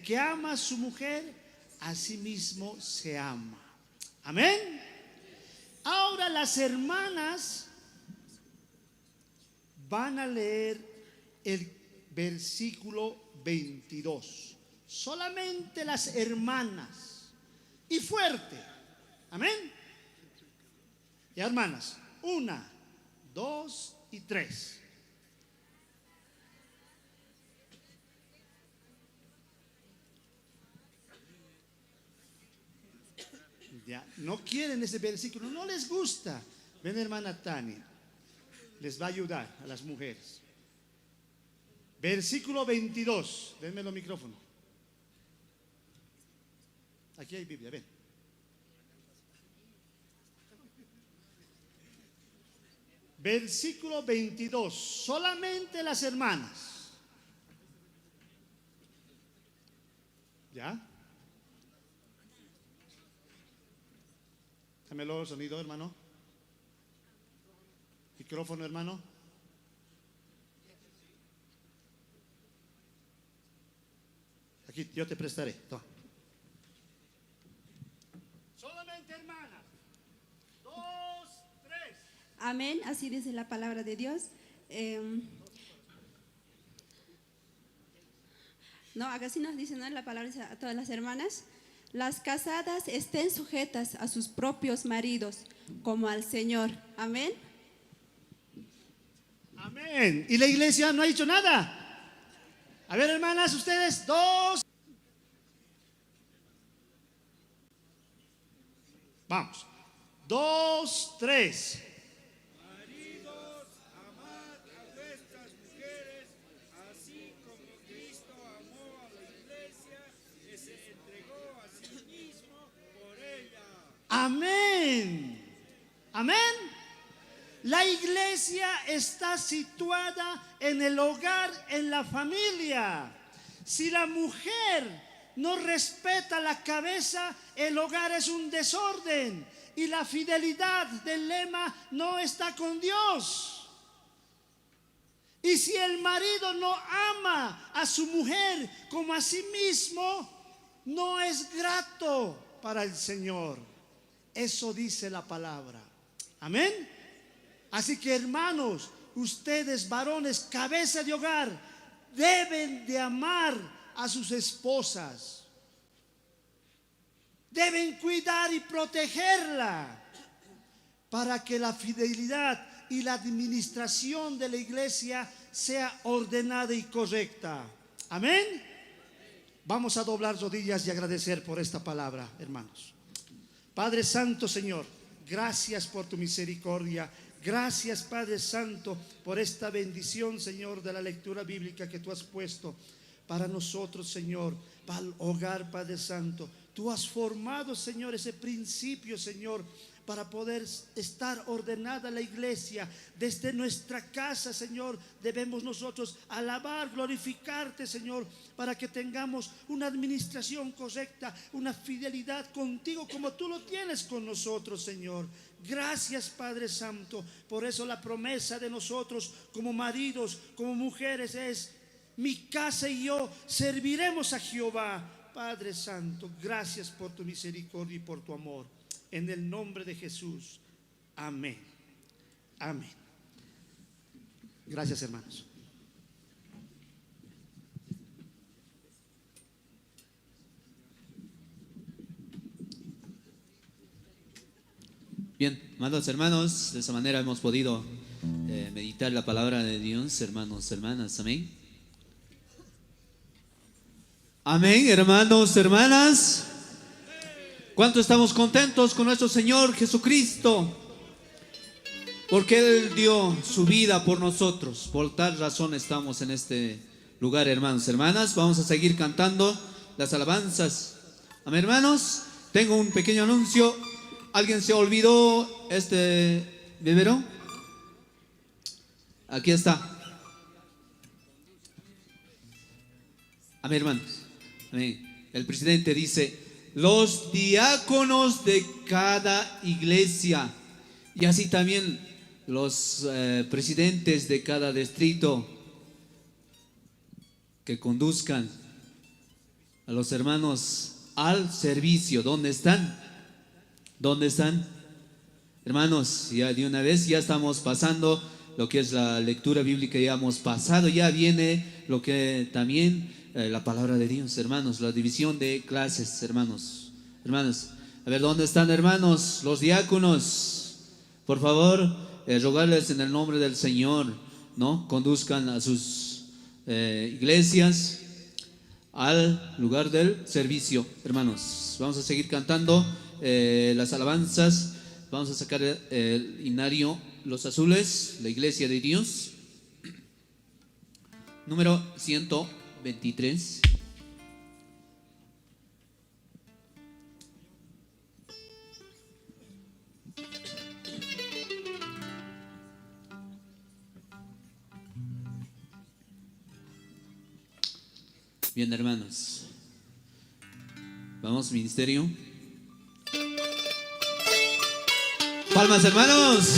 que ama a su mujer, a sí mismo se ama. Amén. Ahora las hermanas van a leer el versículo 22. Solamente las hermanas. Y fuerte. Amén. Y hermanas, 1, 2 y 3. Ya, no quieren ese versículo, no les gusta. Ven, hermana Tania, les va a ayudar a las mujeres. Versículo 22, denme el micrófono. Aquí hay Biblia, ven. Versículo 22, solamente las hermanas. ¿Ya? Dámelo el sonido, hermano. Micrófono, hermano. Aquí yo te prestaré. Toma. Solamente hermanas. 2, 3. Amén, así dice la palabra de Dios. No, acá sí nos dice, ¿no? La palabra dice a todas las hermanas: las casadas estén sujetas a sus propios maridos como al Señor. Amén. Amén. Y la iglesia no ha dicho nada. A ver, hermanas, ustedes 2. Vamos. 2, 3. Maridos, amad a vuestras mujeres, así como Cristo amó a la iglesia y se entregó a sí mismo por ella. Amén. Amén. La iglesia está situada en el hogar, en la familia. Si la mujer no respeta la cabeza, el hogar es un desorden y la fidelidad del lema no está con Dios. Y si el marido no ama a su mujer como a sí mismo, no es grato para el Señor. Eso dice la palabra. Amén. Así que, hermanos, ustedes varones, cabeza de hogar, deben de amar a sus esposas. Deben cuidar y protegerla para que la fidelidad y la administración de la iglesia sea ordenada y correcta. Amén. Vamos a doblar rodillas y agradecer por esta palabra, hermanos. Padre Santo, Señor, gracias por tu misericordia. Gracias, Padre Santo, por esta bendición, Señor, de la lectura bíblica que tú has puesto para nosotros, Señor, para el hogar, Padre Santo. Tú has formado, Señor, ese principio, Señor, para poder estar ordenada la iglesia. Desde nuestra casa, Señor, debemos nosotros alabar, glorificarte, Señor, para que tengamos una administración correcta, una fidelidad contigo como tú lo tienes con nosotros, Señor. Gracias, Padre Santo. Por eso la promesa de nosotros como maridos, como mujeres es: mi casa y yo serviremos a Jehová. Padre Santo, gracias por tu misericordia y por tu amor. En el nombre de Jesús. Amén. Amén. Gracias, hermanos. Bien, amados hermanos, de esa manera hemos podido meditar la palabra de Dios, hermanos, hermanas, amén. Amén, hermanos, hermanas. ¿Cuánto estamos contentos con nuestro Señor Jesucristo? Porque Él dio su vida por nosotros. Por tal razón estamos en este lugar, hermanos, hermanas. Vamos a seguir cantando las alabanzas. Amén, hermanos. Tengo un pequeño anuncio. ¿Alguien se olvidó este biberón? Aquí está. Amén, hermanos. Amén. El presidente dice: los diáconos de cada iglesia, y así también los presidentes de cada distrito, que conduzcan a los hermanos al servicio. ¿Dónde están? ¿Dónde están? Hermanos, ya de una vez ya estamos pasando lo que es la lectura bíblica, ya hemos pasado, ya viene lo que también la palabra de Dios, hermanos, la división de clases, hermanos. Hermanos, a ver, ¿dónde están, hermanos? Los diáconos, por favor, rogarles en el nombre del Señor, ¿no? Conduzcan a sus iglesias al lugar del servicio, hermanos. Vamos a seguir cantando las alabanzas. Vamos a sacar el himnario Los Azules, la Iglesia de Dios, número 123. Bien, hermanos, vamos, ministerio. Palmas, hermanos.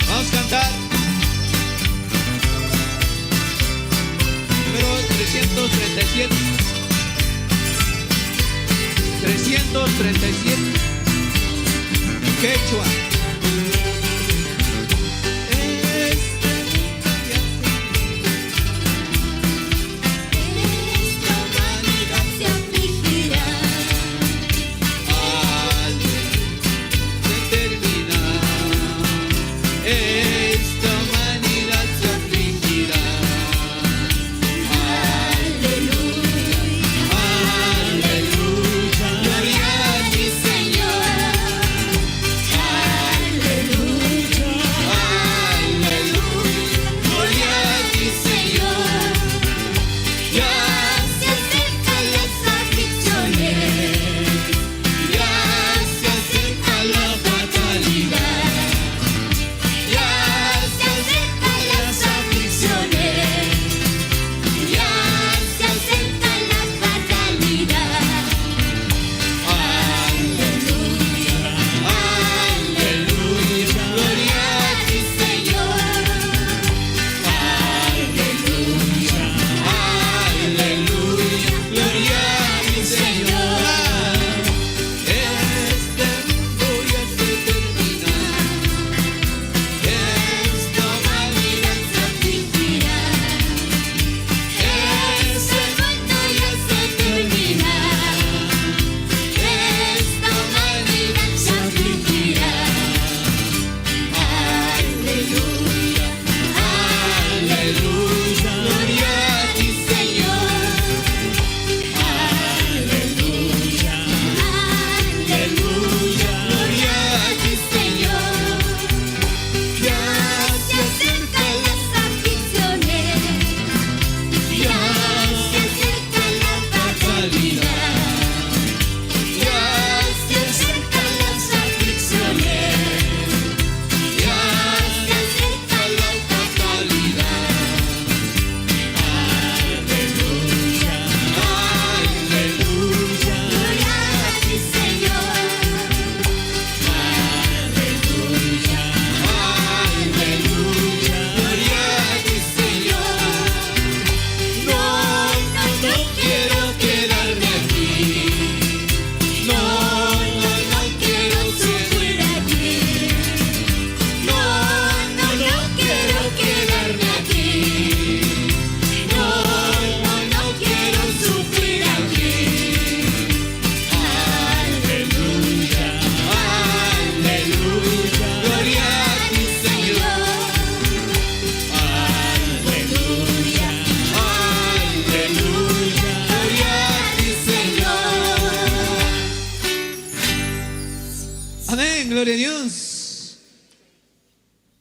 Vamos a cantar. Número 337. 337. Quechua. Aleluya, gloria a ti, Señor.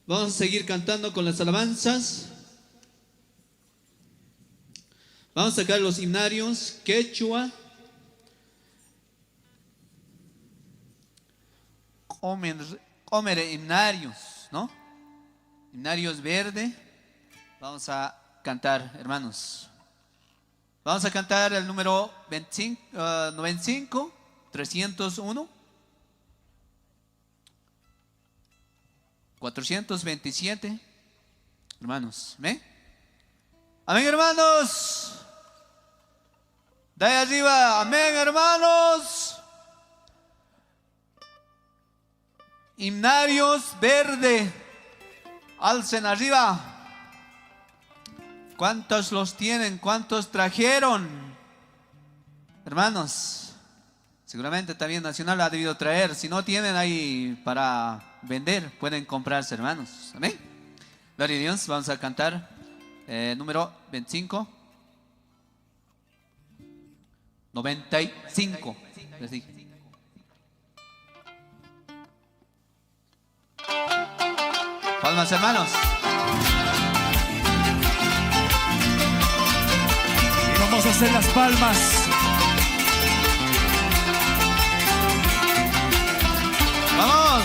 Vamos a seguir cantando con las alabanzas. Vamos a sacar los himnarios quechua, Comer himnarios, ¿no? Himnarios verde. Vamos a cantar, hermanos. Vamos a cantar el número 95, 301, 427. Hermanos, ¿me? Amén, hermanos. De ahí arriba, amén, hermanos. Himnarios verde, alcen arriba. ¿Cuántos los tienen? ¿Cuántos trajeron? Hermanos, seguramente también Nacional ha debido traer. Si no tienen ahí para vender, pueden comprarse, hermanos. Amén. Gloria a Dios. Vamos a cantar número 25, 95. Les dije. Palmas, hermanos. Y vamos a hacer las palmas. Vamos.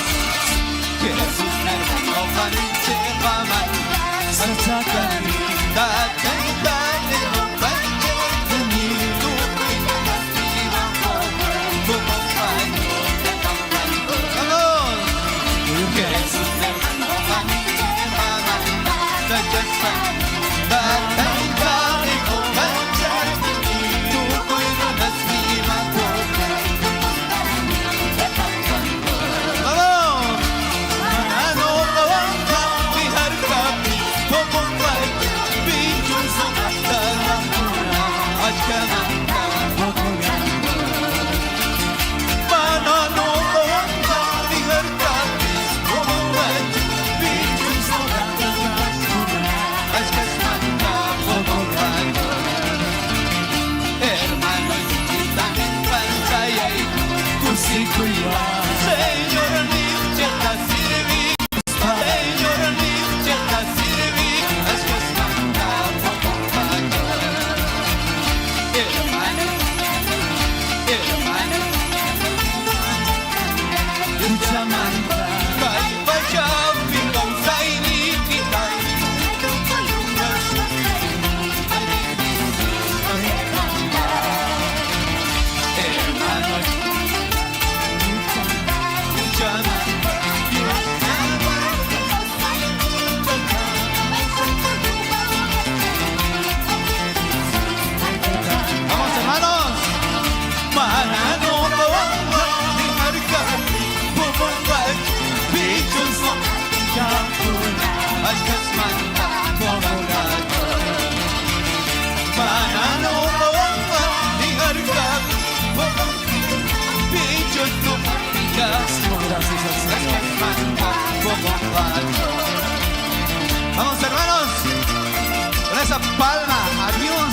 Vamos, hermanos, con esa palma a Dios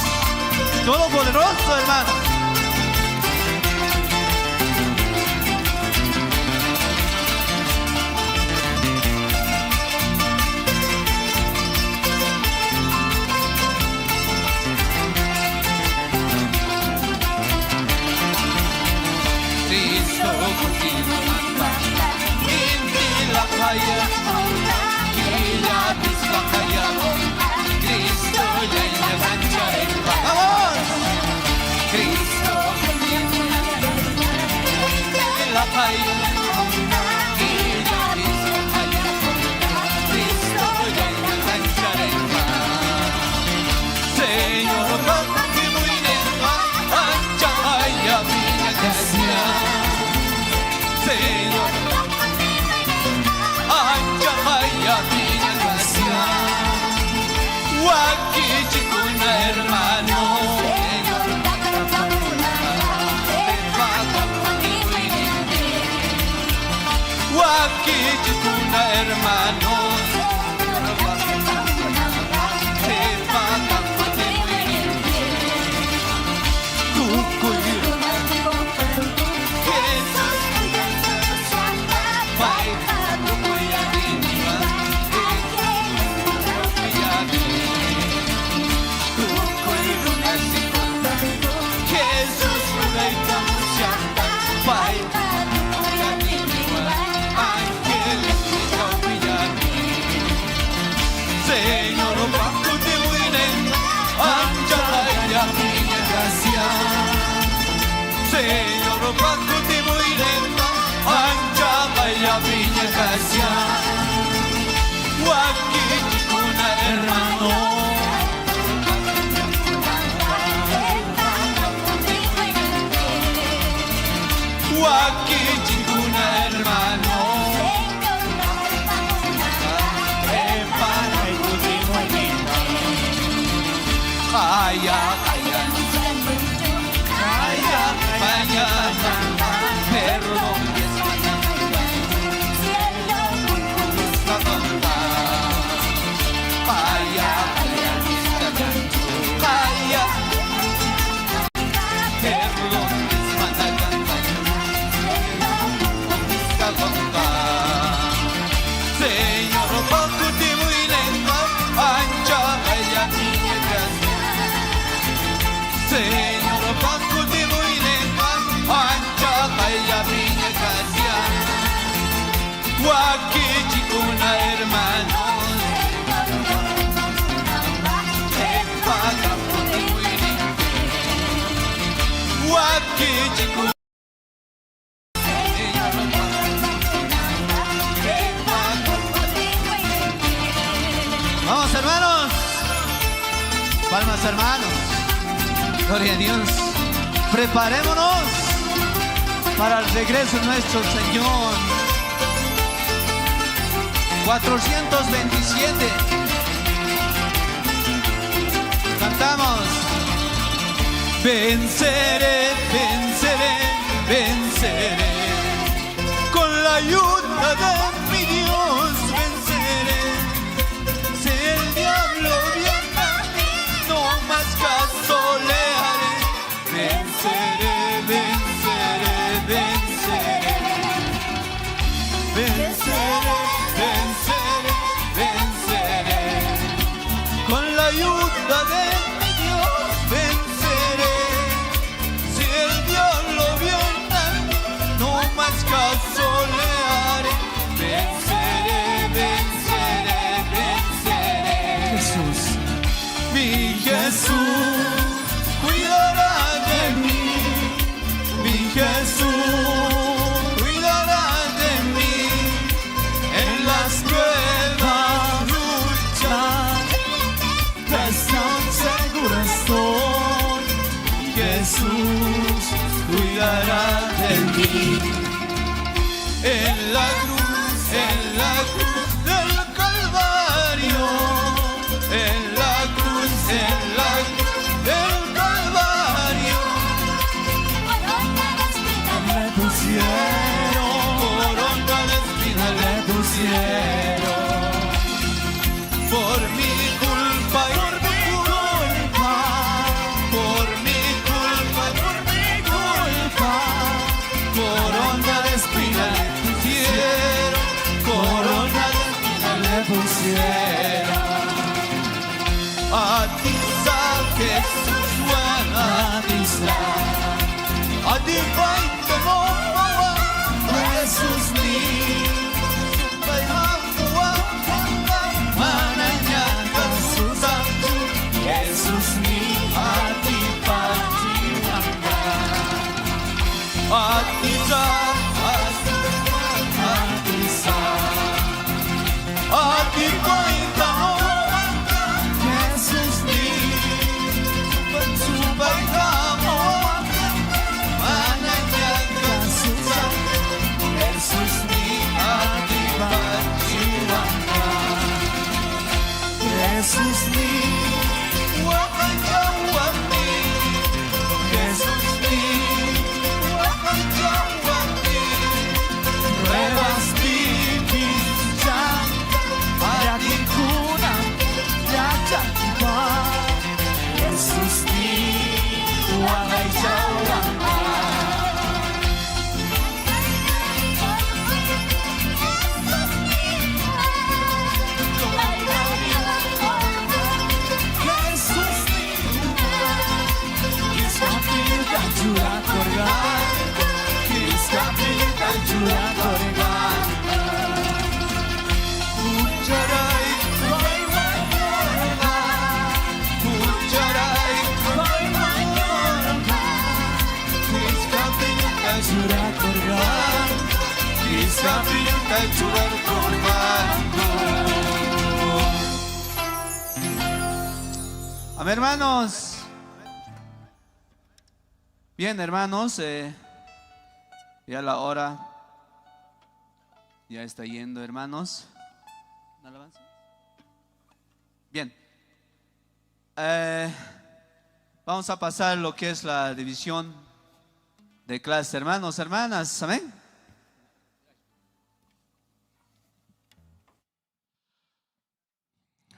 Todopoderoso, hermano. Cristo contigo, la playa, y la misma playa, Cristo ya en la mancha. ¡Vamos! Cristo Kaya, kaya, kaya, kaya, perdón es Kaya, kaya, kaya, perdón es Señor, poco te muy lento, ancha, ella niña gracia. Señor, poco te muy lento, ancha, ella niña gracia. Guaki chicuna hermanos, te paga por ti muy lento. Guaki chicuna. Vamos hermanos, palmas hermanos, gloria a Dios. Preparémonos para el regreso de nuestro Señor. 427. Cantamos. Venceré, venceré, venceré. Con la ayuda de mi Dios venceré. Si el diablo viene a mí, no más caso le haré. Venceré, venceré, venceré. Venceré, venceré, venceré. Con la ayuda de mi Dios venceré. Si el diablo viene a mí, no más caso le haré. Venceré, venceré, venceré. Jesús, mi Jesús, cuidará de mí. Mi Jesús, cuidará de mí. En las pruebas luchas, tan seguro estoy. Jesús, cuidará de mí. En la cruz del Calvario, en la cruz del Calvario, le pusieron corona de espinas, le pusieron por mi culpa y por mi culpa, por mi culpa y por mi culpa, corona de espinas le pusieron, corona de espinas le pusieron. A ti Jesús, a ti a ti Jesús mío, Jesús mío, a ti a ti Jesús mío, su bailamo, Jesús mío, a ti Jesús mío, Jesús mío, pruebas vividas para que cuna ya chatipa. Jesús mío, guay jawa. Curah korban, Kisah curah korban. Ujarai koi korban, ujarai koi korban. Kisah curah korban, Kisah curah korban. Amén, hermanos. Bien, hermanos, ya la hora ya está yendo, hermanos. ¿No alabanza? Bien. Vamos a pasar lo que es la división de clases, hermanos, hermanas. Amén.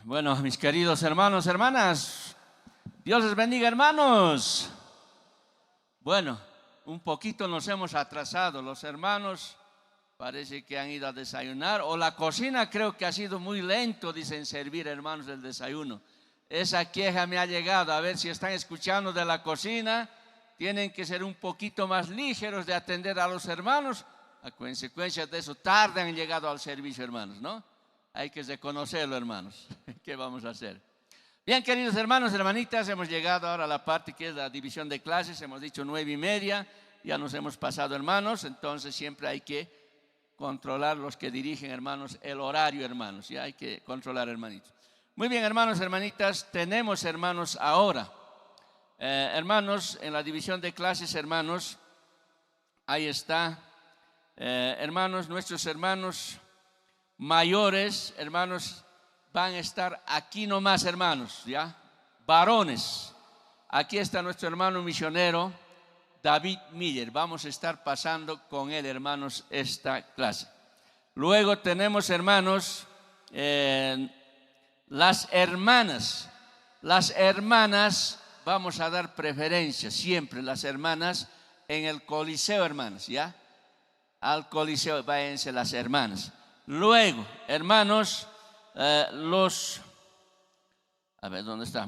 Bueno, mis queridos hermanos, hermanas, Dios les bendiga, hermanos. Bueno, un poquito nos hemos atrasado. Los hermanos parece que han ido a desayunar, o la cocina creo que ha sido muy lento, dicen, servir, hermanos, el desayuno. Esa queja me ha llegado. A ver si están escuchando de la cocina. Tienen que ser un poquito más ligeros de atender a los hermanos. A consecuencia de eso, tardan en llegar al servicio, hermanos, ¿no? Hay que reconocerlo, hermanos. ¿Qué vamos a hacer? Bien, queridos hermanos, hermanitas, hemos llegado ahora a la parte que es la división de clases. Hemos dicho 9:30, ya nos hemos pasado, hermanos. Entonces siempre hay que controlar los que dirigen, hermanos, el horario, hermanos. Ya hay que controlar, hermanitos. Muy bien, hermanos, hermanitas, tenemos, hermanos, ahora, hermanos, en la división de clases, hermanos, ahí está, hermanos, nuestros hermanos mayores, hermanos, van a estar aquí nomás, hermanos, ya, varones. Aquí está nuestro hermano misionero David Miller. Vamos a estar pasando con él, hermanos, esta clase. Luego tenemos, hermanos, las hermanas. Las hermanas, vamos a dar preferencia siempre, las hermanas en el coliseo, hermanos, ¿ya? Al coliseo váyanse las hermanas. Luego, hermanos, a ver, ¿dónde está?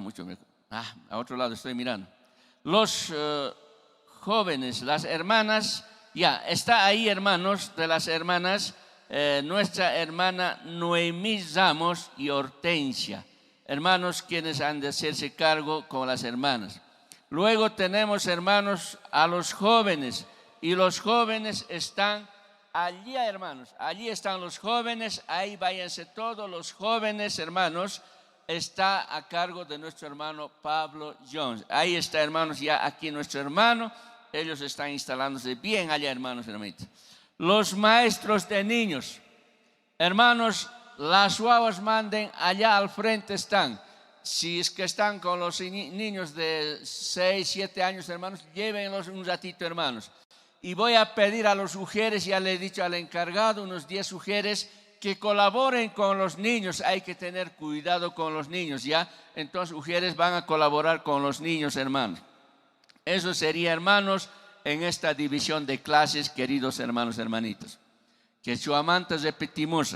A otro lado estoy mirando. Los jóvenes, las hermanas, ya, está ahí, hermanos, de las hermanas, nuestra hermana Noemí Ramos y Hortensia, hermanos, quienes han de hacerse cargo con las hermanas. Luego tenemos, hermanos, a los jóvenes, y los jóvenes están allí, hermanos, allí están los jóvenes, ahí váyanse todos los jóvenes, hermanos, está a cargo de nuestro hermano Pablo Jones. Ahí está, hermanos, ya aquí nuestro hermano, ellos están instalándose bien allá, hermanos, hermanitas. Los maestros de niños, hermanos, las guaguas manden allá al frente están. Si es que están con los niños de 6, 7 años, hermanos, llévenlos un ratito, hermanos. Y voy a pedir a las mujeres, ya le he dicho al encargado, unos 10 mujeres que colaboren con los niños. Hay que tener cuidado con los niños, ¿ya? Entonces, mujeres van a colaborar con los niños, hermanos. Eso sería, hermanos, en esta división de clases, queridos hermanos, hermanitos. Que su amante repetimos.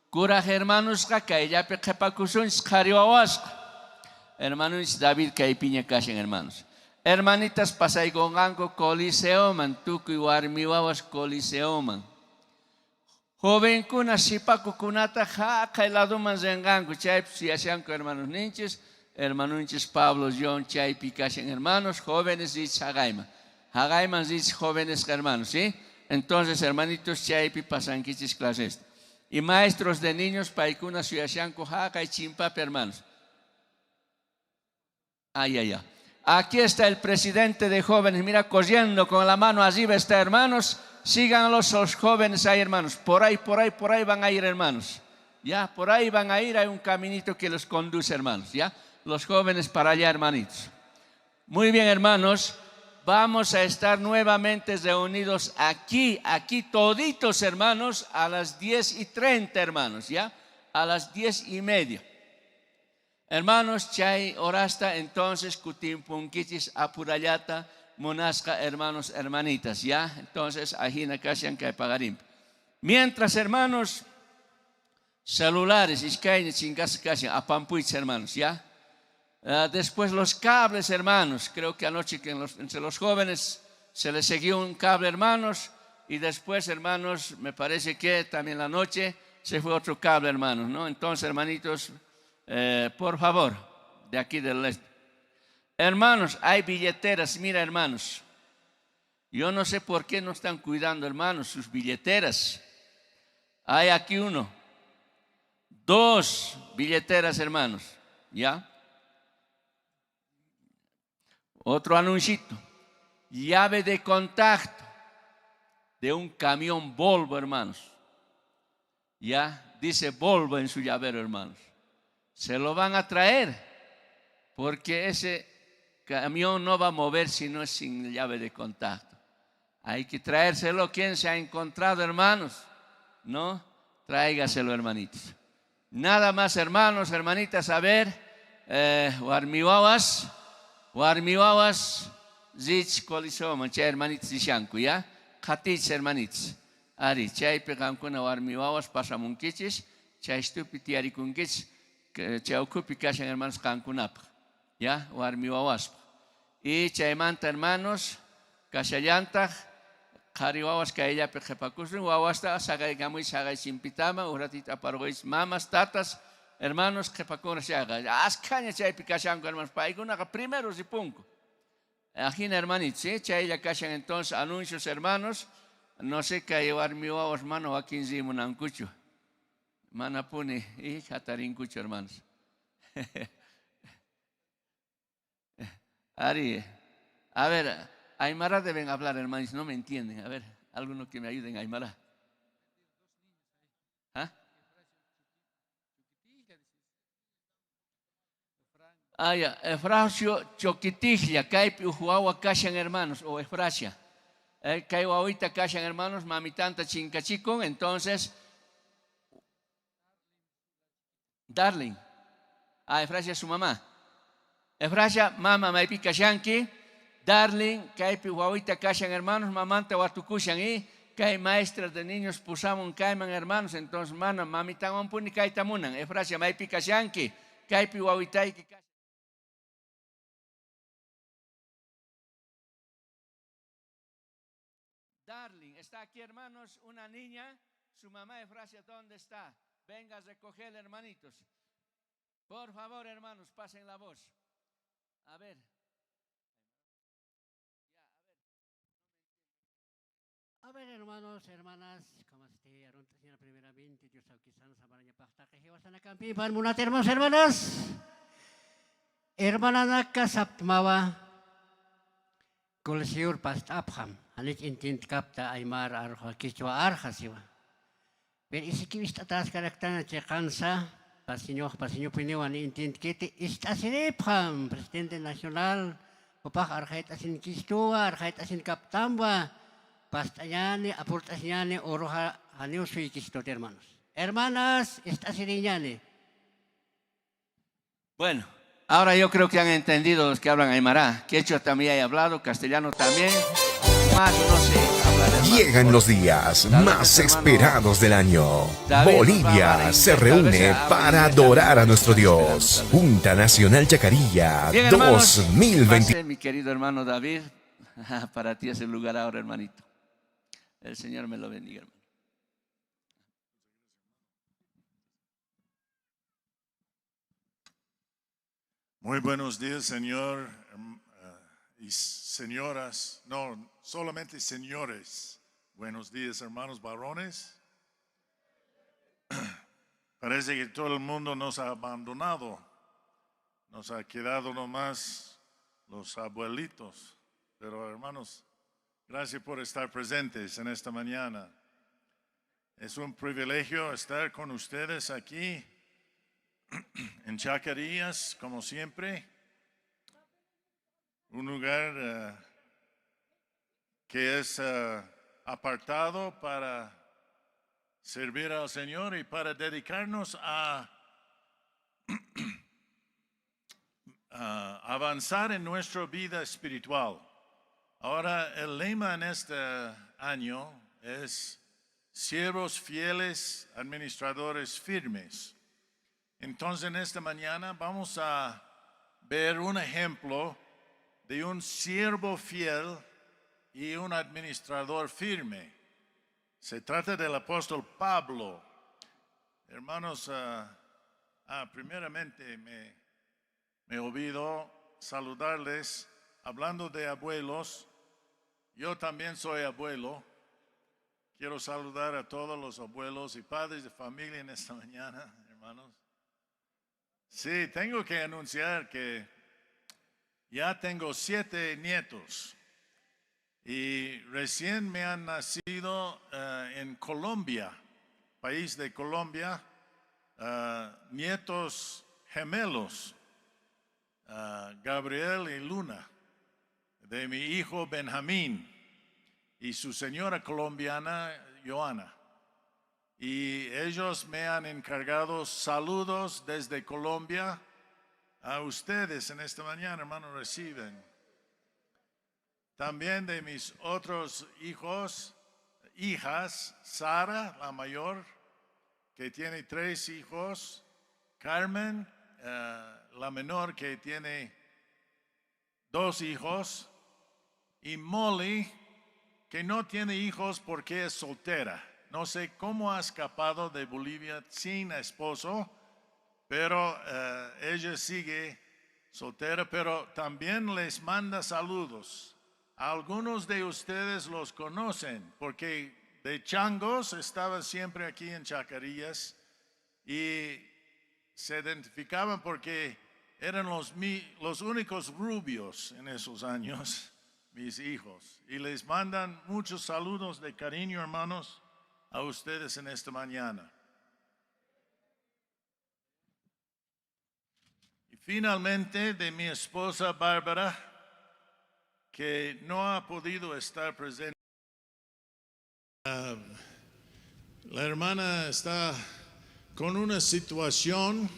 Cura hermanos, ella pecapacusun, hermanos, David Caipiña Cashen, hermanos. Hermanitas, pasay con ango coliseoman, tuku y warmiwawas coliseoman. Joven kuna sipaku kunata jaka helado man zengango, chay si asianco hermanos ninches, Pablo, John, chay picachen hermanos, jóvenes y Hagaima. Hagaima dice jóvenes hermanos, ¿sí? Entonces, hermanitos, chay pi pasan kichis clases. Y maestros de niños, paikuna suyashanko jaka y chimpap, hermanos. Ay, ay, ay. Aquí está el presidente de jóvenes, mira, corriendo con la mano arriba está, hermanos. Síganlos los jóvenes ahí, hermanos. Por ahí van a ir, hermanos. Ya, por ahí van a ir, hay un caminito que los conduce, hermanos. Ya, los jóvenes para allá, hermanitos. Muy bien, hermanos. Vamos a estar nuevamente reunidos aquí toditos, hermanos, a las 10:30, hermanos, ya, a las 10:30. Hermanos, chay orasta, entonces, kutimpunkichis apurallata, monasca, hermanos, hermanitas, ya. Entonces, ajina kashan kay pagarim. Mientras, hermanos, celulares, iskaini chingas kashan, apampuich, hermanos, ya. Después los cables, hermanos, creo que anoche entre los jóvenes se les siguió un cable, hermanos, y después, hermanos, me parece que también la noche se fue otro cable, hermanos, ¿no? Entonces, hermanitos, por favor, de aquí del este. Hermanos, hay billeteras, mira, hermanos, yo no sé por qué no están cuidando, hermanos, sus billeteras. Hay aquí 1, 2 billeteras, hermanos, ¿ya? Otro anuncito, llave de contacto de un camión Volvo, hermanos. Ya, dice Volvo en su llavero, hermanos. Se lo van a traer, porque ese camión no va a mover si no es sin llave de contacto. Hay que traérselo. ¿Quién se ha encontrado, hermanos? ¿No? Tráigaselo, hermanitos. Nada más, hermanos, hermanitas, a ver, warmiwawas, zich colisoma, chay hermanitos dishanku, ¿ya? Khatich, hermanitos. Ari, chay pegankuna warmiwawas pasamunkichis, chay stupi tiarikunkichis, chay okupi kashan, hermanos, kankunap, ¿ya? Warmiwawas. Y chay manta, hermanos, kashayantah, Kariwawas kaya pejepakusun, wawasta sagay gamuy sagay simpitama, uratita pargois mamas, tatas, hermanos jepakuna saga. Ascaña chay picachanco, hermanos, paiguna primero si punco. Aquí hermanitos, ¿sí? Chay ya cachan entonces anuncios, hermanos. No sé qué llevar mi wawas mano a 15 munancucho. Manapuni y jatarincucho, hermanos. Ari, a ver. Aymara deben hablar, hermanos, no me entienden. A ver, algunos que me ayuden, Aymara. ¿Ah? Ya, Efrasio Choquitijlia, Caipi Ujuagua Cashan, hermanos, o Efrasia. Caiwa ahorita Cashan, hermanos, mamitanta chincachicon, entonces. Darling. Efrasia es su mamá. Efrasia, mamá, maipi Cashanki. Darling, kaipi wawita kashan, hermanos, mamanta watukushan y kai maestras de niños pusamos kaiman, hermanos, entonces mana mamita wampuni kaitamunan, Efrasia maipi kashanki, kaipi wawita y Darling, está aquí, hermanos, una niña, su mamá Efrasia, ¿dónde está? Venga a recoger, hermanitos. Por favor, hermanos, pasen la voz. A ver. A ver, hermanos, hermanas, como esté, señora, primeramente, Dios quizás sabaraña pasta que llevas a la campipan, munat, hermanos, hermanas. Hermana naka sapmawa, kolesiur pastapham, anik intint kapta aymar arha kichwa arha siwa. Pero isikivist atas karaktana chekansa, pasinyo piniwan intint kiti istasinepham, presidente nasional, papak arhait asin kistua, arhait asin kaptamba. Pastayane, aportasyane, oroja, haneo suikisto, hermanos. Hermanas, esta siriñane. Bueno, ahora yo creo que han entendido los que hablan aymara. Quechua también ha hablado, castellano también. Más no sé hablar, hermanos. Llegan los días más esperados del año. Bolivia se reúne para adorar a nuestro Dios. Junta Nacional Chacarilla 2020. Mi querido hermano David, para ti es el lugar ahora, hermanito. El Señor me lo bendiga, hermano. Muy buenos días, Señor y señoras. No, solamente señores. Buenos días, hermanos varones. Parece que todo el mundo nos ha abandonado. Nos ha quedado nomás los abuelitos. Pero, hermanos, gracias por estar presentes en esta mañana. Es un privilegio estar con ustedes aquí en Chacarillas, como siempre. Un lugar que es apartado para servir al Señor y para dedicarnos a avanzar en nuestra vida espiritual. Ahora, el lema en este año es siervos fieles, administradores firmes. Entonces, en esta mañana vamos a ver un ejemplo de un siervo fiel y un administrador firme. Se trata del apóstol Pablo. Hermanos, primeramente me olvido saludarles. Hablando de abuelos, yo también soy abuelo. Quiero saludar a todos los abuelos y padres de familia en esta mañana, hermanos. Sí, tengo que anunciar que ya tengo 7 nietos y recién me han nacido en Colombia, país de Colombia, nietos gemelos. Gabriel y Luna, de mi hijo Benjamín y su señora colombiana, Joana. Y ellos me han encargado saludos desde Colombia a ustedes en esta mañana, hermanos, reciben. También de mis otros hijas, Sara, la mayor, que tiene 3 hijos, Carmen, la menor, que tiene 2 hijos, y Molly, que no tiene hijos porque es soltera. No sé cómo ha escapado de Bolivia sin esposo, pero ella sigue soltera, pero también les manda saludos. Algunos de ustedes los conocen porque de changos estaba siempre aquí en Chacarillas y se identificaban porque eran los únicos rubios en esos años, mis hijos. Y les mandan muchos saludos de cariño, hermanos, a ustedes en esta mañana. Y finalmente de mi esposa Bárbara, que no ha podido estar presente. La hermana está con una situación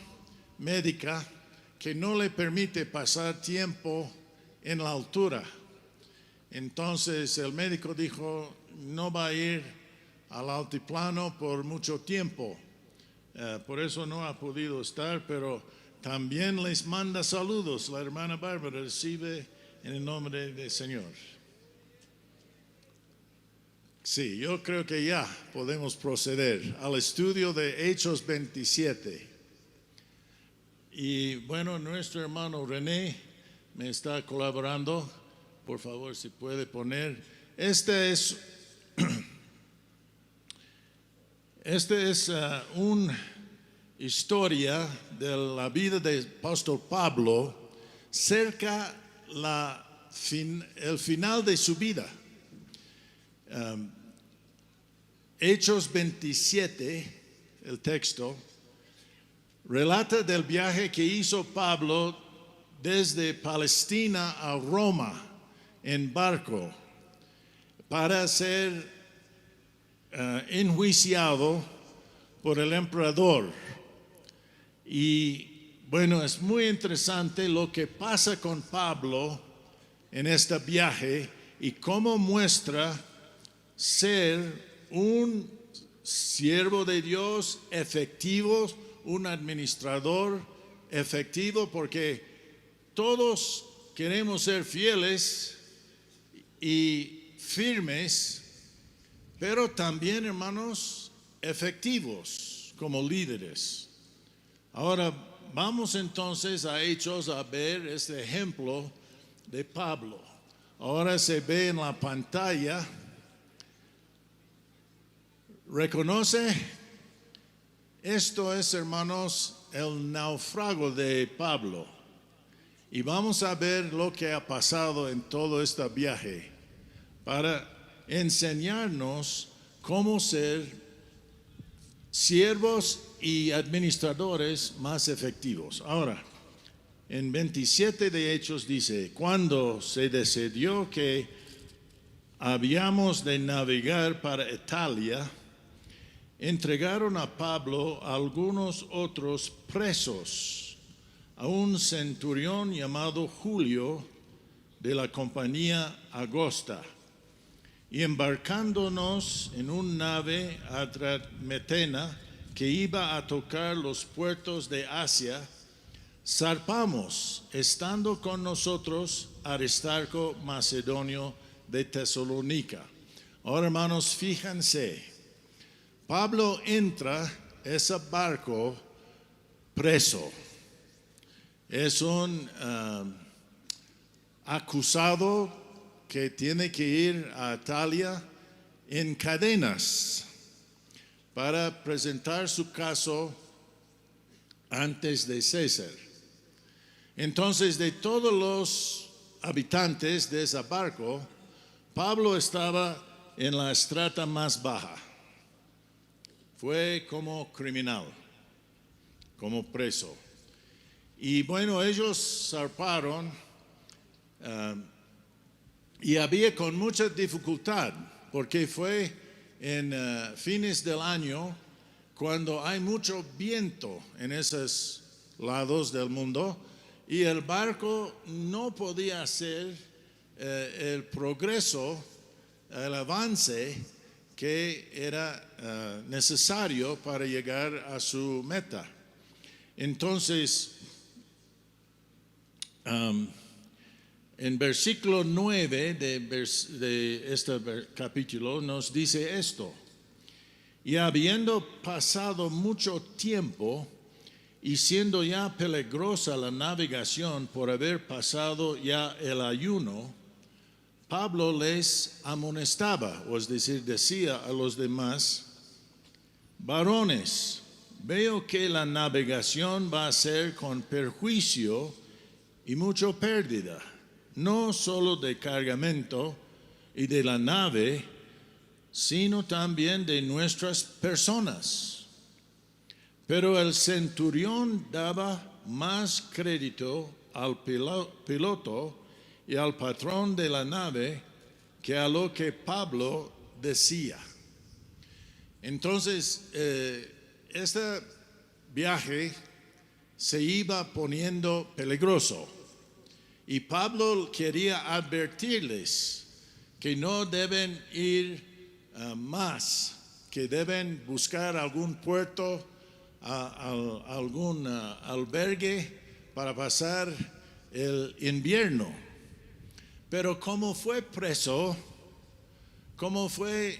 médica que no le permite pasar tiempo en la altura. Entonces el médico dijo, no va a ir al altiplano por mucho tiempo. Por eso no ha podido estar, pero también les manda saludos. La hermana Bárbara recibe en el nombre del Señor. Sí, yo creo que ya podemos proceder al estudio de Hechos 27. Y bueno, nuestro hermano René me está colaborando. Por favor, si puede poner. Esta es una historia de la vida del apóstol Pablo cerca el final de su vida. Hechos 27, el texto, relata del viaje que hizo Pablo desde Palestina a Roma en barco para ser enjuiciado por el emperador. Y bueno, es muy interesante lo que pasa con Pablo en este viaje y cómo muestra ser un siervo de Dios efectivo, un administrador efectivo, porque todos queremos ser fieles y firmes, pero también, hermanos, efectivos como líderes. Ahora vamos entonces a Hechos a ver este ejemplo de Pablo. Ahora se ve en la pantalla. ¿Reconoce? Esto es, hermanos, el naufrago de Pablo. Y vamos a ver lo que ha pasado en todo este viaje para enseñarnos cómo ser siervos y administradores más efectivos. Ahora, en 27 de Hechos dice, cuando se decidió que habíamos de navegar para Italia, entregaron a Pablo a algunos otros presos, a un centurión llamado Julio de la compañía Agosta, y embarcándonos en un nave adrametena que iba a tocar los puertos de Asia, zarpamos, estando con nosotros Aristarco Macedonio de Tesalónica. Ahora, hermanos, fíjense, Pablo entra a ese barco preso. Es un acusado que tiene que ir a Italia en cadenas para presentar su caso antes de César. Entonces, de todos los habitantes de ese barco, Pablo estaba en la estrata más baja. Fue como criminal, como preso. Y bueno, ellos zarparon y había con mucha dificultad, porque fue en fines del año cuando hay mucho viento en esos lados del mundo y el barco no podía hacer el progreso, el avance que era necesario para llegar a su meta. Entonces, en versículo 9 de este capítulo nos dice esto: y habiendo pasado mucho tiempo y siendo ya peligrosa la navegación por haber pasado ya el ayuno, Pablo les amonestaba, o es decir, decía a los demás: varones, veo que la navegación va a ser con perjuicio y mucha pérdida, no solo de cargamento y de la nave, sino también de nuestras personas. Pero el centurión daba más crédito al piloto y al patrón de la nave que a lo que Pablo decía. Entonces, este viaje se iba poniendo peligroso y Pablo quería advertirles que no deben ir más, que deben buscar algún puerto, algún albergue para pasar el invierno. Pero como fue preso, como fue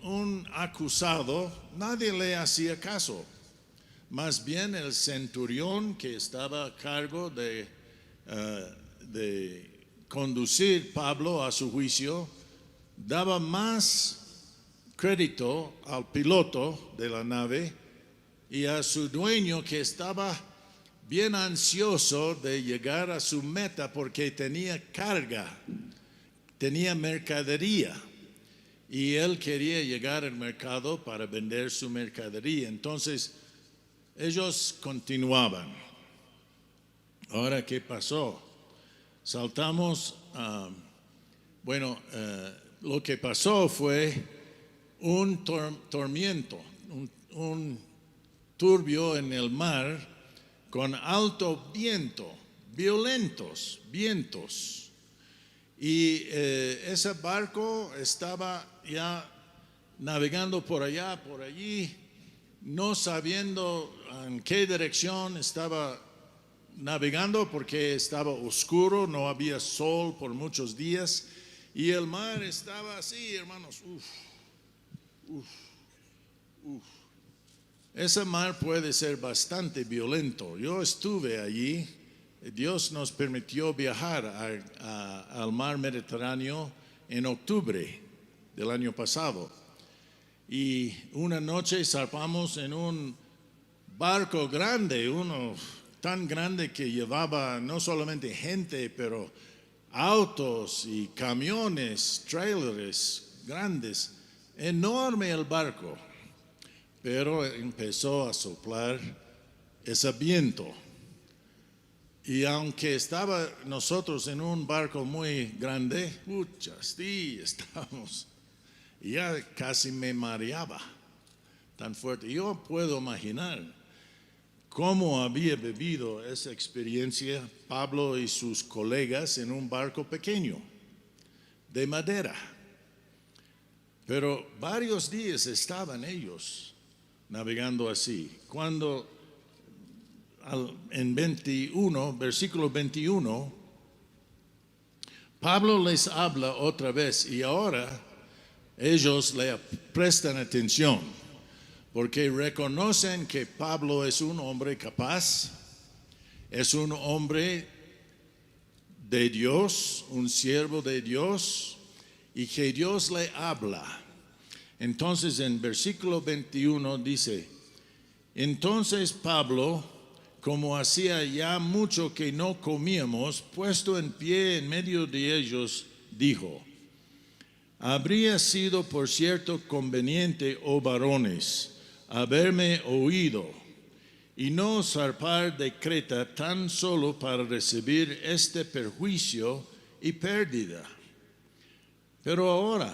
un acusado, nadie le hacía caso. Más bien el centurión que estaba a cargo de conducir Pablo a su juicio, daba más crédito al piloto de la nave y a su dueño, que estaba bien ansioso de llegar a su meta porque tenía carga, tenía mercadería y él quería llegar al mercado para vender su mercadería. Entonces ellos continuaban. Ahora, ¿qué pasó? Saltamos a... lo que pasó fue un tormento, un turbio en el mar con alto viento, violentos vientos. Y ese barco estaba ya navegando por allá, por allí, no sabiendo en qué dirección estaba navegando porque estaba oscuro, no había sol por muchos días y el mar estaba así, hermanos. Ese mar puede ser bastante violento. Yo estuve allí. Dios nos permitió viajar al mar Mediterráneo en octubre del año pasado. Y una noche zarpamos en un barco grande, uno tan grande que llevaba no solamente gente, pero autos y camiones, trailers grandes. Enorme el barco, pero empezó a soplar ese viento. Y aunque estaba nosotros en un barco muy grande, sí, estábamos, y ya casi me mareaba tan fuerte. Yo puedo imaginar cómo había vivido esa experiencia Pablo y sus colegas en un barco pequeño, de madera. Pero varios días estaban ellos navegando así. Cuando en versículo 21, Pablo les habla otra vez y ahora ellos le prestan atención porque reconocen que Pablo es un hombre capaz, es un hombre de Dios, un siervo de Dios, y que Dios le habla. Entonces en versículo 21 dice: entonces Pablo, como hacía ya mucho que no comíamos, puesto en pie en medio de ellos, dijo: habría sido por cierto conveniente, oh varones, haberme oído y no zarpar de Creta tan solo para recibir este perjuicio y pérdida. Pero ahora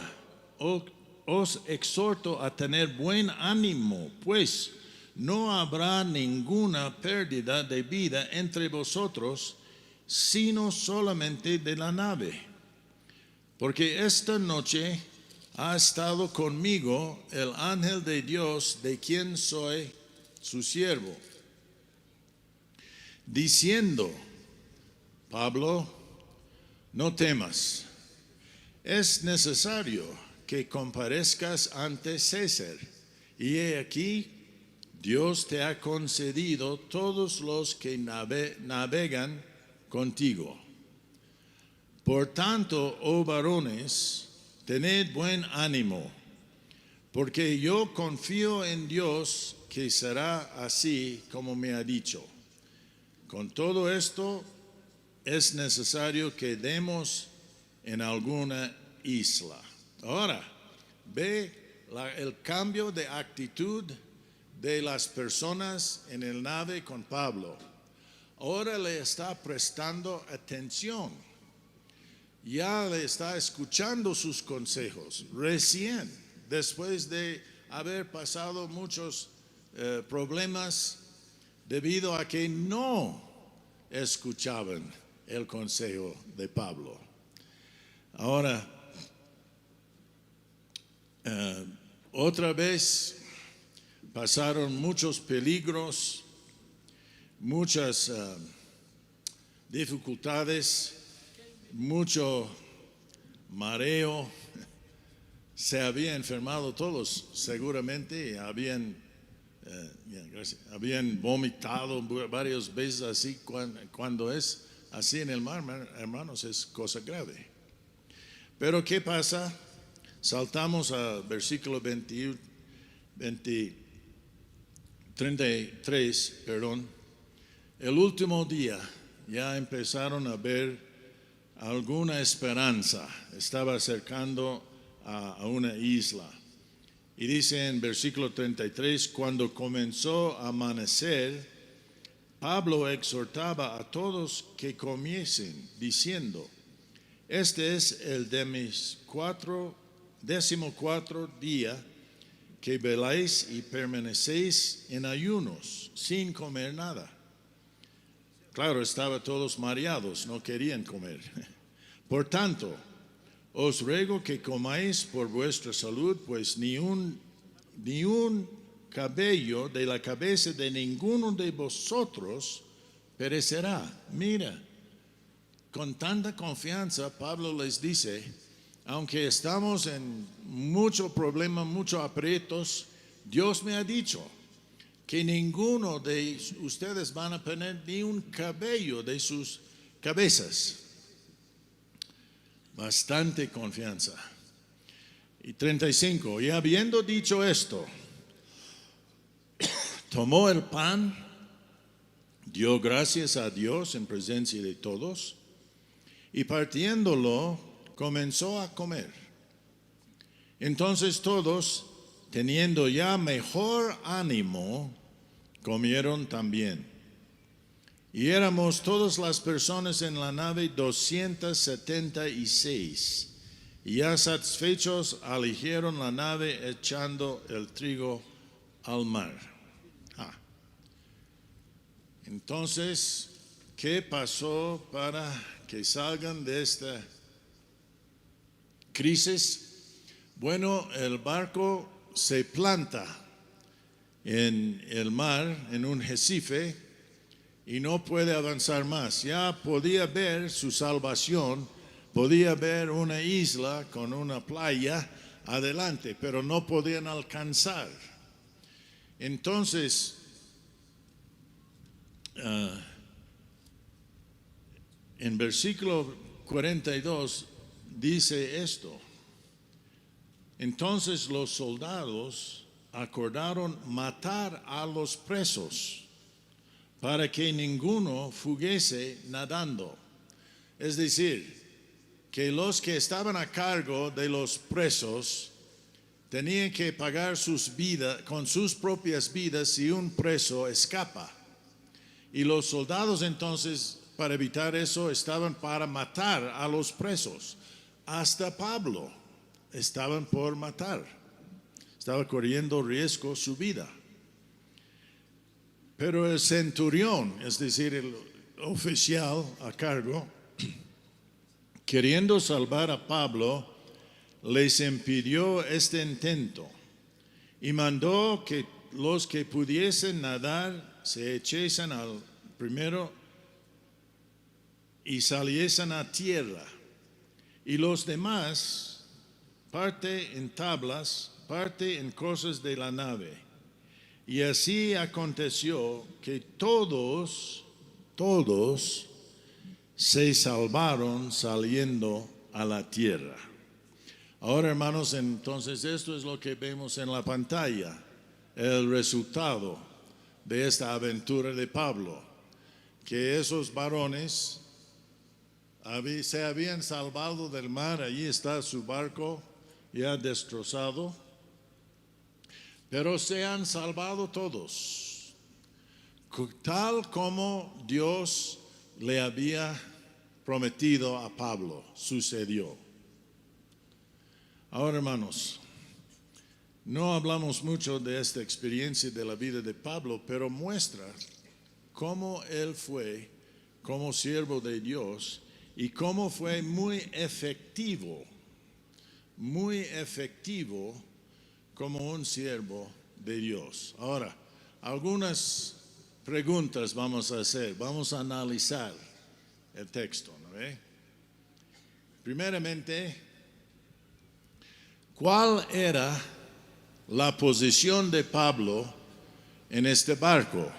os exhorto a tener buen ánimo, pues no habrá ninguna pérdida de vida entre vosotros, sino solamente de la nave. Porque esta noche ha estado conmigo el ángel de Dios, de quien soy su siervo, diciendo: Pablo, no temas, es necesario que comparezcas ante César, y he aquí, Dios te ha concedido todos los que navegan contigo. Por tanto, oh varones, tened buen ánimo, porque yo confío en Dios que será así como me ha dicho. Con todo esto, es necesario que demos en alguna isla. Ahora, ve el cambio de actitud de las personas en el nave con Pablo. Ahora le está prestando atención. Ya le está escuchando sus consejos. Recién, después de haber pasado muchos problemas debido a que no escuchaban el consejo de Pablo. Ahora, otra vez pasaron muchos peligros, muchas dificultades, mucho mareo. Se habían enfermado todos, seguramente, habían vomitado varias veces así. Cuando es así en el mar, hermanos, es cosa grave. Pero ¿qué pasa? Saltamos al versículo 33, perdón. El último día ya empezaron a ver alguna esperanza. Estaba acercando a una isla. Y dice en versículo 33, cuando comenzó a amanecer, Pablo exhortaba a todos que comiesen, diciendo: este es el 14º día que veláis y permanecéis en ayunos, sin comer nada. Claro, estaban todos mareados, no querían comer. Por tanto, os ruego que comáis por vuestra salud, pues ni un cabello de la cabeza de ninguno de vosotros perecerá. Mira, con tanta confianza Pablo les dice: aunque estamos en mucho problema, muchos aprietos, Dios me ha dicho que ninguno de ustedes van a perder ni un cabello de sus cabezas. Bastante confianza. Y 35, y habiendo dicho esto, tomó el pan, dio gracias a Dios en presencia de todos, y partiéndolo, comenzó a comer. Entonces todos, teniendo ya mejor ánimo, comieron también. Y éramos todas las personas en la nave 276. Y ya satisfechos aligieron la nave echando el trigo al mar. Entonces, ¿qué pasó para que salgan de esta crisis? Bueno, el barco se planta en el mar, en un arrecife, y no puede avanzar más. Ya podía ver su salvación, podía ver una isla con una playa adelante, pero no podían alcanzar. Entonces, en versículo 42 dice esto: entonces los soldados acordaron matar a los presos para que ninguno fuguese nadando. Es decir, que los que estaban a cargo de los presos tenía que pagar con sus propias vidas si un preso escapa. Y los soldados entonces, para evitar eso, estaban para matar a los presos. Hasta Pablo estaban por matar. Estaba corriendo riesgo su vida. Pero el centurión, es decir, el oficial a cargo, queriendo salvar a Pablo, les impidió este intento y mandó que los que pudiesen nadar se echasen al primero y saliesen a tierra, y los demás parte en tablas, parte en cosas de la nave. Y así aconteció que todos se salvaron saliendo a la tierra. Ahora, hermanos, entonces esto es lo que vemos en la pantalla, el resultado de esta aventura de Pablo, que esos varones se habían salvado del mar. Allí está su barco ya destrozado, pero se han salvado todos, tal como Dios le había prometido a Pablo, sucedió. Ahora, hermanos, no hablamos mucho de esta experiencia de la vida de Pablo, pero muestra cómo él fue como siervo de Dios y cómo fue muy efectivo como un siervo de Dios. Ahora, algunas preguntas vamos a hacer, vamos a analizar el texto, ¿no ve? Primeramente, ¿cuál era la posición de Pablo en este barco?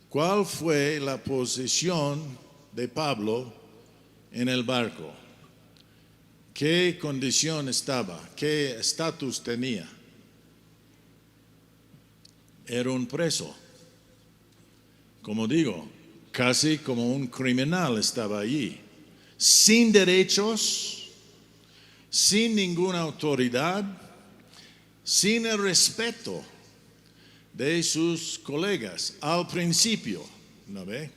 ¿Cuál fue la posición de Pablo en el barco? ¿Qué condición estaba? ¿Qué estatus tenía? Era un preso. Como digo, casi como un criminal estaba allí, sin derechos, sin ninguna autoridad, sin el respeto de sus colegas. Al principio, ¿no ve?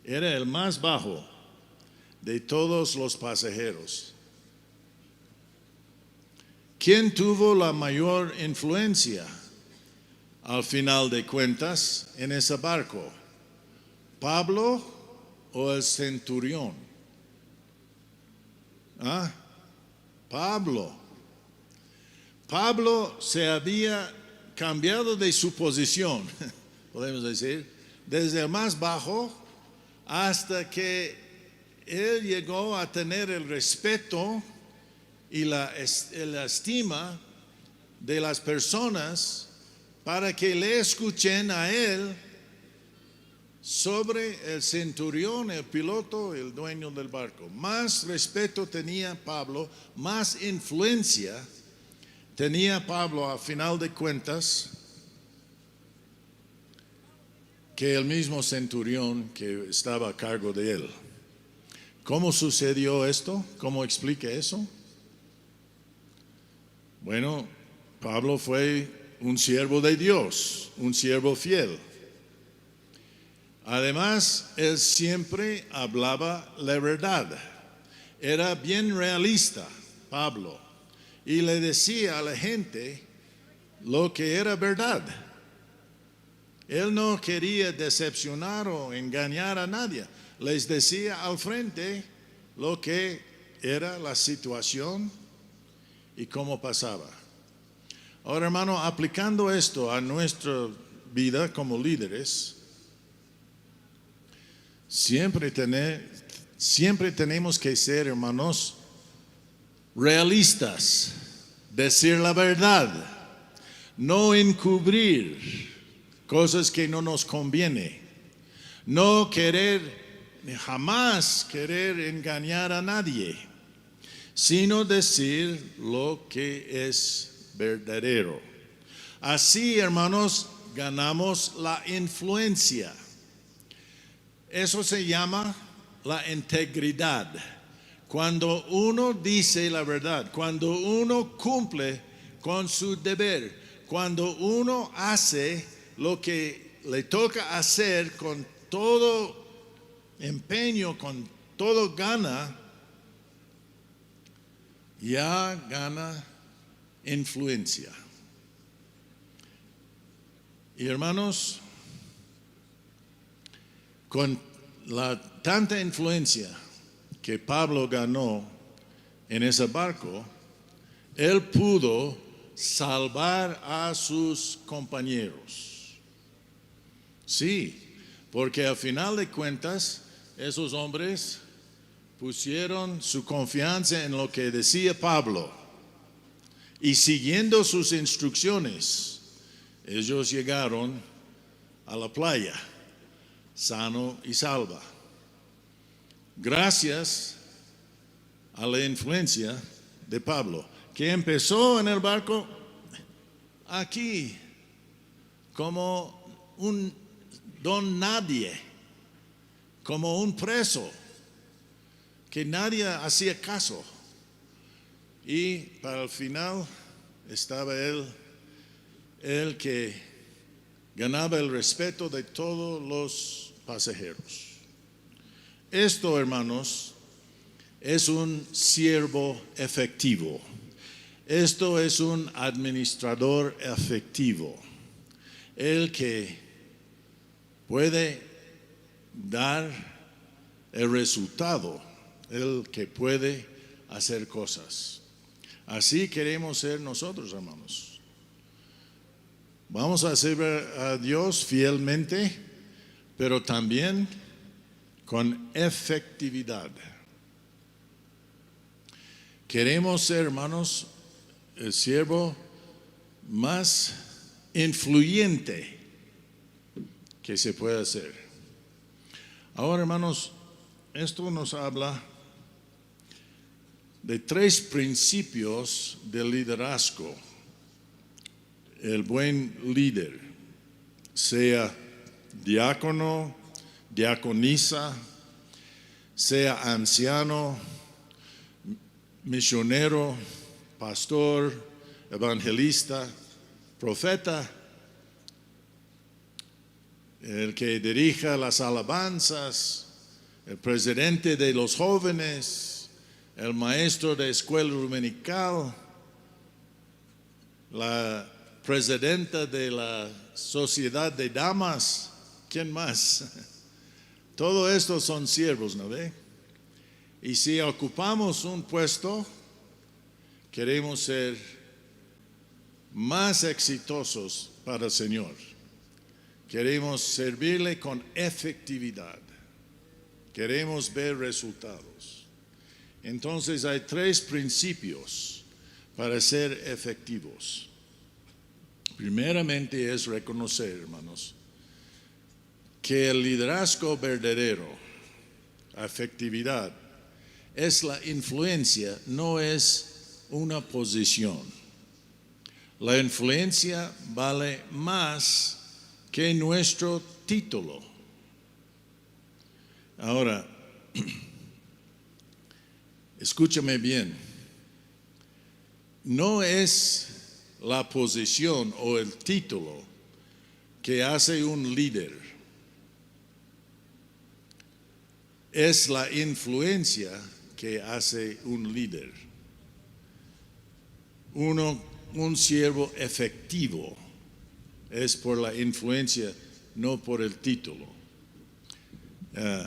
Era el más bajo de todos los pasajeros. ¿Quién tuvo la mayor influencia al final de cuentas en ese barco? ¿Pablo o el centurión? ¿Ah? Pablo. Pablo se había cambiado de su posición, podemos decir, desde el más bajo hasta que él llegó a tener el respeto y la estima de las personas para que le escuchen a él sobre el centurión, el piloto, el dueño del barco. Más respeto tenía Pablo, más influencia tenía Pablo a final de cuentas que el mismo centurión que estaba a cargo de él. ¿Cómo sucedió esto? ¿Cómo explica eso? Bueno, Pablo fue un siervo de Dios, un siervo fiel. Además, él siempre hablaba la verdad. Era bien realista, Pablo, y le decía a la gente lo que era verdad. Él no quería decepcionar o engañar a nadie. Les decía al frente lo que era la situación y cómo pasaba. Ahora, hermano, aplicando esto a nuestra vida como líderes, siempre tenemos que ser, hermanos, realistas, decir la verdad, no encubrir cosas que no nos conviene, no jamás querer engañar a nadie, sino decir lo que es verdadero. Así, hermanos, ganamos la influencia. Eso se llama la integridad. Cuando uno dice la verdad, cuando uno cumple con su deber. Cuando uno hace lo que le toca hacer con todo empeño, con todo gana, ya gana influencia. Y hermanos, con la tanta influencia que Pablo ganó en ese barco, él pudo salvar a sus compañeros. Sí, porque al final de cuentas, esos hombres pusieron su confianza en lo que decía Pablo y siguiendo sus instrucciones, ellos llegaron a la playa, sano y salva. Gracias a la influencia de Pablo, que empezó en el barco aquí como un don nadie, como un preso, que nadie hacía caso. Y para el final estaba él que ganaba el respeto de todos los pasajeros. Esto, hermanos, es un siervo efectivo. Esto es un administrador efectivo. El que puede dar el resultado, el que puede hacer cosas. Así queremos ser nosotros, hermanos. Vamos a servir a Dios fielmente, pero también con efectividad. Queremos ser, hermanos, el siervo más influyente que se puede hacer. Ahora, hermanos, esto nos habla de 3 principios del liderazgo. El buen líder, sea diácono, diaconisa, sea anciano, misionero, pastor, evangelista, profeta, el que dirija las alabanzas, el presidente de los jóvenes, el maestro de escuela dominical, la presidenta de la sociedad de damas, ¿quién más? Todo esto son siervos, ¿no ve? Y si ocupamos un puesto, queremos ser más exitosos para el Señor. Queremos servirle con efectividad. Queremos ver resultados. Entonces hay 3 principios para ser efectivos. Primeramente es reconocer, hermanos, que el liderazgo verdadero, efectividad, es la influencia, no es una posición. La influencia vale más que nuestro título. Ahora, escúchame bien, no es la posición o el título que hace un líder, es la influencia que hace un líder. Un siervo efectivo es por la influencia, no por el título.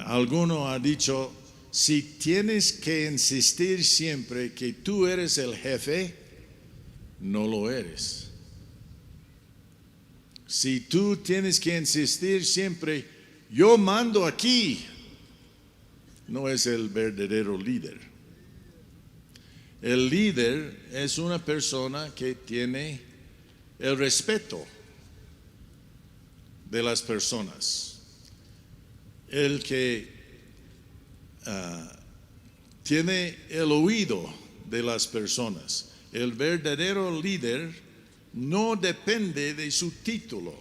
Alguno ha dicho, si tienes que insistir siempre que tú eres el jefe, no lo eres. Si tú tienes que insistir siempre, yo mando aquí, no es el verdadero líder. El líder es una persona que tiene el respeto de las personas. El que tiene el oído de las personas. El verdadero líder no depende de su título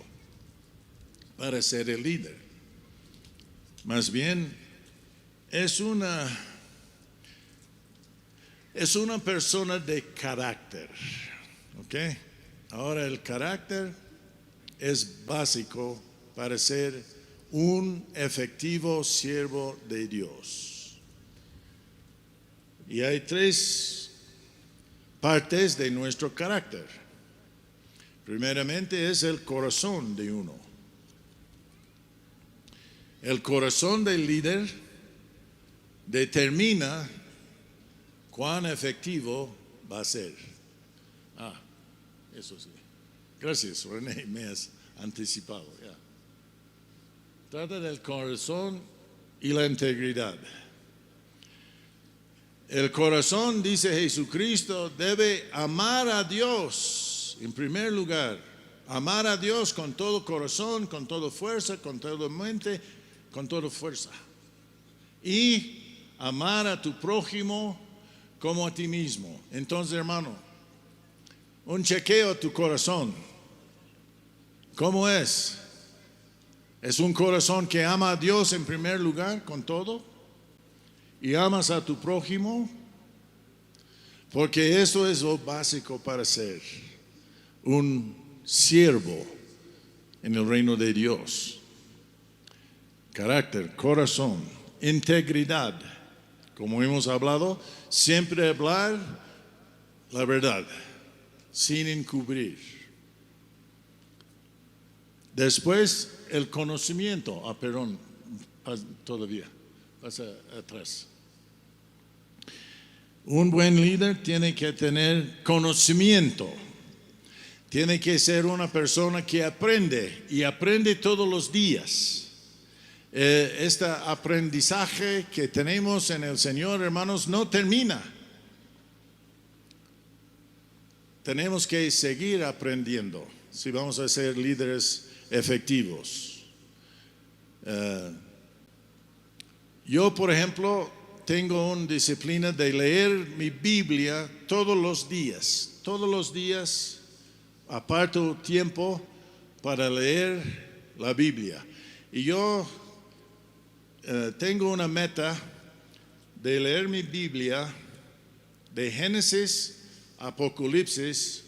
para ser el líder. Más bien, es una persona de carácter. ¿Ok? Ahora el carácter es básico para ser un efectivo siervo de Dios. Y hay 3 partes de nuestro carácter. Primeramente es el corazón de uno. El corazón del líder determina cuán efectivo va a ser. Eso sí. Gracias, René, me has anticipado. Ya. Trata del corazón y la integridad. El corazón, dice Jesucristo, debe amar a Dios en primer lugar. Amar a Dios con todo corazón, con toda fuerza, con toda mente, con toda fuerza. Y amar a tu prójimo como a ti mismo. Entonces, hermano, un chequeo a tu corazón. ¿Cómo es? ¿Es un corazón que ama a Dios en primer lugar con todo? ¿Y amas a tu prójimo? Porque eso es lo básico para ser un siervo en el reino de Dios. Carácter, corazón, integridad. Como hemos hablado, siempre hablar la verdad, sin encubrir. Después, el conocimiento. Perdón, todavía, pasa atrás. Un buen líder tiene que tener conocimiento. Tiene que ser una persona que aprende y aprende todos los días. Este aprendizaje que tenemos en el Señor, hermanos, no termina. Tenemos que seguir aprendiendo si vamos a ser líderes efectivos. Yo, por ejemplo, tengo una disciplina de leer mi Biblia todos los días. Todos los días aparto tiempo para leer la Biblia. Y yo tengo una meta de leer mi Biblia de Génesis a Apocalipsis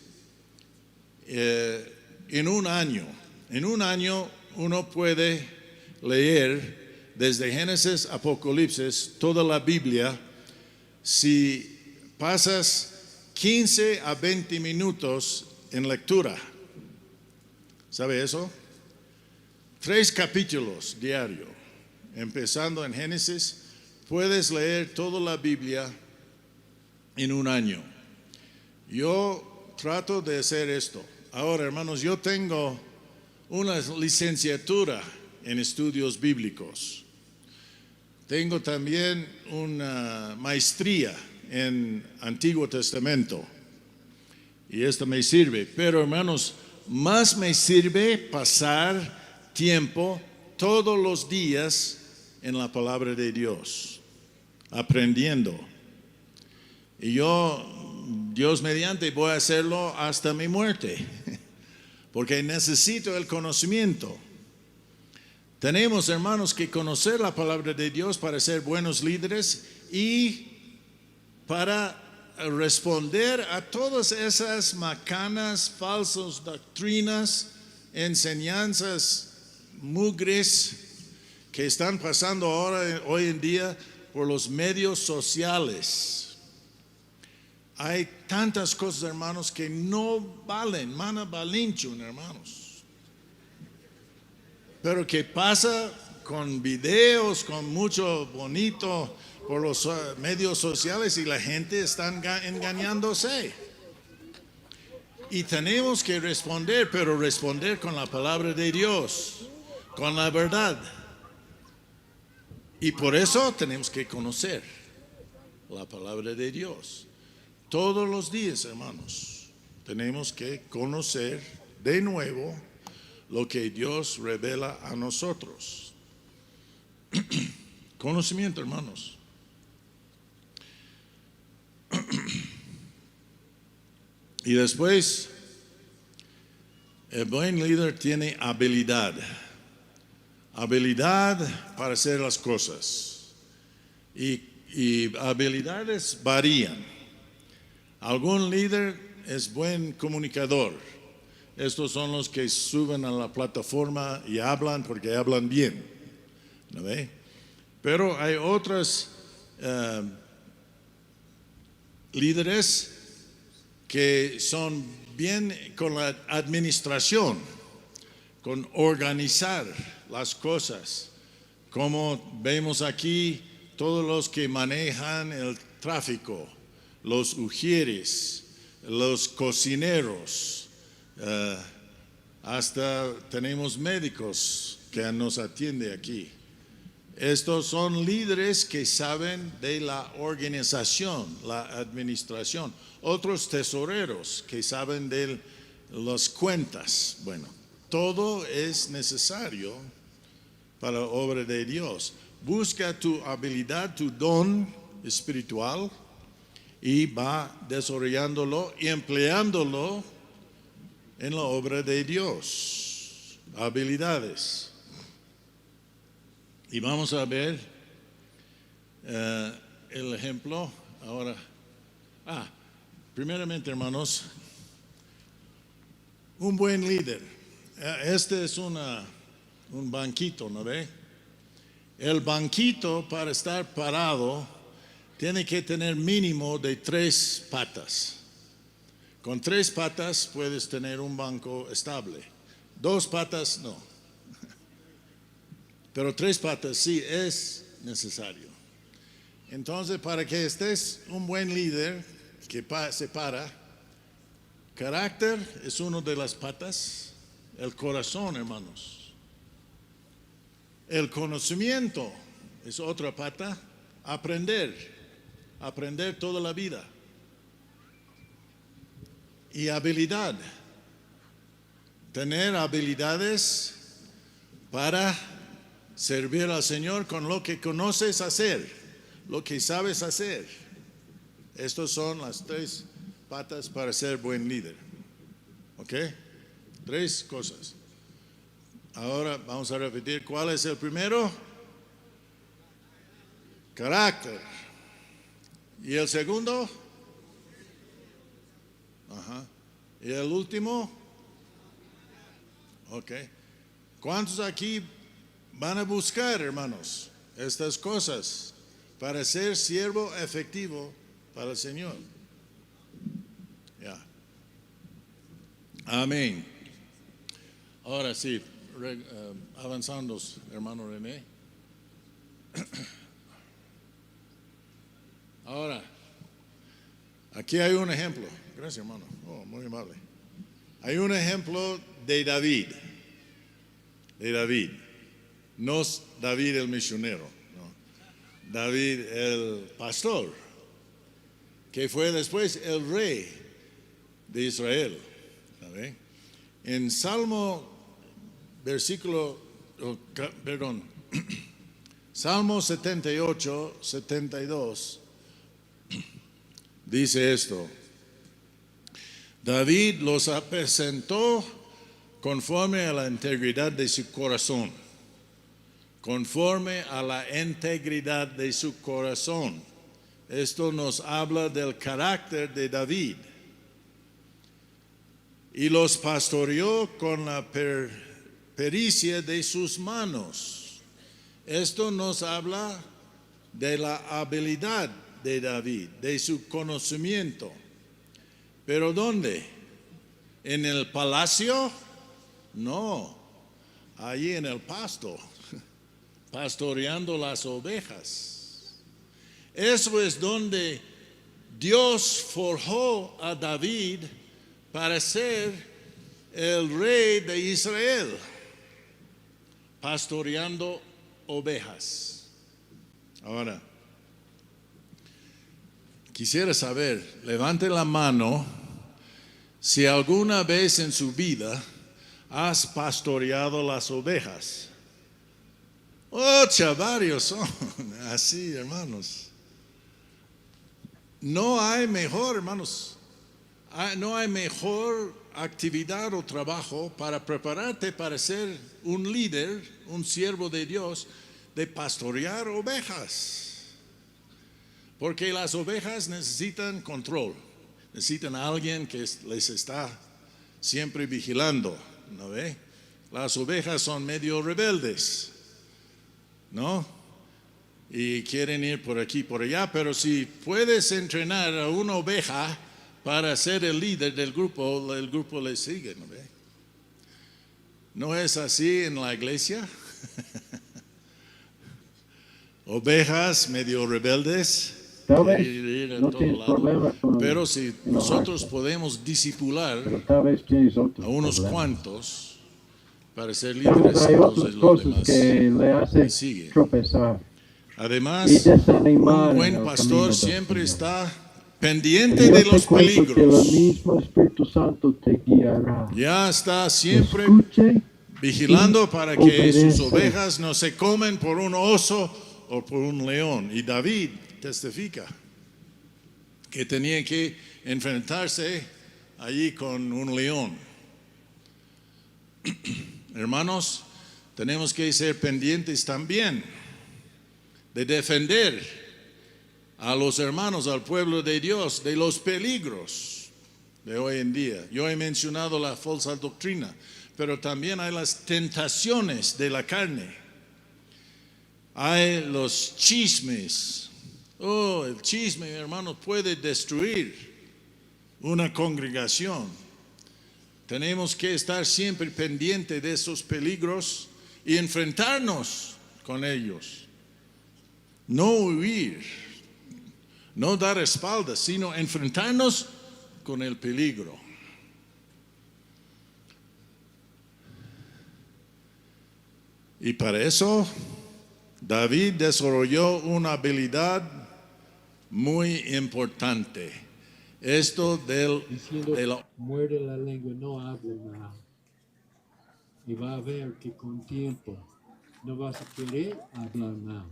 en un año. En un año uno puede leer desde Génesis a Apocalipsis toda la Biblia si pasas 15 a 20 minutos en lectura. ¿Sabe eso? 3 capítulos diarios. Empezando en Génesis, puedes leer toda la Biblia en un año. Yo trato de hacer esto. Ahora, hermanos, yo tengo una licenciatura en estudios bíblicos. Tengo también una maestría en Antiguo Testamento. Y esto me sirve. Pero, hermanos, más me sirve pasar tiempo todos los días en la palabra de Dios, aprendiendo. Y yo, Dios mediante, voy a hacerlo hasta mi muerte, porque necesito el conocimiento. Tenemos, hermanos, que conocer la palabra de Dios para ser buenos líderes y para responder a todas esas macanas, falsas doctrinas, enseñanzas, mugres que están pasando ahora, hoy en día, por los medios sociales. Hay tantas cosas, hermanos, que no valen, mana balinchun, hermanos. Pero que pasa con videos, con mucho bonito por los medios sociales y la gente está engañándose. Y tenemos que responder, pero responder con la palabra de Dios, con la verdad. Y por eso tenemos que conocer la palabra de Dios. Todos los días, hermanos, tenemos que conocer de nuevo lo que Dios revela a nosotros. Conocimiento, hermanos. Y después, el buen líder tiene habilidad. Habilidad para hacer las cosas. Y habilidades varían. Algún líder es buen comunicador. Estos son los que suben a la plataforma y hablan porque hablan bien. ¿No ve? Pero hay otros líderes que son bien con la administración, con organizar las cosas. Como vemos aquí, todos los que manejan el tráfico, los ujieres, los cocineros, hasta tenemos médicos que nos atienden aquí. Estos son líderes que saben de la organización, la administración. Otros tesoreros que saben de las cuentas. Bueno, todo es necesario para la obra de Dios. Busca tu habilidad, tu don espiritual y va desarrollándolo y empleándolo en la obra de Dios. Habilidades. Y vamos a ver el ejemplo ahora. Primeramente, hermanos, un buen líder. Este es un banquito, ¿no ve? El banquito, para estar parado, tiene que tener mínimo de 3 patas. Con 3 patas puedes tener un banco estable. 2 patas no. Pero 3 patas sí es necesario. Entonces, para que estés un buen líder que se para, carácter es una de las patas, el corazón, hermanos. El conocimiento es otra pata, aprender toda la vida. Y habilidad, tener habilidades para servir al Señor con lo que conoces hacer, lo que sabes hacer. Estas son las 3 patas para ser buen líder. ¿Ok? 3 cosas. Ahora vamos a repetir. ¿Cuál es el primero? Carácter. ¿Y el segundo? ¿Y el último? Ok. ¿Cuántos aquí van a buscar, hermanos, estas cosas para ser siervo efectivo para el Señor? Ya. Amén. Ahora sí, avanzando, hermano René. Ahora, aquí hay un ejemplo. Gracias, hermano. Muy amable. Hay un ejemplo de David. No es David el misionero, no. David el pastor, que fue después el rey de Israel. ¿Sabe? En Salmo, Salmo 78, 72, dice esto: David los presentó conforme a la integridad de su corazón. Conforme a la integridad de su corazón. Esto nos habla del carácter de David. Y los pastoreó con la pericia de sus manos. Esto nos habla de la habilidad de David, de su conocimiento. ¿Pero dónde? ¿En el palacio? No, allí en el pasto, pastoreando las ovejas. Eso es donde Dios forjó a David para ser el rey de Israel, pastoreando ovejas. Ahora, quisiera saber, levante la mano si alguna vez en su vida has pastoreado las ovejas. Varios son así, hermanos. No hay mejor, hermanos, no hay mejor actividad o trabajo para prepararte para ser un líder, un siervo de Dios, de pastorear ovejas. Porque las ovejas necesitan control, Necesitan a alguien que les está siempre vigilando, ¿no ve? Las ovejas son medio rebeldes, ¿no? Y quieren ir por aquí, por allá, pero si puedes entrenar a una oveja para ser el líder del grupo, el grupo le sigue, ¿no ve? ¿No es así en la iglesia? Ovejas medio rebeldes, Tal vez ir a no todo tienes lado. problema con Pero si los nosotros árboles, podemos disipular pero tal vez tienes otros a unos problemas. cuantos para ser Tal líderes, vez hay entonces otras los cosas demás que le le hacen siguen. tropezar. Además, Y desanimar un en buen el pastor camino del siempre Señor. está Y pendiente yo de te los cuento que el peligros. mismo Espíritu Santo te guiará. Ya está siempre Escuche vigilando y para que sus obedece. ovejas no se comen por un oso o por un león. Y David testifica que tenía que enfrentarse allí con un león. Hermanos, tenemos que ser pendientes también de defender a los hermanos, al pueblo de Dios, de los peligros de hoy en día. Yo he mencionado la falsa doctrina, pero también hay las tentaciones de la carne. Hay los chismes. Oh, el chisme, hermanos, puede destruir una congregación. Tenemos que estar siempre pendientes de esos peligros y enfrentarnos con ellos. No huir, no dar espaldas, sino enfrentarnos con el peligro. Y para eso, David desarrolló una habilidad muy importante. Esto diciendo, de la muerde la lengua, no hable mal. Y va a ver que con tiempo no vas a querer hablar mal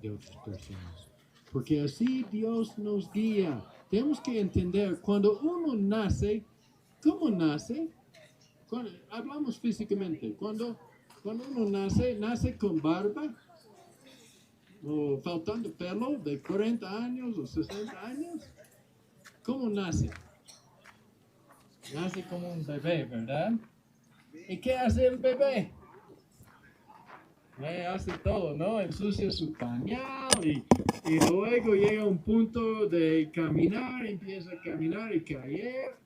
de otras personas. Porque así Dios nos guía. Tenemos que entender, cuando uno nace, ¿cómo nace? Hablamos físicamente. Cuando uno nace con barba, o faltando pelo de 40 años o 60 años. ¿Cómo nace? Nace como un bebé, ¿verdad? ¿Y qué hace el bebé? Hace todo, ¿no? Ensucia su pañal y luego llega a un punto de caminar, empieza a caminar y caer.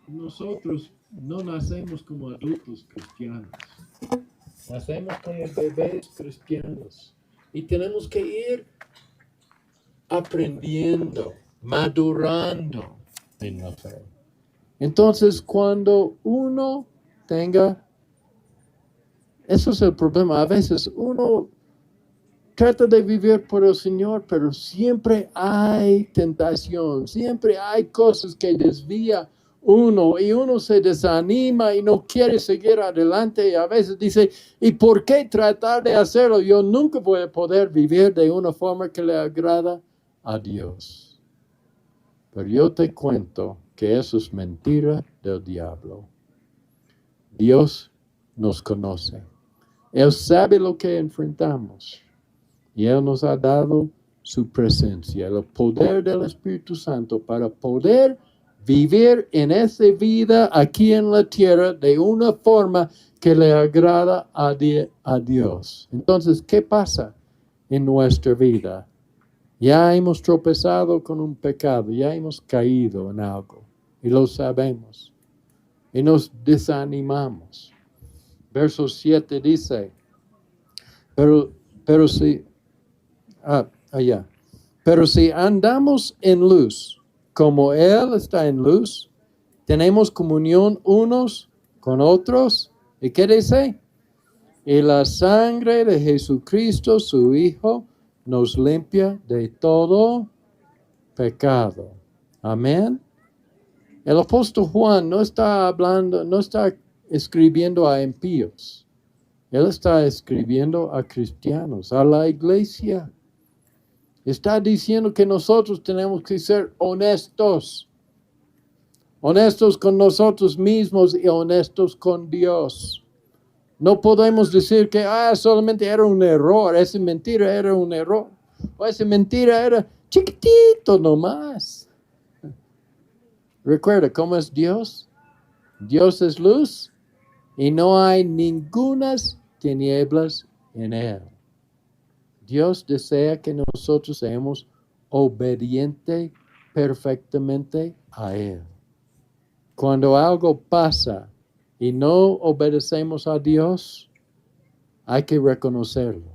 Nosotros no nacemos como adultos cristianos. Nacemos como bebés cristianos. Y tenemos que ir aprendiendo, madurando en la fe. Entonces, cuando uno tenga, eso es el problema, a veces uno trata de vivir por el Señor, pero siempre hay tentación, siempre hay cosas que desvía uno y uno se desanima y no quiere seguir adelante y a veces dice, ¿y por qué tratar de hacerlo? Yo nunca voy a poder vivir de una forma que le agrada a Dios. Pero yo te cuento que eso es mentira del diablo. Dios nos conoce. Él sabe lo que enfrentamos y Él nos ha dado su presencia, el poder del Espíritu Santo para poder vivir en esa vida aquí en la tierra de una forma que le agrada a Dios. Entonces, ¿qué pasa en nuestra vida? Ya hemos tropezado con un pecado, ya hemos caído en algo y lo sabemos y nos desanimamos. Verso 7 dice, pero si andamos en luz, como Él está en luz, tenemos comunión unos con otros. ¿Y qué dice? Y la sangre de Jesucristo, su Hijo, nos limpia de todo pecado. Amén. El apóstol Juan no está escribiendo a impíos. Él está escribiendo a cristianos, a la iglesia. Está diciendo que nosotros tenemos que ser honestos. Honestos con nosotros mismos y honestos con Dios. No podemos decir que solamente era un error, esa mentira era un error. O esa mentira era chiquitito nomás. Recuerda cómo es Dios. Dios es luz y no hay ningunas tinieblas en él. Dios desea que nosotros seamos obedientes perfectamente a él. Cuando algo pasa y no obedecemos a Dios, hay que reconocerlo.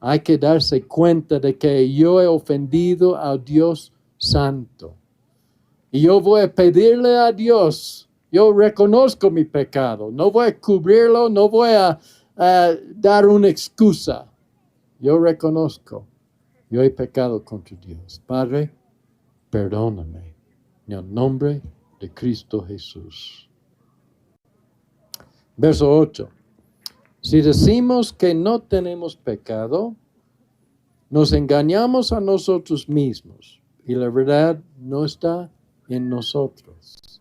Hay que darse cuenta de que yo he ofendido al Dios Santo. Y yo voy a pedirle a Dios, yo reconozco mi pecado, no voy a cubrirlo, no voy a dar una excusa. Yo reconozco, yo he pecado contra Dios. Padre, perdóname en el nombre de Cristo Jesús. Verso 8. Si decimos que no tenemos pecado, nos engañamos a nosotros mismos y la verdad no está en nosotros.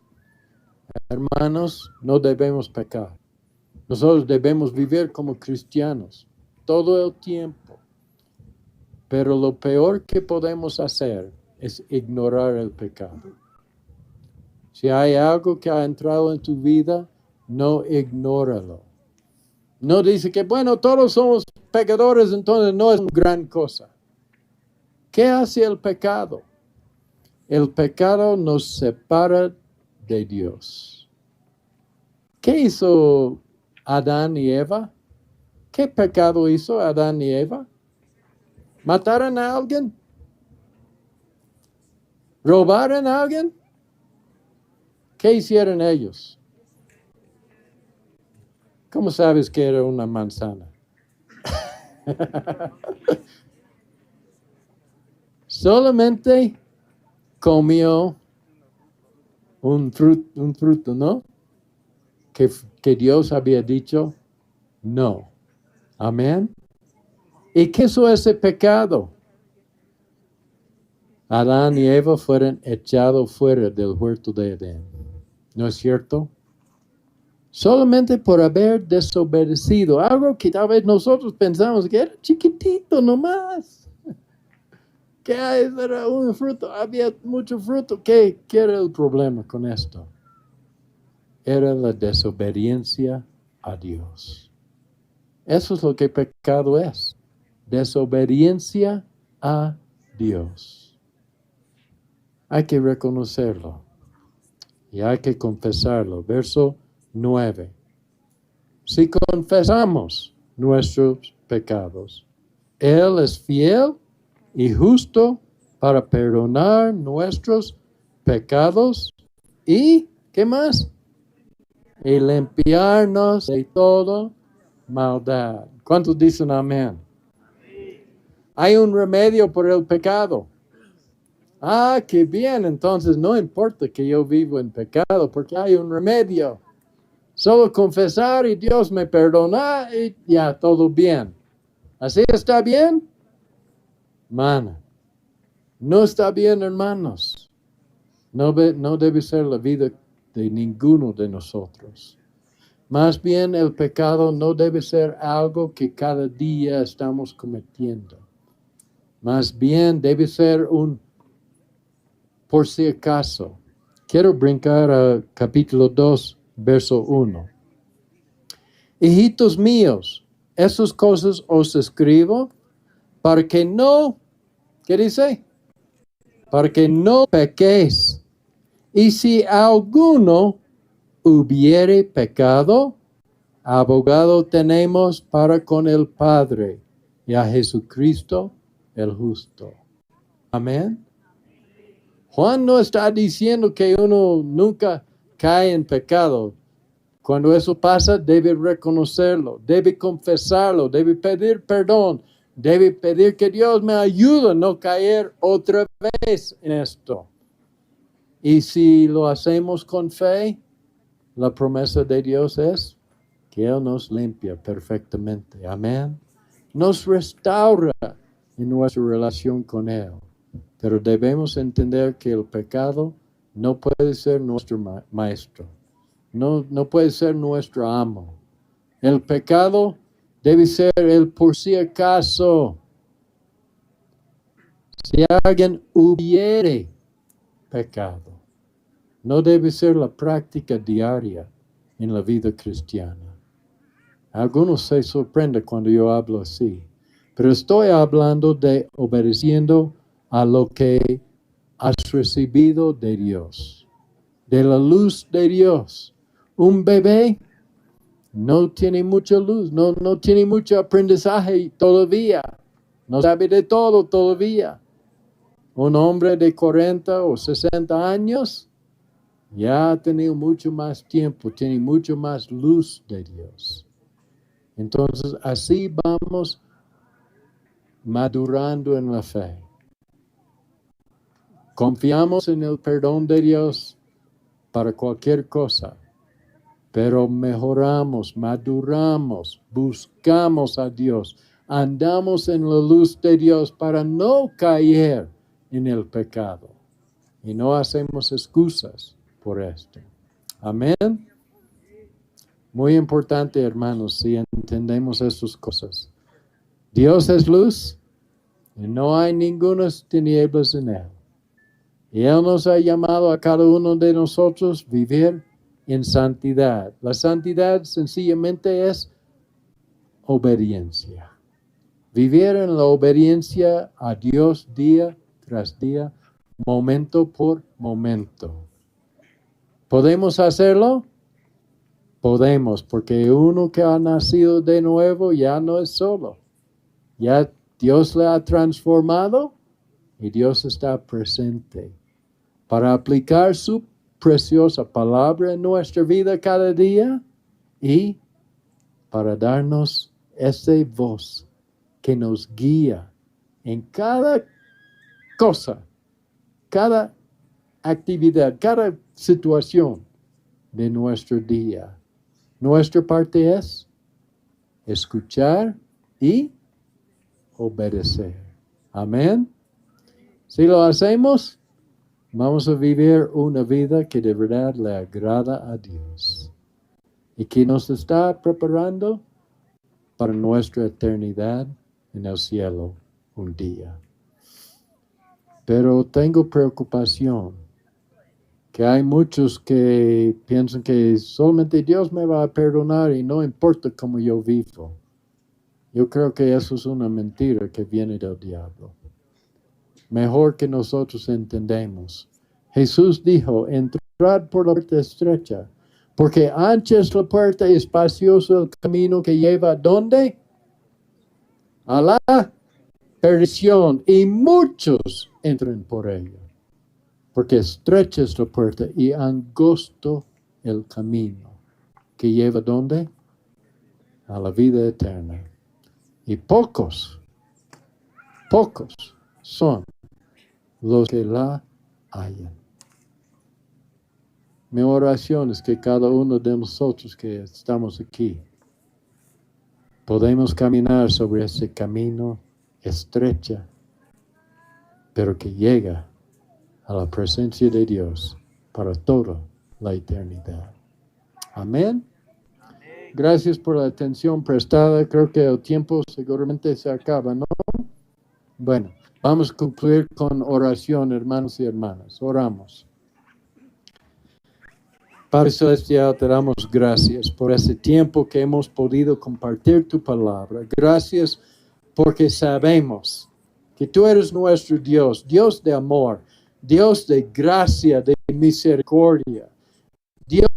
Hermanos, no debemos pecar. Nosotros debemos vivir como cristianos todo el tiempo. Pero lo peor que podemos hacer es ignorar el pecado. Si hay algo que ha entrado en tu vida, no ignóralo. No dice que, bueno, todos somos pecadores, entonces no es una gran cosa. ¿Qué hace el pecado? El pecado nos separa de Dios. ¿Qué hizo Adán y Eva? ¿Qué pecado hizo Adán y Eva? ¿Mataron a alguien? ¿Robaron a alguien? ¿Qué hicieron ellos? ¿Cómo sabes que era una manzana? Solamente comió un fruto, ¿no? Que Dios había dicho no. Amén. ¿Y qué hizo ese pecado? Adán y Eva fueron echados fuera del huerto de Edén. ¿No es cierto? Solamente por haber desobedecido, algo que tal vez nosotros pensamos que era chiquitito nomás. Que era un fruto, había mucho fruto. ¿Qué era el problema con esto? Era la desobediencia a Dios. Eso es lo que pecado es. Desobediencia a Dios. Hay que reconocerlo y hay que confesarlo. Verso 9. Si confesamos nuestros pecados, Él es fiel y justo para perdonar nuestros pecados y, ¿qué más? Y limpiarnos de toda maldad. ¿Cuántos dicen amén? Hay un remedio por el pecado. Ah, qué bien, entonces no importa que yo vivo en pecado porque hay un remedio. Solo confesar y Dios me perdona y ya, todo bien. ¿Así está bien? Hermana, no está bien, hermanos. No debe ser la vida de ninguno de nosotros. Más bien, el pecado no debe ser algo que cada día estamos cometiendo. Más bien, debe ser un por si acaso. Quiero brincar a capítulo 2. Verso 1. Hijitos míos, esas cosas os escribo para que no, ¿qué dice? Para que no pequéis. Y si alguno hubiere pecado, abogado tenemos para con el Padre y a Jesucristo el justo. Amén. Juan no está diciendo que uno nunca cae en pecado. Cuando eso pasa, debe reconocerlo, debe confesarlo, debe pedir perdón, debe pedir que Dios me ayude a no caer otra vez en esto. Y si lo hacemos con fe, la promesa de Dios es que Él nos limpia perfectamente. Amén. Nos restaura en nuestra relación con Él. Pero debemos entender que el pecado no puede ser nuestro maestro. No puede ser nuestro amo. El pecado debe ser el por si acaso. Si alguien hubiere pecado. No debe ser la práctica diaria en la vida cristiana. Algunos se sorprenden cuando yo hablo así, pero estoy hablando de obedeciendo a lo que has recibido de Dios, de la luz de Dios. Un bebé no tiene mucha luz, no tiene mucho aprendizaje todavía, no sabe de todo todavía. Un hombre de 40 o 60 años ya ha tenido mucho más tiempo, tiene mucho más luz de Dios. Entonces así vamos madurando en la fe. Confiamos en el perdón de Dios para cualquier cosa, pero mejoramos, maduramos, buscamos a Dios, andamos en la luz de Dios para no caer en el pecado y no hacemos excusas por esto. Amén. Muy importante, hermanos, si entendemos estas cosas. Dios es luz y no hay ningunas tinieblas en Él. Y Él nos ha llamado a cada uno de nosotros vivir en santidad. La santidad sencillamente es obediencia. Vivir en la obediencia a Dios día tras día, momento por momento. ¿Podemos hacerlo? Podemos, porque uno que ha nacido de nuevo ya no es solo. Ya Dios le ha transformado y Dios está presente para aplicar su preciosa palabra en nuestra vida cada día y para darnos esa voz que nos guía en cada cosa, cada actividad, cada situación de nuestro día. Nuestra parte es escuchar y obedecer. Amén. Si lo hacemos, vamos a vivir una vida que de verdad le agrada a Dios y que nos está preparando para nuestra eternidad en el cielo un día. Pero tengo preocupación que hay muchos que piensan que solamente Dios me va a perdonar y no importa cómo yo vivo. Yo creo que eso es una mentira que viene del diablo. Mejor que nosotros entendemos. Jesús dijo, entrad por la puerta estrecha, porque ancha es la puerta y espacioso el camino que lleva, ¿dónde? A la perdición, y muchos entran por ella. Porque estrecha es la puerta y angosto el camino que lleva ¿dónde? A la vida eterna. Y pocos son los que la hallan. Mi oración es que cada uno de nosotros que estamos aquí podemos caminar sobre ese camino estrecha, pero que llega a la presencia de Dios para toda la eternidad. Amén. Gracias por la atención prestada. Creo que el tiempo seguramente se acaba, ¿no? Bueno, vamos a concluir con oración, hermanos y hermanas. Oramos. Padre Celestial, te damos gracias por ese tiempo que hemos podido compartir tu palabra. Gracias porque sabemos que tú eres nuestro Dios, Dios de amor, Dios de gracia, de misericordia. Dios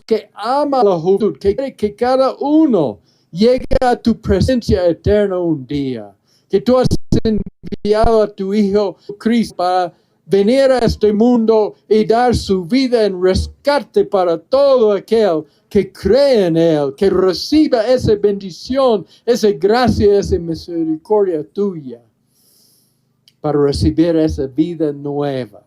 que ama a la juventud, que quiere que cada uno llegue a tu presencia eterna un día. Que tú has enviado a tu Hijo Cristo para venir a este mundo y dar su vida en rescate para todo aquel que cree en Él, que reciba esa bendición, esa gracia, esa misericordia tuya, para recibir esa vida nueva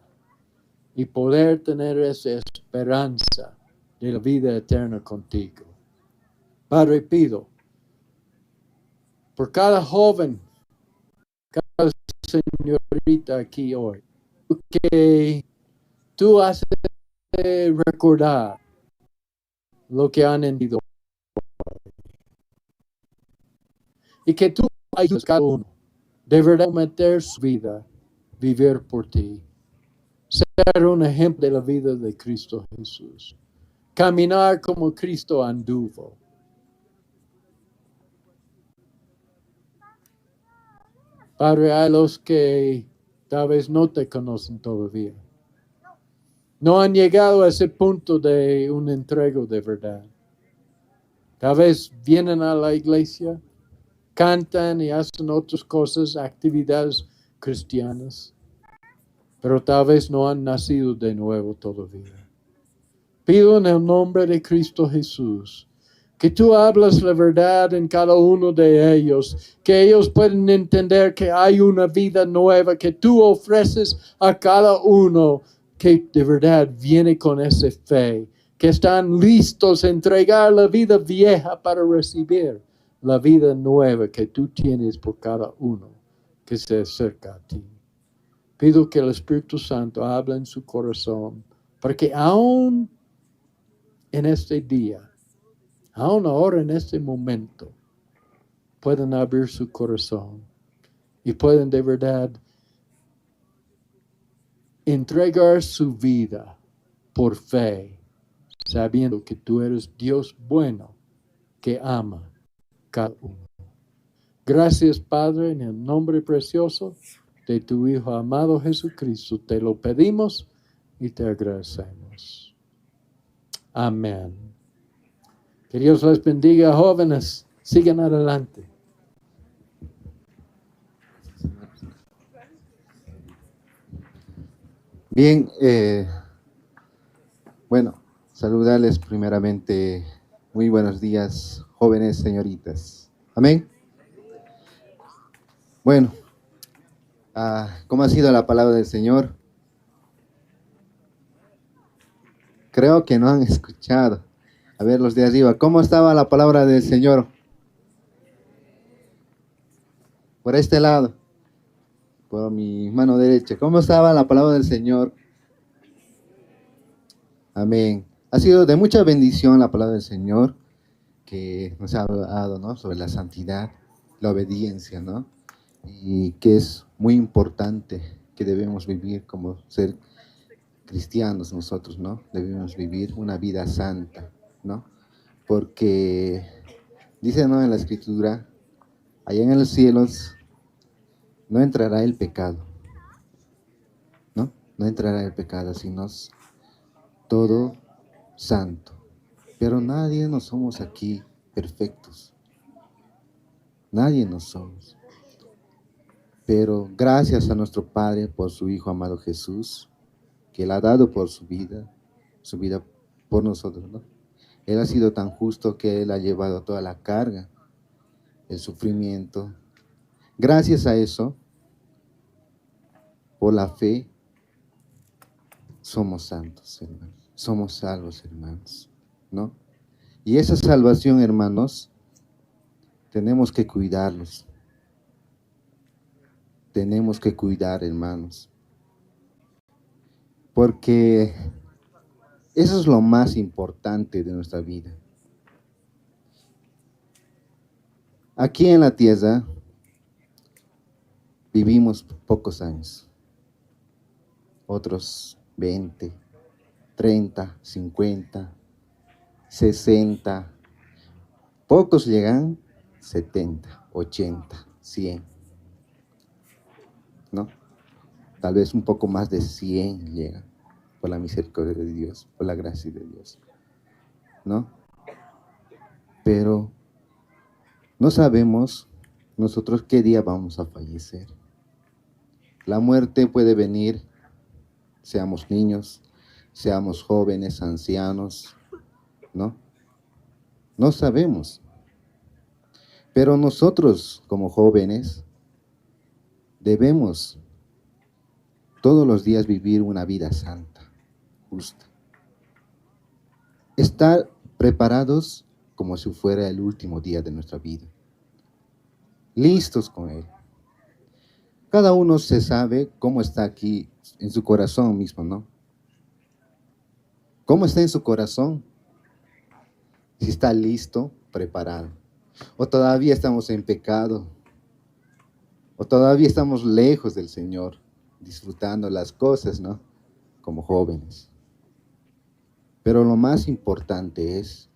y poder tener esa esperanza de la vida eterna contigo. Padre, pido por cada joven, cada señorita aquí hoy, que tú haces recordar lo que han entendido y que tú ayudes a cada uno de verdad meter su vida, vivir por ti. ser un ejemplo de la vida de Cristo Jesús, caminar como Cristo anduvo. Padre, hay los que tal vez no te conocen todavía. No han llegado a ese punto de un entrego de verdad. Tal vez vienen a la iglesia, cantan y hacen otras cosas, actividades cristianas, pero tal vez no han nacido de nuevo todavía. Pido en el nombre de Cristo Jesús que tú hablas la verdad en cada uno de ellos, que ellos puedan entender que hay una vida nueva que tú ofreces a cada uno que de verdad viene con esa fe, que están listos a entregar la vida vieja para recibir la vida nueva que tú tienes por cada uno que se acerca a ti. Pido que el Espíritu Santo hable en su corazón, para que aún en este día, aún ahora en este momento, puedan abrir su corazón y puedan de verdad entregar su vida por fe, sabiendo que tú eres Dios bueno que ama cada uno. Gracias, Padre, en el nombre precioso de tu Hijo amado Jesucristo, te lo pedimos y te agradecemos. Amén. Que Dios les bendiga, jóvenes. Sigan adelante. Bien, bueno, saludarles primeramente. Muy buenos días, jóvenes señoritas. Amén. Bueno, ¿cómo ha sido la palabra del Señor? Creo que no han escuchado. A ver, los de arriba, ¿cómo estaba la palabra del Señor? Por este lado, por mi mano derecha, ¿cómo estaba la palabra del Señor? Amén. Ha sido de mucha bendición la palabra del Señor, que nos ha hablado, ¿no?, sobre la santidad, la obediencia, ¿no? Y que es muy importante que debemos vivir como ser cristianos nosotros, ¿no? Debemos vivir una vida santa, ¿no? Porque dice, ¿no?, en la Escritura, allá en los cielos no entrará el pecado, ¿no? No entrará el pecado, sino todo santo. Pero nadie nos somos aquí perfectos. Nadie nos somos. Pero gracias a nuestro Padre por su Hijo amado Jesús, que Él ha dado por su vida por nosotros, ¿no? Él ha sido tan justo que Él ha llevado toda la carga, el sufrimiento. Gracias a eso, por la fe, somos santos, hermanos. Somos salvos, hermanos, ¿no? Y esa salvación, hermanos, tenemos que cuidarlos. Tenemos que cuidar, hermanos. Porque eso es lo más importante de nuestra vida. Aquí en la tierra vivimos pocos años. Otros 20, 30, 50, 60. Pocos llegan 70, 80, 100. ¿No? Tal vez un poco más de 100 llegan por la misericordia de Dios, por la gracia de Dios, ¿no? Pero no sabemos nosotros qué día vamos a fallecer. La muerte puede venir, seamos niños, seamos jóvenes, ancianos, ¿no? No sabemos. Pero nosotros como jóvenes debemos todos los días vivir una vida santa, justa. Estar preparados como si fuera el último día de nuestra vida. Listos con Él. Cada uno se sabe cómo está aquí en su corazón mismo, ¿no? ¿Cómo está en su corazón? Si está listo, preparado. O todavía estamos en pecado. O todavía estamos lejos del Señor, disfrutando las cosas, ¿no?, como jóvenes. Pero lo más importante es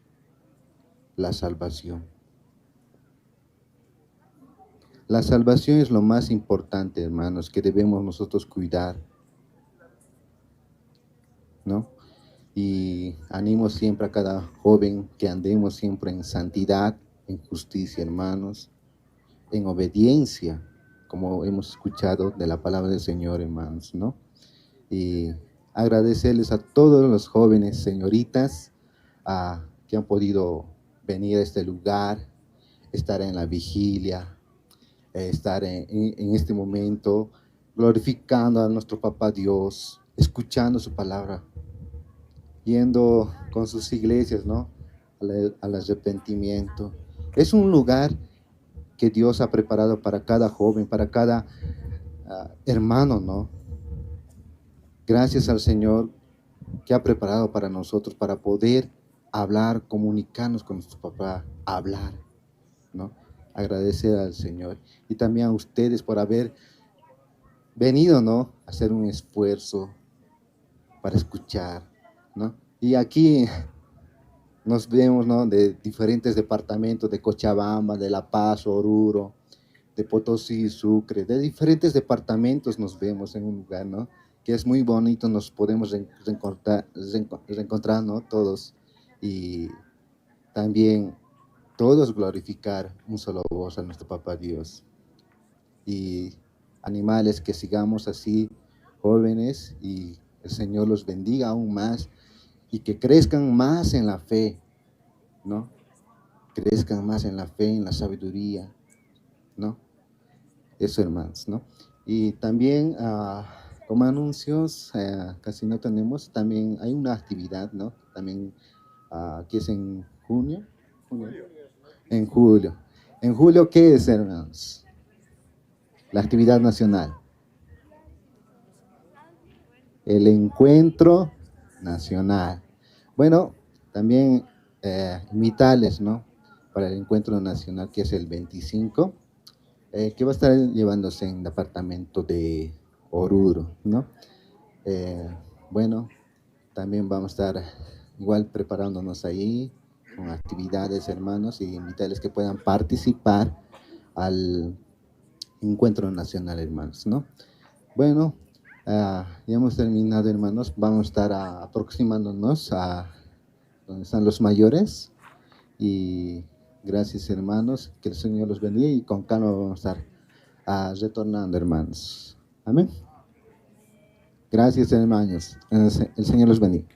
la salvación. La salvación es lo más importante, hermanos, que debemos nosotros cuidar, ¿no? Y animo siempre a cada joven que andemos siempre en santidad, en justicia, hermanos, en obediencia, como hemos escuchado de la palabra del Señor, hermanos, ¿no? Y agradecerles a todos los jóvenes, señoritas, que han podido venir a este lugar, estar en la vigilia, estar en este momento glorificando a nuestro Papá Dios, escuchando su palabra, yendo con sus iglesias, ¿no? Al arrepentimiento. Es un lugar que Dios ha preparado para cada joven, para cada hermano, ¿no? Gracias al Señor que ha preparado para nosotros, para poder hablar, comunicarnos con nuestro papá, hablar, ¿no? Agradecer al Señor y también a ustedes por haber venido, ¿no? A hacer un esfuerzo para escuchar, ¿no? Y aquí nos vemos, ¿no? De diferentes departamentos, de Cochabamba, de La Paz, Oruro, de Potosí, Sucre, de diferentes departamentos nos vemos en un lugar, ¿no? Que es muy bonito, nos podemos reencontrar, ¿no? Todos, y también todos glorificar un solo voz a nuestro Papá Dios. Y animales que sigamos así, jóvenes, y el Señor los bendiga aún más, y que crezcan más en la fe, ¿no? Crezcan más en la fe, en la sabiduría, ¿no? Eso, hermanos, ¿no? Y también, como anuncios, casi no tenemos, también hay una actividad, ¿no? También, que es en junio. En julio. ¿En julio qué es, hermanos? La actividad nacional. El encuentro nacional. Bueno, también invitarles, ¿no? Para el encuentro nacional, que es el 25, que va a estar llevándose en el departamento de Oruro, ¿no? Bueno, también vamos a estar igual preparándonos ahí con actividades, hermanos, y invitarles que puedan participar al encuentro nacional, hermanos, ¿no? Bueno, ya hemos terminado, hermanos. Vamos a estar aproximándonos a donde están los mayores. Y gracias, hermanos, que el Señor los bendiga, y con calma vamos a estar retornando, hermanos. Amén. Gracias, hermanos. El Señor los bendiga.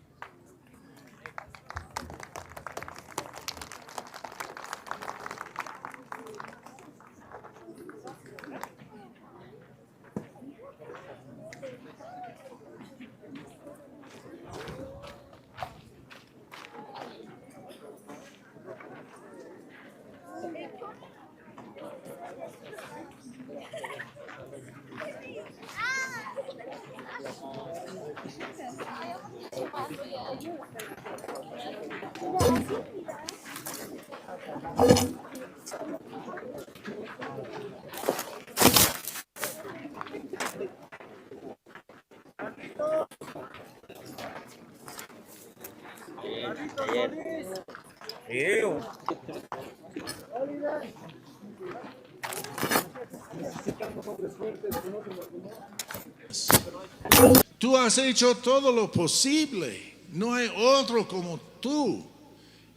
Tú has hecho todo lo posible. No hay otro como tú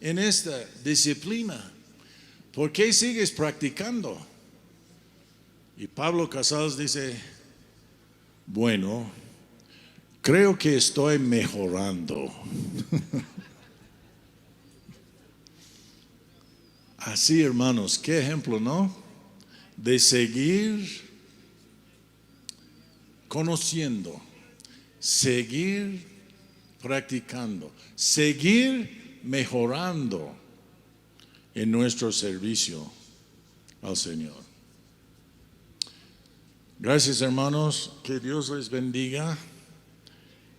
en esta disciplina. ¿Por qué sigues practicando? Y Pablo Casals dice, bueno, creo que estoy mejorando. Así, hermanos, qué ejemplo, ¿no? De seguir conociendo, seguir practicando, seguir mejorando en nuestro servicio al Señor. Gracias, hermanos, que Dios les bendiga,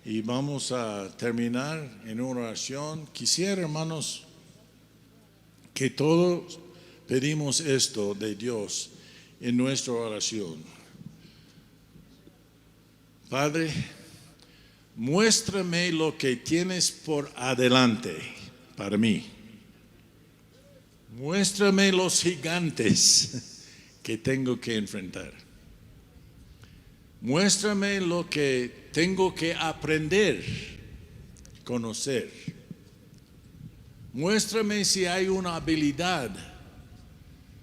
y vamos a terminar en una oración. Quisiera, hermanos, que todos pedimos esto de Dios en nuestra oración. Padre, muéstrame lo que tienes por adelante para mí. Muéstrame los gigantes que tengo que enfrentar. Muéstrame lo que tengo que aprender, conocer. Muéstrame si hay una habilidad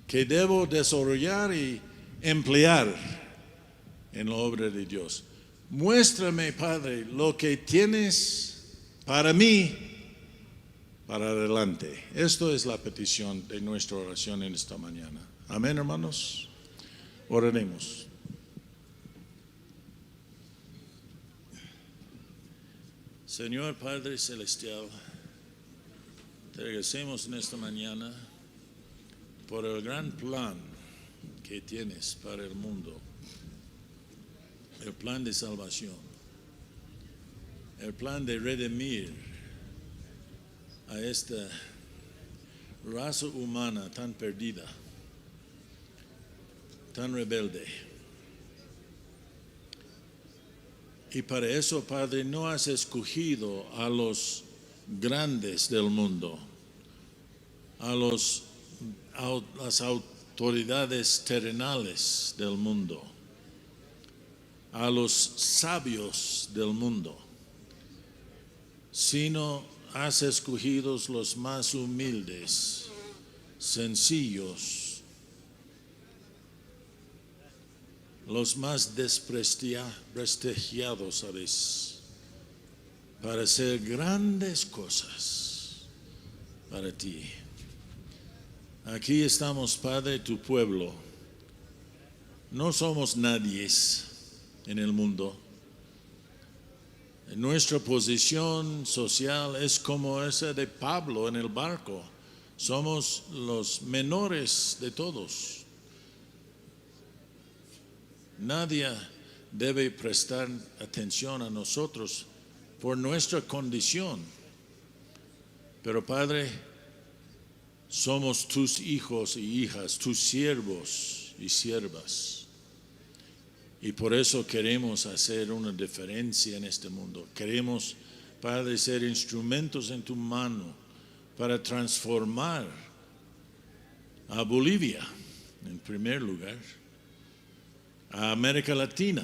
que debo desarrollar y emplear en la obra de Dios. Muéstrame, Padre, lo que tienes para mí, para adelante. Esto es la petición de nuestra oración en esta mañana. Amén, hermanos. Oraremos. Señor Padre Celestial, te agradecemos en esta mañana por el gran plan que tienes para el mundo, el plan de salvación, el plan de redimir a esta raza humana tan perdida, tan rebelde. Y para eso, Padre, no has escogido a los grandes del mundo, a las autoridades terrenales del mundo, a los sabios del mundo, sino has escogido los más humildes, sencillos, los más desprestigiados a veces, para hacer grandes cosas para ti. Aquí estamos, Padre, tu pueblo. No somos nadies en el mundo. Nuestra posición social es como esa de Pablo en el barco. Somos los menores de todos. Nadie debe prestar atención a nosotros por nuestra condición. Pero Padre, somos tus hijos y hijas, tus siervos y siervas. Y por eso queremos hacer una diferencia en este mundo. Queremos, Padre, ser instrumentos en tu mano para transformar a Bolivia, en primer lugar, a América Latina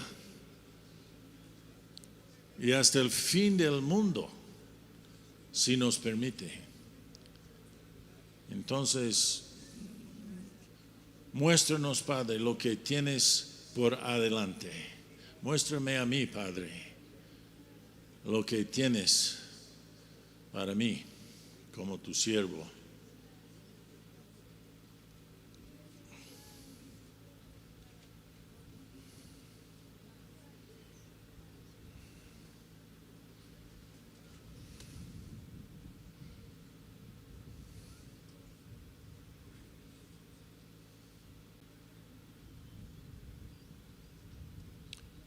y hasta el fin del mundo, si nos permite. Entonces, muéstranos, Padre, lo que tienes por adelante. Muéstrame a mí, Padre, lo que tienes para mí como tu siervo.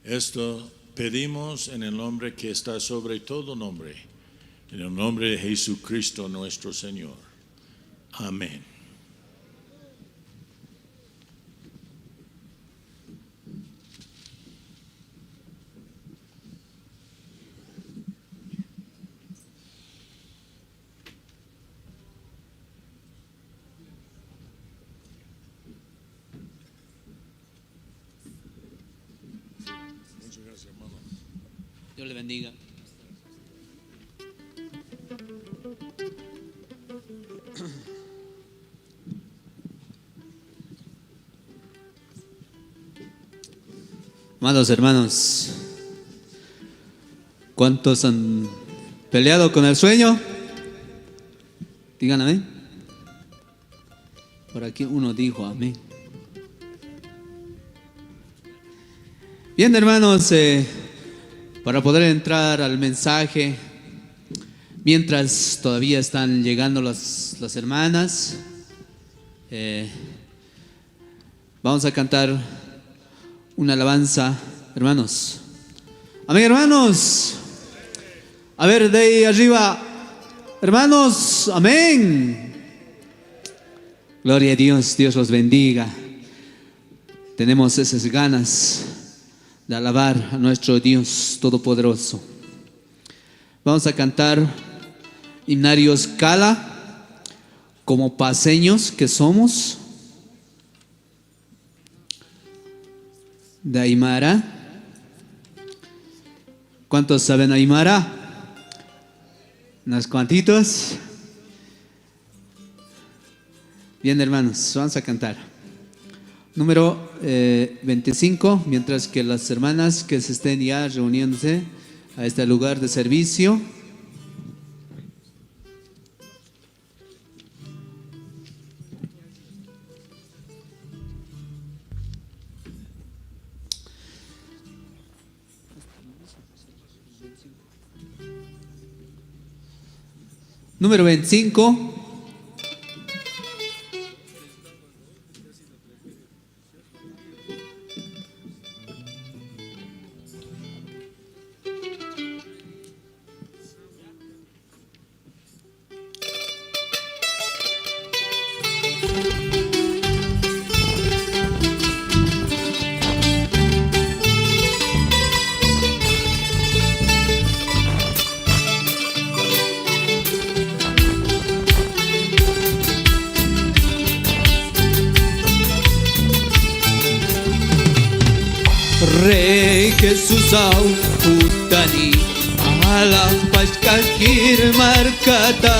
Esto pedimos en el nombre que está sobre todo nombre, en el nombre de Jesucristo nuestro Señor. Amén. Dios le bendiga. Amados hermanos, ¿cuántos han peleado con el sueño? Digan amén. Por aquí uno dijo amén. Bien, hermanos, para poder entrar al mensaje, mientras todavía están llegando las hermanas, vamos a cantar una alabanza, hermanos. Amén, hermanos. A ver, de ahí arriba, hermanos, amén. Gloria a Dios, Dios los bendiga. Tenemos esas ganas de alabar a nuestro Dios Todopoderoso. Vamos a cantar himnarios Cala, como paseños que somos, de Aymara. ¿Cuántos saben Aymara? ¿Unos cuantitos? Bien, hermanos, vamos a cantar. Número 25, mientras que las hermanas que se estén ya reuniéndose a este lugar de servicio. Número 25. Rey Jesús au putani ala paskakir markata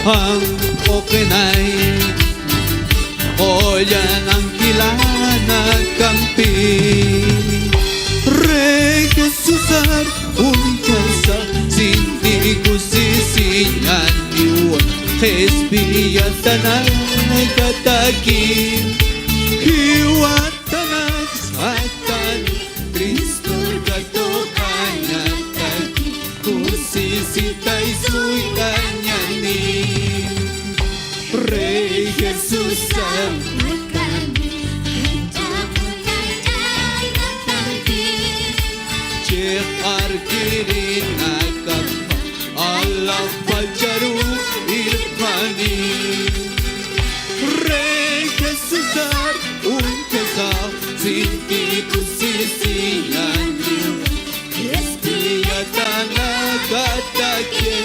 ang okenay oyan angkilana kampi. Rey Jesús ar unkasa sinti kusisinya diwa hespiyatana kataki hiwatana Atani Cristo katokanya taki kusisita isuitanyani. Rey Jesús amukani Cekar kirina kapa Allah pacaru irfani. Rey Jesús unkesa Sinti kusisinya Espiyatana katake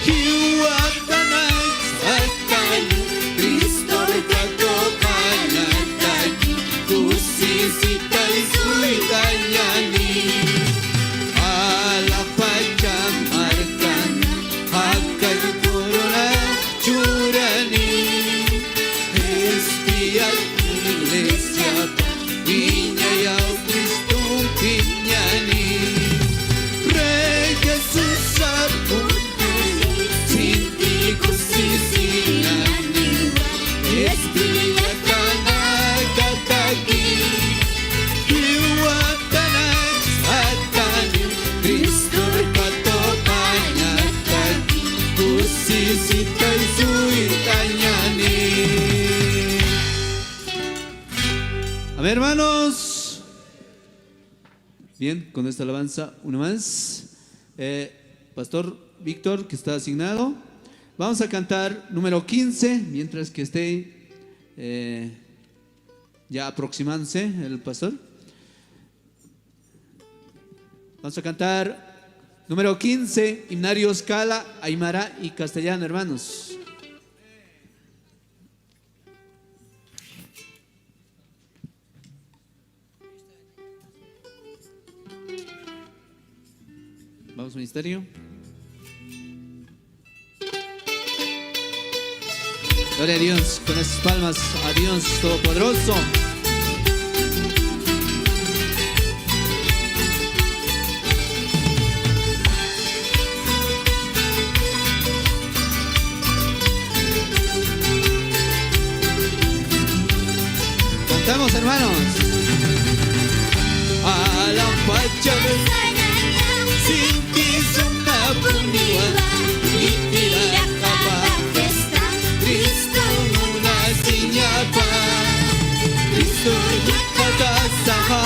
Hiwatana atani Kristo katokanya taki Kusisita isuitanyani. Ala pacamarkana Hakai corona curani Espiyat iglesia Viña y al Cristo piñani. Rey Jesús apuntani Sinti kusisinyani Espiyatana kataki Hiwatana atani Cristo katokanya taki Kusisita isuitanyani. Amén, hermanos. Bien, con esta alabanza, una más. Pastor Víctor, que está asignado. Vamos a cantar número 15, mientras que esté ya aproximándose el pastor. Vamos a cantar número 15, himnarios Cala, Aymara y castellano, hermanos. Vamos, ministerio. Gloria a Dios, con estas palmas a Dios Todopoderoso. Cantamos, hermanos. A la facha Sinti sumna puniwa Itila kapa Cristo muna sinyapa Cristo yukata saha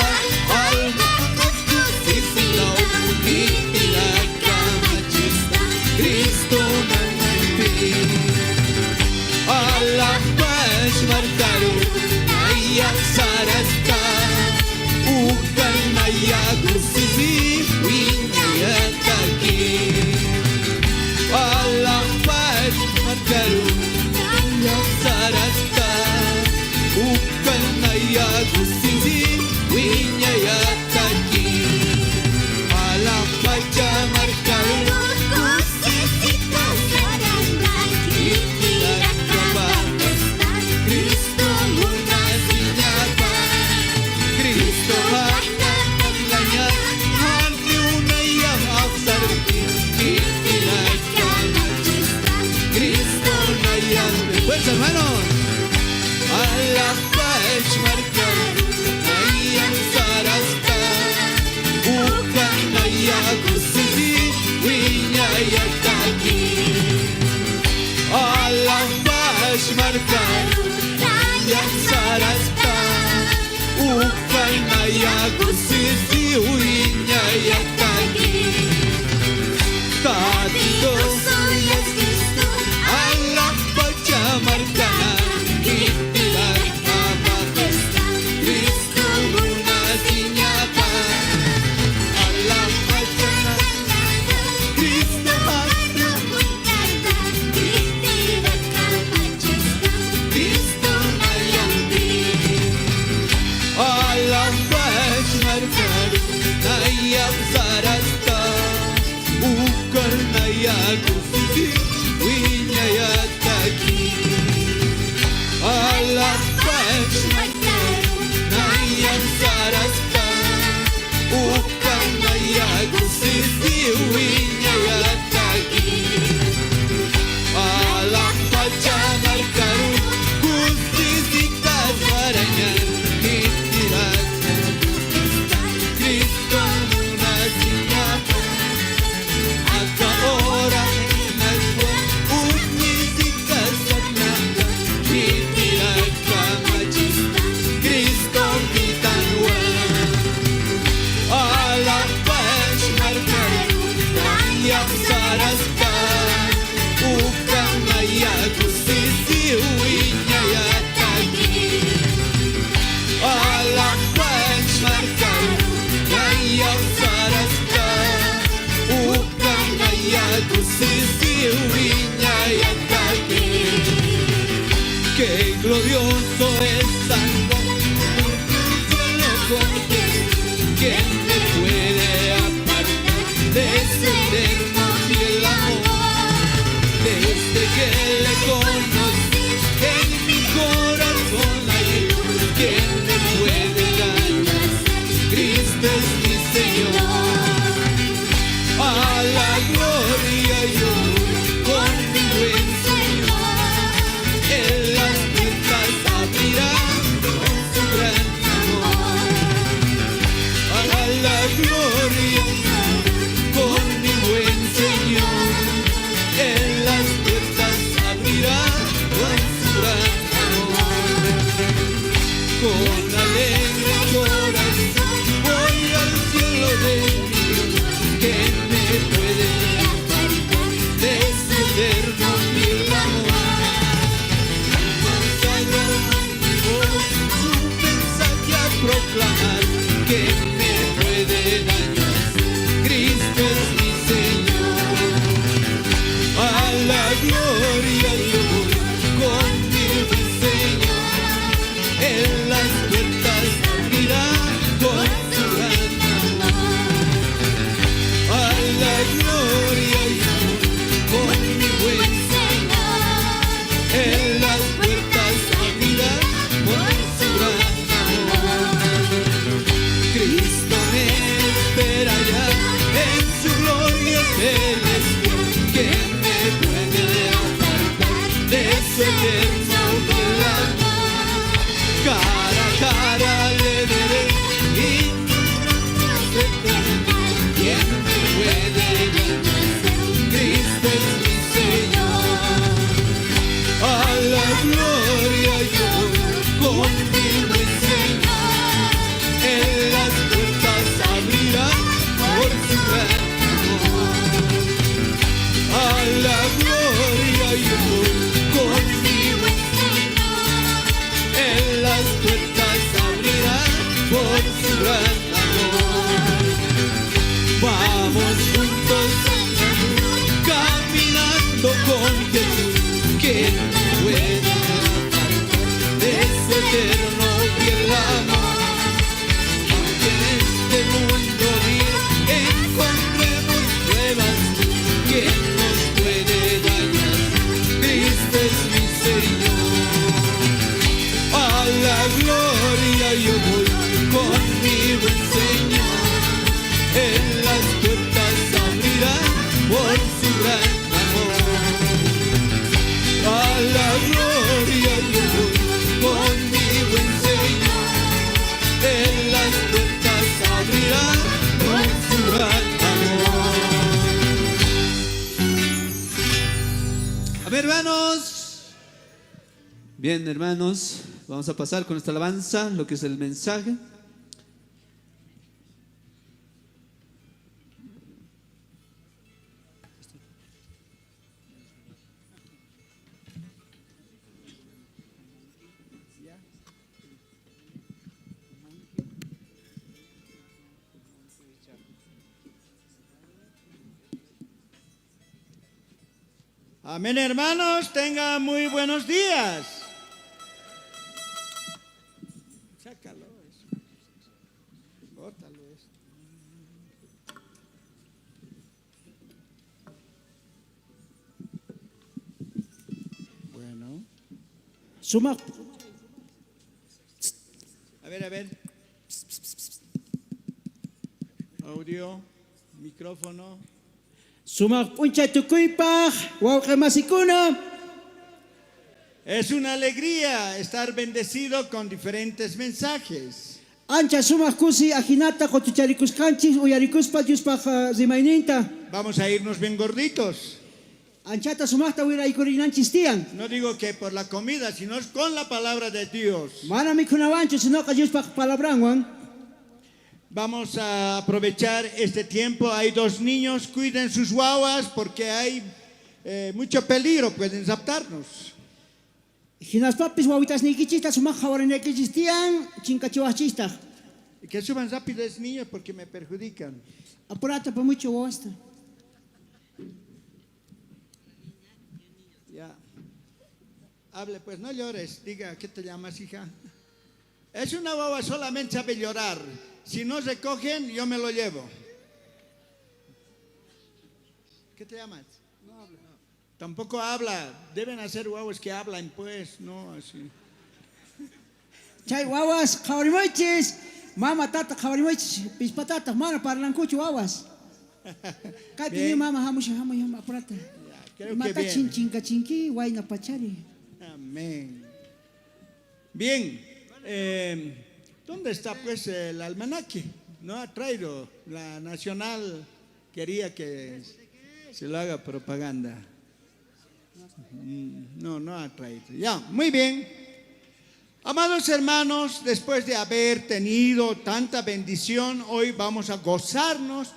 Alma kusisilaw Itila kama chista Cristo manampi Allah pas martaru Ayak sarasta Ukan maya kusisi pachamarcaru kusisitas sarangay kitirak kapatestan Cristo muna sinyapan Cristo hana paglanyan hanti unayang aksarki kitirak kapatestan Cristo nayang pues hermanos a la pachamarcaru nayang sarasta bukan nayaku sisi winyayataki alam pachamarcaru nayang sarasta bukan nayaku sisi winyayataki Tadito soyas Cristo alam pachamarcaru kitirak kapatestan Cristo muna sinyapan alam pachamarcaru Cristo hana paglanyan kitirak kapatestan Cristo nayampi alam pachamarcaru nayang sarasta ukar nayaku sisi winyayataki alam pachamarcaru nayang sarasta ukar nayaku sisi winyayataki alam pachamarcaru kusisitas sarangan kitirak Cristo muna sinyapan Aka orang naswa unisikas at naka kitirak kamajistan Cristo bitanwan alam pachamarcaru nayang sarasta ukang nayaku sisi winyayataki alam pachamarcaru nayang sarasta ukang nayaku sisi winyayataki que glorioso es santo cielo contigo ¿quién me puede apartar de ese eterno fiel amor? Desde que le conocí en mi corazón hay luz. ¿Quién me puede dañar? Cristo es mi Señor. A la gloria yo con mi buen Señor. Él las puertas abrirá con su gran amor. A la gloria con mi buen Señor. Él las puertas abrirá con su gran amor. Con alegre corazón voy al cielo de mi Dios. ¿Quién me puede apartar de su eterno fiel amor? Consagro mi voz, su mensaje a proclamar. ¿Quién me puede dañar? Cristo es mi Señor. A la gloria yo voy con mi buen Señor. Él las puertas abrirá con su gran amor. A la gloria yo voy con mi buen Señor. Él las puertas abrirá con su gran amor. Cristo me esperará en su gloria celestial. ¿Quién me puede apartar de su eterno fiel amor? Cara a cara le veré y eternal. ¿Quién me puede dañar? Cristo es mi Señor. A la gloria yo con mi buen Señor. Él las puertas abrirá por su gran amor. Bien, hermanos, vamos a pasar con esta alabanza, lo que es el mensaje. Amén, hermanos, tengan muy buenos días. Sácalo eso. Bótalo eso. Bueno. Suma. A ver. Audio, micrófono. Sumak puncha tukuypaj, wauke masikuna. Es una alegría estar bendecido con diferentes mensajes. Ancha sumak kusi ajinata kotucharikus kanchis uyarikuspa yuspaj zimaininta. Vamos a irnos bien gorditos. Anchata sumakta uira ikurinanchis tian. No digo que por la comida, sino con la palabra de Dios. Mana mikunawancho sino ka yuspaj palabranwan. Vamos a aprovechar este tiempo. Hay 2 niños, cuiden sus guaguas porque hay mucho peligro, pueden raptarnos. Hinas papis guaguitas nikichista sumak jawarenekichis tian chinkachiwachista. Que suban rápido esos niños porque me perjudican. Apurata por mucho guasta. Ya. Hable pues, no llores. Diga, ¿qué te llamas, hija? Es una guagua, solamente sabe llorar. Si no recogen, yo me lo llevo. ¿Qué te llamas? No habla. Tampoco habla. Deben hacer guaguas que hablan, pues, no así. Chay guaguas, jawarimoichis. Mama tata jawarimoichis. Pispatata, mana parlancucho guaguas. Kati mama hamusha apurata. Creo que Mata bien. chinki, guayna pachari. Amén. Bien. ¿Dónde está pues el almanaque? No ha traído. La Nacional quería que se lo haga propaganda. No ha traído. Ya, muy bien. Amados hermanos, después de haber tenido tanta bendición, hoy vamos a gozarnos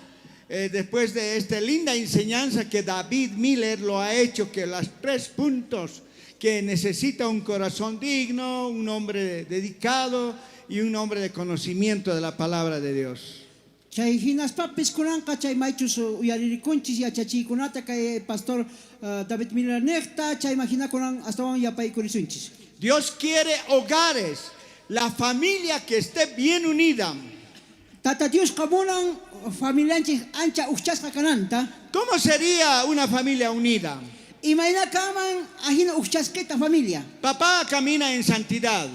después de esta linda enseñanza que David Miller lo ha hecho, que los 3 puntos que necesita un corazón digno, un hombre dedicado y un hombre de conocimiento de la palabra de Dios. Chay hinas papis kunanka chay maichus uyaririkunchis ya chachi kunata kay pastor David Miller necta chay imagina kunan hasta wan yapay kurisunchis. Dios quiere hogares, la familia que esté bien unida. Tata Dios kamunan familianchis ancha uchasqa kananta. ¿Cómo sería una familia unida? Imayna kaman ahina uchasqueta familia. Papá camina en santidad.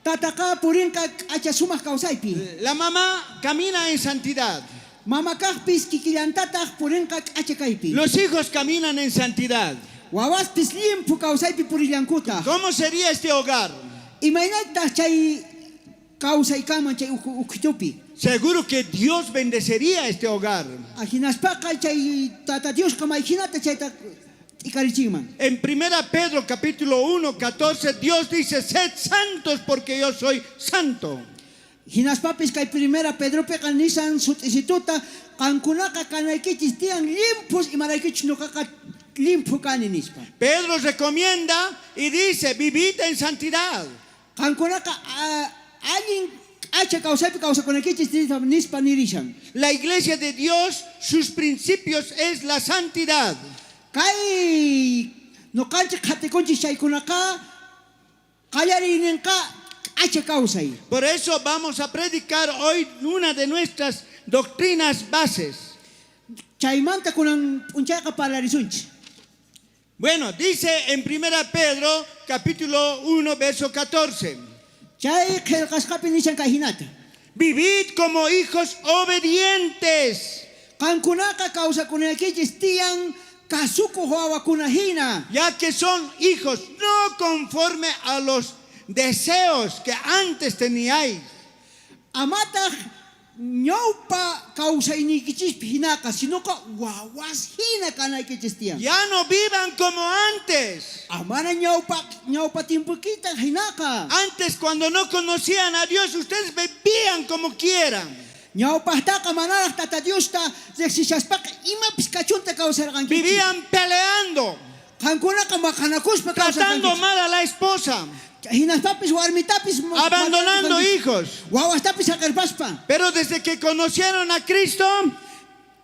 Tataka purinka acha sumas kausaypi. La mamá camina en santidad. Mama kahpis kikillantataq purinka acha kaypi. Los hijos caminan en santidad. Wawaspis limpu kausaypi purillankuta. ¿Cómo sería este hogar? Imaynata chay kausaykaman chay ukitupi. Seguro que Dios bendecería este hogar. Ajinaspaqa chay tata Dios kamayhinata chayta en 1 Pedro capítulo 1, 14, Dios dice, sed santos porque yo soy santo. Hinas papis kay 1 Pedro pekan nisan sut isituta kankunaka kanaykichis tiyan limpus imaraykichis nukaka limpu kaninispa. Pedro recomienda y dice, vivid en santidad. Kankunaka alguien hacha kausaypi kausakunaykichis nispa nirishan. La iglesia de Dios, sus principios es la santidad. Kay no kanchi khatekonchi shaykunaka qallarinenqa acha kausay. Por eso vamos a predicar hoy una de nuestras doctrinas bases. Chaymanta kunan punchayqa parlarisunchi. Bueno, dice en 1 Pedro capítulo 1 verso 14. Chay qelqasqapi nishan kahinata. Vivid como hijos obedientes. Kankunaka kausakunaykichis tiyan ya que son hijos no conforme a los deseos que antes teníais. Amata ñawpa kawsaynikichis hinaka sino ka wawas hina kanaykichis tiyan. Ya no vivan como antes. Amana ñawpa tiempo kita hinaka. Antes, cuando no conocían a Dios, ustedes vivían como quieran. Ñawpahtaka manaraq tata Diosta riqsishaspaqa imapis kachunta kawsarqankichis. Vivían peleando, Qankunaqa maqanakuspa tratando kawsarqankichis. mal a la esposa, Hinaspapis warmitapis abandonando hijos. wawastapis haqirpaspa. Pero desde que conocieron a Cristo,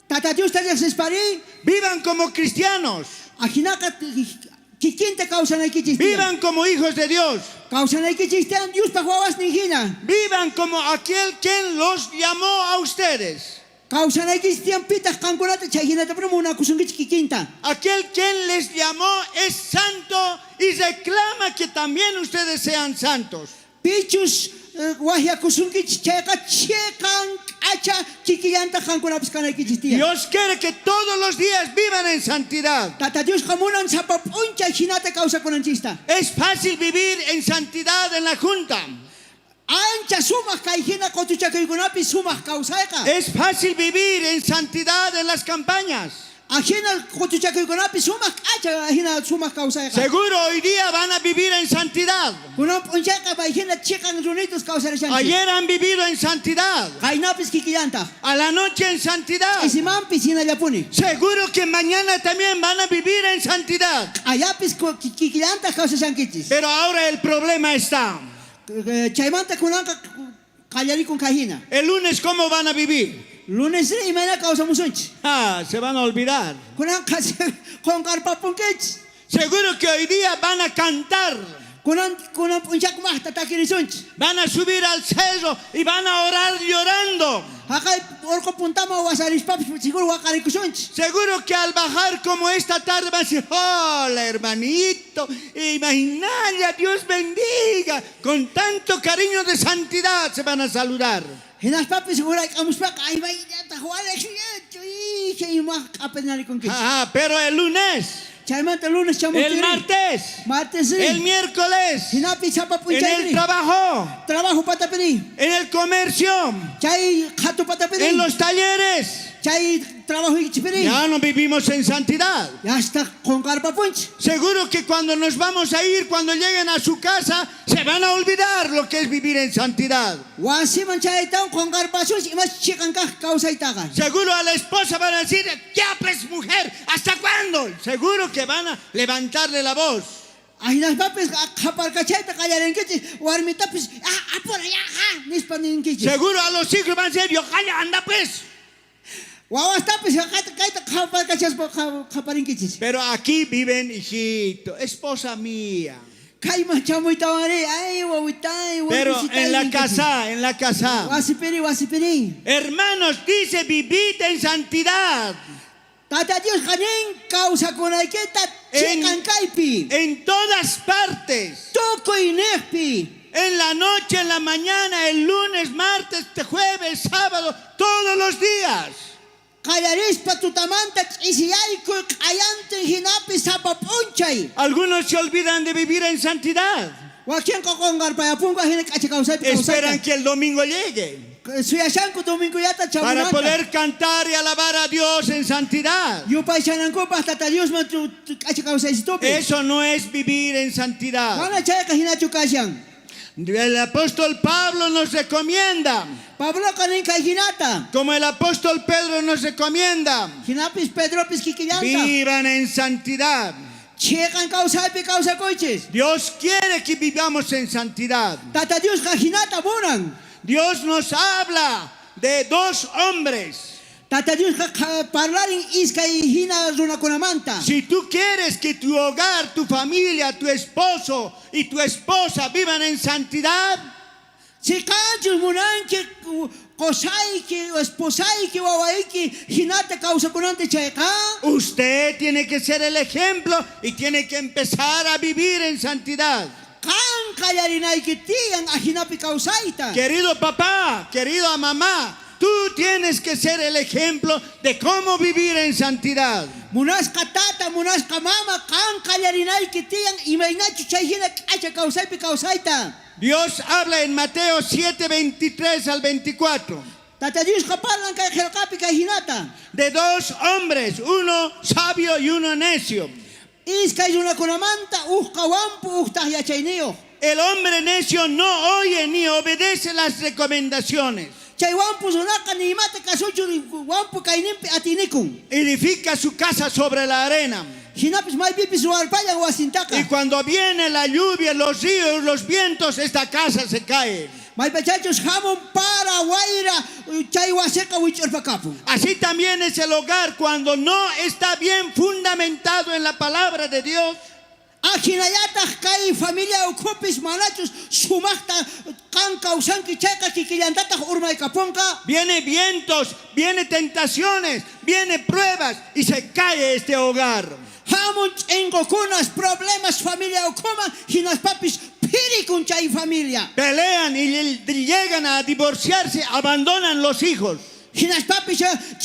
Tata Diosta riqsispari vivan como cristianos, ahinaqa kikinta kawsanaykichis tiyan. vivan como hijos de Dios, Kawsanaykichis tiyan Diospaq wawasnin hina. vivan como aquel quien los llamó a ustedes, Kawsanaykichis tiyan pitaq qankunata chay hinatapura munakusunkichis kikinta. aquel quien les llamó es santo y reclama que también ustedes sean santos. Pichus wahyakusunkichis chayqa cheqan acha kikillanta qankunapis kanaykichis tiyan. Dios quiere que todos los días vivan en santidad. Tata Diosqa munan sapa p'uncha hinata kawsakunanchista. Es fácil vivir en santidad en la junta. Ancha sumaq kay hina q'utuchakuykunapi sumaq kawsayqa. Es fácil vivir en santidad en las campañas. Ahina q'utuchakuykunapi sumaq acha hina sumaq kawsayqa. Seguro hoy día van a vivir en santidad. Kunan p'unchaqa pa hina cheqan runitos kawsarishanchis. Ayer han vivido en santidad. Kaynapis kikillanta. A la noche en santidad. Isimanpis hinallapuni. Seguro que mañana también van a vivir en santidad. Allapis kikillanta kawsashankichis. Pero ahora el problema está. Chaymanta kunanqa qallarikun kayhina. El lunes, ¿cómo van a vivir? Lunes imana kawsamusunchis. Se van a olvidar. Kunanqa qonqarpapunkichis. Seguro que hoy día van a cantar. Kunan p'unchakmaqta takirisunchis. Van a subir al cerro y van a orar llorando. Haqay orqo puntama wasarispapis seguro waqarikusunchis. Seguro que al bajar como esta tarde van a decir, hola hermanito, imaginaria, Dios bendiga. Con tanto cariño de santidad se van a saludar. Hinaspapis urayqamuspaqa aymaynata huwalaq Pero el lunes, chaymanta lunes el martes, el miércoles, hinapi chapa en el trabajo patapini, en el comercio, chay qhatu patapini, en los talleres. chay trabajo ichipini. Ya no vivimos en santidad. Ya está qonqarpapunchis. Seguro que cuando nos vamos a ir, cuando lleguen a su casa, se van a olvidar lo que es vivir en santidad. Wasiman chaytan qonqarpasunchis imas chiqankaq kawsaytaqa. Seguro a la esposa van a decir, ya pues mujer, ¿hasta cuándo? Seguro que van a levantarle la voz. Ahinaspapis qaparkachayta qallarinkichis warmitapis apura ya nispaninkichis. Seguro a los hijos van a decir, yo calla, anda pues. Pero aquí viven, hijito, esposa mía. Pero en la casa. Hermanos, dice, vivid en santidad. En todas partes. En la noche, en la mañana, el lunes, martes, jueves, sábado, todos los días. Algunos se olvidan de vivir en santidad. Esperan que el domingo llegue para poder cantar y alabar a Dios en santidad. Eso no es vivir en santidad. El apóstol Pablo nos recomienda, como el apóstol Pedro nos recomienda, vivan en santidad. Dios quiere que vivamos en santidad. Dios nos habla de dos hombres. Si tú quieres que tu hogar, tu familia, tu esposo y tu esposa vivan en santidad, usted tiene que ser el ejemplo y tiene que empezar a vivir en santidad. Querido papá, querida mamá, tú tienes que ser el ejemplo de cómo vivir en santidad. Dios habla en Mateo 7:23 al 24. Tata Dios kapalan kay helkapi kay hinata. de dos hombres, uno sabio y uno necio. Is kay una kunamanta kawampu tahyachayneo. El hombre necio no oye ni obedece las recomendaciones. Chay wampu sunaka ni mate kasuchu wampu kay nimpi atinikun. Edifica su casa sobre la arena. Hinapis may bipis warpayan wasintaka. Y cuando viene la lluvia, los ríos, los vientos, esta casa se cae. May pachachos hamon para waira chay waseka wichorpakapu. Así también es el hogar cuando no está bien fundamentado en la palabra de Dios. Ajinayata kay familia ukupis manachos sumakta kanka usanki cheka kikillantata urmay kaponka. Viene vientos, viene tentaciones, viene pruebas y se cae este hogar. Hamon engokunas problemas familia ukuma hinas papis pirikun chay familia. Pelean y llegan a divorciarse, abandonan los hijos. Hinas papis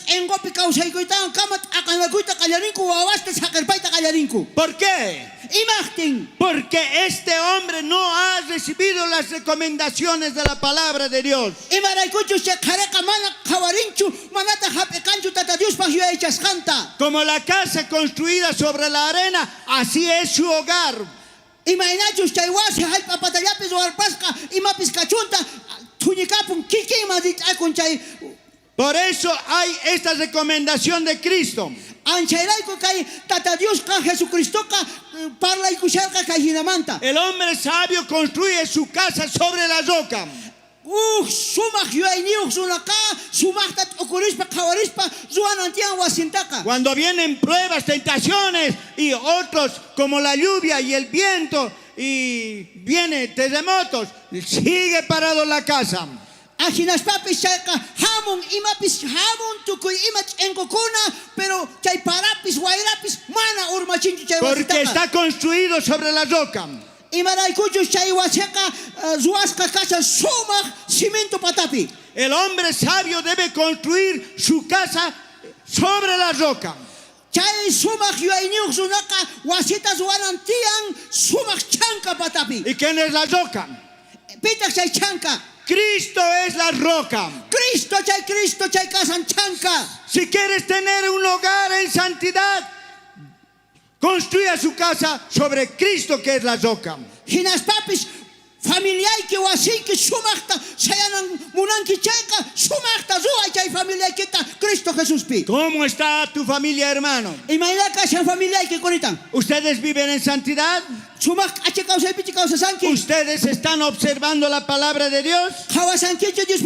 engopi kausaykuitan kamat akanakuita kallarinku wawasta sakarpaita kallarinku. ¿Por qué? Imachtin. Porque este hombre no ha recibido las recomendaciones de la palabra de Dios. Imaraykuchu se kareka mana kawarinchu manata hapekanchu tata Dios pagyo echascanta. Como la casa construida sobre la arena, así es su hogar. Imainachus chaywasi halpa patayapis warpaska imapis kachunta tuñikapun kikima dit akun chay. Por eso hay esta recomendación de Cristo. Anchayrayku kay tata Dios ka Jesucristo ka parlaykusharka kay hinamanta. El hombre sabio construye su casa sobre la roca. Sumak yuayniuk sunaka sumaktat okurispa kawarispa zuanantian wasintaka. Cuando vienen pruebas, tentaciones y otros como la lluvia y el viento y viene terremotos, sigue parado la casa. Ajinas papis chayka hamun imapis hamun tukuy imach enkokuna pero chay parapis wairapis mana urmachinchu chay wasitaka. Porque está construido sobre la roca. Imaraykuchus chay waseka zuaska casa sumak cimento patapi. El hombre sabio debe construir su casa sobre la roca. Chay sumak yuayniuk sunaka wasita zuanantian sumak chanka patapi. ¿Y quién es la roca? Pitak chay chanka. Cristo es la roca. Cristo chay casan chanka. Si quieres tener un hogar en santidad, construya su casa sobre Cristo que es la roca. Hinas papis familiay que wasiki sumakta sayanan munanki chayka sumakta zuay chay familiay kita Cristo Jesús pi. ¿Cómo está tu familia, hermano? Imainaka chay familiay que konitan. ¿Ustedes viven en santidad? Sumak ache causa pichi causa sanki. ¿Ustedes están observando la palabra de Dios? Hawasankicho Dios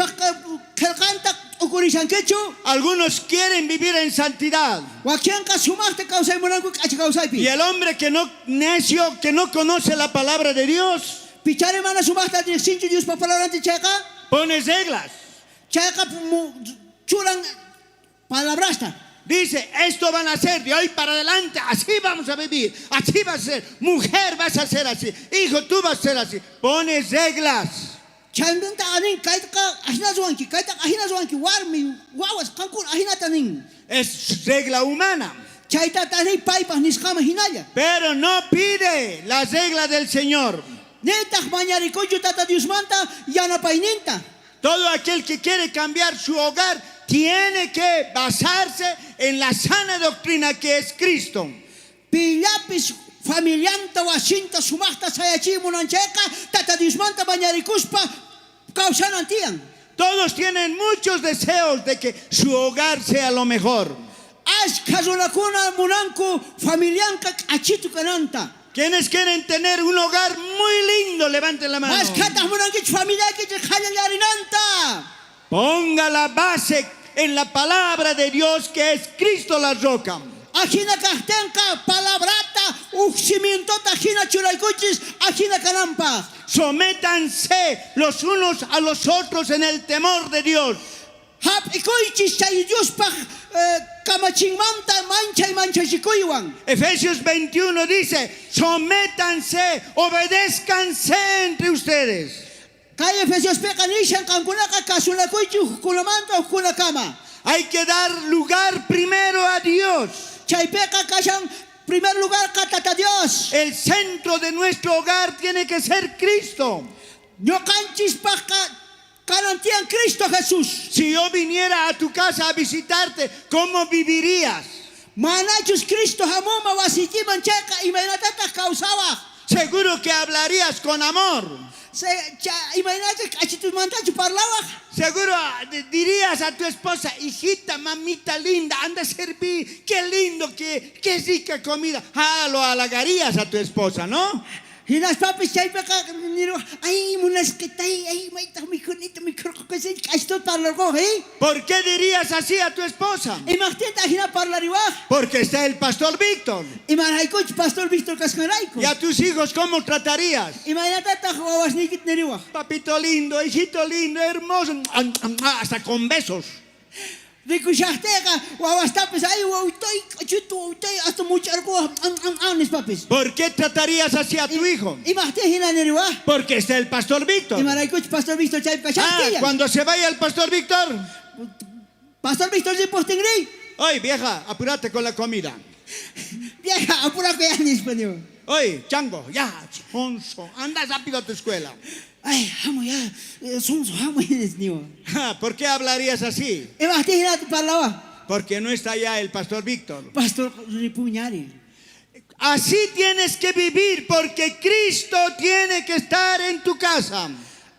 kelkanta ukurisankicho. Algunos quieren vivir en santidad. Wakianka sumakta causa munanku ache causa pi. Y el hombre que no necio, que no conoce la palabra de Dios, pichare mana sumakta sinchu Dios pa palabra chayka. pone reglas. Chayka churan palabrasta. Dice, esto van a hacer de hoy para adelante, así vamos a vivir, así va a ser. Mujer, vas a ser así. Hijo, tú vas a ser así. Pone reglas. Es regla humana. Pero no pide la regla del Señor. Todo aquel que quiere cambiar su hogar tiene que basarse en la sana doctrina que es Cristo. Pilapis familianta wasinta sumachta sayachi munancheka tata dismanta bañarikuspa causanantian. Todos tienen muchos deseos de que su hogar sea lo mejor. As kazunakuna munanku familianka achitu kananta. Quienes quieren tener un hogar muy lindo, levanten la mano. As kata munanki familia que jayarinanta. Ponga la base en la palabra de Dios que es Cristo la roca. Ajina kahtenka palabrata uximientota ajina churaykuchis ajina kanampa. Sométanse los unos a los otros en el temor de Dios. Hap ikoichis chay Dios pa kamachingmanta mancha y manchachikuiwan. Efesios 21 dice, sométanse, obedézcanse entre ustedes. Kay Efesios pekanishan kankunaka kasunakuichu kunamanta kunakama. Hay que dar lugar primero a Dios. Chay peka kashan primer lugar katata Dios. El centro de nuestro hogar tiene que ser Cristo. No canchis paka canantian Cristo Jesús. Si yo viniera a tu casa a visitarte, ¿cómo vivirías? Manachus Cristo hamoma wasikiman chayqa imaynataq kawsawaq. Seguro que hablarías con amor. Imaynataq achitusmantachu parlawaq. Seguro dirías a tu esposa, hijita, mamita linda, anda a servir, qué lindo, qué rica comida. Lo halagarías a tu esposa, ¿no? Hinas papis chaypaqa niro ay munaskitay ay mayta mikunita mikrokokasi kasto parlargo ¿Por qué dirías así a tu esposa? Imagtenta hina parlariwaq. Porque está el pastor Víctor. Imanaykuch pastor Víctor kasqarayku. ¿Y a tus hijos cómo tratarías? Imaynataq wawasnikit niriwaq. Papito lindo, hijito lindo, hermoso, hasta con besos. Rikushaqtayqa wawastapis ay wawtoy chutu wawtoy hasta mucharku anis papis. ¿Por qué tratarías así a tu hijo? Imagte hina niriwaq. Porque está el pastor Víctor. Imanaykuch pastor Víctor chaypa shaqtiya. Cuando se vaya el pastor Víctor. Pastor Víctor se postingri. Oye, vieja, apúrate con la comida. Vieja, apúrate ya ni español. Oye, chango, ya, sonso, anda rápido a tu escuela. Ay, amo ya, sonso, amo niño. ¿Por qué hablarías así? Porque no está ya el pastor Víctor. Pastor Ripuñari. Así tienes que vivir porque Cristo tiene que estar en tu casa.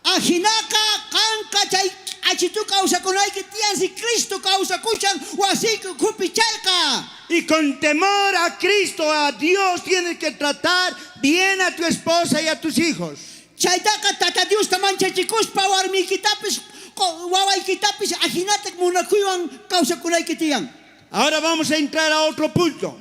Ajinaka, kanka, chay, achitu causa con ay que si Cristo causa kuchan, o así que kupichayka. Y con temor a Cristo, a Dios, tienes que tratar bien a tu esposa y a tus hijos. Chaytaka tata Dios taman chachikuspa warmi kitapis waway kitapis ajinatek munakuywan causa kunay kitiyan. Ahora vamos a entrar a otro punto.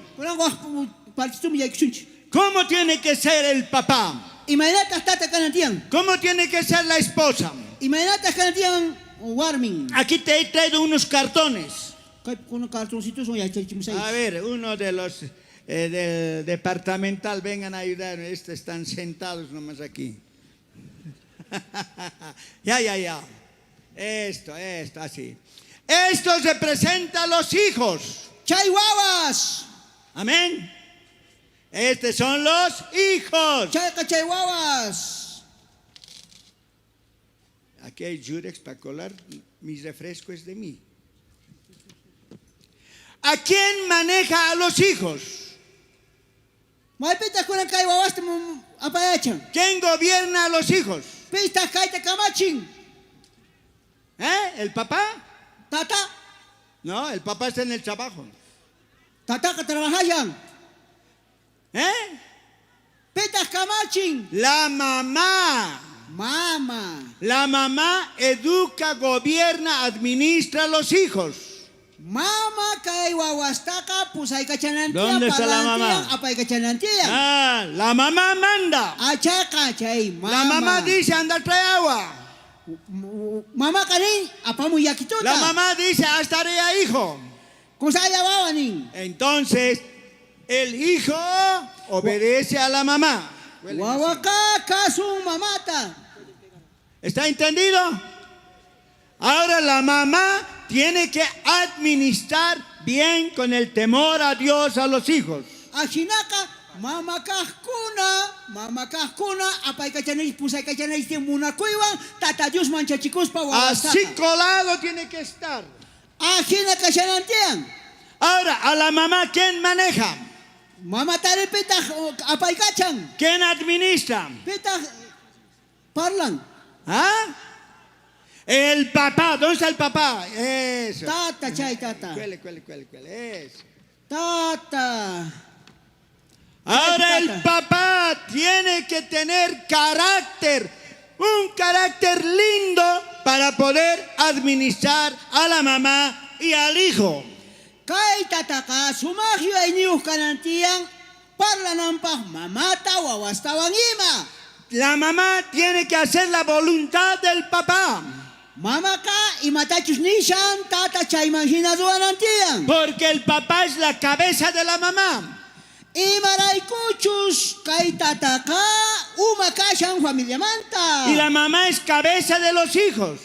¿Cómo tiene que ser el papá? Imaynataq tata kanantiyan. ¿Cómo tiene que ser la esposa? Imaynataq kanantiyan warmin. Aquí te he traído unos cartones. A ver, uno de los del departamental, vengan a ayudar. Están sentados nomás aquí. Ya. Esto, así. Esto representa a los hijos. Chayhuawas. Amén. Estos son los hijos. Chayhuawas. Aquí hay Jurex para colar. Mi refresco es de mí. ¿A quién maneja a los hijos? ¿Quién gobierna a los hijos? ¿El papá? ¿Tata? No, el papá está en el trabajo. ¿Tata que trabajan? Petas camachin. La mamá. La mamá educa, gobierna, administra a los hijos. ¿Dónde está la mamá? La mamá manda. La mamá dice, anda, trae agua. La mamá dice, hasta tarea, hijo. Entonces, el hijo obedece a la mamá. ¿Está entendido? Ahora la mamá tiene que administrar bien con el temor a Dios a los hijos. Así colado tiene que estar. Ahora, a la mamá, ¿quién maneja? ¿Quién administra? El papá, ¿dónde está el papá? Eso. Tata, tata. Cuele. Eso. Tata. Ahora el papá tiene que tener carácter, un carácter lindo para poder administrar a la mamá y al hijo. La mamá tiene que hacer la voluntad del papá. Porque el papá es la cabeza de la mamá. Y la mamá es cabeza de los hijos.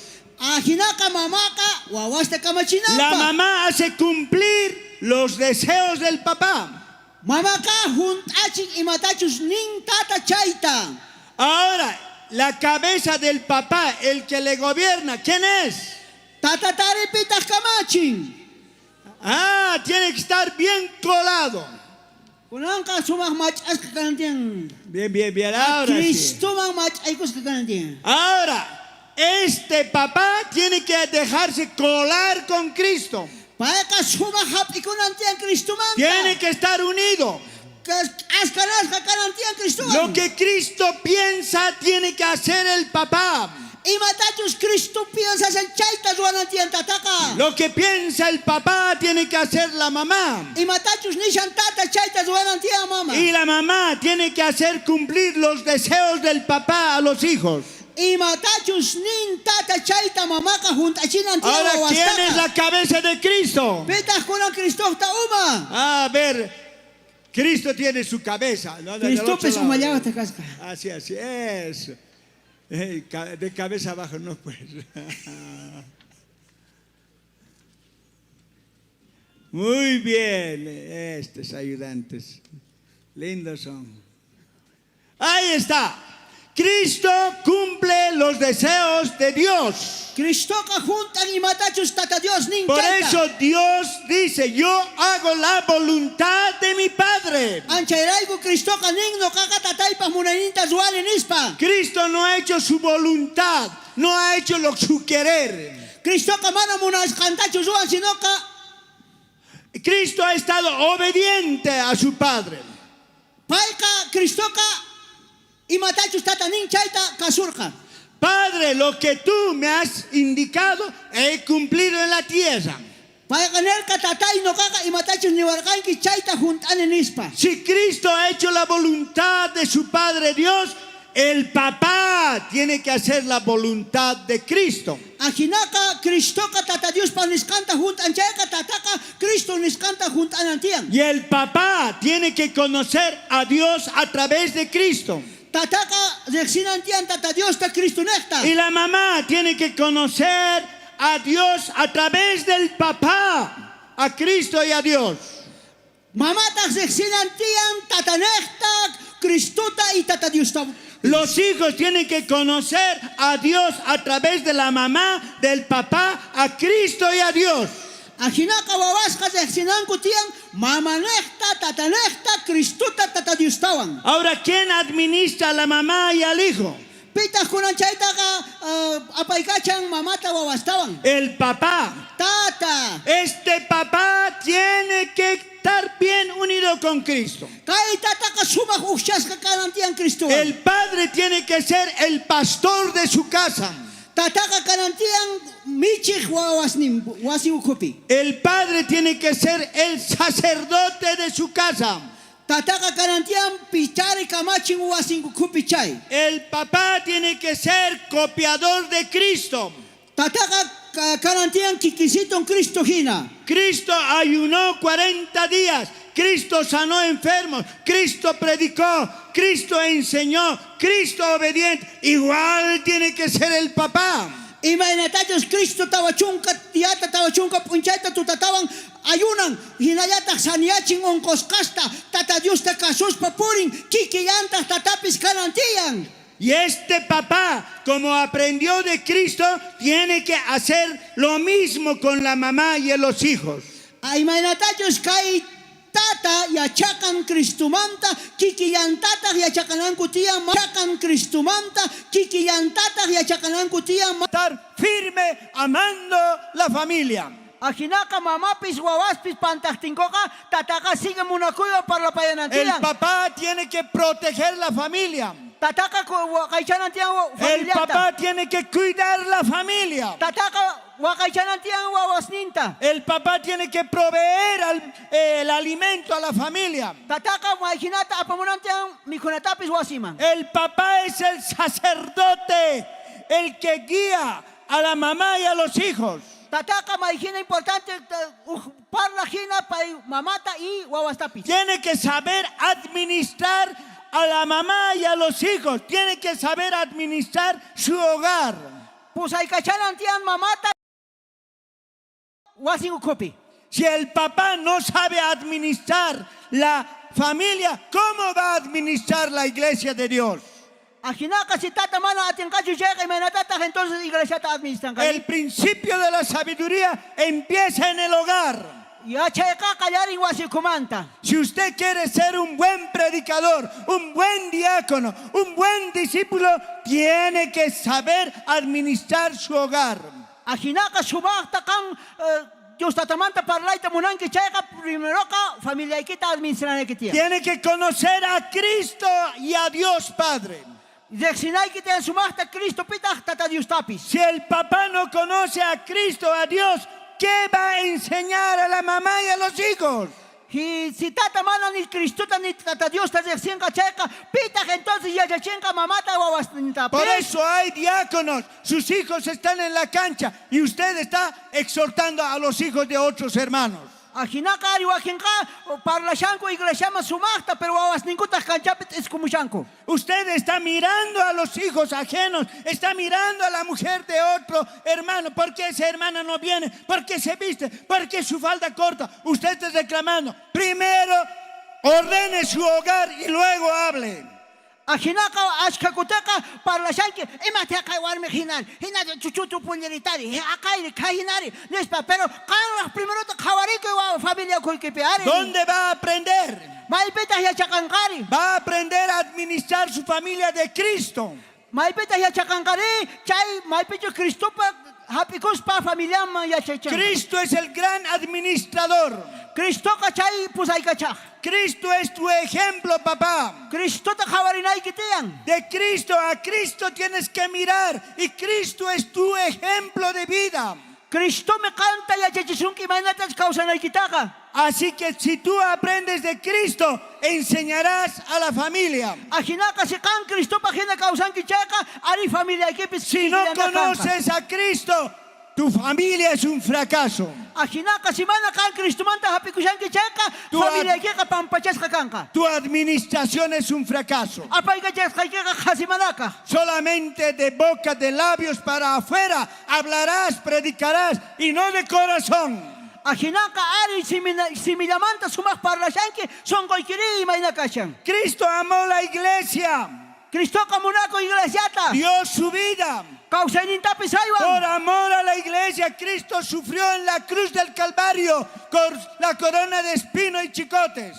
La mamá hace cumplir los deseos del papá. Ahora, la cabeza del papá, el que le gobierna, ¿quién es? Tatatari pitas kamachin. Ah, tiene que estar bien colado. Kunangka sumang machas ka kanantiang. Bien, ahora sí. Cristo mang machay kus ka kanantiang. Ahora, este papá tiene que dejarse colar con Cristo. Para ka sumahap ikunantiang Cristo man. Tiene que estar unido. Askaras ka kanantiang Cristo. Lo que Cristo piensa tiene que hacer el papá. Y matachos Cristo piensa en chaita zuanantiang tataka. Lo que piensa el papá tiene que hacer la mamá. Y matachos ni tata chaita zuanantiang mama. Y la mamá tiene que hacer cumplir los deseos del papá a los hijos. Y matachos nin tata chaita mamaka junta chinantiang. Ahora, ¿quién es la cabeza de Cristo? Petas con Cristo ta uma. A ver, Cristo tiene su cabeza. ¿No? Cristo pues humallaba te casca. Así, eso. De cabeza abajo no pues. Muy bien, estos ayudantes. Lindos son. Ahí está. Cristo cumple los deseos de Dios. Cristo ka juntan y matachos tata Dios nin. Por eso Dios dice, yo hago la voluntad de mi Padre. Anchairaigo Cristo ka nin no kakatatay pa munaninta zuanen ispa. Cristo no ha hecho su voluntad, no ha hecho su querer. Cristo ka mana munas kantachos zuan sino ka. Cristo ha estado obediente a su Padre. Paika Cristo ka y matachos tata nin chaita kasurka. Padre, lo que tú me has indicado, he cumplido en la tierra. Si Cristo ha hecho la voluntad de su Padre Dios, el papá tiene que hacer la voluntad de Cristo. Y el papá tiene que conocer a Dios a través de Cristo. Y la mamá tiene que conocer a Dios a través del papá, a Cristo y a Dios. Los hijos tienen que conocer a Dios a través de la mamá, del papá, a Cristo y a Dios. Ahora, ¿quién administra a la mamá y al hijo? El papá. Este papá tiene que estar bien unido con Cristo. El padre tiene que ser el pastor de su casa. El padre tiene que ser el sacerdote de su casa. El papá tiene que ser copiador de Cristo. Cristo ayunó 40 días. Cristo sanó enfermos. Cristo predicó. Cristo enseñó. Cristo obediente. Igual tiene que ser el papá. Cristo tawachunka punchaita tutatawan ayunan hinayata saniachin onkoskasta tata Dios te casos papurin kikiyanta tatapis kanantian. Y este papá, como aprendió de Cristo, tiene que hacer lo mismo con la mamá y los hijos. Tata yachakan Cristumanta kikiyantata yachakan kutiyan yachakan Cristumanta kikiyantata yachakan kutiyan. Estar firme amando la familia. Ajinaka mamapis wawaspis pantahtinkoka tataka sigue munakuyo para la payanantian. El papá tiene que proteger la familia. El papá tiene que cuidar la familia. El papá tiene que proveer el alimento a la familia. El papá es el sacerdote, el que guía a la mamá y a los hijos. Tiene que saber administrar a la mamá y a los hijos. Tiene que saber administrar su hogar. Si el papá no sabe administrar la familia, ¿cómo va a administrar la iglesia de Dios? Ajinaka si tata mana atinkachu chayqa imanatata entonces iglesiata administran. El principio de la sabiduría empieza en el hogar. Ya chayqa qallarin wasikumanta. Si usted quiere ser un buen predicador, un buen diácono, un buen discípulo, tiene que saber administrar su hogar. Ajinaka subaqta kan Dios tatamanta parlaita munanki chayqa primero ka familia ikita administranaykitia. Tiene que conocer a Cristo y a Dios Padre. Dexinaykita sumaqta Cristo pitaq tata Dios tapis. Si el papá no conoce a Cristo, a Dios, ¿qué va a enseñar a la mamá y a los hijos? Y si tata mana ni Cristo ni tata Dios ta dexinka chayqa pitaq entonces ya yachinka mamata wawasnita. Por eso hay diáconos, sus hijos están en la cancha y usted está exhortando a los hijos de otros hermanos. Ajinaka ari wakinka parlashanku iglesiama sumaqta pero wawasninkuta kanchapit iskumushanku. Usted está mirando a los hijos ajenos, está mirando a la mujer de otro hermano. ¿Por qué esa hermana no viene? ¿Por qué se viste? ¿Por qué su falda corta? Usted está reclamando. Primero ordene su hogar y luego hable. Ajinaka ashkakutaka parlashanki imateka warmi hinal hinal chuchutu pulleritari akairi kahinari nespa pero kan primero ta khawariki wa familia kuikipiari. ¿Dónde va a aprender? Maipita ya chakankari. Va a aprender a administrar su familia de Cristo. Maipita ya chakankari chay maipita Cristo pa hapikuspa familia ya chechan. Cristo es el gran administrador. Cristo ka chay pusaykachak. Cristo es tu ejemplo, papá. Cristo ta khawarinaykitiyan. De Cristo a Cristo tienes que mirar y Cristo es tu ejemplo de vida. Cristo me canta ya chechisunki manatas kausanaykitaka. Así que si tú aprendes de Cristo, enseñarás a la familia. Ajinaka si kan Cristo pa hina kausanki chaka ari familia ekipis. Si no conoces a Cristo, tu familia es un fracaso. Ajinaka si mana kan Cristo manta hapikushanki chaka familia ekika pampachas kakanka. Tu administración es un fracaso. Apaiga chaka hasimanaka. Solamente de boca, de labios para afuera hablarás, predicarás y no de corazón. Ajinaka ari similamanta sumak parlashanki son goikiri imainakashan. Cristo amó la iglesia. Cristo kamunako iglesiata. Dio su vida. Por amor a la iglesia, Cristo sufrió en la cruz del Calvario con la corona de espino y chicotes.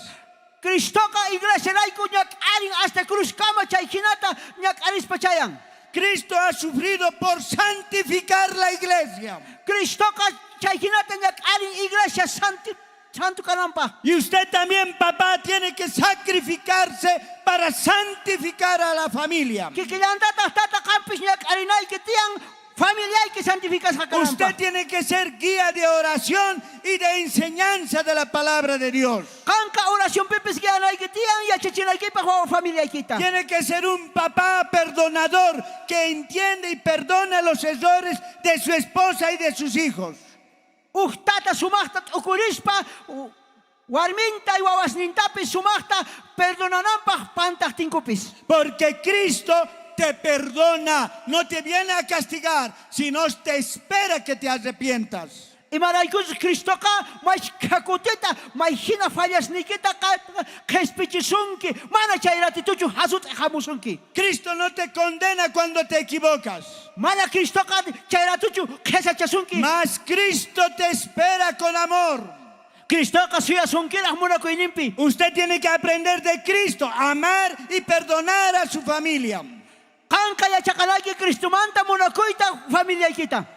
Cristo ka iglesia raiku nyak aring hasta cruz kama chaykinata nyak aris pachayan. Cristo ha sufrido por santificar la iglesia. Cristo ka chaykinata nyak aring iglesia santo kanampa. Y usted también, papá, tiene que sacrificarse para santificar a la familia. Usted tiene que ser guía de oración y de enseñanza de la palabra de Dios. Tiene que ser un papá perdonador que entiende y perdona los errores de su esposa y de sus hijos. Tata sumaqta ukurispa warminta y wawasnintapis sumaqta perdonanampaq pantaqtinkupis. Porque Cristo te perdona, no te viene a castigar, sino te espera que te arrepientas. Y maraykus Cristo ka machkakutita mayhina fallasnikita kespichisunki mana chayratituchu hasut hamusunki. Cristo no te condena cuando te equivocas. Mana Cristo ka chayratuchu kesachasunki. Mas Cristo te espera con amor. Cristo ka suyasunki rahmunako inimpi. Usted tiene que aprender de Cristo, amar y perdonar a su familia.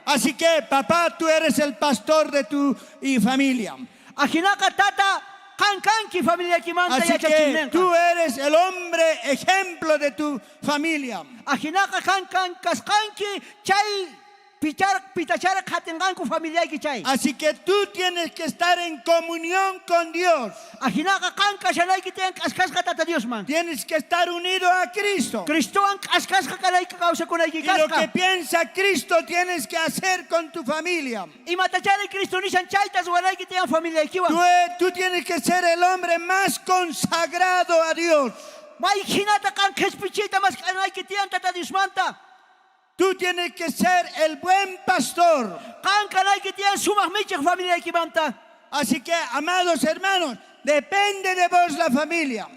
Así que, papá, tú eres el pastor de tu familia. Así que tú eres el hombre ejemplo de tu familia. Así que tú tienes que estar en comunión con Dios. Tienes que estar unido a Cristo. Y lo que piensa Cristo tienes que hacer con tu familia. Tú tienes que ser el hombre más consagrado a Dios. Tú tienes que ser el buen pastor. Así que, amados hermanos, depende de vos la familia.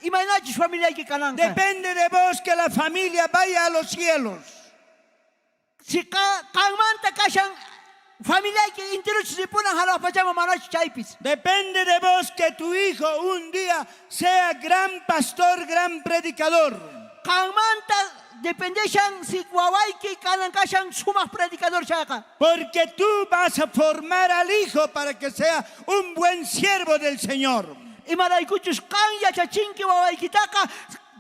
imaynachus familiayki kananqa. Depende de vos que la familia vaya a los cielos. Si kanmanta kashan familiayki intiruchus ipunan halapachama manachus chaypis. Depende de vos que tu hijo un día sea gran pastor, gran predicador. Kanmanta dependeshan si wawayki kanan kashan sumaq predicador chayqa. Porque tú vas a formar al hijo para que sea un buen siervo del Señor. Imaraykuchus kan yachachinki wawaykitaqa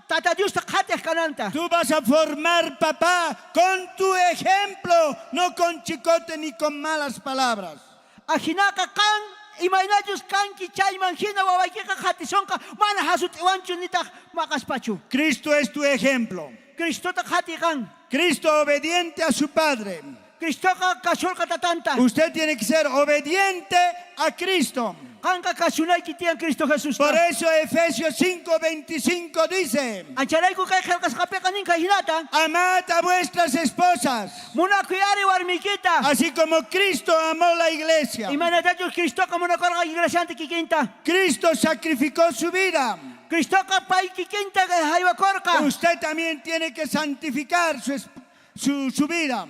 Tata Dios qhataq kananta. Tú vas a formar, papá, con tu ejemplo, no con chicote ni con malas palabras. Ajinaqa kan imaynachus kanki chayman hina wawaykiqa qatisonqa mana hasut iwanchu nitaq maqaspachu. Cristo es tu ejemplo. Cristota qhati kan. Cristo obediente a su Padre. Cristoqa kashurqa tatanta. Usted tiene que ser obediente a Cristo. Kanqa kashunayki tiyan Cristo Jesús. Por eso Efesios 5:25 dice: Ancharayku kay qillqasqapiqa ninqa hinata. Amad a vuestras esposas, Munakuyari warmikita. así como Cristo amó la iglesia. Imanatachus Cristoqa munakarqa iglesianta kikinta. Cristo sacrificó su vida. Cristoqa pay kikinta haywakorqa. Usted también tiene que santificar su vida.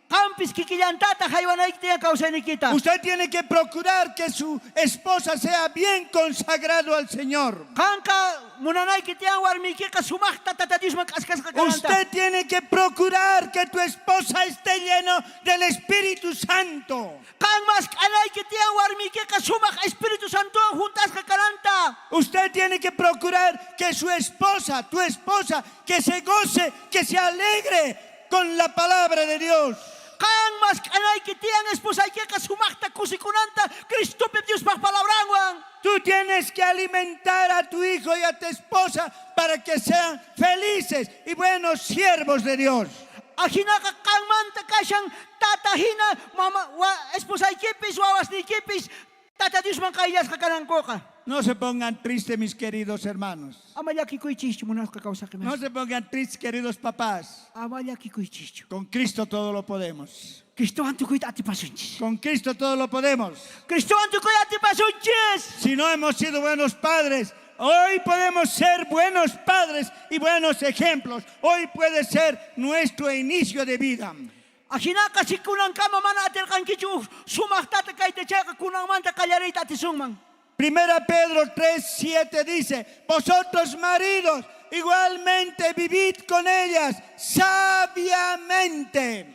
Campis kikillantata haywanayki tiyan kawsaynikita. Usted tiene que procurar que su esposa sea bien consagrado al Señor. Kanqa munanayki tiyan warmiykiqa sumaqta Tata Diosman k'askasqa kananta. Usted tiene que procurar que tu esposa esté lleno del Espíritu Santo. Kanmas k'anayki tiyan warmiykiqa sumaq Espíritu Santo juntasqa kananta. Usted tiene que procurar que su esposa, tu esposa, que se goce, que se alegre con la palabra de Dios. Kanmas k'anayki tiyan esposaykiqa sumaqta kusikunanta Cristopi Diospaq palabranwan. Tú tienes que alimentar a tu hijo y a tu esposa para que sean felices y buenos siervos de Dios. Ajinaqa kanmanta kashan tata hina mama esposaykipis wawasniykipis Tata Diosman qayllasqa kanankuqa. No se pongan tristes, mis queridos hermanos. Ama llakikuychischu munasqa kawsaqi No se pongan tristes, queridos papás. Ama llakikuychischu. Con Cristo todo lo podemos. Cristowan tukuyta atipasunchis. Con Cristo todo lo podemos. Cristowan tukuyta atipasunchis. Si no hemos sido buenos padres, hoy podemos ser buenos padres y buenos ejemplos. Hoy puede ser nuestro inicio de vida. Ajinaqa si kunankama mana atirqankichu sumaqtata kayta chayqa kunanmanta qallariyta atisunman. 1 Pedro 3:7 dice: vosotros maridos igualmente vivid con ellas sabiamente.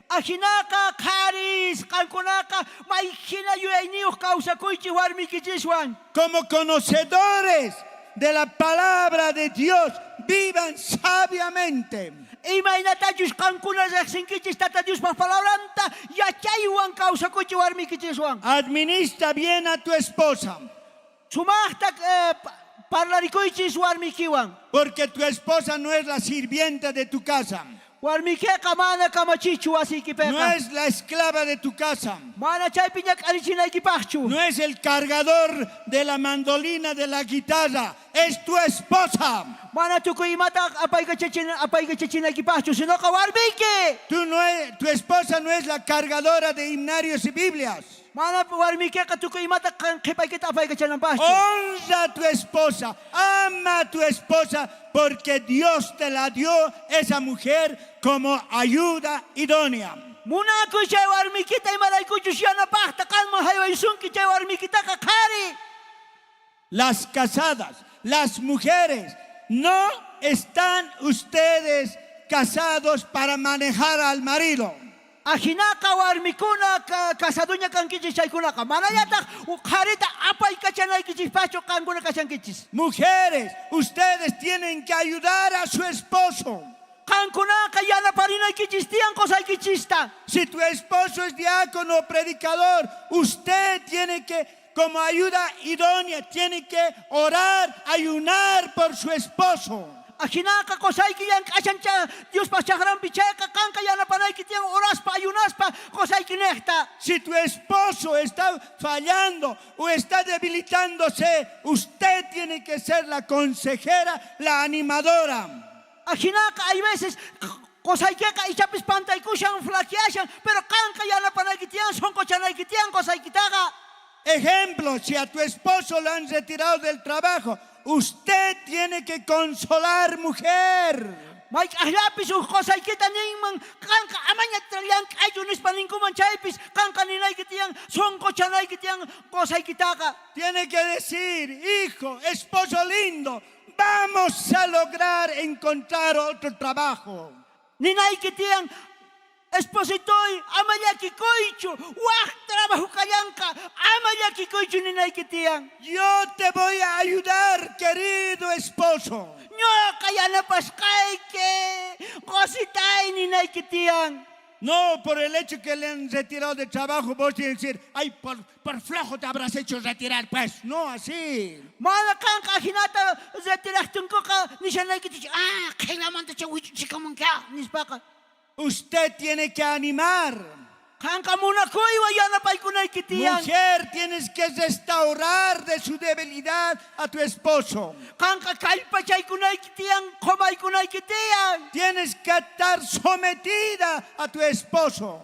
Ajinaqa qaris qankunaqa mayhina yuyayniyuq kawsakuychis warmikichiswan. Como conocedores de la palabra de Dios, vivan sabiamente. Imaynatachus qankuna riqsinkichis Tata Diospaq palabranta yachaywan kawsakuychis warmikichiswan. Administra bien a tu esposa. Sumaqta parlarikuychis warmikiwan. Porque tu esposa no es la sirvienta de tu casa. Warmikeqa mana kamachichu wasiykipiqa. No es la esclava de tu casa. Mana chaypi ñak'arichinaykipaqchu. No es el cargador de la mandolina, de la guitarra. Es tu esposa. Mana tukuy imata apayqa chachinaykipaqchu, sinoqa warmiyki. Tu esposa no es la cargadora de himnarios y Biblias. Mana warmikeqa tukuy imata qhipaykita apayqa chananpaqchu. Honra a tu esposa, ama a tu esposa, porque Dios te la dio esa mujer como ayuda idónea. Munakuy chay warmikita imaraykuchus yanapaqta qanman haywaysunki chay warmikitaqa qhari. Las casadas, las mujeres, no están ustedes casados para manejar al marido. Ajinaqa warmikuna casaduña kankichis chaykunaqa manallataq qharita apaykachanaykichispaqchu qankuna kashankichis. Mujeres, ustedes tienen que ayudar a su esposo. Qankunaqa yanaparinaykichis tiyan qusaykichista. Si tu esposo es diácono o predicador, usted tiene que, como ayuda idónea, tiene que orar, ayunar por su esposo. Ajinaqa qusayki llank'achancha Diospaq chaqranpi chayqa kanqa yanapanayki tiyan oraspa ayunaspa qusayki niqta. Si tu esposo está fallando o está debilitándose, usted tiene que ser la consejera, la animadora. Ajinaqa hay veces qusaykiqa ichapis pantaykushan flaqueashan, pero kanqa yanapanayki tiyan sonqochanayki tiyan qusaykitaqa. Ejemplo, si a tu esposo lo han retirado del trabajo, Usted tiene que consolar, mujer. May ahlapis ukosay kita ningman kanka amanya tralyang ayunis paningkuman chaypis kanka ninay kitiyang songko chanay kitiyang kosay kitaka. Tiene que decir, hijo, esposo lindo, vamos a lograr encontrar otro trabajo. Ninay kitiyang espositoy amaya kikoichu wak trabajo kayanka amaya kikoichu ninay kitiyang. Yo te voy a ayudar, querido esposo. No kayana paskay ke kositay ninay kitiyang. No por el hecho que le han retirado de trabajo, vos tienes que decir, ay, por flojo te habrás hecho retirar, pues. No, así. Mana kanka hinata retirachtungko ka nishanay kitiyang kailangan ta chawichu chikamon ka nispaka. Usted tiene que animar. Mujer, tienes que restaurar de su debilidad a tu esposo. Tienes que estar sometida a tu esposo.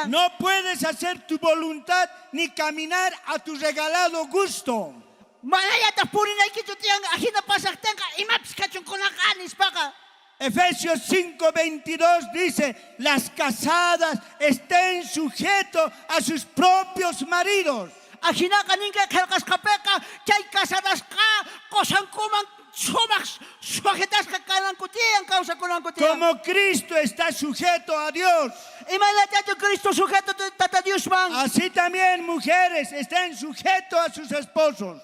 No puedes hacer tu voluntad ni caminar a tu regalado gusto. Efesios 5:22 dice, las casadas estén sujetos a sus propios maridos. Como Cristo está sujeto a Dios. Así también mujeres estén sujetos a sus esposos.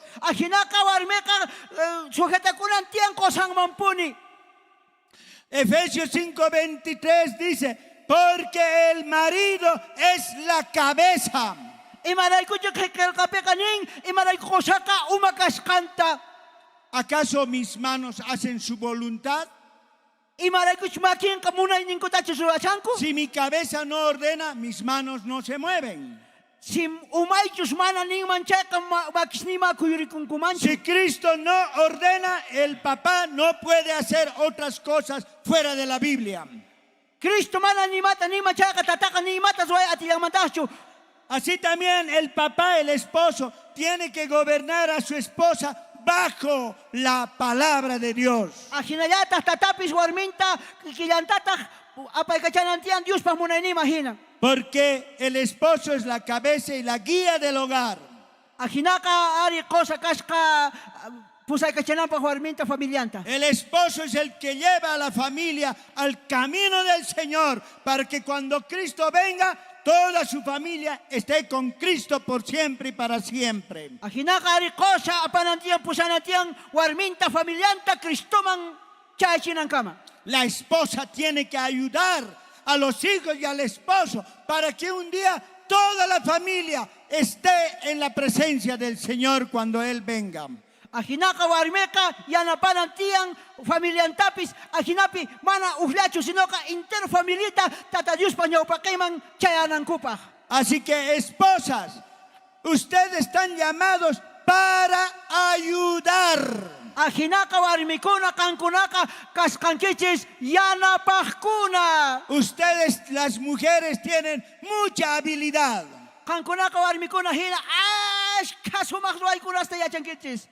Efesios 5:23 dice, porque el marido es la cabeza. ¿Acaso mis manos hacen su voluntad? Si mi cabeza no ordena, mis manos no se mueven. Si Cristo no ordena, el papá no puede hacer otras cosas fuera de la Biblia. Así también el papá, el esposo, tiene que gobernar a su esposa bajo la palabra de Dios. Porque el esposo es la cabeza y la guía del hogar. El esposo es el que lleva a la familia al camino del Señor, para que cuando Cristo venga, toda su familia esté con Cristo por siempre y para siempre. La esposa tiene que ayudar a los hijos y al esposo para que un día toda la familia esté en la presencia del Señor cuando Él venga. Así que esposas, ustedes están llamados para ayudar. Ustedes, las mujeres, tienen mucha habilidad.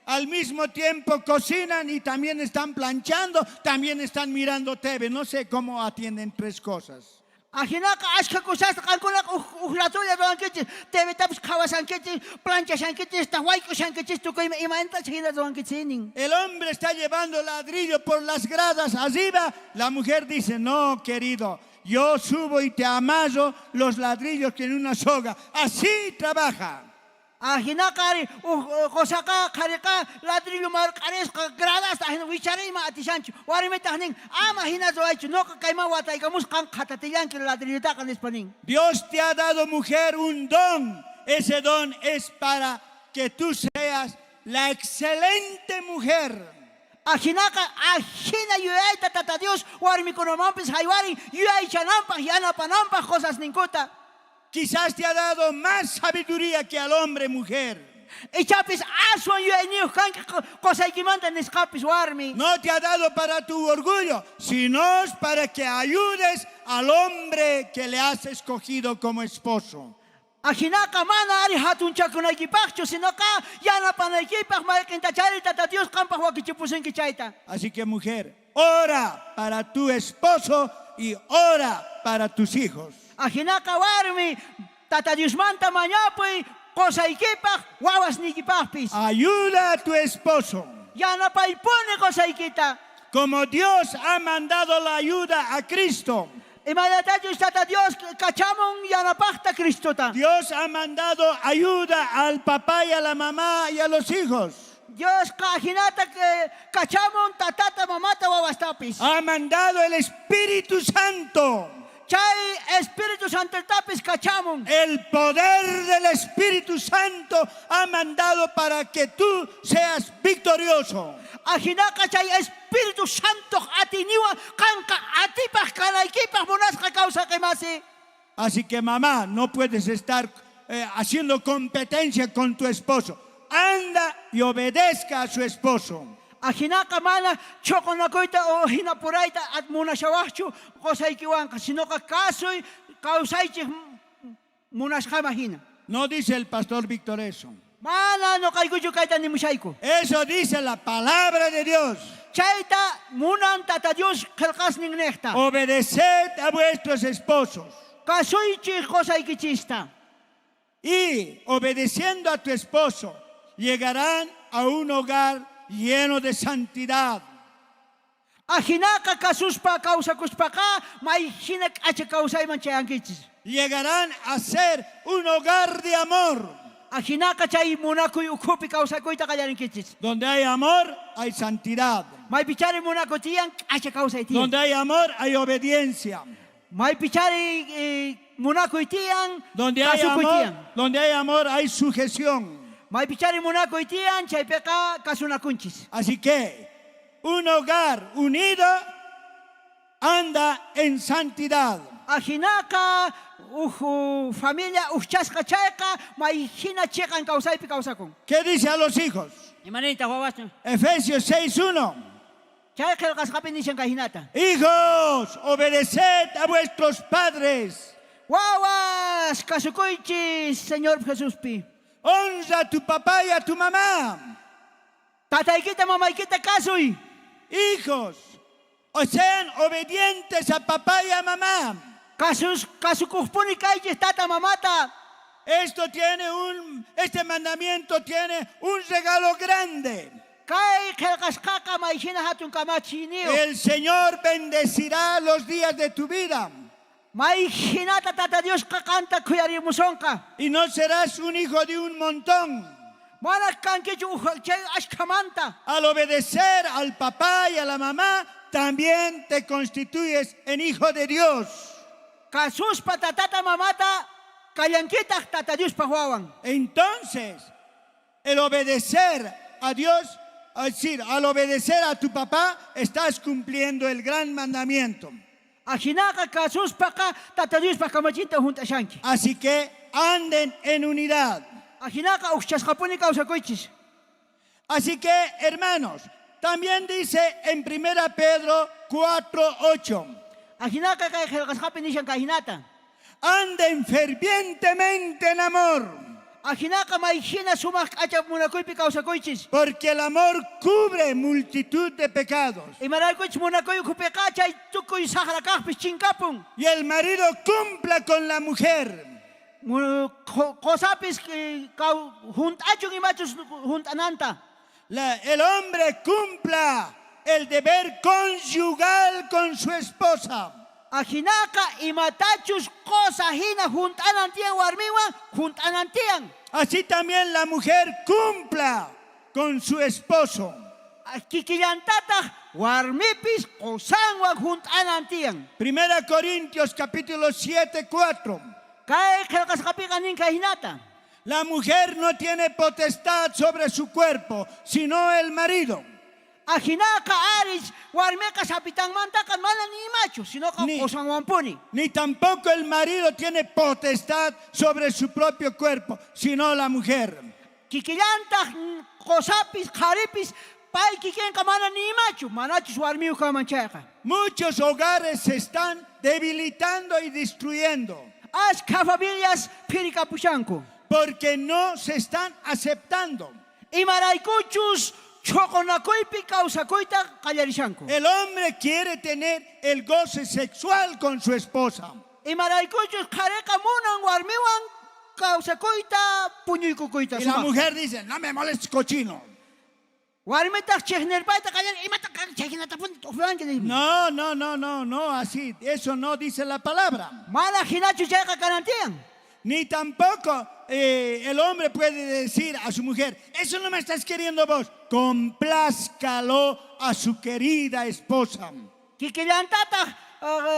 Al mismo tiempo cocinan y también están planchando, también están mirando TV. No sé cómo atienden tres cosas. El hombre está llevando ladrillo por las gradas arriba. La mujer dice, no, querido, yo subo y te amarro los ladrillos que en una soga. Así trabaja. Dios te ha dado, mujer, un don. Ese don es para que tú seas la excelente mujer. Quizás te ha dado más sabiduría que al hombre, mujer. No te ha dado para tu orgullo, sino para que ayudes al hombre que le has escogido como esposo. Ajinaka mana ari hatun chakunaykipaqchu, sino ka yanapanaykipaq mayqintachari tata Dios qampaq wakichipusinki chayta. Así que mujer, ora para tu esposo y ora para tus hijos. Ajinaka warmi tata Dios manta mañapuy qosaykipaq wawasniykipaqpis. Ayuda a tu esposo. Yanapaypuni qosaykita. Como Dios ha mandado la ayuda a Cristo. Dios ha mandado ayuda al papá y a la mamá y a los hijos. Dios ha mandado el Espíritu Santo. El poder del Espíritu Santo ha mandado para que tú seas victorioso. Espíritu Santo así que mamá, no puedes estar haciendo competencia con tu esposo. Anda y obedezca a su esposo. Ajinaka mana choconacoita o hinapuraita at munashawahchu qosaykiwanqa sino que casoy causaychik munashqamahina. No dice el pastor Víctor eso. Mana no kaykuchu kayta nimushayku. Eso dice la palabra de Dios. Chayta munan tata Dios qillqasnin niqta. Obedeced a vuestros esposos. Kasuychik qosaykichista. Y obedeciendo a tu esposo llegarán a un hogar lleno de santidad. Ajinaka kasuspa kausakuspaka maihinak ache kausayman chayankichis. Llegarán a ser un hogar de amor. Ajinaka chay munakuy ukupi kausakuyta qallarinkichis. Donde hay amor, hay santidad. May pichari munakutiyan ache kausaytiyan. Donde hay amor, hay obediencia. May pichari munakuytiyan donde hay amor, hay sujeción. Así que un hogar unido anda en santidad. Ajinaka familia ¿Qué dice a los hijos? Efesios 6:1. Hijos, obedeced a vuestros padres. Wawas, kasukoichis, Señor Jesús pi. Honra a tu papá y a tu mamá. Tataykita, mamaykita, kasuy. Hijos, sean obedientes a papá y a mamá. Kasukujpuni kaychis, tata, mamata. Este mandamiento tiene un regalo grande. El Señor bendecirá los días de tu vida. Y no serás un hijo de un montón. Al obedecer al papá y a la mamá, también te constituyes en hijo de Dios. Entonces, el obedecer a Dios, es decir, al obedecer a tu papá, estás cumpliendo el gran mandamiento. Así que anden en unidad. Así que, hermanos, también dice en 1 Pedro 4:8. Anden fervientemente en amor. Porque el amor cubre multitud de pecados. Y el marido cumpla con la mujer. El hombre cumpla el deber conyugal con su esposa. Así también la mujer cumpla con su esposo. 1 Corintios capítulo 7:4. La mujer no tiene potestad sobre su cuerpo, sino el marido. Ni tampoco el marido tiene potestad sobre su propio cuerpo, sino la mujer. Muchos hogares se están debilitando y destruyendo. ashka familias pirikapushanku. Porque no se están aceptando. Imaraykuchus choqonakuypi kawsakuyta qallarishanku. El hombre quiere tener el goce sexual con su esposa. Imaraykuchus qareka munan warmiwan kawsakuyta puñuykukuyta. Y la mujer dice, no me molestes, cochino. Warmitaq chiqnirpayta qallar imata chayhinata uflanki. No, así. Eso no dice la palabra. Mana hinachu chayqa kanantiyan. Ni tampoco el hombre puede decir a su mujer, eso no me estás queriendo vos. Complázcalo a su querida esposa. Kikillantata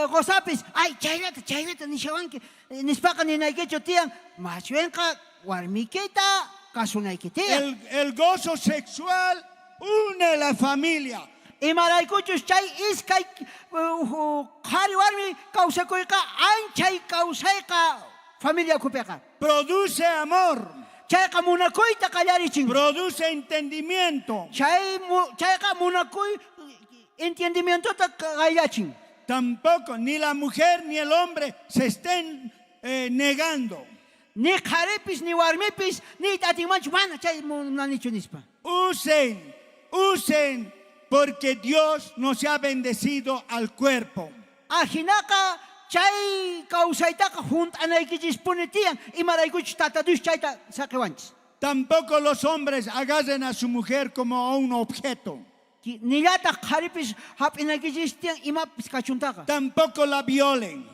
gozapis, ay, chaynata nishawanki, nispaqa ninaykichu tiyan, mashwenqa warmikita kasunayki tiyan. El gozo sexual une la familia. Imaraykuchus chay iskay qhari warmi kawsakuyqa anchay kawsayqa familia kupeqa. Produce amor. Chayqa munakuyta qallarichin. Produce entendimiento. Chayqa munakuy entendimientota qayachin. Tampoco ni la mujer ni el hombre se estén negando. Ni qharipis ni warmipis ni tatimanchu mana chay munanichu nispa. Usen porque Dios nos ha bendecido al cuerpo. Ajinaqa chay kawsaytaqa hunt'anaykichispuni tiyan imaraykuchus tatadush chayta saqiwanchis. Tampoco los hombres agarren a su mujer como a un objeto. Nillataq qharipis hap'inaykichis tiyan imapis kachuntaqa. Tampoco la violen.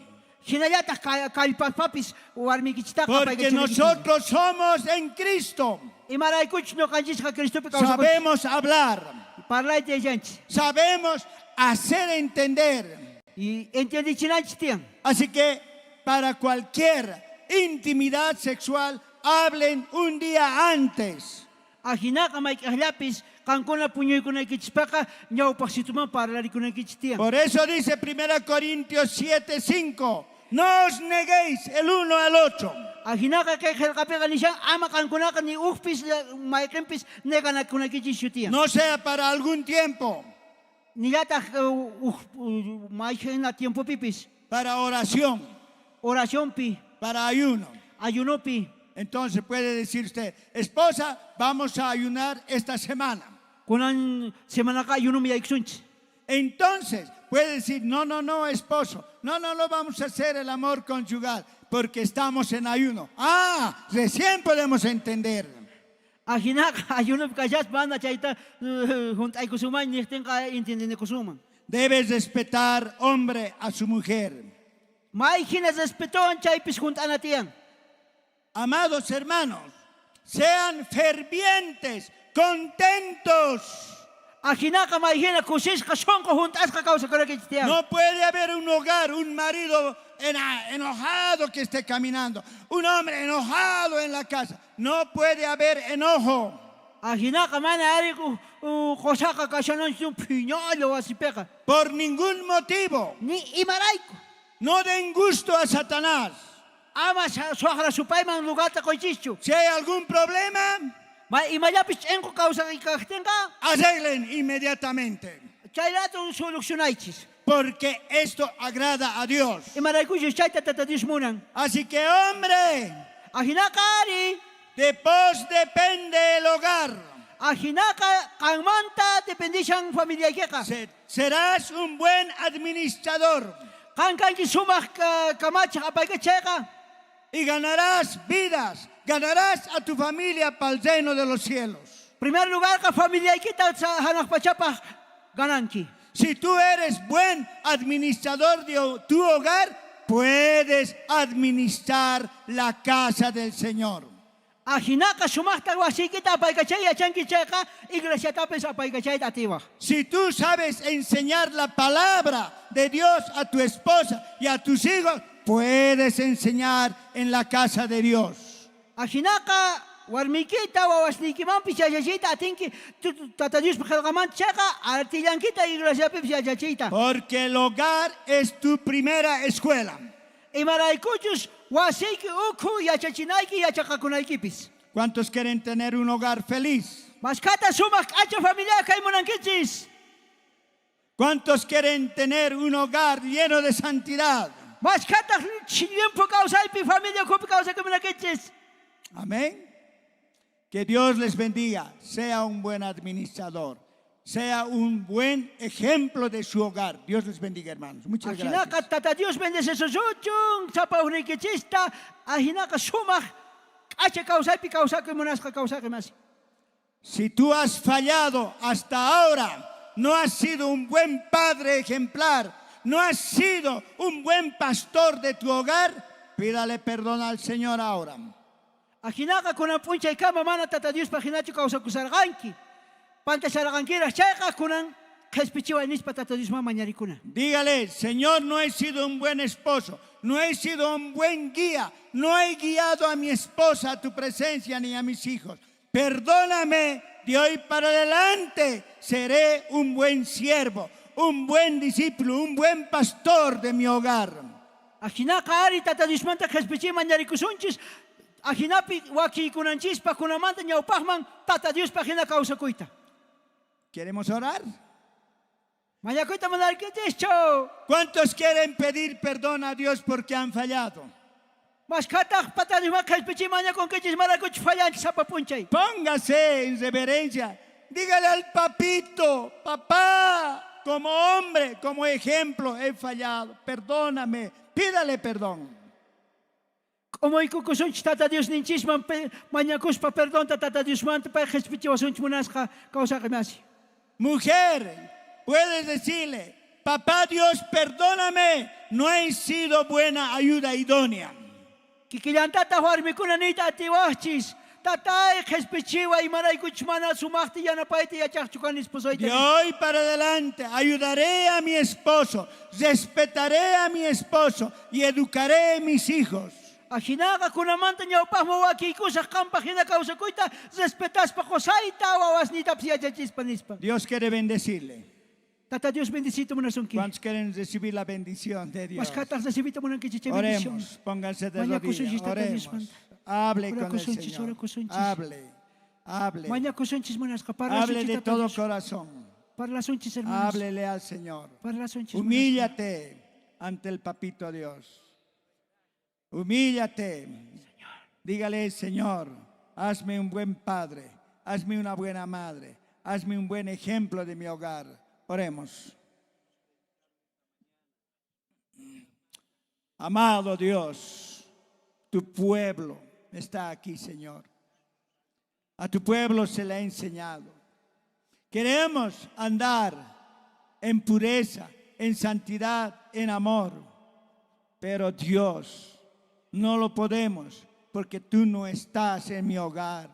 Hinallataq kallpapapis warmikichitaqa. Porque nosotros somos en Cristo. Imaraykuchus ñuqanchisqa Cristopi sabemos hablar. Parlayta yanchis. Sabemos hacer entender. Y entendichinanchis tiyan. Así que para cualquier intimidad sexual hablen un día antes. Ajinaqa mayk'aqllapis qankuna puñuykunaykichpaqa ñawpaqsituman parlarikunaykichis tiyan. Por eso dice 1 Corintios 7:5, no os neguéis el uno al otro. Ajinaqa kay qillqapiqa nishan ama qankunaqa ni uqpis mayqinpis neganakunaykichis shutiyan. No sea para algún tiempo. Nillataq mayhina tiempopipis. Para oración. Oraciónpi. Para ayuno. Ayunopi. Entonces puede decir usted, esposa, vamos a ayunar esta semana. Kunan semanaqa ayunomi yaykusunchis. Entonces puede decir, no, esposo, no vamos a hacer el amor conyugal porque estamos en ayuno. Recién podemos entender. Ajinaqa ayunopi kallas mana chayta hunt'aykusuman nihtinqa entendinikusuman. Debes respetar, hombre, a su mujer. Mayhinas respetuwan chaypis hunt'ana tiyan. Amados hermanos, sean fervientes, contentos. Ajinaqa mayhina kusisqa shonqa hunt'asqa kawsakunaykichis tiyan. No puede haber un hogar, un marido enojado que esté caminando, un hombre enojado en la casa. No puede haber enojo. Ajinaqa mana ariku qosaqa kashananchis phiñalo wasipiqa. Por ningún motivo. Ni imarayku. No den gusto a Satanás. Ama suagra supayman lugarta qoychischu. Si hay algún problema, imayapis ch'enqu kawsakikaqtinqa arreglen inmediatamente. Chayrato solucionaychis. Porque esto agrada a Dios. Imaraykuchus chayta tatadish munan. Así que, hombre, ajinaqari, de vos depende el hogar. Ajinaqa qanmanta dependishan familiaykiqa. Serás un buen administrador. Qankanchis sumaq kamachaq apayqa chayqa. Y ganarás vidas, ganarás a tu familia para el reino de los cielos. Primer lugar, familiaykita hanaqpachapaq gananki. Si tú eres buen administrador de tu hogar, puedes administrar la casa del Señor. Ajinaqa sumaqta wasiykita apaykachay yachanki chayqa iglesiatapis apaykachayta atiwaq. Si tú sabes enseñar la palabra de Dios a tu esposa y a tus hijos, puedes enseñar en la casa de Dios. Ajinaqa warmiykita wawasniykimanpis yachachiyta atinki tatayuspaq qillqamanta chayqa artillankita iglesiapipis yachachiyta. Porque el hogar es tu primera escuela. Imaraykuchus wasiyki ukhu yachachinayki yachaqakunaykipis. ¿Cuántos quieren tener un hogar feliz? Maskhata sumaq k'acha familia kay munankichis. ¿Cuántos quieren tener un hogar lleno de santidad? Mascata tiempo causa y familia copi causa que me la queches. Amén. Que Dios les bendiga. Sea un buen administrador. Sea un buen ejemplo de su hogar. Dios les bendiga, hermanos. Muchas gracias. Ajinaka tata Dios bendice su yochung, sapa uriquechista, ajinaka sumach, ache causa y causa que monasca causa que más. Si tú has fallado hasta ahora, no has sido un buen padre ejemplar, no has sido un buen pastor de tu hogar, pídale perdón al Señor ahora. Ajinaka con la puncha y cama mana tata Dios paginacho causa kusarganki. Panta saraganquira chaca kunan kespichiwa nispa tata Dios mañaricuna. Dígale, Señor, no he sido un buen esposo, no he sido un buen guía, no he guiado a mi esposa a tu presencia ni a mis hijos. Perdóname, de hoy para adelante seré un buen siervo, un buen discípulo, un buen pastor de mi hogar. Ajinaka ari tata Dios manta kespichiwa mañarikusunchis. Ajinapi waki kunanchispa kunamanta ñaupahman tata Dios pagina causa kuita. ¿Queremos orar? Mayacuita mandar que te hecho. ¿Cuántos quieren pedir perdón a Dios porque han fallado? Póngase en reverencia. Dígale al papito, papá, como hombre, como ejemplo, he fallado. Perdóname, pídale perdón. Como ikukusunch tata Dios ninchisman mañakuspa perdón tata Dios man pa jespichiwasunch munasca causa que más. Mujer, puedes decirle, papá Dios, perdóname, no he sido buena ayuda idónea. Kikilantata huarmikuna nita atiwachis, tata jespichiwa y maraikuchmana sumachti yana paiti ya chachchukan esposoite. De hoy para adelante ayudaré a mi esposo, respetaré a mi esposo y educaré a mis hijos. Ajinaga kunamanta ñaupahmo waki kusaq kampa hina causa kuita respetaspa qosaita wawasnita psiachachispa nispa. Dios quiere bendecirle. Tata Dios bendecito munasunki. ¿Cuántos quieren recibir la bendición de Dios? Mascatas recibito munankichiche bendición. Oremos, pónganse de rodillas, oremos. Hable con el Señor. Hable, hable. Hable de todo corazón. Háblele al Señor. Humíllate ante el papito Dios. Humíllate. Dígale, Señor, hazme un buen padre, hazme una buena madre, hazme un buen ejemplo de mi hogar. Oremos. Amado Dios, tu pueblo está aquí, Señor. A tu pueblo se le ha enseñado. Queremos andar en pureza, en santidad, en amor. Pero Dios, no lo podemos porque tú no estás en mi hogar.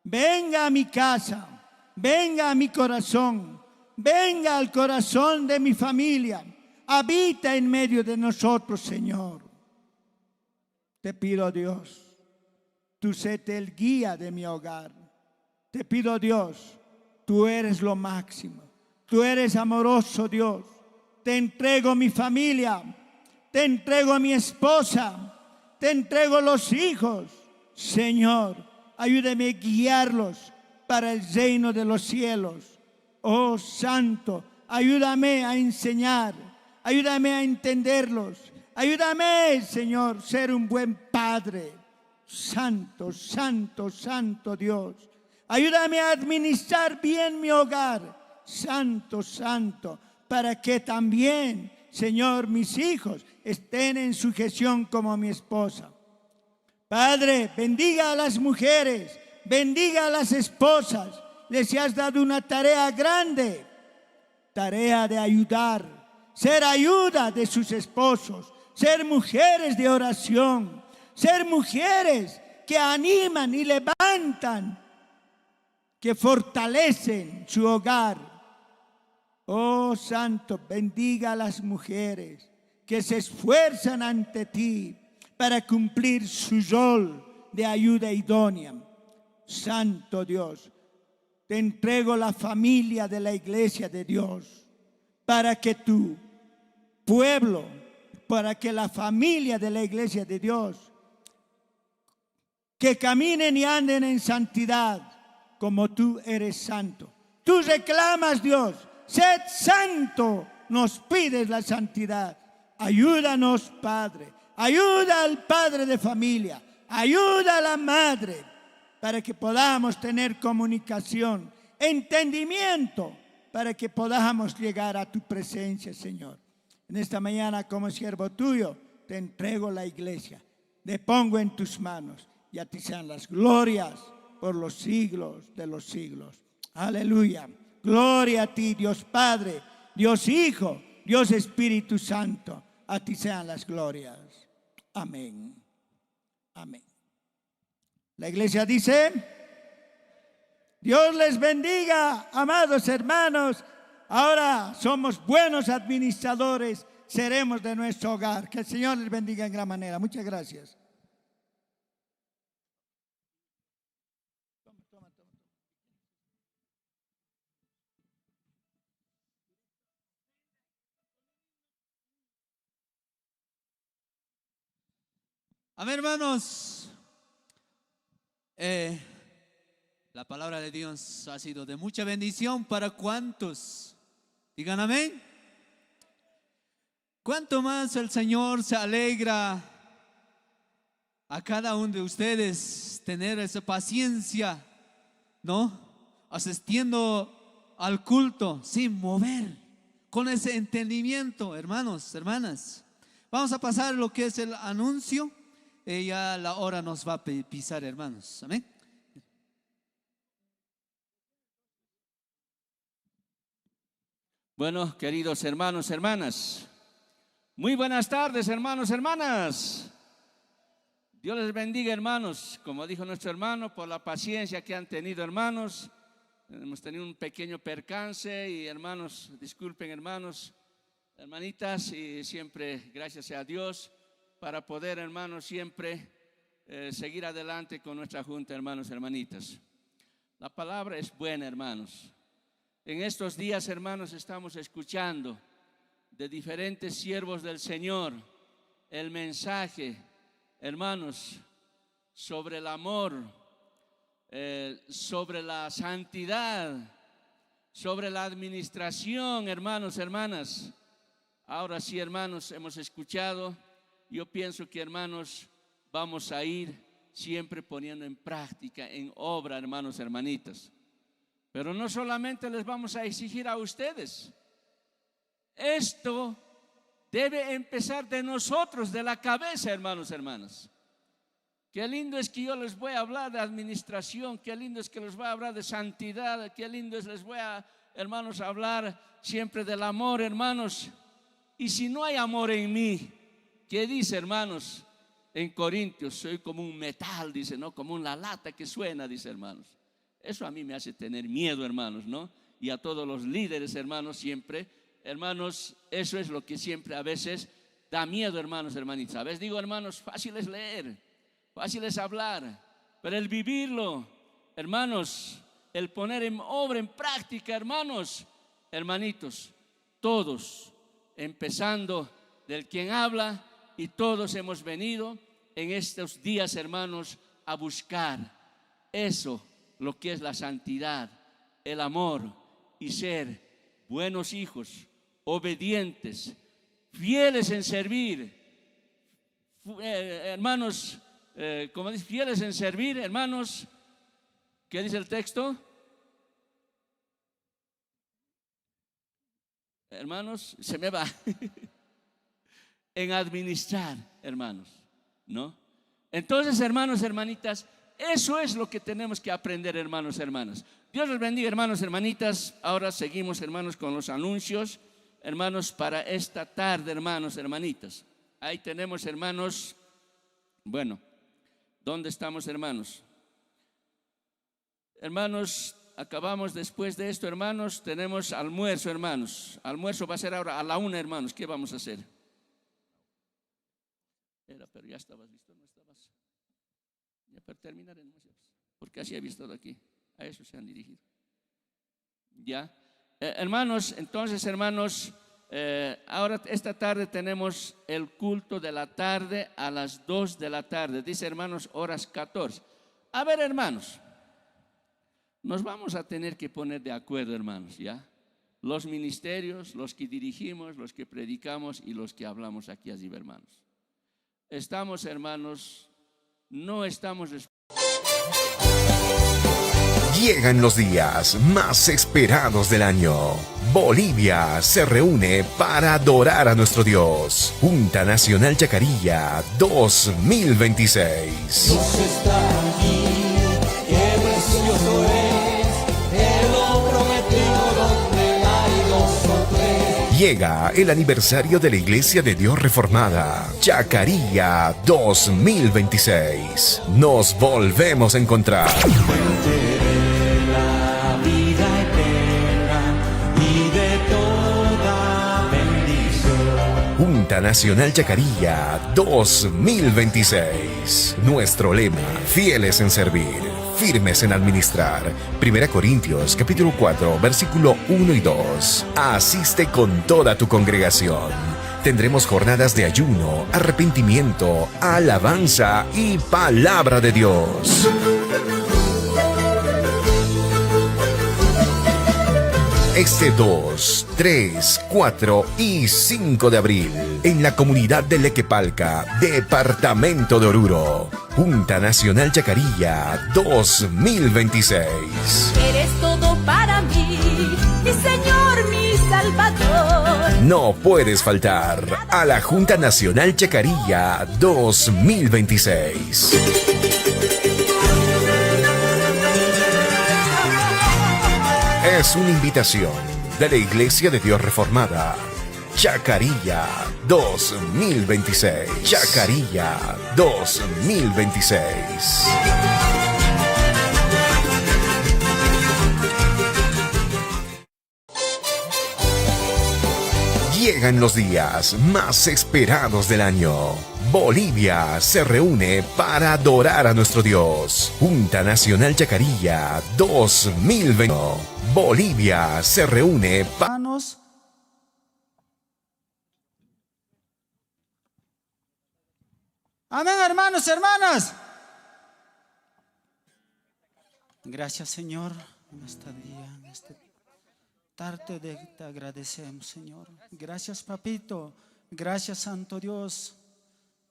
Venga a mi casa, venga a mi corazón, venga al corazón de mi familia. Habita en medio de nosotros, Señor. Te pido, Dios, tú séte el guía de mi hogar. Te pido, Dios, tú eres lo máximo. Tú eres amoroso, Dios. Te entrego mi familia. Te entrego a mi esposa. Te entrego los hijos. Señor, ayúdame a guiarlos para el reino de los cielos. Oh, Santo, ayúdame a enseñar. Ayúdame a entenderlos. Ayúdame, Señor, ser un buen padre. Santo, santo, santo Dios. Ayúdame a administrar bien mi hogar. Santo, santo, para que también, Señor, mis hijos estén en sujeción como mi esposa. Padre, bendiga a las mujeres, bendiga a las esposas. Les has dado una tarea grande, tarea de ayudar, ser ayuda de sus esposos, ser mujeres de oración, ser mujeres que animan y levantan, que fortalecen su hogar. Oh Santo, bendiga a las mujeres que se esfuerzan ante ti para cumplir su rol de ayuda idónea. Santo Dios, te entrego la familia de la iglesia de Dios para que tu pueblo, para que la familia de la iglesia de Dios, que caminen y anden en santidad como tú eres santo. Tú reclamas, Dios, sed santo, nos pides la santidad. Ayúdanos, Padre. Ayuda al padre de familia. Ayuda a la madre para que podamos tener comunicación, entendimiento, para que podamos llegar a tu presencia, Señor. En esta mañana, como siervo tuyo, te entrego la iglesia. Le pongo en tus manos y a ti sean las glorias por los siglos de los siglos. Aleluya. Gloria a ti, Dios Padre, Dios Hijo, Dios Espíritu Santo. A ti sean las glorias. Amén. Amén. La iglesia dice: Dios les bendiga, amados hermanos. Ahora somos buenos administradores, seremos de nuestro hogar. Que el Señor les bendiga en gran manera. Muchas gracias. Amén, hermanos. La palabra de Dios ha sido de mucha bendición para cuantos. Digan amén. Cuánto más el Señor se alegra a cada uno de ustedes tener esa paciencia, ¿no? Asistiendo al culto sin mover, con ese entendimiento, hermanos, hermanas. Vamos a pasar lo que es el anuncio. Ya la hora nos va a pisar, hermanos. Amén. Bueno, queridos hermanos, hermanas, muy buenas tardes, hermanos, hermanas. Dios les bendiga, hermanos. Como dijo nuestro hermano, por la paciencia que han tenido, hermanos. Hemos tenido un pequeño percance y, hermanos, disculpen, hermanos, hermanitas, y siempre gracias a Dios para poder, hermanos, siempre seguir adelante con nuestra junta, hermanos, hermanitas. La palabra es buena, hermanos. En estos días, hermanos, estamos escuchando de diferentes siervos del Señor el mensaje, hermanos, sobre el amor, sobre la santidad, sobre la administración, hermanos, hermanas. Ahora sí, hermanos, hemos escuchado. Yo pienso que, hermanos, vamos a ir siempre poniendo en práctica, en obra, hermanos, hermanitas. Pero no solamente les vamos a exigir a ustedes. Esto debe empezar de nosotros, de la cabeza, hermanos, hermanas. Qué lindo es que yo les voy a hablar de administración, qué lindo es que les voy a hablar de santidad, qué lindo es les voy a, hermanos, hablar siempre del amor, hermanos. Y si no hay amor en mí, ¿qué dice, hermanos? En Corintios, soy como un metal, dice, ¿no? Como una lata que suena, dice, hermanos. Eso a mí me hace tener miedo, hermanos, ¿no? Y a todos los líderes, hermanos, siempre, hermanos, eso es lo que siempre a veces da miedo, hermanos, hermanitas. A veces digo, hermanos, fácil es leer, fácil es hablar, pero el vivirlo, hermanos, el poner en obra, en práctica, hermanos, hermanitos, todos, empezando del quien habla, y todos hemos venido en estos días, hermanos, a buscar eso, lo que es la santidad, el amor y ser buenos hijos, obedientes, fieles en servir, hermanos, como dice, fieles en servir, hermanos. ¿Qué dice el texto? Hermanos, se me va. En administrar, hermanos, ¿no? Entonces, hermanos, hermanitas, eso es lo que tenemos que aprender, hermanos, hermanas. Dios les bendiga, hermanos, hermanitas. Ahora seguimos, hermanos, con los anuncios, hermanos, para esta tarde, hermanos, hermanitas. Ahí tenemos, hermanos, bueno, ¿dónde estamos, hermanos? Hermanos, acabamos después de esto, hermanos, tenemos almuerzo, hermanos. Almuerzo va a ser ahora a la 1, hermanos. ¿Qué vamos a hacer? Pero ya estabas listo, no estabas. Ya para terminar, porque así había estado aquí. A eso se han dirigido. Ya, hermanos, entonces, hermanos, ahora esta tarde tenemos el culto de la tarde a las 2 de la tarde. Dice, hermanos, horas 14. A ver, hermanos, nos vamos a tener que poner de acuerdo, hermanos, ¿ya? los ministerios, los que dirigimos, los que predicamos y los que hablamos aquí allí, hermanos. Estamos, hermanos, no estamos... Llegan los días más esperados del año. Bolivia se reúne para adorar a nuestro Dios. Junta Nacional Chacarilla 2026. Dios está aquí, qué precioso es, Él lo prometió donde hay dos o tres. Llega el aniversario de la Iglesia de Dios Reformada, Chacarilla 2026. Nos volvemos a encontrar. Junta Nacional Chacarilla 2026. Nuestro lema: fieles en servir, firmes en administrar. 1 Corintios capítulo 4 versículo 1 y 2. Asiste con toda tu congregación. Tendremos jornadas de ayuno, arrepentimiento, alabanza y palabra de Dios. Este 2, 3, 4 y 5 de abril, en la comunidad de Lequepalca, departamento de Oruro, Junta Nacional Chacarilla 2026. Eres todo para mí, mi Señor, mi Salvador. No puedes faltar a la Junta Nacional Chacarilla 2026. Es una invitación de la Iglesia de Dios Reformada. Chacarilla 2026. Chacarilla 2026. Llegan los días más esperados del año. Bolivia se reúne para adorar a nuestro Dios. Junta Nacional Chacarilla 2020. Bolivia se reúne para... Amén, hermanos, hermanas. Gracias, Señor, en este día, en esta tarde te agradecemos, Señor. Gracias, Papito. Gracias, Santo Dios.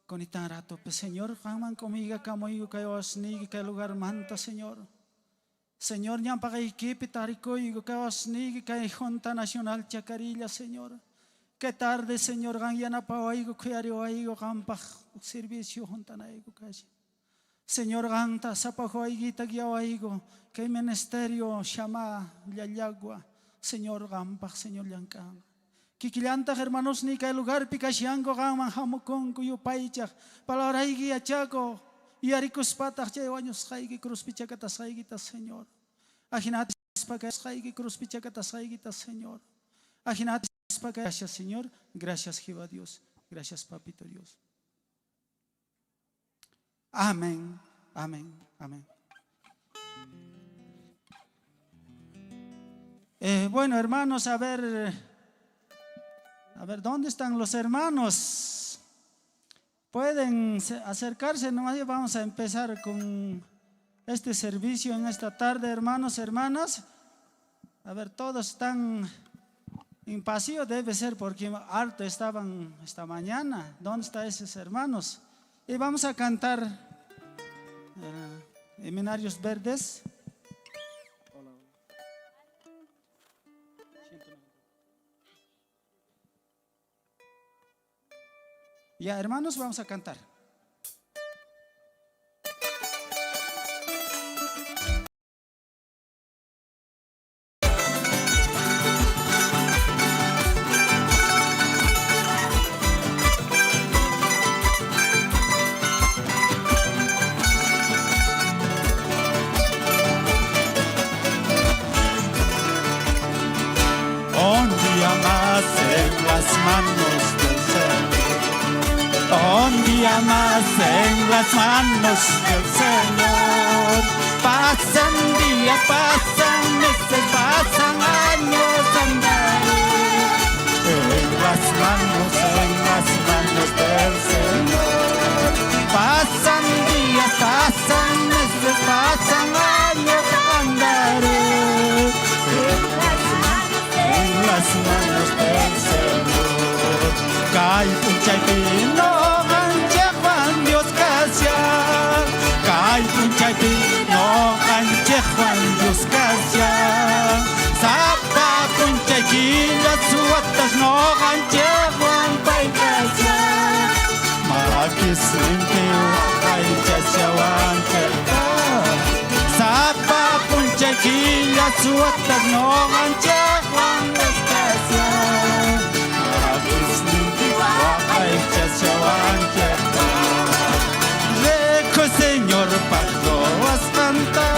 Con tan rato, Señor, jaman conmigo, camoigo, caos, ni que lugar manta, Señor. Señor, ya para equipo, tarico, y caos, ni que Junta Nacional Chacarilla, Señor. Qué tarde, Señor, ganyan pa oigo, cuidario oigo, gampa, servicio, Junta Naigo, calle. Señor, ganta, sapajo, oiguita, guía oigo, que ministerio, llama, yagua. Señor, gampa, Señor, yancan. Kikilanta hermanos ni kay lugar pikasyango gaman hamukon kuyo paichak palaraigi achako yarikos patak chaywaños haigi cruz pichakata saigita Señor. Ajinatis pagas haigi cruz pichakata saigita Señor. Ajinatis pagas. Gracias Señor, gracias Jehová Dios, gracias Papito Dios. Amén, amén, amén. Bueno hermanos, a ver, ¿dónde están los hermanos? Pueden acercarse, nomás vamos a empezar con este servicio en esta tarde, hermanos, hermanas. A ver, todos están en pasillo, debe ser porque harto estaban esta mañana. ¿Dónde están esos hermanos? Y vamos a cantar Seminarios Verdes. Ya, hermanos, vamos a cantar. Un día más en las manos del Señor. Un día más en las manos del Señor. Pasan días, pasan meses, pasan años, andaré en las manos del Señor. Pasan días, pasan meses, pasan años, andaré en las punchaypi noqanchik Juan Luzcasya Sapa punchaychilla suwatas noqanchik Juan Paykasya Makis limpio aychasyawanchikta Sapa punchaychilla suwatas noqanchik Juan Luzcasya Makis limpio aychasyawanchikta Rico señor Parroas canta,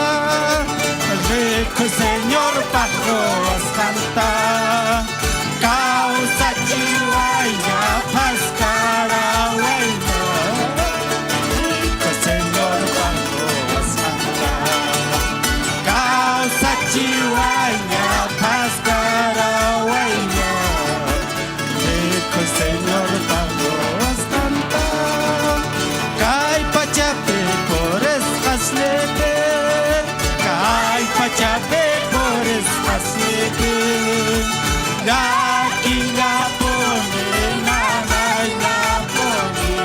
rico señor Parroas canta, causa chihuahua pascara huayna. Rico señor Parroas canta, causa chihuahua pascara huayna. Rico señor Parroas canta. Kay pachape por escaslepe, kay pachape por escaslepe, la pone, nanay la pone.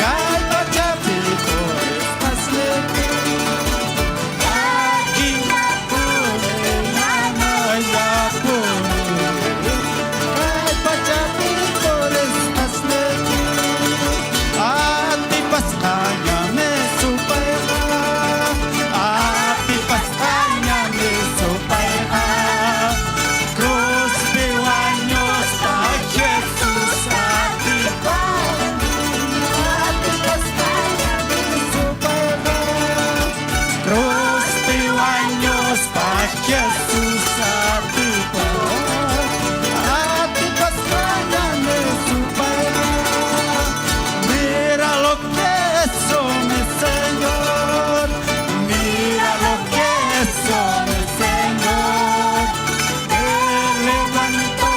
Kay pachape por escaslepe, la pone, nanay la pone. Kay pachape por escaslepe. Ati Pascanya me supaya, Ati Pascanya me supaya. Cruz piwaños pa Jesús ati Ati Pascanya me supaya. Cruz piwaños pa Jesús ati Ati Pascanya me supaya. Mira lo que son, mi Señor. Mira lo que son, mi Señor. Él levantó,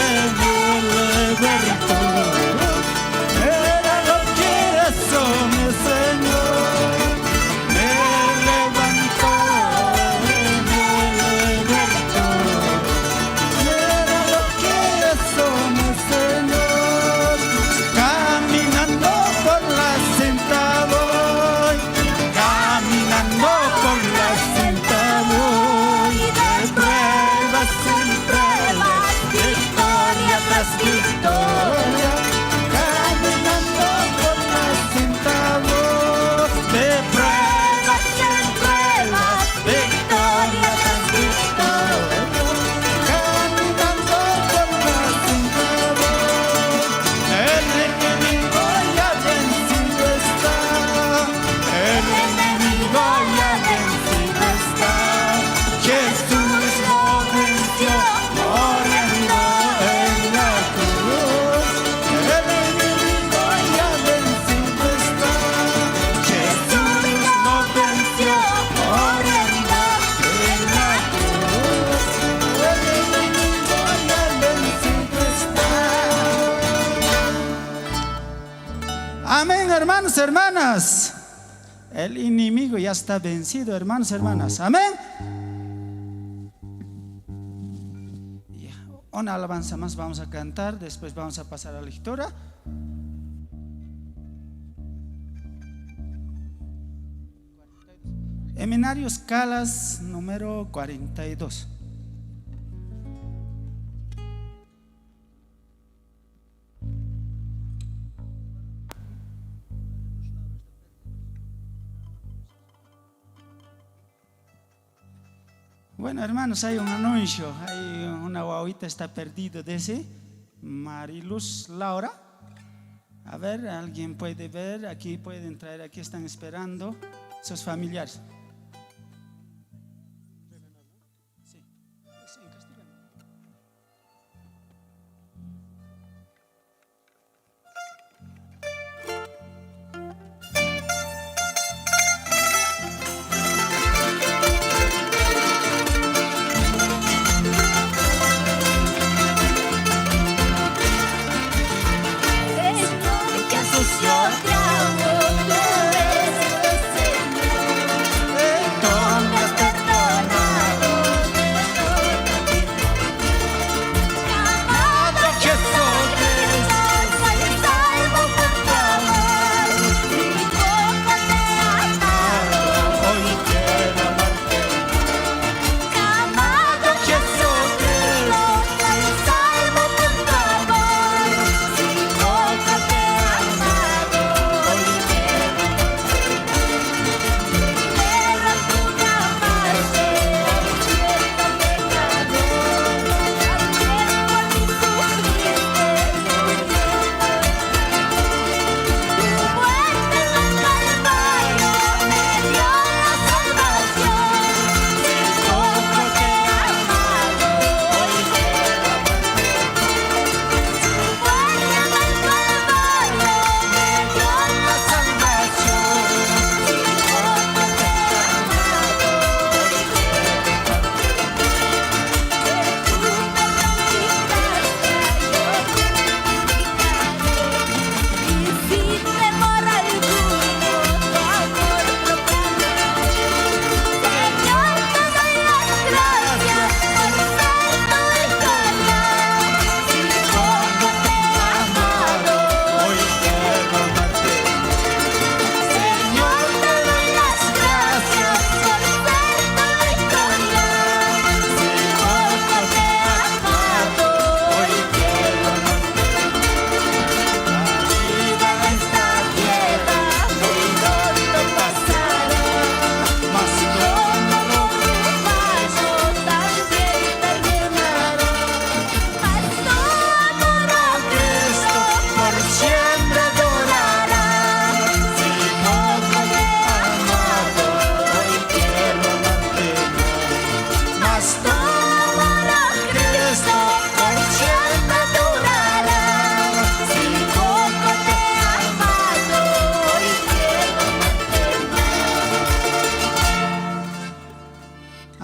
Él libertó. Mira lo que son, mi Señor. Él levantó, Él libertó. Mira lo que son, mi Señor. Caminando por la cinta voy, caminando por la cinta voy, de pruebas en pruebas, victoria tras victoria. Caminando por la cinta voy, de pruebas en pruebas, victoria tras victoria. Caminando por la cinta voy, el enemigo ya vencido está, el enemigo ya vencido está. Jesús lo venció muriendo en la cruz. El enemigo ya vencido está. Jesús lo venció muriendo en la cruz. El enemigo ya vencido está. Amén, hermanos, hermanas. El enemigo ya está vencido, hermanos, hermanas. Amén. Ya, una alabanza más vamos a cantar, después vamos a pasar a la lectura. Seminarios Calas número 42. Bueno, hermanos, hay un anuncio. Hay una guaguita está perdida de ese Mariluz Laura. A ver, alguien puede ver. Aquí pueden traer. Aquí están esperando sus familiares. Sí, es en castellano. Que sucio te amo, tú eres el Señor.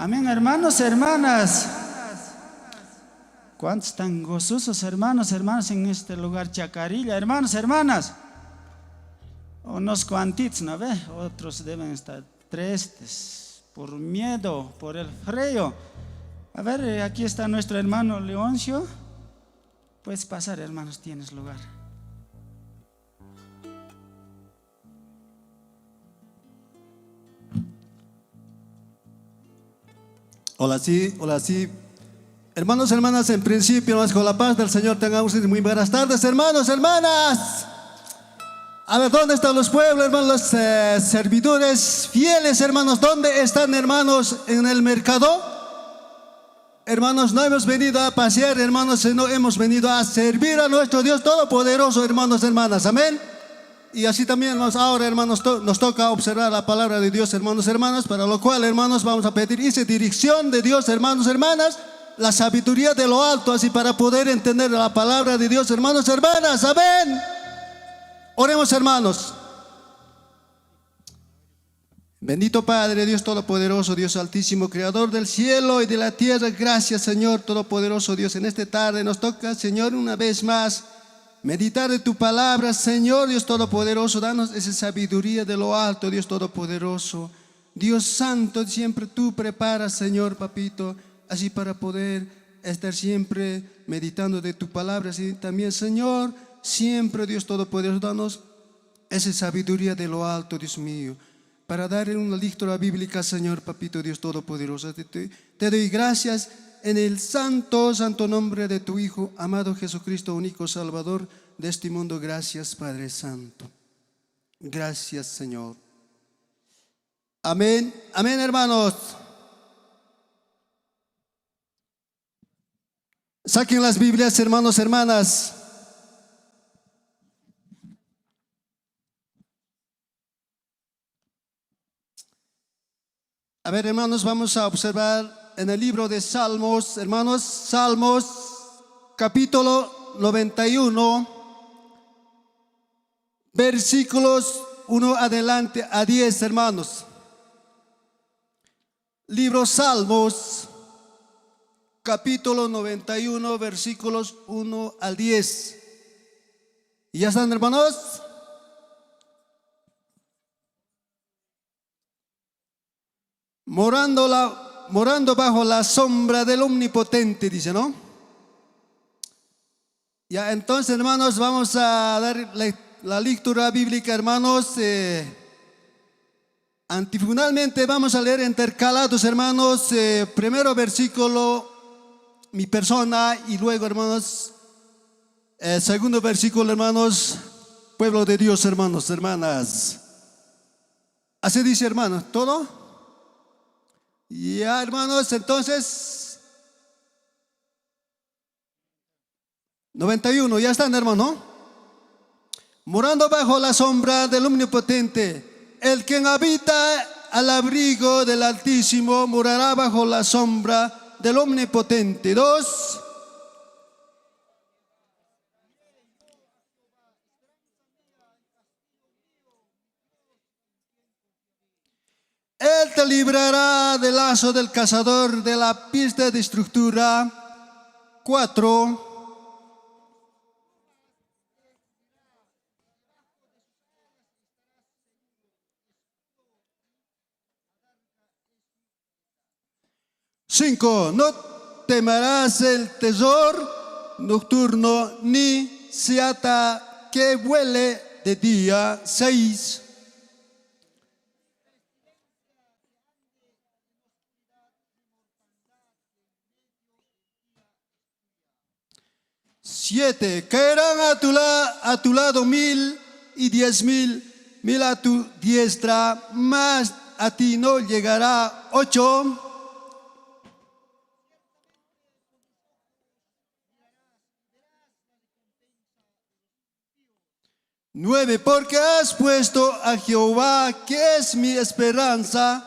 Amén, hermanos, hermanas. ¿Cuántos están gozosos, hermanos, hermanas, en este lugar Chacarilla? Hermanos, hermanas. Unos cuantitos, ¿no ve? Otros deben estar tristes por miedo, por el frío. A ver, aquí está nuestro hermano Leoncio. Puedes pasar, hermanos, tienes lugar. Hola, sí, hola, sí. Hermanos, hermanas, en principio, hermanos, con la paz del Señor tengamos muy buenas tardes, hermanos, hermanas. A ver, ¿dónde están los pueblos, hermanos, los servidores fieles, hermanos? ¿Dónde están, hermanos, en el mercado? Hermanos, no hemos venido a pasear, hermanos, sino hemos venido a servir a nuestro Dios Todopoderoso, hermanos, hermanas. Amén. Y así también, hermanos, ahora, hermanos, nos toca observar la palabra de Dios, hermanos, hermanas, para lo cual, hermanos, vamos a pedir esa dirección de Dios, hermanos, hermanas, la sabiduría de lo alto, así para poder entender la palabra de Dios, hermanos, hermanas. Amén. Oremos, hermanos. Bendito Padre, Dios Todopoderoso, Dios Altísimo, Creador del cielo y de la tierra. Gracias, Señor Todopoderoso, Dios. En esta tarde nos toca, Señor, una vez más meditar de tu palabra, Señor Dios Todopoderoso. Danos esa sabiduría de lo alto, Dios Todopoderoso. Dios Santo, siempre tú preparas, Señor, papito, así para poder estar siempre meditando de tu palabra. Así también, Señor, siempre, Dios Todopoderoso, danos esa sabiduría de lo alto, Dios mío, para dar una lectura bíblica, Señor, papito, Dios Todopoderoso. Te doy gracias en el santo, santo nombre de tu Hijo, amado Jesucristo, único Salvador de este mundo. Gracias, Padre Santo. Gracias, Señor. Amén, amén, hermanos. Saquen las Biblias, hermanos, hermanas. A ver, hermanos, vamos a observar en el libro de Salmos, hermanos, Salmos, capítulo 91, versículos 1 adelante a 10, hermanos. Libro Salmos, capítulo 91, versículos 1 al 10. ¿Y ya están, hermanos? Morando bajo la sombra del Omnipotente, dice, ¿no? Ya, entonces, hermanos, vamos a dar la lectura bíblica, hermanos. Antifunalmente vamos a leer intercalados, hermanos. Primero versículo, mi persona, y luego, hermanos, segundo versículo, hermanos, pueblo de Dios, hermanos, hermanas. Así dice, hermanos, ¿todo? Ya, hermanos, entonces 91, ya están, hermano. Morando bajo la sombra del Omnipotente, el quien habita al abrigo del Altísimo morará bajo la sombra del Omnipotente. 2. Él te librará del lazo del cazador, de la pista destructora. 4. No temerás el terror nocturno, ni seata que vuele de día. 6. Caerán a tu lado 1000 y 10.000 a tu diestra, mas a ti no llegará. 8. Porque has puesto a Jehová, que es mi esperanza,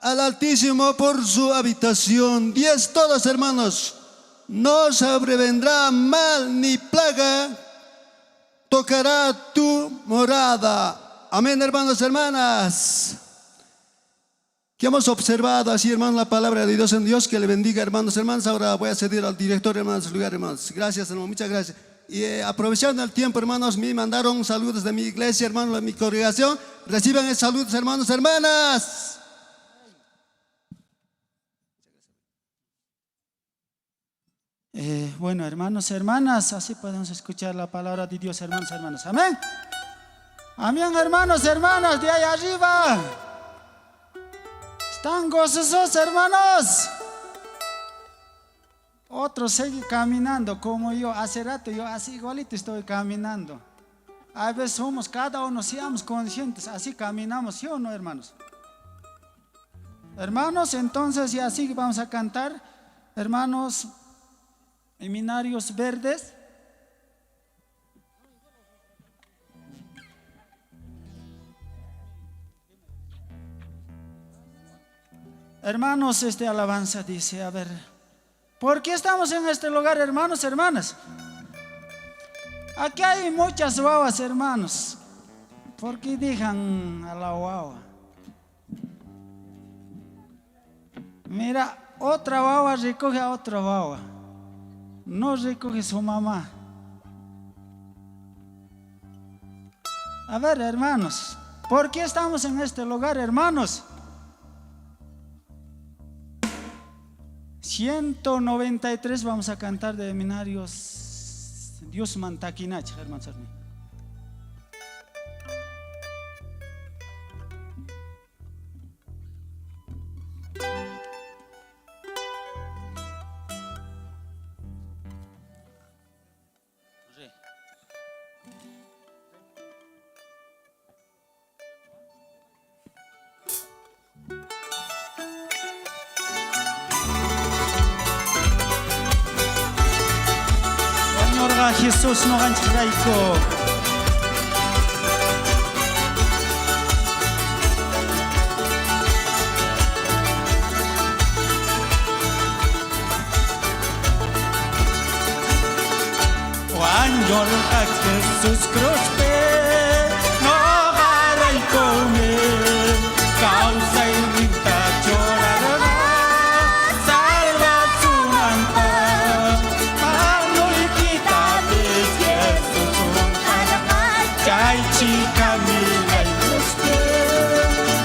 al Altísimo por su habitación. 10, todos, hermanos. No sobrevendrá mal ni plaga tocará tu morada. Amén, hermanos, hermanas. que hemos observado así, hermanos, la palabra de Dios en Dios, que le bendiga, hermanos, hermanos. Ahora voy a ceder al director, hermanos, su lugar, hermanos. Gracias, hermanos, muchas gracias. Y aprovechando el tiempo, hermanos, me mandaron saludos de mi iglesia, hermanos, de mi congregación. Reciban esos saludos, hermanos, hermanas. Bueno, hermanos, hermanas, así podemos escuchar la palabra de Dios, hermanos, hermanas. Amén. Amén, hermanos, hermanas, de ahí arriba. ¿Están gozosos, hermanos? Otros siguen caminando como yo. Hace rato yo así igualito estoy caminando. A veces somos, cada uno seamos conscientes, así caminamos, ¿sí o no, hermanos? Hermanos, entonces y así vamos a cantar, hermanos, Seminarios Verdes. Hermanos, alabanza dice, a ver, ¿por qué estamos en este lugar, hermanos, hermanas? Aquí hay muchas guaguas, hermanos. ¿Por qué dejan a la guagua? Mira, otra guagua recoge a otra guagua. No recoge su mamá. A ver, hermanos, ¿por qué estamos en este lugar, hermanos? 193 vamos a cantar de Seminarios Dios Mantaquinach, hermanos. Jesús no gancha raico. Cuando Jesús cruzpe, no raico me causa irrita llorará, salva su manta. Chay chica mira y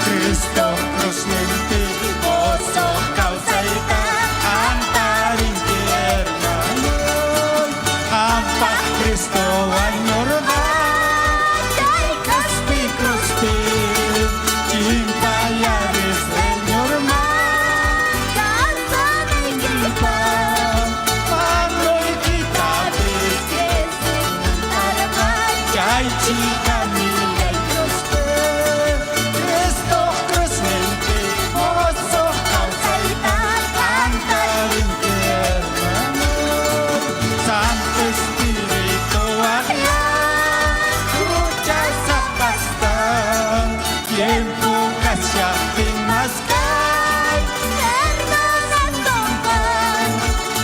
Cristo cruzmente, oso causa y cantar interna. Ampa Cristo añorda, chay caspi cruzpe, chimpa ya Señor más, cansa de gripa, Pablo y quita chay chica mira y Cristo cruzmente, oso causa y cantar interna. Santo Espíritu habla, muchas apastan, tiempo gracia fin más cae, hermanas tocan,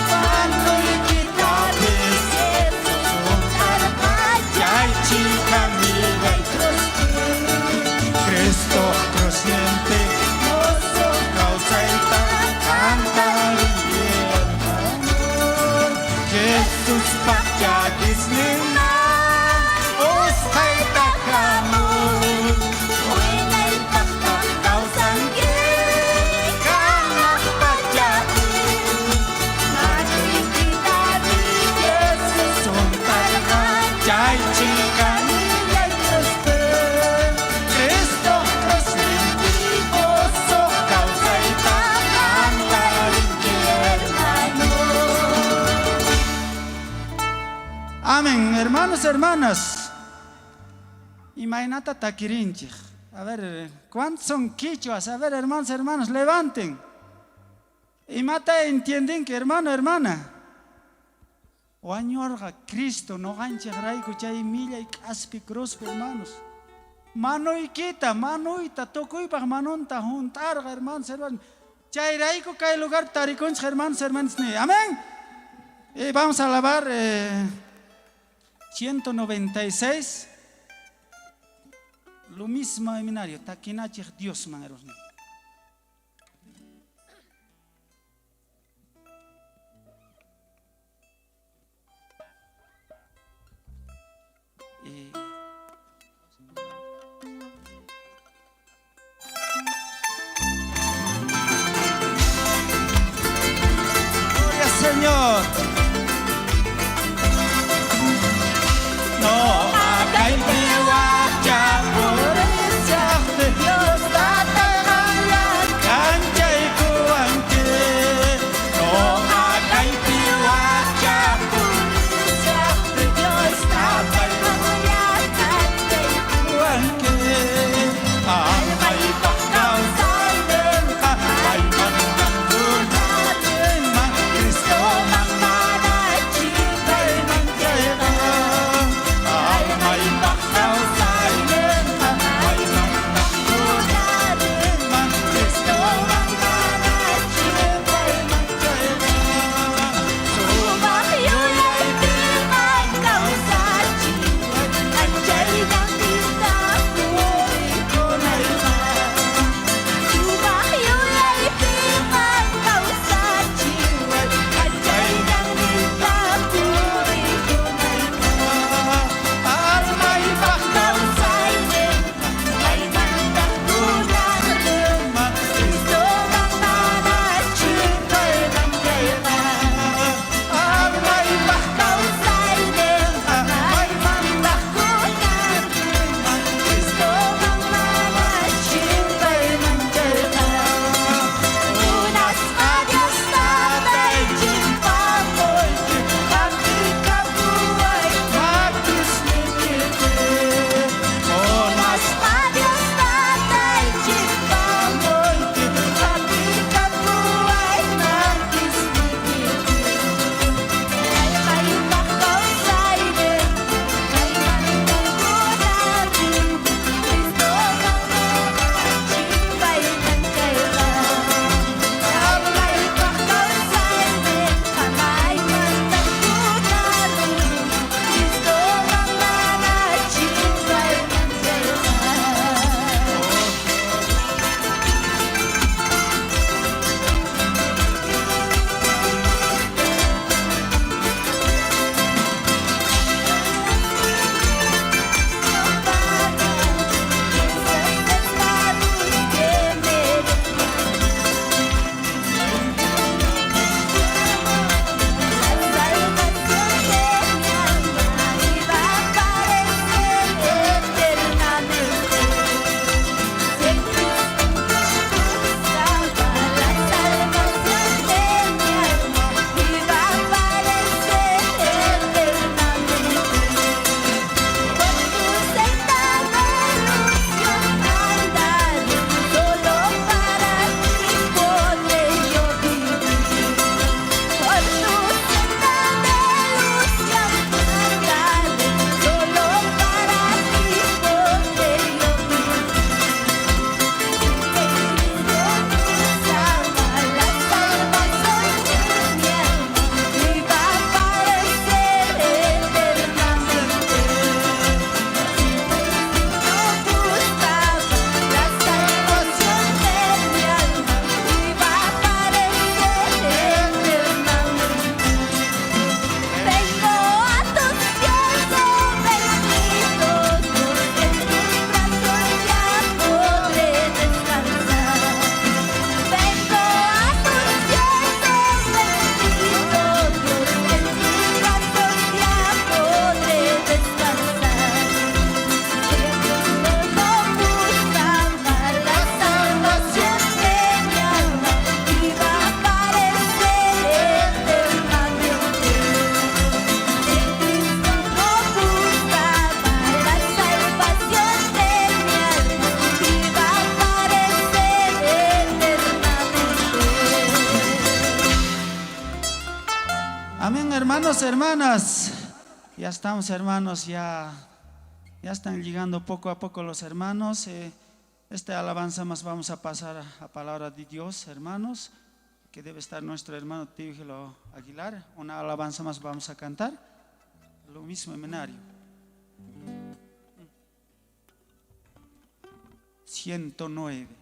cuando y quitarles chay chica mira y Cristo cruzmente, oso causa y cantar infierno. Jesús pacha dislina, os haita jamón, buena y pacha causan que canas pacha magnificar Jesús son cargan, chay chica mira y Cristo cruzmente, oso causa y cantar infierno. Amén, hermanos, hermanas. Imagínate taquirinchik. A ver, ¿cuántos son quichuas? A ver, hermanos, hermanos, levanten. Y mata entienden que hermano, hermana. Oañorga Cristo no ganche raico chay milla y caspi cruz, hermanos. Mano y quita, mano y toco y pa manonta juntar, hermanos, hermanos. Chay raico cae lugar tariconch, hermanos, hermanos. Amén. Y vamos a alabar 196. Lo mismo seminario, taquinachich Dios, man, hermanos. hermanos, hermanas, ya estamos hermanos, ya están llegando poco a poco los hermanos. Esta alabanza más vamos a pasar a palabra de Dios, hermanos, que debe estar nuestro hermano Teófilo Aguilar. Una alabanza más vamos a cantar, lo mismo seminario. 109.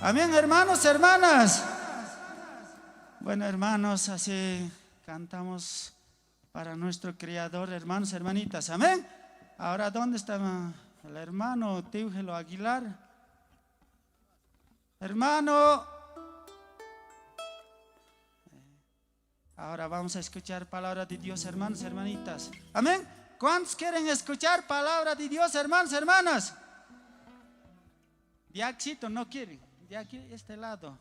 Amén, hermanos, hermanas. Bueno, hermanos, así cantamos para nuestro Creador, hermanos, hermanitas. Amén. Ahora, ¿dónde está el hermano Teófilo Aguilar? Hermano. Ahora vamos a escuchar palabra de Dios, hermanos, hermanitas. Amén. ¿Cuántos quieren escuchar palabra de Dios, hermanos, hermanas? De aquí no quieren. De aquí, este lado.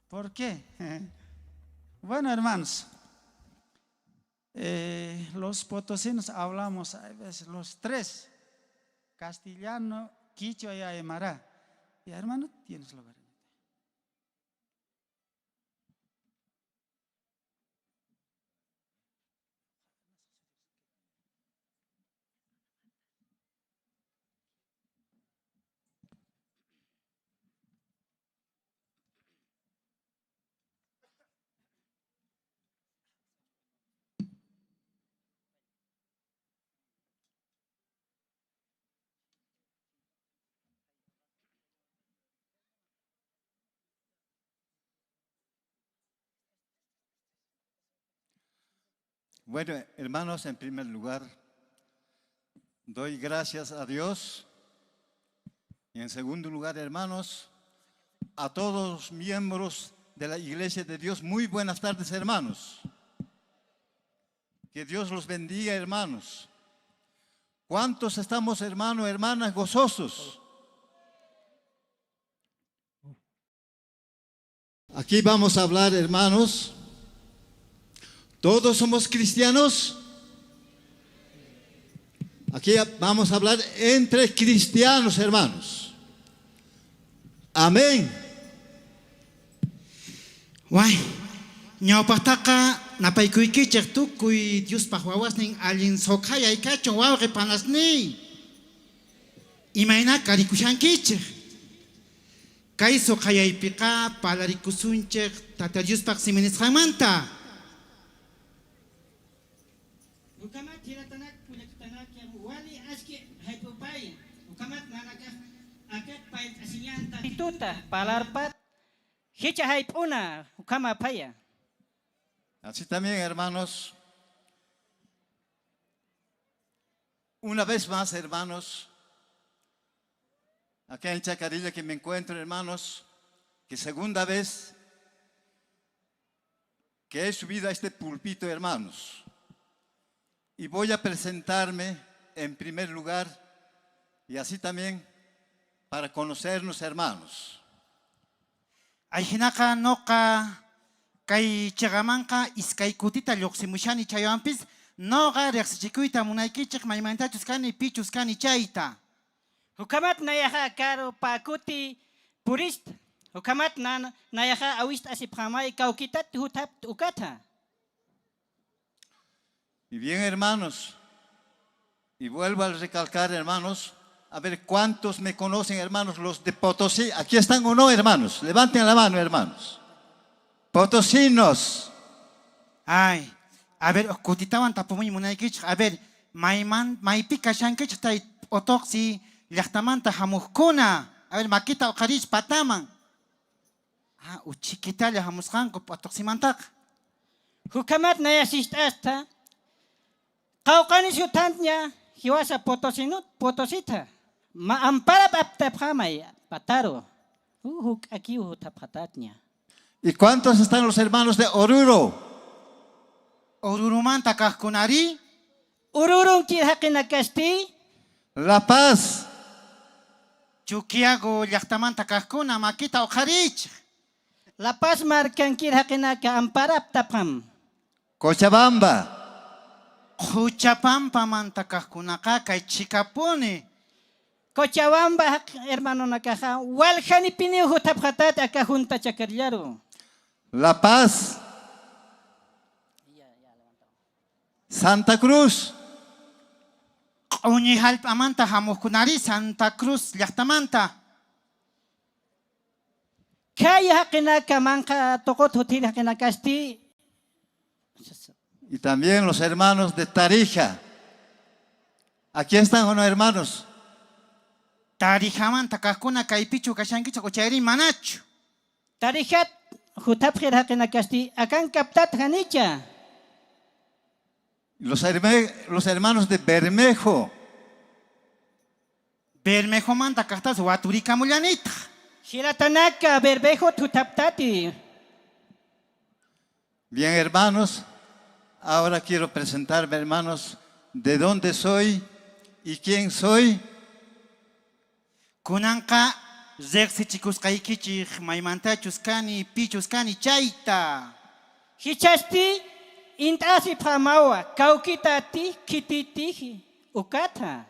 ¿Por qué? Bueno, hermanos. Los potosinos hablamos a veces los tres. Castellano, quichua y aymara. Y hermano, tienes lugar. Bueno, hermanos, en primer lugar, doy gracias a Dios. Y en segundo lugar, hermanos, a todos los miembros de la Iglesia de Dios, muy buenas tardes, hermanos. Que Dios los bendiga, hermanos. ¿Cuántos estamos, hermanos, hermanas, gozosos? Aquí vamos a hablar, hermanos. ¿Todos somos cristianos? Aquí vamos a hablar entre cristianos, hermanos. Amén. Guay. Ñawpataqa napaykuykichik tukuy Diospaq wawasnin allin soqayaykachu wawqi panasniy. Imayna karikushankichik. Kay soqayaypiqa palarikusunchik Tata Diospaq siminisqanmanta. Ukamat hiratanak pulaktanak yang wali aski haipupay. Ukamat nanakah akak pait asinyanta. Ituta palarpat hicha haipuna ukama paya. Así también, hermanos, una vez más, hermanos, acá en Chacarilla que me encuentro, hermanos, que segunda vez que he subido a este púlpito, hermanos. Y voy a presentarme en primer lugar y así también para conocernos, hermanos. Ayhinaka noqa kay chagamanqa iskay kutita lluqsimushani chaywanpis noqa riqsichikuyta munaykichik maymantachus kani pichus kani chayta. Ukamat nayaha karo pakuti purista. Ukamat nayaha awist asiphamay kaukitat hutap ukata. Y bien, hermanos, y vuelvo a recalcar, hermanos, a ver cuántos me conocen, hermanos, los de Potosí. ¿Aquí están o no, hermanos? Levanten la mano, hermanos. Potosinos. Ay, a ver, kutitawan tapumuy munaykich. A ver, maypi kashankich tay otoqsi llaqtamanta hamuqkuna. A ver, makita uqarich pataman. Uchikitalla hamusqanku otoqsimantaqa. Hukamat nayasistasta. Qawqani sutantña hiwasa Potosita. Ma ampara aptaphamay pataro. Aquí taphatatña. ¿Y cuántos están los hermanos de Oruro? Orurumanta kaqkunari. Orurun kirhaqinakasti. La Paz. Chuquiago llaqtamanta kaqkuna makita uqarich. La Paz marcan kirhaqinaka ampara aptapham. Cochabamba. Huchapampa manta kaqkunaqa kay Chikapuni. Cochabamba, hermano nakaja, waljani pini hutaphatat aka junta chakarllaro. La Paz. Santa Cruz. Uñihalpamanta hamuqkunari Santa Cruz llaqtamanta. Kaya haqinaka manqa toqot hutil haqinakasti. Y también los hermanos de Tarija. ¿Aquí están o no, hermanos? Tarijamanta kaqkuna kaypichu kashankichu kuchayri manachu. Tarijat hutapjir haqinakasti akan kaptat hanicha. Los hermanos de Bermejo. Bermejo manta kahtas waturika mullanita. Shiratanaka berbejo tutaptati. Bien, hermanos, ahora quiero presentarme, hermanos, de dónde soy y quién soy. Kunanka zersichikusqaykichik maymantachus pichus kani chayta. Hichasti intasi pamawa kaukitati kititihi ukata.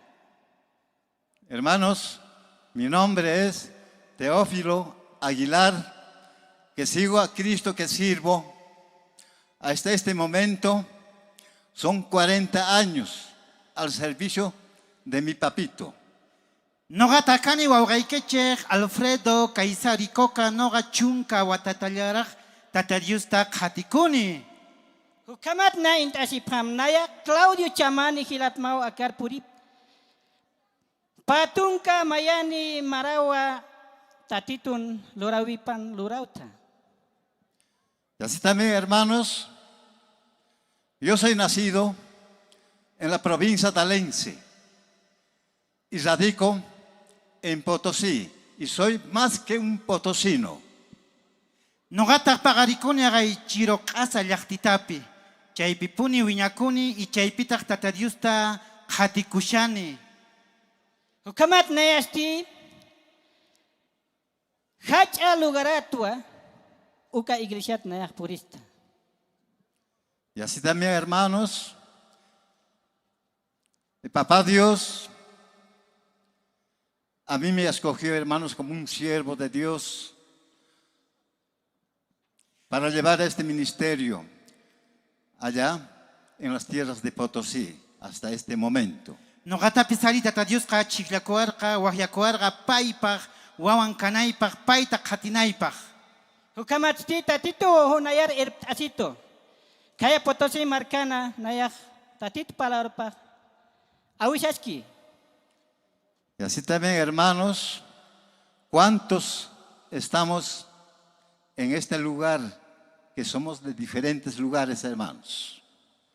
Hermanos, mi nombre es Teófilo Aguilar, que sigo a Cristo, que sirvo. Hasta este momento son 40 años al servicio de mi papito. Noga takani wawqaykichay Alfredo Kaysarikoka noga chunka watatallaraq tatariusta qatikuni. Hukamat na intasi pamnaya Claudio Chamani hilatmao akar purip. Patunka mayani marawa tatitun lurawipan lurauta. Y así también, hermanos, yo soy nacido en la provincia talense y radico en Potosí y soy más que un potosino. Nogataq pagarikuni agay chirok'asa llaqtitapi. Chaypipuni wiñakuni y chaypitaq tatariusta qhatikushani. Hukamat nayasti hacha lugaratua uka iglesiat nayak purista. Y así también, hermanos, el Papá Dios a mí me escogió, hermanos, como un siervo de Dios para llevar este ministerio allá en las tierras de Potosí hasta este momento. Nogata pisarita tatariusqa chiklakuarqa waqyakuarqa paypaq wawan kanaypaq payta qhatinaypaq. Hukamat tatito hunayar asito. Kaya Potosí marcana nayak tatito palarpa. Awishaski. Y así también, hermanos, ¿cuántos estamos en este lugar que somos de diferentes lugares, hermanos?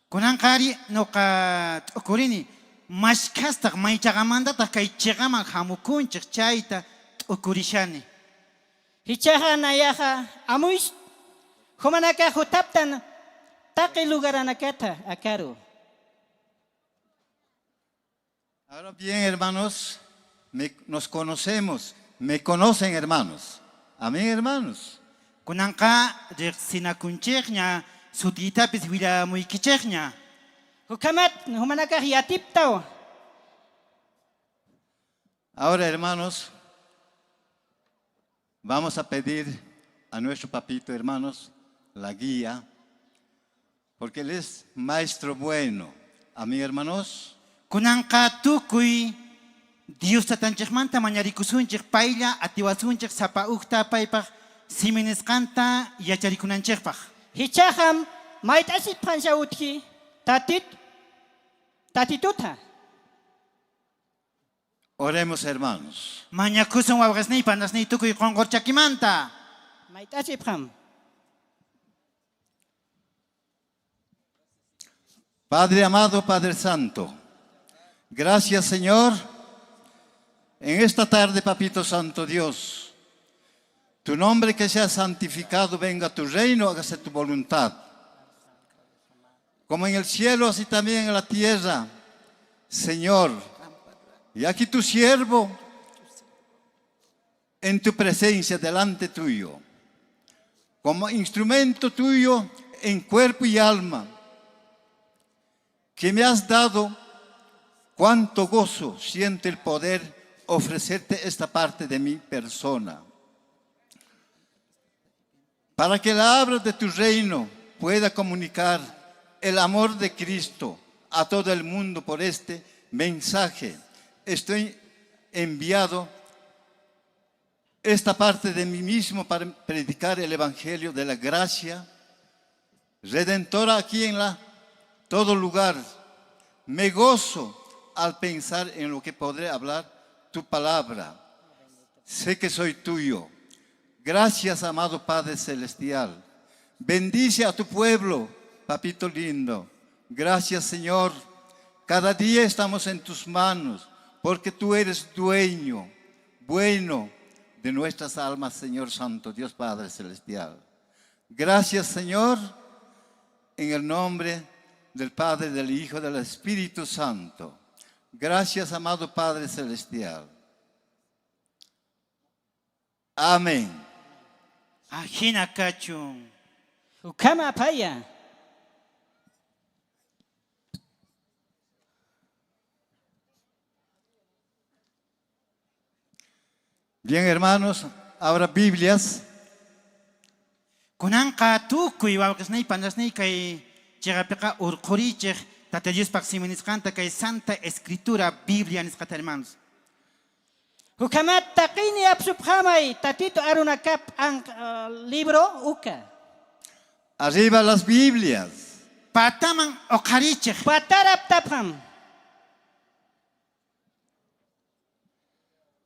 Kunanqari noqa t'ukurini mashkastaq maychaqamantataq kay chiqaman hamukunchik chayta t'ukurishani. Hichaja nayaja amuish humanaka hutaptan taqi lugaranakata akaru. Ahora bien, hermanos, nos conocemos, me conocen, hermanos. Amén, hermanos. Kunanqa riqsinakunchikña sutitapis wiramuykichikña. Hukamat humanaka yatiptaw. Ahora, hermanos, vamos a pedir a nuestro papito, hermanos, la guía, porque él es maestro bueno. Amén, hermanos. Kunanqa tukuy Dios tatanchikmanta mañarikusunchik paylla atiwasunchik sapa ukta paypaq siminisqanta yacharikunanchikpaq. Hichaham maitasit panshawutki tatituta. Oremos, hermanos. Mañakusun wawqasniypa nasniy tukuy qonqorchakimanta. Maitasipam. Padre amado, Padre Santo, gracias, Señor, en esta tarde, Papito Santo Dios. Tu nombre que sea santificado, venga tu reino, hágase tu voluntad. Como en el cielo, así también en la tierra, Señor. Y aquí tu siervo, en tu presencia, delante tuyo, como instrumento tuyo en cuerpo y alma, que me has dado, cuánto gozo siente el poder ofrecerte esta parte de mi persona. Para que la obra de tu reino pueda comunicar el amor de Cristo a todo el mundo por este mensaje. Estoy enviado esta parte de mí mismo para predicar el evangelio de la gracia redentora aquí en todo lugar. Me gozo al pensar en lo que podré hablar tu palabra. Sé que soy tuyo. Gracias, amado Padre Celestial. Bendice a tu pueblo, papito lindo. Gracias, Señor. Cada día estamos en tus manos, porque tú eres dueño, bueno de nuestras almas, Señor Santo, Dios Padre Celestial. Gracias, Señor, en el nombre del Padre, del Hijo, del Espíritu Santo. Gracias, amado Padre Celestial. Amén. Ajina kachun. Ukama paya. Bien, hermanos, ahora Biblias. Kunanqa tukuy wawqisnay panasnay kay chigapika urqurichig tata Dios paksiminisqanta kay Santa Escritura Biblia nisqata hermanos. Hukamat taqini apsuphamay tatito arunakap ang libro uka. Arriba las Biblias. Patamang oqarichig. Patarap tapham.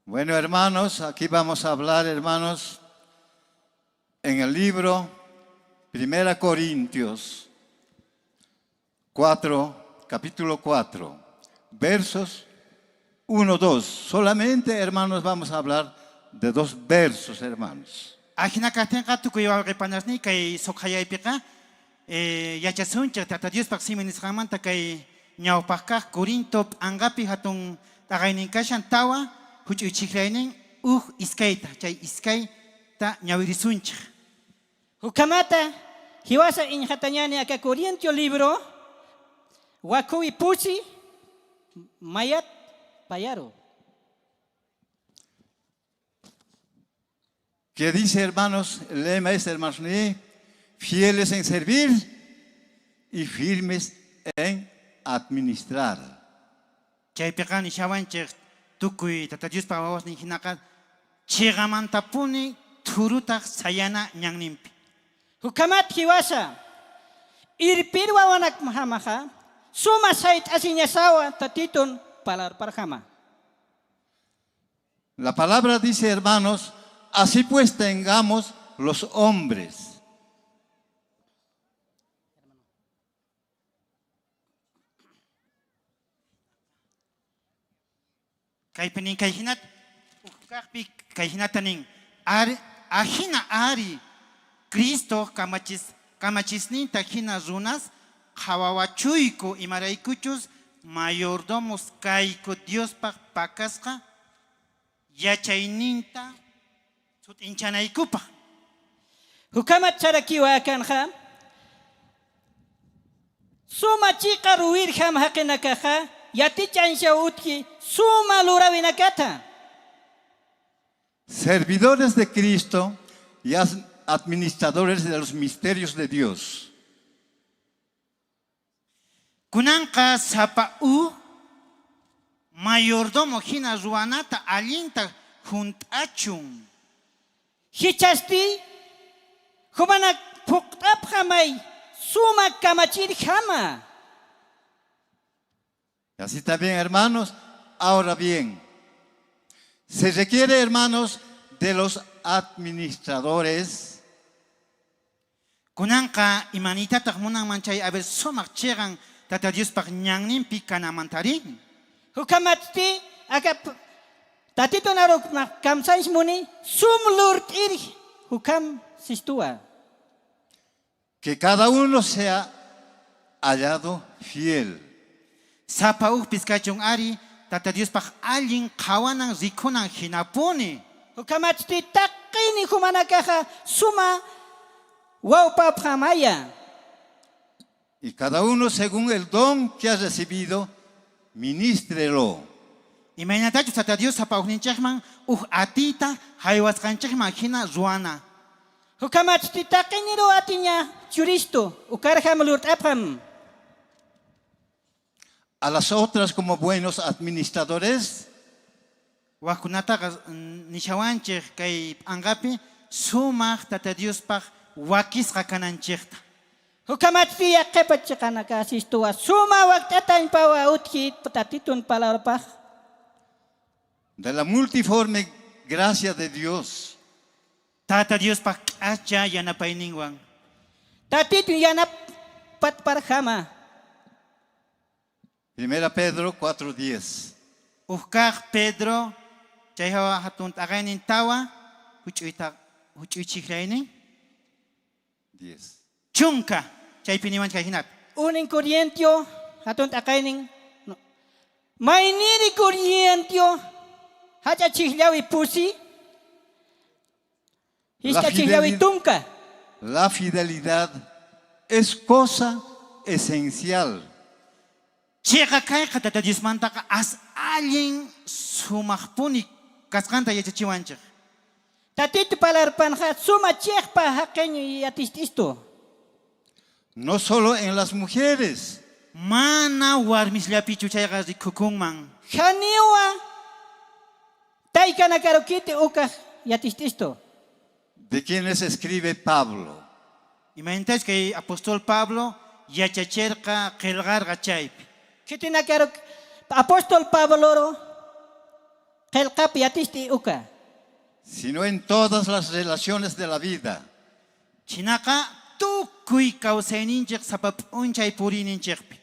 Bueno, hermanos, aquí vamos a hablar, hermanos, en el libro 1 Corintios 4, capítulo 4, versos 1, 2. Solamente, hermanos, vamos a hablar de 2 versos, hermanos. Ajina katenqa tukuyawaqi panasni kay soqhayaypiqa yachasunchik tata Dios paksiminisqamanta kay ñawpaqqa Corinto angapi hatun taqayninkashan tawa huch'uychiklaynin iskayta chay iskayta ñawirisunchik. Hukamata hiwasa injatañani aka Corintio libro wakuwi pusi mayat payaro. Que dice, hermanos, el lema es, hermanos, fieles en servir y firmes en administrar. Chaypiqa nishawanchik tukuy tata Dios pawawas ni hinaqa chigamantapuni turutaq sayana ñanninpi. Hukamat hiwasa irpirwa wanak mahamaha suma sait asiñasawa tatitun parjama. La palabra dice, hermanos, así pues tengamos los hombres. Kaypinin kayhinat ukaqpi kayhinatanin ajina ari Cristo kamachisninta hina runas qhawawachuyku imaraykuchus mayordomos kayku Diospaq pakasqa yachayninta sutinchanaykupaq. Hukamat charakiwa kanqa suma chiqa ruwirham haqinakaqa yatichansha utki suma lurawinakata. Servidores de Cristo y administradores de los misterios de Dios. Kunanqa sapa'u mayordomo hina ruanata allinta junt'achun. Hichasti humana puqt'aphamay suma kamachirhama. Y así también, hermanos, ahora bien, se requiere, hermanos, de los administradores. Kunanqa imanitataq munan manchay a ver somaq chegan tata Dios paq ñanninpi kanamantarin. Hukamatti aka tatito naruk kamsanch muni sumlurt ir hukam sistua. Que cada uno sea hallado fiel. Sapauq piskachun ari tata Dios paq allin qawanan rikunan hinapuni. Hukamatti taqini humanakaqa suma wawpaphamaya. Y cada uno según el don que ha recibido, ministrelo. Imaynatachu tata Dios sapauqninchikman atita haywasqanchikman hina ruana. Hukamatti taqiniro atiña churisto ukarham lurt'apham. A las otras como buenos administradores, wakunataqa nishawanchik kay angapi sumaq tata Dios paq wakisqa kananchikta. Hukamatti yaqipachikanaqa asistuwa suma waqt'atañpawa utki tatitun palarpaq. de la multiforme gracia de Dios. Tata Dios paq k'acha yanapayninwan. Tatitun yanapatparjama. Primera Pedro 4:10. Ujkaq Pedro, chay hawa hatun tagainin tawa, huchuychiklaynin, 10. chunka, chay piniwan kay hinat. Uning kuryentyo, hatun takaining. Mainiri kuryentyo, hacha chihlawi pusi, hiska chihlawi tunka. La fidelidad es cosa esencial. Chega kay katata Diosmanta ka as alin sumaqpuni kasqanta yachachiwanchik. Tatito palarpan ha suma chekpa hakeño y atististo. No solo en las mujeres. Mana warmislapichu chayqa rikukunman. Janiwa taikana karokite uka yatististo. ¿De quiénes escribe Pablo? Imagínate que apóstol Pablo yachacherqa qillqarqa chaypi. Kitina karok apóstol Pablo qillqapi yatisti uka. Sino en todas las relaciones de la vida. Chinaqa tukuy kawsayninchik sapap'unchay purininchikpi.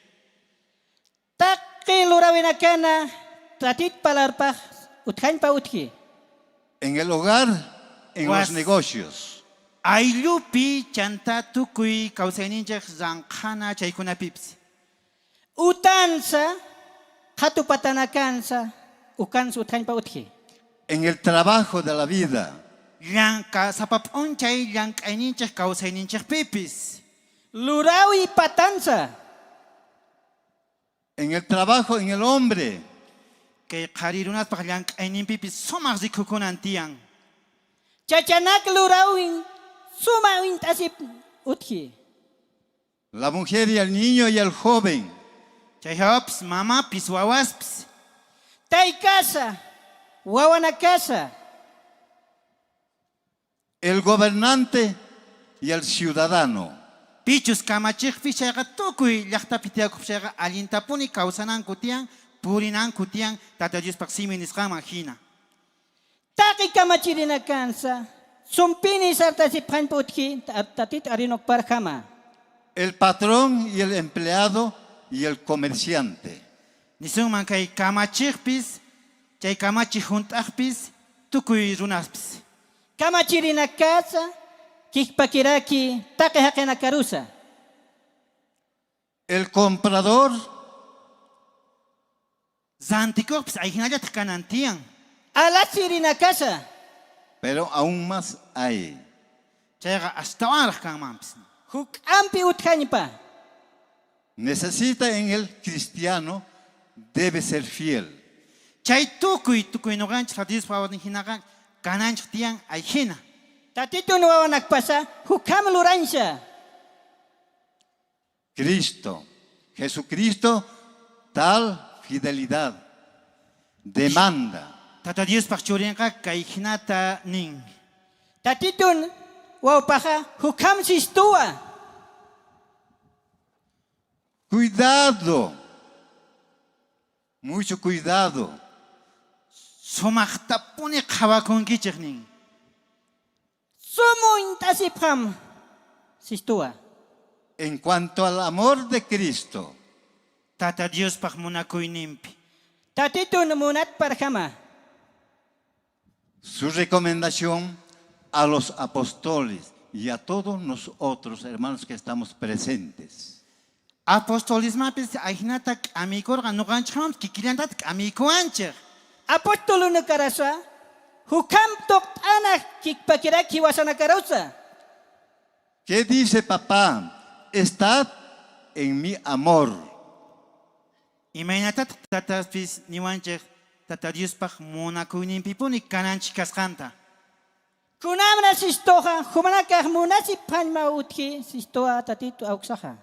Taqi lurawinakana tatit palarpaq utqañpa utqi. En el hogar, en los negocios. Ayllupi chanta tukuy kawsayninchik llanqana chaykunapipis. Utansa qhatupatanakansa ukansa utqañpa utqi. En el trabajo de la vida. Llanka sapap'unchay llank'ayninchik kawsayninchikpipis. Lurawi patansa. En el trabajo, en el hombre. Kay qharirunapaq llank'ayninpipis sumaq rikukunan tiyan. Chachanak lurawin suma wintasip utqi. La mujer y el niño y el joven. Chayhapis mamapis wawaspis. Taykasa wawanakasa. El gobernante y el ciudadano. Pichus kamachikpis chayqa tukuy llaqtapi tiyakuq chayqa allintapuni kawsananku tiyan, purinanku tiyan, Tata Diospaq simi nisqanman hina. Taqi kamachirinakansa sumpini sartasip qhañpa utqi tatit arinokparqama. El patrón y el empleado y el comerciante. Nisunman kay kamachikpis, chay kamachik juntaqpis, tukuy runaspis. Kamachirinakasa kikpakiraki taqi haqinakarusa. El comprador. Zantikuqpis ayhinallataq kanan tiyan. Alasirinakasa. Pero aún más hay. Chayqa astawanraq kanmanpis. Huk ampi utqañpa. Necesita en el cristiano, debe ser fiel. Chay tukuy nuqanchik Dios favornin hinaqa kananchik tiyan ayhina. Tatito nuwawanakpasa hukam lurancha. Cristo, Jesucristo, tal fidelidad demanda. Tata Diospaq churinqa kay hinata nin. Tatitun wawpaqa hukam sistuwa. Cuidado, mucho cuidado. Sumaqtapuni qhawakunkichik nin. Sumuintasipqam sistuwa. En cuanto al amor de Cristo, Tata Diospaq munakuyninpi. Tatitun munatparqama. su recomendación a los apóstoles y a todos nosotros, hermanos que estamos presentes. Apostolismapis ayhinata amikurqa nuqanchikman kikillantatik amikuanchik. Apostoluna karasa hukam toqt'ana kikpakiraki wasanakarusa. ¿Qué dice papá? Estad en mi amor. Imaynatataq tataspis niwanchik Tata Diospaq munakuyninpipuni kananchik kasqanta. Kunamna sistoqa humanakaq munasip phañma utqi sistoa tatito awqsaqa.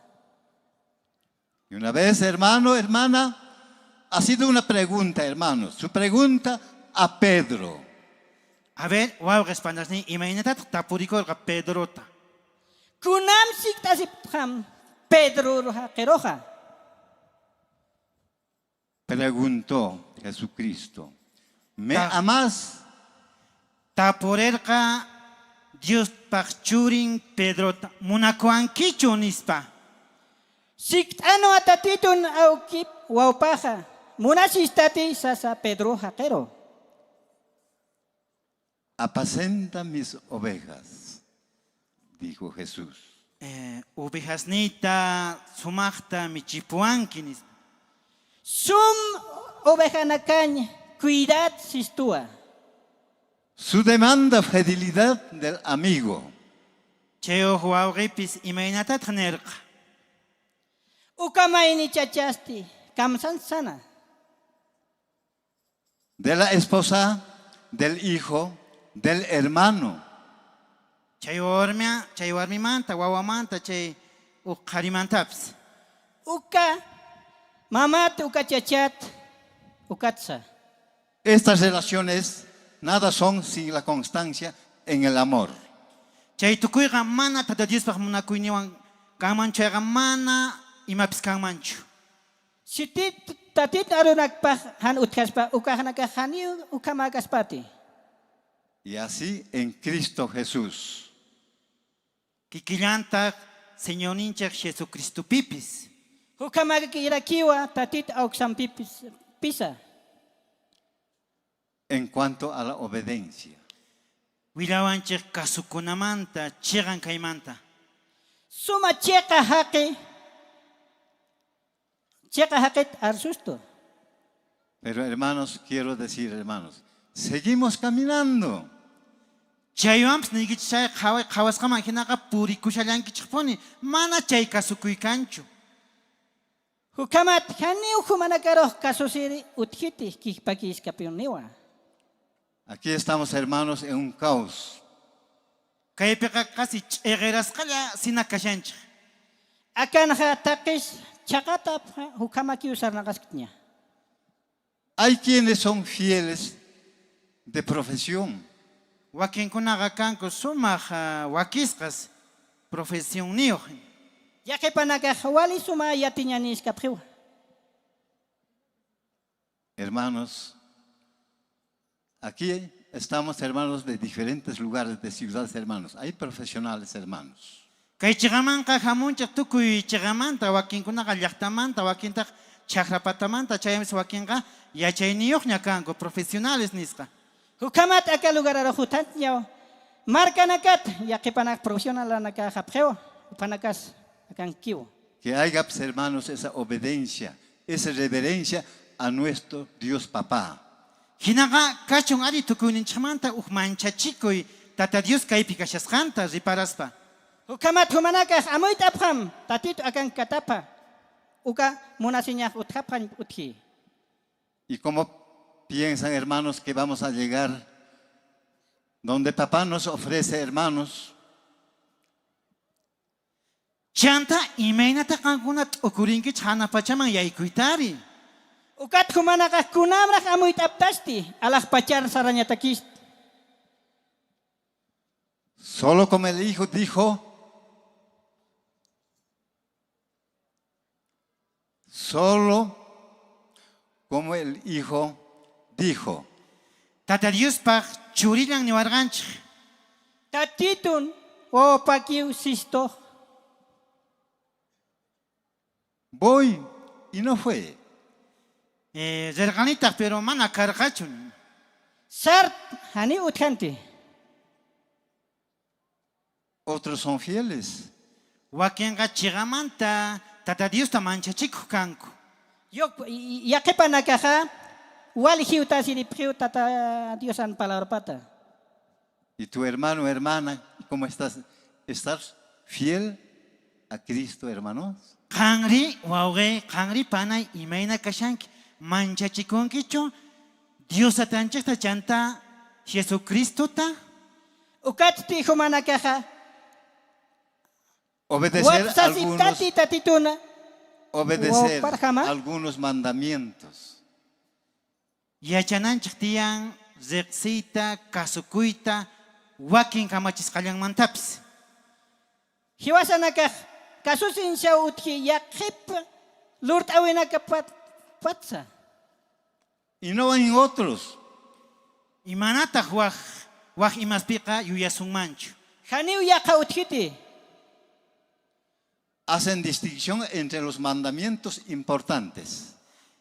Y una vez, hermano, hermana, ha sido una pregunta, hermano. Su pregunta a Pedro. A ver, wawqa espandasni imaynatataq tapurikurqa Pedrota. Kunamsik tasipqam Pedro qiruqa. Preguntó Jesucristo, ¿me amas? Tapurerqa Diospaq churin Pedrota munakuankichu nispa. Siktano atatitun aukip waupaja. Munasistati sasa Pedro Jaquero. Apacenta mis ovejas, dijo Jesús. Ovejas nita sumachta michipuankinis. Sum oveja nakañ, cuidad sistua. Su demanda fidelidad del amigo. Cheo huauripis imainata tnerq. Ukamaini chachasti, kamsan sana. De la esposa, del hijo, del hermano. Chaywarmi manta, wawamanta, chay uqarimantaps. Uka, mamat, uka chachat, ukatsa. Estas relaciones nada son sin la constancia en el amor. Chay tukuyqa mana tata Diospaq munakuyniwan kanmanchayqa mana imapis kanmanchu. Sitit tatit arunakpaq han utkaspa ukahanaka haniu ukamakaspati. Y así en Cristo Jesús. Kikillantaq Señorninchaq Jesucristo pipis. Ukamaka kirakiwa tatit auxampipis pisa. En cuanto a la obediencia. Wilawanchik kasukunamanta, chiran kaymanta. Suma cheqa haqi. Cheqa haqit arsusto. Pero hermanos, quiero decir hermanos, seguimos caminando. Chayamps nigichay khawasqama hinaqa purikushallankichqpuni mana chay kasukuykanchu. Hukamat haniu humanakaroq kasusiri utkiti kikpakiskapuniwa. Aquí estamos hermanos en un caos. Kaypiqa qasi ch'eqerasqalla sinakashanchik. Akanqa taqis chaqata hukamaki usarnaqaskitña. Hay quienes son fieles de profesión. Wakinkunaqa kanku sumaq wakisqas profesión niyuq. Yaqipanaka wali suma yatiñanisqapqiwa. Hermanos, aquí estamos hermanos de diferentes lugares, de ciudades hermanos. Hay profesionales hermanos. Kay chiqamanqa hamunchaq tukuy chiqamanta wakinkunaqa llaqtamanta wakintaq chaqrapatamanta chaymis wakinqa yachayniyuqña kanku profesionales nisqa. Hukamat aka lugararo hutanñaw markanakat yaqipanak profesional anaka hapqewa upanakas akan kiwo. Que haya hermanos esa obediencia, esa reverencia a nuestro Dios Papá. Hinaqa kachun ari tukuyninchqmanta manchachikuy tata Dios kaypi kashasqanta riparaspa. Hukamat humanakaq amuyta apqam tatito akan katapa uka munasiñaq uthapqan uthi. Y como piensan hermanos que vamos a llegar donde papá nos ofrece hermanos. Chanta imaynata qankunat ukurinki chhana pachaman yaykuytari. Ukat humanakaq kunamraq amuyta aptasti alaq pachar sarañatakis. Solo como el hijo dijo, solo como el hijo dijo. Tata Diospaq churillan niwarqanchik. Tatitun wawapakiw sisto. Voy y no fue. Zerqanitaq pero mana karqachun. Sart hani utkanti. Otros son fieles. Wakinqa chiqamanta tata Diosta manchachikuq kanku. Yaqipanakaqa wali hiutasiripqiw tata Diosan palabra. Y tu hermano, hermana, ¿cómo estás? ¿Estás fiel a Cristo, hermanos? Qanri wawqi, qanri panay imayna kashanki manchachikunkichu Dios atanchikta chanta Jesucristota. Ukatti humanakaqa obedecer algunos mandamientos. Yachananchik tiyan riqsiyta, kasukuyta, wakin kamachisqallanmantapas. Hiwasanakaq kasusincha utki yaqip lurt'awinaka patsa. Y no en otros. Imanataq waq imaspiqa yuyasunmanchu. Haniw yaqa utkiti. hacen distinción entre los mandamientos importantes.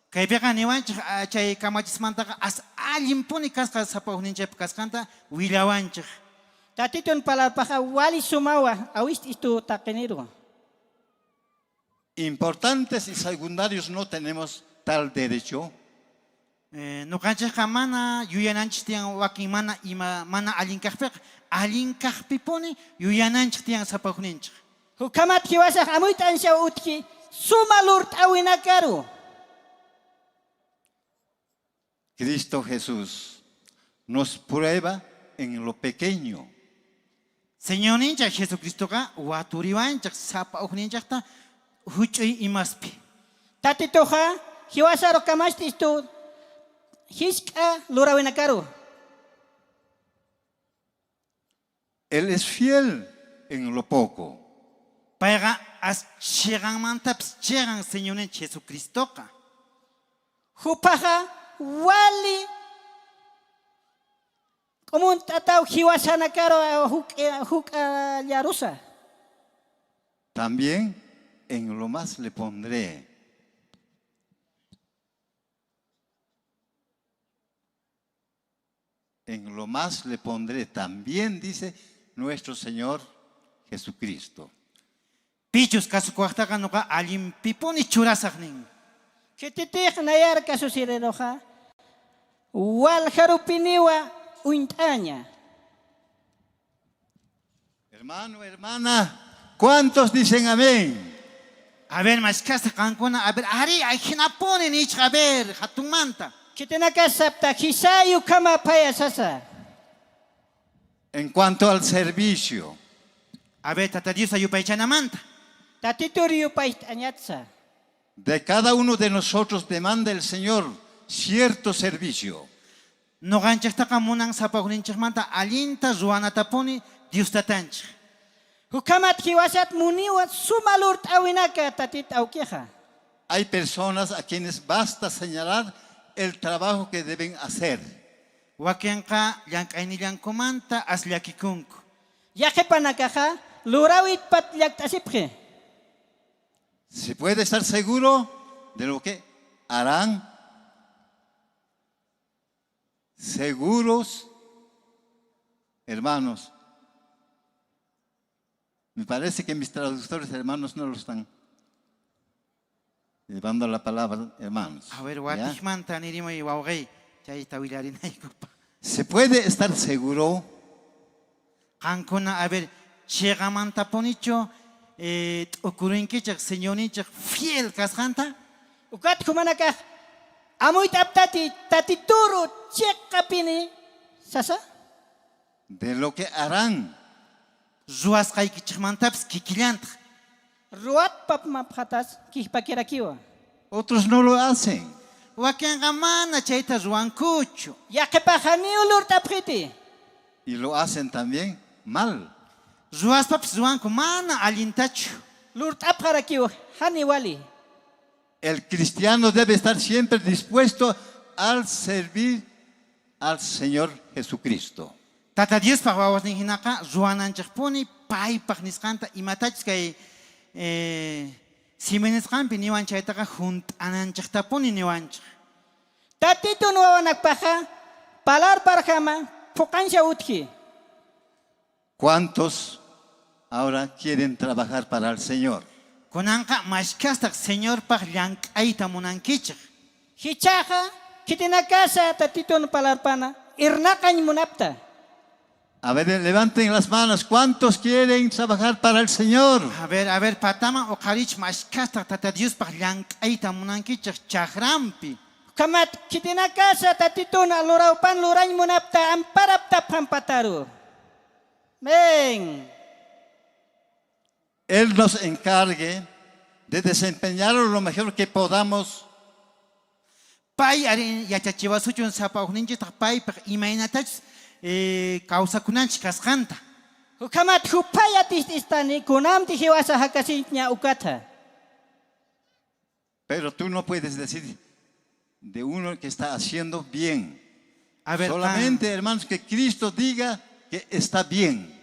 Kaypiqa niwanchik chay kamachismantaqa as allimpuni kasqa sapawninchaypi kasqanta willawanchik. Tatitun palarpaqa wali sumawa awist'istu taqiniru. Importantes y secundarios no tenemos tal derecho. Nuqanchikqa mana yuyananchik tiyan wakin mana ima mana allin kaqpiqa allin kaqpipuni yuyananchik tiyan sapawninchik. Hukamat kiwasaq amuyta anshaw utki suma lurt'awinakaru. Cristo Jesús nos prueba en lo pequeño. Señor ninja Jesucristoqa waturiwanchik sapawninchikta huch'uy imaspi. Tatitoqa hiwasaro kamashtistu hisk'a lurawinakaru. Él es fiel en lo poco. Payqa as chiqanmantapas chiqan Señor Jesucristoqa. Hupaqa wali como un tatao hiwasanakaro huk yarusa. También en lo más le pondré. En lo más le pondré. También dice nuestro Señor Jesucristo. Pichus kasukuaqtaqa nuqa allimpipuni churasaqnin. Kititiq nayar kasusirenoqa walharupiniwa uint'aña. Hermano, hermana, ¿cuántos dicen amén? A ver, maskasta qankuna, a ver, ari ayhinapuni nichq, a ver, hatunmanta. Kitinaka sapta hisayu kama payasasa. En cuanto al servicio, a ver, tata Dios ayupaychanamanta. Tatituri yupaytañatsa. de cada uno de nosotros demanda el Señor cierto servicio. Noqanchiktaqa munan sapawninchikmanta allinta ruwanatapuni Dios tatanchik. Hukamat hiwasat muniwa suma lurt'awinaka tatit awkiqa. Hay personas a quienes basta señalar el trabajo que deben hacer. Wakinqa llank'aynillankumanta asllakikunku. Yaqipanakaqa lurawitpat llaqt'asipqi. Se puede estar seguro de lo que harán. Seguros, hermanos. Me parece que mis traductores hermanos no lo están llevando la palabra hermanos. A ver, ¿ya? watishmanta nirimoy wawqay chayta willarinaykupa. Se puede estar seguro. Qankuna, a ver, chiqamantapunichu t'ukurinkichik señorninchik fiel kasqanta. Ukat humanakaq amuyt'aptati tatituru chiqapini sasa. De lo que harán. Ruwasqaykichikmantapas kikillantaq. Ruwatpapmapqatas kihpakirakiwa. Otros no lo hacen. Wakinqa mana chayta ruwankuchu. Yaqipaqa niulurt'apqiti. Y lo hacen también mal. Ruwaspapas ruwanku mana allintachu. Lurt'apqarakiwa hani wali. El cristiano debe estar siempre dispuesto al servir al Señor Jesucristo. Tata Diospaq wawasnin hinaqa ruwananchikpuni paypaq nisqanta imatachus kay simenisqanpi niwan chaytaqa hunt'ananchiktapuni niwanchik. Tatitun wawanakpaqa palarparqama puqansha utki. ¿Cuántos ahora quieren trabajar para el Señor? Kunanqa mashkastaq Señorpaq llank'ayta munankichik. Hichaqa kitinakasa tatitun palarpana irnaqañ munapta. A ver, levanten las manos. ¿Cuántos quieren trabajar para el Señor? A ver, patama o qarich mashkastaq tata Diospaq llank'ayta munankichik chaqrampi. Kamat kitinakasa tatitun lurawpan lurañ munapta amparapta pampataru. Ven. Él nos encargue de desempeñar lo mejor que podamos. Pay arin yachachiwasuchun sapawninchitaq paypaq imaynatachus kawsakunanchik kasqanta. Hukamat hupayatistani kunamti hiwasa hakasiña ukata. Pero tú no puedes decir de uno que está haciendo bien. A ver, solamente, hermanos, que Cristo diga que está bien.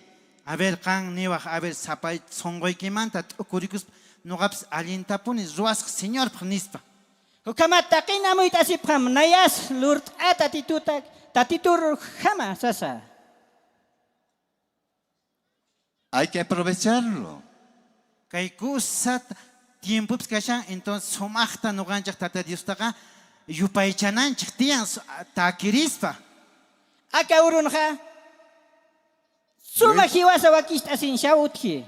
A ver, kan niwaj, a ver, sapay songoykimanta ukurikus nuqaps allintapuni ruas señor nispa. Hukamat taqina muy tasipqam nayas lurt'ata tatitur jama sasa. Hay que aprovecharlo. Kay kusat tiempo kashan entonces somachta nuqanchik tata Diostaqa yupaychananchik tiyan takirispa. Aka urunqa suma hiwasa wakista sin shautki.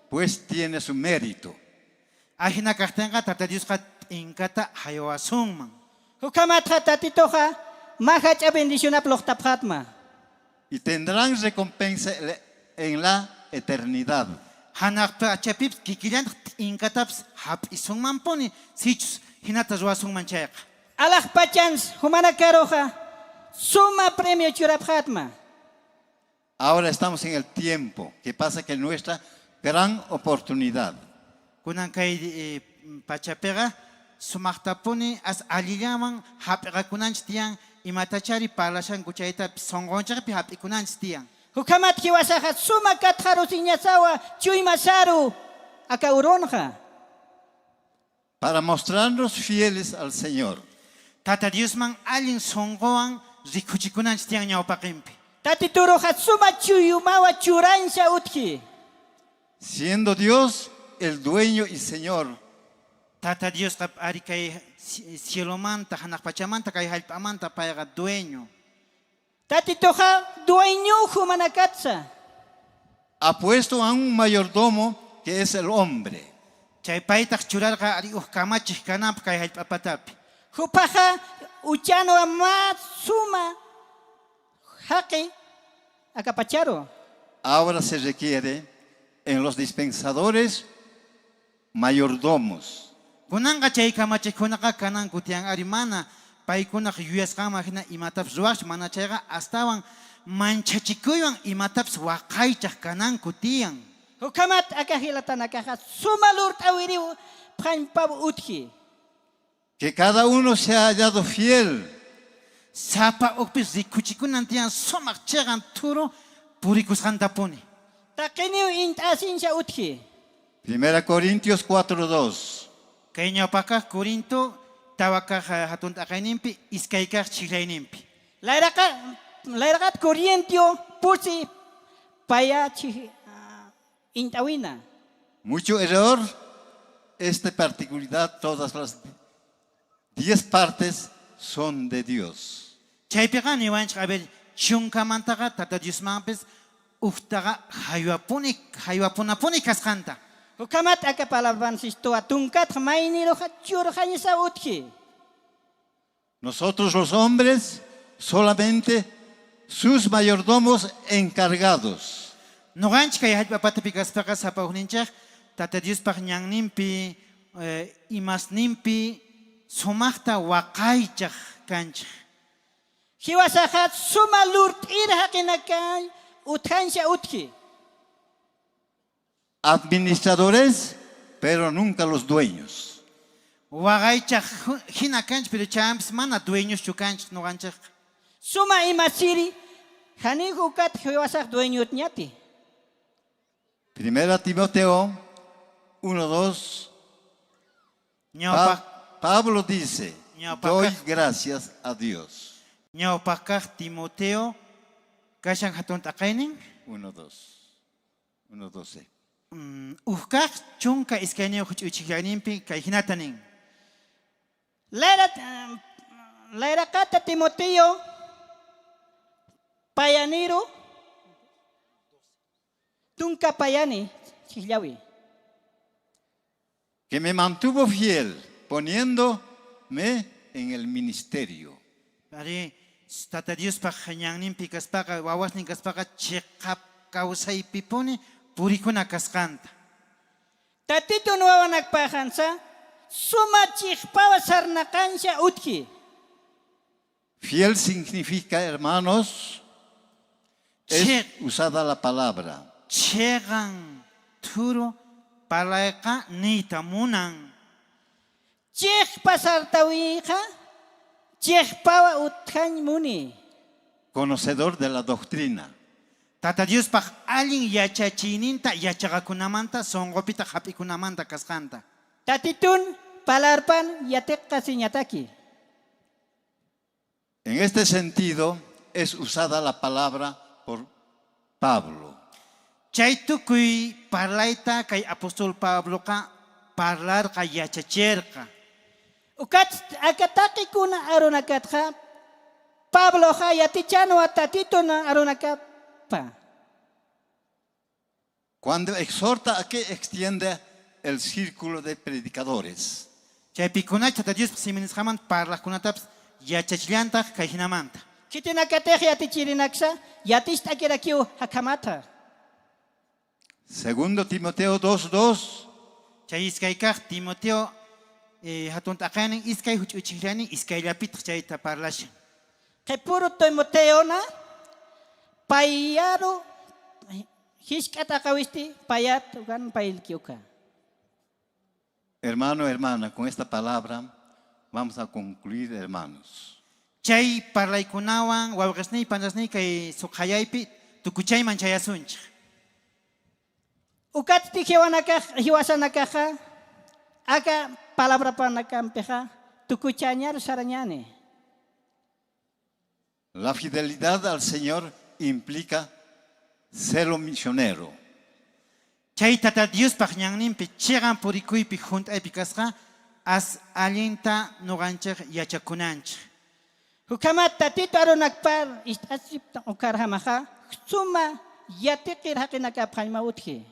Pues tiene su mérito. Ajina kaqtinqa tata Diosqa inkata hayawasunman. Hukamatqa tatitoqa mahacha bendición aploqtapqatma. Y tendrán recompensa en la eternidad. Hanaqpa chapips kikillan inkataps hap'isunman puni sichus hinata ruwasunman chayqa. Alaq pachans humana karoqa suma premio churapqatma. Ahora estamos en el tiempo que pasa que nuestra gran oportunidad. Kunan kay pachapega sumaqtapuni as allillaman hap'iqa kunanchik tiyan imatachari parlashan kuchayta sonqonchikpi hap'ikunanchik tiyan. Hukamat hiwasaqa suma katharu siñasawa chuymasaru aka uronqa. Para mostrarnos fieles al Señor. Tata Diosman allin sonqowan rikuchikunanchik tiyan ñawpaqinpi. Tatituruqa suma chuyumawa churansha utki. Siendo Dios el dueño y Señor. Tata Dios ari kay cielomanta hanaqpachamanta kay hallp'amanta payqa dueño. Tatitoqa dueño humanakatsa. Ha puesto a un mayordomo que es el hombre. Chay paytaq churarqa ari kamachik kanap kay hallp'apatapi. Hupaqa uchano ama suma haqi akapacharo. Ahora se requiere en los dispensadores mayordomos. Kunanqa chay kamachikunaqa kanan kutiyan ari mana paykunaq yuyasqanman hina imatapas ruwaqchu mana chayqa astawan manchachikuywan imatapas waqaychaq kanan kutiyan. Hukamat akahilatanakaqa suma lurt'awiriw phanpab utki. Que cada uno se ha hallado fiel. Sapa ukpis rikuchikunan tiyan sumaq chayqan turo purikusqantapuni. Taqiniw int'asinsha utki. 1 Corintios 4:2. Kay ñawpaqqa Corinto tawakaq hatun t'aqayninpi iskaykaq chiklayninpi. Layraqat Corintio pusi paya int'awina. Mucho error. Esta particularidad, todas las 10 partes son de Dios. Chaypiqa niwanchik a ver chunkamantaqa tata Diosmanpis uftaqa haywapunapuni kasqanta. Hukamat aka palabansisto atunkat mayniroqa churqañisa utki. Nosotros los hombres solamente sus mayordomos encargados. Nuqanchik kay hallp'apatapi kaspaqa sapawqninchik tata Diospaq ñanninpi imasninpi sumaqta waqaychaq kanchik. Hiwasaqa suma lurt'irqa kinakay utqansha utki. Administradores, pero nunca los dueños. Waqaychaq hina kanchik pero champis mana dueños chukanchik nuqanchik. Suma imasiri hanihukat hiwasaq dueñot ñati. 1 Timoteo 1:2. Pablo dice, doy gracias a Dios. Ñawpaqqa Timoteo kashan hatun t'aqaynin 1:12. Ujkaq chunka iskayniw huch'uchiklayninpi kay hinatanin. Layraqata Timoteo payaniro tunka payani chillawi. Que me mantuvo fiel poniéndome en el ministerio. Ari tata Diospaq ñanninpi kaspaqa wawasnin kaspaqa chiqap kawsaypipuni purikuna kasqanta. Tatito nuwawanakpajansa suma chiqpawa sarnaqansha utki. Fiel significa, hermanos, es usada la palabra. Chegan turo palayqa niyta munan. Chiqpa sartawiqa chiqpawa utqan muni. Conocedor de la doctrina. Tata Dios pa alin yachachininta yachagakunamanta sonqopita hapikunamanta kasqanta. Tatitun palarpan yatek kasiñataki. En este sentido es usada la palabra por Pablo. Chay tukuy parlayta kay apostol Pablo ka parlar ka yachacherka. Ukat akataki kuna arunakatha Pablo ha yatichano atatituna arunakapa. Cuando exhorta a que extiende el círculo de predicadores. Chay pikunach tata Dios siminis haman parla kunataps yachachllanta kay hinamanta. Chitinakatej yatichirinaksa yatistakirakiu hakamata. Segundo Timoteo 2:2. Chay iskaykaj Timoteo hatun taqanin iskay huch'uchihlani iskayllapitaq chayta parlasha. Kepuro Timoteo na payaro hiskata kawisti payat ugan pailkiuka. Hermano, hermana, con esta palabra vamos a concluir, hermanos. Chay parlaykunawan wawqasniy panasniy kay suqhayaypi tukuchayman chayasunchik. Ukatti hiwasanakaja aka palabra panakampeja tukuchañar sarañane. La fidelidad al Señor implica ser un misionero. Chay tata Dios paqñanninpi chiqan purikuypi hunt'aypi kasqa as allinta nuqanchik yachakunanchik. Hukamat tatito arunakpar istasipta ukarhamaja suma yatiqir haqinakapqayma utji.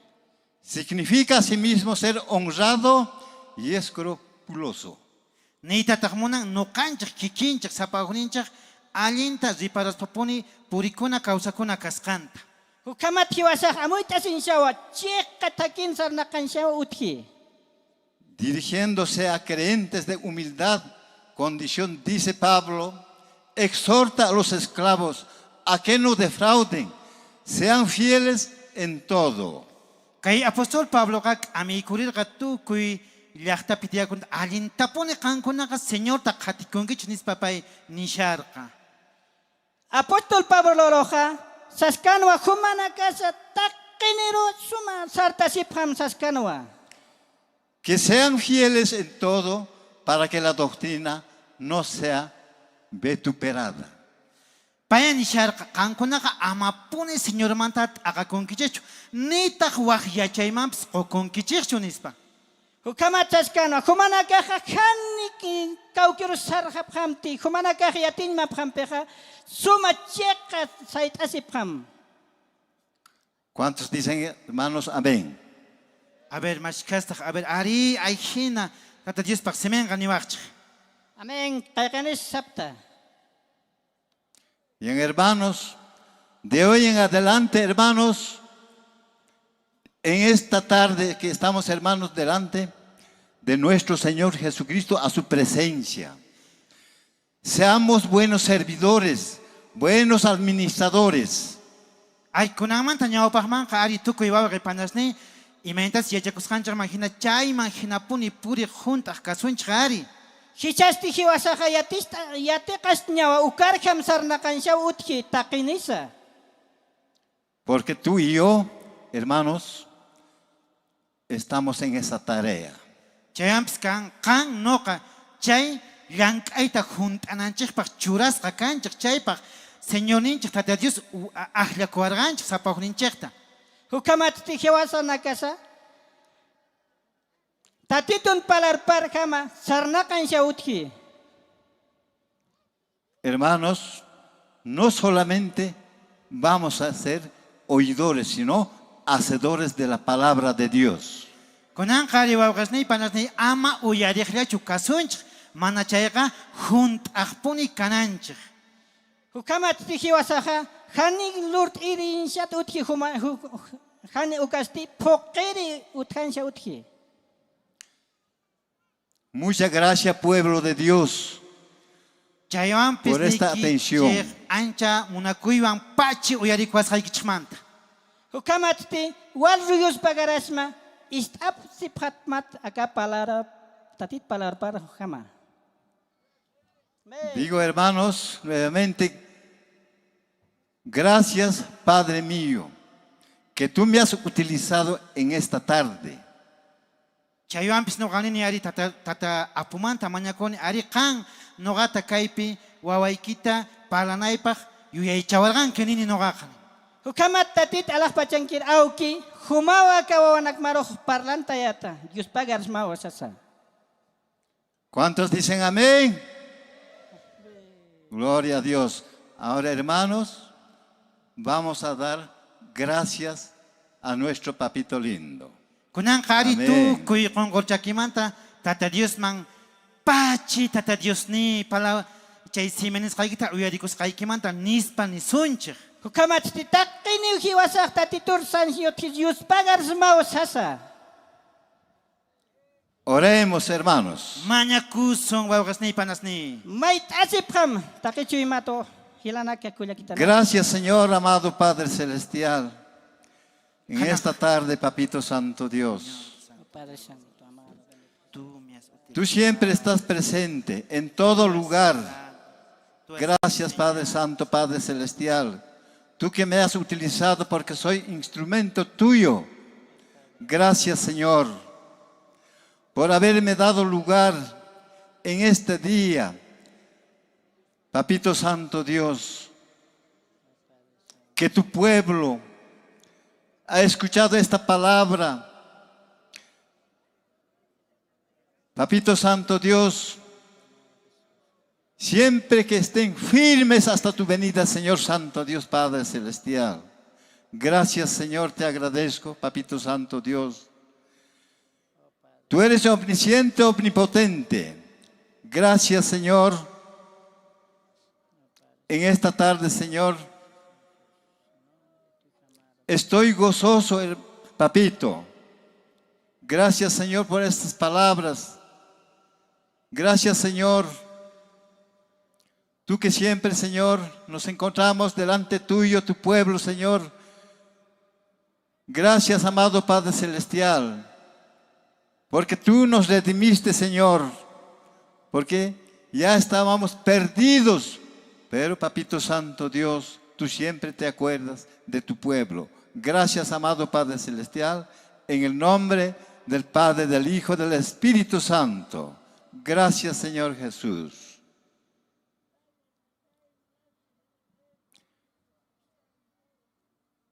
Significa asimismo ser honrado y escrupuloso. Niytataqmunan nuqanchik kikinchik sapaqninchik allinta riparaspapuni purikuna kawsakuna kasqanta. Hukamat hiwasaq amuyta sinshawa chiqqa takin sarnaqanshawa utji. Dirigiéndose a creyentes de humildad, condición, dice Pablo, exhorta a los esclavos a que no defrauden, sean fieles en todo. Kay apostol Pablo kak amikurirqa tukuy llaqtapi tiyakun allintapuni qankunaqa señorta qhatikunkichik nispapay nisharqa. Apostol Pablo Loroja saskanwa humana casa taqinero suma sartasipam saskanwa. Que sean fieles en todo para que la doctrina no sea vituperada. Paya nisharqa qankunaqa amapuni señormanta aqakunkichikchu nitaq waq yachaymanpis qukunkichikchu nispa. Hukamat saskanwa humana caja haniki kawkiru sarhaphamti humana caja yatinmaphampeja suma cheqa saitasipam. ¿Cuántos dicen, hermanos, amén? A ver, mashkastaq, a ver, ari ayhina tata Dios paq semenqa niwaqchik. Amén, qayqanis sapta. Bien, hermanos, de hoy en adelante, hermanos, en esta tarde que estamos, hermanos, delante de nuestro Señor Jesucristo a su presencia, seamos buenos servidores, buenos administradores. Ay, kunamanta ñawpaqmanqa ari tukuy wawqi panasni imaytas yachakusqanchik imagina chay imaginapuni puri juntaq kasunchik ari. Hichasti hiwasaqa yatiqas ñawa ukarjam sarnaqanshaw utji taqinisa. Porque tú y yo, hermanos, estamos en esa tarea. Chayampis kan noqa chay llank'ayta hunt'ananchikpaq churasqa kanchik chaypaq señorninchik tata Dios aklakuwarqanchik sapaqninchikta. Hukamatti hiwasanakasa tatitun palarparjama sarnaqanshaw utji. Hermanos, no solamente vamos a ser oidores, sino hacedores de la palabra de Dios. Kunanqa ari wawqasniy panasniy ama uyariqllachu kasunchik mana chayqa hunt'aqpuni kananchik. Hukamatti hiwasaqa hani lurt irinshat utji hani ukasti phoqiri utkansha utji. Muchas gracias, pueblo de Dios, por esta atención. Ancha munakuywan pachi uyarikuwasqaykichikmanta. Hukamatti walruyus pagarasma istap siphatmat aka palara tatit palar para hukama. Digo, hermanos, nuevamente, Gracias, Padre mío, que tú me has utilizado en esta tarde. Chayuampis noqanini ari tata apumanta mañakoni ari kan noqata kaypi wawaykita palanaypaq yuyaychawarqan kenini noqaqan. Hukamat tatit alaq pachankir auki humawa kawawanak maruj parlantayata Dios pagar mawa sasa. ¿Cuántos dicen amén? Gloria a Dios. Ahora, hermanos, vamos a dar gracias a nuestro papito lindo. Kunan qari tu Amén. kuy qonqorchakimanta tata Dios man pachi tata Dios ni pala chay simenis qaykita uyarikus qaykimanta nispa nisunchik. Hukamat titaqini uhiwasaq tatitur san hiyotis Dios pagar mawa sasa. Oremos, hermanos. Mañakuson wawqasni panasni. Mait asipqam taqichu imato hilanak yakullakita. Gracias, Señor, amado Padre Celestial. En esta tarde, Papito Santo Dios, Padre Santo, amado. tú siempre estás presente en todo lugar. Gracias, Padre Santo, Padre Celestial. Tú que me has utilizado porque soy instrumento tuyo. Gracias, Señor, por haberme dado lugar en este día. Papito Santo Dios, que tu pueblo ha escuchado esta palabra. Papito Santo Dios, siempre que estén firmes hasta tu venida, Señor Santo Dios Padre Celestial. Gracias, Señor, te agradezco, Papito Santo Dios. Tú eres omnisciente, omnipotente. Gracias, Señor. En esta tarde, Señor, estoy gozoso, Papito. Gracias, Señor, por estas palabras. Gracias, Señor. Tú que siempre, Señor, nos encontramos delante tuyo, tu pueblo, Señor. Gracias, amado Padre Celestial, porque tú nos redimiste, Señor, porque ya estábamos perdidos. Pero, Papito Santo Dios, tú siempre te acuerdas de tu pueblo. Gracias, amado Padre Celestial, en el nombre del Padre, del Hijo, del Espíritu Santo. Gracias, Señor Jesús.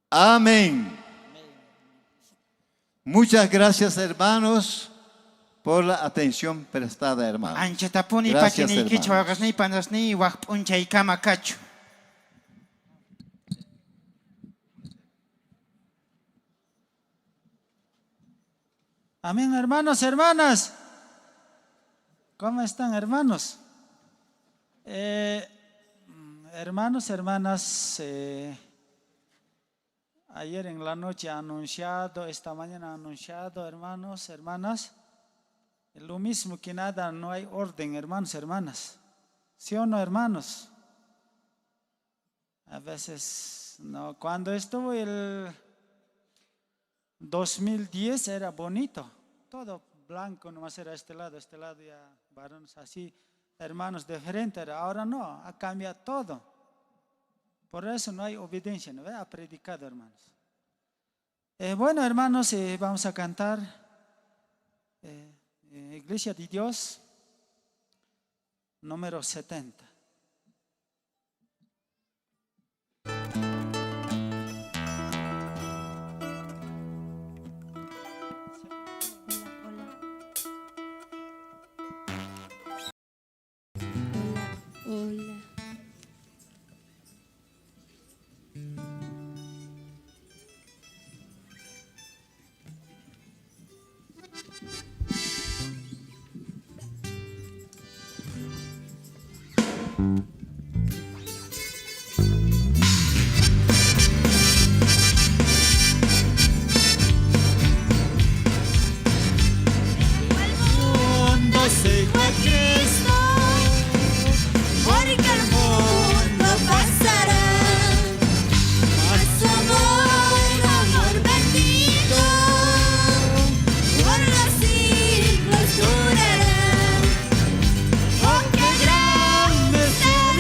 Amén. Muchas gracias, hermanos, por la atención prestada, hermanos. Anchatapuni Gracias, pachini hermanos. kichwaqasni panasni waqp'unchaykama kachu. Amén, hermanos, hermanas. ¿Cómo están, hermanos? Hermanos, hermanas, ayer en la noche anunciado, esta mañana anunciado, hermanos, hermanas, lo mismo que nada, no hay orden, hermanos, hermanas. ¿Sí o no, hermanos? A veces, no, cuando estuvo el 2010 era bonito, todo blanco, nomás era este lado ya varones así, hermanos diferentes, ahora no, ha cambiado todo. Por eso no hay obediencia, ¿no? Ha predicado, hermanos. Bueno, hermanos, vamos a cantar Iglesia de Dios, número 70. Hola. Mundo sigue a Cristo, porque el mundo pasará, mas su amor bendito por los siglos durará. Oh, qué gran misterio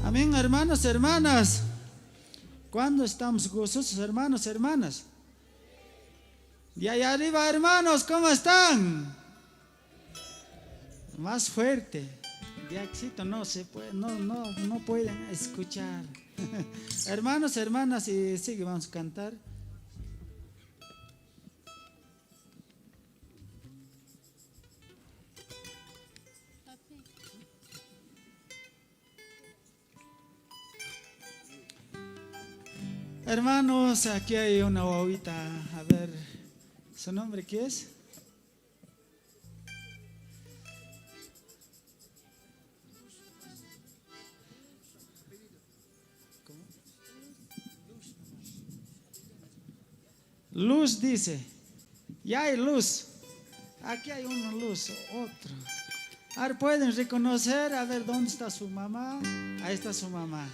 Amén, hermanos, hermanas. ¿Cuándo estamos gozosos, hermanos, hermanas? Y allá arriba, hermanos, ¿cómo están? Más fuerte. De éxito no se puede, no pueden escuchar. Hermanos, hermanas, y sigue, vamos a cantar. Hermanos, aquí hay una guaguita. A ver, ¿su nombre qué es? Luz dice. Ya hay luz. Aquí hay una luz, otro. A ver, ¿pueden reconocer? A ver, ¿dónde está su mamá? Ahí está su mamá.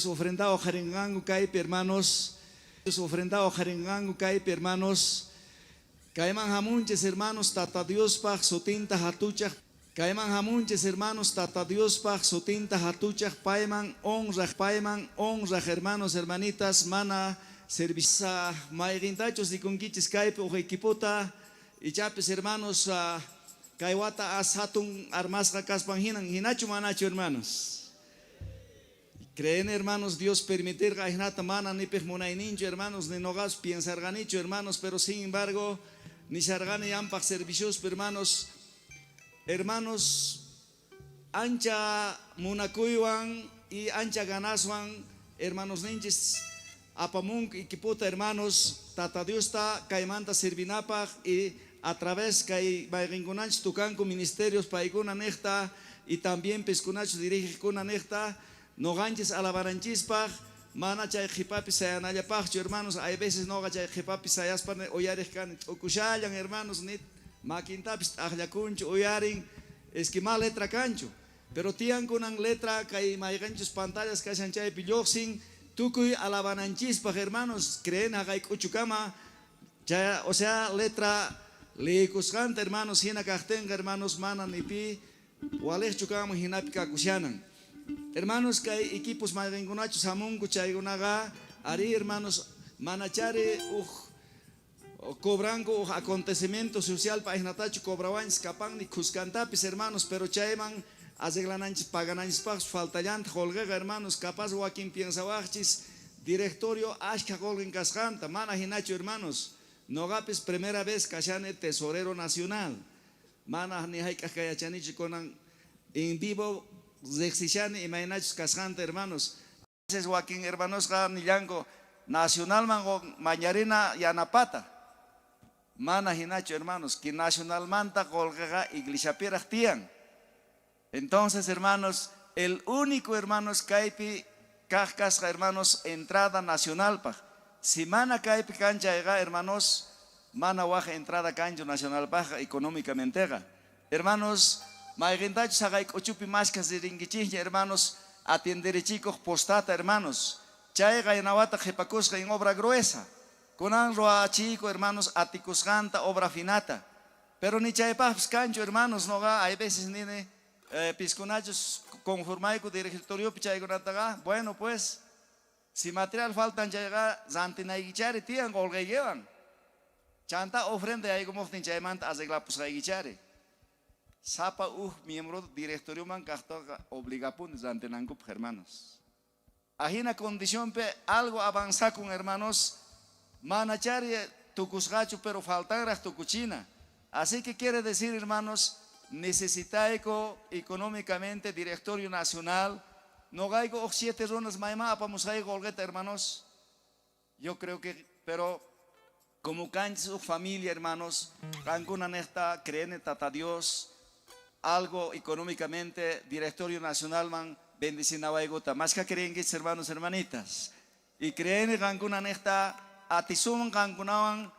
Ofrendado jarengango caipe, hermanos. Ofrendado jarengango caipe, hermanos. Caiman jamunches, hermanos, tata Dios pach sotinta hatuchach. Caiman jamunches, hermanos, tata Dios pach sotinta hatuchach. Paiman honra, hermanos, hermanitas, mana servisa maigintachos y conquiches caipe o equipota. Y chapes, hermanos, caiwata asatun armasca caspanjinan, hinacho manacho, hermanos. Creen, hermanos, Dios permitir gainata mana ni pejmonainincho, hermanos, ni nogas piensarganicho, hermanos, pero sin embargo, ni sargani ampak servicios, hermanos, ancha munakuywan y ancha ganaswan, hermanos ninches, apamunk y kiputa, hermanos, tata Dios ta caimanta servinapag y a través que bairingunach tucanco ministerios paiguna nechta y también pescunach dirige con nechta. no ganches alabaranchispaj, mana chay jipapi sayanallapajchu, hermanos, hay veces no chay jipapi sayaspan oyarejkan ukushallan, hermanos, nit maquintapis ahlacunchu oyarin, es que mal letra cancho, pero tian kunan letra kay mayganchus pantallas kashan chay pilloxin, tukuy alabananchispaj, hermanos, creen hagay kuchukama, o sea, letra leikusganta, hermanos, hina kajtenga, hermanos, mana nipi, walej chukama hinapi kakushanan. Hermanos, que hay equipos más vengunachos, amungu chaygunaga, ari hermanos, manachare, cobrango acontecimiento social para natacho cobraban escapan ni cuscantapis, hermanos, pero chayman azeglananchis pagananchis pax faltallante holgega, hermanos, capaz Joaquín piensa wachis, directorio ashka holgen cascanta, mana hinacho, hermanos, nogapis primera vez cachane tesorero nacional, mana ni hay cachayachanichi conan en vivo. Zexishani y mainachos cascante, hermanos. A veces Joaquín, hermanos, Nilango, nacional mango, mañarina y anapata. Mana hinacho, hermanos, que nacional manta colgaga iglesia pirachtian. Entonces, hermanos, el único, hermanos, caipi, casca, hermanos, entrada nacional pa. Si mana caipi cancha, hermanos, mana waja entrada cancha nacional paja económicamente. Hermanos, Maigentach sagay ochupi mascas de ringichilla, hermanos, atender chicos postata, hermanos. Chaiga en awata jepacusca en obra gruesa. Conan roa chico, hermanos, aticuscanta, obra finata. Pero ni chaipas cancho, hermanos, no ga, hay veces ni piscunachos conformai con directorio pichaigonataga. Bueno, pues, si material faltan chaiga, zantinaigichare, tian, golga llevan. Chanta ofrenda ahí como fin chaimanta azegla pusaigichare. Sapa miembro directorio man carta obligapun zantenangup, hermanos. Ajina condición pe algo avanza con hermanos, manachari tucusgacho pero faltan tu cuchina. Así que quiere decir, hermanos, necesita económicamente directorio nacional. No gaigo 7 zonas maima para musai golgueta, hermanos. Yo creo que, pero como can su familia, hermanos, Cancún esta creen tata Dios. Algo económicamente, directorio nacional man bendicionaba egota. Más que creen que hermanos, hermanitas. Y creen que Cancún esta atisuman Cancunaban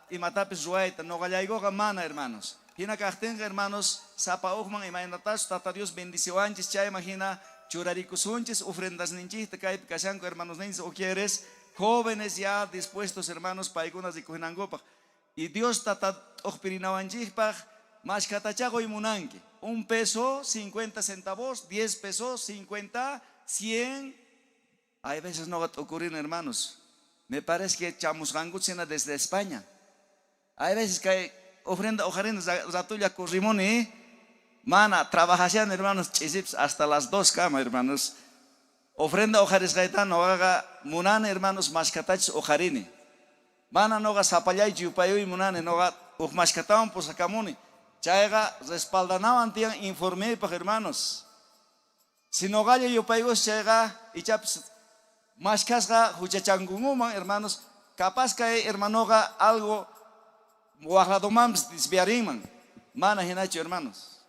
y matapes ruaita. No galaigo gamana, hermanos. Hina cartenga, hermanos, sapa ugman y mainatas, tata Dios bendició antes, ya imagina, churaricos unches, ofrendas ninchis, te cae picachanco, hermanos ninchis, o quieres, jóvenes ya dispuestos, hermanos, paigunas de Cujinangopa. Y Dios tata ojpirinawanchipaj. Más catachago y munanque, 1 peso, 50 centavos, 10 pesos, 50, 100. Hay veces no va a ocurrir, hermanos. Me parece que chamusgangut cena desde España. Hay veces que hay ofrenda ojarina zatuya corrimoni, mana, trabajan, hermanos, chisips hasta las 2 camas, hermanos. Ofrenda ojares gaitán, no haga munane, hermanos, mascatach ojarini. Mana no haga zapallay, yupayo y munane, no haga mascatawan por sacamuni. Chaiga respaldanaban tian informe para hermanos. Si no gaya yo paigos chaiga y chaps más casga huchachangunguman, hermanos, capaz que hermanoga algo guajadomams disbiariman. Mana hinacho, hermanos.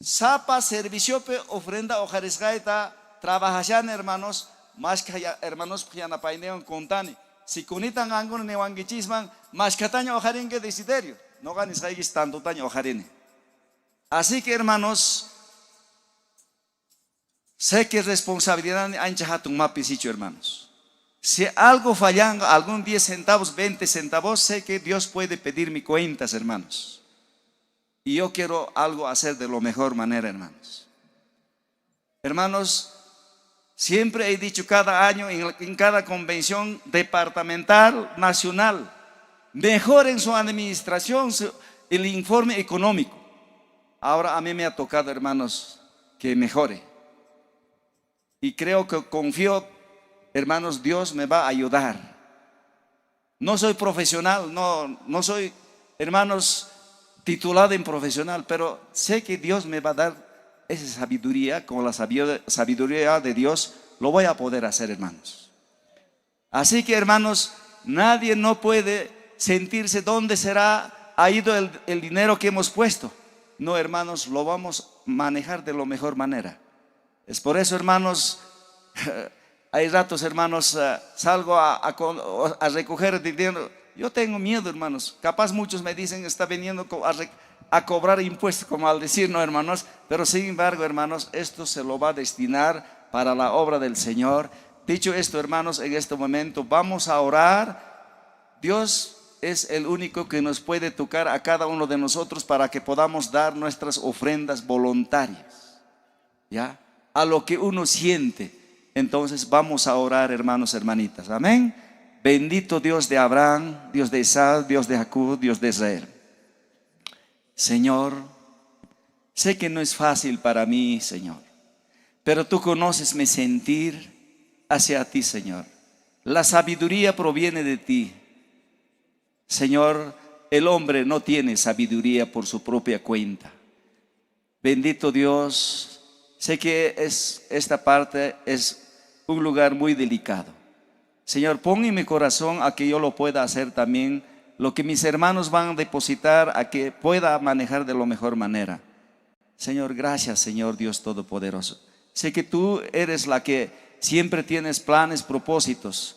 Sapa servicio pe ofrenda ojaresgaita trabajan, hermanos, más que hermanos piana paineon contani. Si cunitan angun newanguichisman, más cataño ojaringue desiderio. No ganes tanto daño, ojarine. Así que, hermanos, sé que responsabilidad anchahatun mapisicho, hermanos. Si algo fallan, algún 10 centavos, 20 centavos, sé que Dios puede pedir mis cuentas, hermanos. Y yo quiero algo hacer de la mejor manera, hermanos. Hermanos, siempre he dicho cada año en cada convención departamental, nacional, mejoren su administración, el informe económico. Ahora a mí me ha tocado, hermanos, que mejore. Y creo que confío, hermanos, Dios me va a ayudar. No soy profesional, no soy, hermanos, titulado en profesional, pero sé que Dios me va a dar esa sabiduría, con la sabiduría de Dios, lo voy a poder hacer, hermanos. Así que, hermanos, nadie no puede sentirse dónde ha ido el dinero que hemos puesto. No, hermanos, lo vamos a manejar de la mejor manera. Es por eso, hermanos, hay ratos, hermanos, salgo a recoger diciendo, yo tengo miedo, hermanos. Capaz muchos me dicen, está viniendo a cobrar impuestos, como al decir, no, hermanos. Pero sin embargo, hermanos, esto se lo va a destinar para la obra del Señor. Dicho esto, hermanos, en este momento vamos a orar. Dios es el único que nos puede tocar a cada uno de nosotros para que podamos dar nuestras ofrendas voluntarias, ¿ya? A lo que uno siente. Entonces vamos a orar, hermanos, hermanitas. Amén. Bendito Dios de Abraham, Dios de Isaac, Dios de Jacob, Dios de Israel. Señor, sé que no es fácil para mí, Señor, pero tú conoces mi sentir hacia ti, Señor. La sabiduría proviene de ti. Señor, el hombre no tiene sabiduría por su propia cuenta. Bendito Dios, sé que esta parte es un lugar muy delicado. Señor, pon en mi corazón a que yo lo pueda hacer también, lo que mis hermanos van a depositar, a que pueda manejar de la mejor manera. Señor, gracias, Señor Dios Todopoderoso. Sé que tú eres la que siempre tienes planes, propósitos.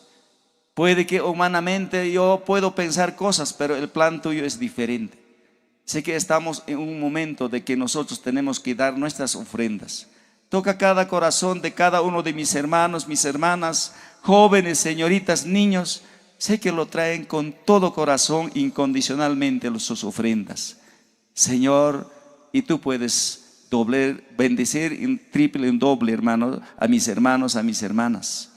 Puede que humanamente yo puedo pensar cosas, pero el plan tuyo es diferente. Sé que estamos en un momento de que nosotros tenemos que dar nuestras ofrendas. Toca cada corazón de cada uno de mis hermanos, mis hermanas, jóvenes, señoritas, niños. Sé que lo traen con todo corazón, incondicionalmente sus ofrendas. Señor, y tú puedes bendecir en triple, en doble, hermano, a mis hermanos, a mis hermanas.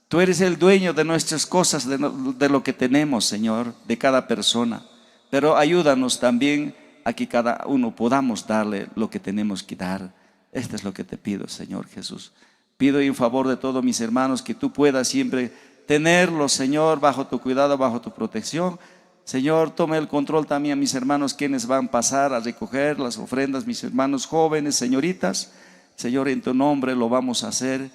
Tú eres el dueño de nuestras cosas, de lo que tenemos, Señor, de cada persona. Pero ayúdanos también a que cada uno podamos darle lo que tenemos que dar. Esto es lo que te pido, Señor Jesús. Pido en favor de todos mis hermanos que tú puedas siempre tenerlos, Señor, bajo tu cuidado, bajo tu protección. Señor, tome el control también a mis hermanos quienes van a pasar a recoger las ofrendas, mis hermanos jóvenes, señoritas. Señor, en tu nombre lo vamos a hacer.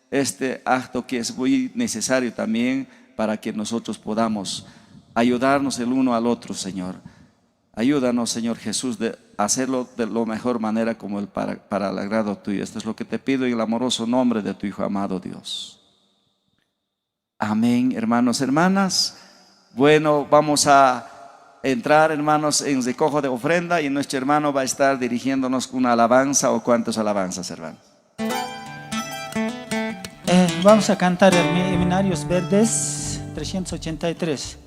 Este acto que es muy necesario también para que nosotros podamos ayudarnos el uno al otro, Señor. Ayúdanos, Señor Jesús, de hacerlo de la mejor manera como para el agrado tuyo. Esto es lo que te pido en el amoroso nombre de tu Hijo amado Dios. Amén, hermanos, hermanas. Bueno, vamos a entrar, hermanos, en recojo de ofrenda y nuestro hermano va a estar dirigiéndonos una alabanza. ¿O cuántas alabanzas, hermanos? Vamos a cantar Seminarios Verdes 383.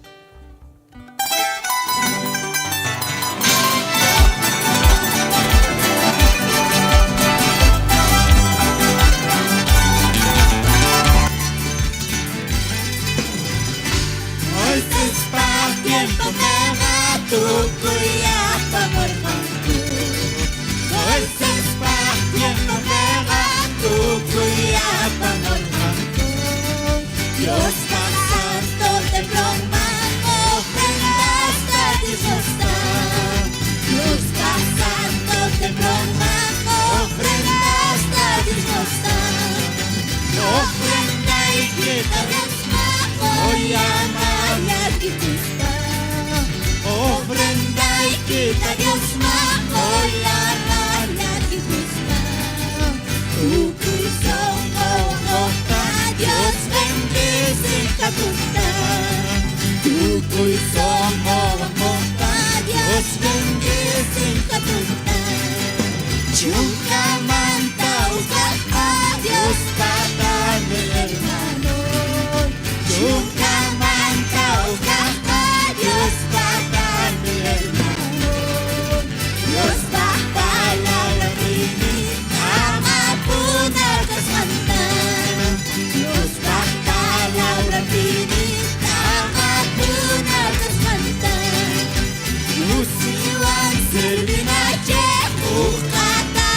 Dios santo te broma, ofrendas de Dios Dios santo te broma, ofrendas de Dios ofrenda y quita hoy amaya que ofrenda y quita Dios hoy amaya que tu corazón Dios bendice tu corazón Dios bendice Chuka manta usa Dios para mi hermano Chuka manta usa Dios para mi hermano Dios para la vida ama puna casanta Dios para la vida ama puna casanta Luciwan servina che ukata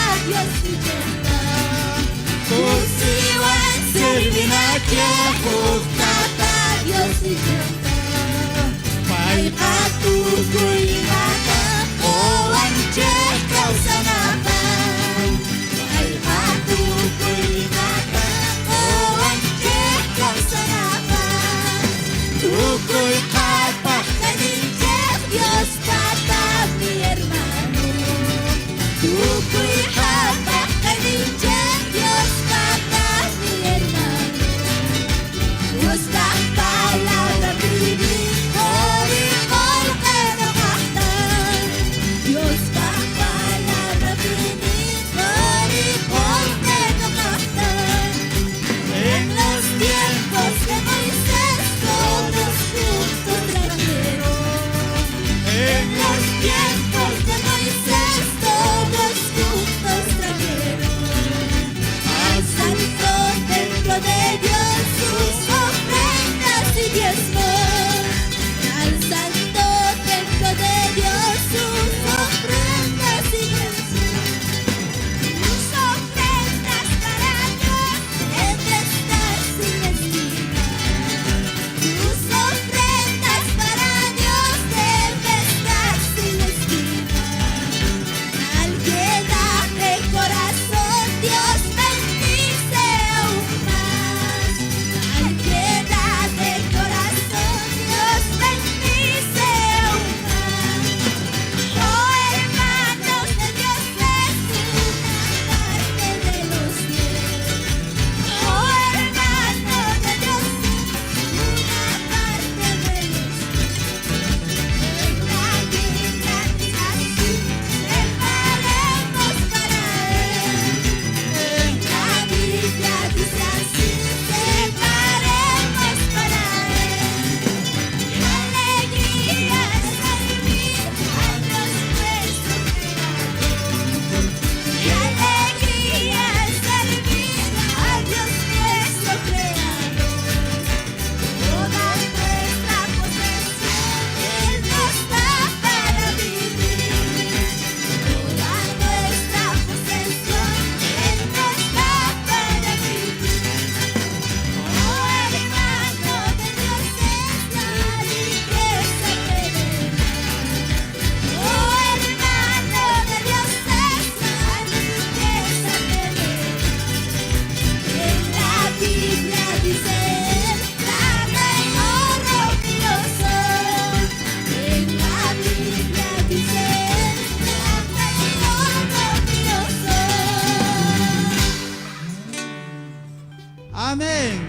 Amén.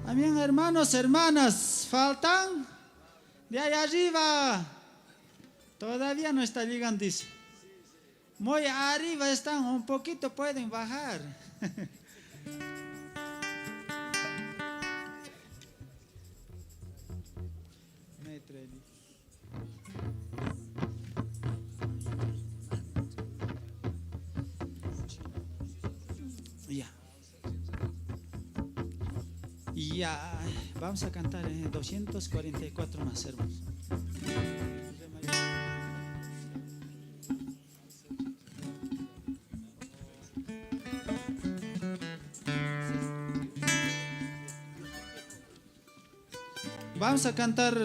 Amén, hermanos, hermanas. ¿Faltan? De allá arriba. Todavía no está llegando, dice. Muy arriba están, un poquito pueden bajar. Ya. Ya, vamos a cantar 244 más, hermanos. Vamos a cantar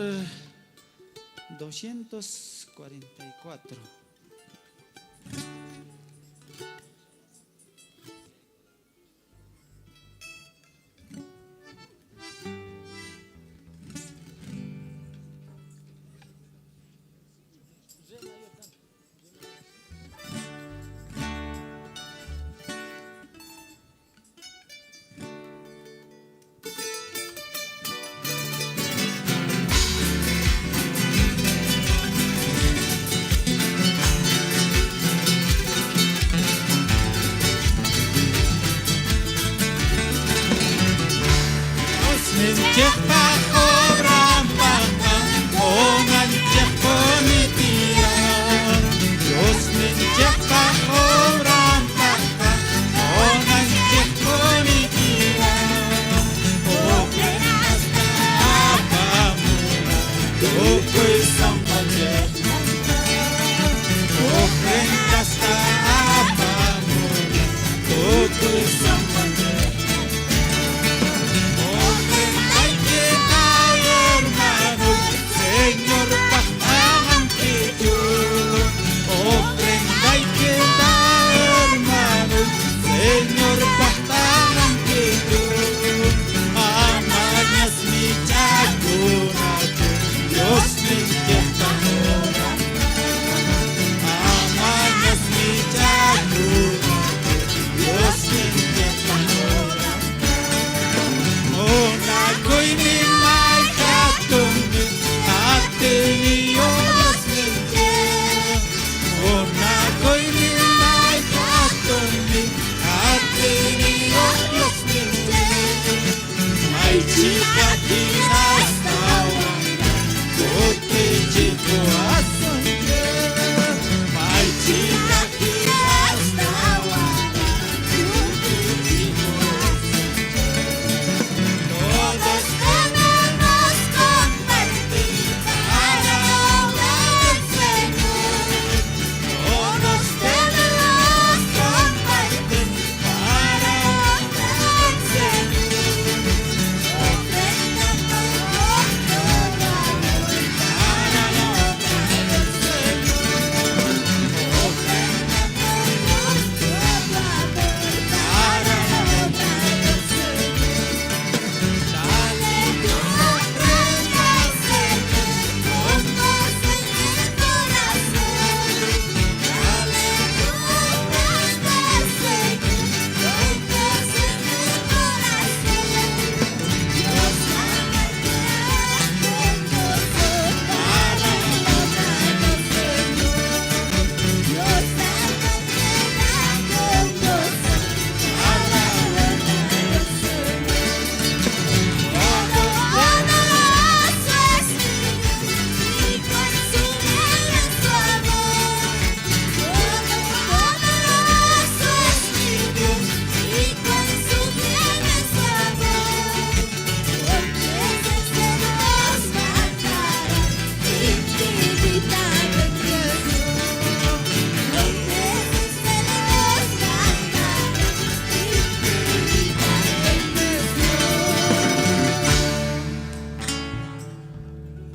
244.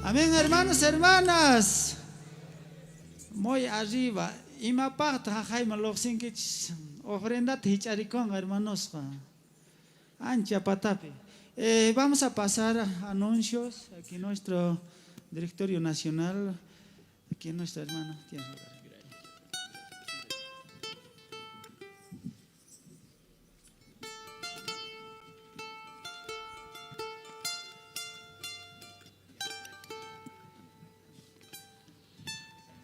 Amén, hermanos, hermanas. Muy arriba. Y me aparta, Jaime, los que ofrenda ticharicón, hermanos. Ancha patape. Vamos a pasar a anuncios. Aquí nuestro directorio nacional. Aquí nuestro hermano. ¿Tienes lugar?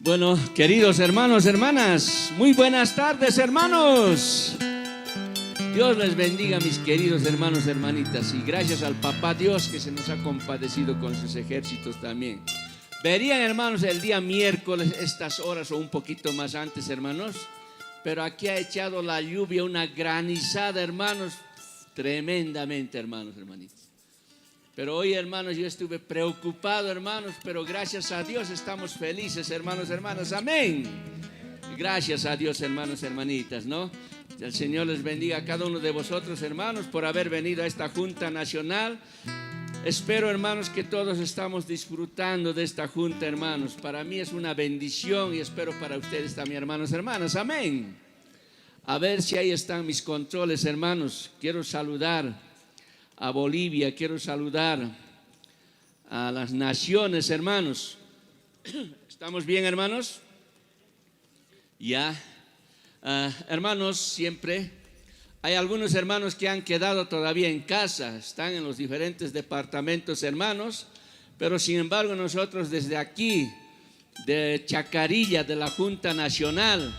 Bueno, queridos hermanos, hermanas, muy buenas tardes, hermanos. Dios les bendiga, mis queridos hermanos, hermanitas, y gracias al Papá Dios que se nos ha compadecido con sus ejércitos también. Verían, hermanos, el día miércoles, estas horas o un poquito más antes, hermanos, pero aquí ha echado la lluvia, una granizada, hermanos, tremendamente, hermanos, hermanitas. Pero hoy, hermanos, yo estuve preocupado, hermanos, pero gracias a Dios estamos felices, hermanos, hermanas, amén. Gracias a Dios, hermanos, hermanitas, ¿no? El Señor les bendiga a cada uno de vosotros, hermanos, por haber venido a esta Junta Nacional. Espero, hermanos, que todos estamos disfrutando de esta Junta, hermanos. Para mí es una bendición y espero para ustedes también, hermanos, hermanas, amén. A ver si ahí están mis controles, hermanos. Quiero saludar a Bolivia, quiero saludar a las naciones, hermanos. ¿Estamos bien, hermanos? Ya. Hermanos, siempre hay algunos hermanos que han quedado todavía en casa, están en los diferentes departamentos, hermanos, pero sin embargo nosotros desde aquí, de Chacarilla, de la Junta Nacional,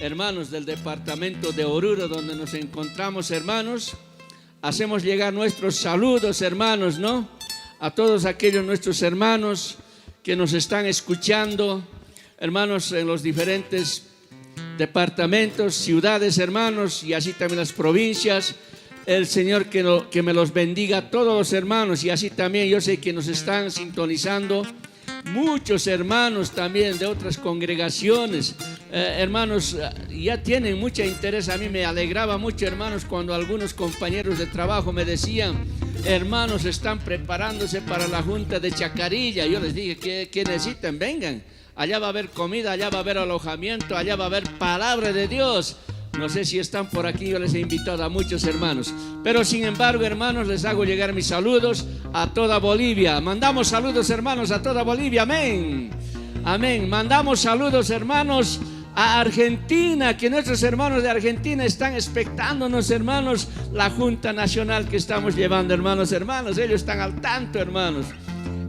hermanos del departamento de Oruro, donde nos encontramos, hermanos, hacemos llegar nuestros saludos, hermanos, ¿no? A todos aquellos nuestros hermanos que nos están escuchando, hermanos, en los diferentes departamentos, ciudades, hermanos, y así también las provincias. El Señor que me los bendiga a todos los hermanos, y así también yo sé que nos están sintonizando muchos hermanos también de otras congregaciones. Hermanos, ya tienen mucho interés. A mí me alegraba mucho, hermanos, cuando algunos compañeros de trabajo me decían: hermanos, están preparándose para la Junta de Chacarilla. Yo les dije: ¿qué necesitan? Vengan. Allá va a haber comida, allá va a haber alojamiento, allá va a haber palabra de Dios. No sé si están por aquí, yo les he invitado a muchos hermanos. Pero sin embargo, hermanos, les hago llegar mis saludos a toda Bolivia. Mandamos saludos, hermanos, a toda Bolivia, amén. Amén. Mandamos saludos, hermanos, a Argentina, que nuestros hermanos de Argentina están expectándonos, hermanos, la Junta Nacional que estamos llevando, hermanos, hermanos. Ellos están al tanto, hermanos.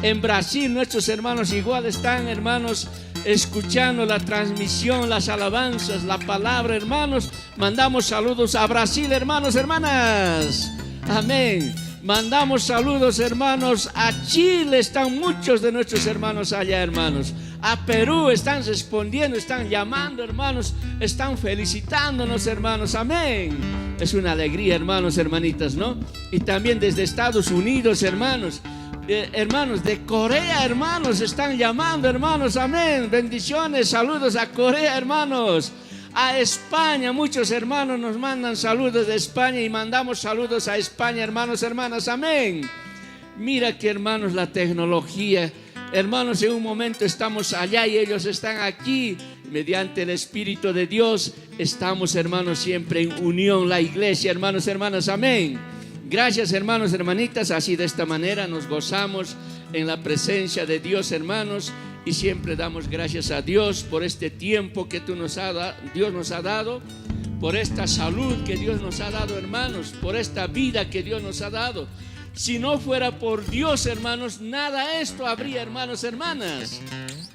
En Brasil, nuestros hermanos igual están, hermanos, escuchando la transmisión, las alabanzas, la palabra, hermanos. Mandamos saludos a Brasil, hermanos, hermanas. Amén. Mandamos saludos, hermanos, a Chile. Están muchos de nuestros hermanos allá, hermanos. A Perú están respondiendo, están llamando, hermanos. Están felicitándonos, hermanos. Amén. Es una alegría, hermanos, hermanitas, ¿no? Y también desde Estados Unidos, hermanos. Hermanos de Corea, hermanos, están llamando, hermanos, amén. Bendiciones, saludos a Corea, hermanos. A España, muchos hermanos nos mandan saludos de España y mandamos saludos a España, hermanos, hermanas, amén. Mira que, hermanos, la tecnología, hermanos, en un momento estamos allá y ellos están aquí. Mediante el Espíritu de Dios estamos, hermanos, siempre en unión, la iglesia, hermanos, hermanas, amén. Gracias, hermanos, hermanitas. Así de esta manera nos gozamos en la presencia de Dios, hermanos, y siempre damos gracias a Dios por este tiempo que Dios nos ha dado, por esta salud que Dios nos ha dado, hermanos, por esta vida que Dios nos ha dado. Si no fuera por Dios, hermanos, nada esto habría, hermanos, hermanas.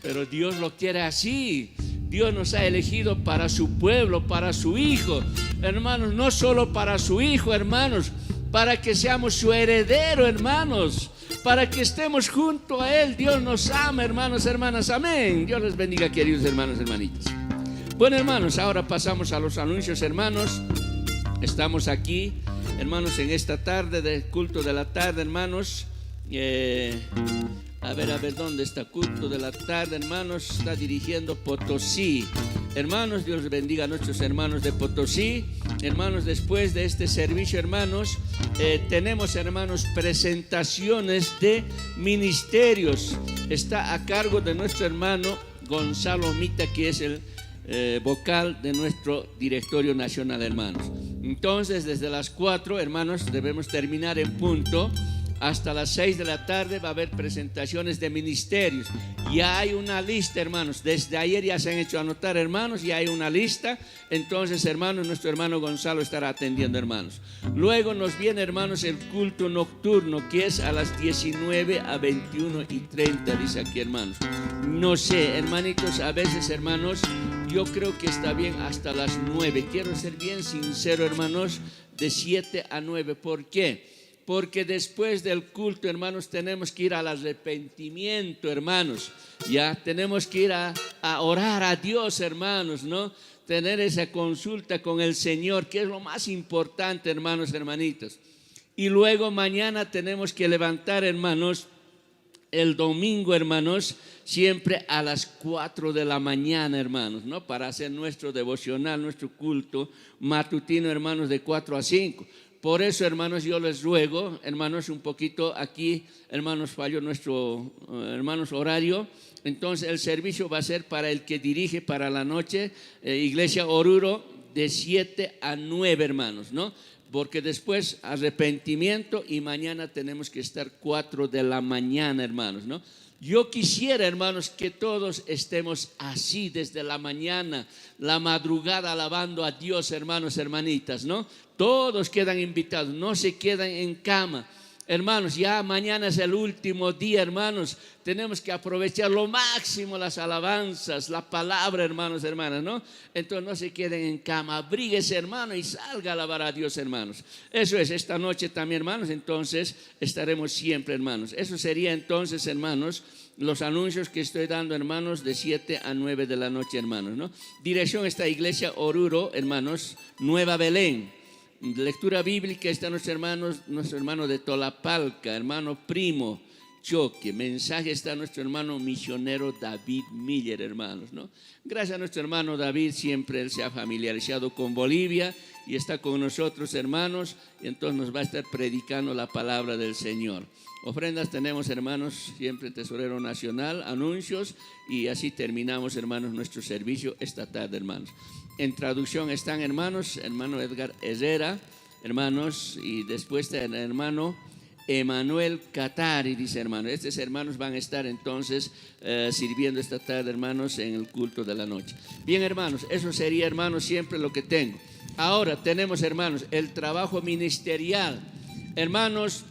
Pero Dios lo quiere así. Dios nos ha elegido para su pueblo, para su Hijo, hermanos, no solo para su Hijo, hermanos, para que seamos su heredero, hermanos, para que estemos junto a Él. Dios nos ama, hermanos, hermanas, amén. Dios les bendiga, queridos hermanos, hermanitas. Bueno, hermanos, ahora pasamos a los anuncios, hermanos. Estamos aquí, hermanos, en esta tarde del culto de la tarde, hermanos. A ver, ¿dónde está culto de la tarde, hermanos? Está dirigiendo Potosí. Hermanos, Dios les bendiga a nuestros hermanos de Potosí. Hermanos, después de este servicio, hermanos, tenemos, hermanos, presentaciones de ministerios. Está a cargo de nuestro hermano Gonzalo Mita, que es el vocal de nuestro directorio nacional, hermanos. Entonces, desde las 4, hermanos, debemos terminar en punto. Hasta las 6 de la tarde va a haber presentaciones de ministerios. Ya hay una lista, hermanos. Desde ayer ya se han hecho anotar, hermanos. Ya hay una lista. Entonces, hermanos, nuestro hermano Gonzalo estará atendiendo, hermanos. Luego nos viene, hermanos, el culto nocturno, que es a las 19 a 21:30, dice aquí, hermanos. No sé, hermanitos, a veces, hermanos, yo creo que está bien hasta las 9. Quiero ser bien sincero, hermanos, de 7 a 9. ¿Por qué? Porque después del culto, hermanos, tenemos que ir al arrepentimiento, hermanos. Ya tenemos que ir a orar a Dios, hermanos, ¿no? Tener esa consulta con el Señor, que es lo más importante, hermanos, hermanitos. Y luego mañana tenemos que levantar, hermanos, el domingo, hermanos, siempre a las 4 de la mañana, hermanos, ¿no? Para hacer nuestro devocional, nuestro culto matutino, hermanos, de 4 a 5. Por eso, hermanos, yo les ruego, hermanos, un poquito aquí, hermanos, falló nuestro, hermanos, horario. Entonces, el servicio va a ser para el que dirige para la noche, Iglesia Oruro, de 7 a 9, hermanos, ¿no? Porque después arrepentimiento y mañana tenemos que estar 4 de la mañana, hermanos, ¿no? Yo quisiera, hermanos, que todos estemos así desde la mañana, la madrugada, alabando a Dios, hermanos, hermanitas, ¿no? Todos quedan invitados, no se quedan en cama. Hermanos, ya mañana es el último día, hermanos. Tenemos que aprovechar lo máximo las alabanzas, la palabra, hermanos, hermanas, ¿no? Entonces no se queden en cama, abríguese, hermano, y salga a alabar a Dios, hermanos. Eso es, esta noche también, hermanos, entonces estaremos siempre, hermanos. Eso sería entonces, hermanos, los anuncios que estoy dando, hermanos, de 7 a 9 de la noche, hermanos, ¿no? Dirección esta Iglesia Oruro, hermanos, Nueva Belén. Lectura bíblica está nuestro hermano de Tolapalca, hermano Primo Choque. Mensaje está nuestro hermano misionero David Miller, hermanos, ¿no? Gracias a nuestro hermano David, siempre él se ha familiarizado con Bolivia y está con nosotros, hermanos, y entonces nos va a estar predicando la palabra del Señor. Ofrendas tenemos, hermanos, siempre Tesorero Nacional, anuncios, y así terminamos, hermanos, nuestro servicio esta tarde, hermanos. En traducción están, hermanos, hermano Edgar Herrera, hermanos, y después está el hermano Emanuel Catari, dice, hermano. Estos hermanos van a estar entonces sirviendo esta tarde, hermanos, en el culto de la noche. Bien, hermanos, eso sería, hermanos, siempre lo que tengo. Ahora tenemos, hermanos, el trabajo ministerial. Hermanos,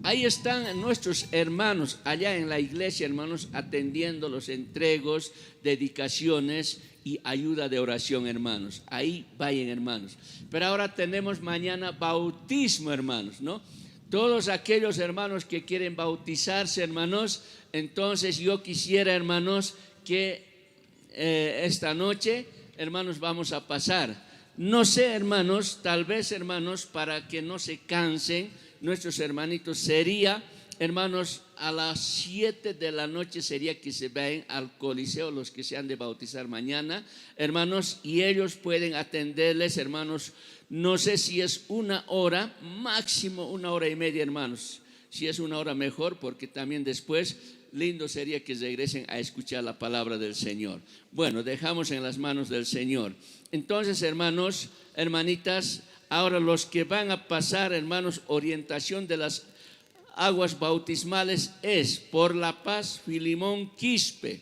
ahí están nuestros hermanos allá en la iglesia, hermanos, atendiendo los entregos, dedicaciones y ayuda de oración, hermanos. Ahí vayan, hermanos. Pero ahora tenemos mañana bautismo, hermanos, ¿no? Todos aquellos hermanos que quieren bautizarse, hermanos, entonces yo quisiera, hermanos, que esta noche, hermanos, vamos a pasar. No sé, hermanos, tal vez, hermanos, para que no se cansen nuestros hermanitos, sería, hermanos, a las 7 de la noche sería que se vayan al Coliseo los que se han de bautizar mañana, hermanos, y ellos pueden atenderles, hermanos. No sé si es 1 hora, máximo 1 hora y media, hermanos. Si es 1 hora mejor, porque también después lindo sería que regresen a escuchar la palabra del Señor. Bueno, dejamos en las manos del Señor. Entonces, hermanos, hermanitas, ahora los que van a pasar, hermanos, orientación de las aguas bautismales es por La Paz, Filimón Quispe.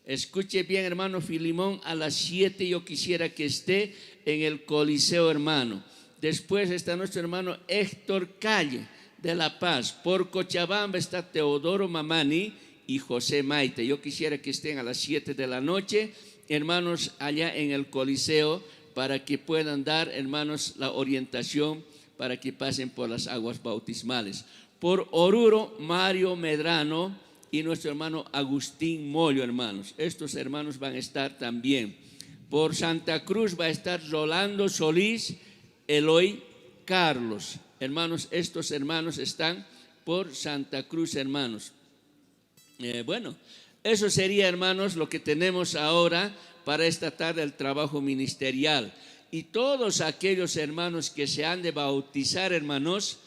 Escuche bien, hermano, Filimón, a las 7 yo quisiera que esté en el Coliseo, hermano. Después está nuestro hermano Héctor Calle de La Paz. Por Cochabamba está Teodoro Mamani y José Maite. Yo quisiera que estén a las 7 de la noche, hermanos, allá en el Coliseo, para que puedan dar, hermanos, la orientación para que pasen por las aguas bautismales. Por Oruro, Mario Medrano y nuestro hermano Agustín Mollo, hermanos. Estos hermanos van a estar también. Por Santa Cruz va a estar Rolando Solís, Eloy Carlos. Hermanos, estos hermanos están por Santa Cruz, hermanos. Bueno, eso sería, hermanos, lo que tenemos ahora para esta tarde, el trabajo ministerial. Y todos aquellos hermanos que se han de bautizar, hermanos,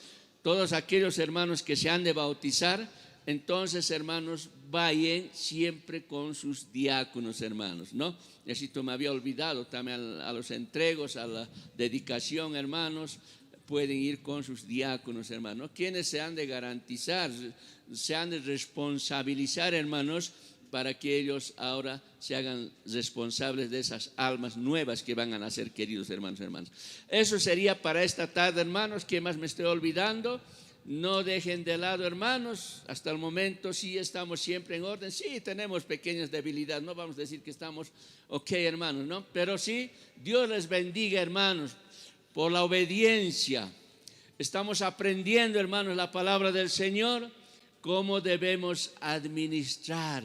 todos aquellos hermanos que se han de bautizar, entonces, hermanos, vayan siempre con sus diáconos, hermanos, ¿no? Necesito, me había olvidado también a los entregos, a la dedicación, hermanos. pueden ir con sus diáconos, hermanos, quienes se han de garantizar, se han de responsabilizar, hermanos, para que ellos ahora se hagan responsables de esas almas nuevas que van a nacer, queridos hermanos, hermanas. Eso sería para esta tarde, hermanos. ¿Qué más me estoy olvidando? No dejen de lado, hermanos, hasta el momento sí estamos siempre en orden. Sí, tenemos pequeñas debilidades, no vamos a decir que estamos ok, hermanos, ¿no? Pero sí, Dios les bendiga, hermanos, por la obediencia. Estamos aprendiendo, hermanos, la palabra del Señor, cómo debemos administrar,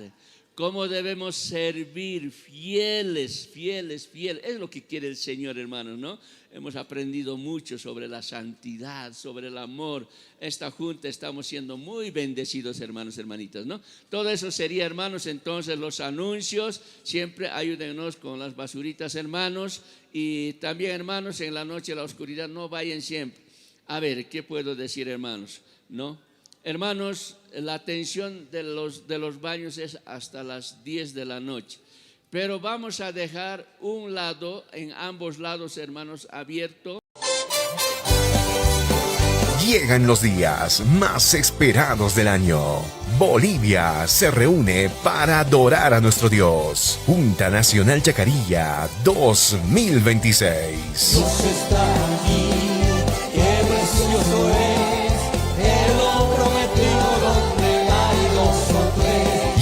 cómo debemos servir, fieles. Es lo que quiere el Señor, hermanos, ¿no? Hemos aprendido mucho sobre la santidad, sobre el amor. Esta junta estamos siendo muy bendecidos, hermanos, hermanitas, ¿no? Todo eso sería, hermanos, entonces los anuncios. Siempre ayúdennos con las basuritas, hermanos. Y también, hermanos, en la noche, en la oscuridad, no vayan siempre. A ver, ¿qué puedo decir, hermanos? ¿No? Hermanos, la atención de los baños es hasta las 10 de la noche. Pero vamos a dejar un lado, en ambos lados, hermanos, abierto. Llegan los días más esperados del año. Bolivia se reúne para adorar a nuestro Dios. Junta Nacional Chacarilla 2026. Dios está aquí, qué precioso es, Él lo prometió donde hay dos o tres.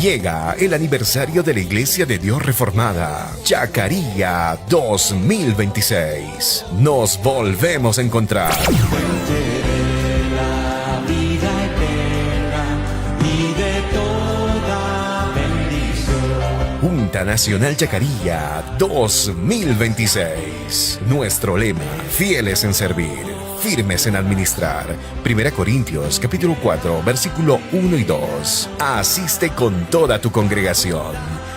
Llega el aniversario de la Iglesia de Dios Reformada, Chacarilla 2026. Nos volvemos a encontrar. La vida eterna y de toda bendición. Junta Nacional Chacarilla 2026. Nuestro lema: fieles en servir, firmes en administrar. 1 Corintios capítulo 4 versículo 1 y 2. Asiste con toda tu congregación.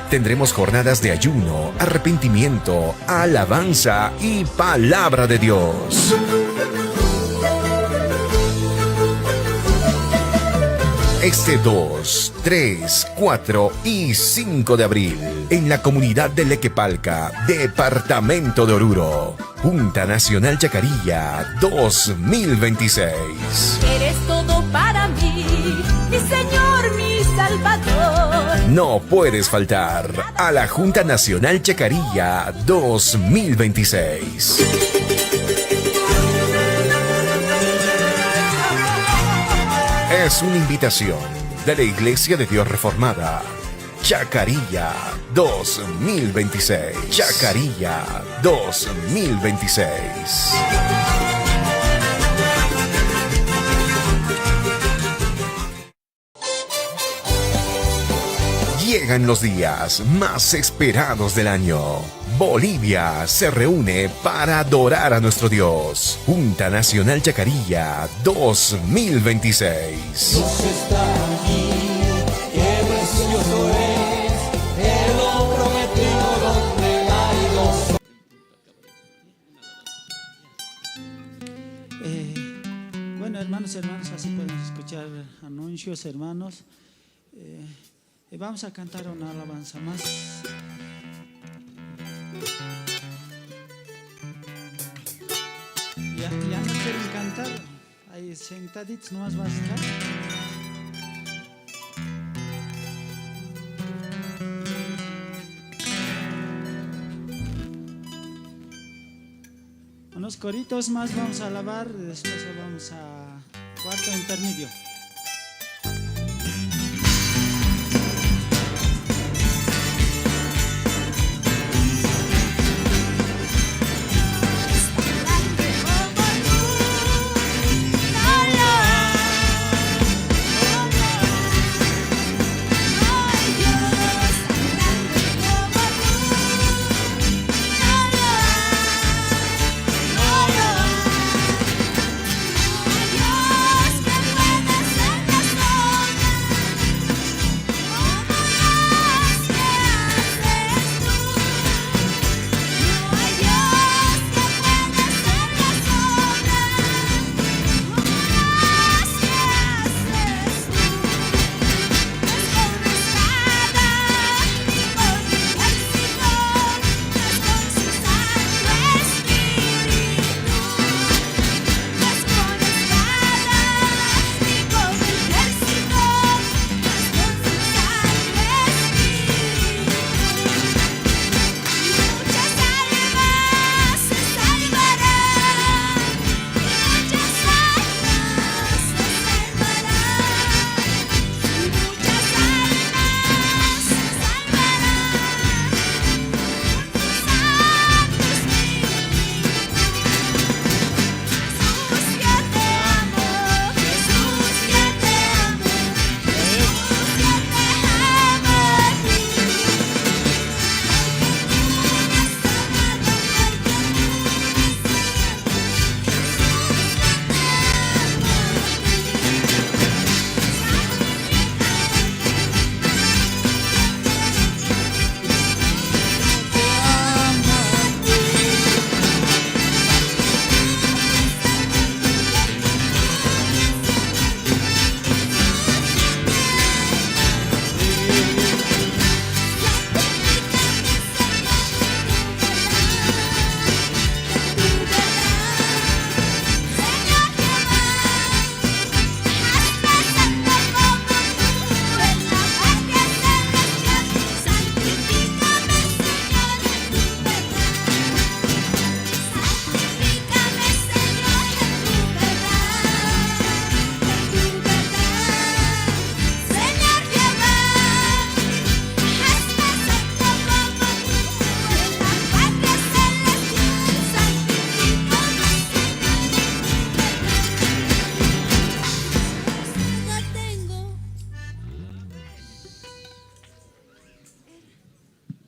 Tendremos jornadas de ayuno, arrepentimiento, alabanza y palabra de Dios. Este 2, 3, 4 y 5 de abril, en la comunidad de Lequepalca, departamento de Oruro, Junta Nacional Chacarilla 2026. Eres todo para mí, mi Señor, mi Salvador. No puedes faltar a la Junta Nacional Chacarilla 2026. Es una invitación de la Iglesia de Dios Reformada, Chacarilla 2026. Chacarilla 2026. Llegan los días más esperados del año. Bolivia se reúne para adorar a nuestro Dios. Junta Nacional Chacarilla 2026. Dios está aquí, qué precioso es, Él lo prometió donde hay dos. Bueno, hermanos, así podemos escuchar anuncios, hermanos. Vamos a cantar una alabanza más. Ya no quieren cantar, ahí sentaditos nomás vas a estar. Unos coritos más vamos a alabar, después vamos a cuarto intermedio. Dios, que puedes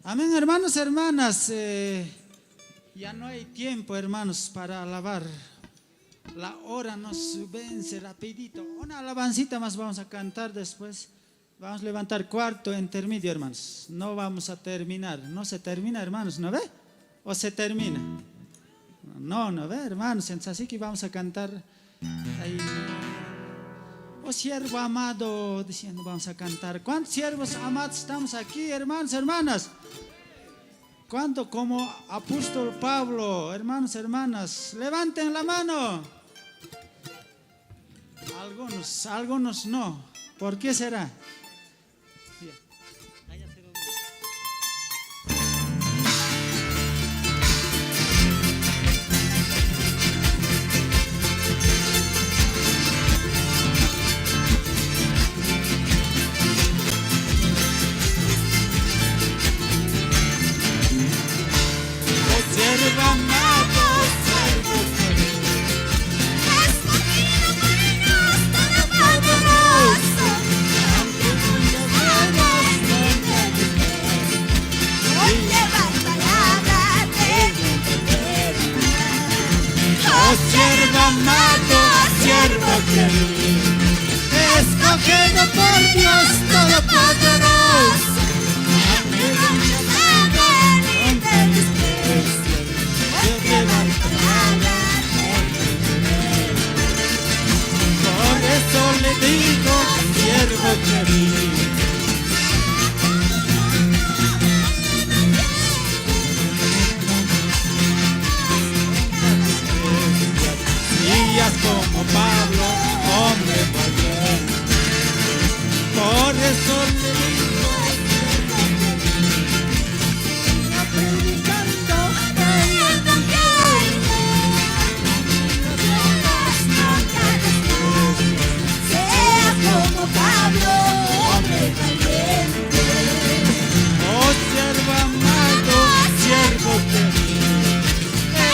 Amén, hermanos, hermanas. Ya no hay tiempo, hermanos, para alabar. La hora nos vence rapidito. Una alabancita más vamos a cantar después. Vamos a levantar cuarto intermedio, hermanos. No vamos a terminar. No se termina, hermanos, ¿no ve? ¿O se termina? No, no ve, hermanos. Así que vamos a cantar ahí. Oh siervo amado, diciendo vamos a cantar. ¿Cuántos siervos amados estamos aquí, hermanos, hermanas? ¿Cuánto como apóstol Pablo, hermanos, hermanas? Levanten la mano. Algunos no. ¿Por qué será? Siervo amado, siervo querido, escogido por Dios Todopoderoso, aunque muchos buenos no entienden, hoy llevar palabra de vida eterna. Oh siervo amado, siervo querido, escogido por Dios Todopoderoso, aunque muchos vengan y te desprecian. Por eso le digo, siervo querido, días como Pablo, hombre valiente. Por eso le digo, siga predicando el evangelio. Sea como Pablo, hombre valiente. Oh siervo amado, siervo querido,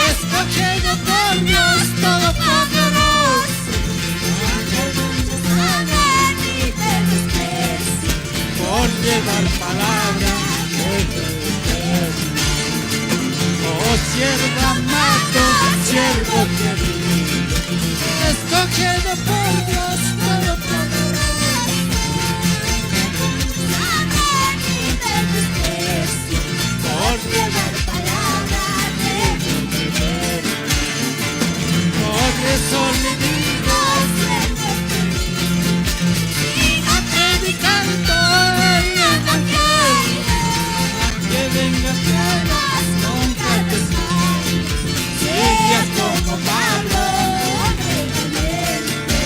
escogido por Dios Todopoderoso, aunque muchos hagan y te desprecien, por llevar palabra de eterno. Oh siervo amado, siervo querido, escogido por Dios Todopoderoso, aunque muchos hagan y te desprecien, por llevar palabra de eterno. Por eso le digo, siervo querido, siga predicando el evangelio, aunque venga pruebas, nunca desmayes, seas como Pablo, hombre valiente.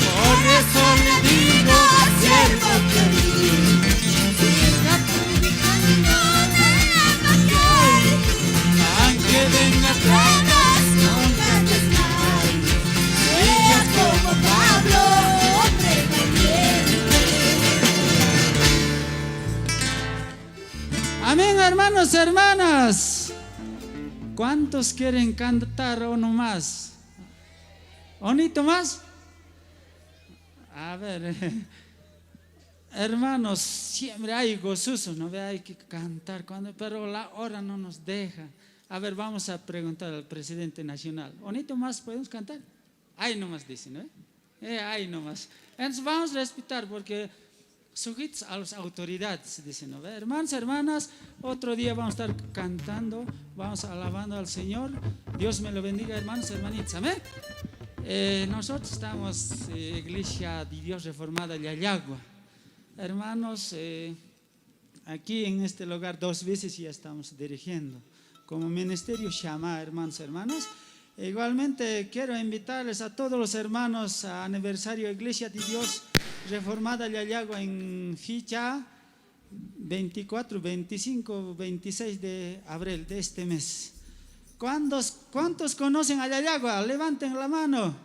Por eso le digo, siervo querido, siga predicando el evangelio, aunque venga pruebas, nunca desmayes, seas como Pablo, hombre valiente. Amén, hermanos, hermanas. ¿Cuántos quieren cantar uno más? ¿Onito más? A ver, hermanos, siempre hay gozosos, no ve, hay que cantar, pero la hora no nos deja. A ver, vamos a preguntar al presidente nacional. ¿Onito más podemos cantar? Ahí nomás dicen, ¿no? Ahí nomás. Entonces vamos a respetar porque sujetos a las autoridades, dicen, ¿no? Hermanos, hermanas, otro día vamos a estar cantando, vamos alabando al Señor. Dios me lo bendiga, hermanos, hermanitas, amén. Nosotros estamos Iglesia de Dios Reformada de Yayagua. Hermanos, aquí en este lugar 2 veces ya estamos dirigiendo como ministerio Shama, hermanos, hermanas. Igualmente quiero invitarles a todos los hermanos a aniversario Iglesia de Dios Reformada Yayagua en fecha 24, 25, 26 de abril de este mes. ¿Cuántos conocen a Yayagua? Levanten la mano.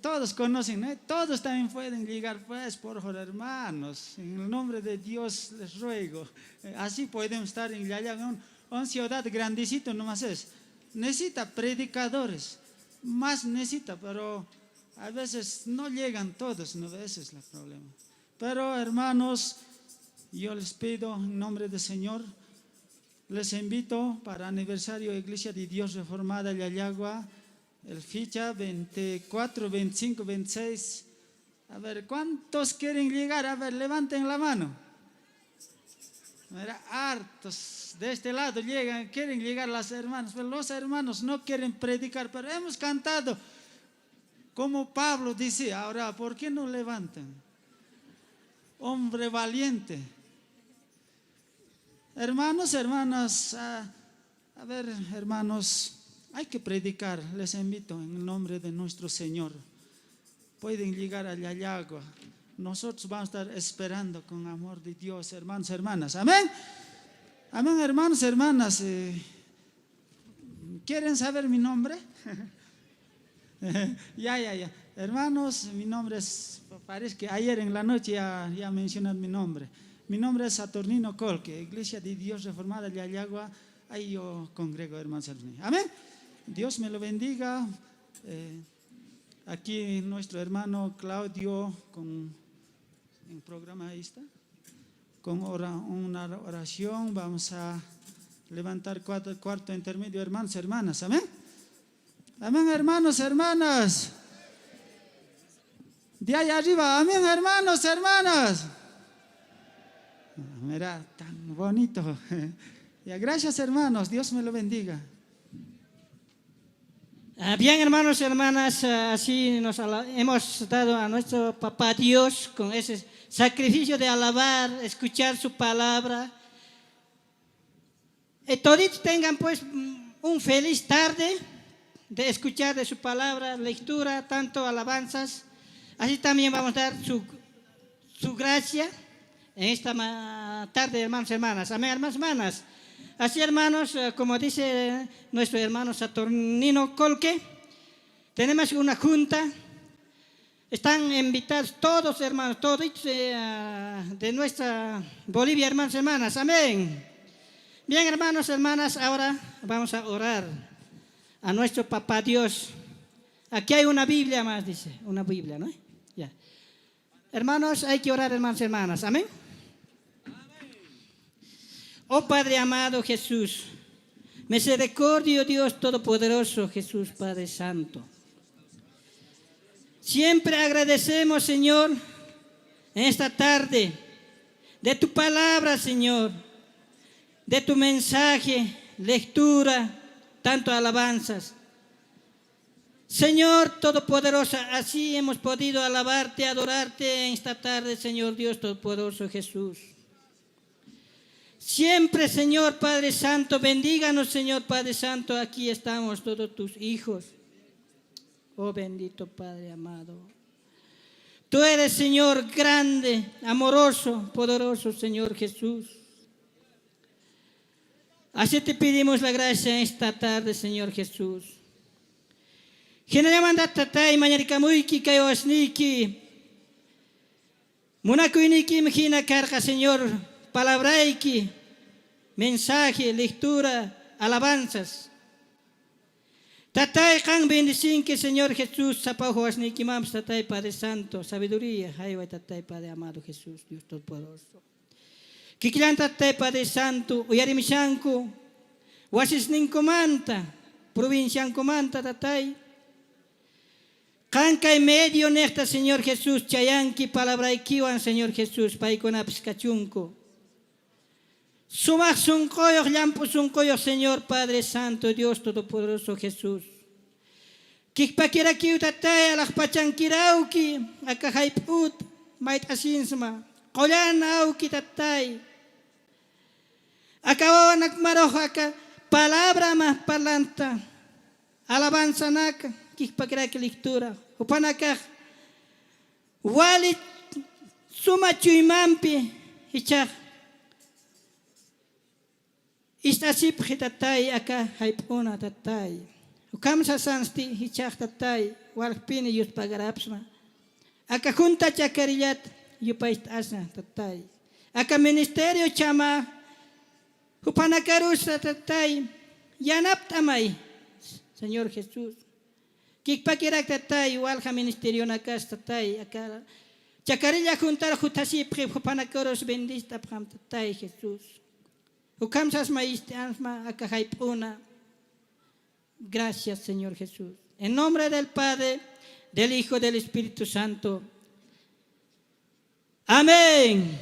Todos conocen, ¿no? Todos también pueden llegar, pues, por favor, hermanos. En el nombre de Dios les ruego. Así podemos estar en Yayagua. Una ciudad grandecito nomás es. Necesita predicadores, más necesita, pero a veces no llegan todos, ¿no? Ese es el problema. Pero hermanos, yo les pido en nombre del Señor, les invito para aniversario Iglesia de Dios Reformada Yayagua, el fecha 24, 25, 26. A ver, ¿cuántos quieren llegar? A ver, levanten la mano. Mira, hartos de este lado quieren llegar las hermanas, pero los hermanos no quieren predicar, pero hemos cantado como Pablo dice. Ahora, ¿por qué no levantan? Hombre valiente. Hermanos, hermanas, a ver, hermanos, hay que predicar. Les invito en el nombre de nuestro Señor. Pueden llegar a Yayagua. Nosotros vamos a estar esperando con amor de Dios, hermanos, hermanas. Amén. Amén, hermanos, hermanas. ¿Quieren saber mi nombre? Ya. Hermanos, mi nombre es, parece que ayer en la noche ya mencionaron mi nombre. Mi nombre es Saturnino Colque, Iglesia de Dios Reformada de Yayagua. Ahí yo congrego, hermanos. Amén. Dios me lo bendiga. Aquí nuestro hermano Claudio con el programa ahí está. Con una oración vamos a levantar cuarto intermedio, hermanos, hermanas. Amén. Amén, hermanos, hermanas. De allá arriba, amén, hermanos, hermanas. Mira, tan bonito. Ya, gracias, hermanos. Dios me lo bendiga. Bien, hermanos y hermanas, así nos hemos dado a nuestro Papá Dios con ese sacrificio de alabar, escuchar su palabra. Todos tengan pues un feliz tarde de escuchar de su palabra, lectura, tanto alabanzas. Así también vamos a dar su gracia en esta tarde, hermanos y hermanas. Amén, hermanos y hermanas. Así, hermanos, como dice nuestro hermano Saturnino Colque, tenemos una junta. Están invitados todos, hermanos, todos de nuestra Bolivia, hermanos y hermanas. Amén. Bien, hermanos y hermanas, ahora vamos a orar a nuestro Papá Dios. Aquí hay una Biblia más, dice, una Biblia, ¿no? Ya. Hermanos, hay que orar, hermanos y hermanas. Amén. Oh Padre amado Jesús, misericordio Dios Todopoderoso, Jesús Padre Santo. Siempre agradecemos, Señor, en esta tarde, de tu palabra, Señor, de tu mensaje, lectura, tanto alabanzas. Señor Todopoderoso, así hemos podido alabarte, adorarte en esta tarde, Señor Dios Todopoderoso Jesús. Siempre, Señor Padre Santo, bendíganos, Señor Padre Santo, aquí estamos todos tus hijos. Oh bendito Padre amado. Tú eres, Señor, grande, amoroso, poderoso, Señor Jesús. Así te pedimos la gracia esta tarde, Señor Jesús. Generamanda tatay mañarikamuiki kayosniki. Munakuiniki mjina carga, Señor, palabraiki, mensaje, lectura, alabanzas. Tatay kan bendicin que Señor Jesús, sapahuasniki mams tatay Padre Santo, sabiduría, haywa tatay Padre amado Jesús, Dios Todopoderoso. Kikilan tatay Padre Santo, uyarimishanku, wasisninkumanta, provinciankumanta tatay. Kanka y medio nesta, Señor Jesús, chayanki palabra ikiwan, Señor Jesús, paikona piskachunko. Sumak sunkoyo, llampo sunkoyo, Señor Padre Santo, Dios Todopoderoso Jesús. Kikpakira kiu tatay, alakpachankirauki, akahaiput, mait asinsma, kolan auki tatay. Akawawan nakmarohaka, palabra más parlanta, alabanza naka. Kikpakira que lectura, upanaka, wali suma chuimampi, hichak. Istasip hitatay aka haipuna tatay. Ukamsa sansti hichak tatay, walpini yus pagarapsma. Aka junta chakariyat yupait asna tatay. Aka ministerio chama, upanakarusa tatay, yanap tamay, Señor Jesús. Kikpakirak tatay, walha ministerio nakas tatay, aka Chacarilla juntar jutasi panacoros bendita pramtatay Jesús. Ukamsas maísma acajaipuna. Gracias, Señor Jesús. En nombre del Padre, del Hijo y del Espíritu Santo. Amén.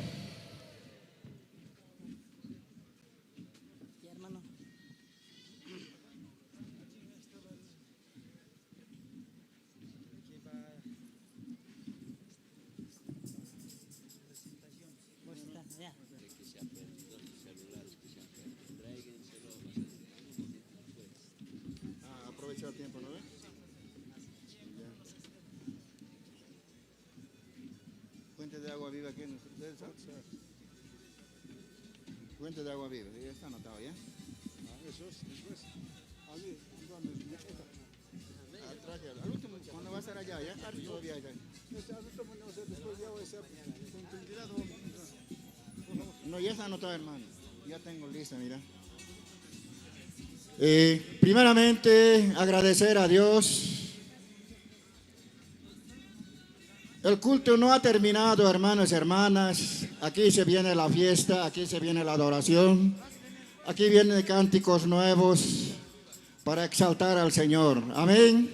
Aprovechar tiempo, ¿no? Fuente de agua viva aquí en ustedes. Fuente de agua viva, ya está anotado, ¿ya? Eso es. Allí, atrás, al último, cuando va a estar allá, ¿ya? Todavía allá. Después ya voy a estar no, ya está anotado, hermano. Ya tengo lista, mira. Primeramente, agradecer a Dios. El culto no ha terminado, hermanos y hermanas. Aquí se viene la fiesta, aquí se viene la adoración. Aquí vienen cánticos nuevos para exaltar al Señor. Amén.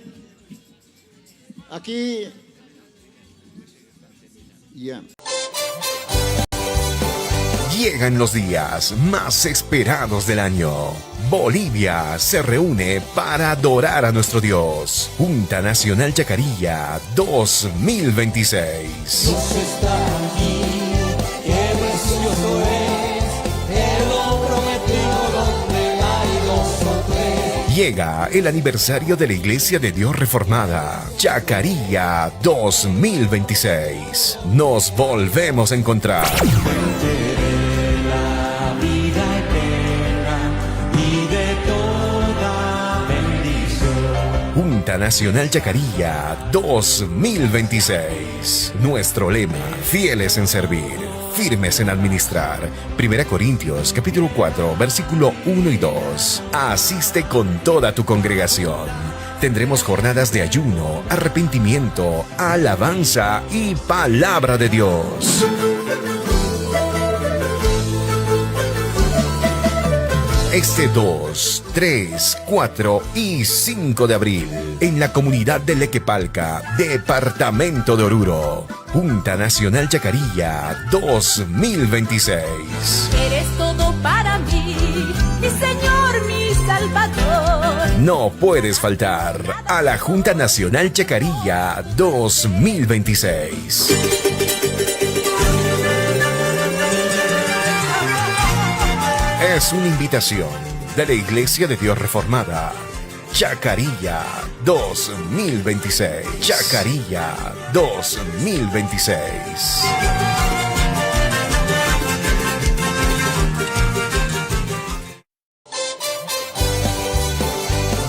Aquí, ya. Llegan los días más esperados del año. Bolivia se reúne para adorar a nuestro Dios. Junta Nacional Chacarilla 2026. Dios está aquí, qué precioso es, Él lo prometió donde hay dos o tres. Llega el aniversario de la Iglesia de Dios Reformada, Chacarilla 2026. Nos volvemos a encontrar. Junta Nacional Chacarilla 2026. Nuestro lema, fieles en servir, firmes en administrar. 1 Corintios capítulo 4, versículo 1 y 2. Asiste con toda tu congregación. Tendremos jornadas de ayuno, arrepentimiento, alabanza y palabra de Dios. Este 2, 3, 4 y 5 de abril, en la comunidad de Lequepalca, departamento de Oruro, Junta Nacional Chacarilla 2026. Eres todo para mí, mi Señor, mi Salvador. No puedes faltar a la Junta Nacional Chacarilla 2026. Es una invitación de la Iglesia de Dios Reformada. Chacarilla 2026. Chacarilla 2026.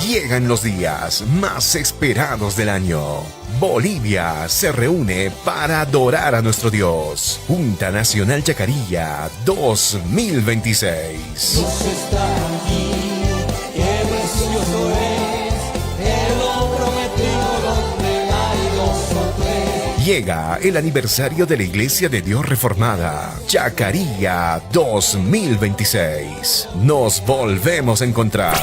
Llegan los días más esperados del año. Bolivia se reúne para adorar a nuestro Dios. Junta Nacional Chacarilla 2026. Dios está aquí, qué precioso es, Él lo prometió donde hay dos o tres. Llega el aniversario de la Iglesia de Dios Reformada, Chacarilla 2026. Nos volvemos a encontrar.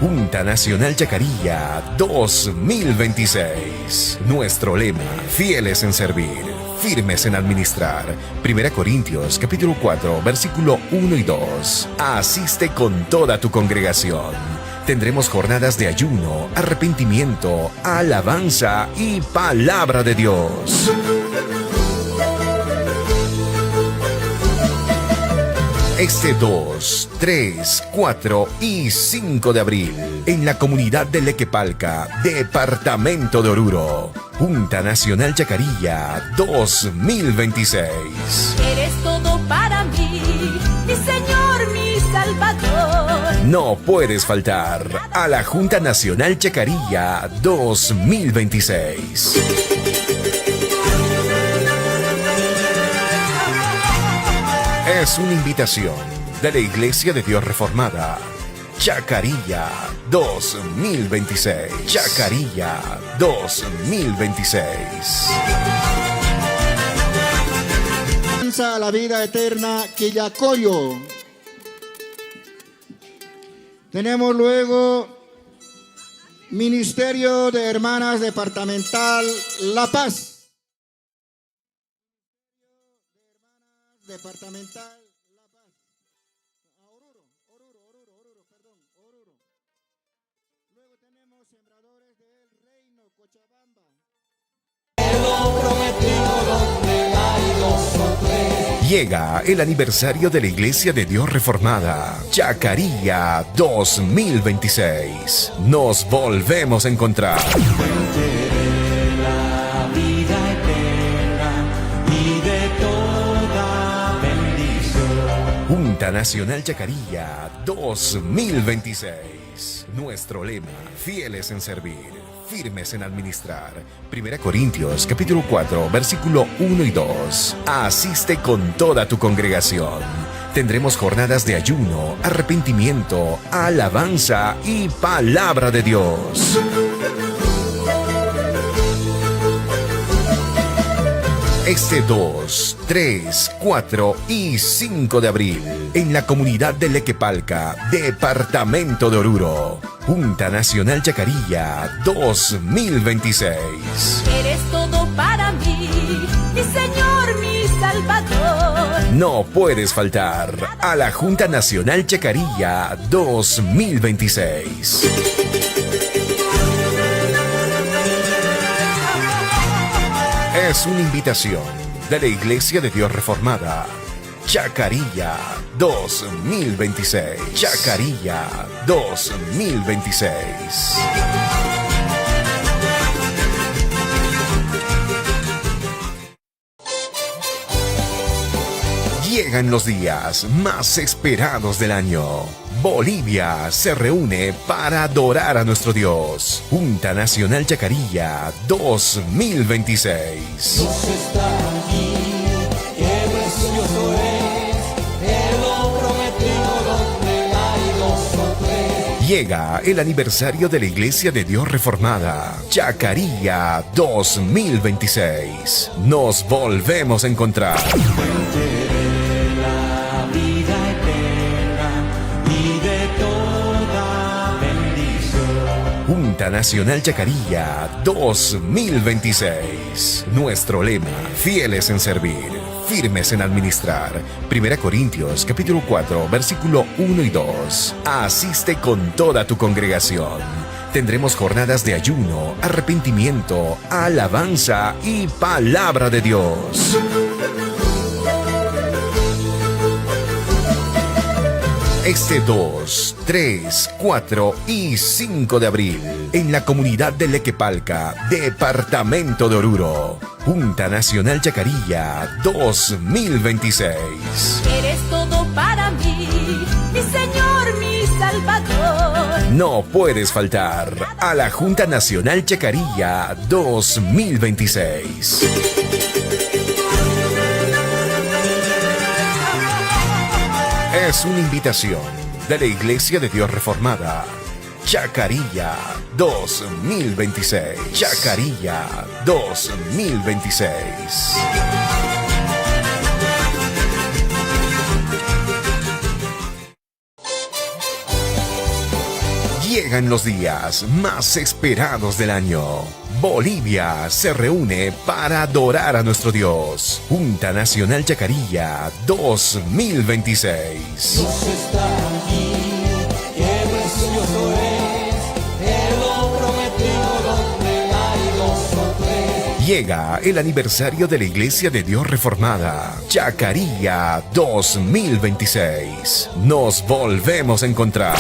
Junta Nacional Chacarilla 2026. Nuestro lema, fieles en servir, firmes en administrar. 1 Corintios capítulo 4, versículo 1 y 2. Asiste con toda tu congregación. Tendremos jornadas de ayuno, arrepentimiento, alabanza y palabra de Dios. Este 2, 3, 4 y 5 de abril, en la comunidad de Lequepalca, departamento de Oruro, Junta Nacional Chacarilla 2026. Eres todo para mí, mi Señor, mi Salvador. No puedes faltar a la Junta Nacional Chacarilla 2026. Es una invitación de la Iglesia de Dios Reformada, Chacarilla 2026. Chacarilla 2026. A la vida eterna Quillacollo. Tenemos luego Ministerio de Hermanas Departamental La Paz. Departamental La Paz. Oruro. Luego tenemos Sembradores del Reino Cochabamba. Llega el aniversario de la Iglesia de Dios Reformada, Chacarilla 2026. Nos volvemos a encontrar. La vida eterna y de toda bendición. Junta Nacional Chacarilla 2026. Nuestro lema, fieles en servir, firmes en administrar. 1 Corintios capítulo 4, versículo 1 y 2. Asiste con toda tu congregación. Tendremos jornadas de ayuno, arrepentimiento, alabanza y palabra de Dios. Este 2, 3, 4 y 5 de abril, en la comunidad de Lequepalca, departamento de Oruro, Junta Nacional Chacarilla 2026. Eres todo para mí, mi Señor, mi Salvador. No puedes faltar a la Junta Nacional Chacarilla 2026. Es una invitación de la Iglesia de Dios Reformada, Chacarilla 2026. Chacarilla 2026. Llegan los días más esperados del año. Bolivia se reúne para adorar a nuestro Dios. Junta Nacional Chacarilla 2026. Dios está allí, qué precioso es, Él lo prometió donde hay dos o tres. Llega el aniversario de la Iglesia de Dios Reformada, Chacarilla 2026. Nos volvemos a encontrar. Junta Nacional Chacarilla 2026. Nuestro lema, fieles en servir, firmes en administrar. 1 Corintios capítulo 4, versículo 1 y 2. Asiste con toda tu congregación. Tendremos jornadas de ayuno, arrepentimiento, alabanza y palabra de Dios. Este 2, 3, 4 y 5 de abril, en la comunidad de Lequepalca, departamento de Oruro, Junta Nacional Chacarilla 2026. Eres todo para mí, mi Señor, mi Salvador. No puedes faltar a la Junta Nacional Chacarilla 2026. Es una invitación de la Iglesia de Dios Reformada, Chacarilla 2026. Chacarilla 2026. Llegan los días más esperados del año. Bolivia se reúne para adorar a nuestro Dios. Junta Nacional Chacarilla 2026. Dios está allí, qué precioso es, Él lo prometió donde hay dos o tres. Llega el aniversario de la Iglesia de Dios Reformada, Chacarilla 2026. Nos volvemos a encontrar.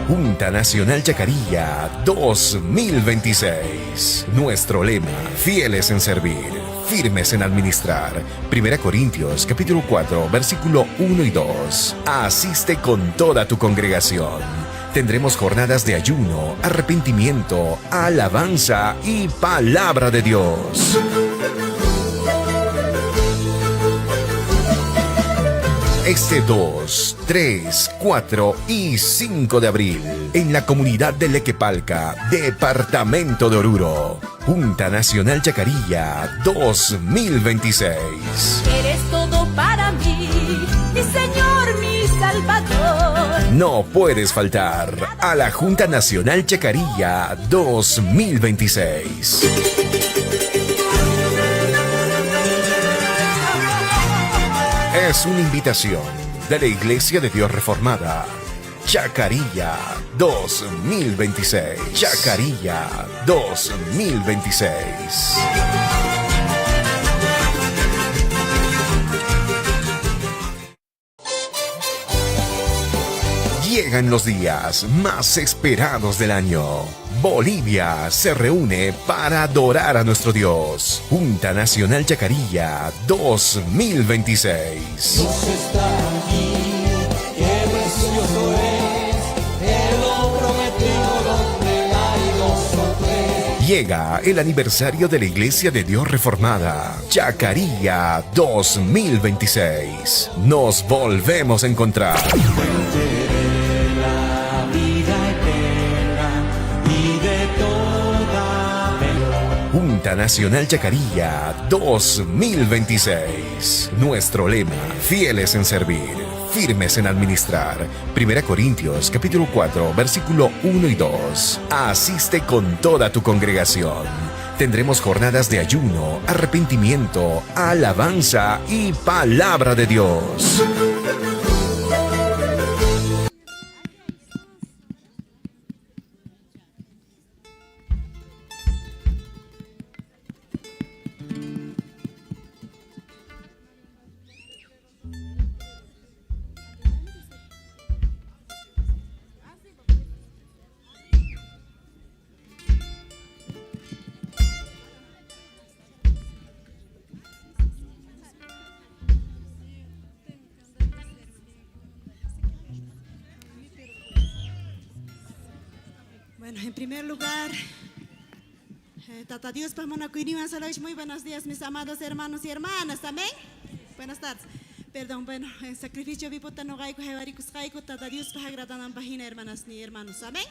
Junta Nacional Chacarilla 2026. Nuestro lema, fieles en servir, firmes en administrar. 1 Corintios capítulo 4, versículo 1 y 2. Asiste con toda tu congregación. Tendremos jornadas de ayuno, arrepentimiento, alabanza y palabra de Dios. Este 2, 3, 4 y 5 de abril, en la comunidad de Lequepalca, departamento de Oruro, Junta Nacional Chacarilla 2026. Eres todo para mí, mi Señor, mi Salvador. No puedes faltar a la Junta Nacional Chacarilla 2026. Es una invitación de la Iglesia de Dios Reformada. Chacarilla 2026. Chacarilla 2026. Llegan los días más esperados del año. Bolivia se reúne para adorar a nuestro Dios. Junta Nacional Chacarilla 2026. Dios está aquí, qué precioso es, Él lo prometió donde hay dos o tres. Llega el aniversario de la Iglesia de Dios Reformada. Chacarilla 2026. Nos volvemos a encontrar. Junta Nacional Chacarilla 2026. Nuestro lema: fieles en servir, firmes en administrar. 1 Corintios capítulo 4, versículo 1 y 2. Asiste con toda tu congregación. Tendremos jornadas de ayuno, arrepentimiento, alabanza y palabra de Dios. Bueno, en primer lugar, Tata Dios, muy buenos días, mis amados hermanos y hermanas, amén. Buenas tardes. Perdón, bueno, el sacrificio vipota no gaico, jevaricus gaico, Tata Dios, para agradanan página, hermanas ni hermanos, amén.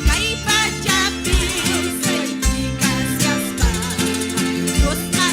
Ay, pachapi, soy chica, seas pa.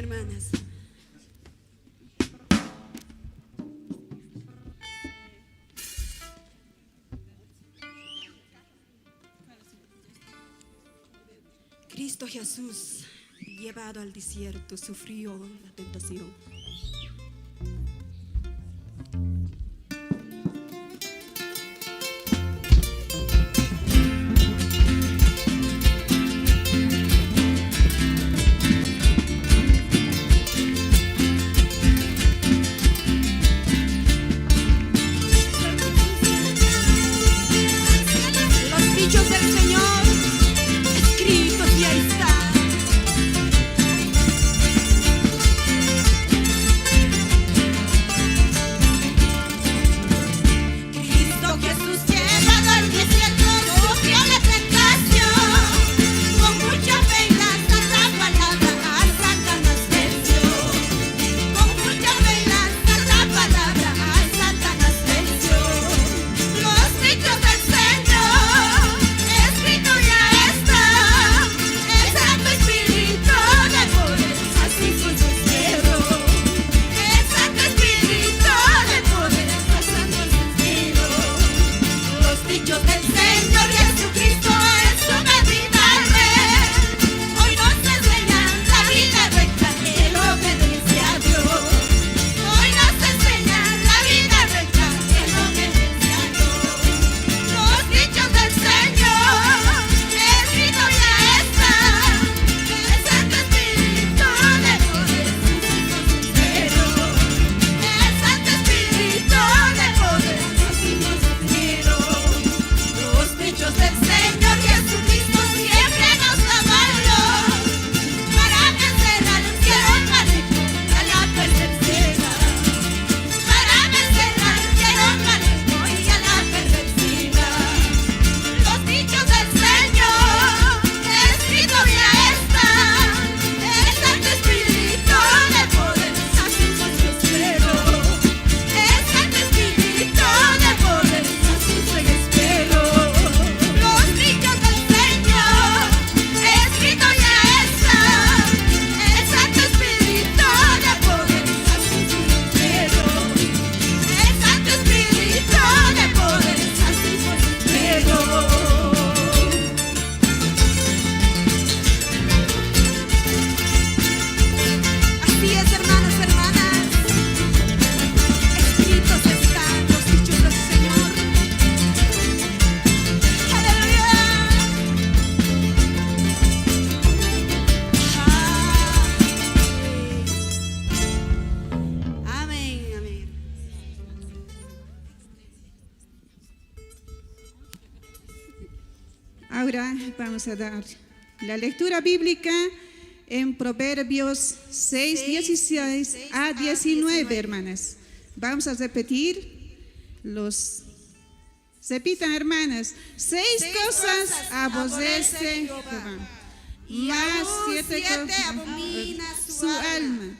hermanas. Cristo Jesús, llevado al desierto, sufrió la tentación. Los dichos del Señor escritos y ahí están. Cristo Jesús llevado al desierto sufrió la tentación. Con mucha fe y lanzar la palabra a Satanás venció. Con mucha fe y lanzar la palabra a Satanás venció. Los dichos del Señor escrito ya está. El Santo Espíritu de poder así con su cielo. El Santo Espíritu de poder pasando el cielo. Los dichos del Señor Jesucristo en su vida hoy nos enseñan la vida recta, el obedece a Dios. Hoy nos enseñan la vida recta, el obedece a Dios. Los dichos del Señor escrito ya está. El Santo Espíritu de poder así con su cielo. El Santo Espíritu de poder así con su cielo. Los dichos del Señor Jesucristo siempre nos avalan para vencer al infierno maligno y a la perversidad. Para vencer al infierno maligno y a la perversidad. Los dichos del Señor escrito ya está. El Santo Espíritu de poder así con su cielo. El Santo Espíritu de poder así con el cielo. Los dichos del Señor escrito ya está. El Santo Espíritu de poder así con el cielo. El Santo Espíritu de poder así con el cielo. Así es, hermanos, hermanas. Escritos están los dichos del Señor. Aleluya. Amén, amén. Ahora vamos a dar la lectura bíblica en Proverbios 6, 16 a 19, hermanas. Vamos a repetir los... Repitan, hermanas. Seis cosas aborrece Jehová, más siete abomina su alma.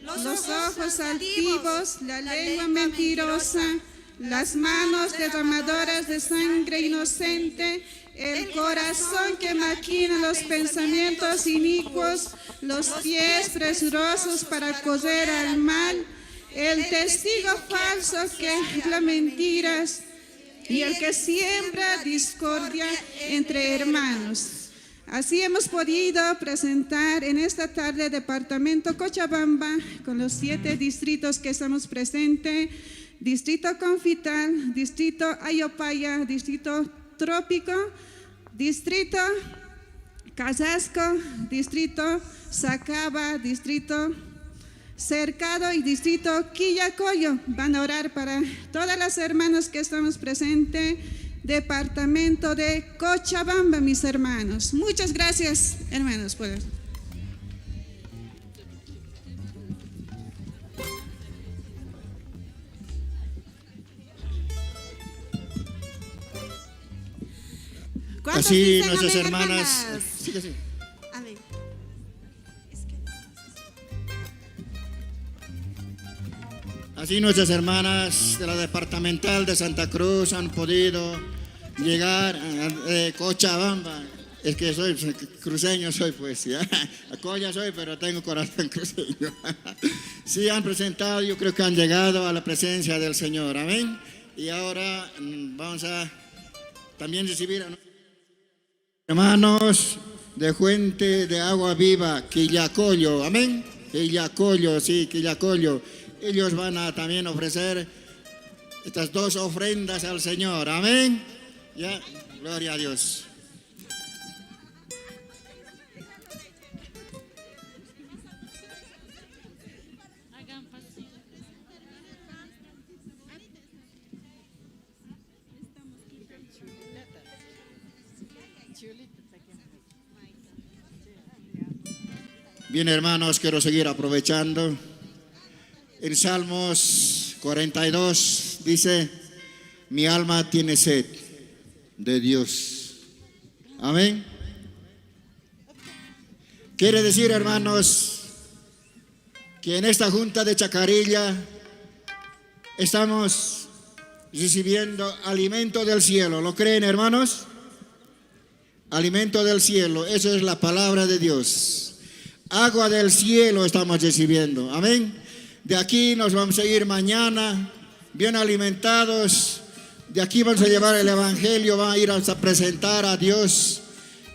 Los ojos altivos, la lengua mentirosa, las manos derramadoras de sangre inocente, el corazón que maquina los pensamientos inicuos, los pies presurosos para correr al mal, el testigo falso que habla mentiras y el que siembra discordia entre hermanos. Así hemos podido presentar en esta tarde departamento Cochabamba con los 7 distritos que estamos presentes: distrito Confital, distrito Ayopaya, distrito Trópico, distrito Casasco, distrito Sacaba, distrito Cercado y distrito Quillacoyo. Van a orar para todas las hermanas que estamos presentes. Departamento de Cochabamba, mis hermanos. Muchas gracias, hermanos. Así nuestras hermanas. Sí, sí. Amén. Así nuestras hermanas de la departamental de Santa Cruz han podido llegar a Cochabamba. Es que soy cruceño, soy pues, ¿ya? Acoya soy, pero tengo corazón cruceño. Sí, han presentado, yo creo que han llegado a la presencia del Señor, amén. Y ahora vamos a también recibir a hermanos de Fuente de Agua Viva, Quillacollo, amén. Quillacollo, sí, Quillacollo. Ellos van a también ofrecer estas 2 ofrendas al Señor, amén. Ya, gloria a Dios. Bien, hermanos, quiero seguir aprovechando. En Salmos 42 dice: mi alma tiene sed de Dios. Amén. Quiere decir, hermanos, que en esta junta de Chacarilla estamos recibiendo alimento del cielo. ¿Lo creen, hermanos? Alimento del cielo, eso es la palabra de Dios. Agua del cielo estamos recibiendo, amén. De aquí nos vamos a ir mañana bien alimentados. De aquí vamos a llevar el evangelio, vamos a ir a presentar a Dios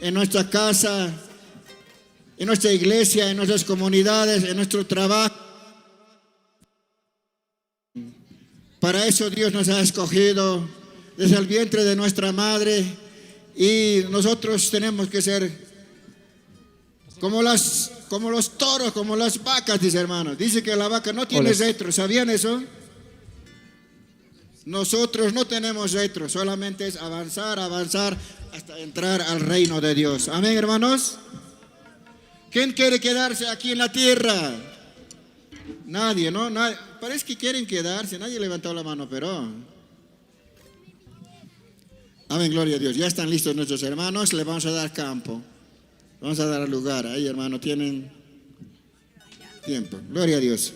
en nuestra casa, en nuestra iglesia, en nuestras comunidades, en nuestro trabajo. Para eso Dios nos ha escogido desde el vientre de nuestra madre, y nosotros tenemos que ser como los toros, como las vacas, dice, hermano. Dice que la vaca no tiene retro, ¿sabían eso? Nosotros no tenemos retro, solamente es avanzar, avanzar hasta entrar al reino de Dios. Amén, hermanos. ¿Quién quiere quedarse aquí en la tierra? Nadie, ¿no? Nadie. Parece que quieren quedarse, nadie levantó la mano, pero... Amén, gloria a Dios. Ya están listos nuestros hermanos, le vamos a dar campo. Vamos a dar lugar. Ahí, hermano, tienen tiempo. Gloria a Dios.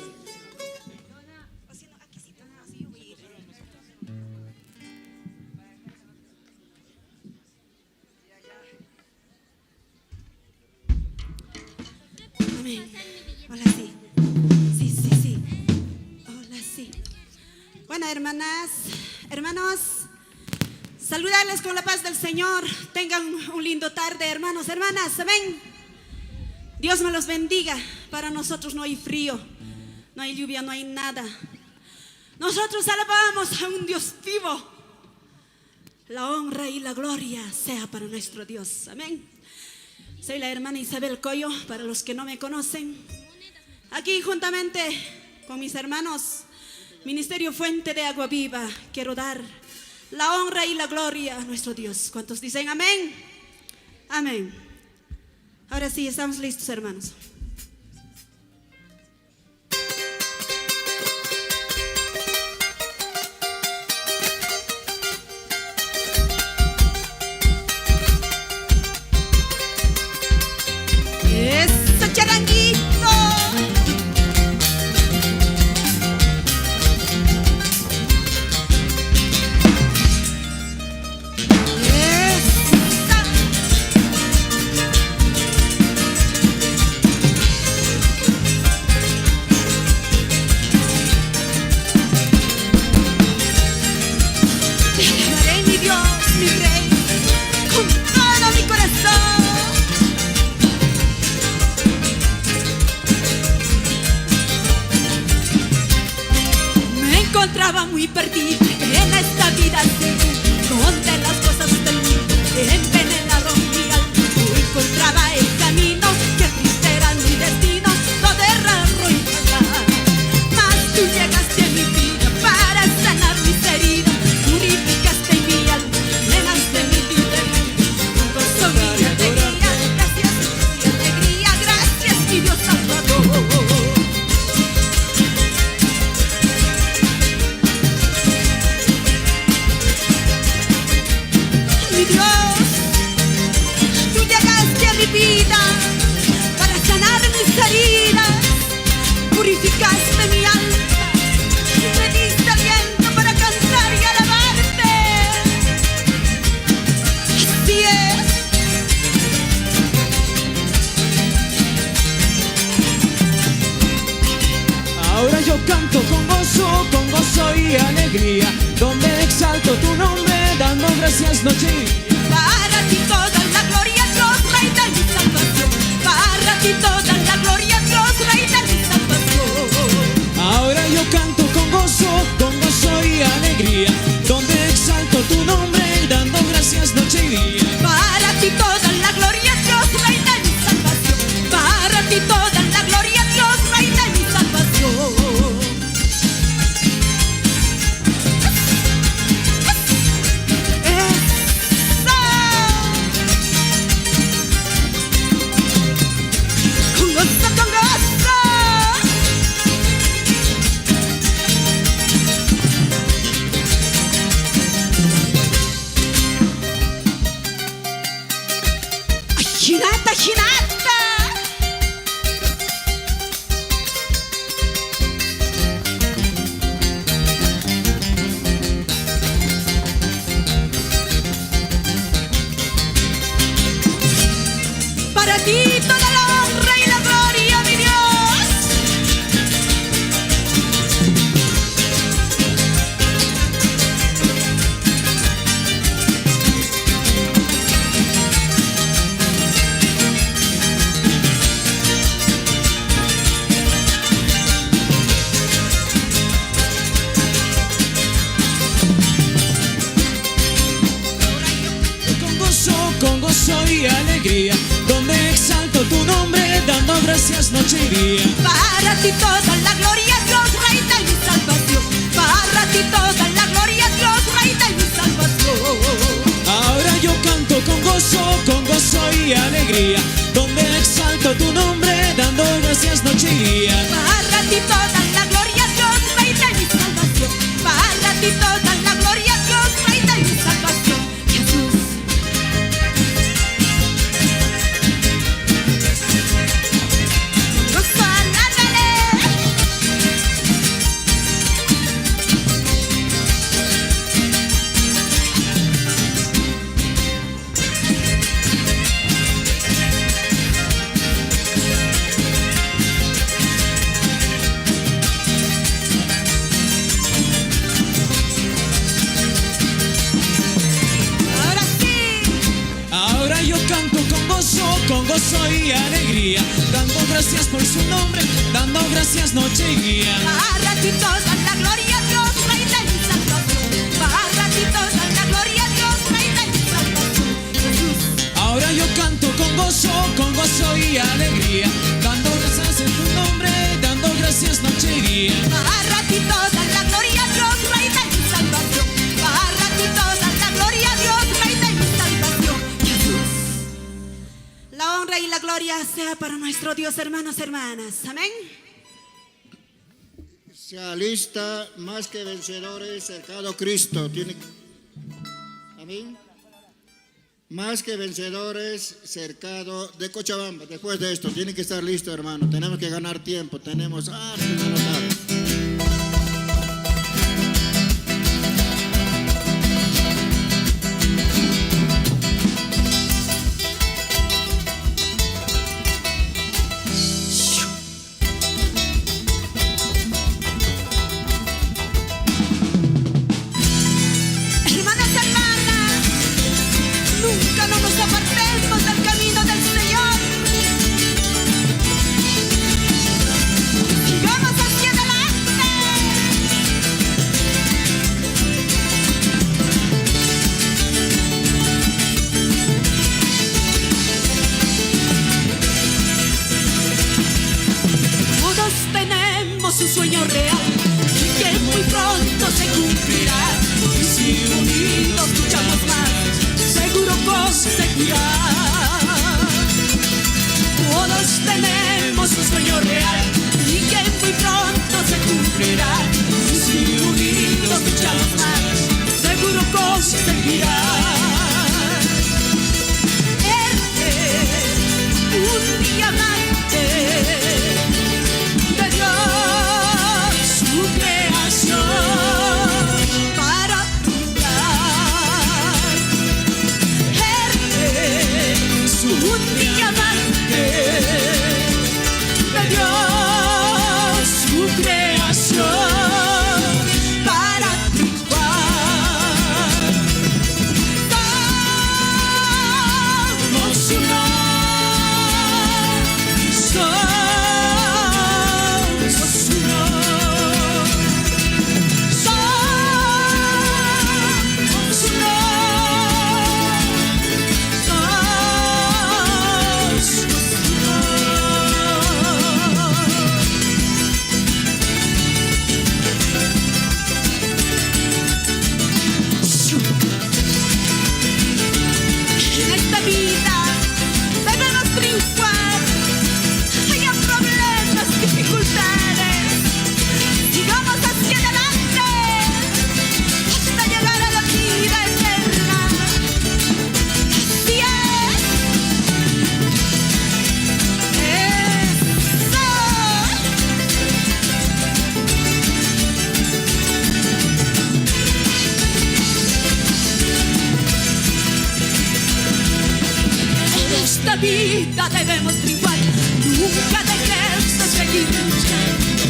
Amén. Hola, sí. Sí. Hola, sí. Bueno, hermanos, saludarles con la paz del Señor. Tengan un lindo tarde, hermanos, hermanas. Amén. Dios me los bendiga. Para nosotros no hay frío, no hay lluvia, no hay nada. Nosotros alabamos a un Dios vivo. La honra y la gloria sea para nuestro Dios. Amén. Soy la hermana Isabel Coyo, para los que no me conocen. Aquí juntamente con mis hermanos, Ministerio Fuente de Agua Viva, quiero dar la honra y la gloria a nuestro Dios. ¿Cuántos dicen amén? Amén. Ahora sí, estamos listos, hermanos. ¡Eso, charanguito! Encontraba muy perdida en esta vida donde las cosas del mundo envenenaron mi alma. No encontraba el camino, que triste era mi destino, todo error y fallar. Mas tú llegaste a mi vida para sanar mis heridas, purificaste mi alma, llenaste mi vida, con gozo y alegría. Gracias y alegría, gracias mi Dios Salvador. Mi Dios, tú llegaste a mi vida canto con gozo y alegría, donde exalto tu nombre, dando gracias noche y día. Para ti toda la gloria, Dios, Rey de mi salvación. Para ti toda la gloria, Dios, Rey de mi salvación. Ahora yo canto con gozo y alegría, donde exalto tu nombre, dando gracias noche y día. Para ti toda la gloria, Dios, Rey de mi salvación. Para ti toda la gloria, Dios, Rey de mi salvación. Hinata, hinata. Para ti toda la honra y la gloria, mi Dios. Con gozo y alegría, donde exalto tu nombre, dando gracias noche y día. Para ti toda la gloria, Dios, Rey de mi salvación. Para ti toda la gloria, Dios, Rey de mi salvación. Ahora yo canto con gozo y alegría, donde exalto tu nombre, dando gracias noche y día. Para ti toda la gloria, Dios, Rey de mi salvación. Para ti toda la gloria, Dios, Rey de mi salvación. Jesús. Ahora yo canto con gozo y alegría, dando gracias por su nombre, dando gracias noche y día. Para ti toda la gloria, Dios, Rey de mi salvación. Para ti toda la gloria, Dios, Rey de mi salvación. Jesús. Ahora yo canto con gozo y alegría, dando gracias en tu nombre, dando gracias noche y día. Para ti toda la gloria, Dios, Rey de mi salvación. Para ti toda la gloria, Dios, Rey de mi salvación. Jesús. La honra y la gloria sea para nuestro Dios, hermanos, hermanas. Amén. Se alista más que vencedores, cercado Cristo. Amén. Más que vencedores, cercado de Cochabamba. Después de esto, tiene que estar listo, hermano. Tenemos que ganar tiempo. Tenemos Hermanas, hermanas, nunca no nos apartemos del camino del Señor. Sigamos hacia adelante. Todos tenemos un sueño real y que muy pronto se cumplirá. Y si unidos luchamos más, seguro conseguirá. Todos tenemos un sueño real y que muy pronto se cumplirá. Y si unidos luchamos más, seguro conseguirá. Un diamante de Dios, su creación, para brillar. Eres un diamante de Dios.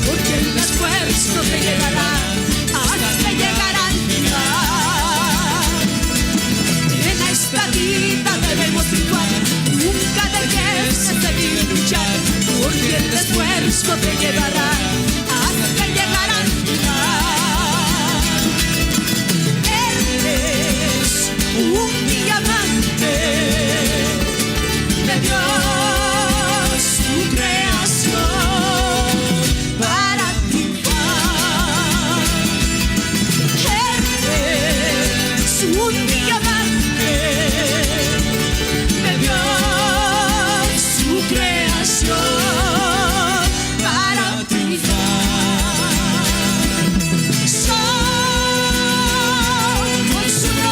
porque el esfuerzo te llegará hasta llegar al final. En esta vida debemos triunfar, nunca dejes de seguir luchar, porque el esfuerzo te llevará hasta llegar al final. Eres un diamante de Dios, tu creación para triunfar. Eres un diamante de Dios, su creación para triunfar. Somos uno,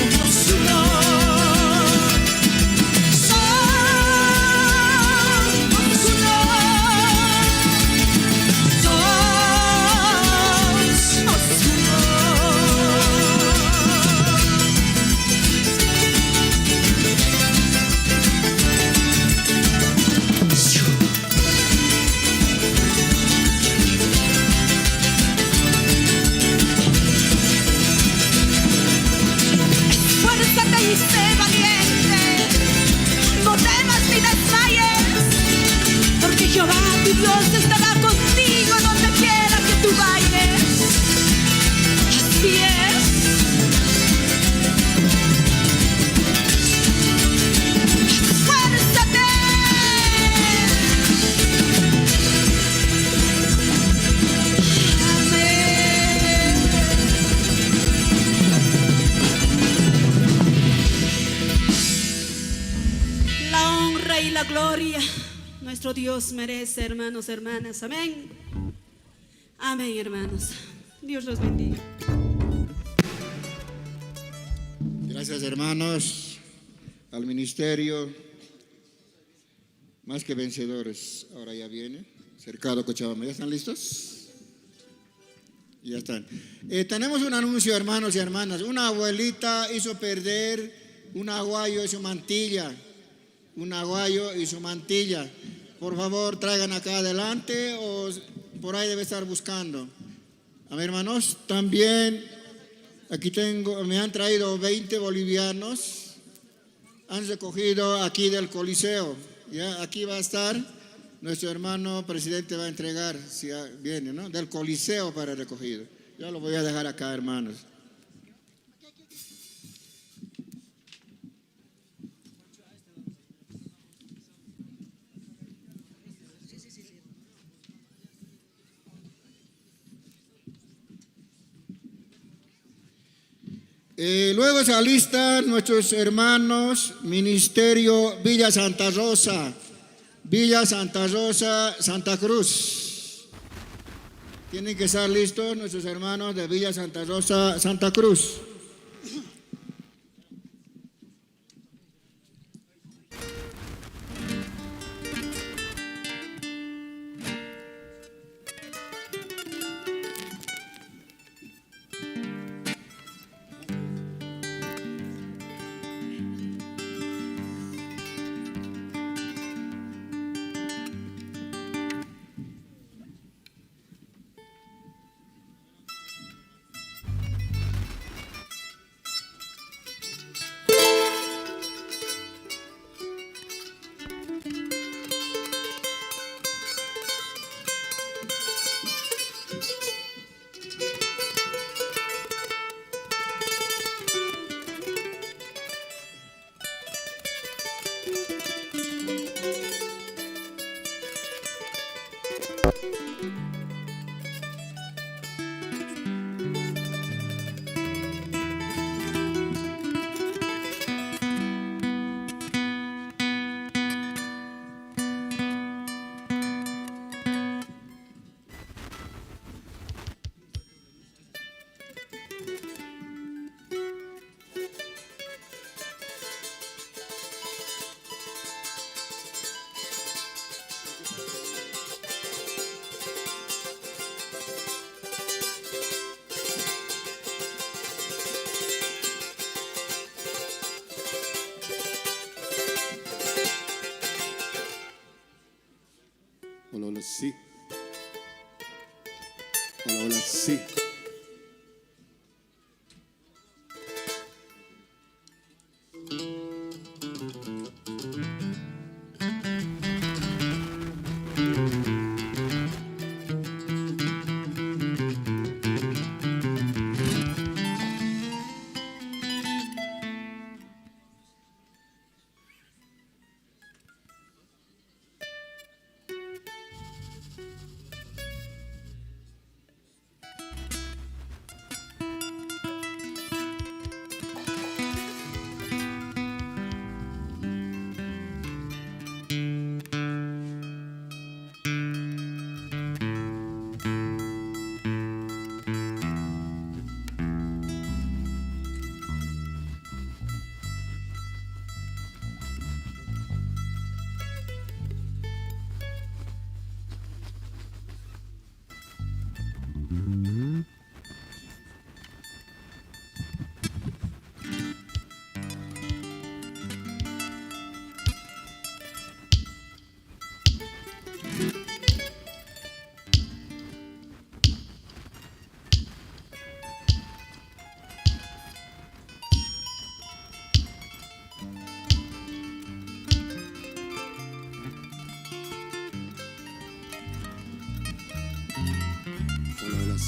somos uno, somos uno, somos uno. Esfuérzate y sé valiente, no temas ni desmayes, porque Jehová tu Dios estará contigo donde quiera que tú vayas. Así es. Esfuérzate. La honra y la gloria nuestro Dios merece, hermanos, hermanas. Amén. Amén, hermanos. Dios los bendiga. Gracias, hermanos, al ministerio. Más que vencedores. Ahora ya viene. Cercado Cochabamba. ¿Ya están listos? Ya están. Tenemos un anuncio, hermanos y hermanas. Una abuelita hizo perder un aguayo y su mantilla. Un aguayo y su mantilla. Por favor, traigan acá adelante o por ahí debe estar buscando. A ver, hermanos, también aquí me han traído 20 bolivianos. Han recogido aquí del Coliseo. Ya, aquí va a estar nuestro hermano presidente, va a entregar, si viene, ¿no? Del Coliseo para recogido. Yo lo voy a dejar acá, hermanos. Luego se alistan nuestros hermanos, Ministerio Villa Santa Rosa, Santa Cruz. Tienen que estar listos nuestros hermanos de Villa Santa Rosa, Santa Cruz. Hola, hola, sí. Hola, hola, sí.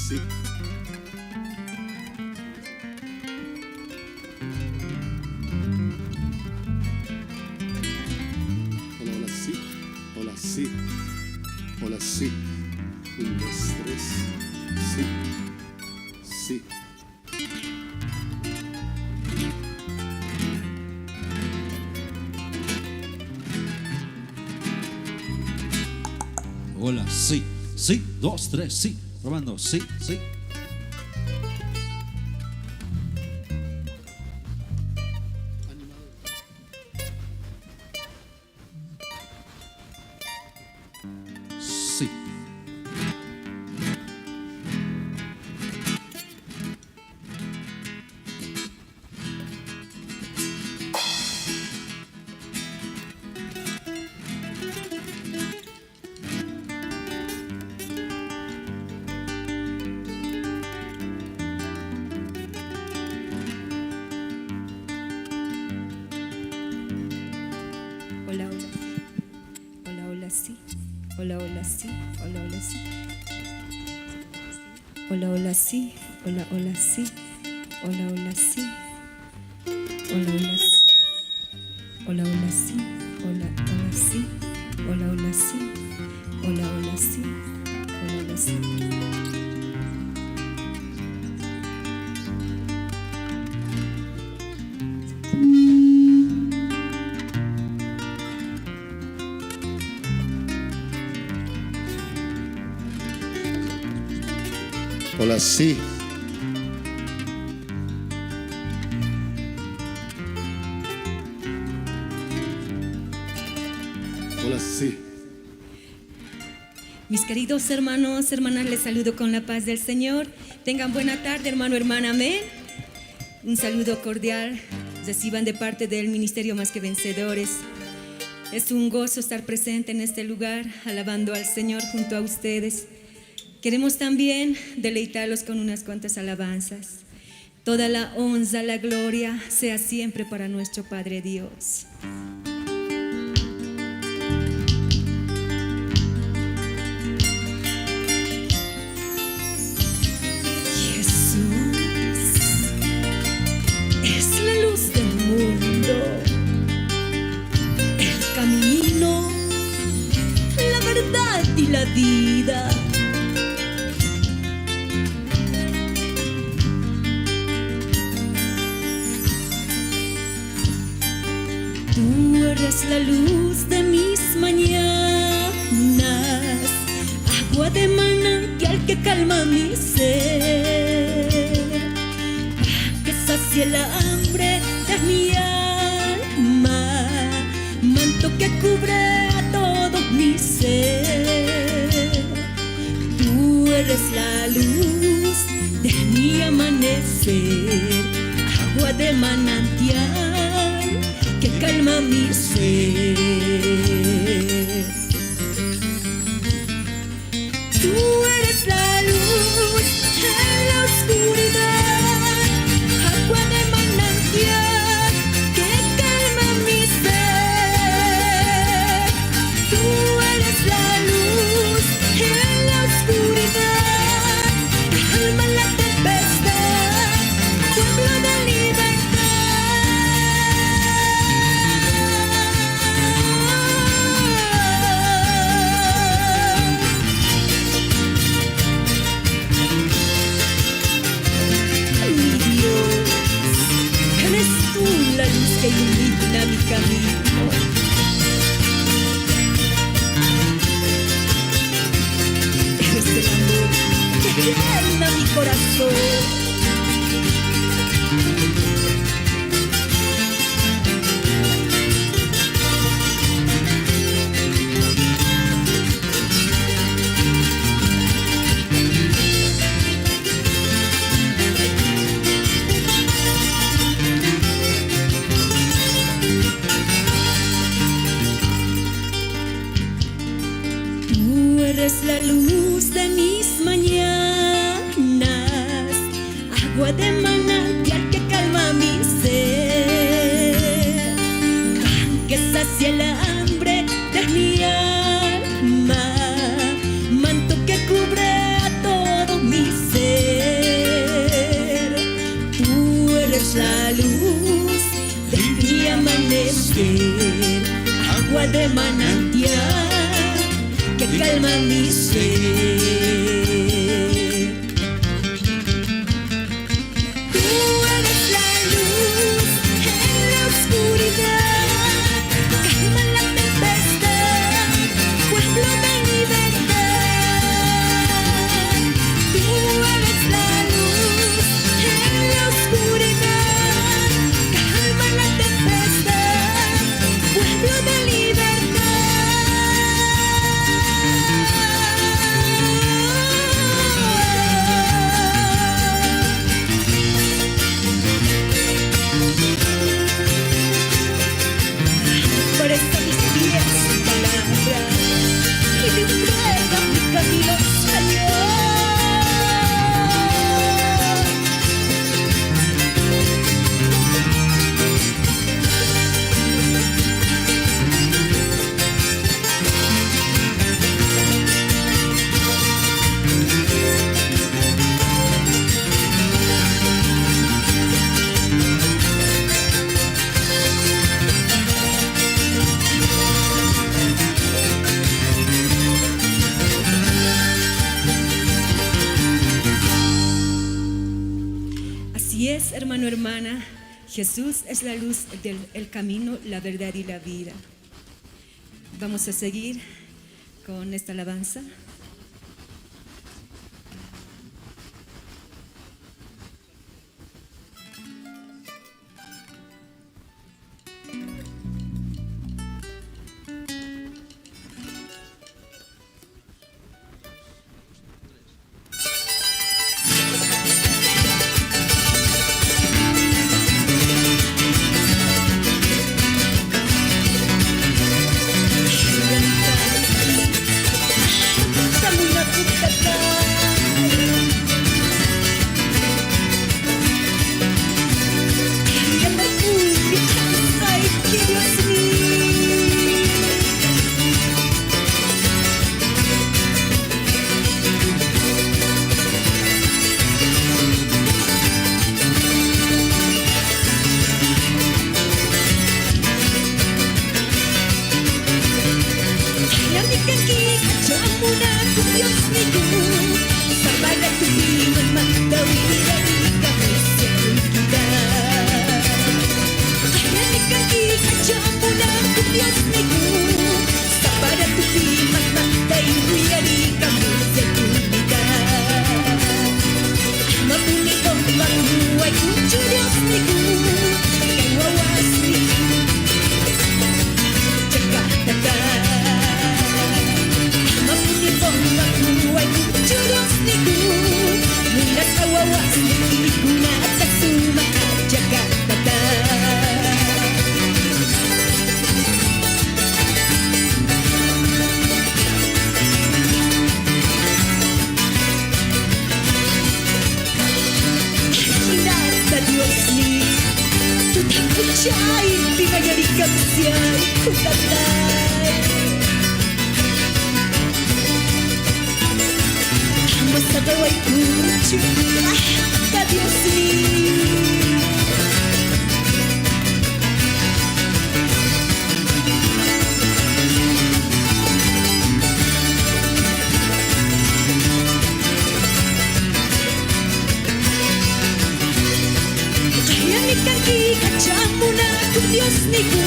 Sí. Hola, hola, sí. Hola, sí. Hola, sí. 1, 2, 3. Sí. Sí. Hola, sí. Sí. 2, 3, sí. Probando, sí, sí. Sí. Hola, hola, hola, hola, sí. Hola, hola, sí. Hola, hola, sí. Hola, hola, sí. Hola, hola, sí. Hola, hola, sí. Hola, hola, sí. Hola, hola, sí. Hola, hola, sí. Hola, hola, sí. Hola, hola, sí. Hola, hola, sí. Hola, sí. Hola, sí. Mis queridos hermanos, hermanas, les saludo con la paz del Señor. Tengan buena tarde, hermano, hermana, amén. Un saludo cordial. Reciban de parte del Ministerio Más que Vencedores. Es un gozo estar presente en este lugar, alabando al Señor junto a ustedes. Queremos también deleitarlos con unas cuantas alabanzas. Toda la honra, la gloria sea siempre para nuestro Padre Dios. Jesús es la luz del mundo, el camino, la verdad y la vida. Tú eres la luz de mis mañanas, agua de manantial que calma mi ser, que sacia el hambre de mi alma, manto que cubre a todo mi ser. Tú eres la luz de mi amanecer, agua de manantial que calma mi ser. corazón. Tú eres la luz de mis mañanas, agua de manantial que calma mi ser, pan que sacia el hambre de mi alma, manto que cubre a todo mi ser. Tú eres la luz de mi amanecer, agua de manantial que calma mi ser. Tú eres la luz en la oscuridad, calma la tempestad, pueblo de libertad. Tú eres la luz en la oscuridad, calma la tempestad, pueblo de libertad. Por eso mis pies su palabra y mi rueda mi camino, Señor. Así es, hermano, hermana, Jesús es la luz del camino, la verdad y la vida. Vamos a seguir con esta alabanza. Dios niku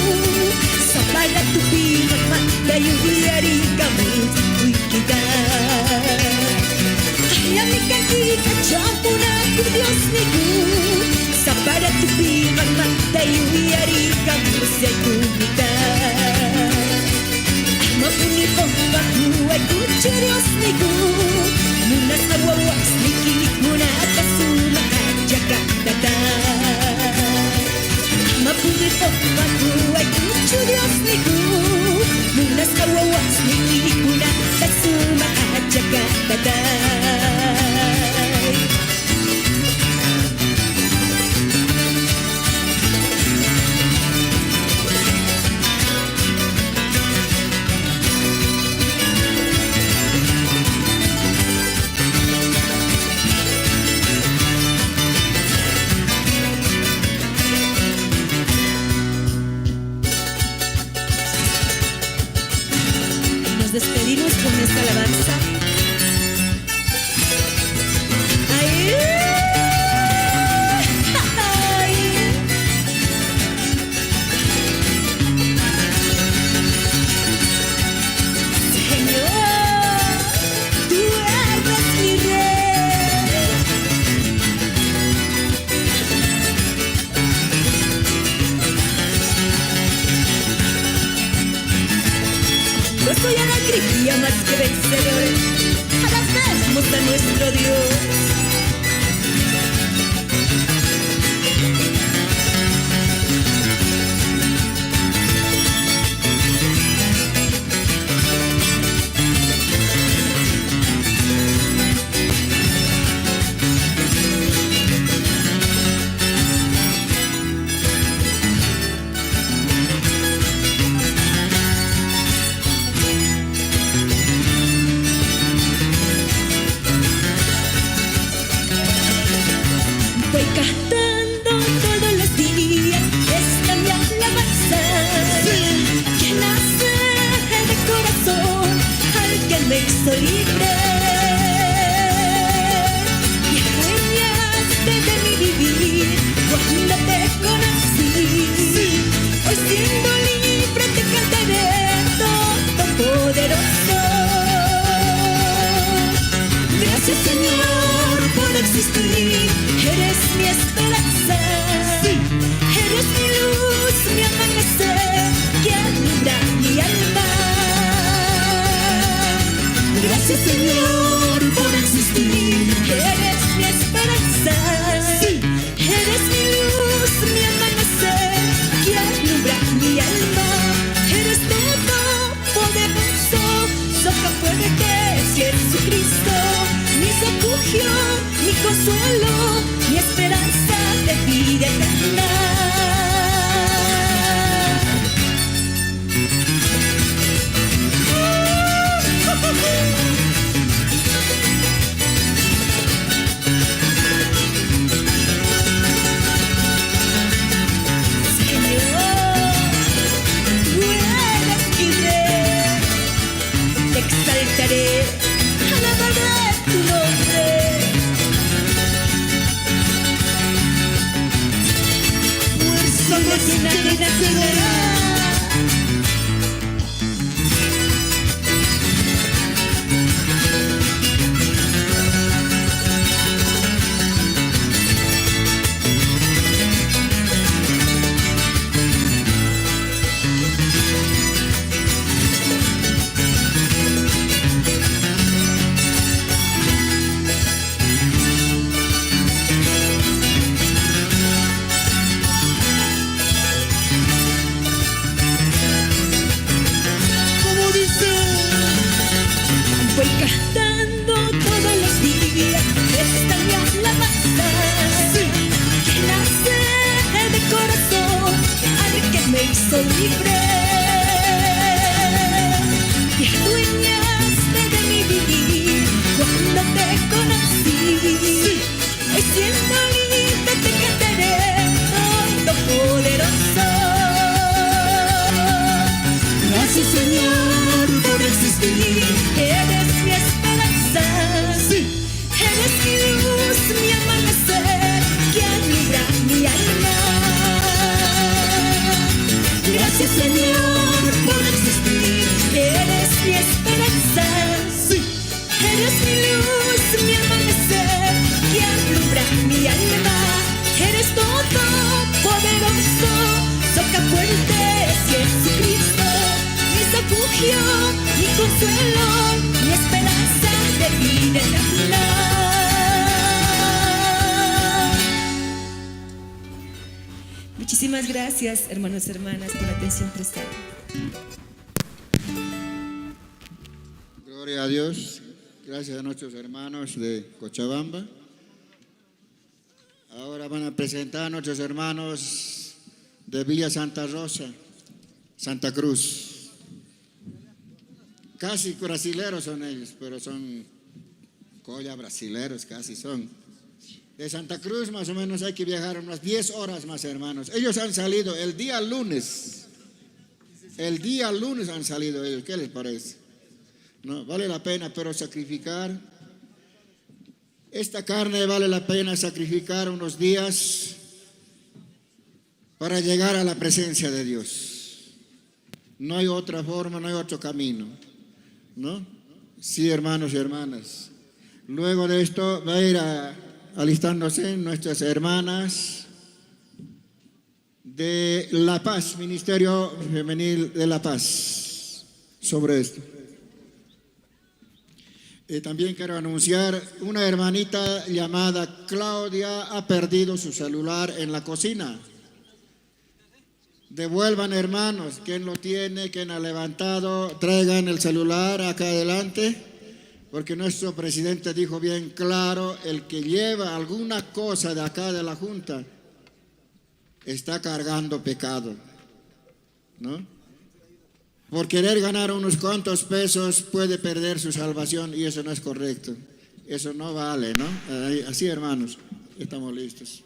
sapala tupi mata yuri kamu wikida ayam ikan di kacang Dios niku Munas awawas niki Muna kasuma Jakarta Mapurito makuai kucu Dios niku Munas awawas niki Muna kasuma Jakarta Nos despedimos con esta alabanza. ¡Ay! ¡Ay! Señor, tú eres mi rey. Yo soy alegría más que vencedores, alabemos a nuestro Dios. Voy cantando todos los días esta mi alabanza que nace de corazón al que me hizo libre y enseñaste de mi vivir cuando te conocí. Hoy siendo libre te cantaré todopoderoso. Gracias Señor por existir, eres mi esperanza, eres mi luz, mi amanecer, que alumbra mi alma. Gracias Señor por existir, eres mi esperanza, eres mi luz, mi amanecer, que alumbra mi alma. Eres todo poderoso, soca fuerte es Jesucristo, mi refugio, mi consuelo, mi esperanza de vida eterna. Señor, tú eres mi rey, te exaltaré, alabaré tu nombre. Fuerza que nadie nacerá. refugio, mi consuelo, mi esperanza de vida eterna. Muchísimas gracias, hermanos y hermanas, por la atención prestada. Gloria a Dios. Gracias a nuestros hermanos de Cochabamba. Ahora van a presentar a nuestros hermanos de Villa Santa Rosa, Santa Cruz. Casi brasileros son ellos, pero son colla brasileros, casi son. De Santa Cruz más o menos hay que viajar unas 10 horas más, hermanos. Ellos han salido el día lunes. El día lunes han salido ellos. ¿Qué les parece? No, vale la pena, pero sacrificar. Esta carne vale la pena sacrificar unos días para llegar a la presencia de Dios. No hay otra forma, no hay otro camino, ¿no? Sí, hermanos y hermanas. Luego de esto va a ir alistándose nuestras hermanas de La Paz, Ministerio Femenil de La Paz, sobre esto. También quiero anunciar, una hermanita llamada Claudia ha perdido su celular en la cocina. Devuelvan, hermanos, quien lo tiene, quien ha levantado, traigan el celular acá adelante, porque nuestro presidente dijo bien claro, el que lleva alguna cosa de acá de la Junta está cargando pecado, ¿no? Por querer ganar unos cuantos pesos puede perder su salvación y eso no es correcto. Eso no vale, ¿no? Así, hermanos, estamos listos.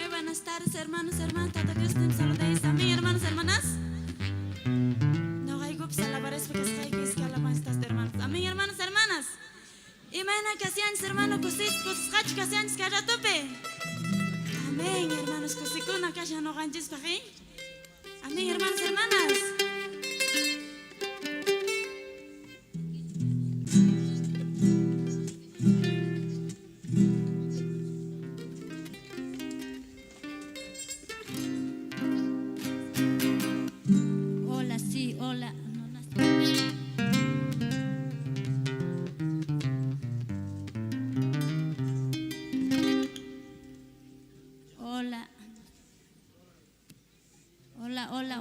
Buenas tardes, hermanos, hermanas, Tata Dios, te saludáis también, hermanos, hermanas. No hay que alabar es porque es que alaban estas hermanos. Amén, hermanos, hermanas. Y mena que hacían, hermano, cosis, que hacían, que era tope. Amén, hermanos, cosikuna, que ya no ganches para aquí. Amén, hermanos, hermanas.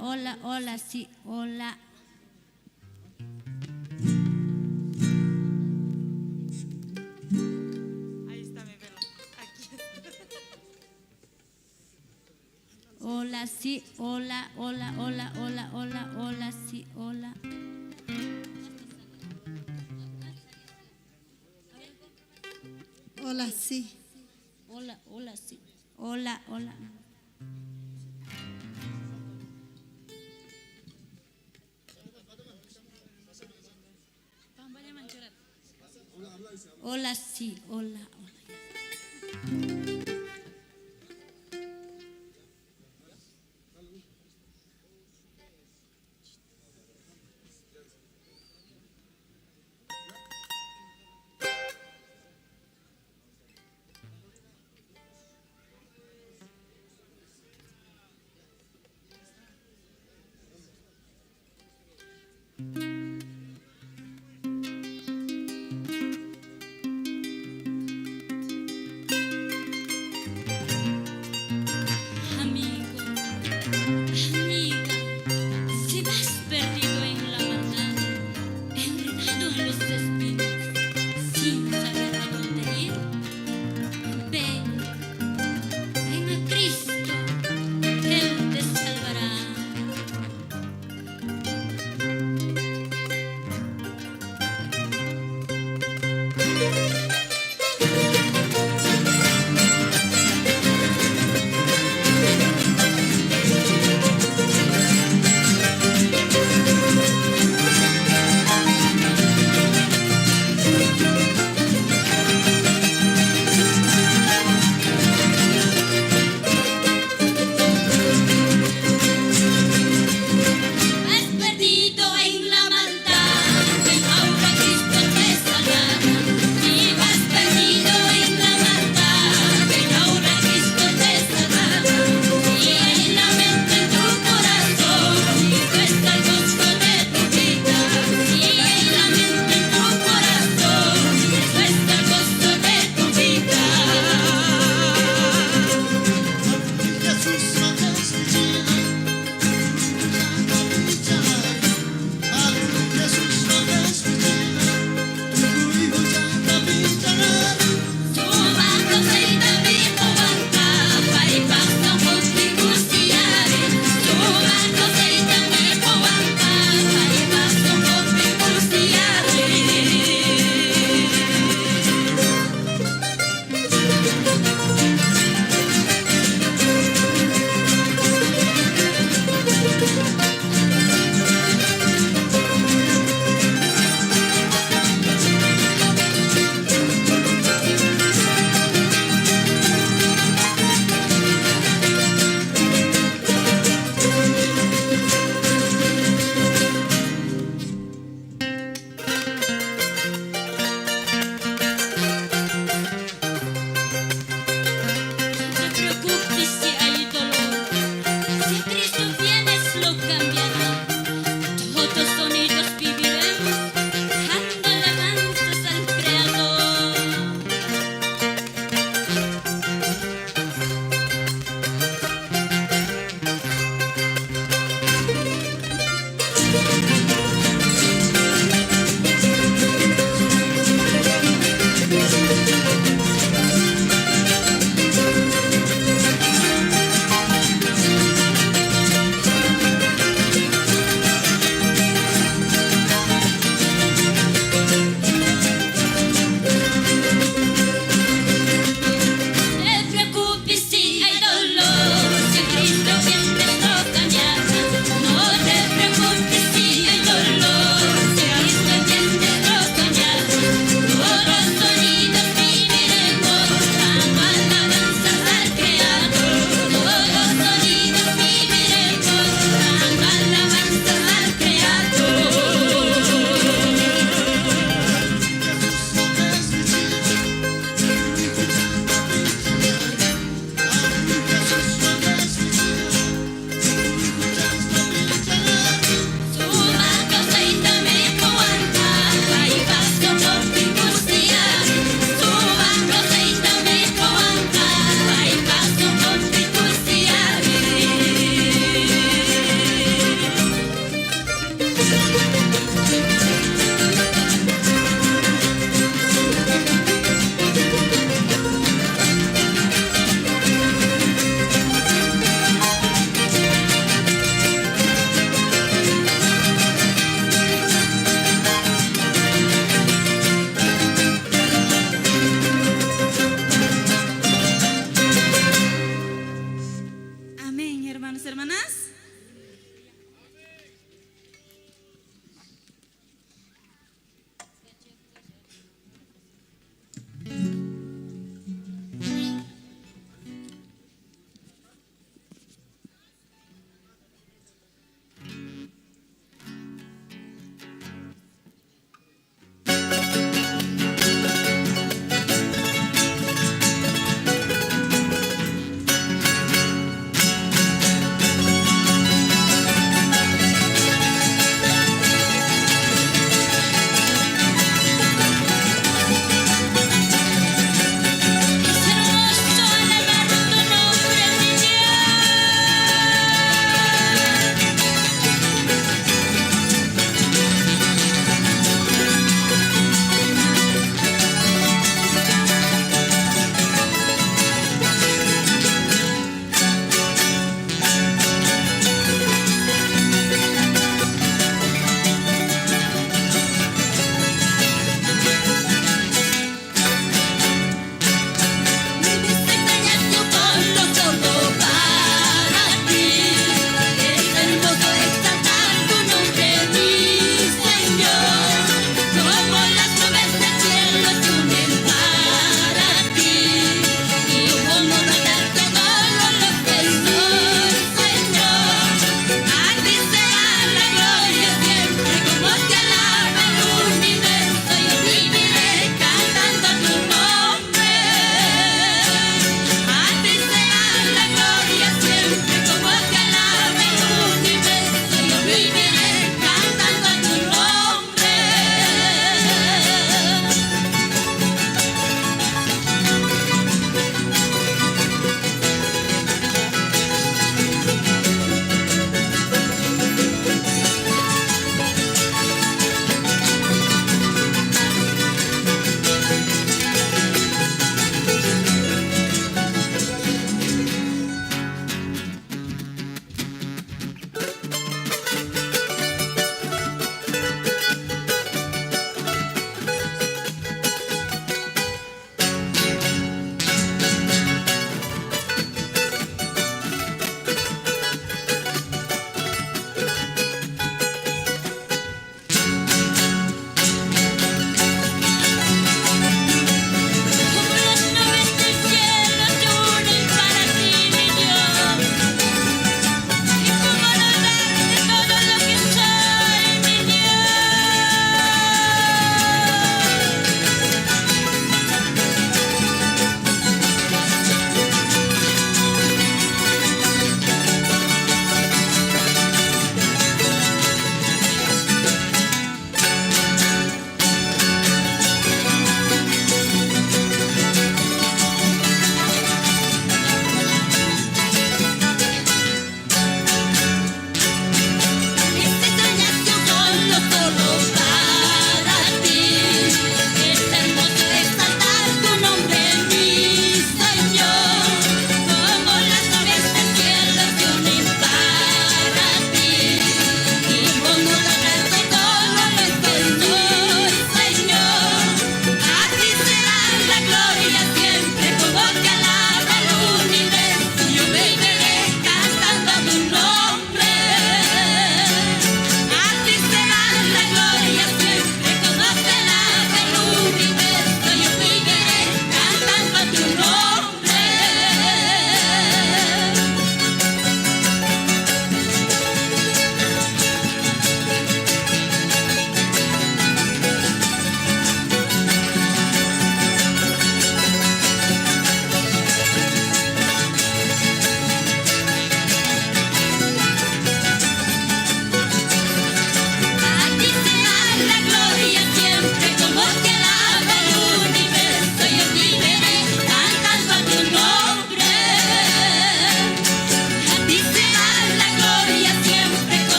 hola, hola, hola, sí, hola. Ahí está mi velo. Aquí. Hola, sí, hola, hola, hola, hola, hola, hola, sí, hola. Hola, sí. Hola, hola, sí. Hola, hola. Hola, sí, hola, hola.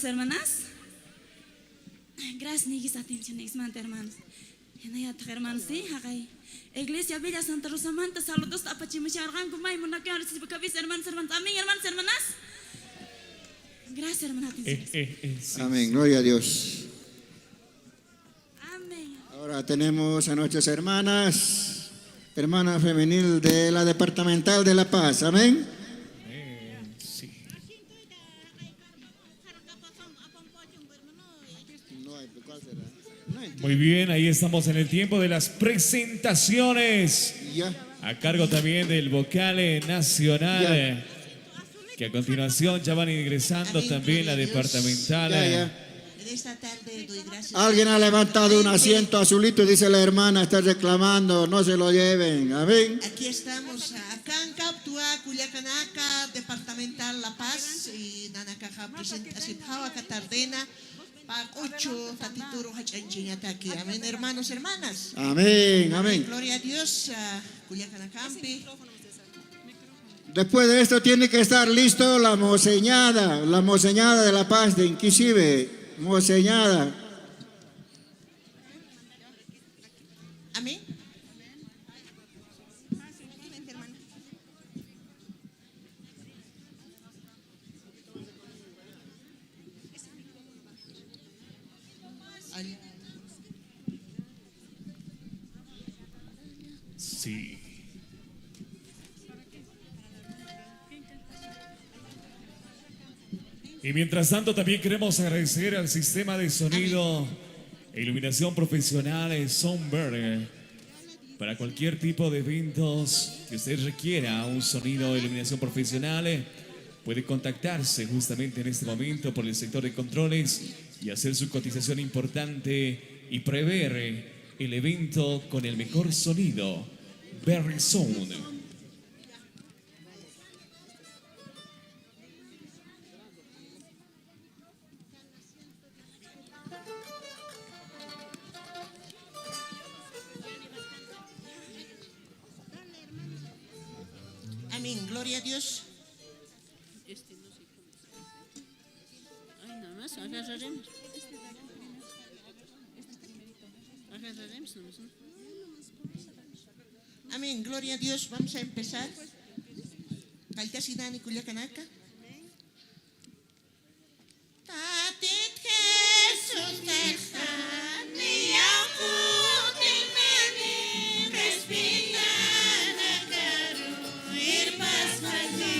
hermanos, hermanas. Gracias, Nigis, atención, hermanos. Hermanos, sí, Iglesia Villa Santa Rosa Manta, saludos a Pachimuchargan, Kumay, Monacan, hermanos, hermanas. Amén, hermanos, hermanas. Gracias, hermanas. Amén, gloria a Dios. Amén. Ahora tenemos a nuestras hermanas, hermana femenil de la Departamental de La Paz. Amén. Muy bien, ahí estamos en el tiempo de las presentaciones. A cargo también del vocal nacional. Que a continuación ya van ingresando también la departamental. Esta tarde doy gracias. Alguien ha levantado un asiento azulito y dice la hermana, está reclamando, no se lo lleven. Amén. Aquí estamos, acá en Captua, Culiacanaca, Departamental La Paz, y Nanacaja presentación, Jahuaca Tardena, Pacocho, Tatituro, Hachanchiñataki. Amén, hermanos, hermanas. Amén, amén. Gloria a Dios, Culiacanacampi. Después de esto tiene que estar listo la moseñada de La Paz de Inquisive. Moseñada. Amén. Sí. Y mientras tanto también queremos agradecer al sistema de sonido e iluminación profesional Soundberg. Para cualquier tipo de eventos que usted requiera un sonido e iluminación profesional, puede contactarse justamente en este momento por el sector de controles y hacer su cotización importante y prever el evento con el mejor sonido. Berry Sound. Amén, gloria a Dios. Ay, nada más, agarraremos. Agarraremos nomás, ¿no? Amén, gloria a Dios. Vamos a empezar. Caltasidani Culiacanaca. Tatit Jesús Texani, Yakutimani, Respirana Karu, Irpas Mani.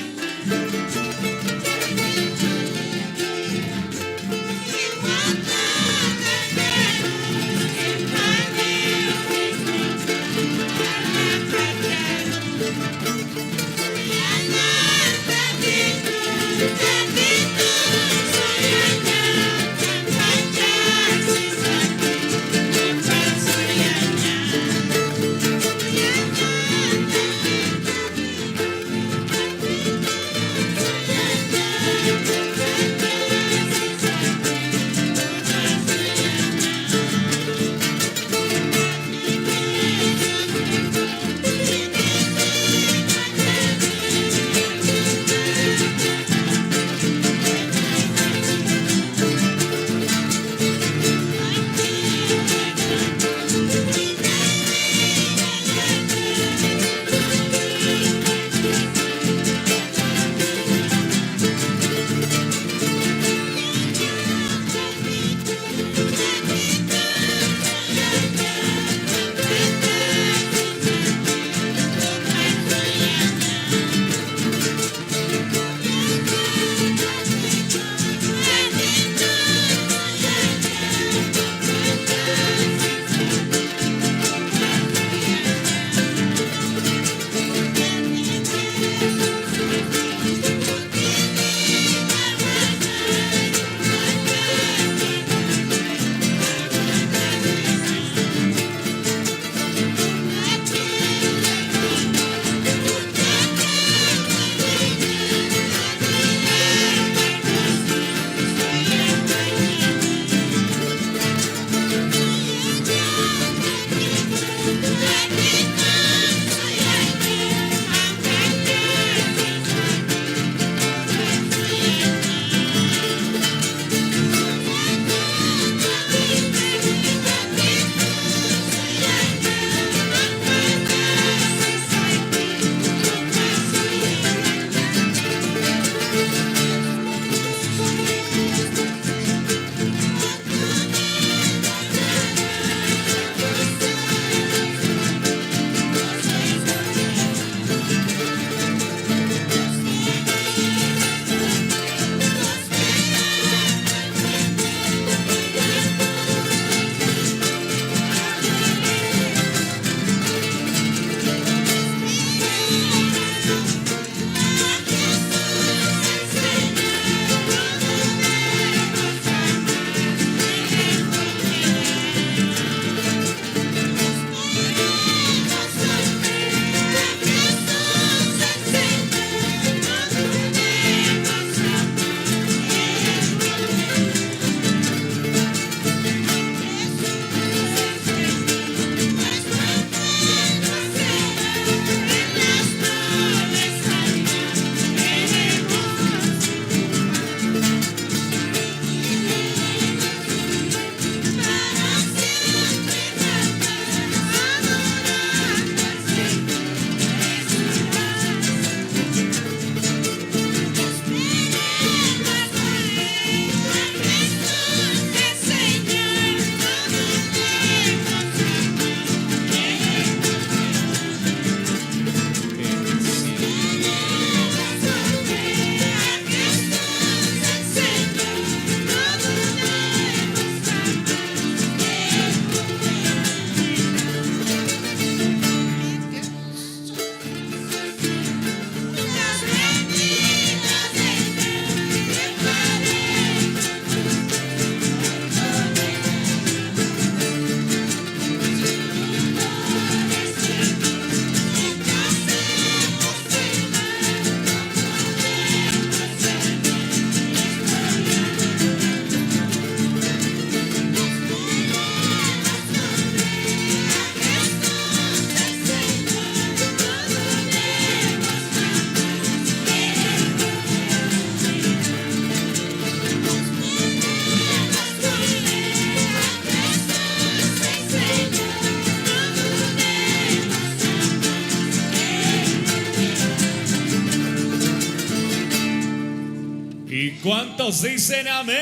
¿Y cuántos dicen amén?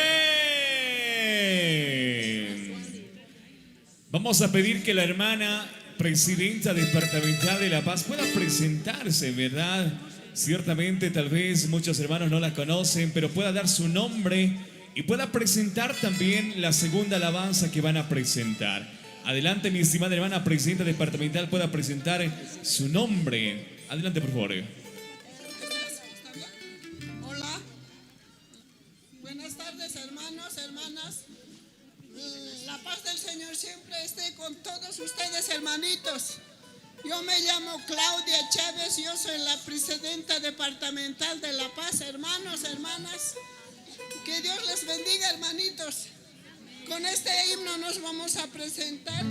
Vamos a pedir que la hermana presidenta departamental de La Paz pueda presentarse, ¿verdad? Ciertamente, tal vez muchos hermanos no la conocen, pero pueda dar su nombre y pueda presentar también la segunda alabanza que van a presentar. Adelante, mi estimada hermana presidenta departamental, pueda presentar su nombre. Adelante, por favor. Hola, buenas tardes, hermanos, hermanas. La paz del Señor siempre esté con todos ustedes, hermanitos. Yo me llamo Claudia Chávez, yo soy la presidenta departamental de La Paz, hermanos, hermanas. Que Dios les bendiga, hermanitos. Con este himno nos vamos a presentar.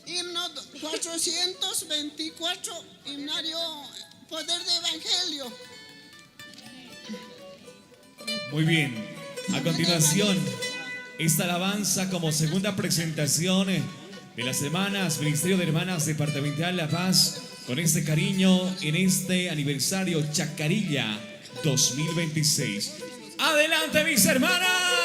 Himno 424, himnario Poder de Evangelio. Muy bien. A continuación, esta alabanza como segunda presentación de las hermanas, Ministerio de Hermanas Departamental La Paz, con este cariño en este aniversario Chacarilla 2026. ¡Adelante, mis hermanas!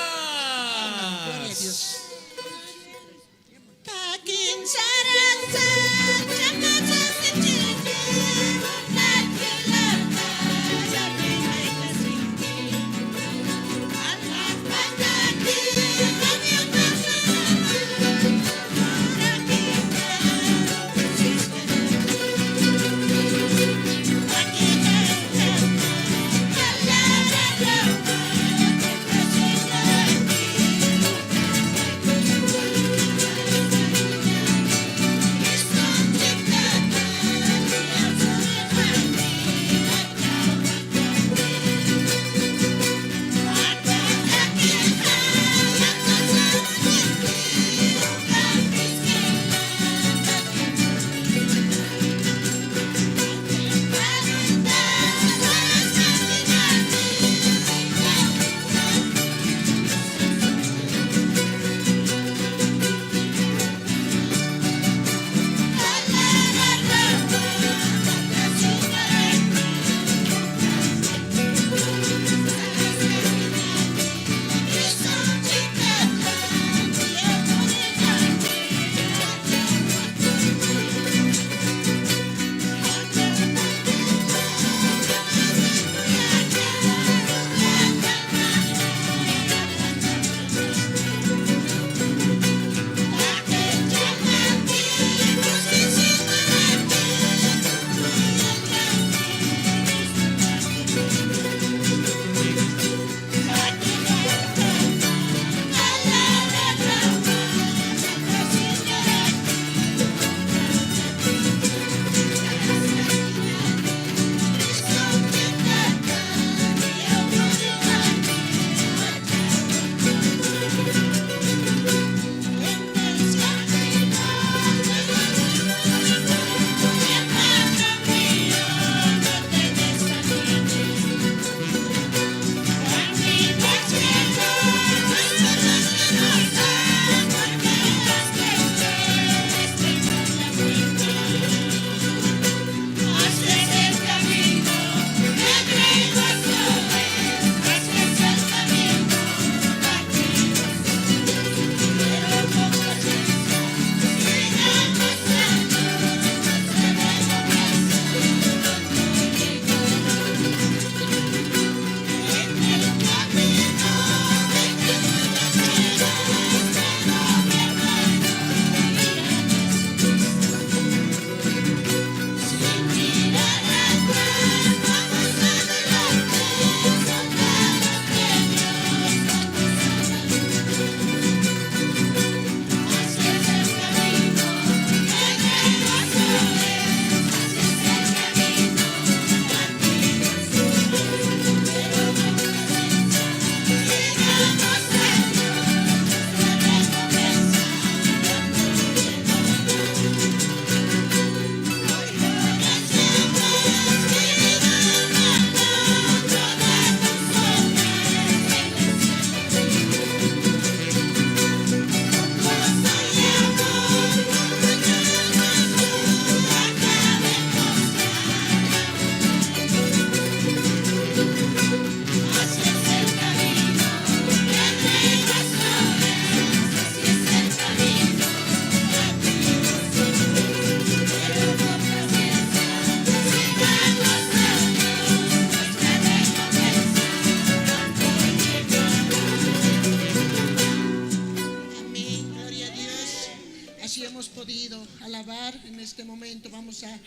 momento vamos a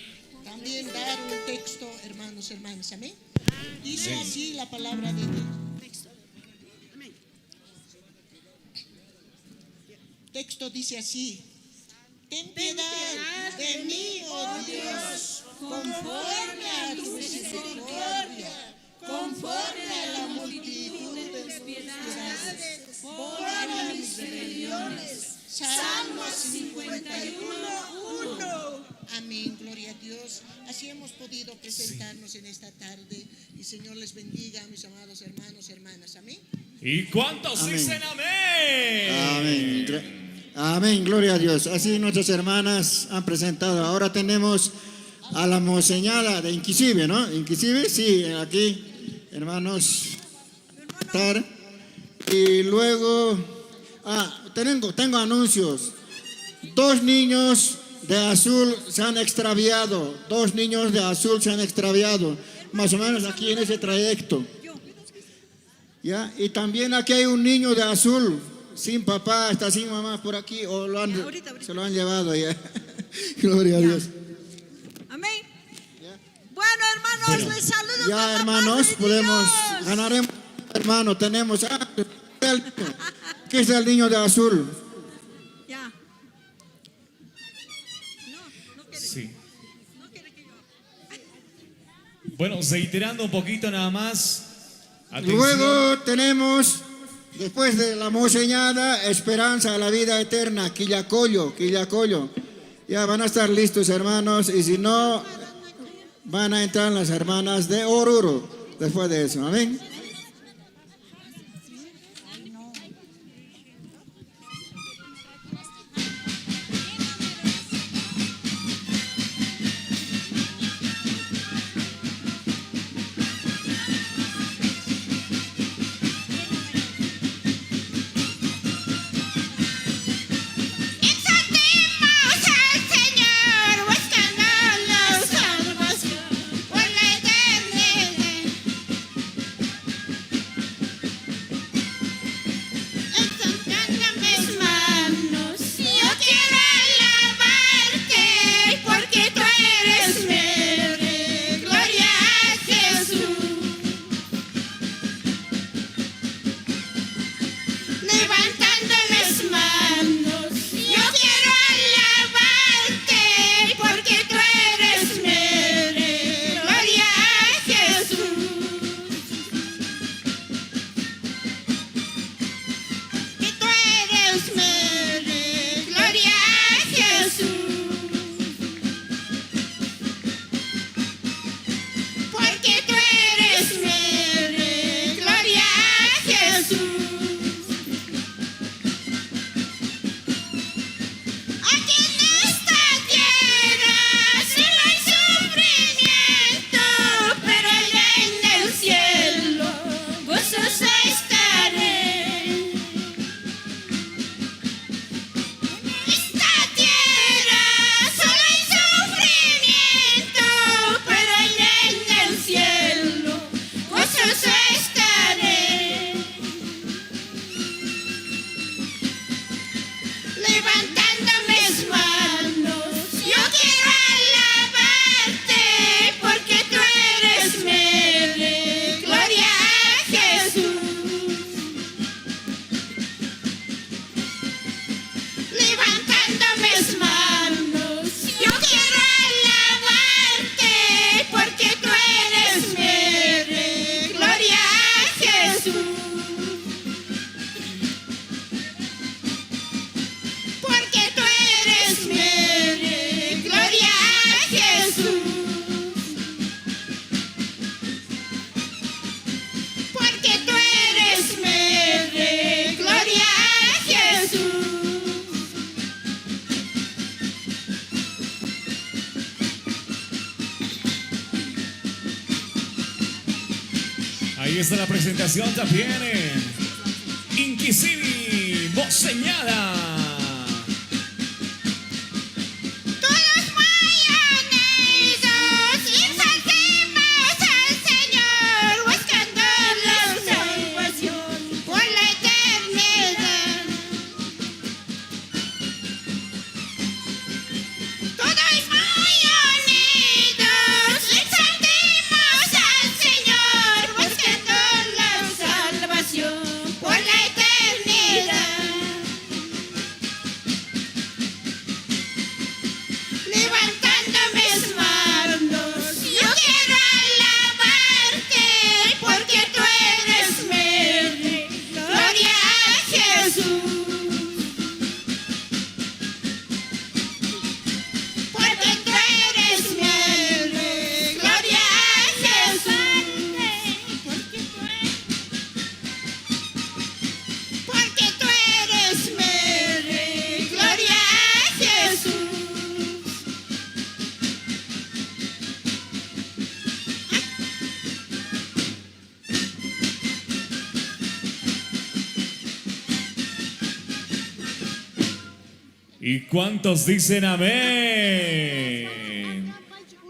también dar un texto, hermanos, hermanas, amén. Dice así la palabra de Dios. Texto dice así: ten piedad de mí, oh Dios, conforme a tu misericordia, conforme a la multitud de tus piedades, borra mis rebeliones. Salmos 51:1. Amén, gloria a Dios. Así hemos podido presentarnos en esta tarde. Y Señor les bendiga a mis amados hermanos, hermanas. Amén. ¿Y cuántos Amén. dicen amén? Amén. Amén, gloria a Dios. Así nuestras hermanas han presentado. Ahora tenemos a la monseñada de Inquisive, ¿no? Inquisive, sí, aquí, hermanos. Y luego, tengo anuncios. 2 niños de azul se han extraviado. 2 niños de azul se han extraviado. Más o menos aquí en ese trayecto. ¿Ya? Y también aquí hay un niño de azul, sin papá, está sin mamá por aquí, o se lo han llevado ya. Gloria a Dios. Amén. Bueno, hermanos, les saludo. Ya, hermanos, podemos, ganaremos, hermano, tenemos. ¿Qué es el niño de azul? Ya. Sí. Bueno, reiterando un poquito nada más. Atención. Luego tenemos, después de la monseñada, esperanza a la vida eterna, Quillacollo. Ya van a estar listos, hermanos, y si no, van a entrar las hermanas de Oruro después de eso. Amén. Ahí está la presentación también en Inquisivi, monseñada. Todos mayores, ¿Y cuántos dicen amén?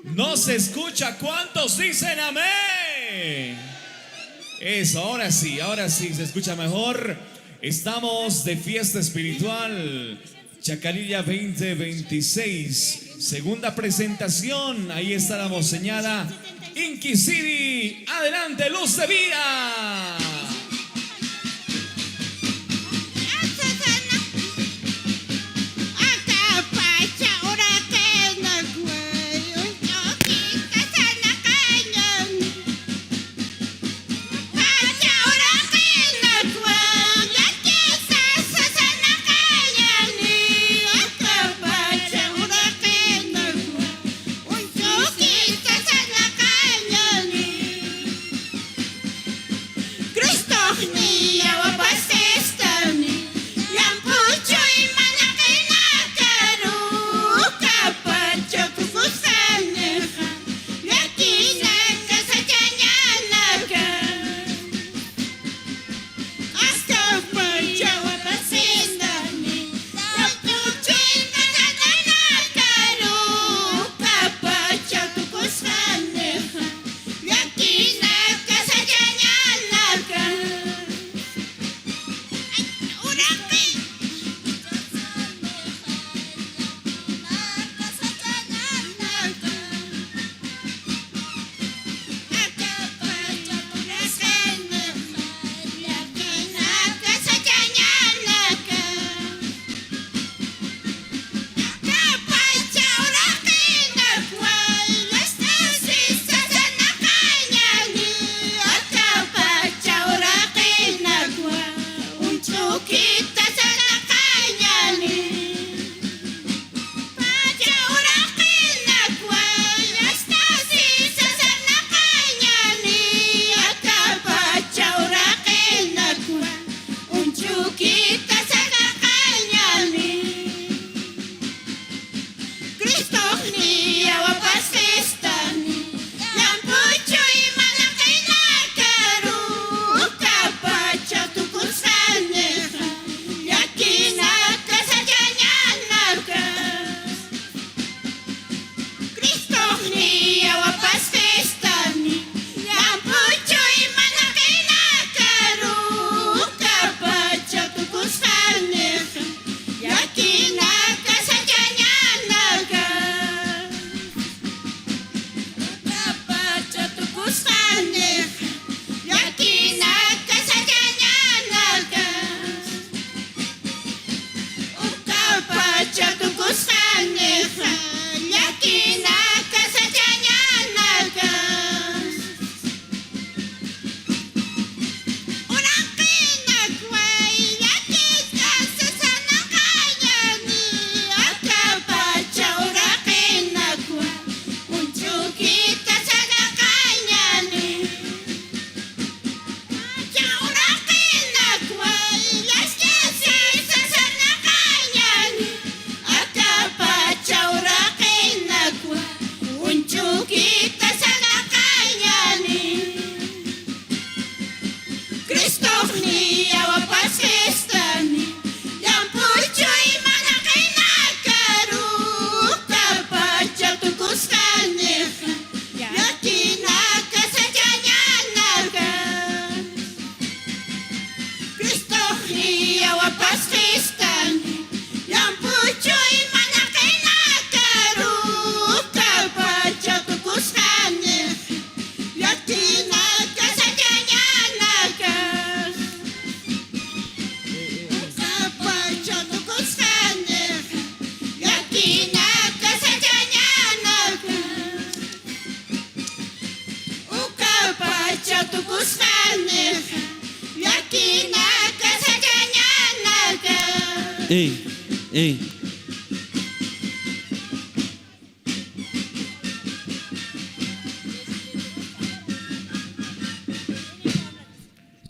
No se escucha. ¿Cuántos dicen amén? Eso, ahora sí, se escucha mejor. Estamos de fiesta espiritual. Chacarilla 2026. Segunda presentación. Ahí está la monseñada Inquisidi. Adelante, luz de vida.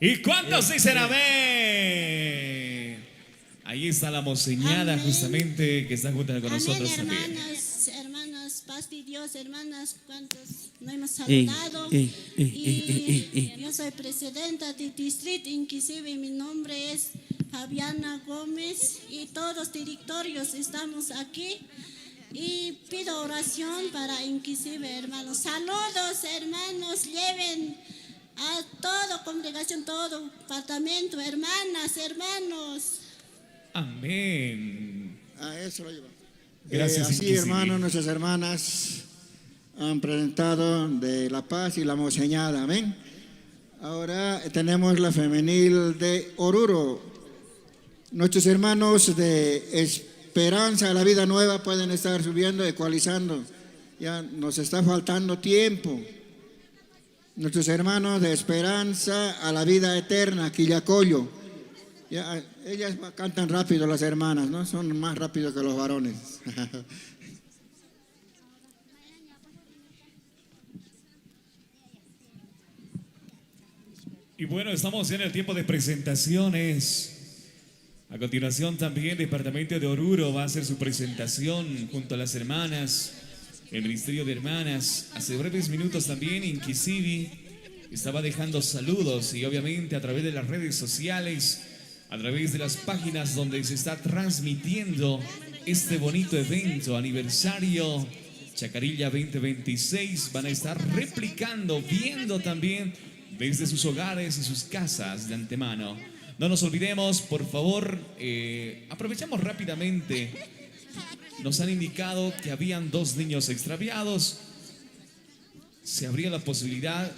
¿Y cuántos dicen amén? Ahí está la monseñada justamente que está junto con nosotros también. Hermanos, paz de Dios, hermanas, cuántos no hemos saludado. Yo soy presidenta del distrito Inquisivi, mi nombre es Fabiana Gómez y todos los directorios estamos aquí. Y pido oración para Inquisive, hermanos. Saludos, hermanos. Lleven a toda congregación, todo departamento, hermanas, hermanos. Amén. Eso lo lleva. Gracias, así, hermanos, nuestras hermanas han presentado de La Paz y la Monseñada. Amén. Ahora tenemos la femenil de Oruro. Nuestros hermanos de Esperanza a la Vida Nueva pueden estar subiendo, ecualizando. Ya nos está faltando tiempo. Nuestros hermanos de Esperanza a la Vida Eterna, Quillacollo. Ya, ellas cantan rápido, las hermanas, ¿no? Son más rápidos que los varones. Y bueno, estamos ya en el tiempo de presentaciones. A continuación también Departamento de Oruro va a hacer su presentación junto a las hermanas, el Ministerio de Hermanas. Hace breves minutos también Inquisivi estaba dejando saludos y obviamente a través de las redes sociales, a través de las páginas donde se está transmitiendo este bonito evento, aniversario Chacarilla 2026, van a estar replicando, viendo también desde sus hogares y sus casas de antemano. No nos olvidemos, por favor, aprovechamos rápidamente. Nos han indicado que habían 2 niños extraviados. Se habría la posibilidad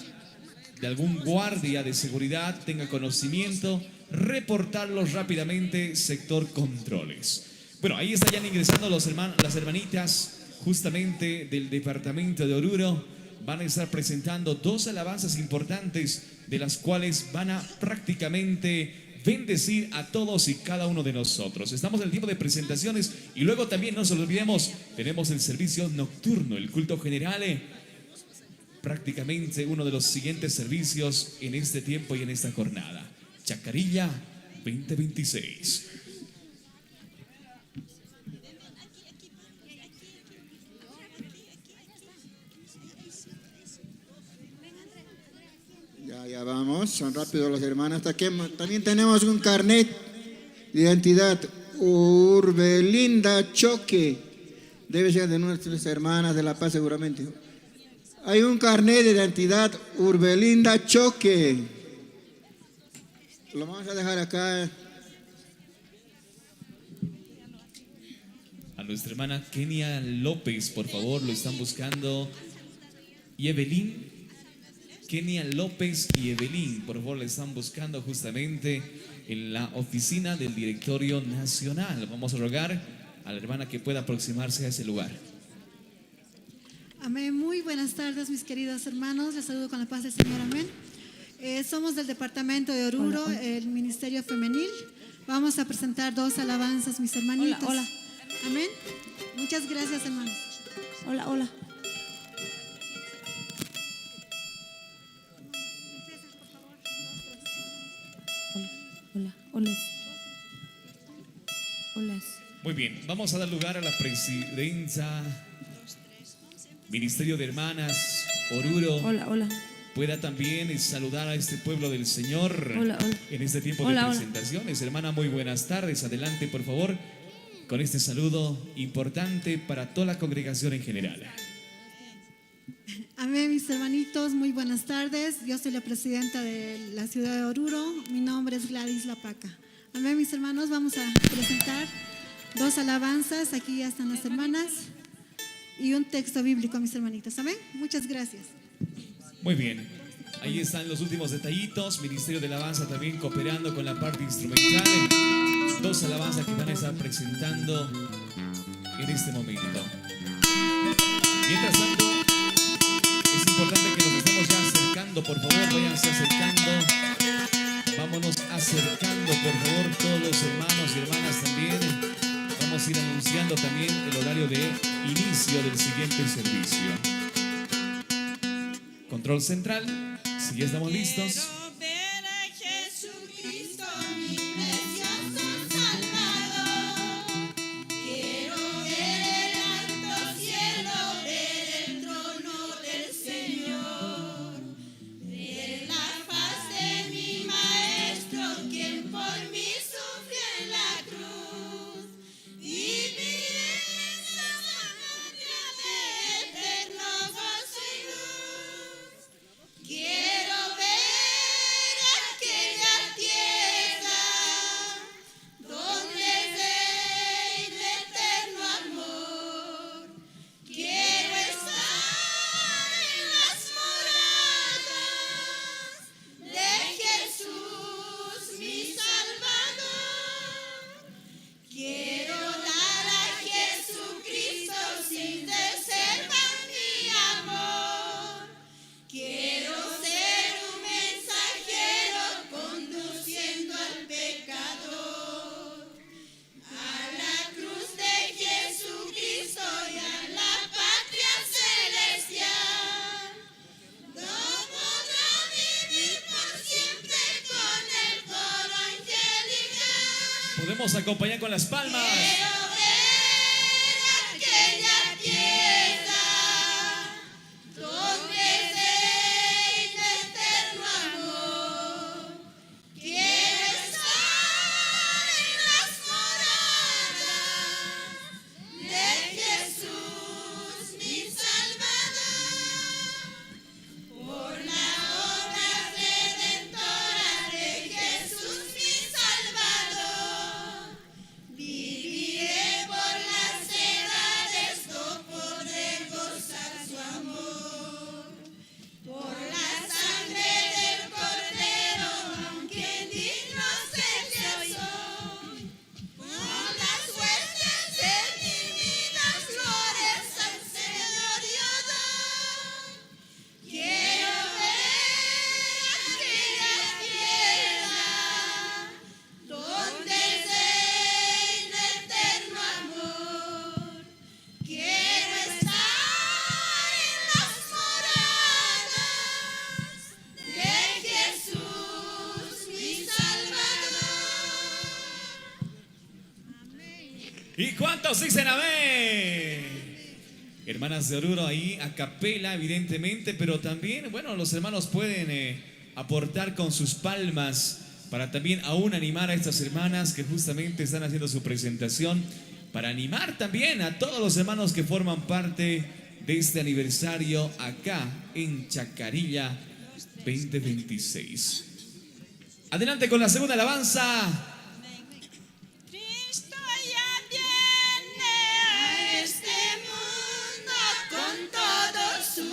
de algún guardia de seguridad tenga conocimiento, reportarlos rápidamente, sector controles. Bueno, ahí están ya ingresando las hermanitas justamente del departamento de Oruro. Van a estar presentando 2 alabanzas importantes, de las cuales van a prácticamente bendecir a todos y cada uno de nosotros. Estamos en el tiempo de presentaciones y luego también no nos olvidemos, tenemos el servicio nocturno, el culto general, prácticamente uno de los siguientes servicios en este tiempo y en esta jornada. Chacarilla 2026. Ya vamos, son rápidos las hermanas. También tenemos un carnet de identidad, Urbelinda Choque. Debe ser de nuestras hermanas de La Paz seguramente. Hay un carnet de identidad, Urbelinda Choque. Lo vamos a dejar acá. A nuestra hermana Kenia López, por favor, lo están buscando. Y Evelyn. Kenia López y Evelyn, por favor, le están buscando justamente en la oficina del Directorio Nacional. Vamos a rogar a la hermana que pueda aproximarse a ese lugar. Amén. Muy buenas tardes, mis queridos hermanos. Les saludo con la paz del Señor. Amén. Somos del departamento de Oruro, hola. El Ministerio Femenil. Vamos a presentar 2 alabanzas, mis hermanitos. Hola, hola. Amén. Muchas gracias, hermanos. Hola, hola. Hola, hola. Hola. Muy bien, vamos a dar lugar a la presidencia, Ministerio de Hermanas, Oruro. Hola, hola. Pueda también saludar a este pueblo del Señor. Hola, hola. En este tiempo Hola, de hola. presentaciones. Hermana, muy buenas tardes. Adelante, por favor, con este saludo importante para toda la congregación en general. Amén, mis hermanitos, muy buenas tardes. Yo soy la presidenta de la ciudad de Oruro. Mi nombre es Gladys La Paca. Amén, mis hermanos, vamos a presentar 2 alabanzas. Aquí ya están las hermanas. Y un texto bíblico, mis hermanitos. Amén. Muchas gracias. Muy bien. Ahí están los últimos detallitos. Ministerio de Alabanza también cooperando con la parte instrumental. 2 alabanzas que van a estar presentando en este momento. Mientras tanto, es importante que nos estemos ya acercando, por favor, váyanse acercando. Vámonos acercando, por favor, todos los hermanos y hermanas también. Vamos a ir anunciando también el horario de inicio del siguiente servicio. Control central, si ya estamos listos. Quien por mí sufrió. Podemos acompañar con las palmas. Aquella tierra donde reina eterno amor, quiero estar en las moradas de Jesús mi Salvador, por la obra redentora de Jesús mi Salvador. Viviré por las edades, no podré gozar su amor. Por la sangre del Cordero, aunque indigno sé que soy. Con las huestes de divinas flores al Señor yo doy. Quiero ver aquella tierra donde reina eterno amor. Quiero estar en las moradas de Jesús mi Salvador. ¿Y cuántos dicen amén? Hermanas de Oruro ahí a capela, evidentemente, pero también, bueno, los hermanos pueden aportar con sus palmas para también aún animar a estas hermanas que justamente están haciendo su presentación, para animar también a todos los hermanos que forman parte de este aniversario acá en Chacarilla 2026. Adelante con la segunda alabanza. Cristo ya viene a este mundo, con todo su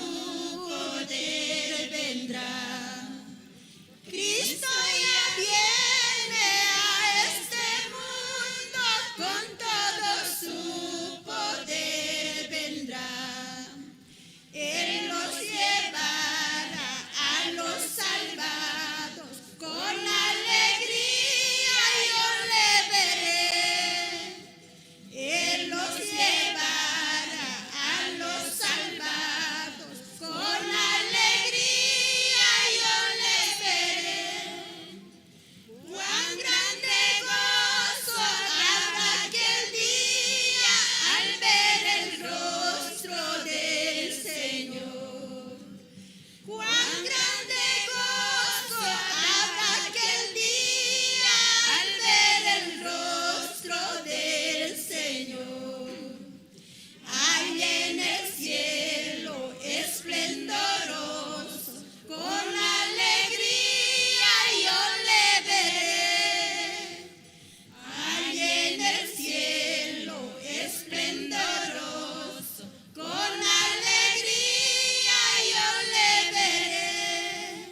poder vendrá. Cristo ya viene a este mundo, con todo su poder vendrá. Él los llevará a los salvados, con alegría yo le veré. Él los llevará a los salvados, con alegría yo le veré. Cuán grande gozo habrá aquel día al ver el rostro del Señor. Cuán grande gozo habrá aquel día al ver el rostro del Señor. Allá en el cielo esplendoroso, con alegría yo le veré. Allá en el cielo esplendoroso, con alegría yo le veré.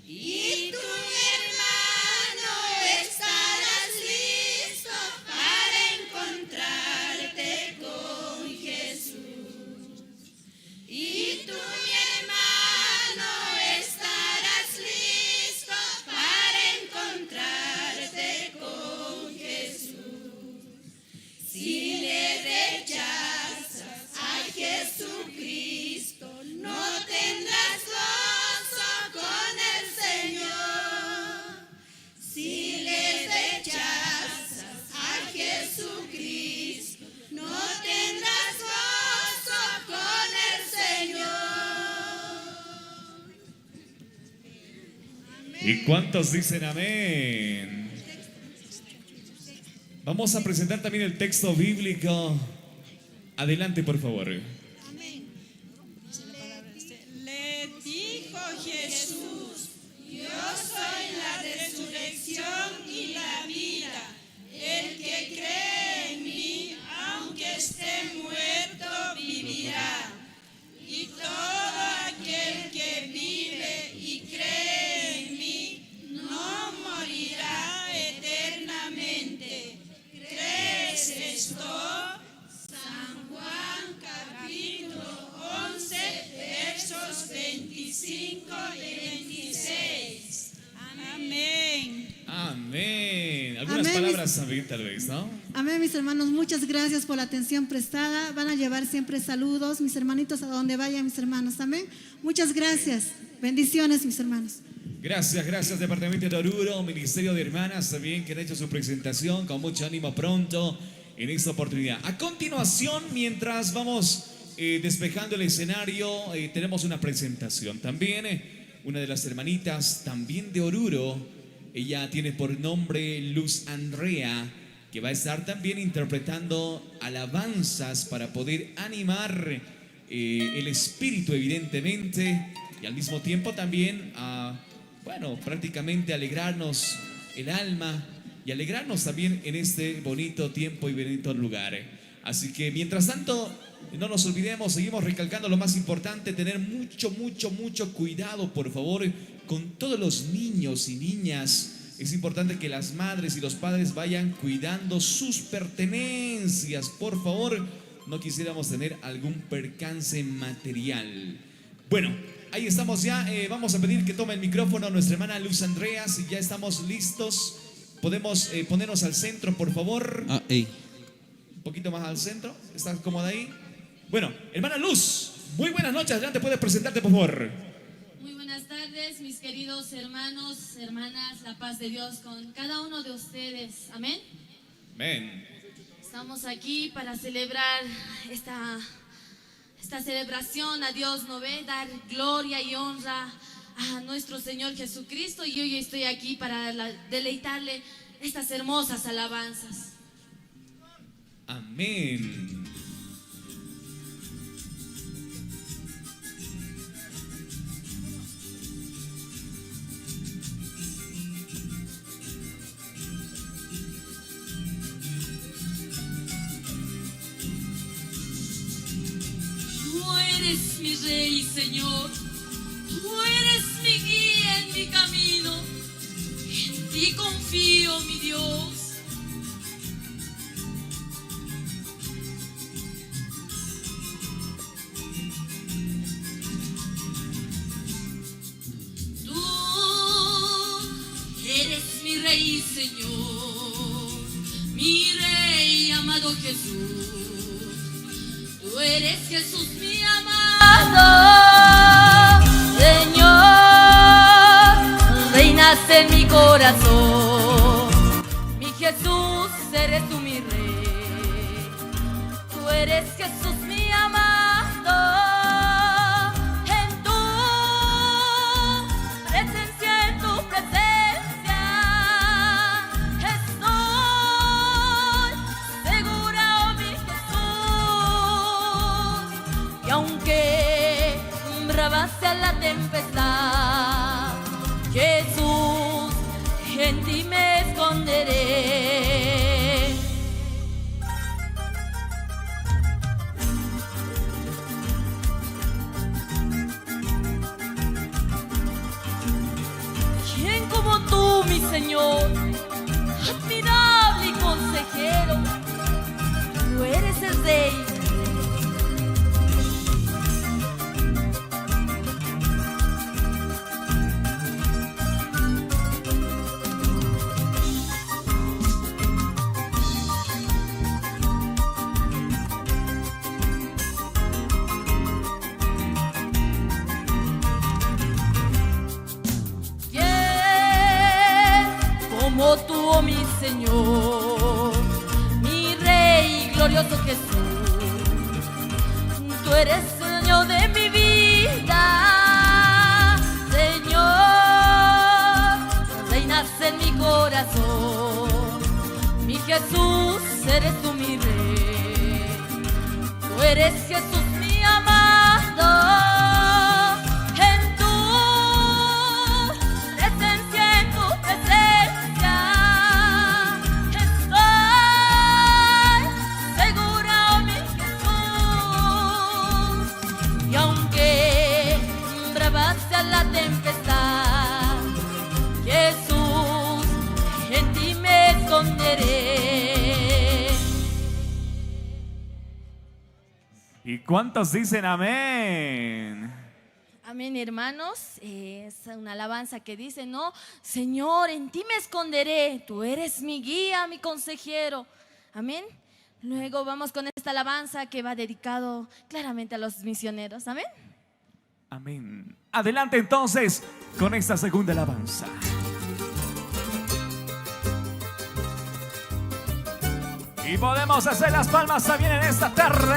Y tú, mi hermano, estarás listo para encontrarte con Jesús. Y tú, mi hermano, estarás listo para encontrarte con Jesús. Si le rechazas a Jesucristo, no tendrás gozo con el Señor. Si le rechazas a Jesucristo, no tendrás gozo con el Señor. ¿Y cuántos dicen amén? Vamos a presentar también el texto bíblico. Adelante, por favor. Le dijo Jesús: yo soy la resurrección y la vida. El que cree en mí, aunque esté muerto, vivirá. Y todo aquel que vive y cree en mí no morirá eternamente. ¿Crees esto? San Juan capítulo 11, versos 25 y 26. Amén. Amén. Algunas Amén, palabras también, tal vez, ¿no? Amén, mis hermanos, muchas gracias por la atención prestada. Van a llevar siempre saludos, mis hermanitos, a donde vayan, mis hermanos. Amén. Muchas gracias. Bendiciones, mis hermanos. Gracias, gracias Departamento de Oruro, Ministerio de Hermanas también que han hecho su presentación con mucho ánimo pronto en esta oportunidad. A continuación, mientras vamos despejando el escenario, tenemos una presentación. También una de las hermanitas, también de Oruro, ella tiene por nombre Luz Andrea, que va a estar también interpretando alabanzas para poder animar el espíritu evidentemente y al mismo tiempo también bueno, prácticamente alegrarnos el alma y alegrarnos también en este bonito tiempo y bonito lugar. Así que mientras tanto, no nos olvidemos, seguimos recalcando lo más importante, tener mucho cuidado, por favor, con todos los niños y niñas. Es importante que las madres y los padres vayan cuidando sus pertenencias, por favor. No quisiéramos tener algún percance material. Bueno, ahí estamos ya. Vamos a pedir que tome el micrófono a nuestra hermana Luz Andrea. Si ya estamos listos, podemos ponernos al centro, por favor. Un poquito más al centro. ¿Estás cómoda ahí? Bueno, hermana Luz, muy buenas noches. Adelante, puedes presentarte, por favor. Muy buenas tardes, mis queridos hermanos, hermanas. La paz de Dios con cada uno de ustedes. Amén. Amén. Estamos aquí para celebrar esta celebración a Dios, ¿no ve? Dar gloria y honra a nuestro Señor Jesucristo. Y hoy estoy aquí para deleitarle estas hermosas alabanzas. Amén. Tú eres mi Rey, Señor. Tú eres mi guía en mi camino. En ti confío, mi Dios. Tú eres mi Rey, Señor. Mi Rey, amado Jesús. Tú eres Jesús, mi amado Señor, reinas en mi corazón. Mi Jesús, eres tú mi Rey. Tú eres Jesús, mi amado. En tu presencia, en tu presencia, estoy segura, oh mi Jesús. Y aunque brava sea la tempestad, Jesús, en ti me esconderé. ¿Quién como tú, mi Señor? Admirable y consejero. Tú eres el Rey. Como tú, oh mi Señor, mi Rey glorioso Jesús, tú eres Señor de mi vida, Señor, reinas en mi corazón, mi Jesús, eres tú mi Rey, tú eres Jesús mi amado. La tempestad, Jesús, en ti me esconderé. ¿Y cuántos dicen amén? Amén, hermanos. Es una alabanza que dice, no, Señor, en ti me esconderé. Tú eres mi guía, mi consejero. Amén. Luego vamos con esta alabanza que va dedicado claramente a los misioneros. Amén. Amén. Adelante entonces con esta segunda alabanza. Y podemos hacer las palmas también en esta tarde.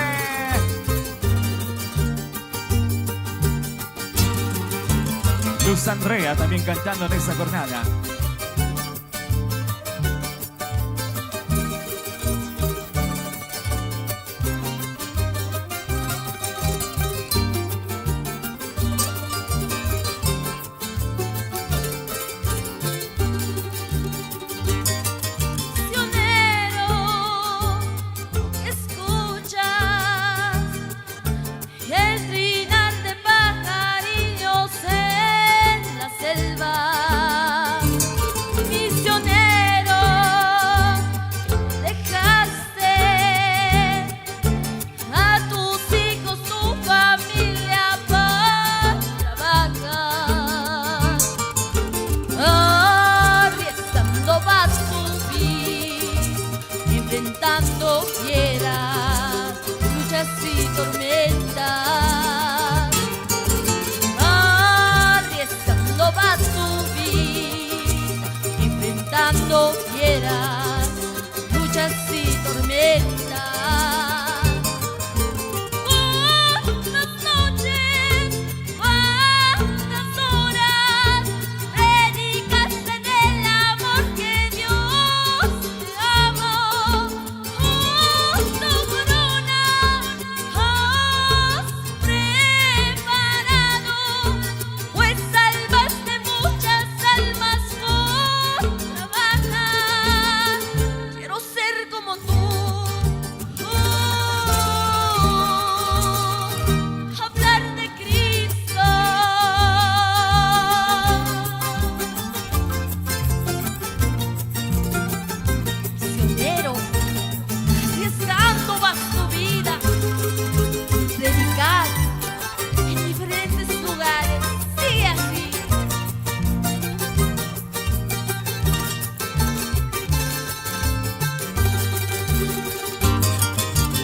Luz Andrea también cantando en esta jornada. Enfrentando fieras, luchas y tormentas, arriesgando va su vida, enfrentando fieras, luchas y tormentas. ¿Cuántas noches, cuántas horas predicaste del amor que Dios te amó? Tu corona has preparado, pues salvaste muchas almas por trabajar. Quiero ser como tú, hablar de Cristo. Misionero, arriesgando va su vida, predicar en diferentes lugares, sigue así.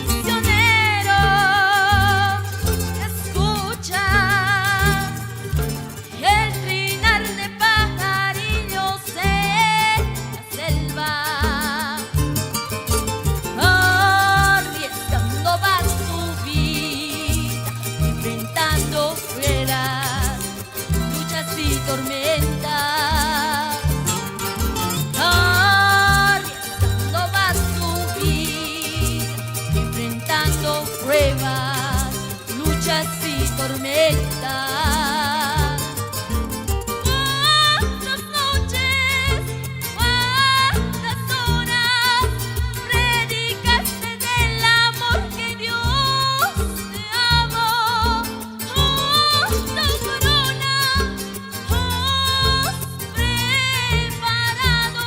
Misionero, escucha el trinar de pajarillos en la selva. Arriesgando va su vida, enfrentando fieras, luchas y tormentas. Arriesgando va su vida, enfrentando pruebas, luchas y tormentas. ¿Cuántas noches, cuántas horas predicaste del amor que Dios te amó? Tu corona has preparado,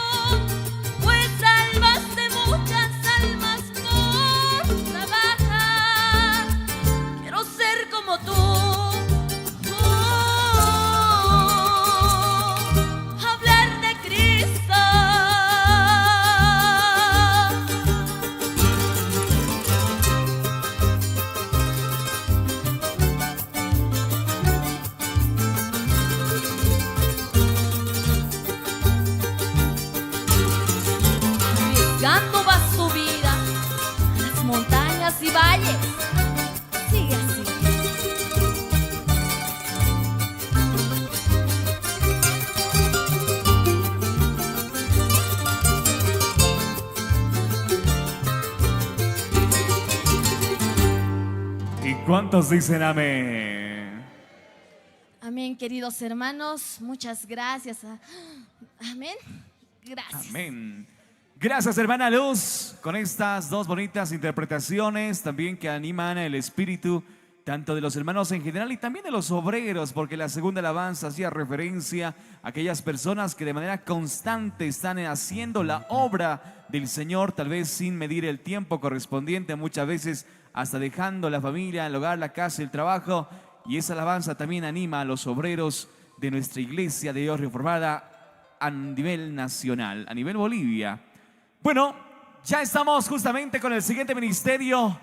pues salvaste muchas almas por trabajar. Quiero ser como tú, hablar de Cristo. Arriesgando va su vida, las montañas y valles, sigue así. ¿Y cuántos dicen amén? Amén, queridos hermanos, muchas gracias. Amén. Gracias. Amén. Gracias, hermana Luz, con estas dos bonitas interpretaciones también que animan el espíritu tanto de los hermanos en general y también de los obreros, porque la segunda alabanza hacía referencia a aquellas personas que de manera constante están haciendo la obra del Señor, tal vez sin medir el tiempo correspondiente, muchas veces hasta dejando la familia, el hogar, la casa, el trabajo. Y esa alabanza también anima a los obreros de nuestra iglesia de Dios Reformada a nivel nacional, a nivel Bolivia. Bueno, ya estamos justamente con el siguiente ministerio.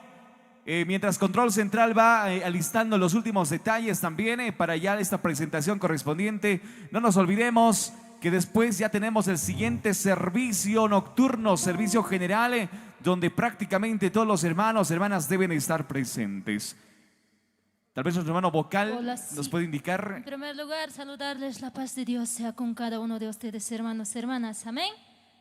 Mientras Control Central va alistando los últimos detalles también para ya esta presentación correspondiente, no nos olvidemos que después ya tenemos el siguiente servicio nocturno, servicio general, donde prácticamente todos los hermanos, hermanas deben estar presentes. Tal vez nuestro hermano vocal Hola, sí. nos puede indicar. En primer lugar, saludarles, la paz de Dios sea con cada uno de ustedes, hermanos, hermanas, amén.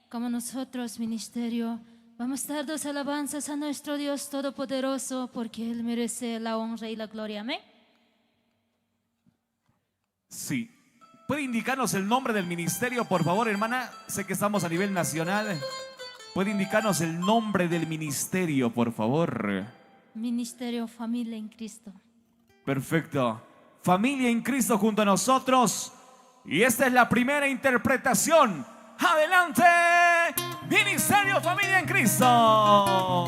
Como nosotros, ministerio, vamos a dar dos alabanzas a nuestro Dios Todopoderoso, porque Él merece la honra y la gloria, amén. Sí. ¿Puede indicarnos el nombre del ministerio, por favor, hermana? Sé que estamos a nivel nacional. ¿Puede indicarnos el nombre del ministerio, por favor? Ministerio Familia en Cristo. Perfecto. Familia en Cristo junto a nosotros. Y esta es la primera interpretación. ¡Adelante! Ministerio Familia en Cristo.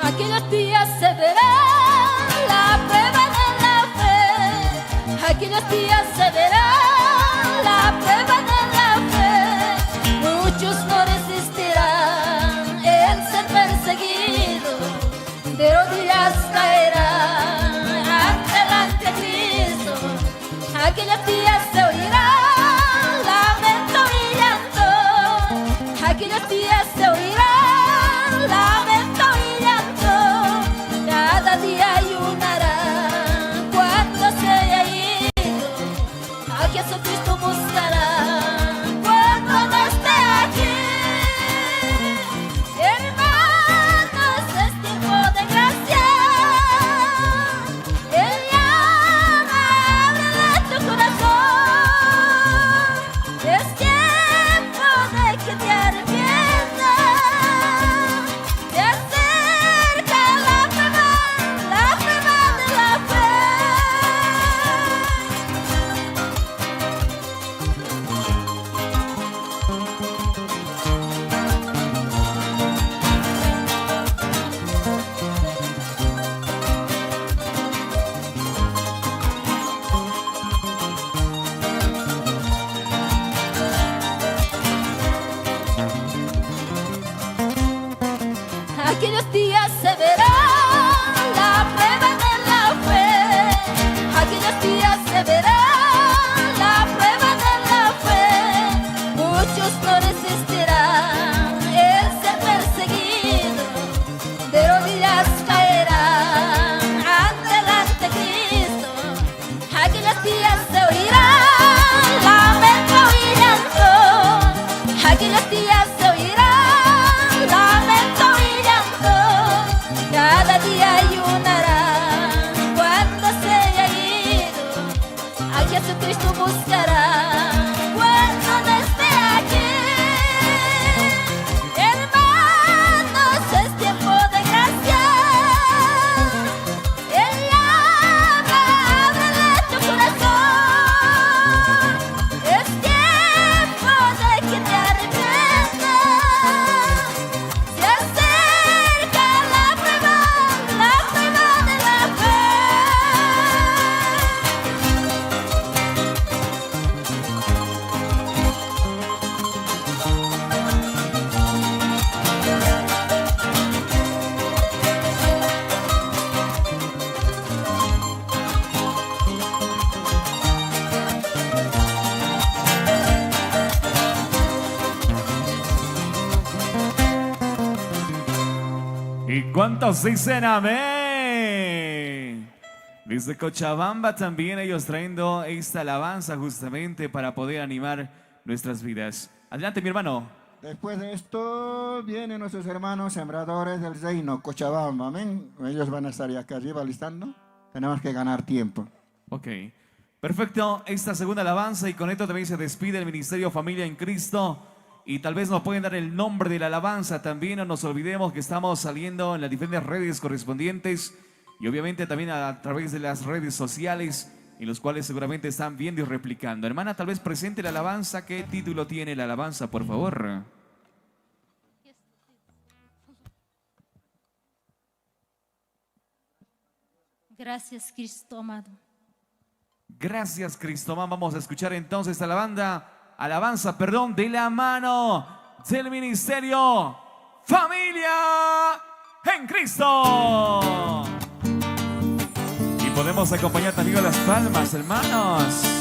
Aquellos días se verá la prueba de la fe. Aquellos días se verá la prueba de la fe. Muchos no resistirán el ser perseguido, de rodillas caerán ante el anticristo. Aquellos días se oirá lamento y llanto. Aquellos días se oirá lamento y llanto, cada día ayunará cuando se haya ido, a Jesucristo buscará cuando no esté aquí. Hermanos, es tiempo de gracia, Él llama, ábrele tu corazón, es tiempo de que te arrepientas. Se acerca la prueba de la fe. Aquellos días se verá la prueba de la fe. Aquellos días se verá la prueba de la fe. Muchos no resistirán el ser perseguido, de rodillas caerán ante el anticristo. Aquellos días se oirá lamento y llanto. Aquellos días se oirá lamento y llanto, cada día ayunará cuando se haya ido, a Jesucristo buscará cuando no esté aquí. Hermanos, es tiempo de gracia, Él llama, ábrele tu corazón, es tiempo de que te arrepientas. Se acerca la prueba de la fe. ¿Y cuántos dicen amén? Desde Cochabamba también ellos trayendo esta alabanza justamente para poder animar nuestras vidas. Adelante, mi hermano. Después de esto vienen nuestros hermanos sembradores del reino, Cochabamba, amén. Ellos van a estar acá arriba listando. Tenemos que ganar tiempo. Ok. Perfecto, esta segunda alabanza y con esto también se despide el Ministerio Familia en Cristo. Y tal vez nos pueden dar el nombre de la alabanza también. No nos olvidemos que estamos saliendo en las diferentes redes correspondientes y obviamente también a través de las redes sociales, en los cuales seguramente están viendo y replicando. Hermana, tal vez presente la alabanza. ¿Qué título tiene la alabanza, por favor? Gracias, Cristo amado. Gracias, Cristo. Vamos a escuchar entonces esta alabanza, de la mano del Ministerio Familia en Cristo. Y podemos acompañar también a las palmas, hermanos.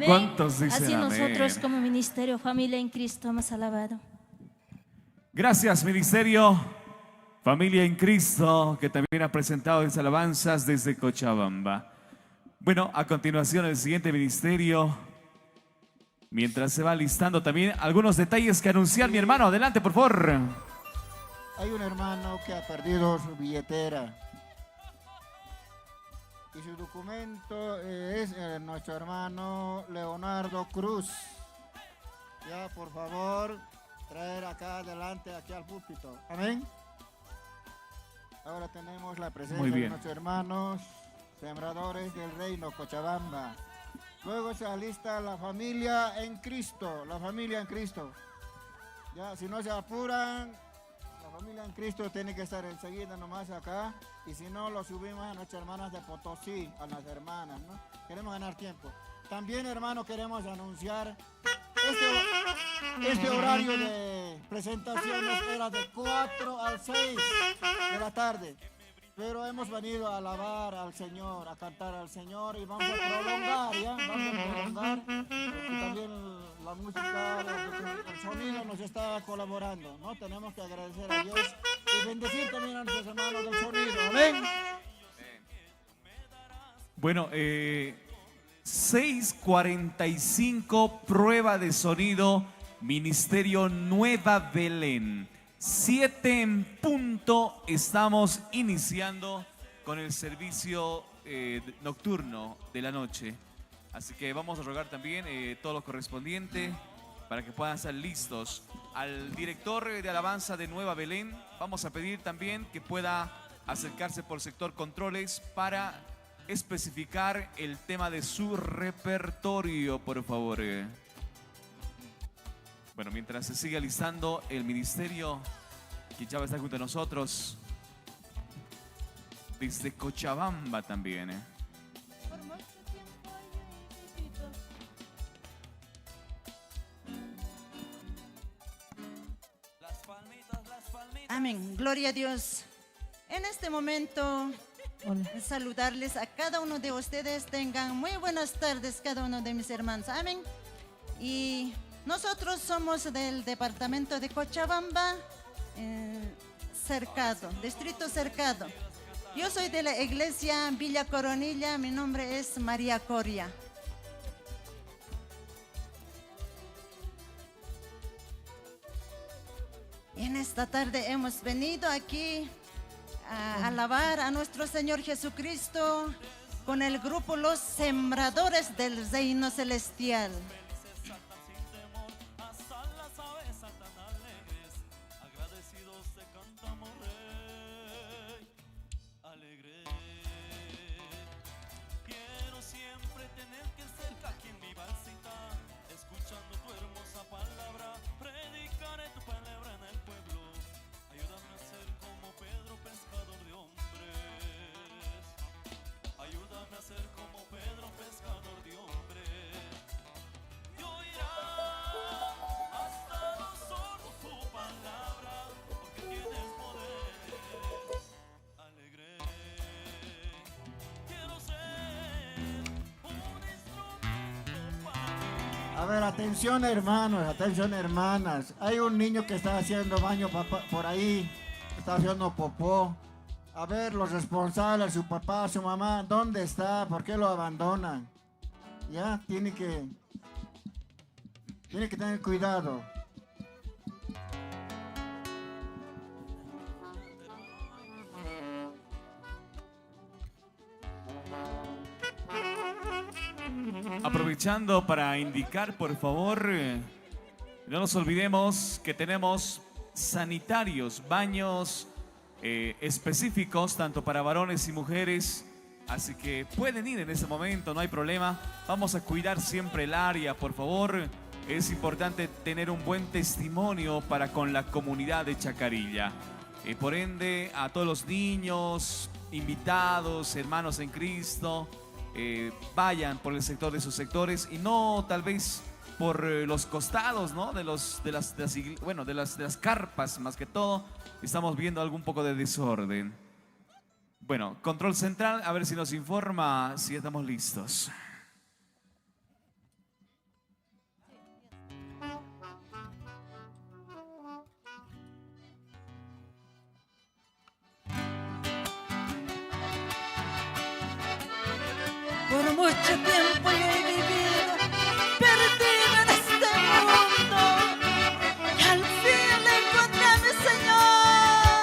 ¿Cuántos dicen Así amén? nosotros como Ministerio Familia en Cristo hemos alabado. Gracias, Ministerio Familia en Cristo, que también ha presentado estas alabanzas desde Cochabamba. Bueno, a continuación el siguiente ministerio. Mientras se va listando también algunos detalles que anunciar, mi hermano. Adelante, por favor. Hay un hermano que ha perdido su billetera y su documento es nuestro hermano Leonardo Cruz. Ya, por favor, traer acá adelante, aquí al púlpito. Amén. Ahora tenemos la presencia de nuestros hermanos sembradores del reino Cochabamba. Luego se alista la familia en Cristo, la familia en Cristo. Ya, si no se apuran, la familia en Cristo tiene que estar enseguida nomás acá. Y si no, lo subimos a nuestras hermanas de Potosí, a las hermanas, ¿no? Queremos ganar tiempo. También, hermano, queremos anunciar este horario de presentaciones era de 4 a 6 de la tarde. Pero hemos venido a alabar al Señor, a cantar al Señor y vamos a prolongar, ¿ya? Vamos a prolongar. Porque también la música, el sonido nos está colaborando, ¿no? Tenemos que agradecer a Dios y bendecir también a nuestros hermanos del sonido. Amén. Bueno, 6:45, prueba de sonido, Ministerio Nueva Belén. 7 en punto, estamos iniciando con el servicio nocturno de la noche. Así que vamos a rogar también todo lo correspondiente para que puedan estar listos. Al director de alabanza de Nueva Belén, vamos a pedir también que pueda acercarse por sector controles para especificar el tema de su repertorio, por favor. Bueno, mientras se sigue alistando el ministerio, que ya va a estar junto a nosotros, desde Cochabamba también. Amén, gloria a Dios. En este momento, saludarles a cada uno de ustedes. Tengan muy buenas tardes cada uno de mis hermanos. Amén. Y nosotros somos del departamento de Cochabamba, Cercado, distrito Cercado. Yo soy de la iglesia Villa Coronilla, mi nombre es María Coria. En esta tarde hemos venido aquí a alabar a nuestro Señor Jesucristo con el grupo Los Sembradores del Reino Celestial. A ver, atención hermanos, atención hermanas. Hay un niño que está haciendo baño por ahí, está haciendo popó. A ver, los responsables, su papá, su mamá, ¿dónde está? ¿Por qué lo abandonan? Ya, tiene que tener cuidado. Aprovechando para indicar, por favor, no nos olvidemos que tenemos sanitarios, baños específicos, tanto para varones y mujeres. Así que pueden ir en ese momento, no hay problema. Vamos a cuidar siempre el área, por favor. Es importante tener un buen testimonio para con la comunidad de Chacarilla. Por ende, a todos los niños, invitados, hermanos en Cristo, vayan por el sector de sus sectores y no tal vez por los costados, ¿no? de las carpas, más que todo. Estamos viendo algún poco de desorden. Bueno, control central, a ver si nos informa si estamos listos. Por mucho tiempo yo he vivido perdido en este mundo y al fin le encontré a mi Señor.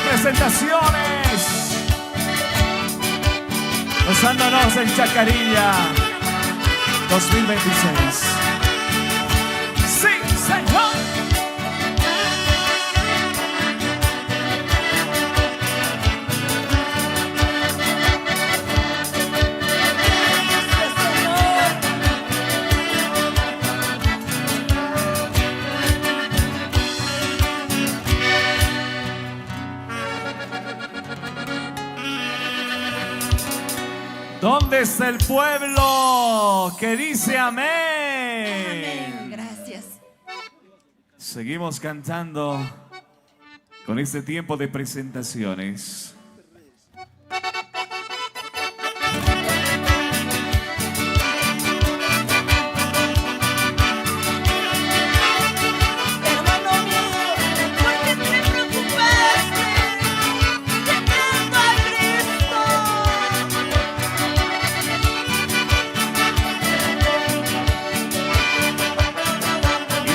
presentaciones. Gozándonos en Chacarilla 2026. ¡Sí, señor! ¿Dónde está el pueblo que dice amén? Amén. Gracias. Seguimos cantando con este tiempo de presentaciones.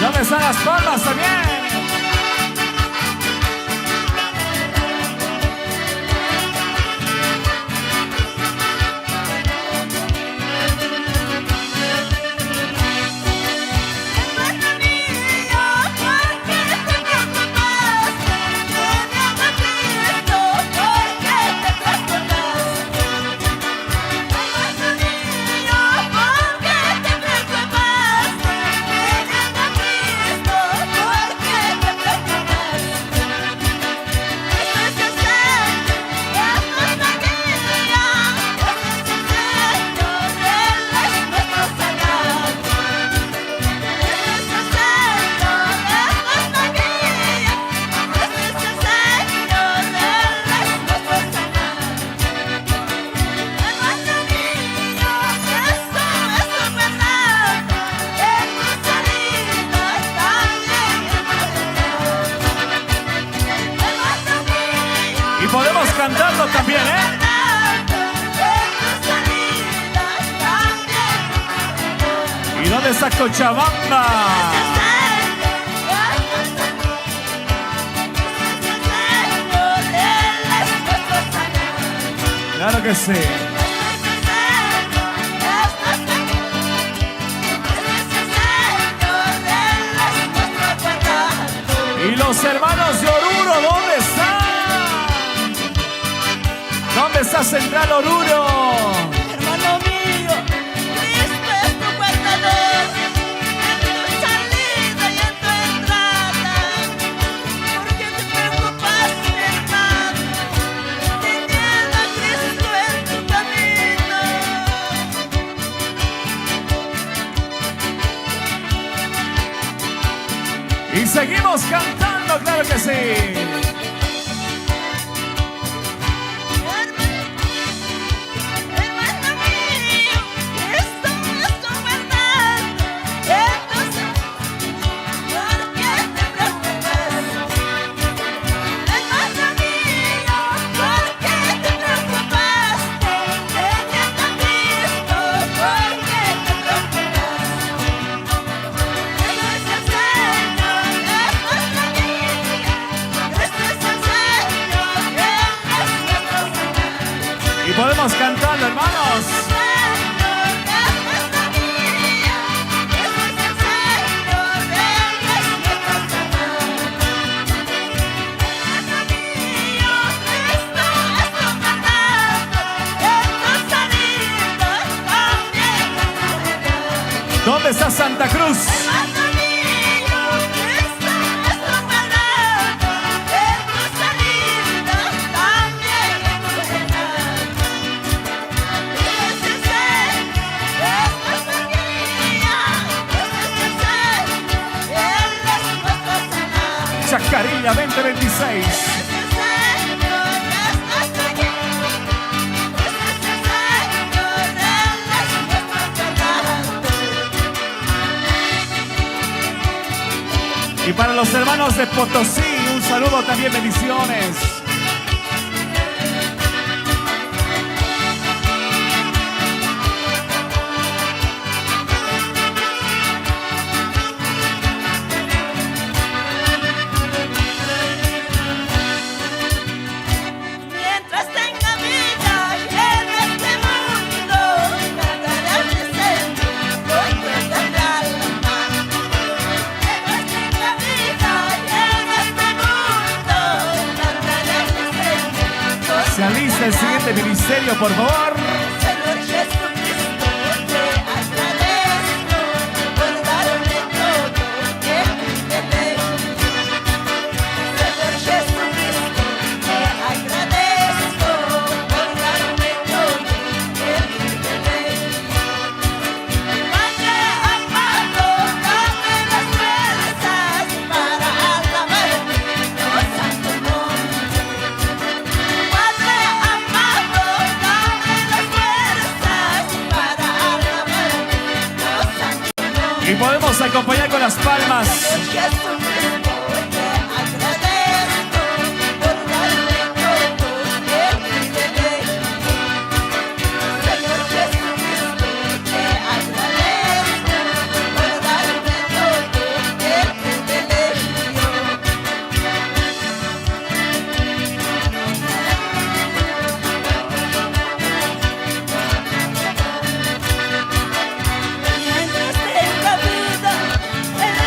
¿Dónde están las palmas también? Podemos cantarlo también, ¿eh? ¿Y dónde está Cochabamba? Claro que sí. Y los hermanos de Oruro, ¿dónde están? ¿Dónde está Central Oruro? Hermano mío, Cristo es tu guardador, en tu salida y en tu entrada. ¿Por qué te preocupas, mi hermano? Teniendo a Cristo en tu camino. Y seguimos cantando, claro que sí. Podemos cantarlo, hermanos. ¿Dónde está Santa Cruz? Chacarilla 2026. Y para los hermanos de Potosí, un saludo también, bendiciones. siguiente ministerio, por favor. Señor Jesucristo, te agradezco por darme todo el privilegio. Señor Jesucristo, te agradezco por darme todo el privilegio. Padre amado, dame las fuerzas para alabarte, oh santo nombre. Padre amado, dame las fuerzas para alabarte, oh santo nombre. Y podemos acompañar con las palmas. Señor Jesucristo, te agradezco por darme todo el privilegio. Señor Jesucristo, te agradezco por darme todo el privilegio. Mientras tenga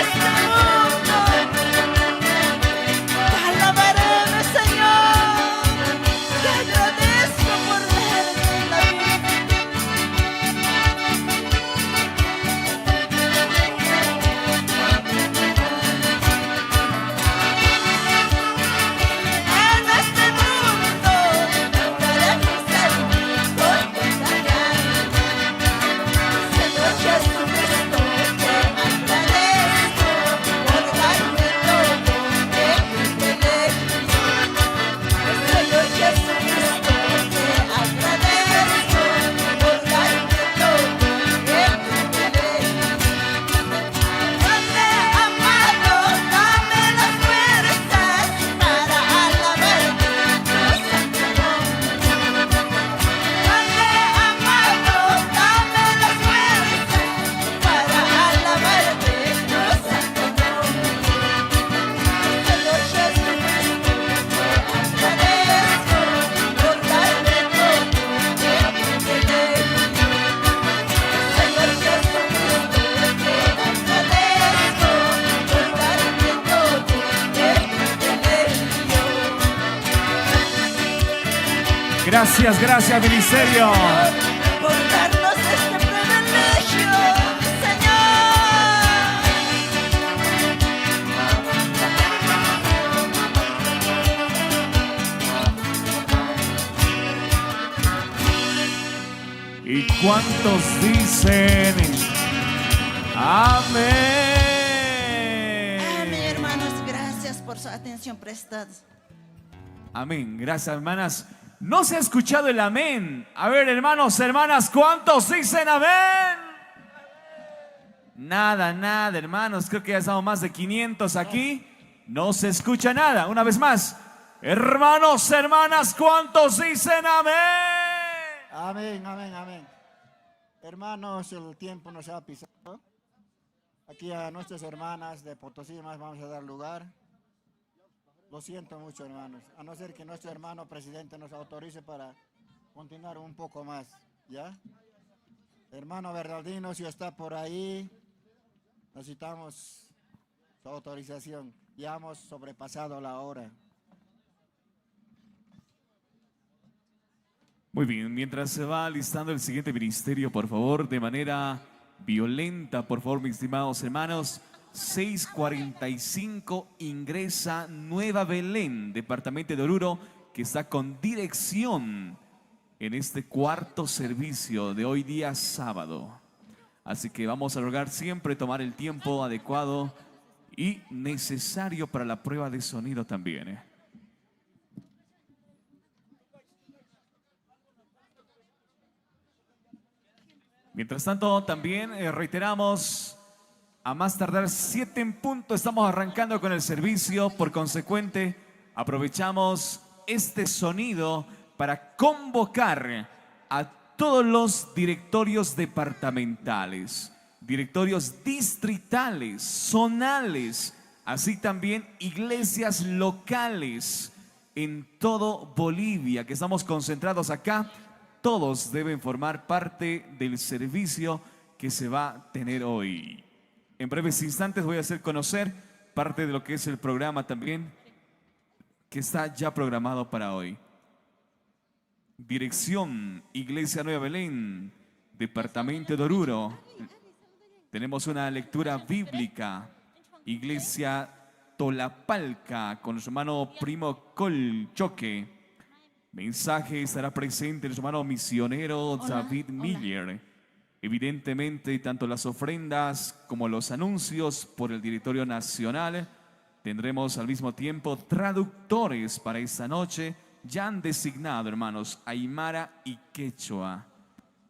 vida en este mundo, te alabaré, mi Señor. Te agradezco por darme la vida. En este mundo daré ser por contagiarme. Señor Jesucristo, te agradezco por darme todo el privilegio. Señor Jesucristo, te agradezco por darme todo el privilegio. Padre amado, dame las fuerzas para alabarte, oh santo nombre. Padre amado, dame las fuerzas para alabarte, oh santo nombre. Señor Jesucristo, te agradezco por darme todo el privilegio. Señor Jesucristo, te agradezco por darme todo el privilegio. Gracias, gracias, ministerio. Por darnos este privilegio, Señor. ¿Y cuántos dicen amén? Amén, hermanos, gracias por su atención prestada. Amén. Gracias, hermanas. No se ha escuchado el amén. A ver, hermanos, hermanas, ¿cuántos dicen amén? Nada, nada, hermanos. Creo que ya estamos más de 500 aquí. No se escucha nada. Una vez más. Hermanos, hermanas, ¿cuántos dicen amén? Amén, amén, amén. Hermanos, el tiempo nos ha pisado. Aquí a nuestras hermanas de Potosí más vamos a dar lugar. Lo siento mucho, hermanos. A no ser que nuestro hermano presidente nos autorice para continuar un poco más, ¿ya? Hermano Bernardino, si está por ahí, necesitamos su autorización. Ya hemos sobrepasado la hora. Muy bien, mientras se va alistando el siguiente ministerio, por favor, de manera violenta, por favor, mis estimados hermanos. 6:45 ingresa Nueva Belén, departamento de Oruro, que está con dirección en este cuarto servicio de hoy día sábado. Así que vamos a lograr siempre tomar el tiempo adecuado y necesario para la prueba de sonido también. Mientras tanto, también reiteramos, a más tardar 7 en punto estamos arrancando con el servicio. Por consecuente, aprovechamos este sonido para convocar a todos los directorios departamentales, directorios distritales, zonales, así también iglesias locales en todo Bolivia, que estamos concentrados acá. Todos deben formar parte del servicio que se va a tener hoy. En breves instantes voy a hacer conocer parte de lo que es el programa también, que está ya programado para hoy. Dirección Iglesia Nueva Belén, Departamento de Oruro. Tenemos una lectura bíblica. Iglesia Tolapalca con nuestro hermano Primo Colchoque. Mensaje estará presente nuestro hermano misionero David Miller. Evidentemente, tanto las ofrendas como los anuncios por el directorio nacional. Tendremos al mismo tiempo traductores para esta noche. Ya han designado, hermanos, Aymara y Quechua.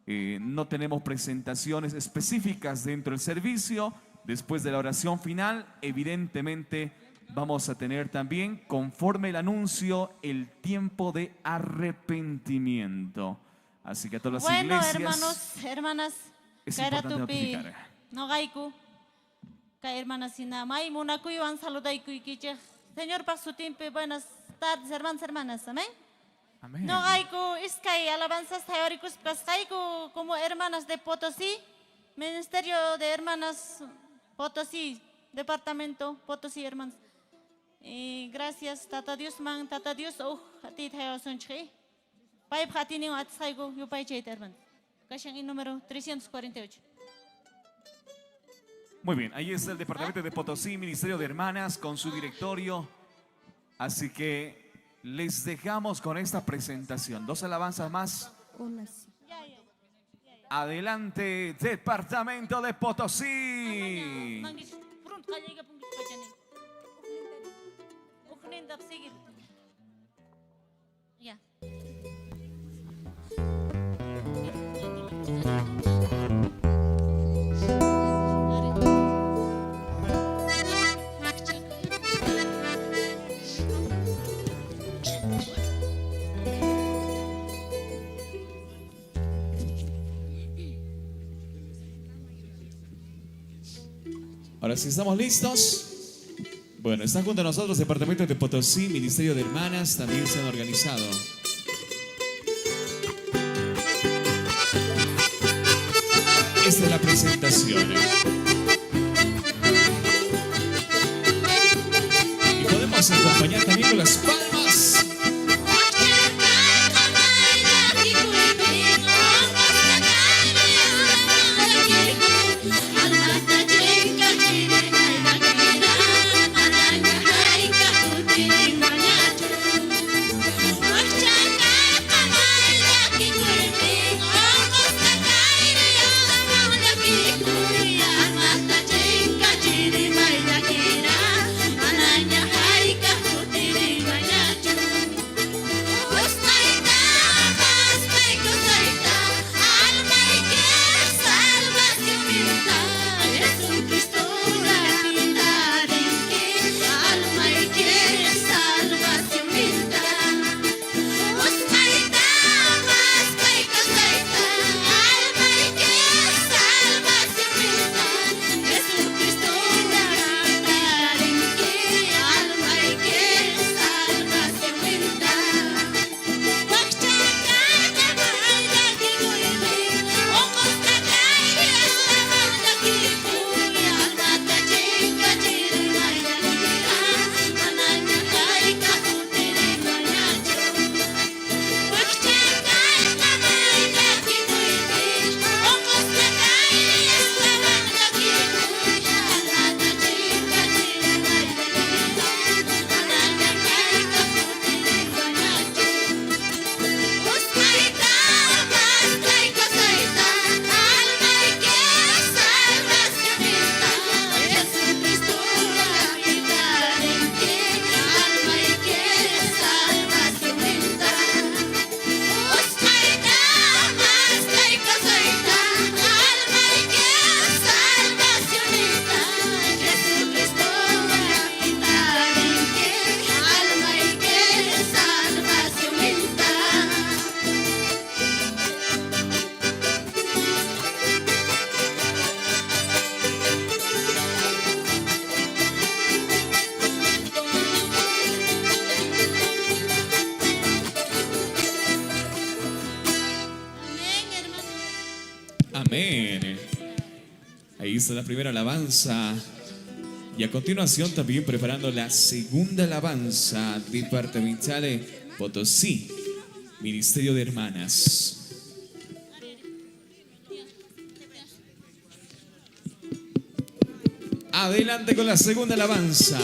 No tenemos presentaciones específicas dentro del servicio. Después de la oración final, evidentemente vamos a tener también, conforme el anuncio, el tiempo de arrepentimiento. Así que a todas las iglesias... Bueno, hermanos, hermanas, es importante notificar. No gaiku, hermanas, sinamay, munakuiwan, saludaiku y quiche. Señor, para su tiempo, buenas tardes, hermanos, hermanas, amén. Amén. No gaiku, iskay, alabanzas, teóricos, cascaiku, como hermanas de Potosí, Ministerio de Hermanas Potosí, Departamento Potosí, hermanos. Y gracias, Tata Dios, man, Tata Dios, hati tayo sonche. Paip hati niyo at saigo, yupay chay, hermanos. Kashang número 348. Muy bien, ahí está el Departamento de Potosí, Ministerio de Hermanas, con su directorio. Así que les dejamos con esta presentación. 2 alabanzas más. Adelante, Departamento de Potosí. Ya. Ahora sí, ¿estamos listos? Bueno, están junto a nosotros Departamento de Potosí, Ministerio de Hermanas, también se han organizado. Esta es la presentación. Y podemos acompañar también con las palmas. Amén. Ahí está la primera alabanza. Y a continuación también preparando la segunda alabanza departamental de Potosí. Ministerio de Hermanas. Adelante con la segunda alabanza.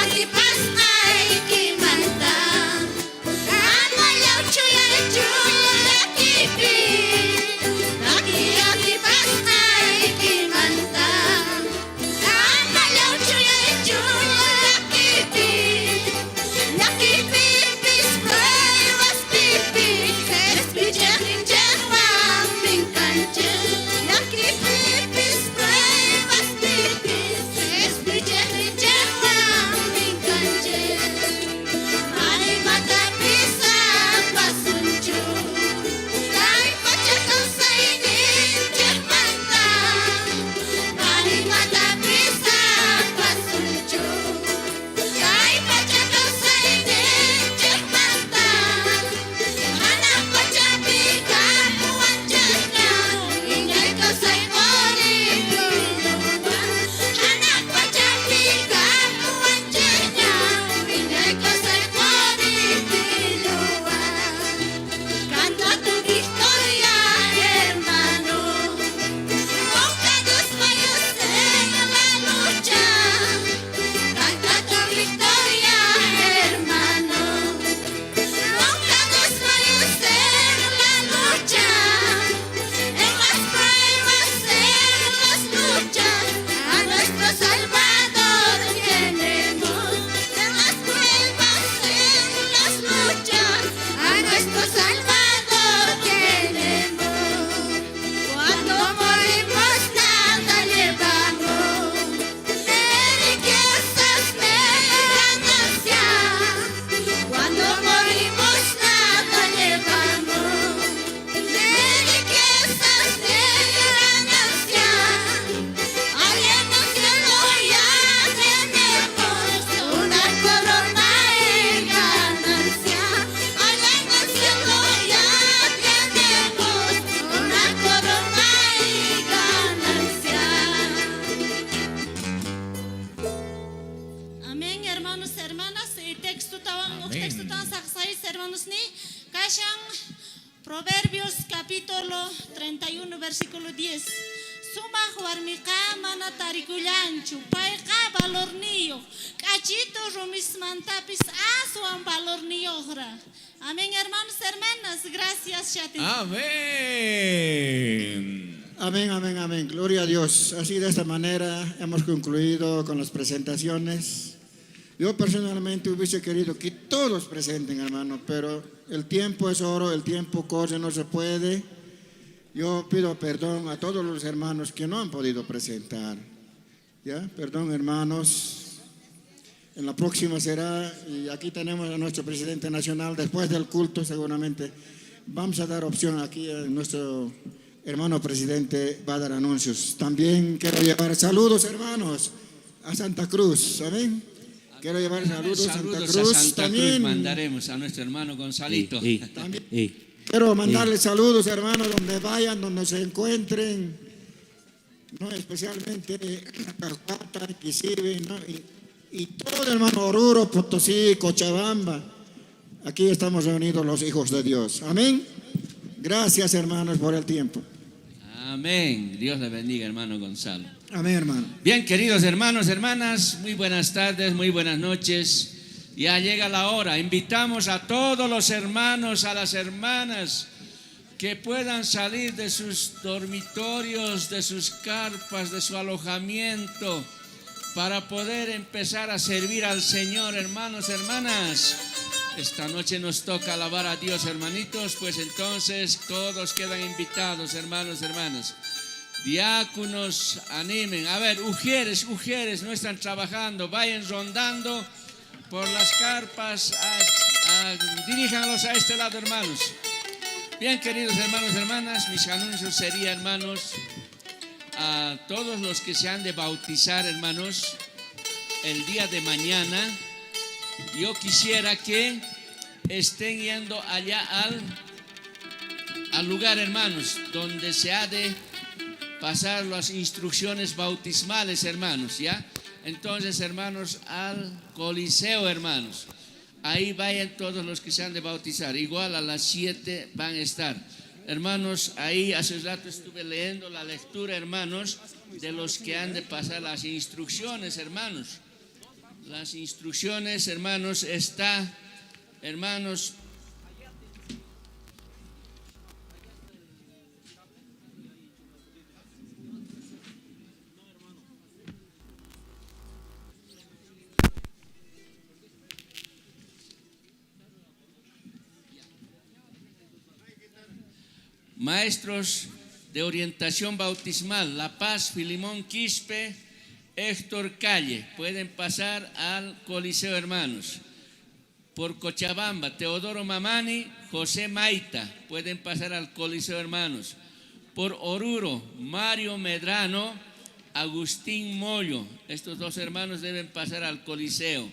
Aquí pas ay kimanta, amalau chuya chuya kipi. Aquí pas ay kimanta, amalau chuya chuya kipi. Laki pipis pruebas pipi, escuchen llaman min cancha. Laki pipis pruebas pipi, escuchen llaman min cancha. Mari mata pisa pasunchu, lai pacha kausai ninja mata. Mari mata pisa pasunchu, lai pacha kausai ninja mata. Anak pacha pika puanjanya, ingai kausai mori dulu. Anak pacha pika puanjanya, ingai kausai mori dulu. Canta tu victoria, hermano. Montados mayos en la lucha. Canta tu victoria, hermano. Montados mayos en la lucha. En las pruebas, en las luchas, a nuestro Salvador tenemos. En las pruebas, en las luchas, a nuestro Salvador tenemos. Cuando morimos nada llevamos, de riquezas de ganancia. Cuando morimos nada llevamos, de riquezas de ganancia. Allá en el cielo ya tenemos una corona en ganancia. Allá en el cielo ya tenemos una corona en ganancia. Amén, hermanos, hermanas. Y texto tan sacsais, hermanos, ni kashan Proverbios capítulo 31, versículo 10. Suma warmika mana tarikulanchu, paika valor niyo, cachito romismantapis asuan valor niyohra. Amén, hermanos, hermanas. Gracias, Chati. Amén. Amén, amén, amén. Gloria a Dios. Así de esta manera hemos concluido con las presentaciones. Yo personalmente hubiese querido que todos presenten, hermano, pero el tiempo es oro, el tiempo corre, no se puede. Yo pido perdón a todos los hermanos que no han podido presentar. ¿Ya? Perdón, hermanos. En la próxima será, y aquí tenemos a nuestro presidente nacional, después del culto seguramente. Vamos a dar opción aquí a nuestro hermano presidente, va a dar anuncios. También quiero llevar saludos, hermanos, a Santa Cruz. ¿Amén? Quiero llevar saludos a Santa Cruz. A Santa también. Cruz mandaremos a nuestro hermano Gonzalito. También. Quiero mandarles saludos, hermanos, donde vayan, donde se encuentren, ¿no? Especialmente a Carpata, Quisibe, ¿no? Y todo, hermano, Oruro, Potosí, Cochabamba. Aquí estamos reunidos los hijos de Dios. Amén. Gracias, hermanos, por el tiempo. Amén. Dios le bendiga, hermano Gonzalo. Amén, hermano. Bien, queridos hermanos, hermanas, muy buenas tardes, muy buenas noches. Ya llega la hora. Invitamos a todos los hermanos, a las hermanas que puedan salir de sus dormitorios, de sus carpas, de su alojamiento, para poder empezar a servir al Señor, hermanos, hermanas. Esta noche nos toca alabar a Dios, hermanitos, pues entonces todos quedan invitados, hermanos, hermanas. Diáconos, animen. A ver, mujeres no están trabajando, vayan rondando por las carpas, diríjanlos a este lado, hermanos. Bien, queridos hermanos, hermanas, mis anuncios serían, hermanos, a todos los que se han de bautizar, hermanos, el día de mañana, yo quisiera que estén yendo allá al lugar, hermanos, donde se ha de pasar las instrucciones bautismales, hermanos, ¿ya? Entonces, hermanos, al Coliseo, hermanos, ahí vayan todos los que se han de bautizar, igual a las 7 van a estar. Hermanos, ahí hace rato estuve leyendo la lectura, hermanos, de los que han de pasar las instrucciones, hermanos. Las instrucciones, hermanos, está, hermanos, maestros de orientación bautismal, La Paz, Filimón Quispe, Héctor Calle, pueden pasar al Coliseo, hermanos. Por Cochabamba, Teodoro Mamani, José Maita, pueden pasar al Coliseo, hermanos. Por Oruro, Mario Medrano, Agustín Mollo, estos dos hermanos deben pasar al Coliseo.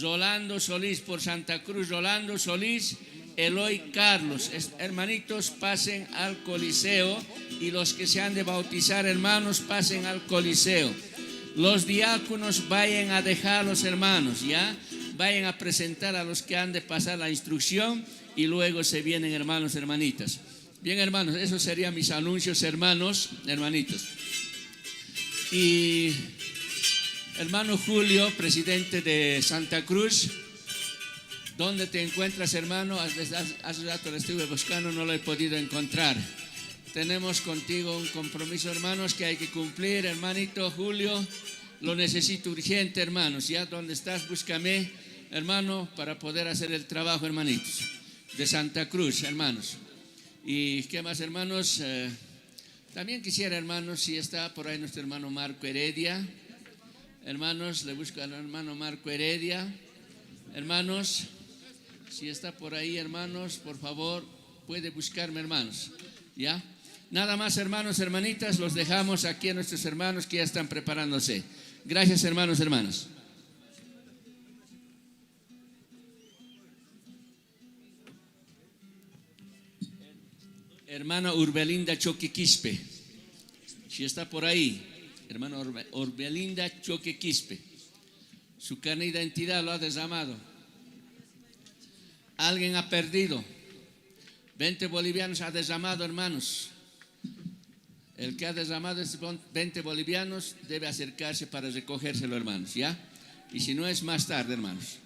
Rolando Solís, por Santa Cruz, Rolando Solís, Eloy Carlos, hermanitos, pasen al Coliseo, y los que se han de bautizar, hermanos, pasen al Coliseo. Los diáconos vayan a dejar a los hermanos, ya vayan a presentar a los que han de pasar la instrucción, y luego se vienen, hermanos, hermanitas. Bien, hermanos, esos serían mis anuncios, hermanos, hermanitos. Y hermano Julio, presidente de Santa Cruz, ¿dónde te encuentras, hermano? Hace rato lo estuve buscando, no lo he podido encontrar. Tenemos contigo un compromiso, hermanos, que hay que cumplir, hermanito Julio. Lo necesito urgente, hermanos. ¿Ya dónde estás? Búscame, hermano, para poder hacer el trabajo, hermanitos, de Santa Cruz, hermanos. ¿Y qué más, hermanos? También quisiera, hermanos, si está por ahí nuestro hermano Marco Heredia. Hermanos, le busco al hermano Marco Heredia. Hermanos, si está por ahí, hermanos, por favor, puede buscarme, hermanos. ¿Ya? Nada más, hermanos, hermanitas, los dejamos aquí a nuestros hermanos que ya están preparándose. Gracias, hermanos, hermanas. Hermana Urbelinda Choquequispe, si está por ahí, hermana Urbelinda Choquequispe, su carne de identidad lo ha derramado. Alguien ha perdido. 20 bolivianos ha derramado, hermanos. El que ha derramado esos 20 bolivianos debe acercarse para recogérselo, hermanos, ¿ya? Y si no, es más tarde, hermanos.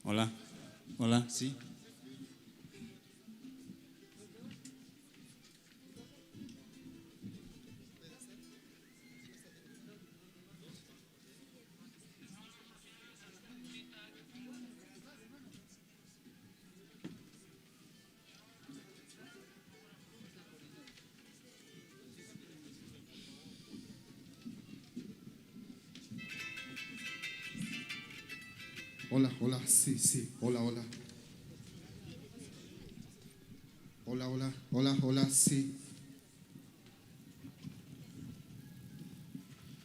Hola, hola, sí. Hola, hola, sí, sí, hola, hola. Hola, hola, hola, hola, sí.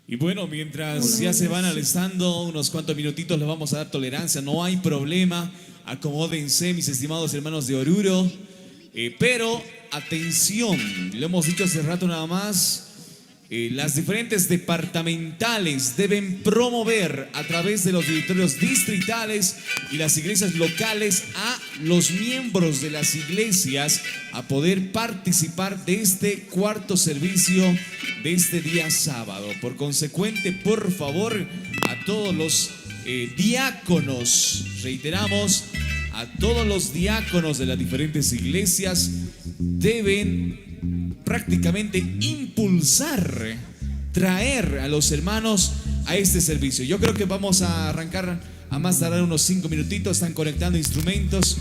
Y bueno, mientras ya se van alistando, unos cuantos minutitos les vamos a dar tolerancia, no hay problema, acomódense, mis estimados hermanos de Oruro, pero atención, lo hemos dicho hace rato nada más, las diferentes departamentales deben promover a través de los directorios distritales y las iglesias locales a los miembros de las iglesias a poder participar de este cuarto servicio de este día sábado. Por consecuente, por favor, a todos los diáconos, reiteramos, a todos los diáconos de las diferentes iglesias deben prácticamente impulsar, traer a los hermanos a este servicio. Yo creo que vamos a arrancar a más tardar unos 5 minutitos, están conectando instrumentos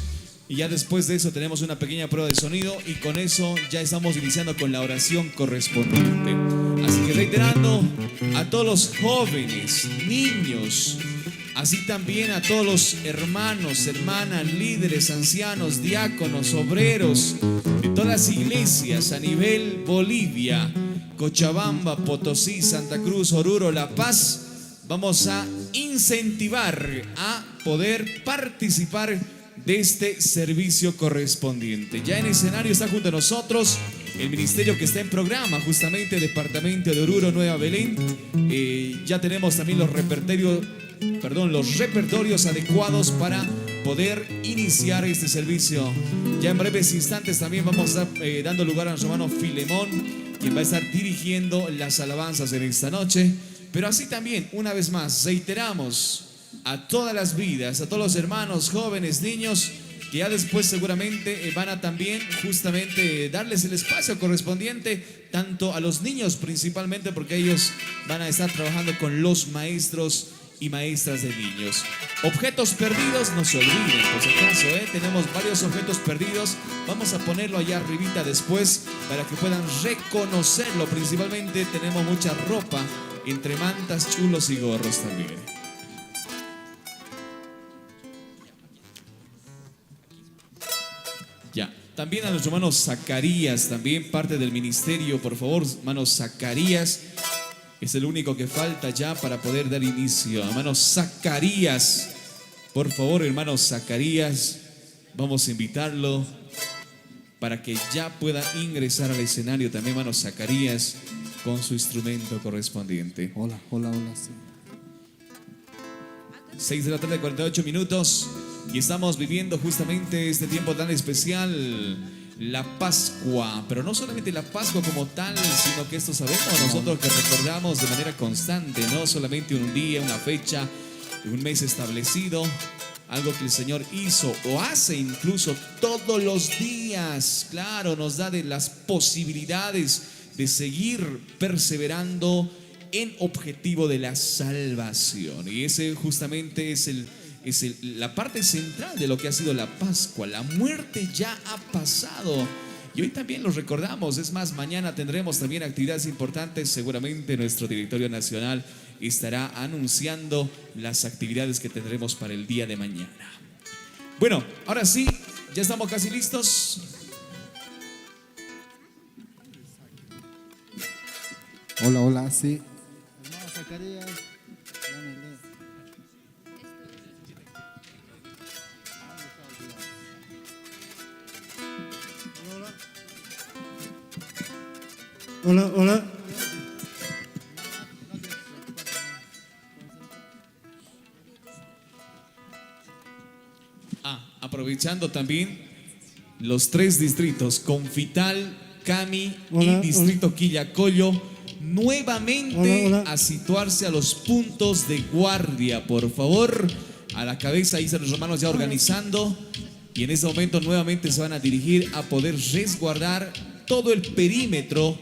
Y ya después de eso tenemos una pequeña prueba de sonido y con eso ya estamos iniciando con la oración correspondiente. Así que reiterando a todos los jóvenes, niños, así también a todos los hermanos, hermanas, líderes, ancianos, diáconos, obreros de todas las iglesias a nivel Bolivia, Cochabamba, Potosí, Santa Cruz, Oruro, La Paz, vamos a incentivar a poder participar de este servicio correspondiente. Ya en escenario está junto a nosotros el ministerio que está en programa, justamente Departamento de Oruro, Nueva Belén. Ya tenemos también los repertorios adecuados para poder iniciar este servicio. Ya en breves instantes también vamos a estar dando lugar a nuestro hermano Filemón, quien va a estar dirigiendo las alabanzas en esta noche. Pero así también, una vez más, reiteramos a todas las vidas, a todos los hermanos, jóvenes, niños, que ya después seguramente van a también justamente darles el espacio correspondiente, tanto a los niños principalmente, porque ellos van a estar trabajando con los maestros y maestras de niños. Objetos perdidos, no se olviden, por si acaso, tenemos varios objetos perdidos, vamos a ponerlo allá arribita después para que puedan reconocerlo. Principalmente tenemos mucha ropa, entre mantas, chulos y gorros también. Ya, también a nuestro hermano Zacarías, también parte del ministerio, por favor, hermano Zacarías, es el único que falta ya para poder dar inicio. Hermano Zacarías, por favor, hermano Zacarías, vamos a invitarlo para que ya pueda ingresar al escenario también, hermano Zacarías, con su instrumento correspondiente. Hola, hola, hola. Sí. 6 de la tarde, 48 minutos. Y estamos viviendo justamente este tiempo tan especial, la Pascua. Pero no solamente la Pascua como tal, sino que esto sabemos nosotros que recordamos de manera constante, no solamente un día, una fecha, un mes establecido, algo que el Señor hizo o hace incluso todos los días. Claro, nos da de las posibilidades de seguir perseverando en objetivo de la salvación. Y ese justamente es la parte central de lo que ha sido la Pascua. La muerte ya ha pasado y hoy también lo recordamos. Es más, mañana tendremos también actividades importantes. Seguramente nuestro directorio nacional estará anunciando las actividades que tendremos para el día de mañana. Bueno, ahora sí, ya estamos casi listos. Hola, hola, sí. Hermano Zacarías, hola, hola. Aprovechando también los 3 distritos, Confital, Cami y Distrito Quillacollo, nuevamente a situarse a los puntos de guardia, por favor. A la cabeza ahí están los hermanos ya organizando y en este momento nuevamente se van a dirigir a poder resguardar todo el perímetro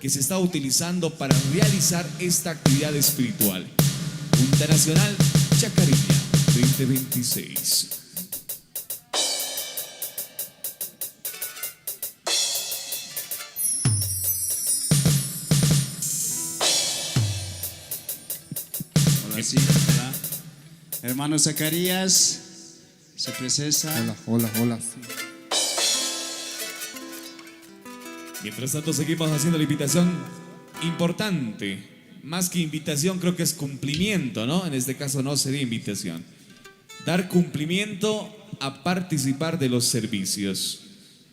que se está utilizando para realizar esta actividad espiritual. Junta Nacional Chacarilla 2026. Sí, hola. Hermano Zacarías, se presenta. Hola, hola, hola. Sí. Mientras tanto seguimos haciendo la invitación importante. Más que invitación creo que es cumplimiento, ¿no? En este caso no sería invitación. Dar cumplimiento a participar de los servicios.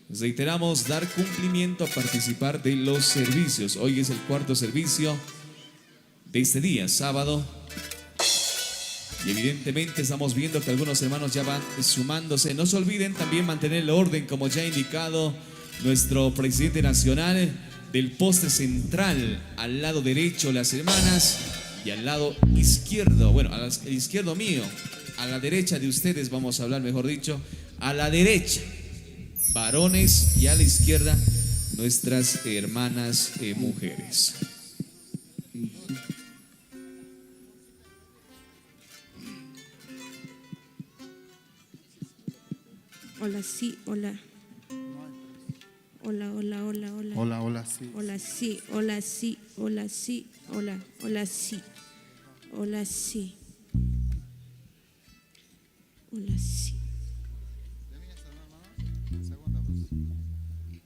Reiteramos, dar cumplimiento a participar de los servicios. Hoy es el 4º servicio de este día, sábado. Y evidentemente estamos viendo que algunos hermanos ya van sumándose. No se olviden también mantener el orden, como ya ha indicado nuestro presidente nacional, del poste central al lado derecho las hermanas y al lado izquierdo, bueno, al izquierdo mío, a la derecha de ustedes vamos a hablar, mejor dicho, a la derecha varones y a la izquierda nuestras hermanas mujeres. Hola, sí, hola. Hola, hola, hola, hola. Hola, hola, sí. Hola, sí, hola, sí, hola, sí, hola, hola, sí. Hola, sí. Hola, sí.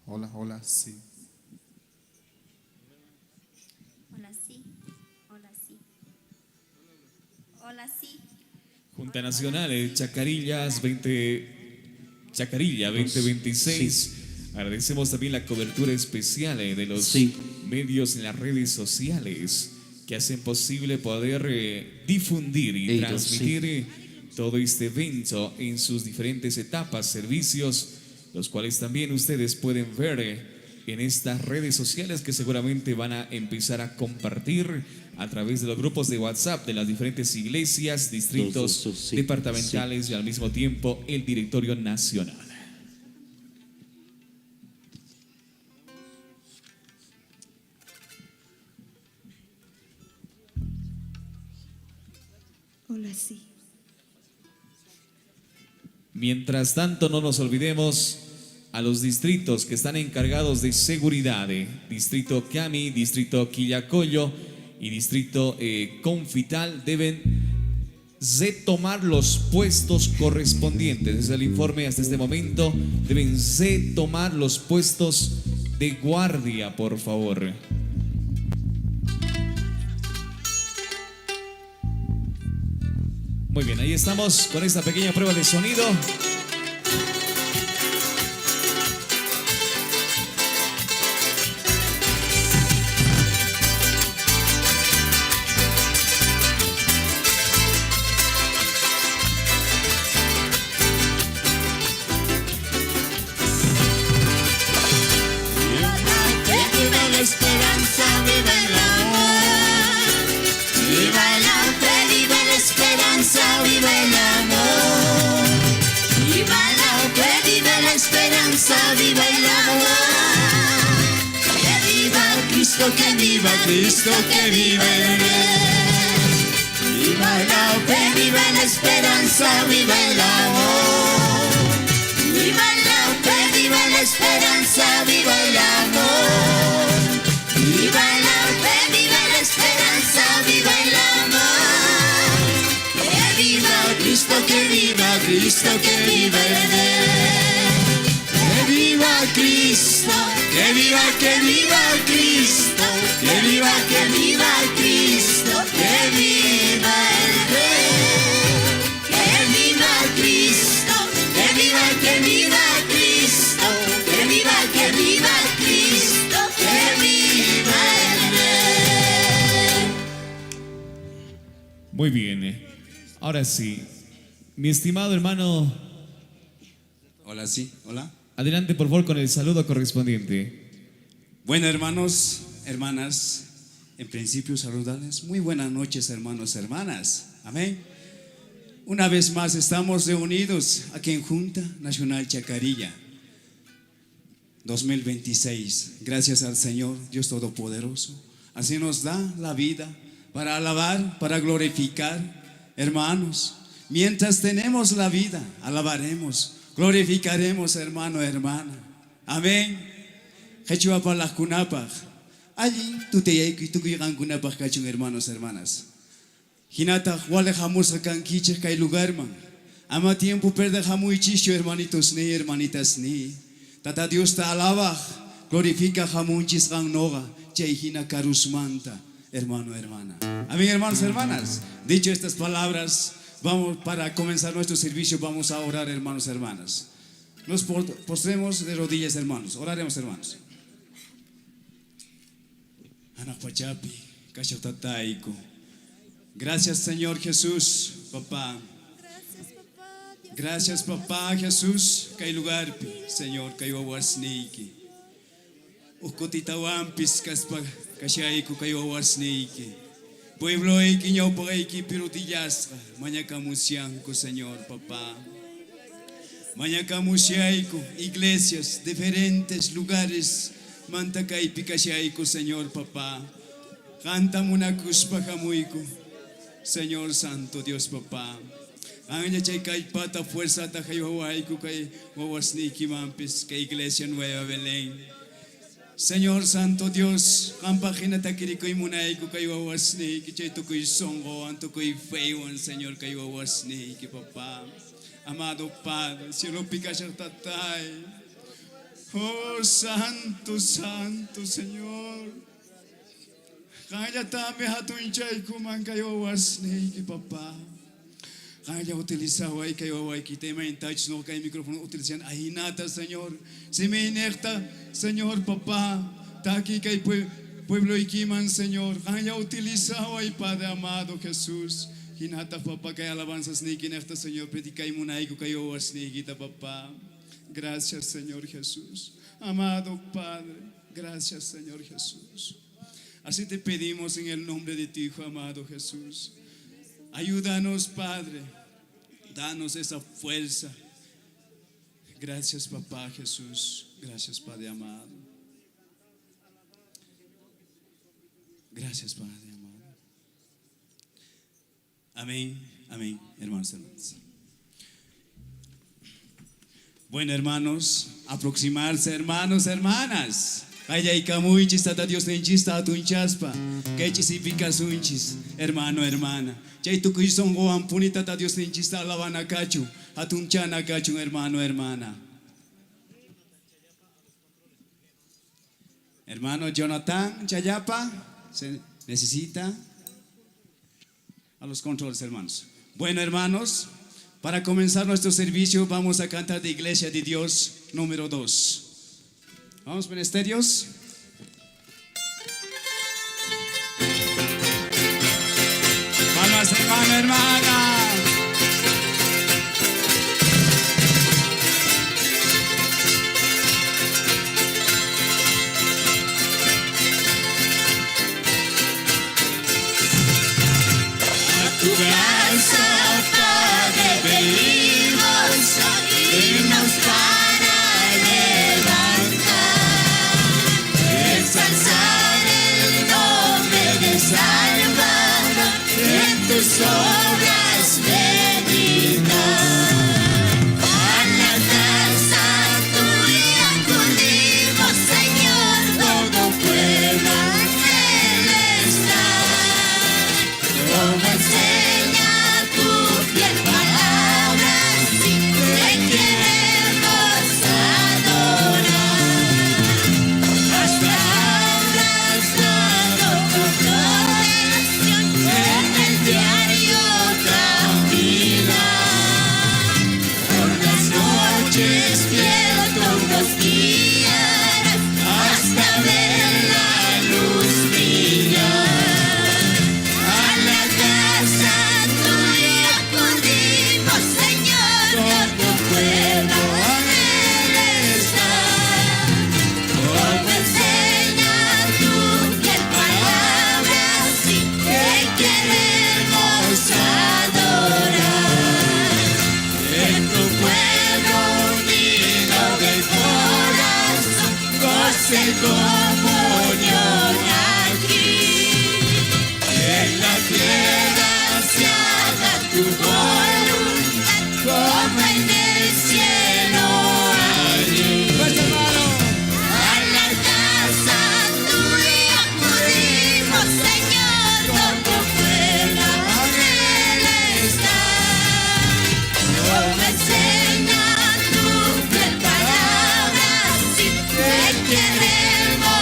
Hola, hola, sí. Hola, sí. Hola, sí. Hola, sí. Junta Nacional Chacarillas 20, Chacarilla 2026. Agradecemos también la cobertura especial de los medios en las redes sociales que hacen posible poder difundir y transmitir todo este evento en sus diferentes etapas, servicios, los cuales también ustedes pueden ver en estas redes sociales que seguramente van a empezar a compartir a través de los grupos de WhatsApp de las diferentes iglesias, distritos departamentales y al mismo tiempo el directorio nacional. Hola, sí. Mientras tanto, no nos olvidemos a los distritos que están encargados de seguridad, distrito Cami, distrito Quillacollo y distrito Confital, deben retomar los puestos correspondientes. Es el informe hasta este momento. Deben retomar los puestos de guardia, por favor. Muy bien, ahí estamos con esta pequeña prueba de sonido. Viva la esperanza, viva el amor. Viva la fe, viva la esperanza, viva el amor. Viva la fe, viva la esperanza, viva el amor. Que viva Cristo, que viva Cristo, que viva el Rey. Viva la fe, viva la esperanza, viva el amor. Viva la fe, viva la esperanza, viva el amor. Viva la fe, viva la esperanza, viva el amor. Que viva Cristo, que viva Cristo, que viva el Rey. Que viva Cristo, que viva Cristo, que viva Cristo, que viva el Rey. Que viva Cristo, que viva Cristo, que viva Cristo, que viva el Rey. Muy bien. Ahora sí, mi estimado hermano. Hola, sí, hola. Adelante, por favor, con el saludo correspondiente. Bueno, hermanos, hermanas, en principio saludarles. Muy buenas noches, hermanos, hermanas. Amén. Una vez más estamos reunidos aquí en Junta Nacional Chacarilla 2026. Gracias al Señor, Dios Todopoderoso. Así nos da la vida para alabar, para glorificar. Hermanos, mientras tenemos la vida, alabaremos, glorificaremos, hermano, hermana. Amén. Jechua para las kunapaj. Allí tú te hay que tú que kunapaj cachun, hermanos, hermanas. Hinata wale jamus akan kiche kai lugar man. Ama tiempo perde jamu ichisho, hermanitos ni, hermanitas ni. Tata Dios te alaba, glorifica jamunchis gan noga, cheihina carusmanta, hermano, hermana. Amén, hermanos, hermanas. Dicho estas palabras, vamos para comenzar nuestro servicio, vamos a orar, hermanos, hermanas. Nos postremos de rodillas, hermanos. Oraremos, hermanos. Anapachapi, Cachotataiko. Gracias, Señor Jesús, papá. Gracias, papá Jesús, kay lugar, Señor, kayo awarsniki. Ukotitawampis kaspa kasyaiko kayo awarsniki. Pueblo eiki ñaw pagaiki pirutillasqa, mañacamusianco, Señor, papá. Mañacamusiaico, iglesias, diferentes lugares, mantacaipi kasyaiko, Señor, papá. Canta munakuspa jamuico, Señor Santo, Dios, papá. Anya chay kay pata fuerza ta kay Hawaii ko kay wawasni kimampis kay Iglesia Nueva Belén. Señor Santo Dios, campagina ta kiri koy munay ko kay wawasni ki chay to koy songo anto koy feiwan Señor kay wawasni ki papa. Amado Padre, cielo pica tatay. Oh Santo, Santo Señor. Kaya tami hatun chay kuman kayo wasni ki papa. Kaya utilizar ay kayo ay kitema in touch no kay micrófono utilizan ahinata Señor. Si me inecta Señor papa, taki kay pueblo ikiman Señor. Kaya utilizar ay Padre amado Jesús. Hinata papa kay alabanzas ni kinecta Señor, predicay munay ko kayo wasni kita papa. Gracias Señor Jesús. Amado Padre, gracias Señor Jesús. Así te pedimos en el nombre de tu Hijo amado Jesús. Ayúdanos, Padre. Danos esa fuerza. Gracias, Papá Jesús. Gracias, Padre amado. Gracias, Padre amado. Amén, amén, hermanos, hermanas. Bueno, hermanos, aproximarse, hermanos, hermanas. Kaya ikamuy chistata Dios nenchis tatun chaspa. Kay chisipika sunchis, hermano, hermana. Chay tukuy songo ampunita ta Dios nenchis ta lawana kachu. Atun chana kachu, hermano, hermana. Hermano Jonathan Chayapa, se necesita a los controles, hermanos. Bueno, hermanos, para comenzar nuestro servicio vamos a cantar de Iglesia de Dios número 2. Vamos, ministerios. Vamos, hermano, hermana. A tu casa, Padre, venimos y nos para ensalzar el nombre de Salvador, en tus obras benditas. A la casa tuya acudimos, Señor, todo pueblo Él está. Como enseña tu fiel palabra, si te queremos adorar. Diario caminar, por las noches despierto nos guiarás hasta ver la luz brillar. A la casa tuya acudimos, Señor, todo pueblo Él está. Como enseña tu fiel palabra, si te queremos adorar. En tu pueblo unido de corazón, goce comunión aquí. En la tierra se haga tu voluntad, como en el cielo allí. A la casa tuya acudimos, Señor, todo pueblo Él está. Como enseña tu fiel palabra, si te queremos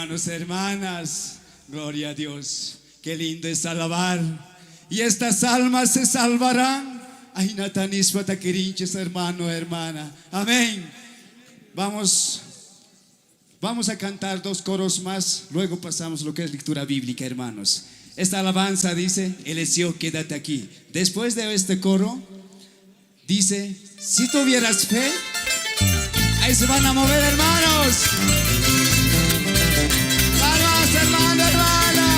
Hermanos, hermanas, gloria a Dios. Qué lindo es alabar. Y estas almas se salvarán. Ay, Natanis Pataquirinches, hermano, hermana. Amén. Vamos a cantar 2 coros más. Luego pasamos lo que es lectura bíblica, hermanos. Esta alabanza dice: Eliseo, quédate aquí. Después de este coro, dice: si tuvieras fe, ahí se van a mover, hermanos. Vamos, hermano, hermana.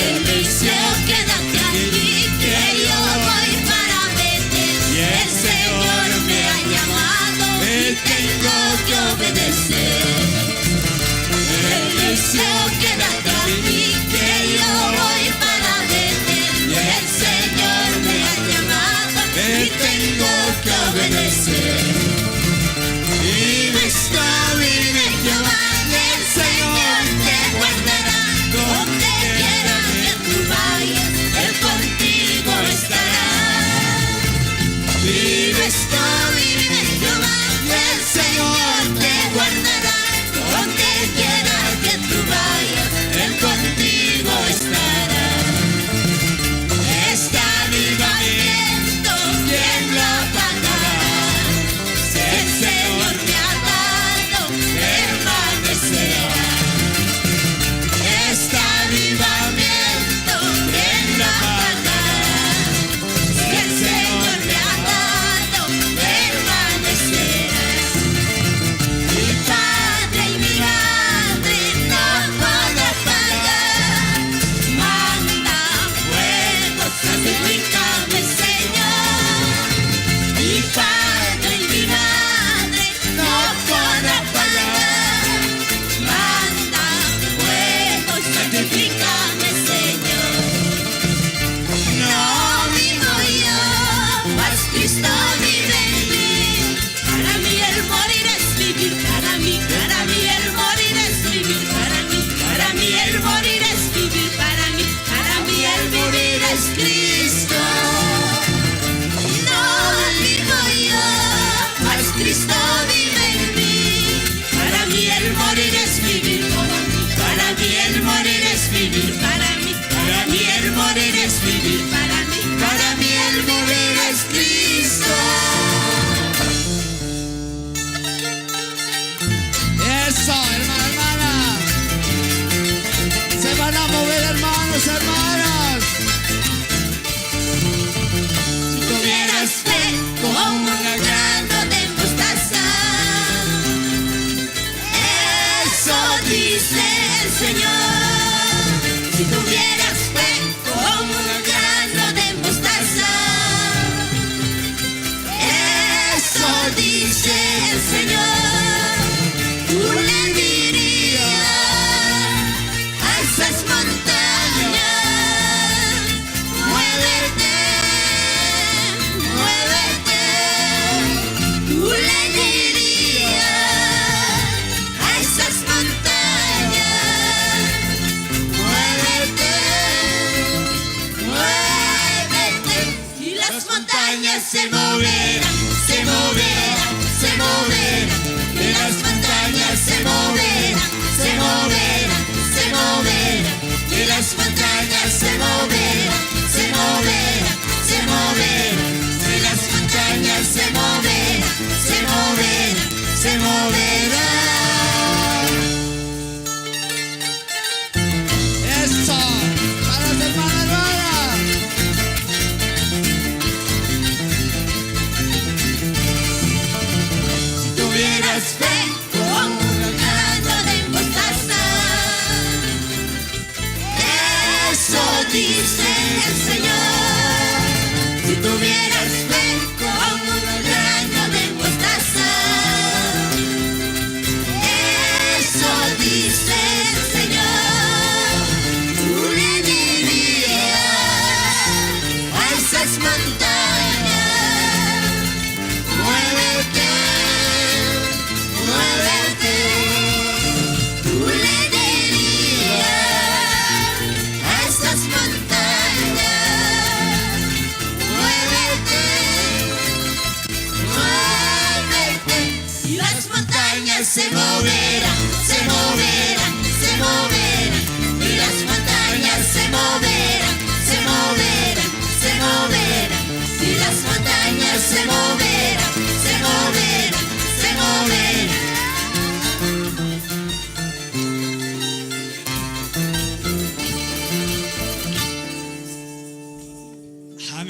Eliseo, quédate aquí, que yo voy para Betel. Y el Señor me ha llamado y tengo que obedecer. Eliseo, quédate aquí, que yo voy para Betel. Y el Señor me ha llamado y tengo que obedecer. Y me está bien llamando, el Señor te guardará. Donde quiera que tú vayas, Él contigo estará. Y me está bien llamando, el Señor te guardará. Donde quiera que tú vayas, Él contigo estará. Este avivamiento, ¿quién lo pagará? Si el Señor me ha dado, permanecerá. Este avivamiento, ¿quién lo pagará? Si el Señor me ha dado, permanecerá. Mi padre y mi madre no podrá pagar. Manda fuego, santifícame, Señor. Mi padre y mi madre no podrá pagar. Manda fuego, santifícame, Señor. No vivo yo, mas Cristo vive en mí. Para mí el morir es vivir, para mí el morir es vivir, para mí el morir es vivir, para mí el vivir es Cristo. No vivo yo, mas Cristo vive en mí. Para mí el morir es vivir, para mí el morir es vivir, para mí el morir es vivir, para mí el vivir es Cristo. Eso, hermana, hermana. Se van a mover, hermanos, hermanas. Si tuvieras fe como un grano de mostaza, eso dice el Señor. Si tuvieras fe como un grano de mostaza, eso dice el Señor. Tú le dirías a esas montañas: muévete, muévete. Tú le dirías a esas montañas: muévete, muévete. Y las montañas se moverán, se moverán, se moverán. Y las montañas se moverán, se moverán, se moverán. Y las montañas se moverán, se moverán, se moverán. Y las montañas se moverán, se moverán, se moverán. Eso, para las hermanas, hermanas. Si tuvieras fe como un grano de mostaza, eso dice el Señor. Si tuvieras fe como un grano de mostaza, eso dice el Señor. Tú le dirías a esas montañas: muévete, muévete. Tú le dirías a esas montañas: muévete,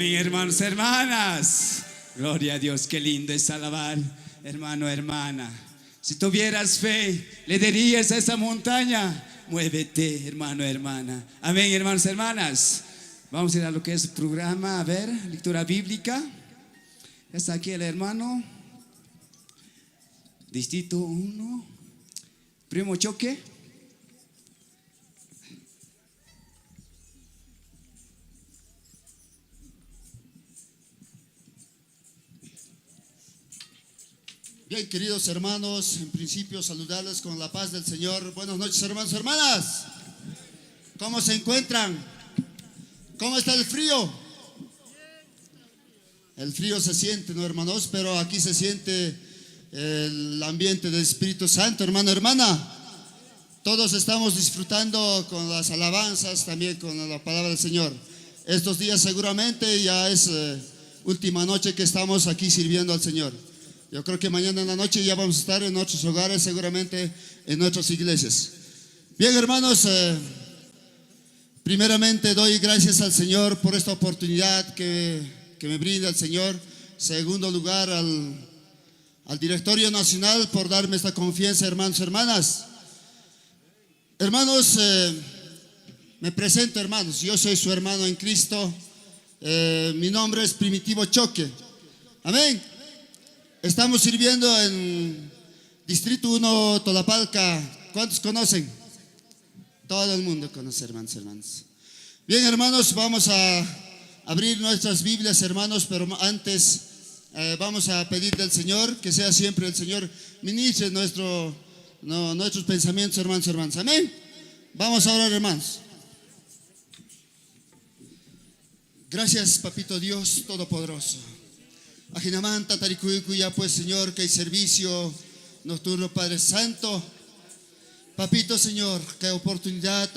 Amén, hermanos, hermanas. Gloria a Dios, qué lindo es alabar, hermano, hermana. Si tuvieras fe, le dirías a esa montaña, muévete, hermano, hermana. Amén, hermanos, hermanas. Vamos a ir a lo que es el programa, a ver, lectura bíblica. Está aquí el hermano. Distrito 1. Primo Choque. Bien, queridos hermanos, en principio saludarles con la paz del Señor. Buenas noches, hermanos, hermanas. ¿Cómo se encuentran? ¿Cómo está el frío? El frío se siente, ¿no, hermanos? Pero aquí se siente el ambiente del Espíritu Santo, hermano, hermana. Todos estamos disfrutando con las alabanzas, también con la palabra del Señor. Estos días seguramente ya es última noche que estamos aquí sirviendo al Señor. Yo creo que mañana en la noche ya vamos a estar en nuestros hogares, seguramente en nuestras iglesias. Bien, hermanos, primeramente doy gracias al Señor por esta oportunidad que me brinda el Señor. Segundo lugar, al Directorio Nacional por darme esta confianza, hermanos, hermanas. Hermanos, me presento, hermanos. Yo soy su hermano en Cristo. Mi nombre es Primitivo Choque. Amén. Estamos sirviendo en Distrito 1, Tolapalca. ¿Cuántos conocen? Todo el mundo conoce, hermanos, hermanas. Bien, hermanos, vamos a abrir nuestras Biblias, hermanos, pero antes vamos a pedir del Señor que sea siempre el Señor ministre nuestros pensamientos, hermanos, hermanas. Amén. Vamos a orar, hermanos. Gracias, Papito Dios Todopoderoso. Ajinamanta Tarikuya, pues, Señor, que hay servicio nocturno, Padre Santo. Papito, Señor, que oportunidad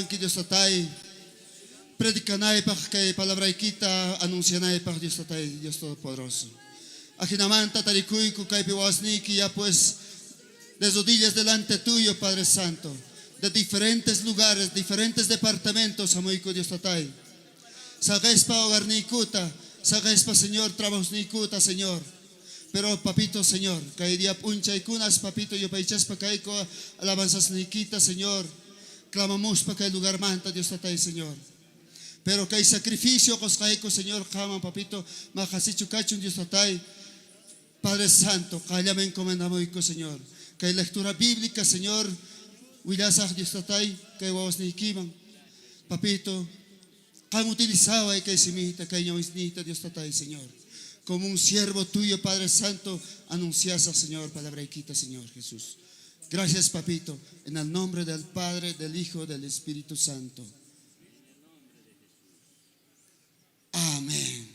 que Dios atay. Predicanay para que palabra quita, anuncianay para Dios atay, Dios Todopoderoso. Ajinamanta Tarikuya, que piwasniki, ya pues, de rodillas delante tuyo, Padre Santo, de diferentes lugares, diferentes departamentos, amoico Dios atay. Sagespa hogarnikuta. Sagespa, Señor, trabajos nikuta, Señor. Pero, Papito, Señor, que hay día puncha y cunas, Papito, yo paichas pa caico, alabanzas nikita, Señor. Clamamos para que el lugar manta, Dios tatay, Señor. Pero que hay sacrificio, coscaico, Señor, jaman, Papito, majasichu cachun, Dios tatay. Padre Santo, que me encomendamos, Señor. Que hay lectura bíblica, Señor. Willasaj, Dios tatay, que vos nikiman. Papito, han utilizado a que simita, que ñawisnita, Dios tatay, Señor. Como un siervo tuyo, Padre Santo, anuncias al Señor, palabra y quita, Señor Jesús. Gracias, Papito, en el nombre del Padre, del Hijo, del Espíritu Santo. Amén.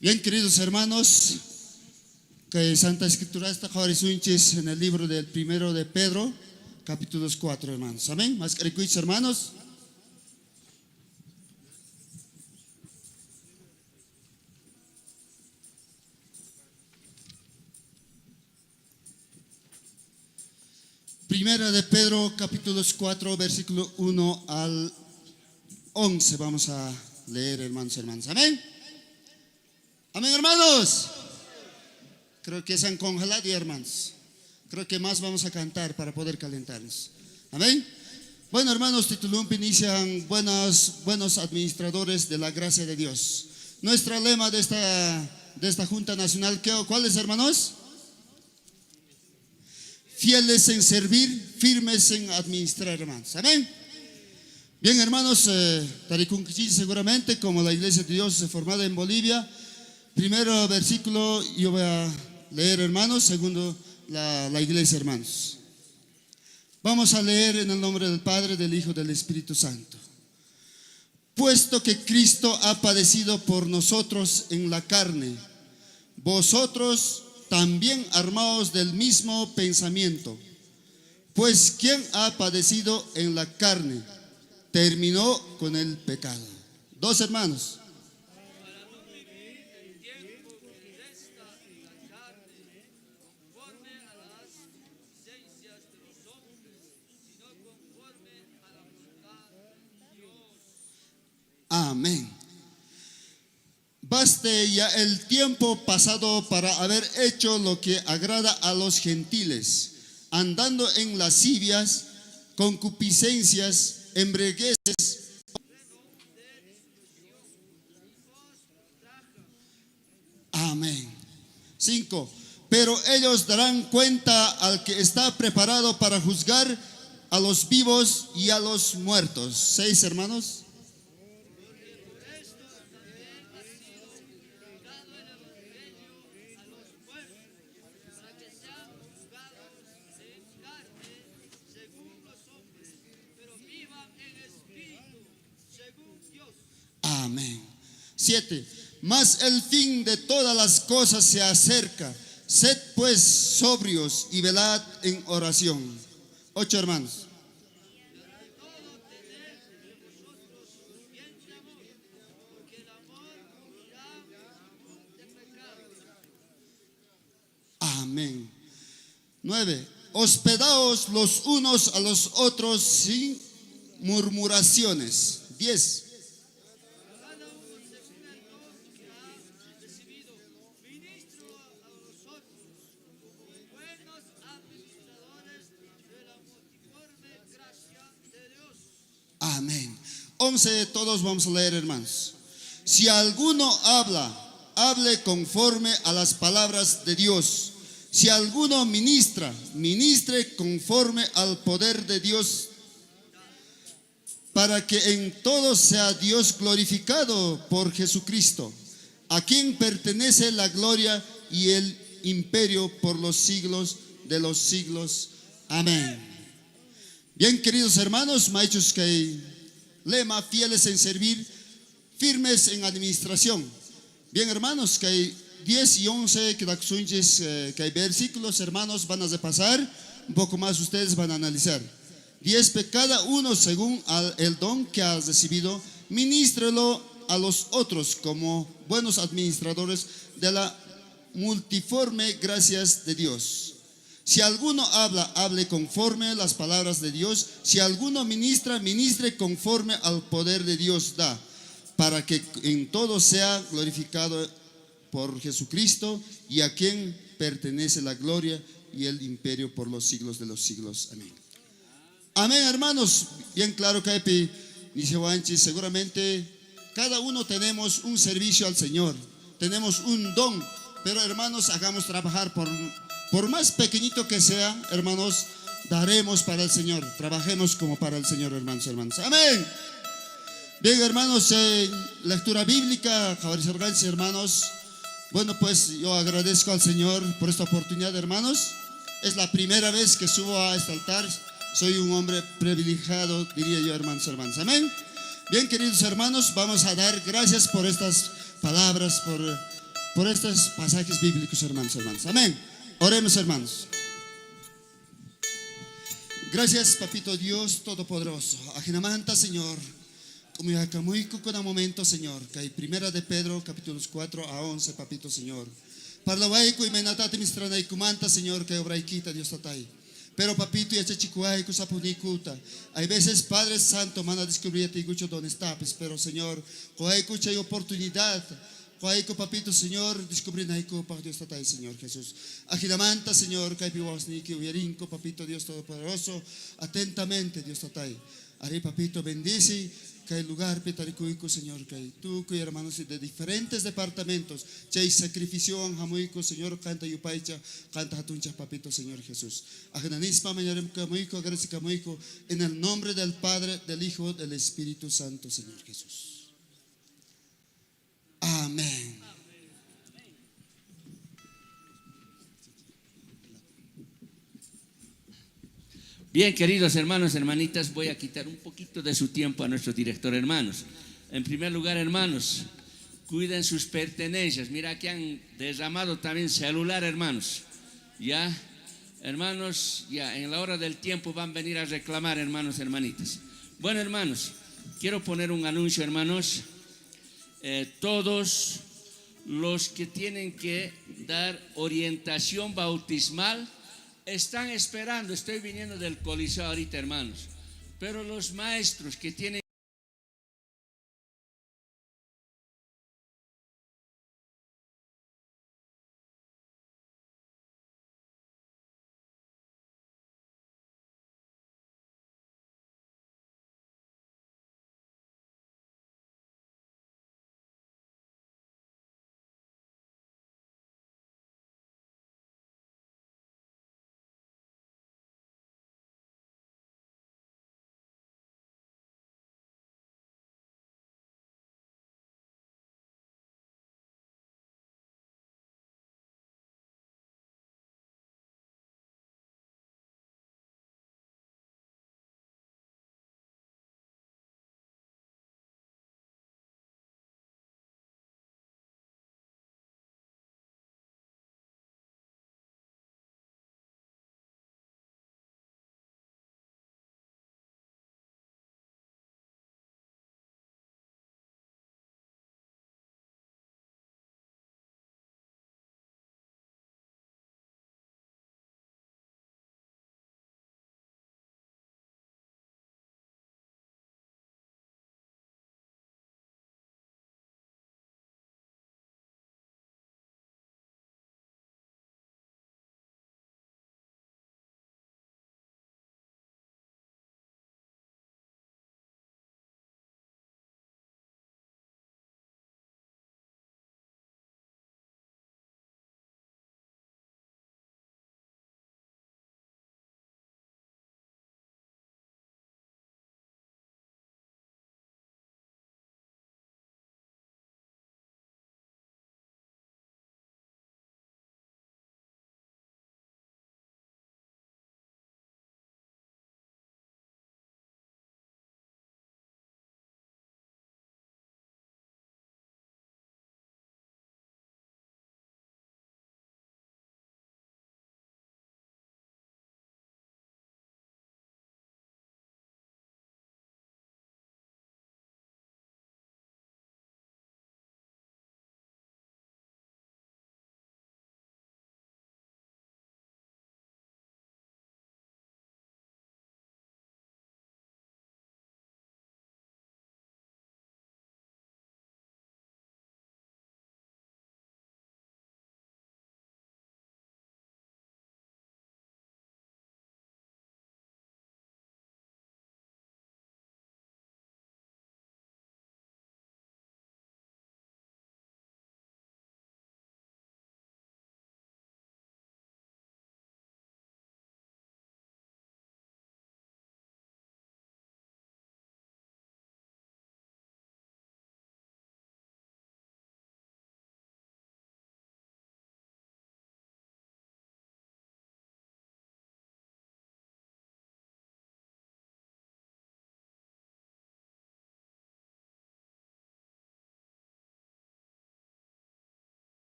Bien, queridos hermanos, que Santa Escritura está en el libro del 1 de Pedro, capítulo 4, hermanos. Amén. Más que hermanos. Primera de Pedro, capítulos 4, versículo 1 al 11. Vamos a leer, hermanos, hermanas. Amén. Amén, hermanos. Creo que se han congelado, hermanos. Creo que más vamos a cantar para poder calentarnos. Amén. Bueno, hermanos, título inician buenos administradores de la gracia de Dios. Nuestro lema de esta Junta Nacional, ¿cuál es, hermanos? Fieles en servir, firmes en administrar, hermanos. Amén. Bien, hermanos, Taricunquichi, seguramente, como la iglesia de Dios formada en Bolivia, primero versículo yo voy a leer, hermanos. Segundo, la iglesia, hermanos. Vamos a leer en el nombre del Padre, del Hijo, del Espíritu Santo. Puesto que Cristo ha padecido por nosotros en la carne, vosotros también armados del mismo pensamiento, pues quien ha padecido en la carne terminó con el pecado. Dos, hermanos. Amén. Baste ya el tiempo pasado para haber hecho lo que agrada a los gentiles, andando en lascivias, concupiscencias, embriagueces. Amén. 5. Pero ellos darán cuenta al que está preparado para juzgar a los vivos y a los muertos. 6, hermanos. Amén. 7. Mas el fin de todas las cosas se acerca. Sed pues sobrios y velad en oración. 8, hermanos. Amén. 9. Hospedaos los unos a los otros sin murmuraciones. 10. Amén. 11, todos vamos a leer, hermanos. Si alguno habla, hable conforme a las palabras de Dios. Si alguno ministra, ministre conforme al poder de Dios, para que en todo sea Dios glorificado por Jesucristo, a quien pertenece la gloria y el imperio por los siglos de los siglos. Amén. Bien, queridos hermanos, maichos que lema fieles en servir, firmes en administración. Bien, hermanos, que hay 10 y 11 que hay versículos, hermanos, van a repasar un poco más, ustedes van a analizar. 10, cada uno según el don que ha recibido, ministrelo a los otros como buenos administradores de la multiforme gracias de Dios. Si alguno habla, hable conforme a las palabras de Dios. Si alguno ministra, ministre conforme al poder de Dios da, para que en todo sea glorificado por Jesucristo, y a quien pertenece la gloria y el imperio por los siglos de los siglos. Amén. Amén, hermanos. Bien claro que seguramente cada uno tenemos un servicio al Señor, tenemos un don, pero hermanos, hagamos trabajar por más pequeñito que sea, hermanos, daremos para el Señor. Trabajemos como para el Señor, hermanos. Amén. Bien, hermanos, lectura bíblica, hermanos. Bueno, pues yo agradezco al Señor por esta oportunidad, hermanos. Es la primera vez que subo a este altar. Soy un hombre privilegiado, diría yo, hermanos. Amén. Bien, queridos hermanos, vamos a dar gracias por estas palabras, por estos pasajes bíblicos, hermanos. Amén. Oremos, hermanos. Gracias, papito Dios todopoderoso. Ajinamanta, Señor. Como ya muy con un momento, Señor, que hay 1 de Pedro, capítulos 4 a 11, papito Señor. Parlawaiku y menatate mistrana y kumanta, Señor, que obra y quita Dios tatay. Pero papito, ya chicuay, kusapunicuta. Hay veces, Padre Santo, van a descubrir dónde está, pero Señor, coaicucha hay oportunidad. Coaico, papito, Señor, descubrir naico, para Dios tatay, Señor Jesús. Ajidamanta, Señor, que hay piwas ni que hubierinco, papito Dios todopoderoso, atentamente, Dios tatay. Haré, papito, bendice. Que el lugar petaricuico, Señor, que tú, que hermanos de diferentes departamentos, chay sacrificio jamuico, Señor, canta yupaicha, canta hatuncha, papito, Señor Jesús. Ajananispa, mañarem camuico, gracias camuico, en el nombre del Padre, del Hijo, del Espíritu Santo, Señor Jesús. Amén. Bien, queridos hermanos, hermanitas, voy a quitar un poquito de su tiempo a nuestro director, hermanos. En primer lugar, hermanos, cuiden sus pertenencias. Mira que han derramado también celular, hermanos. Ya, hermanos, ya en la hora del tiempo van a venir a reclamar, hermanos, hermanitas. Bueno, hermanos, quiero poner un anuncio, hermanos. Todos los que tienen que dar orientación bautismal están esperando. Estoy viniendo del Coliseo ahorita, hermanos, pero los maestros que tienen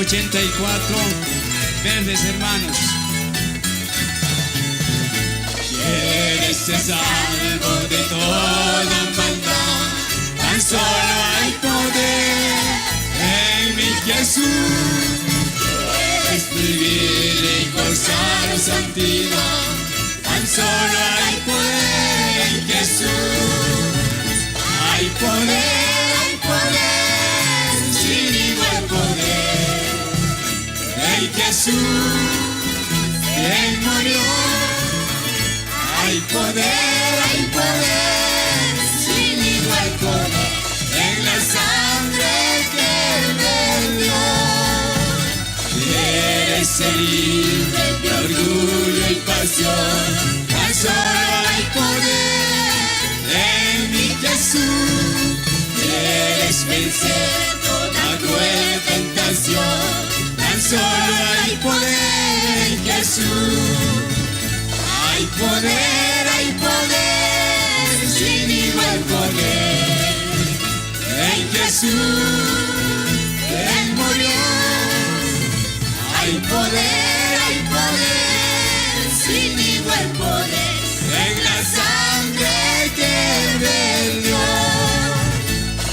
184, verdes hermanos. Quieres ser salvo de toda maldad, tan solo hay poder en mi Jesús. Quieres vivir y gozar santidad, tan solo hay poder en Jesús. Hay poder, sin igual poder en Jesús, Él murió. Hay poder, sin igual poder en la sangre que Él vertió. Quieres ser libre de orgullo y pasión, tan solo hay poder en mi Jesús. Quieres vencer toda cruel tentación, tan solo hay poder en Jesús. Hay poder, sin igual poder en Jesús, Él murió. Hay poder, sin igual poder en la sangre que Él vertió.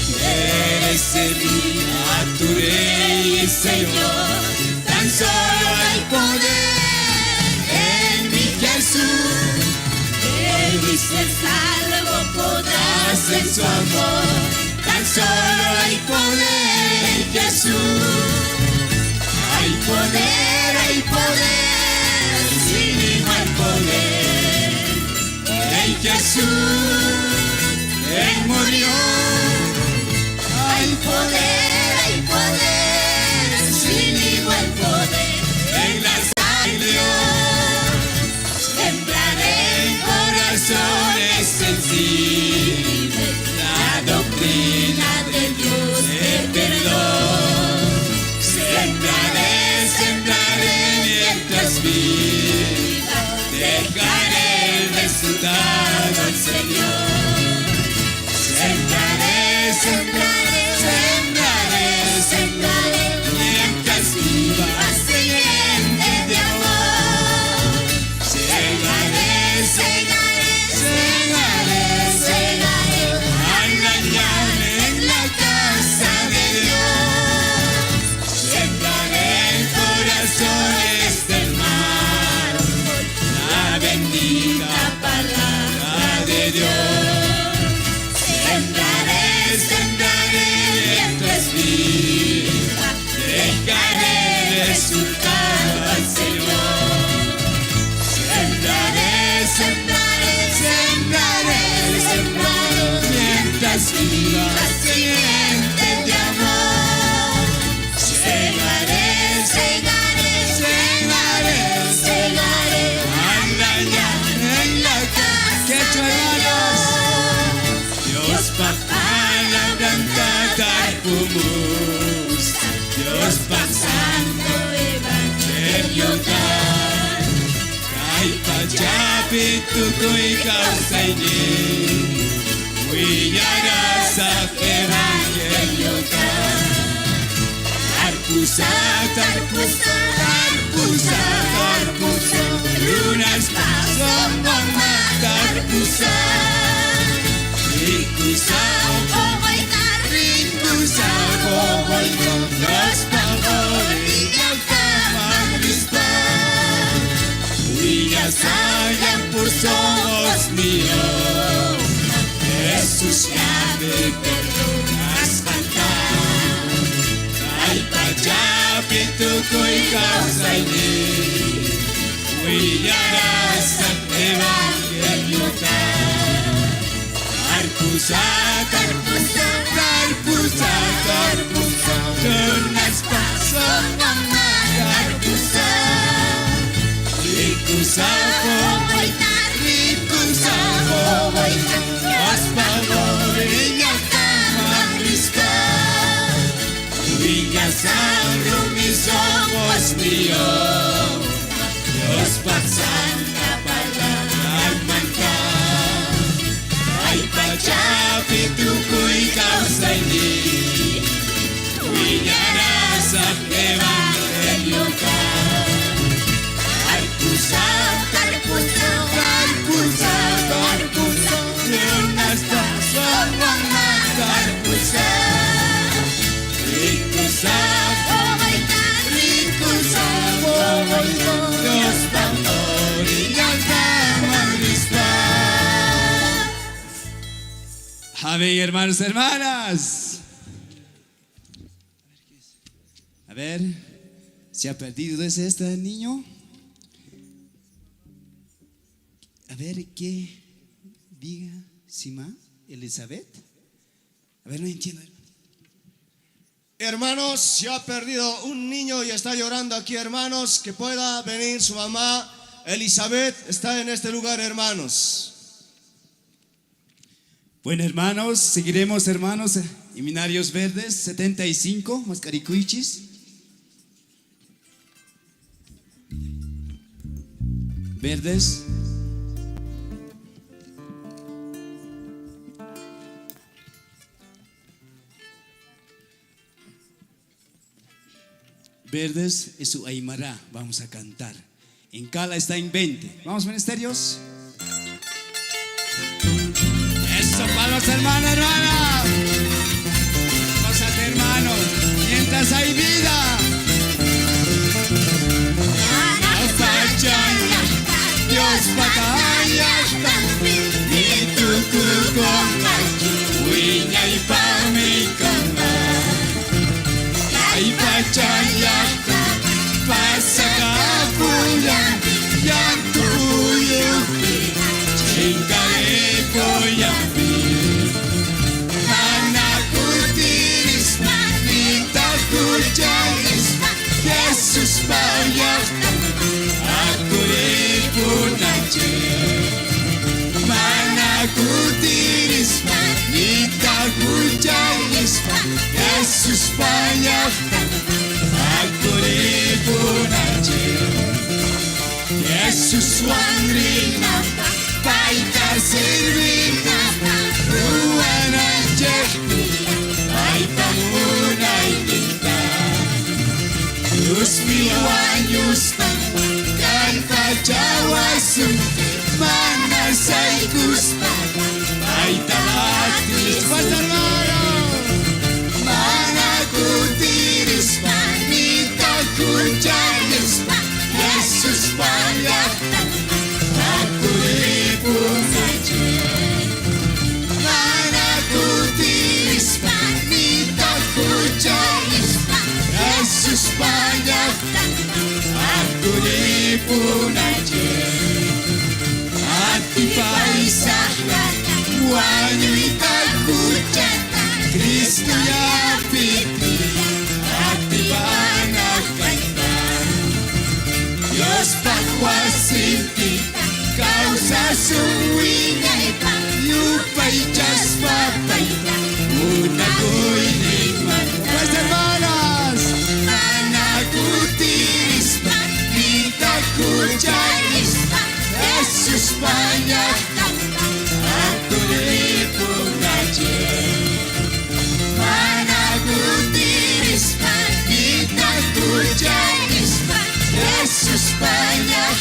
Quieres servir a tu Rey y Señor, tan solo hay poder en mi Jesús. Quieres ser salvo, podrás en su amor, tan solo hay poder en Jesús. Hay poder, sin igual poder en Jesús, Él murió. Hay poder, sin igual poder en la sangre de Dios. Sembraré en corazones sensibles la doctrina del Dios de perdón. Sembraré mientras viva, dejaré el resultado al Señor. Sembraré, mientras viva, siguiente de amor. Segaré, al mañana en la casa de Dios. Sembraré en corazones del mármol la bendita palabra de Dios. Sembraré mientras viva, dejaré resultado al Señor. Sembraré, mientras viva, siguiente de amor. Segaré, al mañana en la casa de Dios. Dios Papá labranta tarpumus, Dios pasando evangelio dar. Kaipa japi tukoy kausaini, huillarasa evangelio dar. Tarpusa, lunas pasong mama tarpusa. Rikusa, los pavores magrispan. Huillas por somos míos, Jesús ya me perdonas cantar. Ay, payapi tu koi kausaini, huillarás al evangelio dar. Tarpusa, lunas pasong mama tarpusa. Rikusa, los pavores magrispan. Huillas rumi somos míos, Dios pasan la palabra al manjar. Ay, payapi tu koi kausaini, huillarás a Amén, hermanos, hermanas. A ver, ¿se ha perdido ese este niño? A ver, ¿qué diga Sima Elizabeth? A ver, no entiendo. Hermanos, se ha perdido un niño y está llorando aquí, hermanos. Que pueda venir su mamá Elizabeth, está en este lugar, hermanos. Bueno, hermanos, seguiremos, hermanos. Seminarios Verdes 75, Mascaricuichis. Verdes. Verdes es su Aymara. Vamos a cantar. En Cala está en 20. Vamos, ministerios. Eso para los hermanos, hermanas. Cosas de hermanos. Mientras hay vida. Dios pataya. Ni tu kukonga. Winya ipamikamba. Ay pachaya. Pasakapuya. Yang tuyo. Chingare koyapi. Anakku tiris. Minta kujalis. Yesus bayar. Aku ipunaje. Anakku tiris. Minta kujalis. Yesus bayar. Aku ipunaje. Yesus wangrina. Paita servina, ruana jehni, paita munai kita. Terus miwanyusta, kan pacawasun, mana sai kuspa, paita hati. Pasarmaro, mana kutiris, nita kujalis, Yesus banyak. Mana ku tiris, nita ku jalis, Yesus banyak, aku dipunaje. Hati paisah, wanyu itaku jata, Kristu ya piti, hati banyak kata. Dios pakwasinti, causa suwinga ipa, yupai jaspa paita, una kuinikman. Pues hermanas, anakku tiris, nita ku jalis, Yesus banyak, aku dipunaje. Anakku tiris, nita ku jalis, Yesus banyak,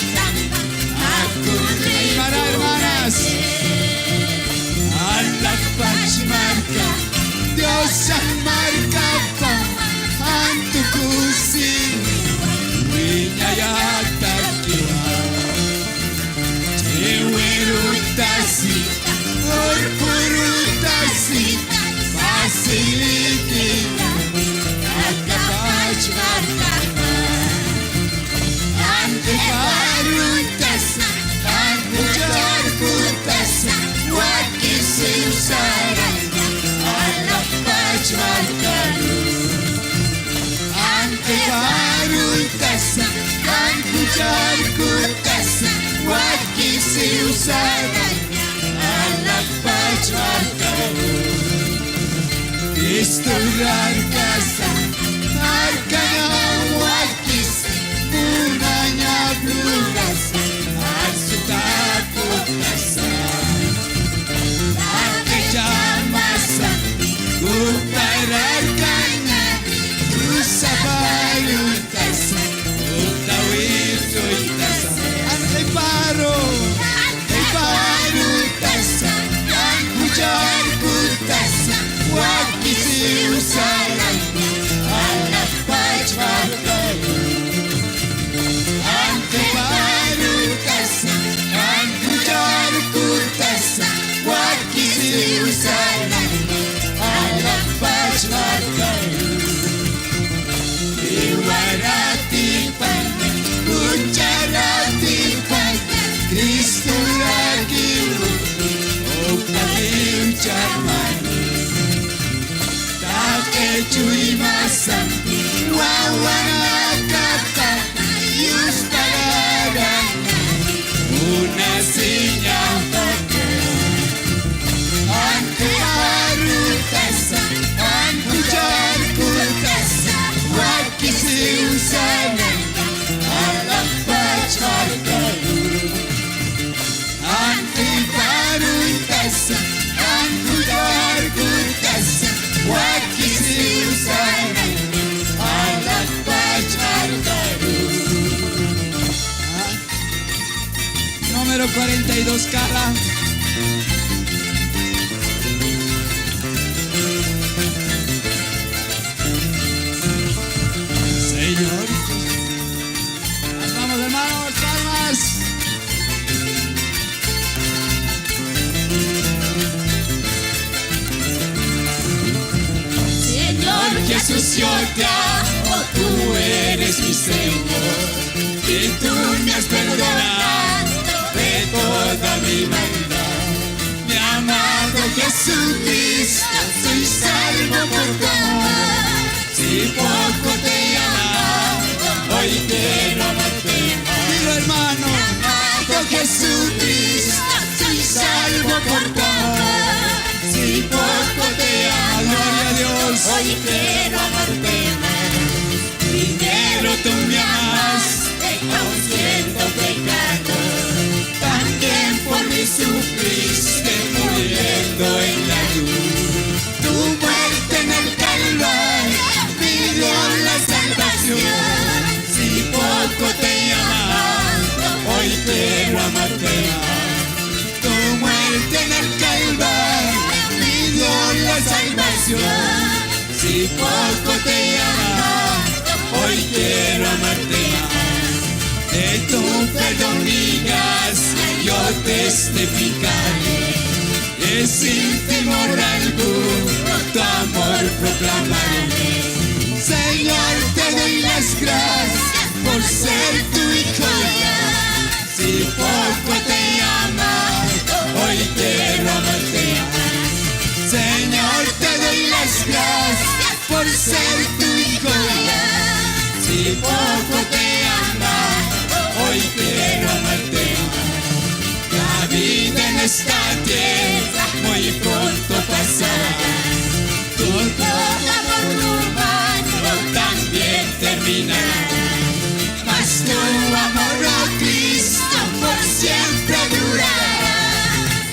aku terima hermanas. Allah pachmarka, Dios marca pa, antuku sini, winyayata kia. Cewerutasi, orpurutasi, fasilikina, aka pachmarka. Ante parutasa, angujar putasa, wakisi usaranya, Allah pachmarkaru. Ante parutasa, angujar putasa, wakisi usaranya, Allah pachmarkaru. Isturar casa, arkana wakisi, munanya blurasa, asutaputasa. Ake jamasa, upararkana, usabalutasa, utawituitasa. Ante parutasa, angujar putasa, wakisi usaranya, charmani take chui masampi wawana kata yustagaran una señal ante arutasa antujar kutasa wakisi usana alam pacar karu ante arutasa antujar kutasa wakisi usana alam pacar karu. Número 42, Carla. Señor, vamos hermanos, palmas. Señor Jesús, yo te amo, tú eres mi Señor, y tú me has perdonado de toda mi maldad. Mi amado Jesucristo, soy salvo por tu amor. Si poco te he amado, hoy quiero amarte más. Dilo, hermano. Mi amado Jesucristo, soy salvo por tu amor. Si poco te he amado, gloria a Dios, hoy quiero amarte más. Primero tú me amaste, aun siendo pecador. También por mí sufriste, muriendo en la cruz. Tu muerte en el Calvario me dio la salvación. Si poco te he amado, hoy quiero amarte más. Tu muerte en el Calvario me dio la salvación. Si poco te he amado, hoy quiero amarte más. De tu perdón y gracia yo testificaré, que sin temor alguno tu amor proclamaré. Señor, te doy las gracias por ser tu hijo ya. Si poco te he amado, hoy quiero amarte más. Señor, te doy las gracias por ser tu hijo ya. Si poco te he amado, hoy quiero amarte más. La vida en esta tierra muy pronto pasará. Todo amor humano también terminará. Mas tu amor a Cristo por siempre durará.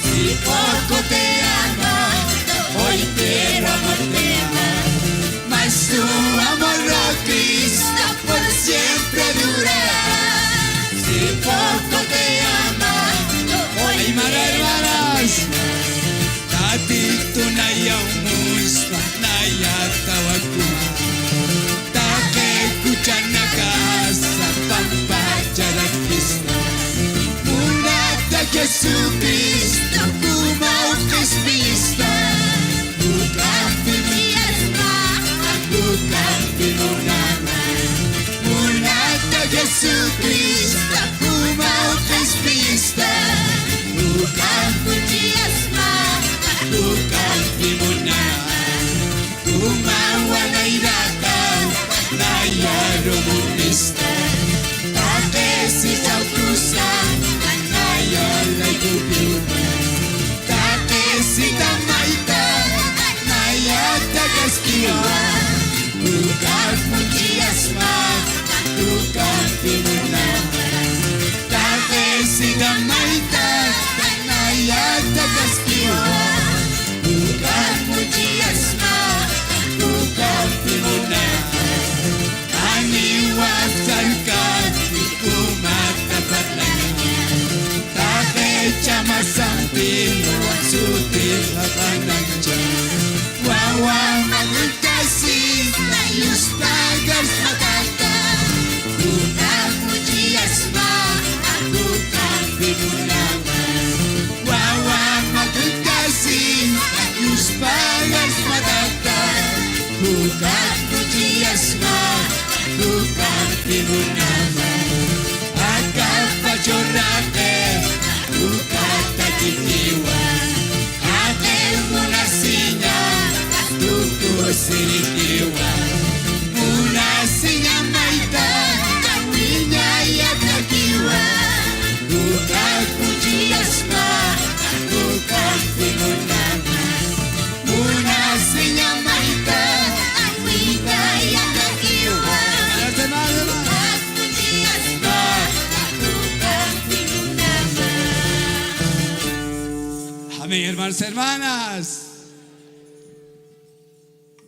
Si poco te he amado, hoy quiero amarte más. Mas tu amor a Cristo por siempre durará. Si poco te he amado, hoy hermanas. Tatito na yamuspa na yatawaku. Take kuchan na casa pampacha la Cristo. Munata Jesucristo kumau Cristo. Kukampi mi alma, kukampi mo naman. Munata Jesucristo kumau Cristo. Kukampi mi alma, kukampi mo naman. Kumawa na iratan, na yaro mo Cristo. Take si Saukusan, na yalay kubyuta. Take si Tamaita, na yatagaskiwa. Kukampi mi alma, kukampi mo naman. Take si Tamaita, na yatagaskiwa. Kukampi mi alma, kukampi mo naman. Aniwata hermanos, hermanas.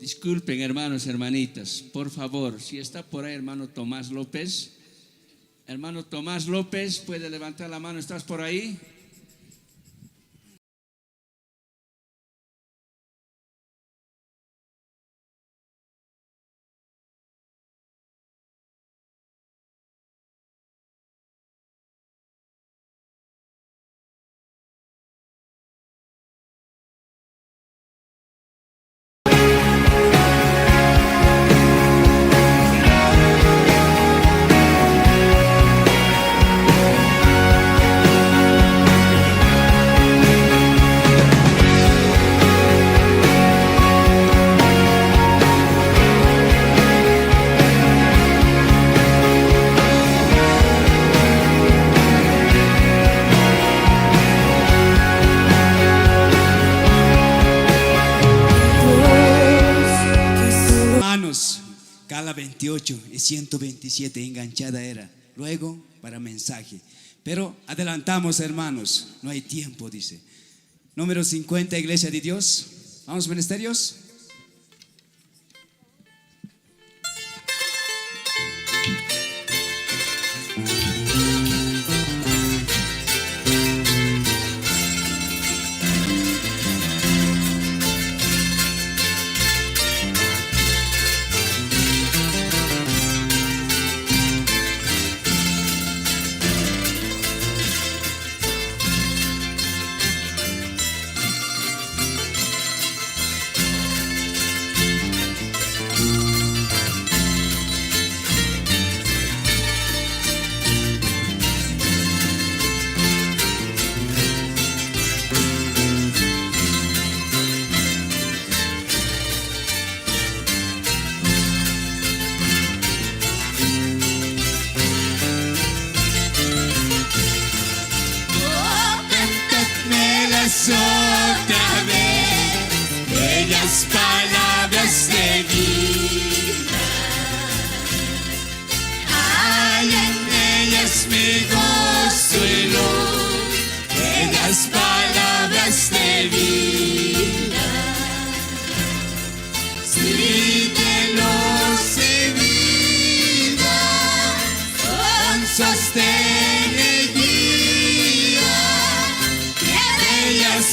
Disculpen, hermanos, hermanitas, por favor, si está por ahí hermano Tomás López, ¿puede levantar la mano? ¿Estás por ahí? Gala 28 y 127 enganchada era. Luego para mensaje. Pero adelantamos, hermanos, no hay tiempo, dice. Número 50, Iglesia de Dios. Vamos, ministerios. Otra vez bellas palabras de vida, hay en ellas mi gozo y luz, bellas palabras de vida, si de luz y vida son sostén y guía. Qué bellas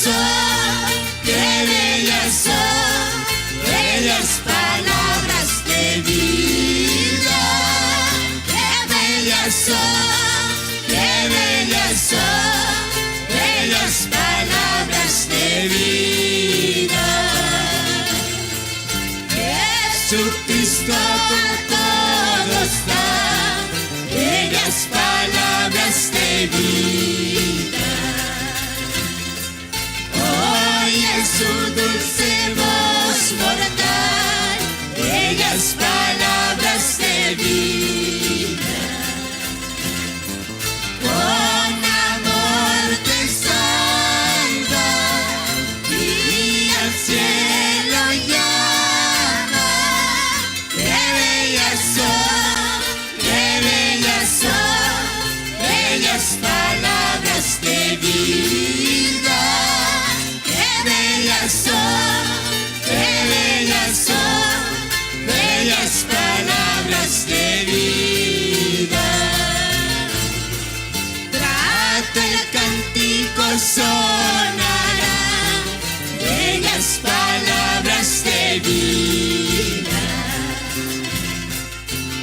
son, bellas palabras de vida. Qué bellas son, qué bellas son, bellas palabras de vida. Jesucristo todos da, bellas palabras de vida. Oye su dulce voz mortal, bellas palabras de vida. Con amor te salva y al cielo llama. Qué bellas son, qué bellas son, bellas palabras de vida. Bellas son, qué bellas son, bellas palabras de vida. Trata el cántico sonará, bellas palabras de vida.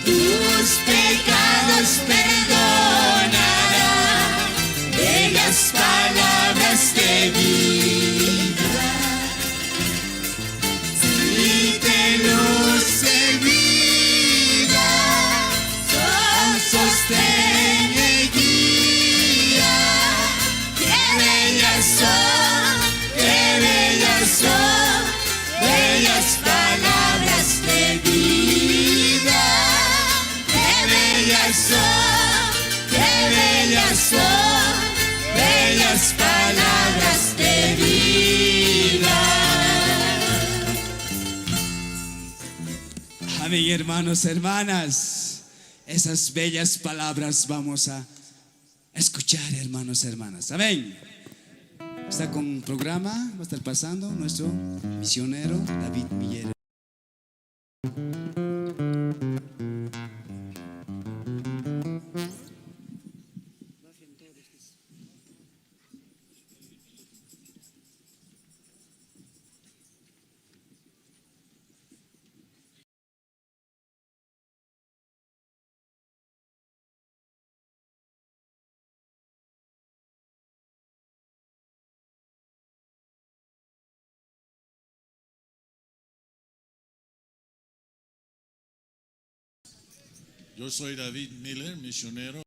Tus pecados perdonará, bellas palabras de vida. Luz y vida son sostén y guía. Qué bellas son, qué bellas son, bellas palabras de vida. Qué bellas son, qué bellas son, bellas palabras de vida. Amén, hermanos, hermanas. Esas bellas palabras vamos a escuchar, hermanos, hermanas. Amén. Está con programa, va a estar pasando nuestro misionero David Millero. Yo soy David Miller, misionero.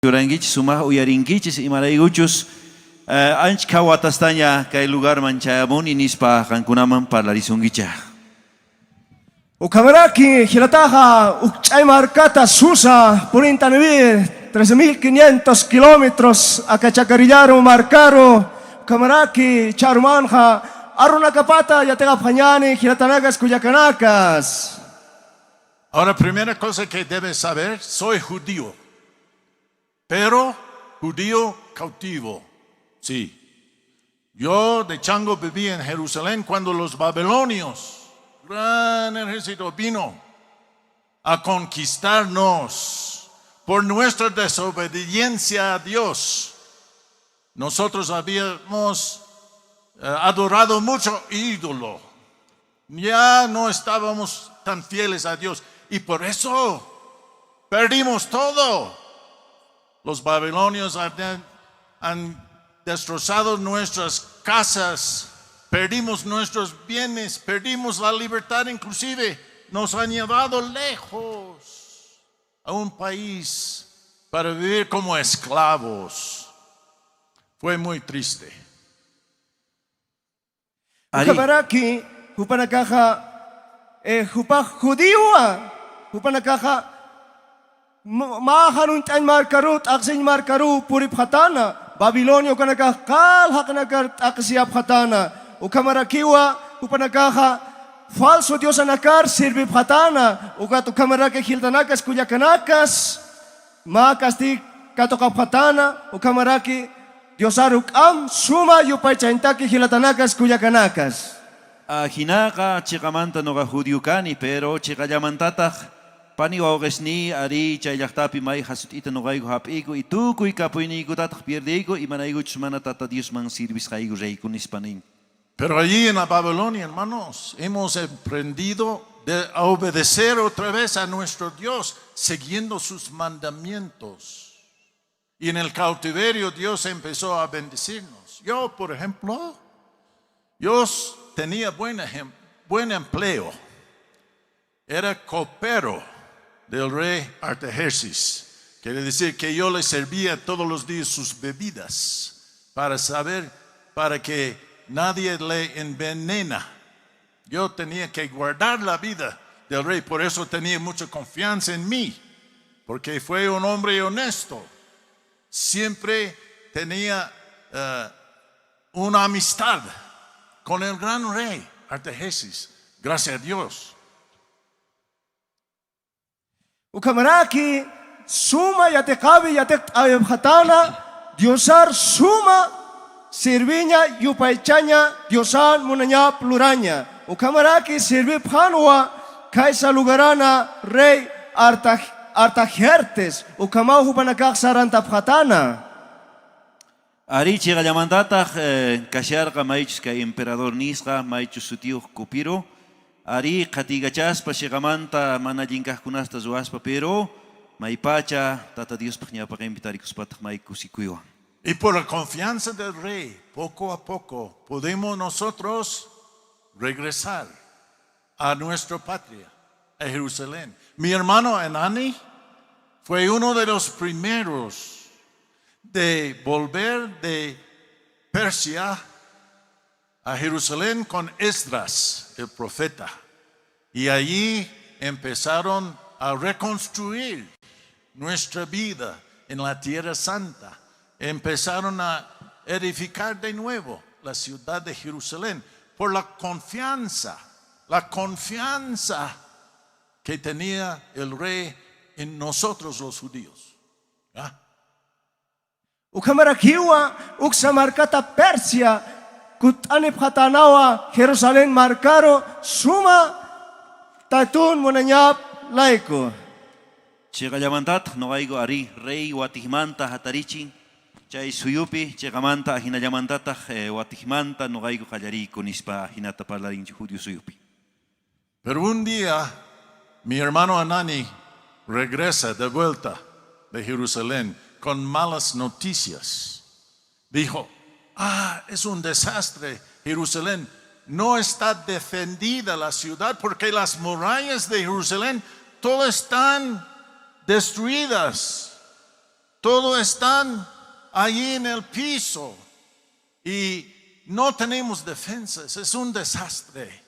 Yurangichis sumah uyaringichis imarayguchus anch kawatastaña kay lugar manchayamun inispa kankunaman parlarisungicha. Ukamaraki, Hilataja, Uchay Marcata, Susa, Purintanivir, 13.500 kilómetros, Acachacarillaru, Marcaro, Ukamaraki, Charumanja, Arunacapata, Yategapanyani, Hilatanagas, Cuyacanacas. Ahora, primera cosa que debes saber, soy judío, pero judío cautivo, sí. Yo de chango viví en Jerusalén cuando los babilonios, gran ejército, vino a conquistarnos por nuestra desobediencia a Dios. Nosotros habíamos adorado mucho ídolo. Ya no estábamos tan fieles a Dios y por eso perdimos todo. Los babilonios han destrozado nuestras casas, perdimos nuestros bienes, perdimos la libertad, inclusive nos han llevado lejos a un país para vivir como esclavos. Fue muy triste. Ukabaraki, hupanakaha, judío, hupanakaha, mahanun tan markarut, aksin markaru, purip hatana, Babilonio kanaka kal hakanaka aksiap hatana, ukamarakiwa, hupanakaha, falso Dios anakar, sirvi hatana, ukatu kamarake hiltanakas, kuyakanakas, makasti katokap hatana, ukamaraki, Diosaruk am suma yupay chaintaki hilatanakas kuyakanakas. Hinaka chikamanta noga judiukani pero chikayamantataq paniwaogesni ari chaylaqtapi may hasutita nogaygu hapigu itukuy kapuyniykutatak pierdeigu imanayguchus mana tata Dios man sirvisqaygu reyku nispanin. Pero allí en la Babilonia, hermanos, hemos aprendido a obedecer otra vez a nuestro Dios, siguiendo sus mandamientos. Y en el cautiverio Dios empezó a bendecirnos. Yo, por ejemplo, yo tenía buen empleo. Era copero del rey Artajerjes. Quiere decir que yo le servía todos los días sus bebidas para que nadie le envenena. Yo tenía que guardar la vida del rey, por eso tenía mucha confianza en mí, porque fue un hombre honesto. Siempre tenía una amistad con el gran rey Artajerjes, gracias a Dios. Ukamaraki suma yatekabi yatek ayabhatana Diosar suma sirvinya yupaychanya Diosan munanya pluranya. Ukamaraki sirvi phanwa kaisa lugarana rey Artajerjes ukamau hupanakak saranta phatana. Ari chigallamantataq kasharqa maychus kay emperador nisqa maychus sutiuq Cupiro ari qatigachaspa chiqamanta mana llinkaqkunasta ruwaspa pero maypacha tata Diospaq ñawpaqa invitaricuspataq may kusikuywan. Y por la confianza del rey, poco a poco podemos nosotros regresar a nuestra patria, a Jerusalén. Mi hermano Anani fue uno de los primeros de volver de Persia a Jerusalén con Esdras, el profeta. Y allí empezaron a reconstruir nuestra vida en la Tierra Santa. Empezaron a edificar de nuevo la ciudad de Jerusalén por la confianza que tenía el rey en nosotros los judíos. ¿Ah? Ukamarakiwa uksamarkata Persia kutani phatanawa Jerusalén marcaro suma tatun munanyap laiko. Chigallamantataq noqayku ari rey watijmanta hatarichin chay suyupi chigamanta ahinallamantataq watijmanta noqayku qallariyku nispa hinata parlarinchi judío suyupi. Pero un día mi hermano Anani regresa de vuelta de Jerusalén con malas noticias. Dijo, es un desastre Jerusalén. No está defendida la ciudad porque las murallas de Jerusalén todas están destruidas. Todo están allí en el piso y no tenemos defensas. Es un desastre.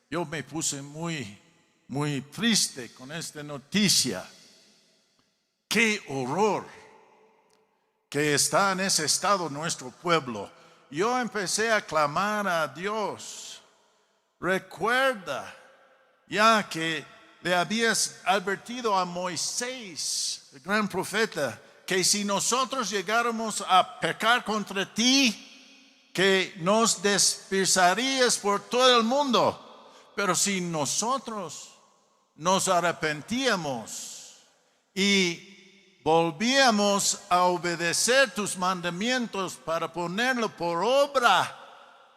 Yo me puse muy triste con esta noticia. Qué horror que está en ese estado nuestro pueblo. Yo empecé a clamar a Dios. Recuerda ya que le habías advertido a Moisés, el gran profeta, que si nosotros llegáramos a pecar contra ti, que nos dispersarías por todo el mundo. Pero si nosotros nos arrepentíamos y volvíamos a obedecer tus mandamientos para ponerlo por obra,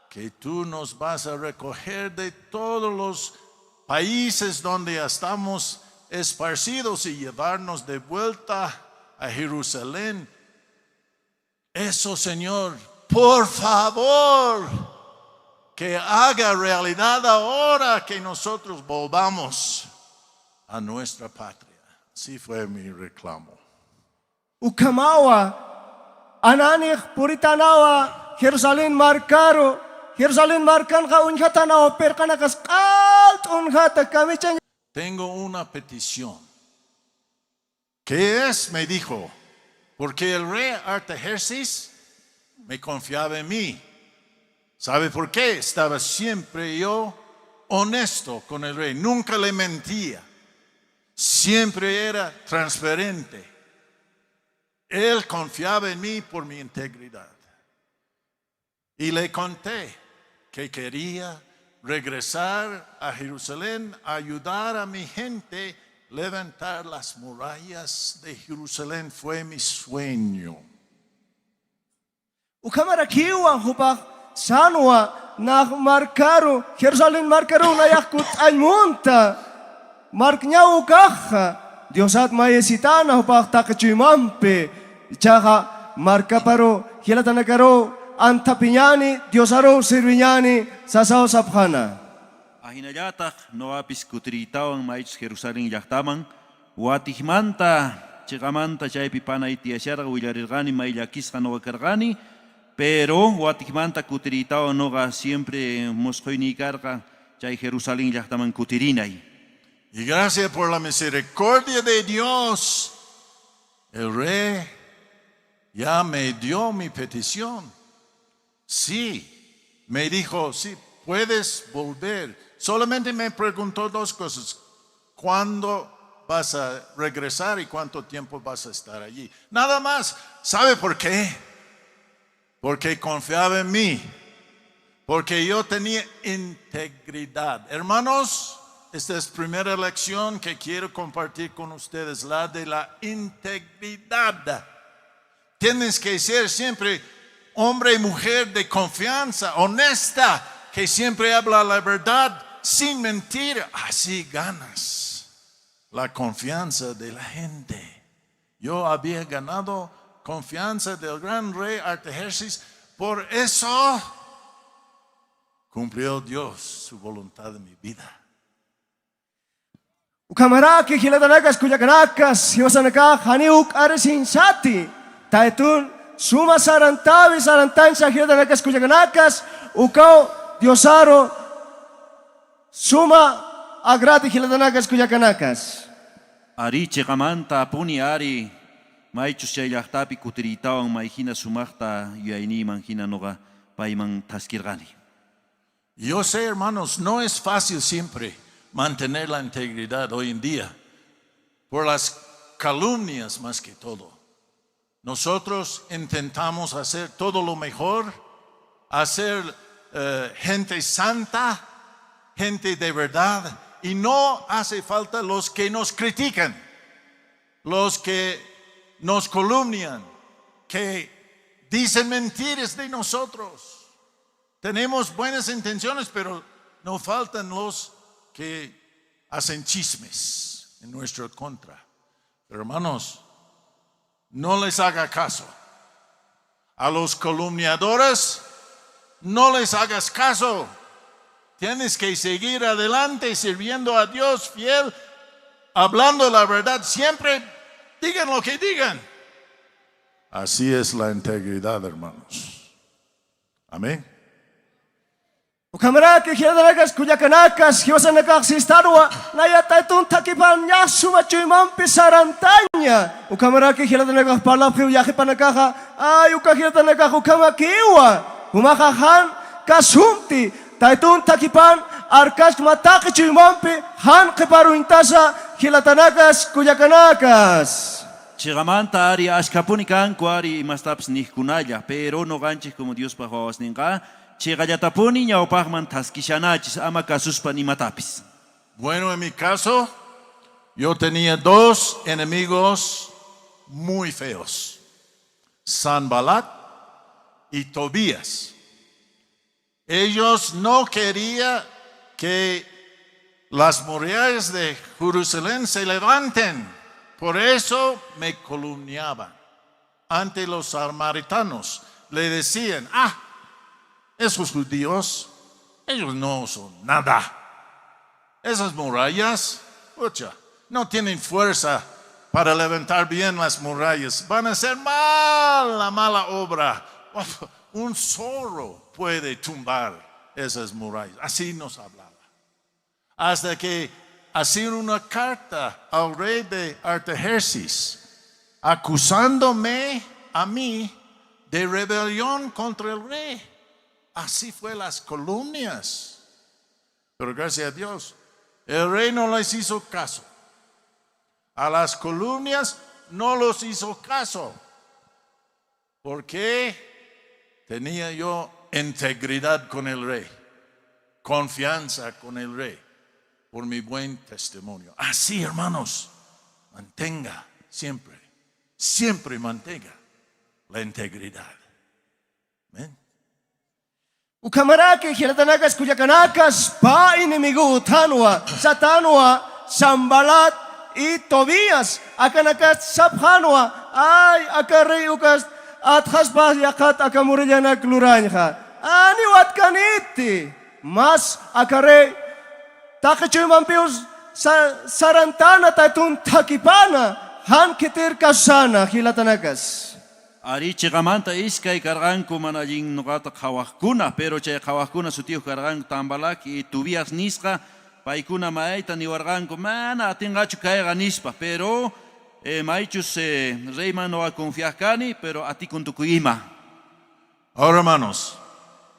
que tú nos vas a recoger de todos los países donde estamos esparcidos y llevarnos de vuelta a Jerusalén. Eso, Señor, por favor, que haga realidad ahora que nosotros volvamos a nuestra patria. Así fue mi reclamo. Ukamawa, ananich puritanawa, Jerusalén marcaro, Jerusalén marcan ka unhatanawa, perkanakas kalt unhata kamichan. Tengo una petición. ¿Qué es? Me dijo. Porque el rey Artajerjes me confiaba en mí. ¿Sabe por qué? Estaba siempre yo honesto con el rey. Nunca le mentía. Siempre era transparente. Él confiaba en mí por mi integridad. Y le conté que quería regresar a Jerusalén, ayudar a mi gente, levantar las murallas de Jerusalén. Fue mi sueño. Ukamarakiwa hupak sanwa na marcaro, Jerusalén marcaro na yakut almunta. Marknya ukaha, Diosat mayesitana hupak takachimampe. Chaha marca paro, hilatanakaro, antapiñani, Diosaro sirviñani, sasao sabhana. Ahinayatak no apis kutritawan maich Jerusalén yahtaman, watihmanta, chigamanta chaypi pana itiasharga willarirgani maillakisqa no kargani, pero watihmanta kutritawan noga siempre mosqoynikarqa chay Jerusalén yahtaman kutirinay. Y gracias por la misericordia de Dios, el rey ya me dio mi petición. Sí, me dijo, sí, puedes volver. Solamente me preguntó dos cosas. ¿Cuándo vas a regresar y cuánto tiempo vas a estar allí? Nada más. ¿Sabe por qué? Porque confiaba en mí. Porque yo tenía integridad. Hermanos, esta es la primera lección que quiero compartir con ustedes, la de la integridad. Tienes que ser siempre hombre y mujer de confianza, honesta, que siempre habla la verdad sin mentir. Así ganas la confianza de la gente. Yo había ganado confianza del gran rey Artajerjes, por eso cumplió Dios su voluntad en mi vida. Ukamaraki hilatanakas kuyakanakas, hiwasanaka haniuk aresin sati, taetun suma sarantavi sarantansa hilatanakas kuyakanakas, ukao Diosaro suma agrati hilatanakas kuyakanakas. Ari chigamanta puni ari maichus chaylaqtapi kutiritawan maijina sumaqta yuayni manjina noga paiman taskirgani. Yo sé, hermanos, no es fácil siempre mantener la integridad hoy en día, por las calumnias más que todo. Nosotros intentamos hacer todo lo mejor, hacer gente santa, gente de verdad, y no hace falta los que nos critican, los que nos calumnian, que dicen mentiras de nosotros. Tenemos buenas intenciones, pero no faltan los que hacen chismes en nuestra contra. Pero hermanos, no les haga caso. A los calumniadores, no les hagas caso. Tienes que seguir adelante sirviendo a Dios fiel, hablando la verdad siempre, digan lo que digan. Así es la integridad, hermanos. Amén. Ukamaraki hilatanakas kuyakanakas, hiwasanaka sistarwa, nayataitun takipan yasuma chuimampi sarantaña. Ukamaraki hilatanakas palaphi yakipanakaja, ay ukahilatanaka ukamakiwa, umakahan kasumti, taitun takipan arkas mataki chuimampi han keparuintasa hilatanakas kuyakanakas. Chigamanta ari ashkapunikan kuari mastaps nihkunaya, pero no ganchis como Dios pajawas ninga. Chigayatapuni ñawpajman taskishanachis ama kasuspa ni matapis. Bueno, en mi caso, yo tenía dos enemigos muy feos. Sanbalat y Tobías. Ellos no querían que las murallas de Jerusalén se levanten. Por eso me calumniaban ante los samaritanos. Le decían, esos judíos, ellos no son nada. Esas murallas, no tienen fuerza para levantar bien las murallas. Van a hacer la mala obra. Un zorro puede tumbar esas murallas. Así nos hablaba. Hasta que hacían una carta al rey de Artajerjes, acusándome a mí de rebelión contra el rey. Así fue las calumnias. Pero gracias a Dios, el rey no les hizo caso. A las calumnias no los hizo caso. Porque tenía yo integridad con el rey, confianza con el rey, por mi buen testimonio. Así, hermanos, mantenga siempre mantenga la integridad. Amén. Ukamaraki hiratanakas kuyakanakas pa inimigo tanwa satanwa Sambalat y Tobías akanakas sabhanwa ay akarayukas at hasbas yakat akamuriyanak luranja ani wat kaniti mas akare takachumampius sarantana tatun takipana han kitir kasana hilatanakas. Ari chigamanta iskay karganku manallin nogata khawajkuna, pero chay khawajkuna sutiu karganku Tambalak y Tobías nisqa paykuna maayta niwarganku mana atingachu kayqa nispa, pero maichus reyman no confiajkani, pero ati kuntukuyima. Ahora, hermanos,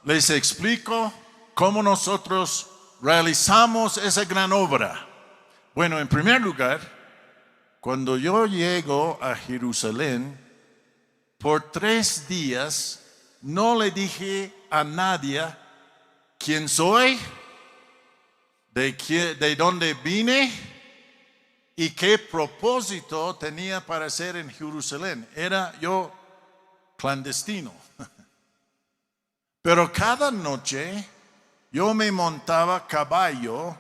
les explico cómo nosotros realizamos esa gran obra. Bueno, en primer lugar, cuando yo llego a Jerusalén, por 3 días no le dije a nadie quién soy, de dónde vine y qué propósito tenía para hacer en Jerusalén. Era yo clandestino. Pero cada noche yo me montaba a caballo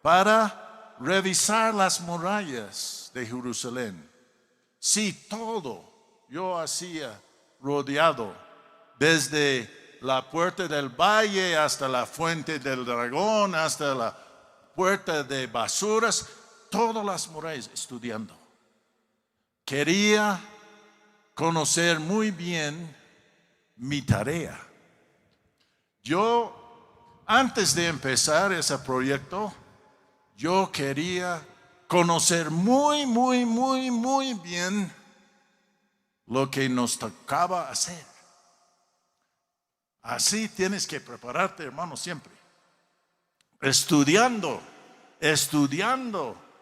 para revisar las murallas de Jerusalén. Sí, todo yo hacía rodeado, desde la puerta del valle hasta la fuente del dragón, hasta la puerta de basuras, todas las murallas estudiando. Quería conocer muy bien mi tarea. Yo, antes de empezar ese proyecto, yo quería conocer muy bien lo que nos tocaba hacer. Así tienes que prepararte, hermano, siempre. Estudiando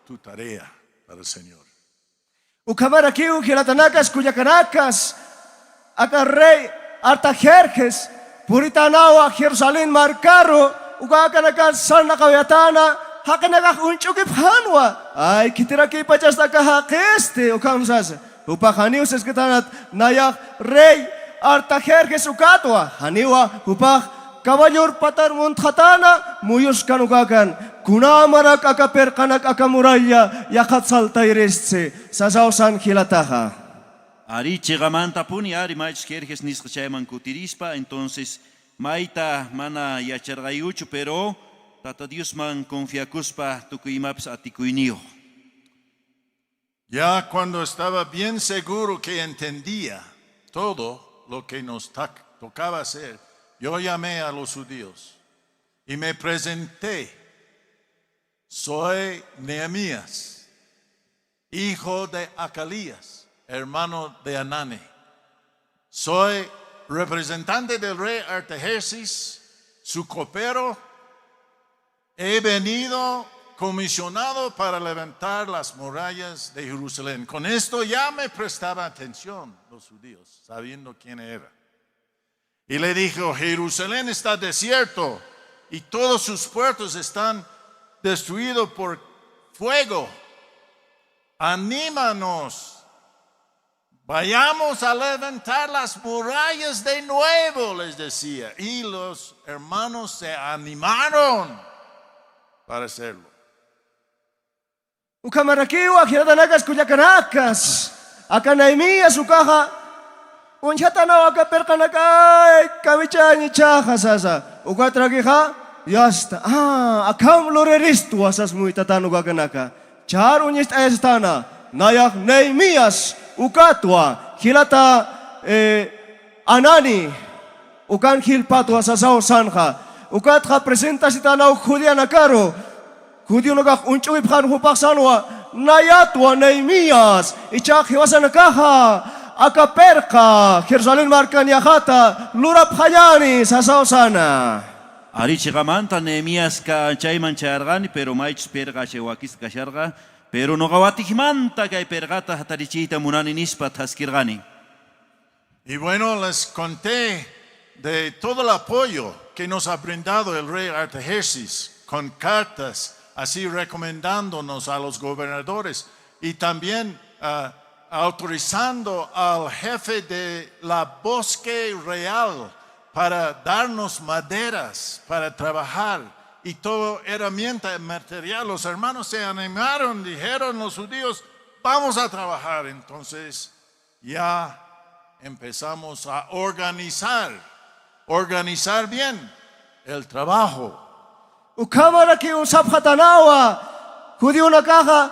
tu tarea para el Señor. Ukamarakiu hilatanakas kuyakanakas akarrey Artajerjes puritanawa Jerusalén marcaro ukakanakas sanakawatana hakanakak unchukiphanwa ay kitiraki pachastaka hakeste ukamsas upahanius esketanat nayak rey Artajerjes ukatwa haniwa upah Kabalyor patar munthatana muyos kanukakan kunamarak akaperkanak akamuralla yakat saltairestse sasausan hilataja. Ari chigamanta puni ari maich Jerjes nisqachayman kutirispa, entonces maita mana yachargayuchu, pero tata Diosman confiakuspa tukuymaps atikuyniyo. Ya cuando estaba bien seguro que entendía todo lo que nos tocaba hacer, yo llamé a los judíos y me presenté. Soy Nehemías, hijo de Acalías, hermano de Anani. Soy representante del rey Artajerjes, su copero. He venido comisionado para levantar las murallas de Jerusalén. Con esto ya me prestaba atención los judíos, sabiendo quién era. Y le dijo, Jerusalén está desierto y todos sus puertos están destruidos por fuego. Anímanos, vayamos a levantar las murallas de nuevo, les decía. Y los hermanos se animaron para hacerlo. Ukamarakiwa kiradanakas kuyakanakas. Akanaimia sukaha. Unchatana wakaperkanakay kamichani chaha sasa. Ukatrakiha yasta. Akam loreristu asas muitatanu gaganaka. Char unyist estana. Nayak Neemias ukatwa hilata anani ukan hilpatwa sasao sanha. Ukatha presenta sitana judia nakaro. Judio nagak unchuy phan hupaksanwa nayatwa Neemias ichak hiwasa nakaha akaperka Jerusalem markanyahata lurap hayani sasao sana. Ari chigamanta Neemias ka chayman chargani pero maich perga chewakis kasharga pero no gawatikmanta kay pergata hatarichita munani nispa taskirgani. Y bueno, les conté de todo el apoyo que nos ha brindado el rey Artajerjes con cartas así recomendándonos a los gobernadores y también autorizando al jefe de la bosque real para darnos maderas para trabajar y todo herramienta material. Los hermanos se animaron, dijeron los judíos, vamos a trabajar. Entonces ya empezamos a organizar bien el trabajo. Ukamara ki usaphatanawa judio nakaha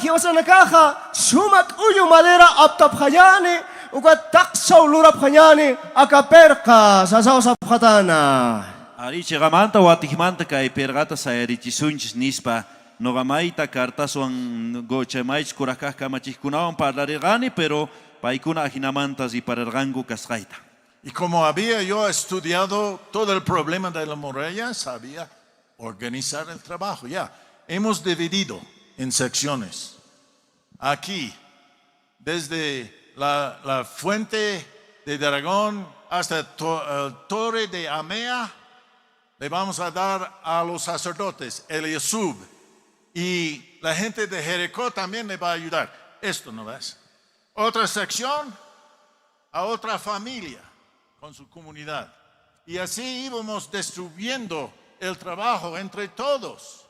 hiwasa nakaha sumak uyu madera aptaphayani ukataksaw luraphayani akaperka sasao saphatana. Ari chigamanta watikmanta kay pergata sa erichisunchis nispa nogamaita cartaswan gochemaich kurakah kamachikunawan parlarigani pero paikuna ajinamantas y parargangu kasgaita. Y como había yo estudiado todo el problema de la muralla, sabía organizar el trabajo. Ya, hemos dividido en secciones. Aquí, desde la fuente de Dragón hasta el torre de Amea, le vamos a dar a los sacerdotes, Eliasub. Y la gente de Jericó también le va a ayudar. Esto no ves. Otra sección a otra familia con su comunidad. Y así íbamos distribuyendo el trabajo entre todos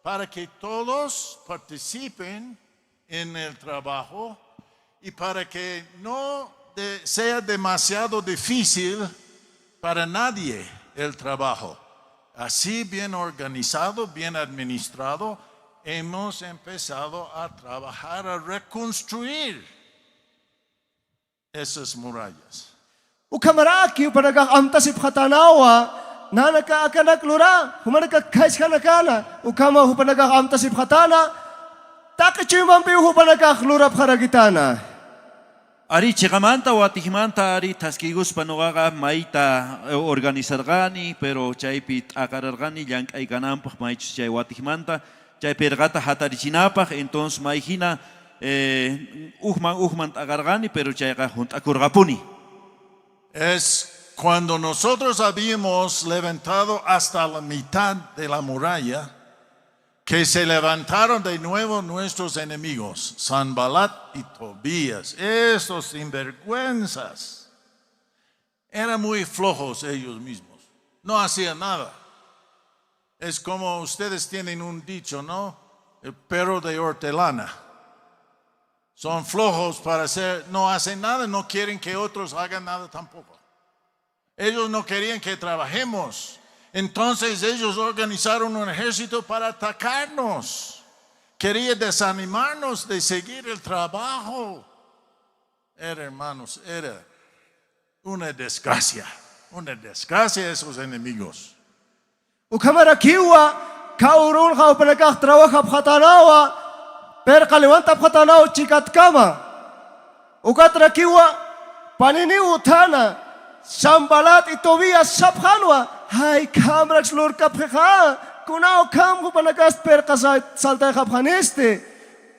para que todos participen en el trabajo y para que no sea demasiado difícil para nadie el trabajo. Así bien organizado, bien administrado, hemos empezado a trabajar, a reconstruir esas murallas. Ukamaraki upanagak amtasip khatanawa nanaka akanak lura humanaka kais kanakana ukama upanagak amtasip khatana takachimampi upanagak lura pharagitana. Ari chigamanta watikmanta ari taskigus panogaga maita organizargani pero chaypit akarargani yank ayganampa maich chay watikmanta chay pergata hatarichinapaj entonces maijina uhman agargani pero chayga junt akurgapuni. Es cuando nosotros habíamos levantado hasta la mitad de la muralla que se levantaron de nuevo nuestros enemigos, Sanbalat y Tobías, esos sinvergüenzas. Eran muy flojos ellos mismos, no hacían nada. Es como ustedes tienen un dicho, ¿no? El perro de hortelana. Son flojos para hacer, no hacen nada, no quieren que otros hagan nada tampoco. Ellos no querían que trabajemos. Entonces ellos organizaron un ejército para atacarnos. Querían desanimarnos de seguir el trabajo. Hermanos, era una desgracia esos enemigos. Ukamarakiwa kaurun kaupanagak trabaja phatanawa perka levanta phatanaw chikat kama ukatrakiwa panini utana Sanbalat y Tobías saphanwa hay kamrax lur kapha kunao kam hupanakas perkasay salta kaphaniste.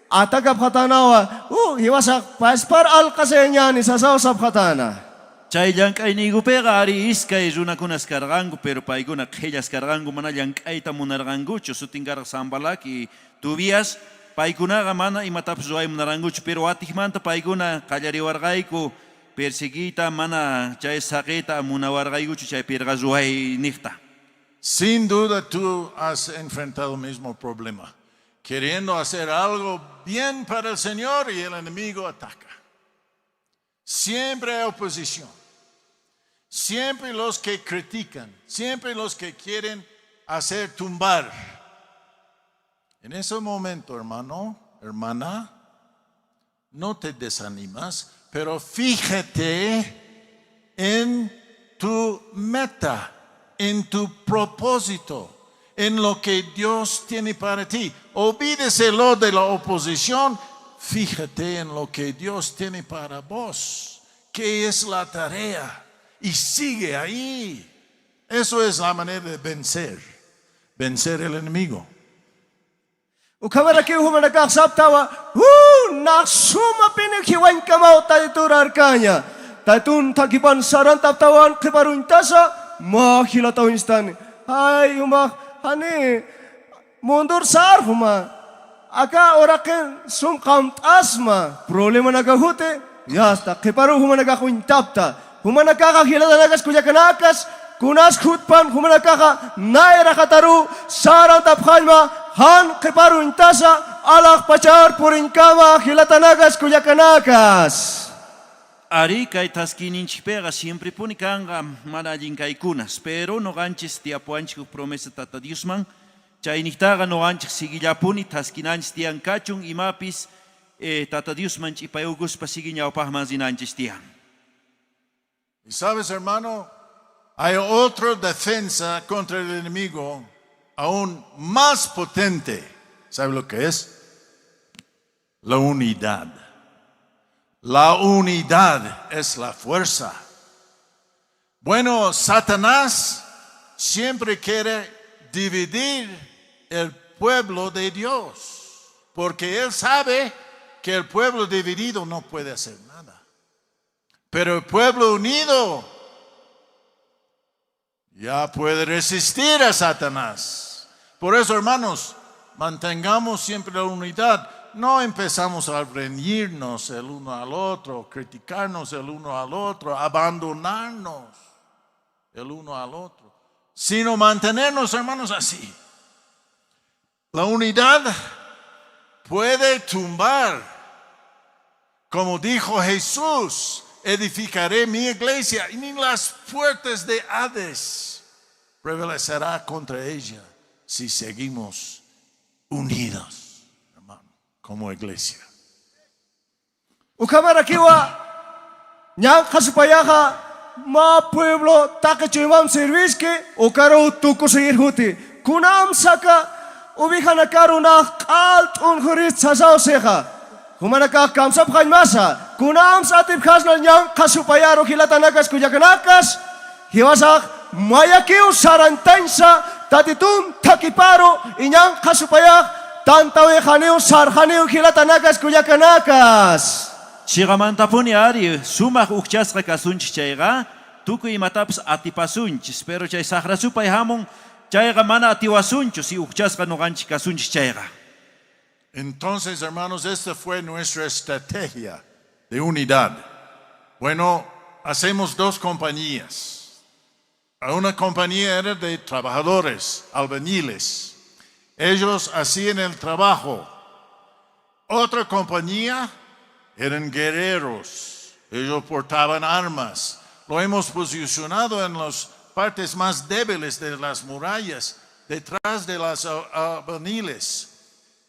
Ata kaphatanawa. Hiwasak paspar al kasenyani sasaw saphatana. Chay llank'ay niykupayqa ari iskay runakunas karqanku, pero paykuna qhillas karqanku mana llank'ayta munarqankuchu. Sutin karqa Sambalak y Tobias, paykunaqa mana imatapas ruway munarqankuchu, pero atiqmanta paykuna qallariwarqayku perseguita mana chay saqita munawarqaykuchu chay pirqa ruway niqta. Sin duda tú has enfrentado el mismo problema, queriendo hacer algo bien para el Señor y el enemigo ataca. Siempre hay oposición. Siempre los que critican, siempre los que quieren hacer tumbar. En ese momento, hermano, hermana, no te desanimas, pero fíjate en tu meta, en tu propósito, en lo que Dios tiene para ti. Olvídeselo de la oposición, fíjate en lo que Dios tiene para vos, que es la tarea. Y sigue ahí. Eso es la manera de vencer el enemigo. Ukamara ki humanaka saptawa. Naksuma pinikiwan kamao taytur arkanya. Taytun takipan saran taptawan kiparuntasa mahilataw instan. Ay hani mundur sar huma. Aka oraken sum kamt asma. Problema nagahute. Yasta kiparu humanaka kuintapta. Humanakaka hilatanakas kuyakanakas, kunas hutpan humanakaka naira kataru sarang taphalma han kiparu intasa alak pachar purinkama hilatanakas kuyakanakas. Ari kay taskininchipega siempre punikanga manallinkaykunas, pero no ganches tiapuanchik promesa tata Diosman, chaynitaga no ganchik sigillapuni taskinanchis tian kachun imapis tata Diosman chipayugus pasigiñawpahmanzinanchis tian. Y sabes, hermano, hay otra defensa contra el enemigo aún más potente. ¿Sabe lo que es? La unidad. La unidad es la fuerza. Bueno, Satanás siempre quiere dividir el pueblo de Dios, porque él sabe que el pueblo dividido no puede hacer nada. Pero el pueblo unido ya puede resistir a Satanás. Por eso, hermanos, mantengamos siempre la unidad. No empezamos a reñirnos el uno al otro, criticarnos el uno al otro, abandonarnos el uno al otro, sino mantenernos, hermanos, así. La unidad puede tumbar, como dijo Jesús, edificaré mi iglesia y ni las puertas de Hades prevalecerá contra ella si seguimos unidos, hermano, como iglesia. Ukamarakiwa nyang kasupayaha ma pueblo takachimam serviske ukaro tukusir huti kunam saka ubihana karuna alt unhurit sasao seha. Humanaka kamsap masa kunam satip khasna nyang kasupayaro hilatanakas kuyakanakas hiwasak mayakiu sarantansa tatitum takiparo inyang kasupayak tantawe khaniu sarkhaniu hilatanakas kuyakanakas. Chigamantapuni ari sumak ukchasqa kasunchis chayqa tukuy imatapas atipasunchis, pero chay saqrasupay hamun chayqa mana atiwasunchus si ukchasqa nuqanchis kasunchis chayqa. Entonces, hermanos, esta fue nuestra estrategia de unidad. Bueno, hacemos dos compañías. Una compañía era de trabajadores, albañiles. Ellos hacían el trabajo. Otra compañía eran guerreros. Ellos portaban armas. Lo hemos posicionado en las partes más débiles de las murallas, detrás de las albañiles.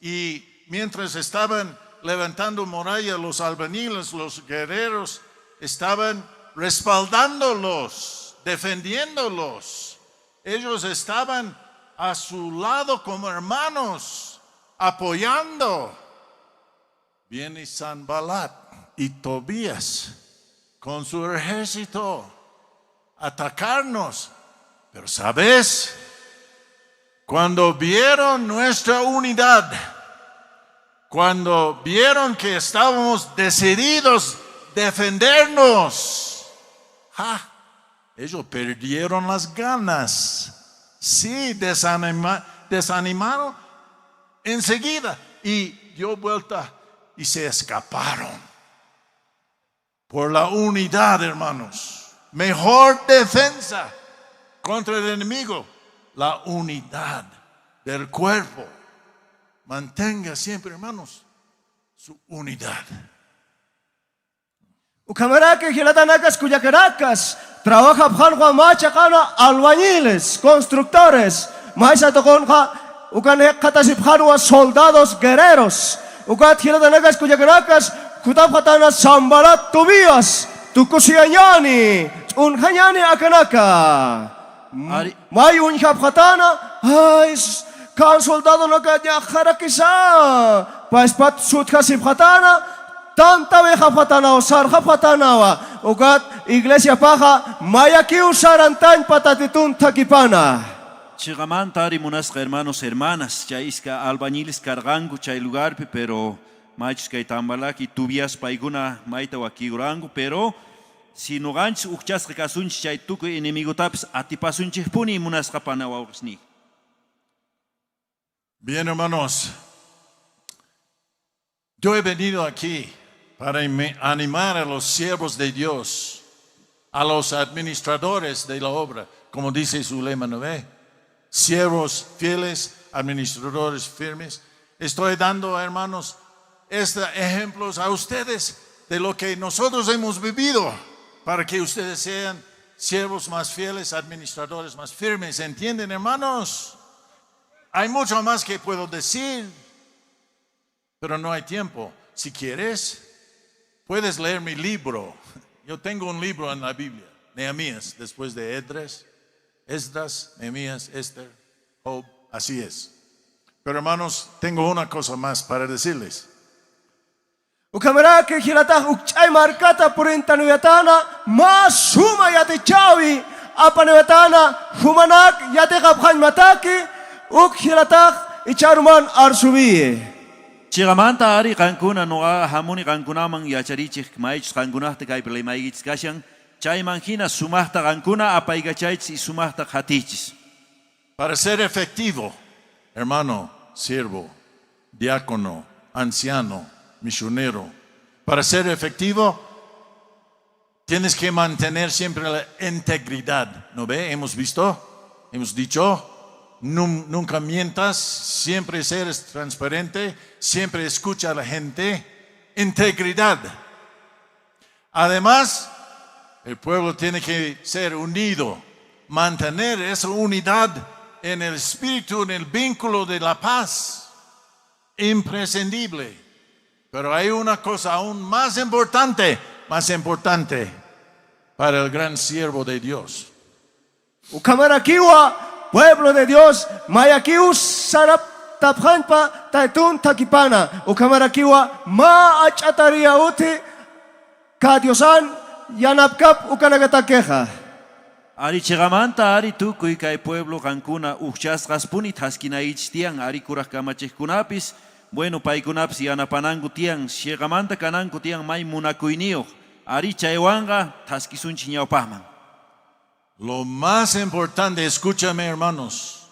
Y mientras estaban levantando muralla, los albañiles, los guerreros, estaban respaldándolos, defendiéndolos. Ellos estaban a su lado como hermanos, apoyando. Viene Sanballat y Tobías con su ejército a atacarnos. Pero ¿sabes? Cuando vieron nuestra unidad, cuando vieron que estábamos decididos a defendernos, ellos perdieron las ganas. Sí, desanimaron enseguida y dio vuelta y se escaparon. Por la unidad, hermanos. Mejor defensa contra el enemigo, la unidad del cuerpo. Mantenga siempre, hermanos, su unidad. Ucamarake, Gilatanacas, Cuyacaracas, trabaja Pjanwa Machacana, albañiles, constructores, Maisa Toconja, Ucanecatazipjanwa, soldados, guerreros, Ucat Gilatanacas, Cuyacaracas, Kutapatana, Sambalat, Tobías, Tucusiañani, Unjanyani Akanaka. May Unjapatana, ay, kan soldado no kanya Harakisa, Paispat Sutkasipatana. Tanta veja patana o sarja patana ugat iglesia paja mayaki usarantan patatitun takipana. Chigamanta ari munasca hermanos hermanas chaiska albañiles cargangu chay lugar pero machis kay tambalaki tubias paiguna maita wakiurangu pero si no ganch ukchas kasunch chay tuku enemigo taps atipasunch puni munasca panawawsni. Bien, hermanos, yo he venido aquí para animar a los siervos de Dios, a los administradores de la obra, como dice su lema, ¿no ve? Siervos fieles, administradores firmes. Estoy dando, hermanos, estos ejemplos a ustedes de lo que nosotros hemos vivido, para que ustedes sean siervos más fieles, administradores más firmes. ¿Entienden, hermanos? Hay mucho más que puedo decir, pero no hay tiempo. Si quieres, puedes leer mi libro. Yo tengo un libro en la Biblia, Nehemías, después de Esdras, Nehemías, Esther, Job, así es. Pero hermanos, tengo una cosa más para decirles. Ukamera que hilata ukchay markata purintanuyatana mas suma yate chawi apanuyatana humanak yate kaphan mataki uk hilata icharuman arsubi. Chigamanta ari kankuna noa hamuni kankuna mang yacharichik maich kankuna te kai play maigits kashan chay manjina sumahta kankuna apaigachais y sumahta hatichis. Para ser efectivo, hermano, siervo, diácono, anciano, misionero, para ser efectivo tienes que mantener siempre la integridad, ¿no ve? Hemos visto, hemos dicho. Nunca mientas, siempre seres transparente, siempre escucha a la gente, integridad. Además, el pueblo tiene que ser unido, mantener esa unidad en el espíritu, en el vínculo de la paz, imprescindible. Pero hay una cosa aún más importante para el gran siervo de Dios. Ukamarakiwa, pueblo de Dios, mayakiu sarap taphanpa taitun takipana. Ukamarakiwa ma achataria uti kadiosan yanapkap ukanagatakeja. Ari chigamanta ari tukuy kay pueblo kankuna uchas gaspuni taskinaich tiang ari kurah kamachkunapis bueno paikunapis yanapanangu tiang chigamanta kanangu tiang may munakuinio ari chaywanga taskisunchi ñawpahman. Lo más importante, escúchame hermanos,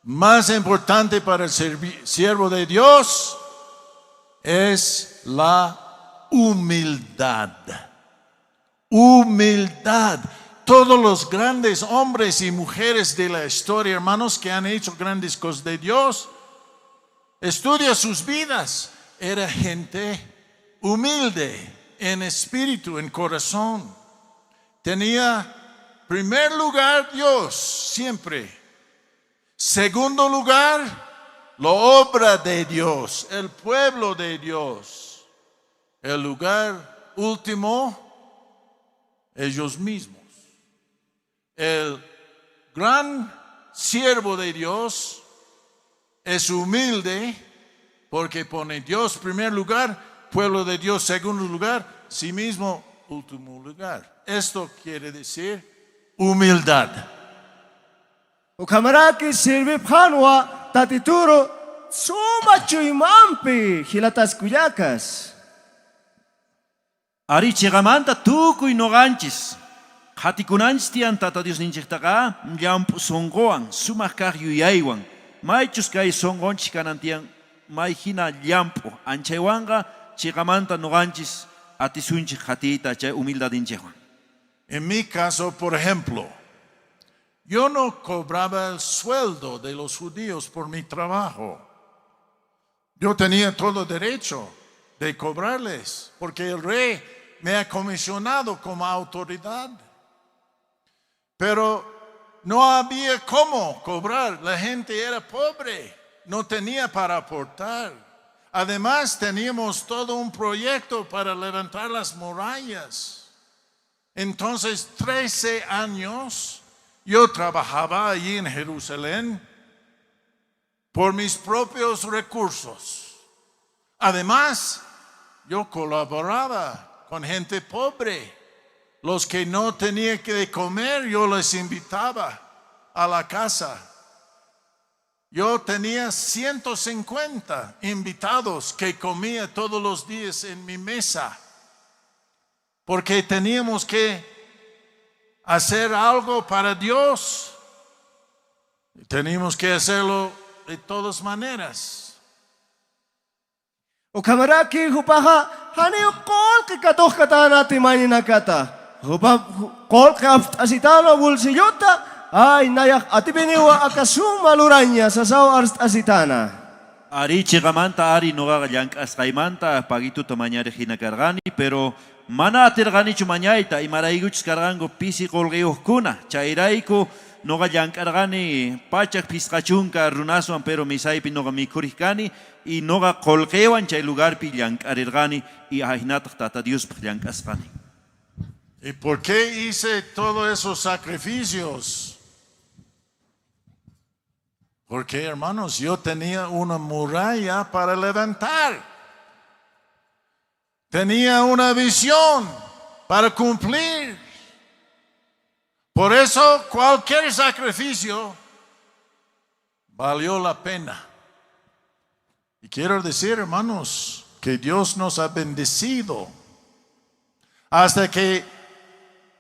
más importante para el siervo de Dios es la humildad. Humildad. Todos los grandes hombres y mujeres de la historia, hermanos, que han hecho grandes cosas de Dios, estudia sus vidas. Era gente humilde en espíritu, en corazón. Tenía primer lugar Dios, siempre. Segundo lugar, la obra de Dios, el pueblo de Dios. El lugar último, ellos mismos. El gran siervo de Dios es humilde porque pone Dios primer lugar, pueblo de Dios segundo lugar, sí mismo último lugar. Esto quiere decir humildad. Ukamaraki sirvi phanwa tatituro suma chuymanpi hilatas kuyakas. Ari chegamanta tukuy noganchis. Hatikunanchis tiyan tata Dios ninchiktaqa llampu songoan sumaq kaq yuyaywan. Maychus kay songonchis kanantiyan may hina llampu anchaywanqa chegamanta noganchis atisunchik hatita chay humildadinchikwan. En mi caso, por ejemplo, yo no cobraba el sueldo de los judíos por mi trabajo. Yo tenía todo derecho de cobrarles, porque el rey me ha comisionado como autoridad. Pero no había cómo cobrar, la gente era pobre, no tenía para aportar. Además teníamos todo un proyecto para levantar las murallas. Entonces 13 años yo trabajaba allí en Jerusalén por mis propios recursos. Además, yo colaboraba con gente pobre. Los que no tenían que comer, yo les invitaba a la casa. Yo tenía 150 invitados que comía todos los días en mi mesa, porque teníamos que hacer algo para Dios. Teníamos que hacerlo de todas maneras. Ukamaraki hupaha haneo kol ke katoh katana timani nakata. Hupa kol ke asitano bulsiyota ay nayak atibiniwa akasuma luranya sasaw asitana. Ari chegamanta ari noga llank'asqaymanta pagitu tamañari hinakarqani, pero mana atirqanichu mañayta imaraykuchus karqanku pisi qolqiyuqkuna. Chayrayku noga llank'arqani pachak pisqachunka runaswan, pero misaypi noga mikhuriq y noga qolqiywan chay lugarpi llank'arirqani y ahinataq tata Diospaq llank'asqani. ¿Y por qué hice todos esos sacrificios? Porque, hermanos, yo tenía una muralla para levantar. Tenía una visión para cumplir. Por eso cualquier sacrificio valió la pena. Y quiero decir, hermanos, que Dios nos ha bendecido hasta que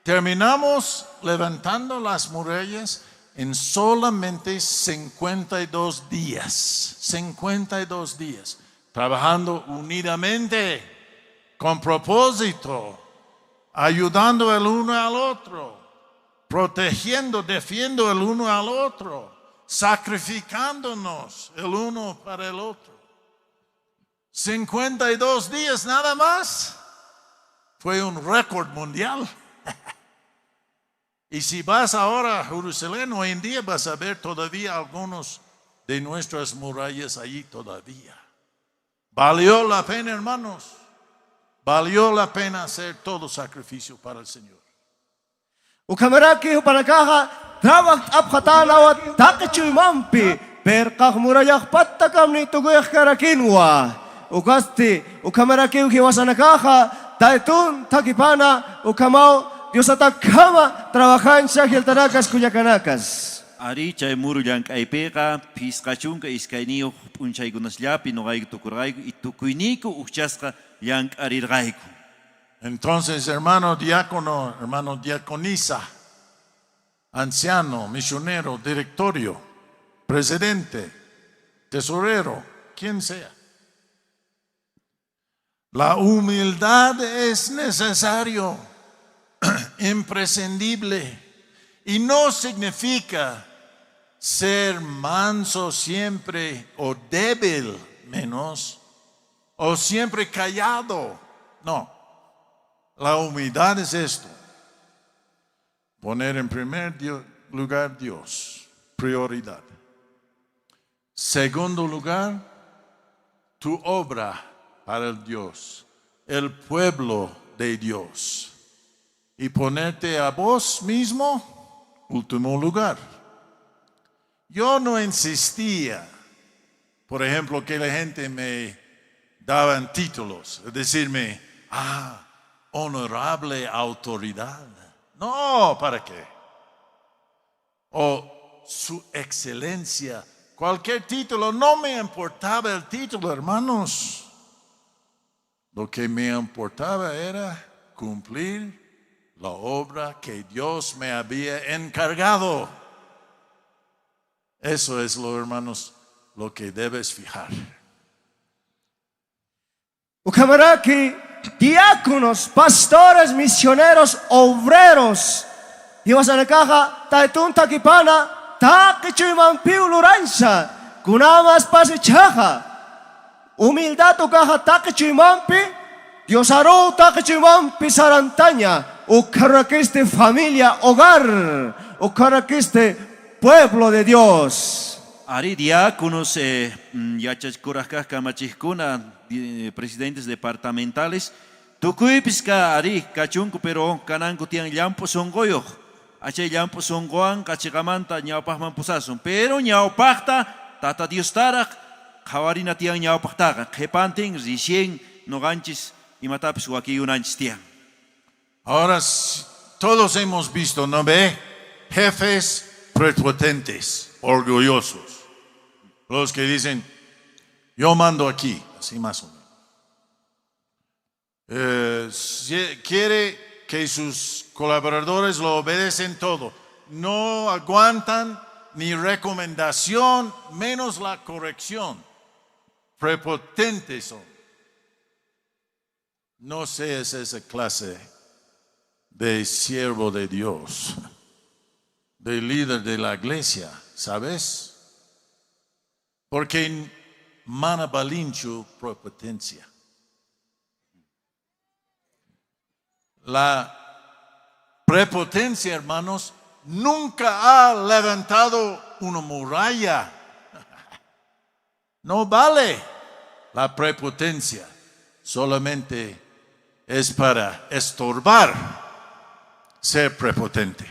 terminamos levantando las murallas en solamente 52 días. 52 días. Trabajando unidamente, con propósito, ayudando el uno al otro, protegiendo, defiendo el uno al otro, sacrificándonos el uno para el otro. 52 días nada más. Fue un récord mundial. Y si vas ahora a Jerusalén, hoy en día vas a ver todavía algunos de nuestras murallas allí todavía. Valió la pena, hermanos. Valió la pena hacer todo sacrificio para el Señor. Ukamaraki hupanakaha trawak apkhatana wa takichuy mampi per kah murayak pattakam ni tugoyak karakinwa. Ukasti ukamaraki ukiwasanakaha taitun takipana ukamau Dios atakama trabajancha hiltanakas kuyakanacas. Ari chay muru llank'aypiqa pisqachunka iskayniyuq p'unchaykunasllapi noqayku tukurqayku y tukuyniku uchasqa llank'arirqayku. Entonces, hermano diácono, hermano diaconisa, anciano, misionero, directorio, presidente, tesorero, quien sea. La humildad es necesario, imprescindible, y no significa ser manso siempre o débil menos, o siempre callado. No, la humildad es esto: poner en primer lugar Dios, prioridad. Segundo lugar, tu obra para el Dios, el pueblo de Dios. Y ponerte a vos mismo, último lugar. Yo no insistía, por ejemplo, que la gente me daban títulos, decirme, honorable autoridad. No, ¿para qué? O su excelencia. Cualquier título, no me importaba el título, hermanos. Lo que me importaba era cumplir la obra que Dios me había encargado. Eso es, hermanos, lo que debes fijar. Ukamaraki, diáconos, pastores, misioneros, obreros. Iwasanakaha, taitun takipana, takichuiman piuluranza, kunamas pasichaja. Humildad ukaha takichuimampi, Dios aro takichuimampi sarantaña, ukarakiste familia, hogar, ukarakiste pueblo de Dios. Ari diáconos, yachachkurajkaj kamachijkuna, presidentes departamentales, tukuypiska ari kachunku pero kananku tiang llampo songoyo, ache llampo songoan kachikamanta ñawpajman pusasun, pero ñawpajta tata Dios tarak jawarina tiang ñawpajtaqa, qhipantin ricien noganchis imatapis wakiyunanchis tiang. Ahora todos hemos visto, ¿no ve? Jefes prepotentes, orgullosos. Los que dicen, yo mando aquí, así más o menos. Quiere que sus colaboradores lo obedecen todo. No aguantan ni recomendación, menos la corrección. Prepotentes son. No seas esa clase de siervo de Dios, de líder de la iglesia, ¿sabes? Porque mana balinchu prepotencia. La prepotencia, hermanos, nunca ha levantado una muralla. No vale la prepotencia, solamente es para estorbar ser prepotente.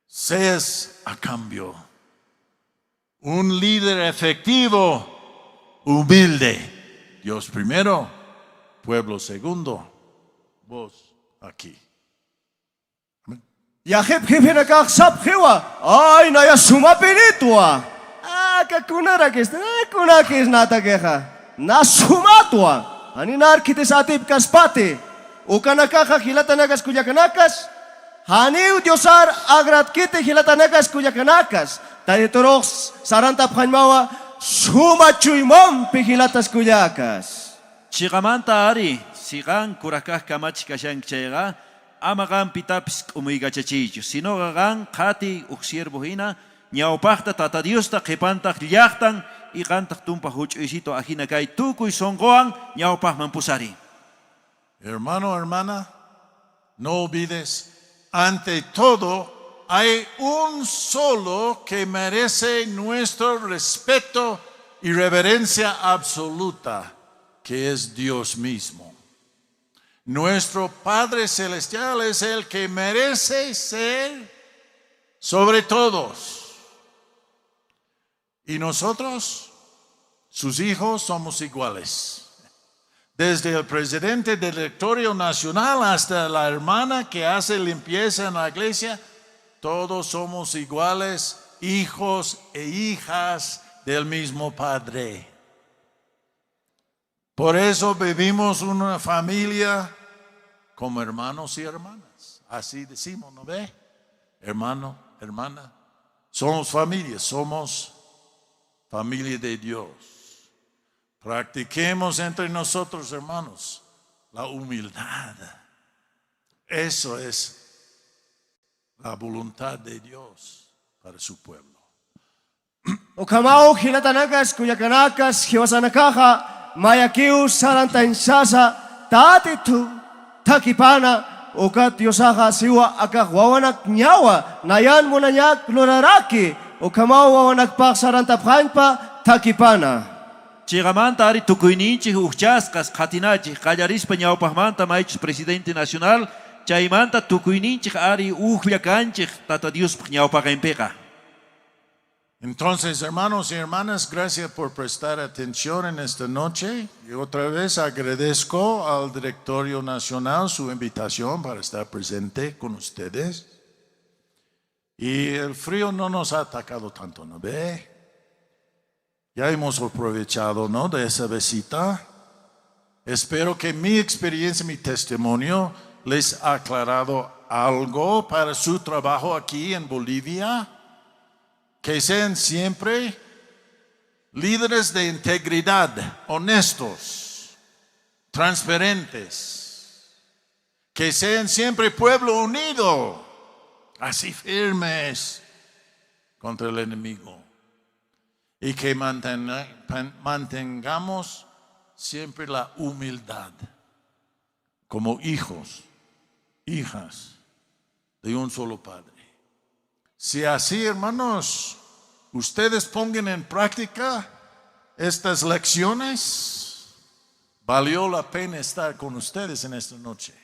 Seas a cambio un líder efectivo, humilde. Dios primero, pueblo segundo, vos aquí. Yahip hipinakak saphiwa, ay naya sumapinitua. Kakunarakis, kunakis natakeha. Na sumatua, aninar kitis atip kaspati. Ukanakaka hilatanakas kuyakanakas. Haniu diosar agrat kiti hilatanakas kuyakanakas. Taditoros saranta phanmawa sumachuimom pihilatas kuyakas. Chigamanta ari, sigan kurakaj kamachikashan chayga, amagan pitapis umigachachillo, sino gagan kati uxierbohina, ñaupachta tata Diosta qhipantaj llaqtan y qantaj tumpa huch'uysito ajina kay tukuy songoan ñaupajman pusari. Hermano, hermana, no olvides, ante todo, hay un solo que merece nuestro respeto y reverencia absoluta, que es Dios mismo. Nuestro Padre Celestial es el que merece ser sobre todos. Y nosotros, sus hijos, somos iguales. Desde el presidente del directorio nacional hasta la hermana que hace limpieza en la iglesia, todos somos iguales, hijos e hijas del mismo Padre. Por eso vivimos una familia como hermanos y hermanas. Así decimos, ¿no ve? Hermano, hermana. Somos familia, somos familia de Dios. Practiquemos entre nosotros, hermanos, la humildad. Eso es la voluntad de Dios para su pueblo. Ukamau hilatanakas kuyakanakas hiwasanakaha mayakiu sarantainsasa tatitu takipana ukat yosaha siwa akak wawanak nyawa nayan munanyak luraraki ukamau wawanak pak sarantaphanpa takipana. Chigamanta ari tukuyninchik uchaskas khatinachik qallarispa ñawpajmanta maychis presidente nacional chaymanta tukuyninchik ari uqllakanchik tata Dios ñawpaqinpiqa. Entonces, hermanos y hermanas, gracias por prestar atención en esta noche. Y otra vez agradezco al Directorio Nacional su invitación para estar presente con ustedes. Y el frío no nos ha atacado tanto, ¿no ve? Ya hemos aprovechado, ¿no?, de esa visita. Espero que mi experiencia, mi testimonio les ha aclarado algo para su trabajo aquí en Bolivia. Que sean siempre líderes de integridad, honestos, transparentes. Que sean siempre pueblo unido, así firmes contra el enemigo. Y que mantengamos siempre la humildad como hijos, hijas de un solo Padre. Si así, hermanos, ustedes pongan en práctica estas lecciones, valió la pena estar con ustedes en esta noche.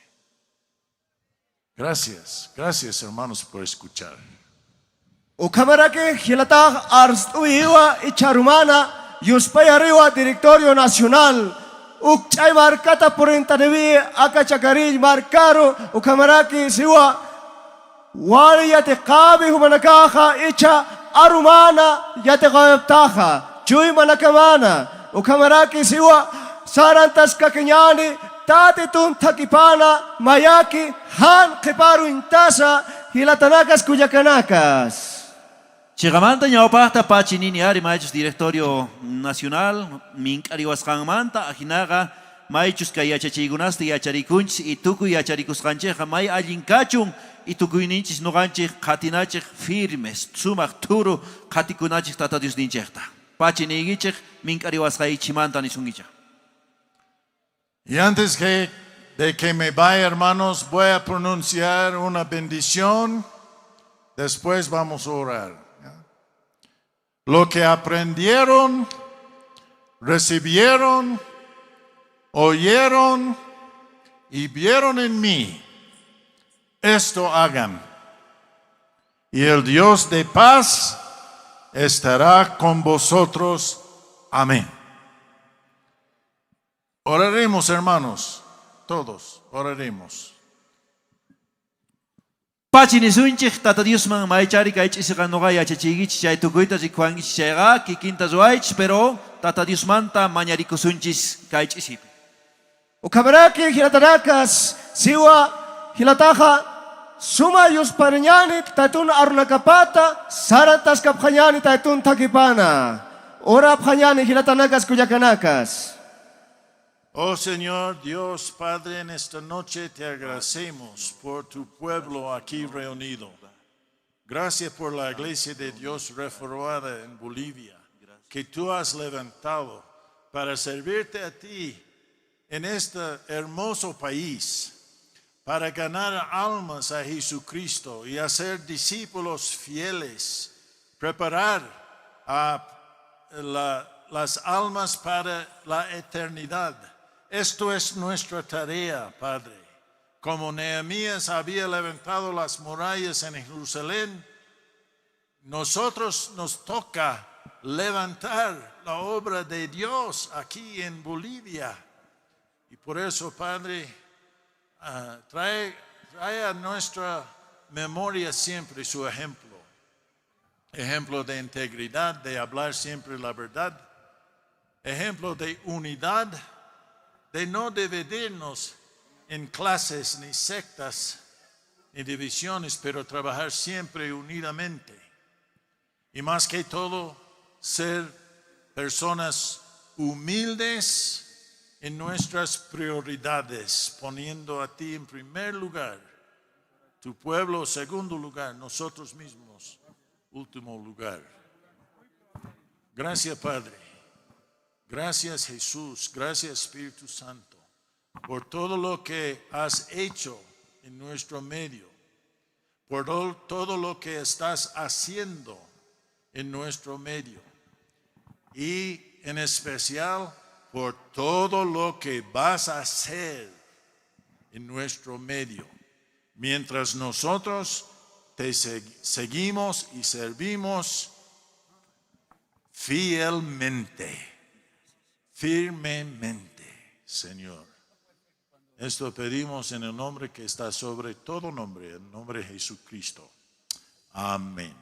Gracias, gracias hermanos por escuchar. Ukamarake Hilata Arstuiwa y Charumana, Yuspayariwa Directorio Nacional, Ukchay Marcata por Entanevi, Akachakari Marcaro, Ukamarake Siwa, Wali Yatekabi Humanakaha, Icha Arumana, Yatekabtaha, Chui Manakamana, Ukamarake Siwa, Sarantas Kakenyani, Tatitun Takipana, Mayaki, Han Keparu Intasa, Hilatanakas Kuyakanakas. Chigamanta ñawpaqta pachinini ari maychus Directorio Nacional mink'ari wasqanmanta ajinaqa maychus kay yachachiykunasta yacharikunchis y tukuy yacharikusqanchikqa may allin kachun y tukuyninchis nuqanchik qatinachik firmes sumaq thuru qatikunachik Tata Dios ninchikta pachiniykichik mink'ari wasqaychimanta nisunkichik. Y antes de que me vaya, hermanos, voy a pronunciar una bendición. Después vamos a orar. Lo que aprendieron, recibieron, oyeron y vieron en mí, esto hagan. Y el Dios de paz estará con vosotros. Amén. Oraremos, hermanos, todos oraremos. Pachinisunchik Tata Dios man maychari kaychisiqa nuqa yachachiykichis chay tukuyta rikuhankichis chayqa kikinta ruwaychis pero Tata Dios manta mañarikusunchis kaychisipi. Ukamaraki Hilatanakas Siwa Hilataja Suma Yuspariñani Tatun Arunakapata Saratas Kapjanyani Tatun Takipana Ora Pjanyani Hilatanakas Kuyakanakas. Oh Señor Dios Padre, en esta noche te agradecemos por tu pueblo aquí reunido. Gracias por la iglesia de Dios reformada en Bolivia, que tú has levantado para servirte a ti en este hermoso país, para ganar almas a Jesucristo y hacer discípulos fieles, preparar a las almas para la eternidad. Esto es nuestra tarea, Padre. Como Nehemías había levantado las murallas en Jerusalén, nosotros nos toca levantar la obra de Dios aquí en Bolivia. Y por eso, Padre, trae a nuestra memoria siempre su ejemplo. Ejemplo de integridad, de hablar siempre la verdad. Ejemplo de unidad, de no dividirnos en clases ni sectas ni divisiones, pero trabajar siempre unidamente. Y más que todo, ser personas humildes en nuestras prioridades, poniendo a ti en primer lugar, tu pueblo segundo lugar, nosotros mismos último lugar. Gracias, Padre. Gracias, Jesús. Gracias, Espíritu Santo, por todo lo que has hecho en nuestro medio, por todo lo que estás haciendo en nuestro medio y en especial por todo lo que vas a hacer en nuestro medio, mientras nosotros te seguimos y servimos fielmente. Firmemente, Señor. Esto pedimos en el nombre que está sobre todo nombre, el nombre de Jesucristo. Amén.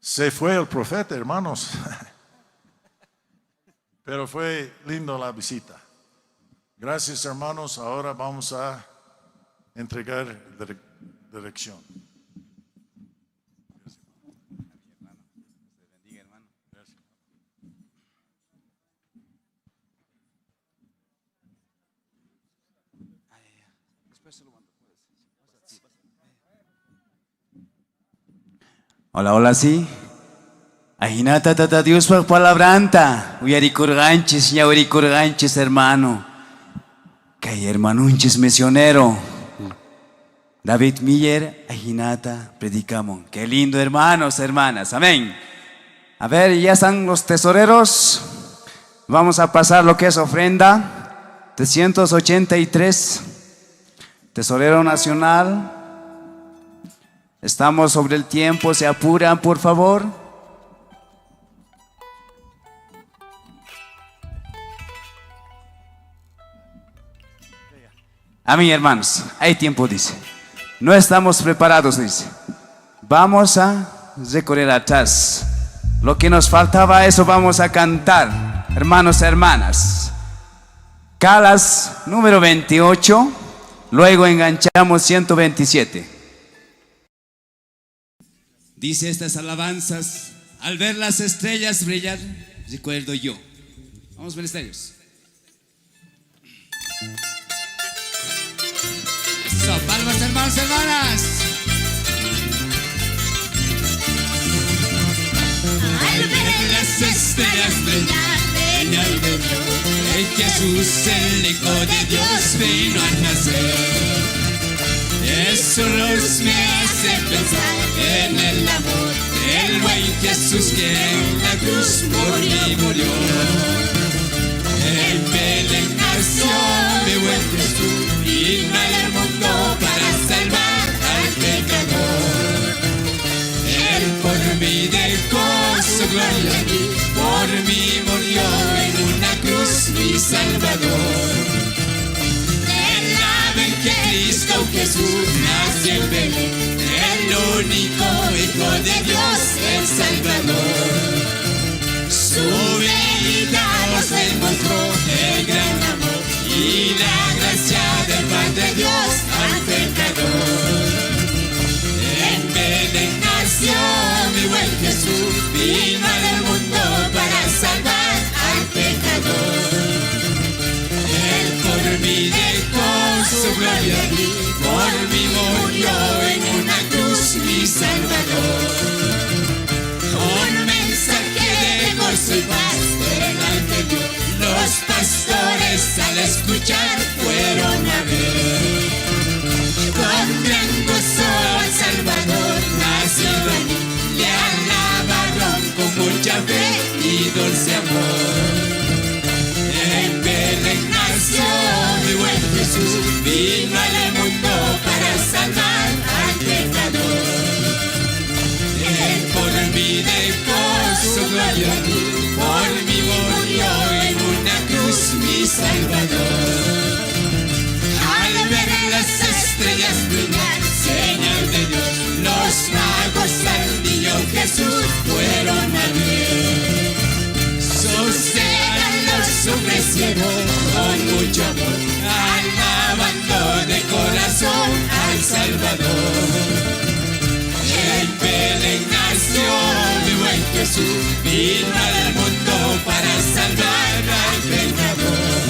Se fue el profeta, hermanos. Pero fue lindo la visita. Gracias, hermanos. Ahora vamos a entregar dirección. Hola, hola, sí. Ajinata tata Dios por palabranta. Uyarikurganchis, ñaurikurganchis, hermano. Kay hermanunchis misionero. David Miller, ajinata, predicamos. Qué lindo, hermanos, hermanas. Amén. A ver, ya están los tesoreros. Vamos a pasar lo que es ofrenda. 383. Tesorero nacional. Estamos sobre el tiempo, se apuran, por favor. A mí, hermanos, hay tiempo, dice. No estamos preparados, dice. Vamos a recorrer atrás. Lo que nos faltaba, eso vamos a cantar, hermanos y hermanas. Calas, número 28. Luego enganchamos 127. Dice estas alabanzas: al ver las estrellas brillar, recuerdo yo. Vamos, ministerios. Eso, palmas, hermanos, hermanas. Al ver las estrellas brillar, señal de Dios, en Jesús el Hijo de Dios vino a nacer. Eso nos me hace pensar en el amor del buen Jesús que en la cruz murió. En Belén nació mi buen Jesús, vino al mundo para salvar al pecador. Él por mí dejó su gloria aquí, por mí murió en una cruz mi Salvador. Que Cristo Jesús nació en Belén, el único Hijo de Dios, el Salvador. Su venida nos demostró el gran amor y la gracia del Padre Dios al pecador. En Belén nació mi buen Jesús, vino al mundo para salvar al pecador. Él por mí dejó su gloria aquí, por mí murió en una cruz mi Salvador. Un mensaje de gozo y paz del ángel dio, los pastores al escuchar fueron a ver. Con gran gozo al Salvador nacido allí, le alabaron con mucha fe y dulce amor. En Belén nació mi buen Jesús, vino al mundo para salvar al pecador. Él por mí dejó su gloria aquí, por mí murió en una cruz mi Salvador. Al ver las estrellas brillar, señal de Dios, los magos al niño Jesús fueron a ver. Sus regalos ofrecieron con mucho amor, alabando de corazón al Salvador. En Belén nació mi buen Jesús, vino al mundo para salvar al pecador.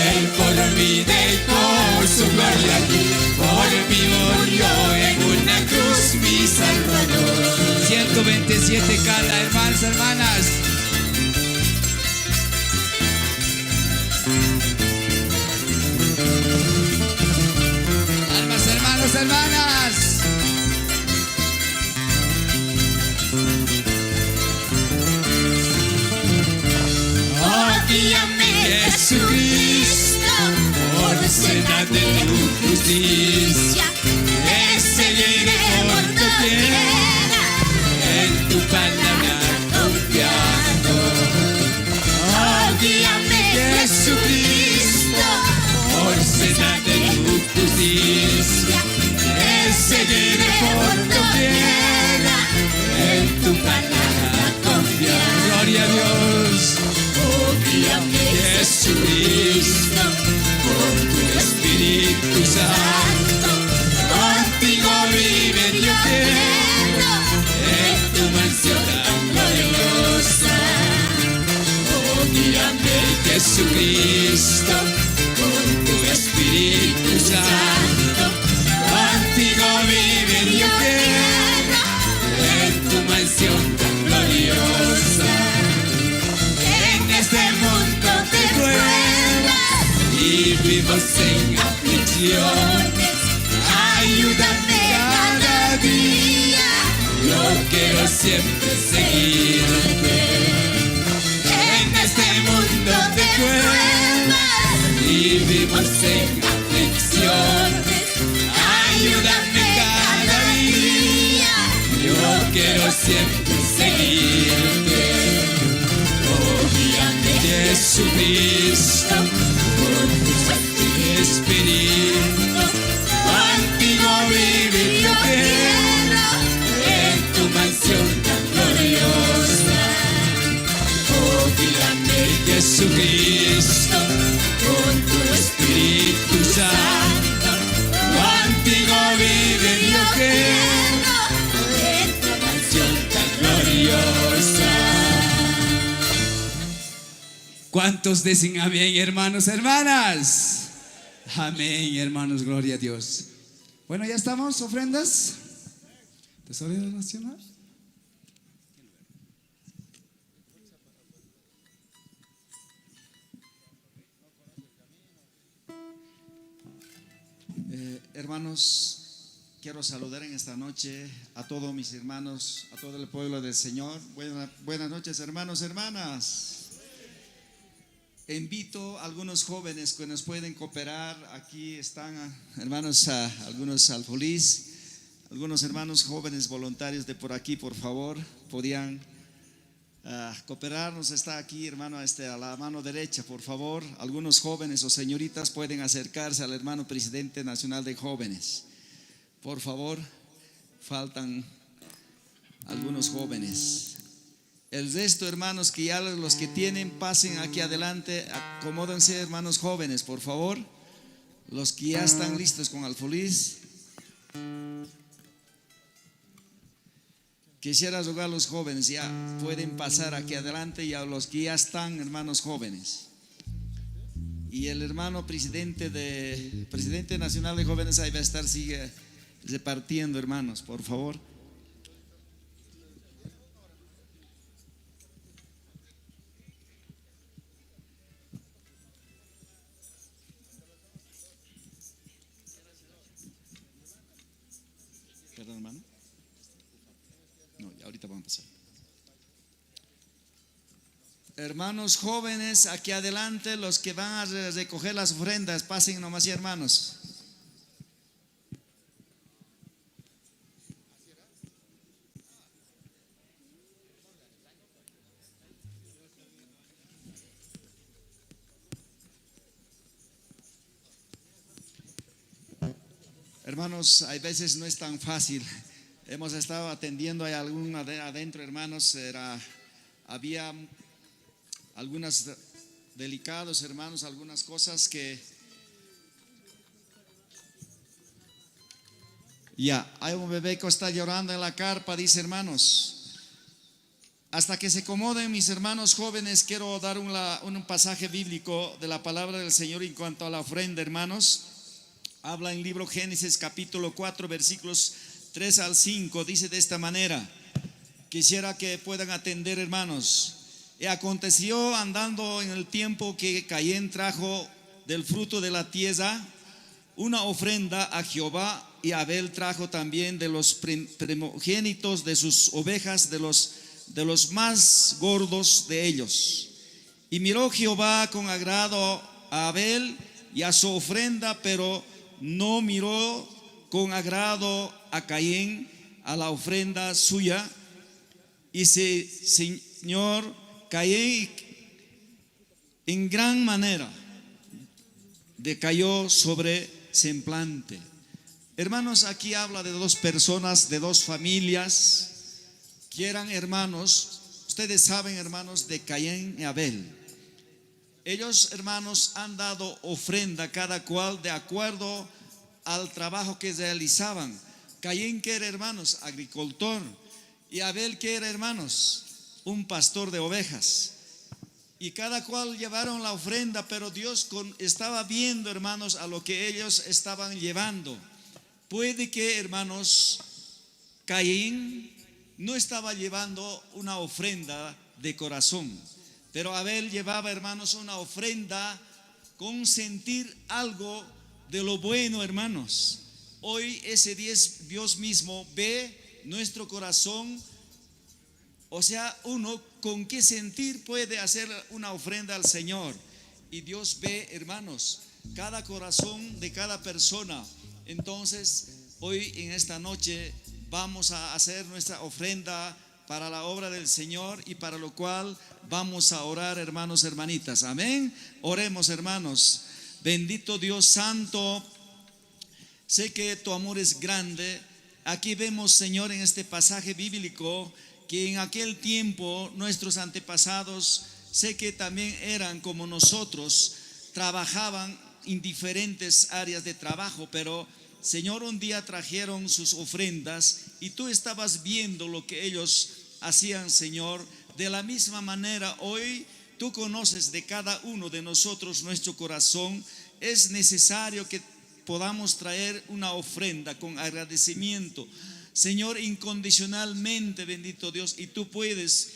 Él por mí dejó su gloria aquí, por mí murió en una cruz mi Salvador. 127 cada, hermanos, hermanas. Almas, hermanos, hermanas. Oh, guíame Jesucristo, por senda de tu justicia, te seguiré por doquiera, en tu palabra confiado. Oh, guíame Jesucristo, Jesucristo, con tu Espíritu Santo, contigo vivir yo quiero, en tu mansión tan gloriosa. En este mundo de pruebas y vivos en aflicciones, ayúdame cada día, yo quiero siempre seguirte. En este mundo de pruebas y vivos en aflicciones, ayúdame cada día, yo quiero siempre seguirte. Oh, guíame Jesucristo, con tu Espíritu, contigo vivir yo quiero, en tu mansión tan gloriosa. Oh, guíame Jesucristo, con tu Espíritu Santo, contigo vivir yo quiero, en tu mansión tan gloriosa. ¿Cuántos dicen amén, hermanos, hermanas? Amén, hermanos, gloria a Dios. Bueno, ya estamos, ofrendas. Tesorero Nacional. Hermanos, quiero saludar en esta noche a todos mis hermanos, a todo el pueblo del Señor. Buenas noches, hermanos, hermanas. Invito a algunos jóvenes que nos pueden cooperar. Aquí están hermanos, algunos alfolís, algunos hermanos jóvenes voluntarios de por aquí, por favor, podían cooperarnos. Está aquí, hermano, a la mano derecha, por favor. Algunos jóvenes o señoritas pueden acercarse al hermano presidente nacional de jóvenes. Por favor, faltan algunos jóvenes. El resto, hermanos, que ya los que tienen, pasen aquí adelante, acomódense, hermanos jóvenes, por favor. Los que ya están listos con alfolís. Quisiera rogar a los jóvenes, ya pueden pasar aquí adelante, y a los que ya están, hermanos jóvenes. Y el hermano presidente nacional de jóvenes ahí va a estar, sigue repartiendo, hermanos, por favor. Perdón, hermano. No, ahorita vamos a pasar. Hermanos jóvenes, aquí adelante, los que van a recoger las ofrendas, pasen nomás, y hermanos. Hermanos, hay veces no es tan fácil. Hemos estado atendiendo a algún adentro, hermanos. Había algunos delicados, hermanos, algunas cosas que ya, hay un bebé que está llorando en la carpa, dice, hermanos. Hasta que se acomoden mis hermanos jóvenes, quiero dar un pasaje bíblico de la palabra del Señor en cuanto a la ofrenda, hermanos. Habla en el libro Génesis capítulo 4 versículos 3 al 5, dice de esta manera. Quisiera que puedan atender, hermanos. Y aconteció andando en el tiempo que Caín trajo del fruto de la tierra una ofrenda a Jehová, y Abel trajo también de los primogénitos de sus ovejas, de los más gordos de ellos. Y miró Jehová con agrado a Abel y a su ofrenda, pero no miró con agrado a Caín, a la ofrenda suya. Y Señor, Caín en gran manera decayó sobre semblante. Hermanos, aquí habla de dos personas, de dos familias que eran hermanos. Ustedes saben, hermanos, de Caín y Abel. Ellos, hermanos, han dado ofrenda cada cual de acuerdo al trabajo que realizaban. Caín, que era, hermanos, agricultor, y Abel, que era, hermanos, un pastor de ovejas. y cada cual llevaron la ofrenda, pero Dios estaba viendo, hermanos, a lo que ellos estaban llevando. Puede que, hermanos, Caín no estaba llevando una ofrenda de corazón, pero Abel llevaba, hermanos, una ofrenda con sentir algo de lo bueno, hermanos. Hoy ese Dios mismo ve nuestro corazón, o sea, uno con qué sentir puede hacer una ofrenda al Señor. Y Dios ve, hermanos, cada corazón de cada persona. Entonces, hoy en esta noche vamos a hacer nuestra ofrenda para la obra del Señor, y para lo cual vamos a orar, hermanos, hermanitas. Amén. Oremos, hermanos. Bendito Dios santo, sé que tu amor es grande. Aquí vemos, Señor, en este pasaje bíblico, que en aquel tiempo nuestros antepasados, sé que también eran como nosotros, trabajaban en diferentes áreas de trabajo, pero Señor, un día trajeron sus ofrendas y tú estabas viendo lo que ellos hacían, Señor. De la misma manera, hoy tú conoces de cada uno de nosotros nuestro corazón. Es necesario que podamos traer una ofrenda con agradecimiento, Señor, incondicionalmente, bendito Dios. Y tú puedes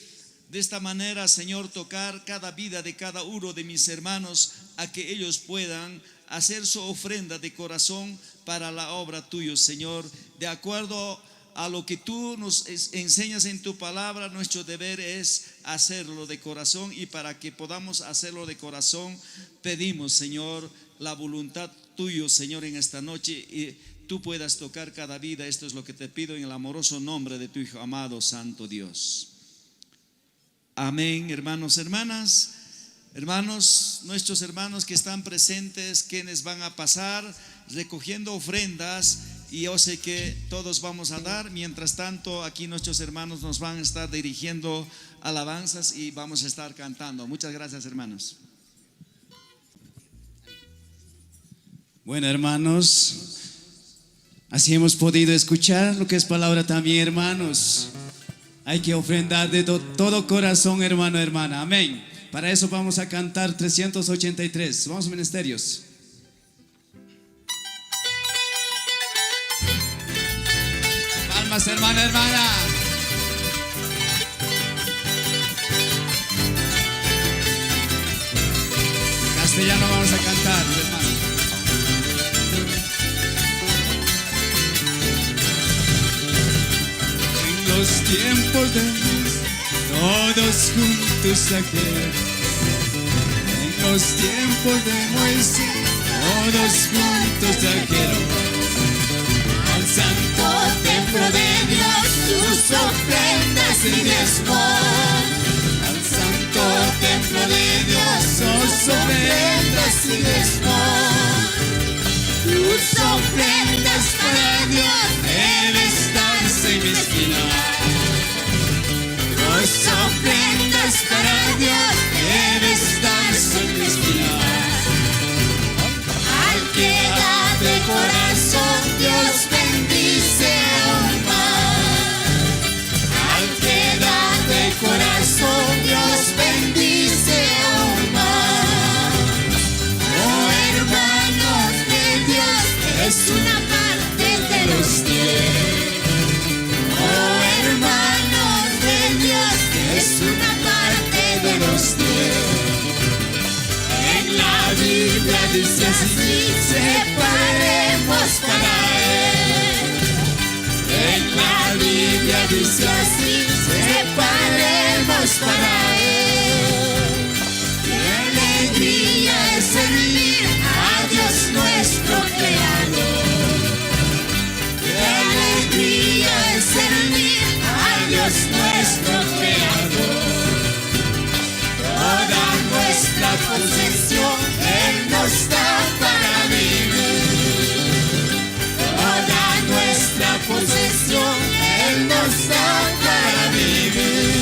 de esta manera, Señor, tocar cada vida de cada uno de mis hermanos, a que ellos puedan hacer su ofrenda de corazón para la obra tuya, Señor. De acuerdo a lo que tú nos enseñas en tu palabra, nuestro deber es hacerlo de corazón, y para que podamos hacerlo de corazón, pedimos, Señor, la voluntad tuya, Señor, en esta noche, y tú puedas tocar cada vida. Esto es lo que te pido en el amoroso nombre de tu Hijo amado, Santo Dios. Amén. Hermanos, hermanas, hermanos, nuestros hermanos que están presentes, quienes van a pasar recogiendo ofrendas, y yo sé que todos vamos a dar. Mientras tanto, aquí nuestros hermanos nos van a estar dirigiendo alabanzas y vamos a estar cantando. Muchas gracias, hermanos. Bueno, hermanos, así hemos podido escuchar lo que es palabra también, hermanos. Hay que ofrendar de todo corazón, hermano, hermana. Amén. Para eso vamos a cantar 383. Vamos, ministerios. Palmas, hermana, hermana. Castellano vamos a cantar, hermano. En los tiempos de todos juntos aquel, en los tiempos de Moisés, todos juntos trajeron al santo templo de Dios sus ofrendas y diezmos. Al santo templo de Dios sus ofrendas y diezmos. Tus ofrendas para Dios deben estar sin mezquinar. Tus ofrendas para Dios deben estar sin mezquinar. Al que da de corazón, Dios bendice aún más. Al que da de corazón, Dios bendice aún más. Oh, hermanos de Dios, es una parte de los 10. Oh, hermanos de Dios, es una parte de los 10. En la Biblia dice así: separemos para Él. En la Biblia dice así: separemos para Él. Qué alegría es servir a Dios nuestro Creador. Qué alegría es servir a Dios nuestro Creador. Toda nuestra posesión Él nos da para vivir. Toda nuestra posesión Él nos da para vivir.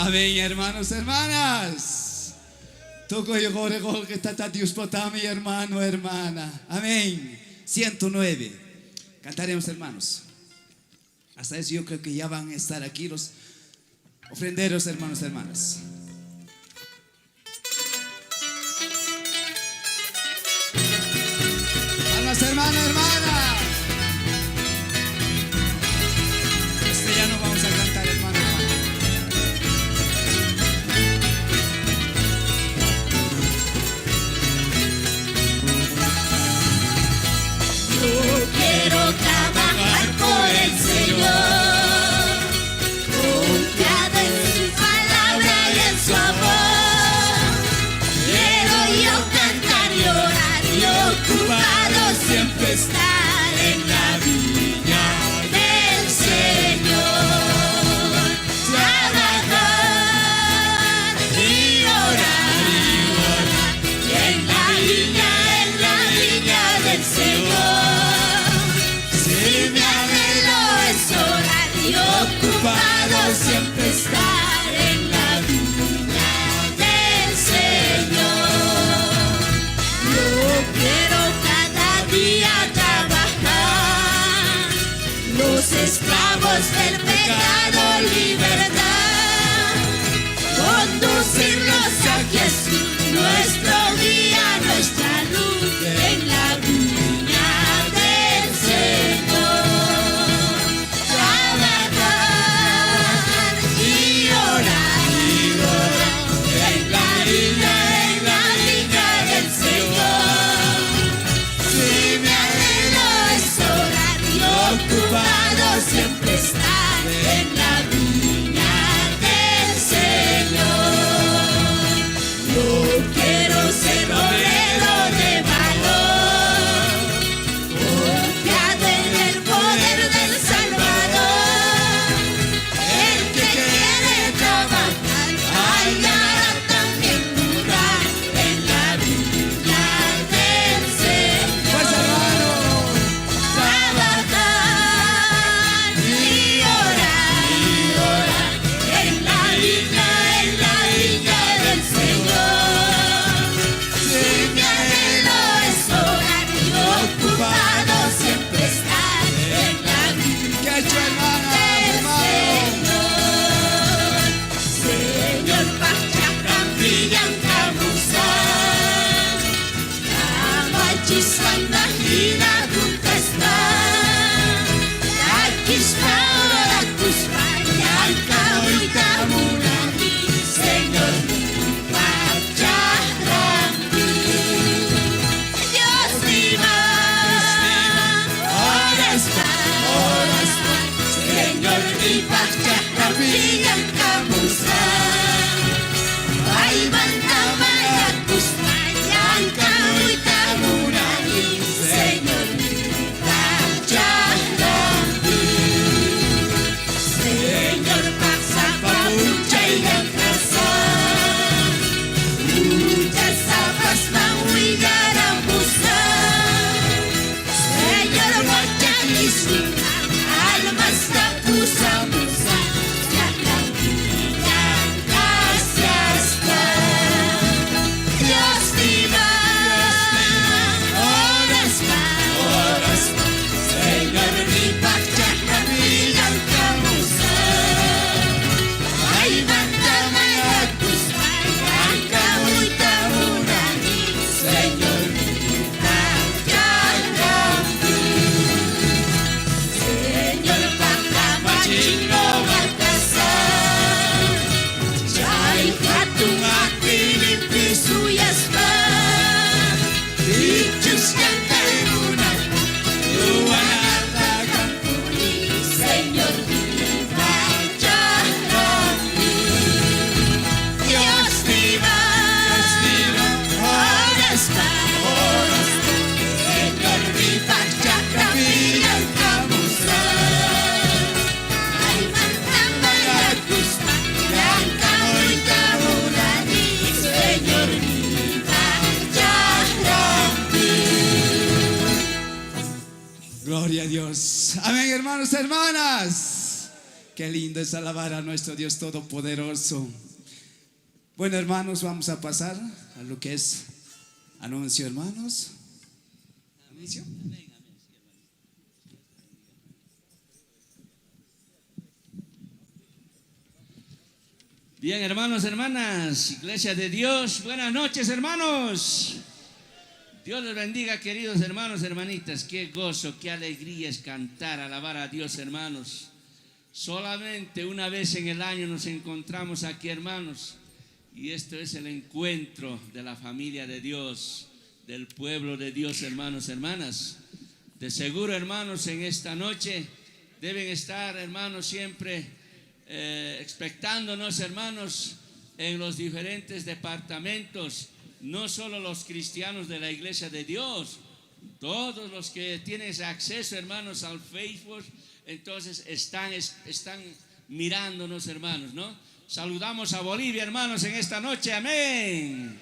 Amén, hermanos, hermanas. Toco y gore que está Dios potami, hermano, hermana. Amén. 109. Cantaremos, hermanos. Hasta eso yo creo que ya van a estar aquí los ofrenderos, hermanos, hermanas. Palmas, hermano, hermana. Ya no vamos a cantar, hermano, hermana. Yo quiero trabajar por el Señor, confiado en su palabra y en su amor. Quiero yo cantar y orar y ocupado siempre estar en la viña del Señor. Trabajar y orar en la viña del Señor. Si mi anhelo es orar y ocupado siempre estar en la viña del Señor. Yo quiero cada día trabajar, los esclavos del pecado, libertad, conducirlos a Jesús, nuestro guía, nuestra luz en la viña del Señor. Trabajar y orar en la viña del Señor. Si mi anhelo es orar y ocupado siempre estar en la viña del Señor. Yo quiero ser obrero de valor, confiado en el poder del Salvador. El que quiere trabajar hallará también lugar en la viña del Señor. Trabajar y orar en la viña del Señor. Si mi anhelo es orar y ocupado siempre estar en la viña del Señor. Señor, pacha cambian camusan, amachisanda hina kunkasta, akispaura kuspanya kauita munani, Señor, pacha cambian. Dios viva, ahora está, Señor, mi pacha cambian camusan, ay banda maya kuspanya kauita munani, Señor, mi pacha cambian. Señor, pasa pa mucha y casa, muchas sabas mahuigar a buscar. Señor, mocha y suna, almas tapusa, musa, ya cambian gracias está. Dios viva, ahora está, Señor, mi pacha cambian camusa, ay banda maya kuspanya kauita munani, Señor, mi pacha cambian. Señor, pacha machingo batasar, chay katung akilip pisuyas pa, dichus cantar lunar, luwan at agampuni, Señor, mi pacha cambian. Dios viva, ahora está, Señor, mi pacha cambian camusan, ay mantama kuspanya kauita munani, Señor, mi pacha cambian. Gloria a Dios. Amén, hermanos, hermanas. Qué lindo es alabar a nuestro Dios Todopoderoso. Bueno, hermanos, vamos a pasar a lo que es anuncio, hermanos. Anuncio. Bien, hermanos, hermanas, Iglesia de Dios, buenas noches, hermanos. Dios les bendiga, queridos hermanos, hermanitas. Qué gozo, qué alegría es cantar, alabar a Dios, hermanos. Solamente una vez en el año nos encontramos aquí, hermanos, y esto es el encuentro de la familia de Dios, del pueblo de Dios, hermanos, hermanas. De seguro, hermanos, en esta noche deben estar, hermanos, siempre expectándonos, hermanos, en los diferentes departamentos, no solo los cristianos de la Iglesia de Dios, todos los que tienen acceso, hermanos, al Facebook, entonces están mirándonos, hermanos, ¿no? Saludamos a Bolivia, hermanos, en esta noche, amén.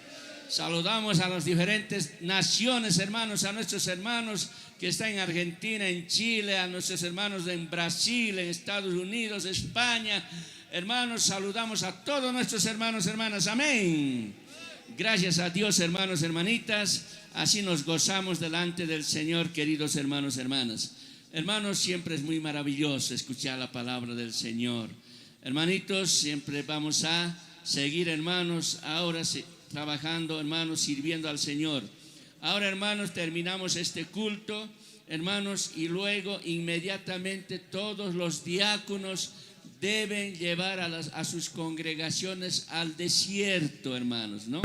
Saludamos a las diferentes naciones, hermanos, a nuestros hermanos que están en Argentina, en Chile, a nuestros hermanos en Brasil, en Estados Unidos, España. Hermanos, saludamos a todos nuestros hermanos, hermanas, amén. Gracias a Dios, hermanos, hermanitas, así nos gozamos delante del Señor, queridos hermanos, hermanas. Hermanos, siempre es muy maravilloso escuchar la palabra del Señor. Hermanitos, siempre vamos a seguir, hermanos, ahora trabajando, hermanos, sirviendo al Señor. Ahora, hermanos, terminamos este culto, hermanos, y luego inmediatamente todos los diáconos deben llevar a sus congregaciones al desierto, hermanos, ¿no?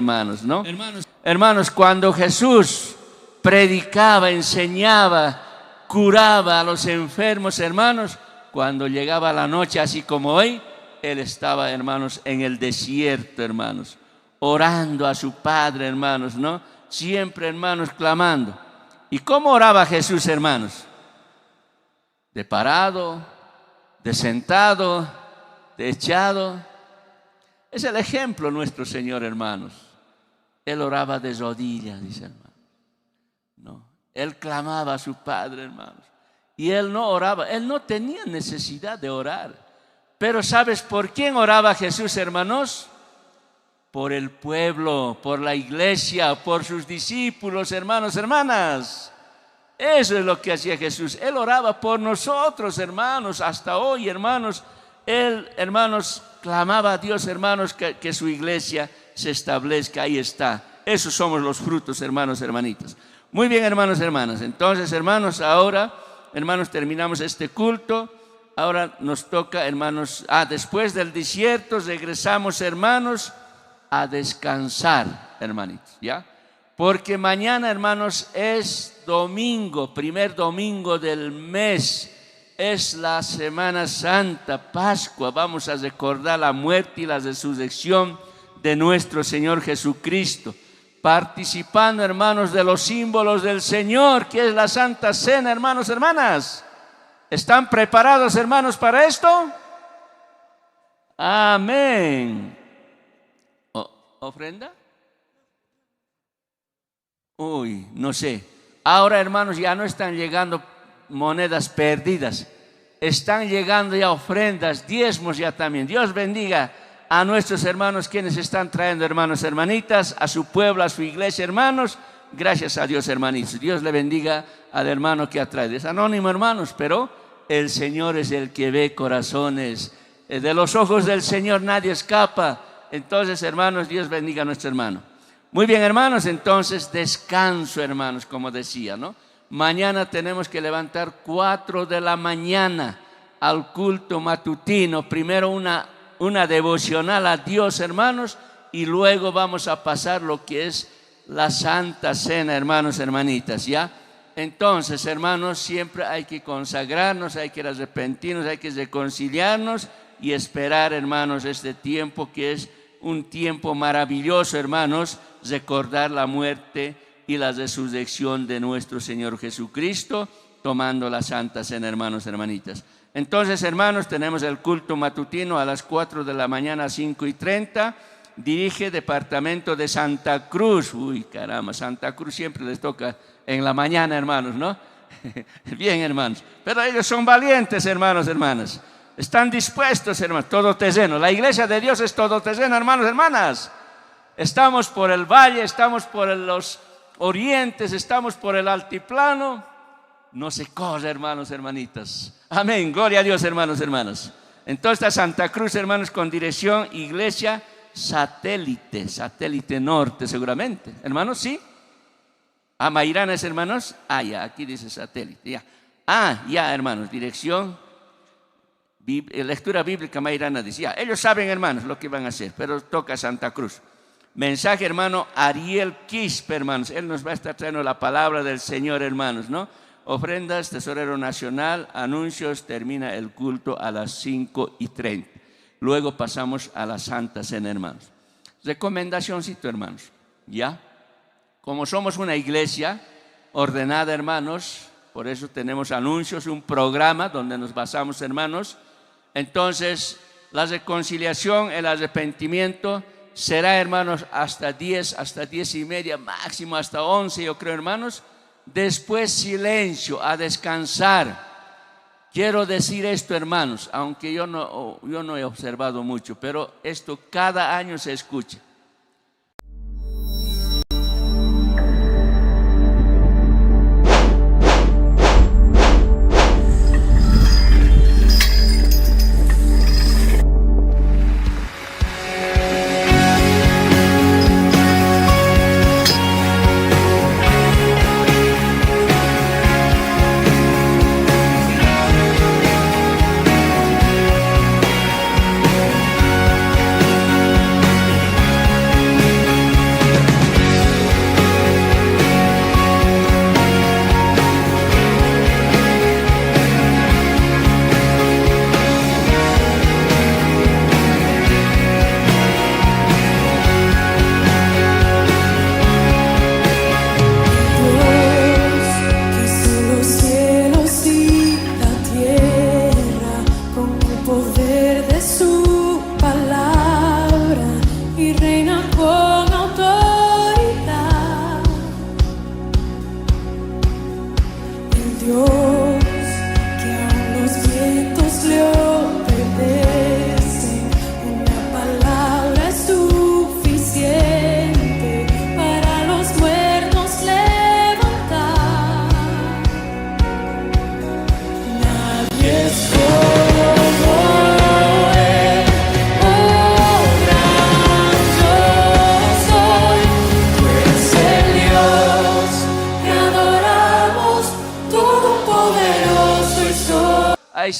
Hermanos, cuando Jesús predicaba, enseñaba, curaba a los enfermos, hermanos, cuando llegaba la noche, así como hoy, Él estaba, hermanos, en el desierto, hermanos, orando a su Padre, hermanos, ¿no? Siempre, hermanos, clamando. ¿Y cómo oraba Jesús, hermanos? De parado, de sentado, de echado. Es el ejemplo nuestro Señor, hermanos. Él oraba de rodillas, dice hermano. No, Él clamaba a su Padre, hermanos. Y Él no oraba, Él no tenía necesidad de orar. Pero ¿sabes por quién oraba Jesús, hermanos? Por el pueblo, por la iglesia, por sus discípulos, hermanos, hermanas. Eso es lo que hacía Jesús. Él oraba por nosotros, hermanos, hasta hoy, hermanos. Él, hermanos, clamaba a Dios, hermanos, que su iglesia se establezca. Ahí está. Esos somos los frutos, hermanos, hermanitas. Muy bien, hermanos, hermanas. Entonces, hermanos, ahora, hermanos, terminamos este culto. Ahora nos toca, hermanos, después del desierto regresamos, hermanos, a descansar, hermanitos, ¿ya? Porque mañana, hermanos, es domingo, primer domingo del mes, es la Semana Santa, Pascua. Vamos a recordar la muerte y la resurrección de nuestro Señor Jesucristo, participando, hermanos, de los símbolos del Señor, que es la Santa Cena, hermanos, hermanas. ¿Están preparados, hermanos, para esto? Amén. ¿Ofrenda? Uy, no sé. Ahora, hermanos, ya no están llegando monedas perdidas. Están llegando ya ofrendas, diezmos ya también. Dios bendiga a nuestros hermanos quienes están trayendo, hermanos, hermanitas, a su pueblo, a su iglesia, hermanos. Gracias a Dios, hermanitos. Dios le bendiga al hermano que atrae. Es anónimo, hermanos, pero el Señor es el que ve corazones. De los ojos del Señor nadie escapa. Entonces, hermanos, Dios bendiga a nuestro hermano. Muy bien, hermanos, entonces descanso, hermanos, como decía, ¿no? Mañana tenemos que levantar 4 de la mañana al culto matutino. Primero una devocional a Dios, hermanos, y luego vamos a pasar lo que es la Santa Cena, hermanos, hermanitas, ¿ya? Entonces, hermanos, siempre hay que consagrarnos, hay que arrepentirnos, hay que reconciliarnos y esperar, hermanos, este tiempo que es un tiempo maravilloso, hermanos, recordar la muerte y la resurrección de nuestro Señor Jesucristo, tomando la Santa Cena, hermanos, hermanitas. Entonces, hermanos, tenemos el culto matutino a las 4 de la mañana, 5:30. Dirige Departamento de Santa Cruz. Uy, caramba, Santa Cruz siempre les toca en la mañana, hermanos, ¿no? Bien, hermanos. Pero ellos son valientes, hermanos, hermanas. ¿Están dispuestos, hermanos? Todoterreno. La iglesia de Dios es todoterreno, hermanos, hermanas. Estamos por el valle, estamos por los orientes, estamos por el altiplano. No se corre, hermanos, hermanitas. Amén. Gloria a Dios, hermanos, hermanas. Entonces, Santa Cruz, hermanos, con dirección iglesia satélite, satélite norte, seguramente. Hermanos, ¿sí? Mairanas, hermanos. Ya, aquí dice satélite, ya. Ya, hermanos, dirección, lectura bíblica Mairana dice, ya, ellos saben, hermanos, lo que van a hacer, pero toca Santa Cruz. Mensaje, hermano, Ariel Quispe, hermanos, él nos va a estar trayendo la palabra del Señor, hermanos, ¿no? Ofrendas, tesorero nacional, anuncios, termina el culto a las 5:30. Luego pasamos a la Santa Cena, hermanos. Recomendacióncito, hermanos, ¿ya? Como somos una iglesia ordenada, hermanos, por eso tenemos anuncios, un programa donde nos basamos, hermanos. Entonces, la reconciliación, el arrepentimiento será, hermanos, hasta 10, hasta 10:30, máximo hasta 11, yo creo, hermanos. Después silencio, a descansar. Quiero decir esto, hermanos, aunque yo no he observado mucho, pero esto cada año se escucha.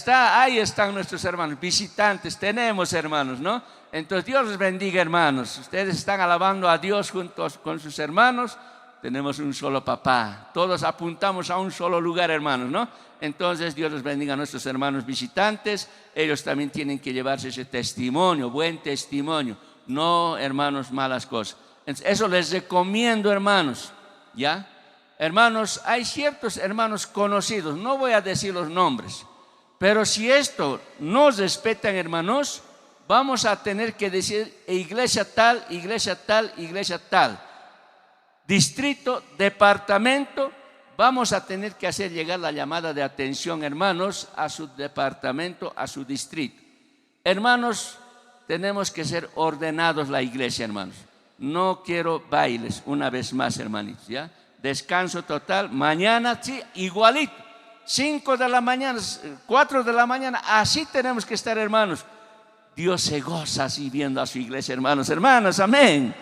Ahí están nuestros hermanos, visitantes, tenemos hermanos, ¿no? Entonces Dios les bendiga, hermanos. Ustedes están alabando a Dios juntos con sus hermanos. Tenemos un solo papá, todos apuntamos a un solo lugar, hermanos, ¿no? Entonces Dios les bendiga a nuestros hermanos visitantes. Ellos también tienen que llevarse ese testimonio, buen testimonio, no, hermanos, malas cosas. Entonces, eso les recomiendo, hermanos, ¿ya? Hermanos, hay ciertos hermanos conocidos, no voy a decir los nombres, pero si esto nos respetan, hermanos, vamos a tener que decir iglesia tal, iglesia tal, iglesia tal, distrito, departamento. Vamos a tener que hacer llegar la llamada de atención, hermanos, a su departamento, a su distrito. Hermanos, tenemos que ser ordenados la iglesia, hermanos. No quiero bailes, una vez más, hermanitos, ¿ya? Descanso total, mañana sí, igualito. 5 de la mañana, 4 de la mañana, así tenemos que estar, hermanos. Dios se goza así viendo a su iglesia, hermanos, hermanas, amén.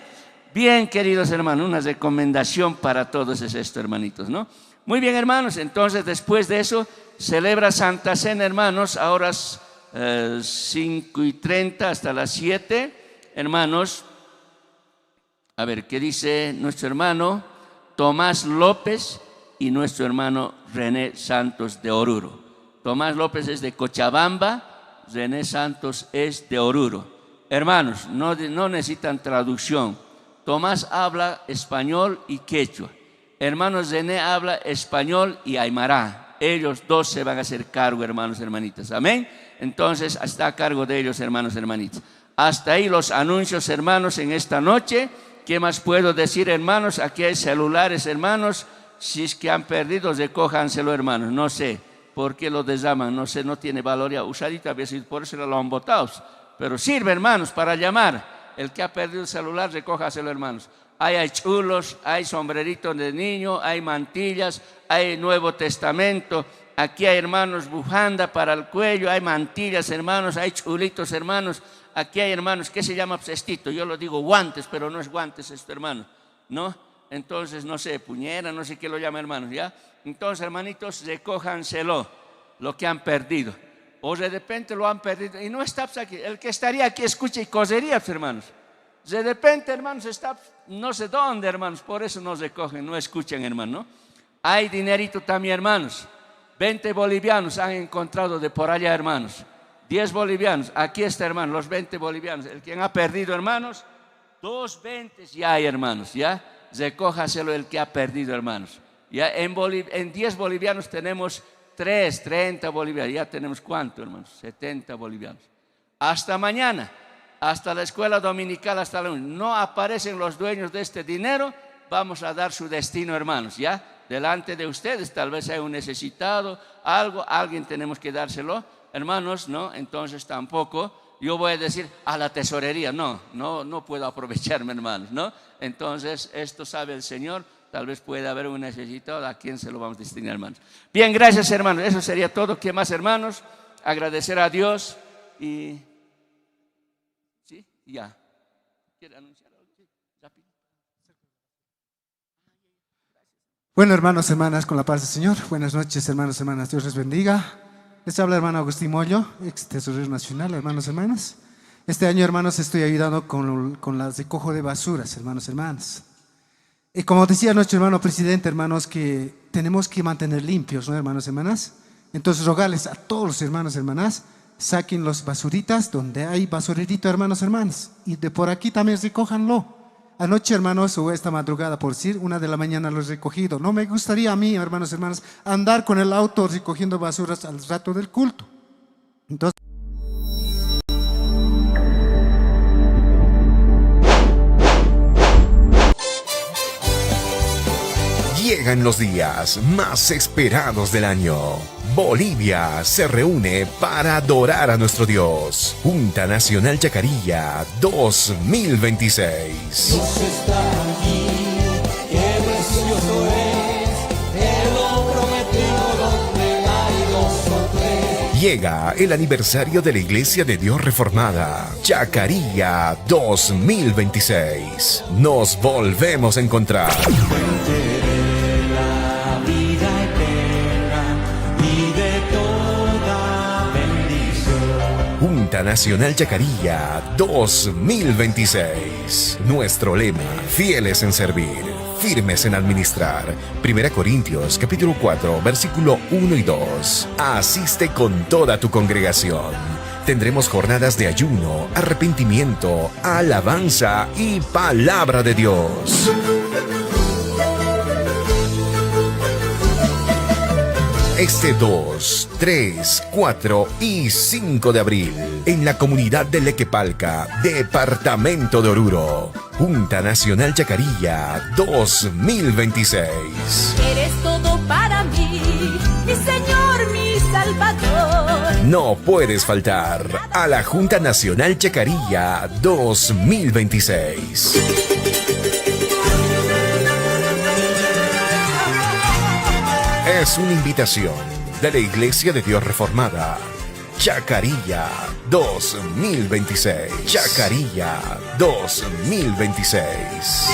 Bien, queridos hermanos, una recomendación para todos es esto, hermanitos, ¿no? Muy bien, hermanos, entonces después de eso, celebra Santa Cena, hermanos, a horas 5:30 hasta las 7, hermanos. A ver, ¿qué dice nuestro hermano Tomás López y nuestro hermano René Santos de Oruro? Tomás López es de Cochabamba, René Santos es de Oruro. Hermanos, no necesitan traducción. Tomás habla español y quechua. Hermanos, René habla español y aymara. Ellos dos se van a hacer cargo, hermanos, hermanitas. Amén. Entonces, está a cargo de ellos, hermanos, hermanitas. Hasta ahí los anuncios, hermanos, en esta noche. ¿Qué más puedo decir, hermanos? Aquí hay celulares, hermanos. Si es que han perdido, recójanselo, hermanos. No sé. ¿por qué lo derraman? No sé, no tiene valor ya usadito, a veces por eso lo han botado. Pero sirve, hermanos, para llamar. El que ha perdido el celular, recójaselo, hermanos. Hay chulos, hay sombreritos de niño, hay mantillas, hay Nuevo Testamento. Aquí hay, hermanos, bufanda para el cuello, hay mantillas, hermanos, hay chulitos, hermanos. Aquí hay, hermanos, ¿qué se llama cestito? Yo lo digo guantes, pero no es guantes esto, hermano, ¿no? Entonces, no sé, puñera, no sé qué lo llama, hermanos, ¿ya? Entonces, hermanitos, recójanselo, lo que han perdido. O de repente lo han perdido y no está aquí. El que estaría aquí escucha y cosería, hermanos. De repente, hermanos, está no sé dónde, hermanos, por eso no recogen, no escuchan, hermano. Hay dinerito también, hermanos. 20 bolivianos han encontrado de por allá, hermanos. 10 bolivianos, aquí está, hermano, los 20 bolivianos. El quien ha perdido, hermanos, 2 20 ya hay, hermanos, ya. Recójaselo el que ha perdido, hermanos. Ya en 10 bolivianos tenemos 30 bolivianos. Ya tenemos ¿cuánto, hermanos? 70 bolivianos. Hasta mañana, hasta la escuela dominical, hasta la noche. No aparecen los dueños de este dinero, vamos a dar su destino, hermanos, ya. Delante de ustedes, tal vez hay un necesitado, alguien tenemos que dárselo, hermanos, ¿no? Entonces tampoco yo voy a decir a la tesorería, no puedo aprovecharme, hermanos, ¿no? Entonces esto sabe el Señor, tal vez pueda haber un necesitado, ¿a quién se lo vamos a destinar, hermanos? Bien, gracias, hermanos, eso sería todo. ¿Qué más, hermanos? Agradecer a Dios y... ¿Sí? Ya. ¿Quiere anunciar algo? Sí, rápido. Bueno, hermanos, hermanas, con la paz del Señor. Buenas noches, hermanos, hermanas. Dios les bendiga. Les habla hermano Agustín Mollo, ex tesorero nacional, hermanos, hermanas. Este año, hermanos, estoy ayudando con las recojo de basuras, hermanos, hermanas. Y como decía nuestro hermano presidente, hermanos, que tenemos que mantener limpios, ¿no, hermanos, hermanas? Entonces, rogarles a todos los hermanos, hermanas, saquen los basuritas donde hay basurerito, hermanos, hermanas. Y de por aquí también recójanlo. Anoche, hermanos, o esta madrugada, por decir, 1 de la mañana lo he recogido. No me gustaría a mí, hermanos, hermanas, andar con el auto recogiendo basuras al rato del culto. Entonces... Llegan los días más esperados del año. Bolivia se reúne para adorar a nuestro Dios. Junta Nacional Chacarilla 2026. Dios está allí, qué precioso es, Él lo prometió donde hay 2 o 3. Llega el aniversario de la Iglesia de Dios Reformada, Chacarilla 2026. Nos volvemos a encontrar. Junta Nacional Chacarilla 2026. Nuestro lema, fieles en servir, firmes en administrar. 1 Corintios capítulo 4, versículo 1 y 2. Asiste con toda tu congregación. Tendremos jornadas de ayuno, arrepentimiento, alabanza y palabra de Dios. Este 2, 3, 4 y 5 de abril, en la comunidad de Lequepalca, departamento de Oruro, Junta Nacional Chacarilla 2026. Eres todo para mí, mi Señor, mi Salvador. No puedes faltar a la Junta Nacional Chacarilla 2026. Es una invitación de la Iglesia de Dios Reformada, Chacarilla 2026. Chacarilla 2026.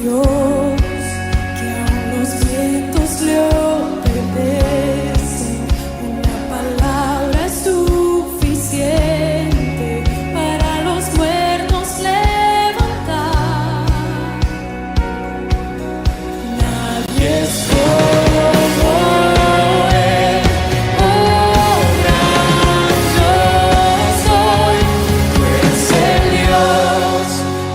Dios que aún los vientos le obedecen. Una palabra es suficiente para los muertos levantar. Nadie es como Él. Oh, gran yo soy. Tú eres el Dios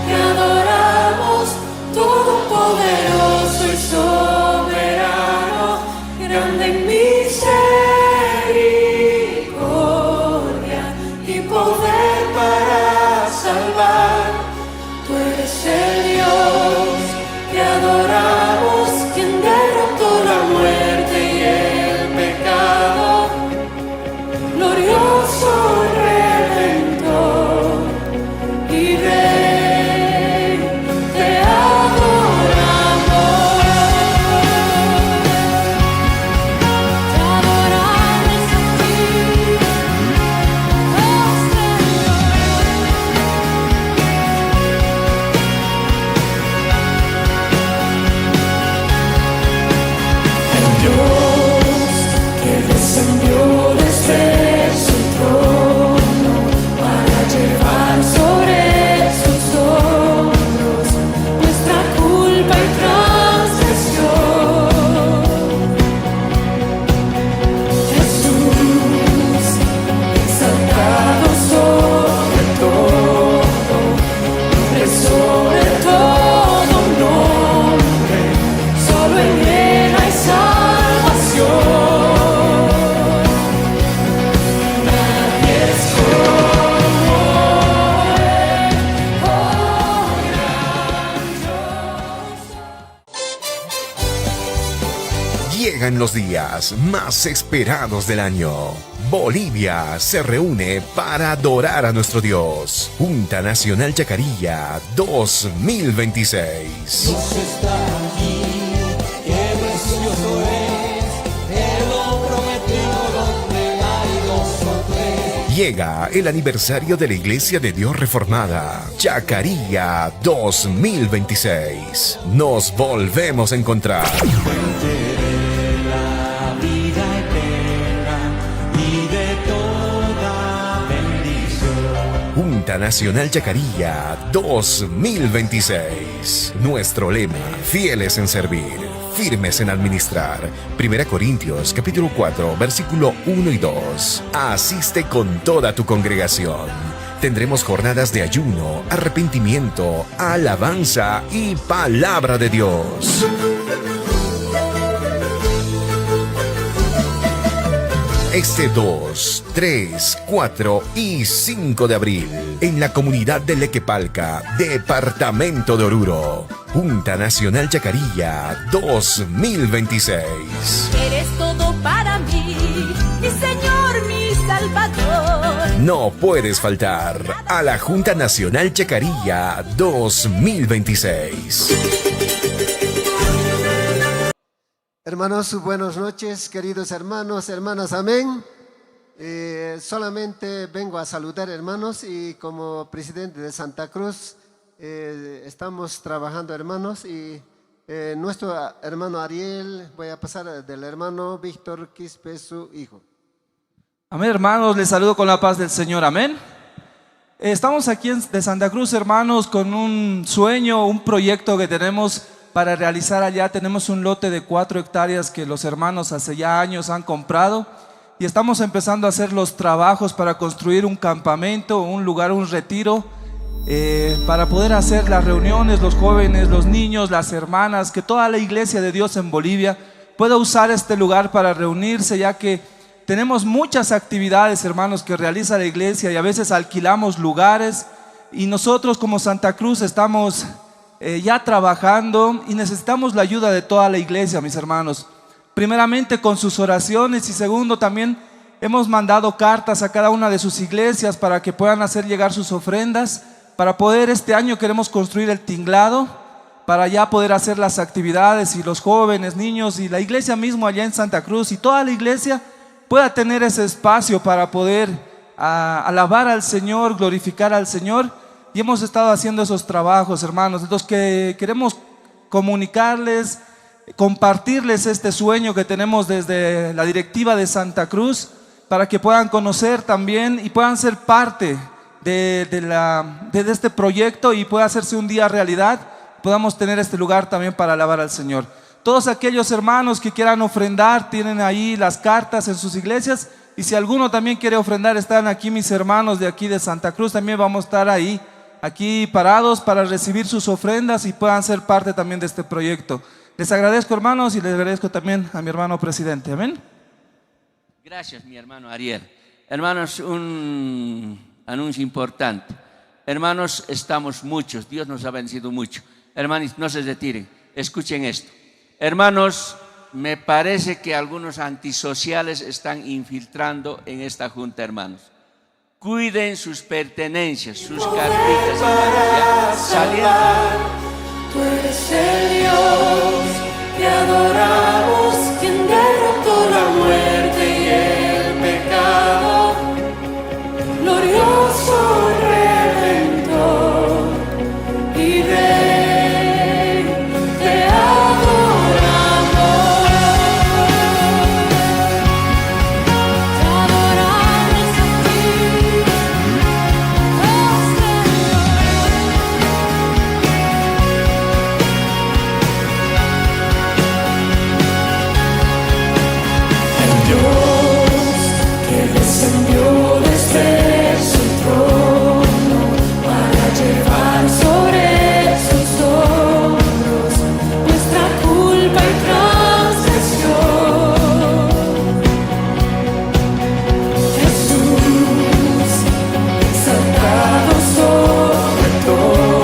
que adoramos, todopoderoso y soberano, grande en misericordia y poder para salvar. Tú eres el Dios que adoramos, quien derrotó la muerte y el pecado, glorioso Redentor y Rey, te adoramos a ti, oh el Dios que descendió desde su trono para llevar sobre sus hombros nuestra culpa y transgresión. Jesús, exaltado sobre todo nombre, solo en Él hay salvación. Nadie es como Él, oh gran Llegan los días más esperados del año. Bolivia se reúne para adorar a nuestro Dios. Junta Nacional Chacarilla 2026. Dios está aquí, qué precioso es, Él lo prometió donde hay dos o tres. Llega el aniversario de la Iglesia de Dios Reformada. Chacarilla 2026. Nos volvemos a encontrar. La vida eterna y de toda bendición. Junta Nacional Chacarilla 2026. Nuestro lema: fieles en servir, firmes en administrar. 1 Corintios capítulo 4 versículo 1 y 2. Asiste con toda tu congregación. Tendremos jornadas de ayuno, arrepentimiento, alabanza y palabra de Dios. Este 2, 3, 4 y 5 de abril, en la comunidad de Lequepalca, departamento de Oruro. Junta Nacional Chacarilla 2026. Eres todo para mí, mi Señor, mi Salvador. No puedes faltar a la Junta Nacional Chacarilla 2026. Hermanos, buenas noches, queridos hermanos, hermanas, amén. Solamente vengo a saludar, hermanos, y como presidente de Santa Cruz, estamos trabajando, hermanos, y nuestro hermano Ariel, voy a pasar del hermano Víctor Quispe, su hijo. Amén, hermanos, les saludo con la paz del Señor, amén. Estamos aquí de Santa Cruz, hermanos, con un sueño, un proyecto que tenemos para realizar allá. Tenemos un lote de 4 hectáreas que los hermanos hace ya años han comprado y estamos empezando a hacer los trabajos para construir un campamento, un lugar, un retiro, para poder hacer las reuniones, los jóvenes, los niños, las hermanas, que toda la iglesia de Dios en Bolivia pueda usar este lugar para reunirse, ya que tenemos muchas actividades, hermanos, que realiza la iglesia y a veces alquilamos lugares y nosotros como Santa Cruz estamos ya trabajando y necesitamos la ayuda de toda la iglesia, mis hermanos. Primeramente con sus oraciones y segundo también hemos mandado cartas a cada una de sus iglesias para que puedan hacer llegar sus ofrendas. Para poder este año queremos construir el tinglado para ya poder hacer las actividades y los jóvenes, niños y la iglesia mismo allá en Santa Cruz y toda la iglesia pueda tener ese espacio para poder alabar al Señor, glorificar al Señor. Y hemos estado haciendo esos trabajos, hermanos. Entonces que queremos comunicarles, compartirles este sueño que tenemos desde la directiva de Santa Cruz, para que puedan conocer también y puedan ser parte de este proyecto y pueda hacerse un día realidad, podamos tener este lugar también para alabar al Señor. Todos aquellos hermanos que quieran ofrendar, tienen ahí las cartas en sus iglesias, y si alguno también quiere ofrendar, están aquí mis hermanos de aquí de Santa Cruz, también vamos a estar ahí, aquí parados para recibir sus ofrendas y puedan ser parte también de este proyecto. Les agradezco, hermanos, y les agradezco también a mi hermano presidente. Amén. Gracias, mi hermano Ariel. Hermanos, un anuncio importante. Hermanos, estamos muchos, Dios nos ha bendecido mucho. Hermanos, no se retiren, escuchen esto. Hermanos, me parece que algunos antisociales están infiltrando en esta junta, hermanos. Cuiden sus pertenencias, sus cartitas, hermanos, saliendo. Tú eres el Dios que adoramos, quien derrotó la muerte y el pecado, glorioso Redentor y Rey, te adoramos, a ti, Dios que descendió desde su trono para llevar sobre sus hombros nuestra culpa y transgresión. Jesús, exaltado sobre todo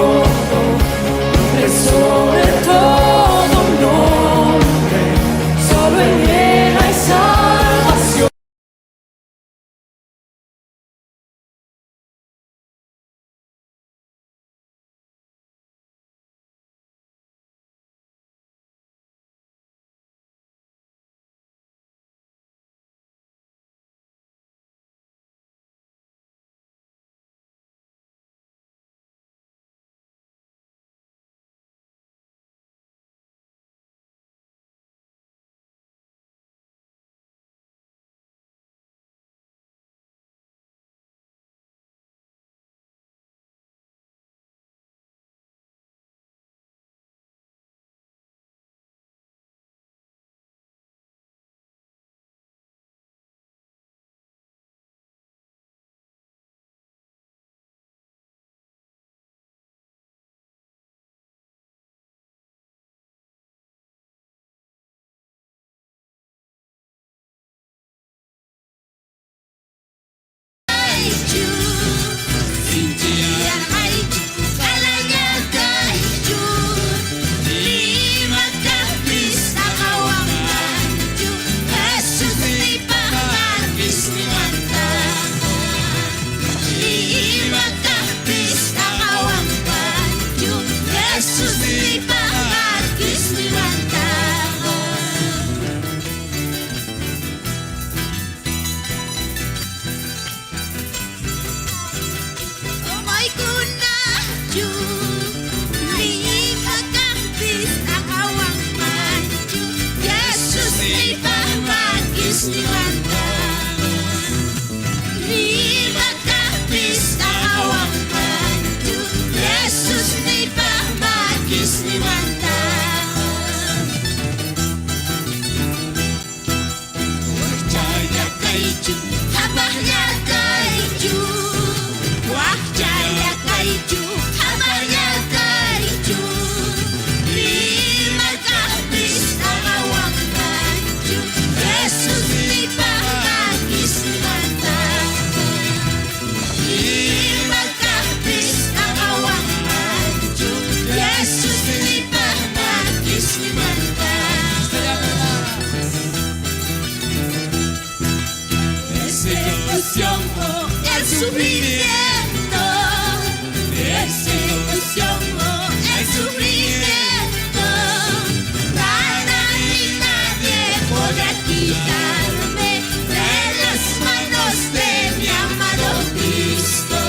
nombre, solo en Él hay salvación. El sufrimiento, persecución, el sufrimiento, nada ni nadie podrá quitarme de las manos de mi amado Cristo.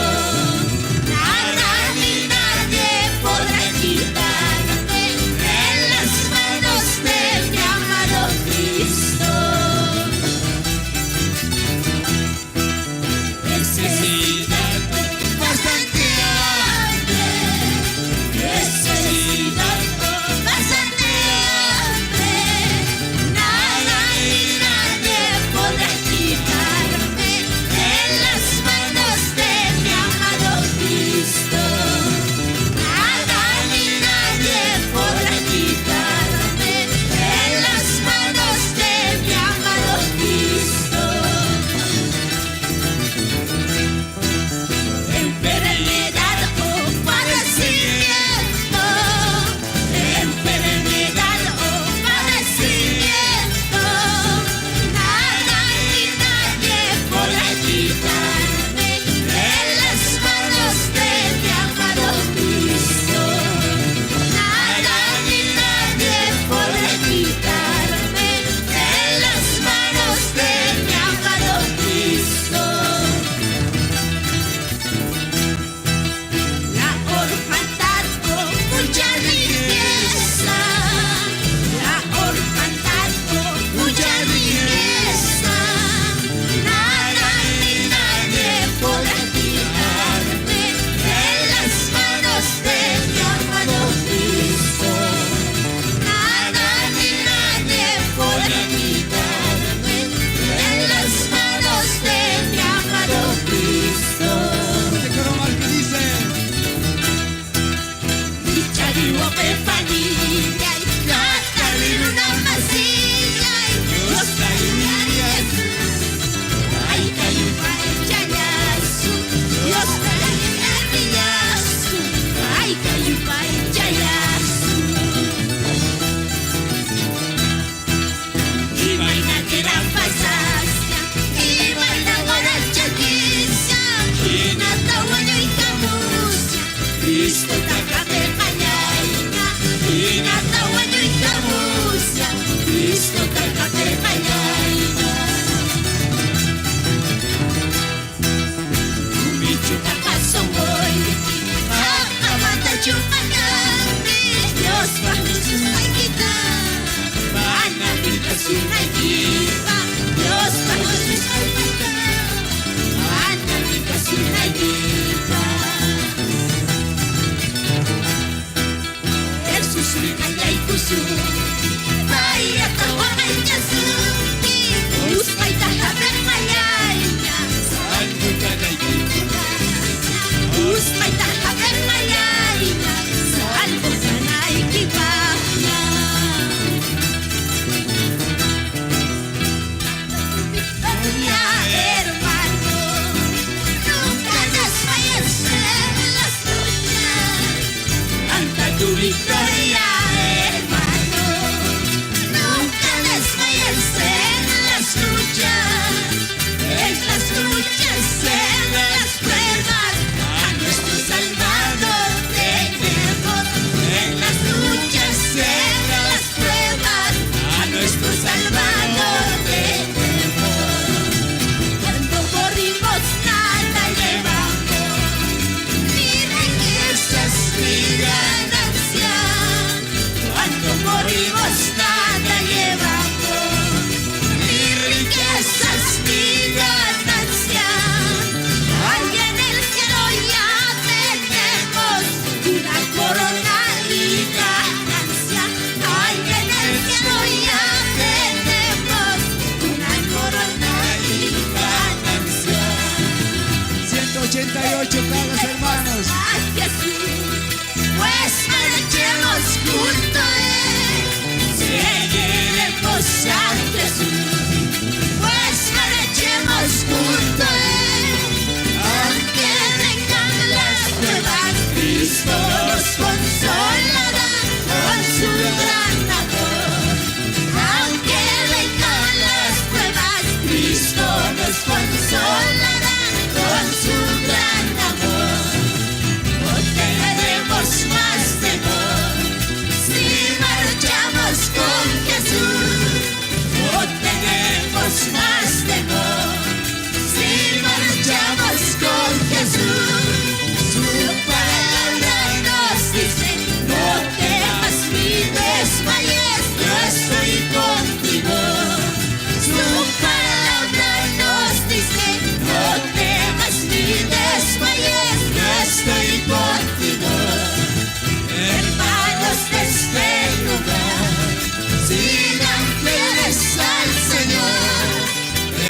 Nada ni nadie podrá quitarme de Victoria, hermano, nunca desmayes en las luchas, en las pruebas, a nuestro Salvador tenemos. En las luchas, en las pruebas, a nuestro Salvador tenemos. Cuando corrimos nada llevamos, ni riquezas ni ganancia. Cuando morimos nada llevamos, ni riquezas ni ganancia. Ahí en el cielo ya tenemos una corona y ganancia. Ahí en el cielo ya tenemos una corona y ganancia. 188 carros, hermanos. A Jesús, pues marchemos junto a Él, seguiremos a Jesús, pues marchemos junto a Él, aunque vengan las pruebas, Cristo nos consolará con su gran amor. Aunque vengan las pruebas, Cristo nos consolará con su gran amor. No tendremos más temor si marchamos con Jesús. No tenemos más temor si marchamos con Jesús. Su palabra nos dice: no temas ni desmayes, yo estoy contigo. Su palabra nos dice: no temas ni desmayes, yo estoy contigo. Hermanos de este lugar, sigan fieles al Señor.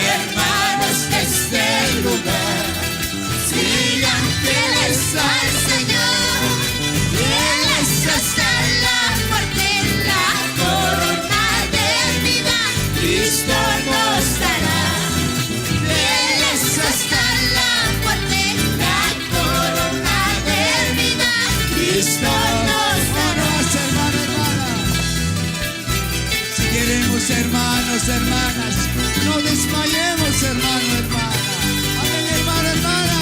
Hermanos de este lugar, sigan fieles al Señor. Fieles hasta la muerte, la corona de vida Cristo nos dará. Fieles hasta la muerte, la corona de vida Cristo nos dará. Hermano, hermana. Si queremos, hermanos, hermanas, no desmayemos, hermano, hermana. Amén, hermano, hermana.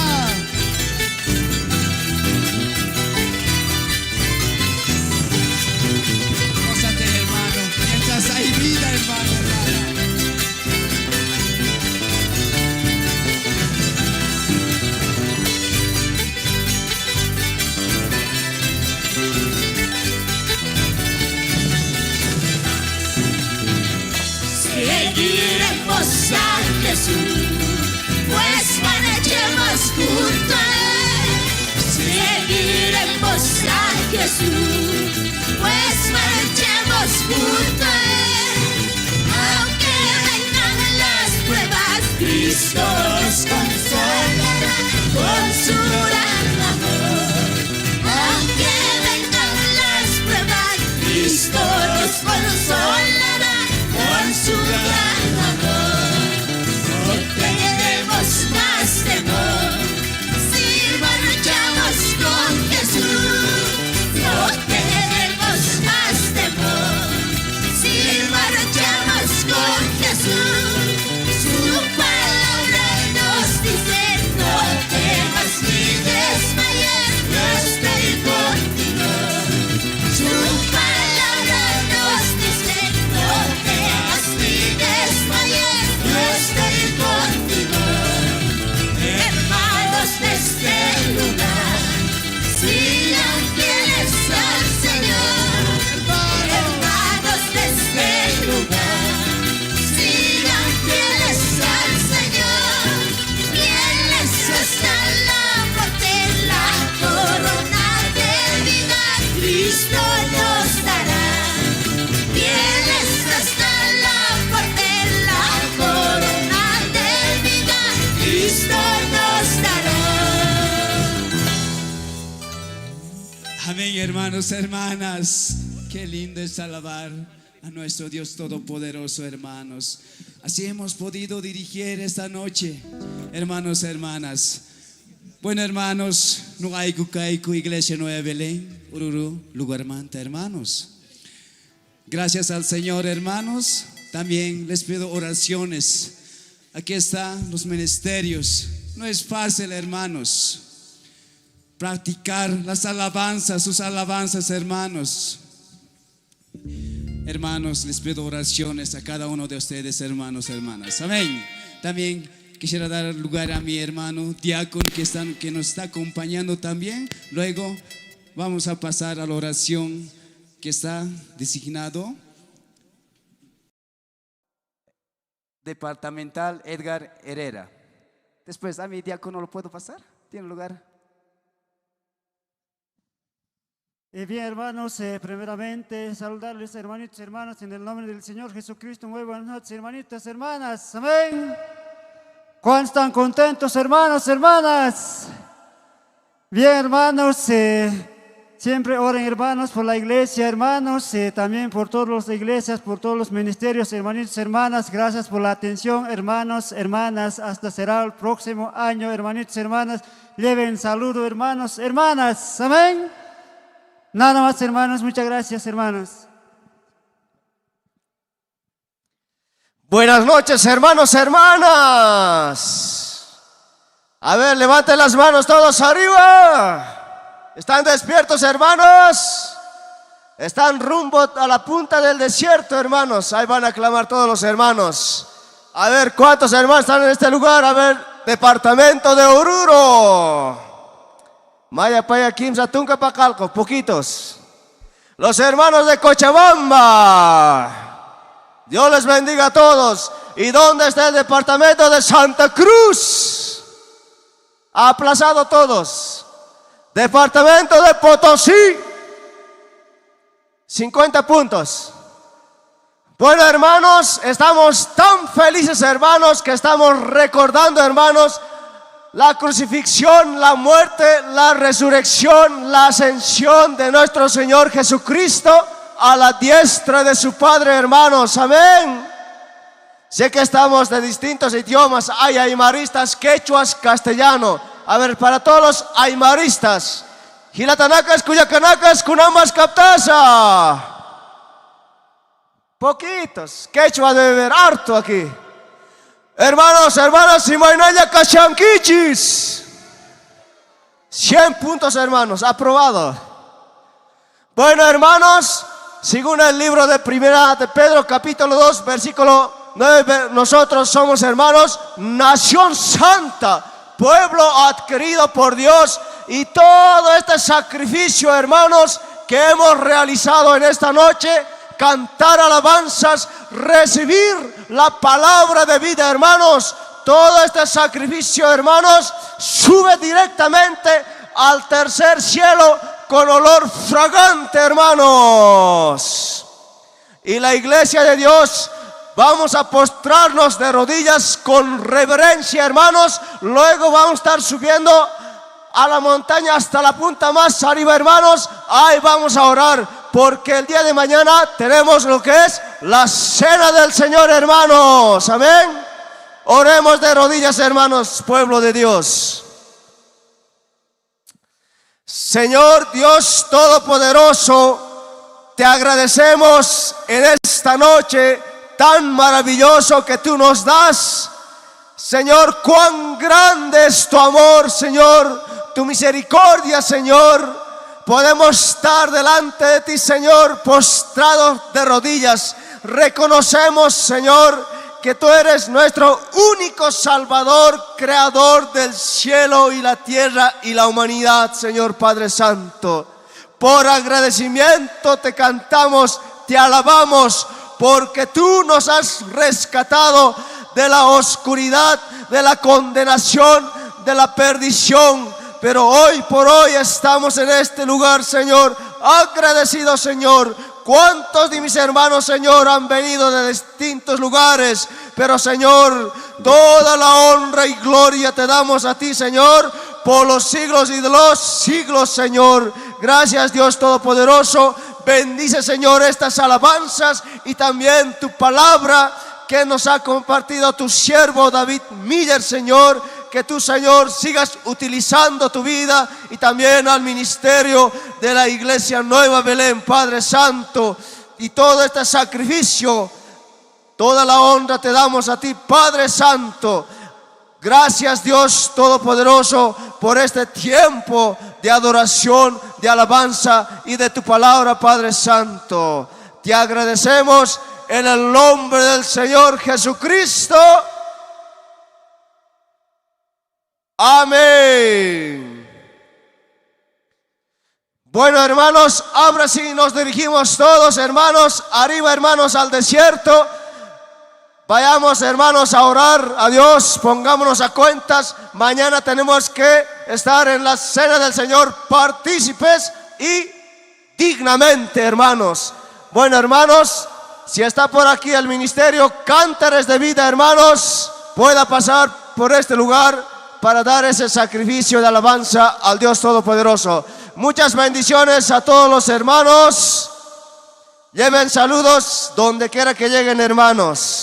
Gózate, hermano, mientras hay vida, hermano, hermana. Seguiremos a Jesús, pues marchemos junto a Él. Seguiremos a Jesús, pues marchemos junto a Él. Aunque vengan las pruebas, Cristo nos consolará con su gran amor. Aunque vengan las pruebas, Cristo nos consolará con su gran amor. No tenemos más temor si marchamos con Jesús. No tenemos más temor si marchamos con Jesús. Su palabra nos dice: no temas ni desmayes, yo estoy contigo. Su palabra nos dice: no temas ni desmayes, yo estoy contigo. Hermanos de este lugar, sigan fieles al Señor. Hermanos de este lugar, sigan fieles al Señor. Fieles hasta la muerte, la corona de vida Cristo nos dará. hermanos, hermanas, qué lindo es alabar a nuestro Dios Todopoderoso, hermanos. Así hemos podido dirigir esta noche, hermanos, hermanas. Bueno, hermanos, no hay Cucaico, Iglesia Nueva Belén, Ururu, lugar manta, hermanos. Gracias al Señor, hermanos. También les pido oraciones. Aquí están los ministerios. No es fácil, hermanos, practicar las alabanzas, sus alabanzas, hermanos. Hermanos, les pido oraciones a cada uno de ustedes, hermanos, hermanas. Amén. También quisiera dar lugar a mi hermano diácono que nos está acompañando también. Luego vamos a pasar a la oración que está designado. Departamental Edgar Herrera. Después, a mi diácono, ¿lo puedo pasar? ¿Tiene lugar? Bien, hermanos, primeramente saludarles, hermanitos y hermanas, en el nombre del Señor Jesucristo. Muy buenas noches, hermanitas, hermanas. Amén. ¿Cuántos están contentos, hermanos, hermanas? Bien, hermanos, siempre oren, hermanos, por la iglesia, hermanos, también por todas las iglesias, por todos los ministerios, hermanitos, hermanas. Gracias por la atención, hermanos, hermanas. Hasta será el próximo año, hermanitos, hermanas. Lleven saludo, hermanos, hermanas. Amén. Nada más, hermanos. Muchas gracias, hermanos. Buenas noches, hermanos, hermanas. A ver, levanten las manos todos arriba. ¿Están despiertos, hermanos? Están rumbo a la punta del desierto, hermanos. Ahí van a clamar todos los hermanos. A ver, ¿cuántos hermanos están en este lugar? A ver, departamento de Oruro. Maya Paya Kimsa Tunca Pacalco, poquitos. Los hermanos de Cochabamba. Dios les bendiga a todos. ¿Y dónde está el departamento de Santa Cruz? Ha aplazado todos. Departamento de Potosí. 50 puntos. Bueno, hermanos, estamos tan felices, hermanos, que estamos recordando, hermanos, la crucifixión, la muerte, la resurrección, la ascensión de nuestro Señor Jesucristo a la diestra de su Padre, hermanos. Amén. Sé que estamos de distintos idiomas. Hay aymaristas, quechuas, castellano. A ver, para todos los aymaristas. Gilatanacas, cuyacanacas, kunambas, captaza. Poquitos. Quechua debe haber harto aquí. Hermanos, hermanas, Simainaya Cachanquichis. 100 puntos, hermanos, aprobado. Bueno, hermanos, según el libro de Primera de Pedro, capítulo 2, versículo 9, nosotros somos, hermanos, nación santa, pueblo adquirido por Dios, y todo este sacrificio, hermanos, que hemos realizado en esta noche, cantar alabanzas, recibir la palabra de vida, hermanos. Todo este sacrificio, hermanos, sube directamente al tercer cielo con olor fragante, hermanos. Y la iglesia de Dios, vamos a postrarnos de rodillas con reverencia, hermanos. Luego vamos a estar subiendo a la montaña hasta la punta más arriba, hermanos. Ahí vamos a orar, porque el día de mañana tenemos lo que es la cena del Señor, hermanos. Amén. Oremos de rodillas, hermanos, pueblo de Dios. Señor Dios Todopoderoso, te agradecemos en esta noche tan maravilloso que tú nos das. Señor, cuán grande es tu amor, Señor, tu misericordia, Señor. Podemos estar delante de ti, Señor, postrados de rodillas. Reconocemos, Señor, que tú eres nuestro único Salvador, creador del cielo y la tierra y la humanidad, Señor Padre Santo. Por agradecimiento te cantamos, te alabamos, porque tú nos has rescatado de la oscuridad, de la condenación, de la perdición. Pero hoy por hoy estamos en este lugar, Señor, agradecidos, Señor. ¿Cuántos de mis hermanos, Señor, han venido de distintos lugares? Pero, Señor, toda la honra y gloria te damos a ti, Señor, por los siglos y de los siglos, Señor. Gracias, Dios Todopoderoso. Bendice, Señor, estas alabanzas y también tu palabra que nos ha compartido tu siervo David Miller, Señor. Que tú, Señor, sigas utilizando tu vida y también al ministerio de la Iglesia Nueva Belén, Padre Santo. Y todo este sacrificio, toda la honra te damos a ti, Padre Santo. Gracias, Dios Todopoderoso, por este tiempo de adoración, de alabanza y de tu palabra, Padre Santo. Te agradecemos en el nombre del Señor Jesucristo. Amén. Bueno, hermanos, ahora sí nos dirigimos todos, hermanos, arriba, hermanos, al desierto. Vayamos, hermanos, a orar a Dios, pongámonos a cuentas. Mañana tenemos que estar en la cena del Señor, partícipes y dignamente, hermanos. Bueno, hermanos, si está por aquí el ministerio Cántares de Vida, hermanos, pueda pasar por este lugar para dar ese sacrificio de alabanza al Dios Todopoderoso. Muchas bendiciones a todos los hermanos. Lleven saludos donde quiera que lleguen, hermanos.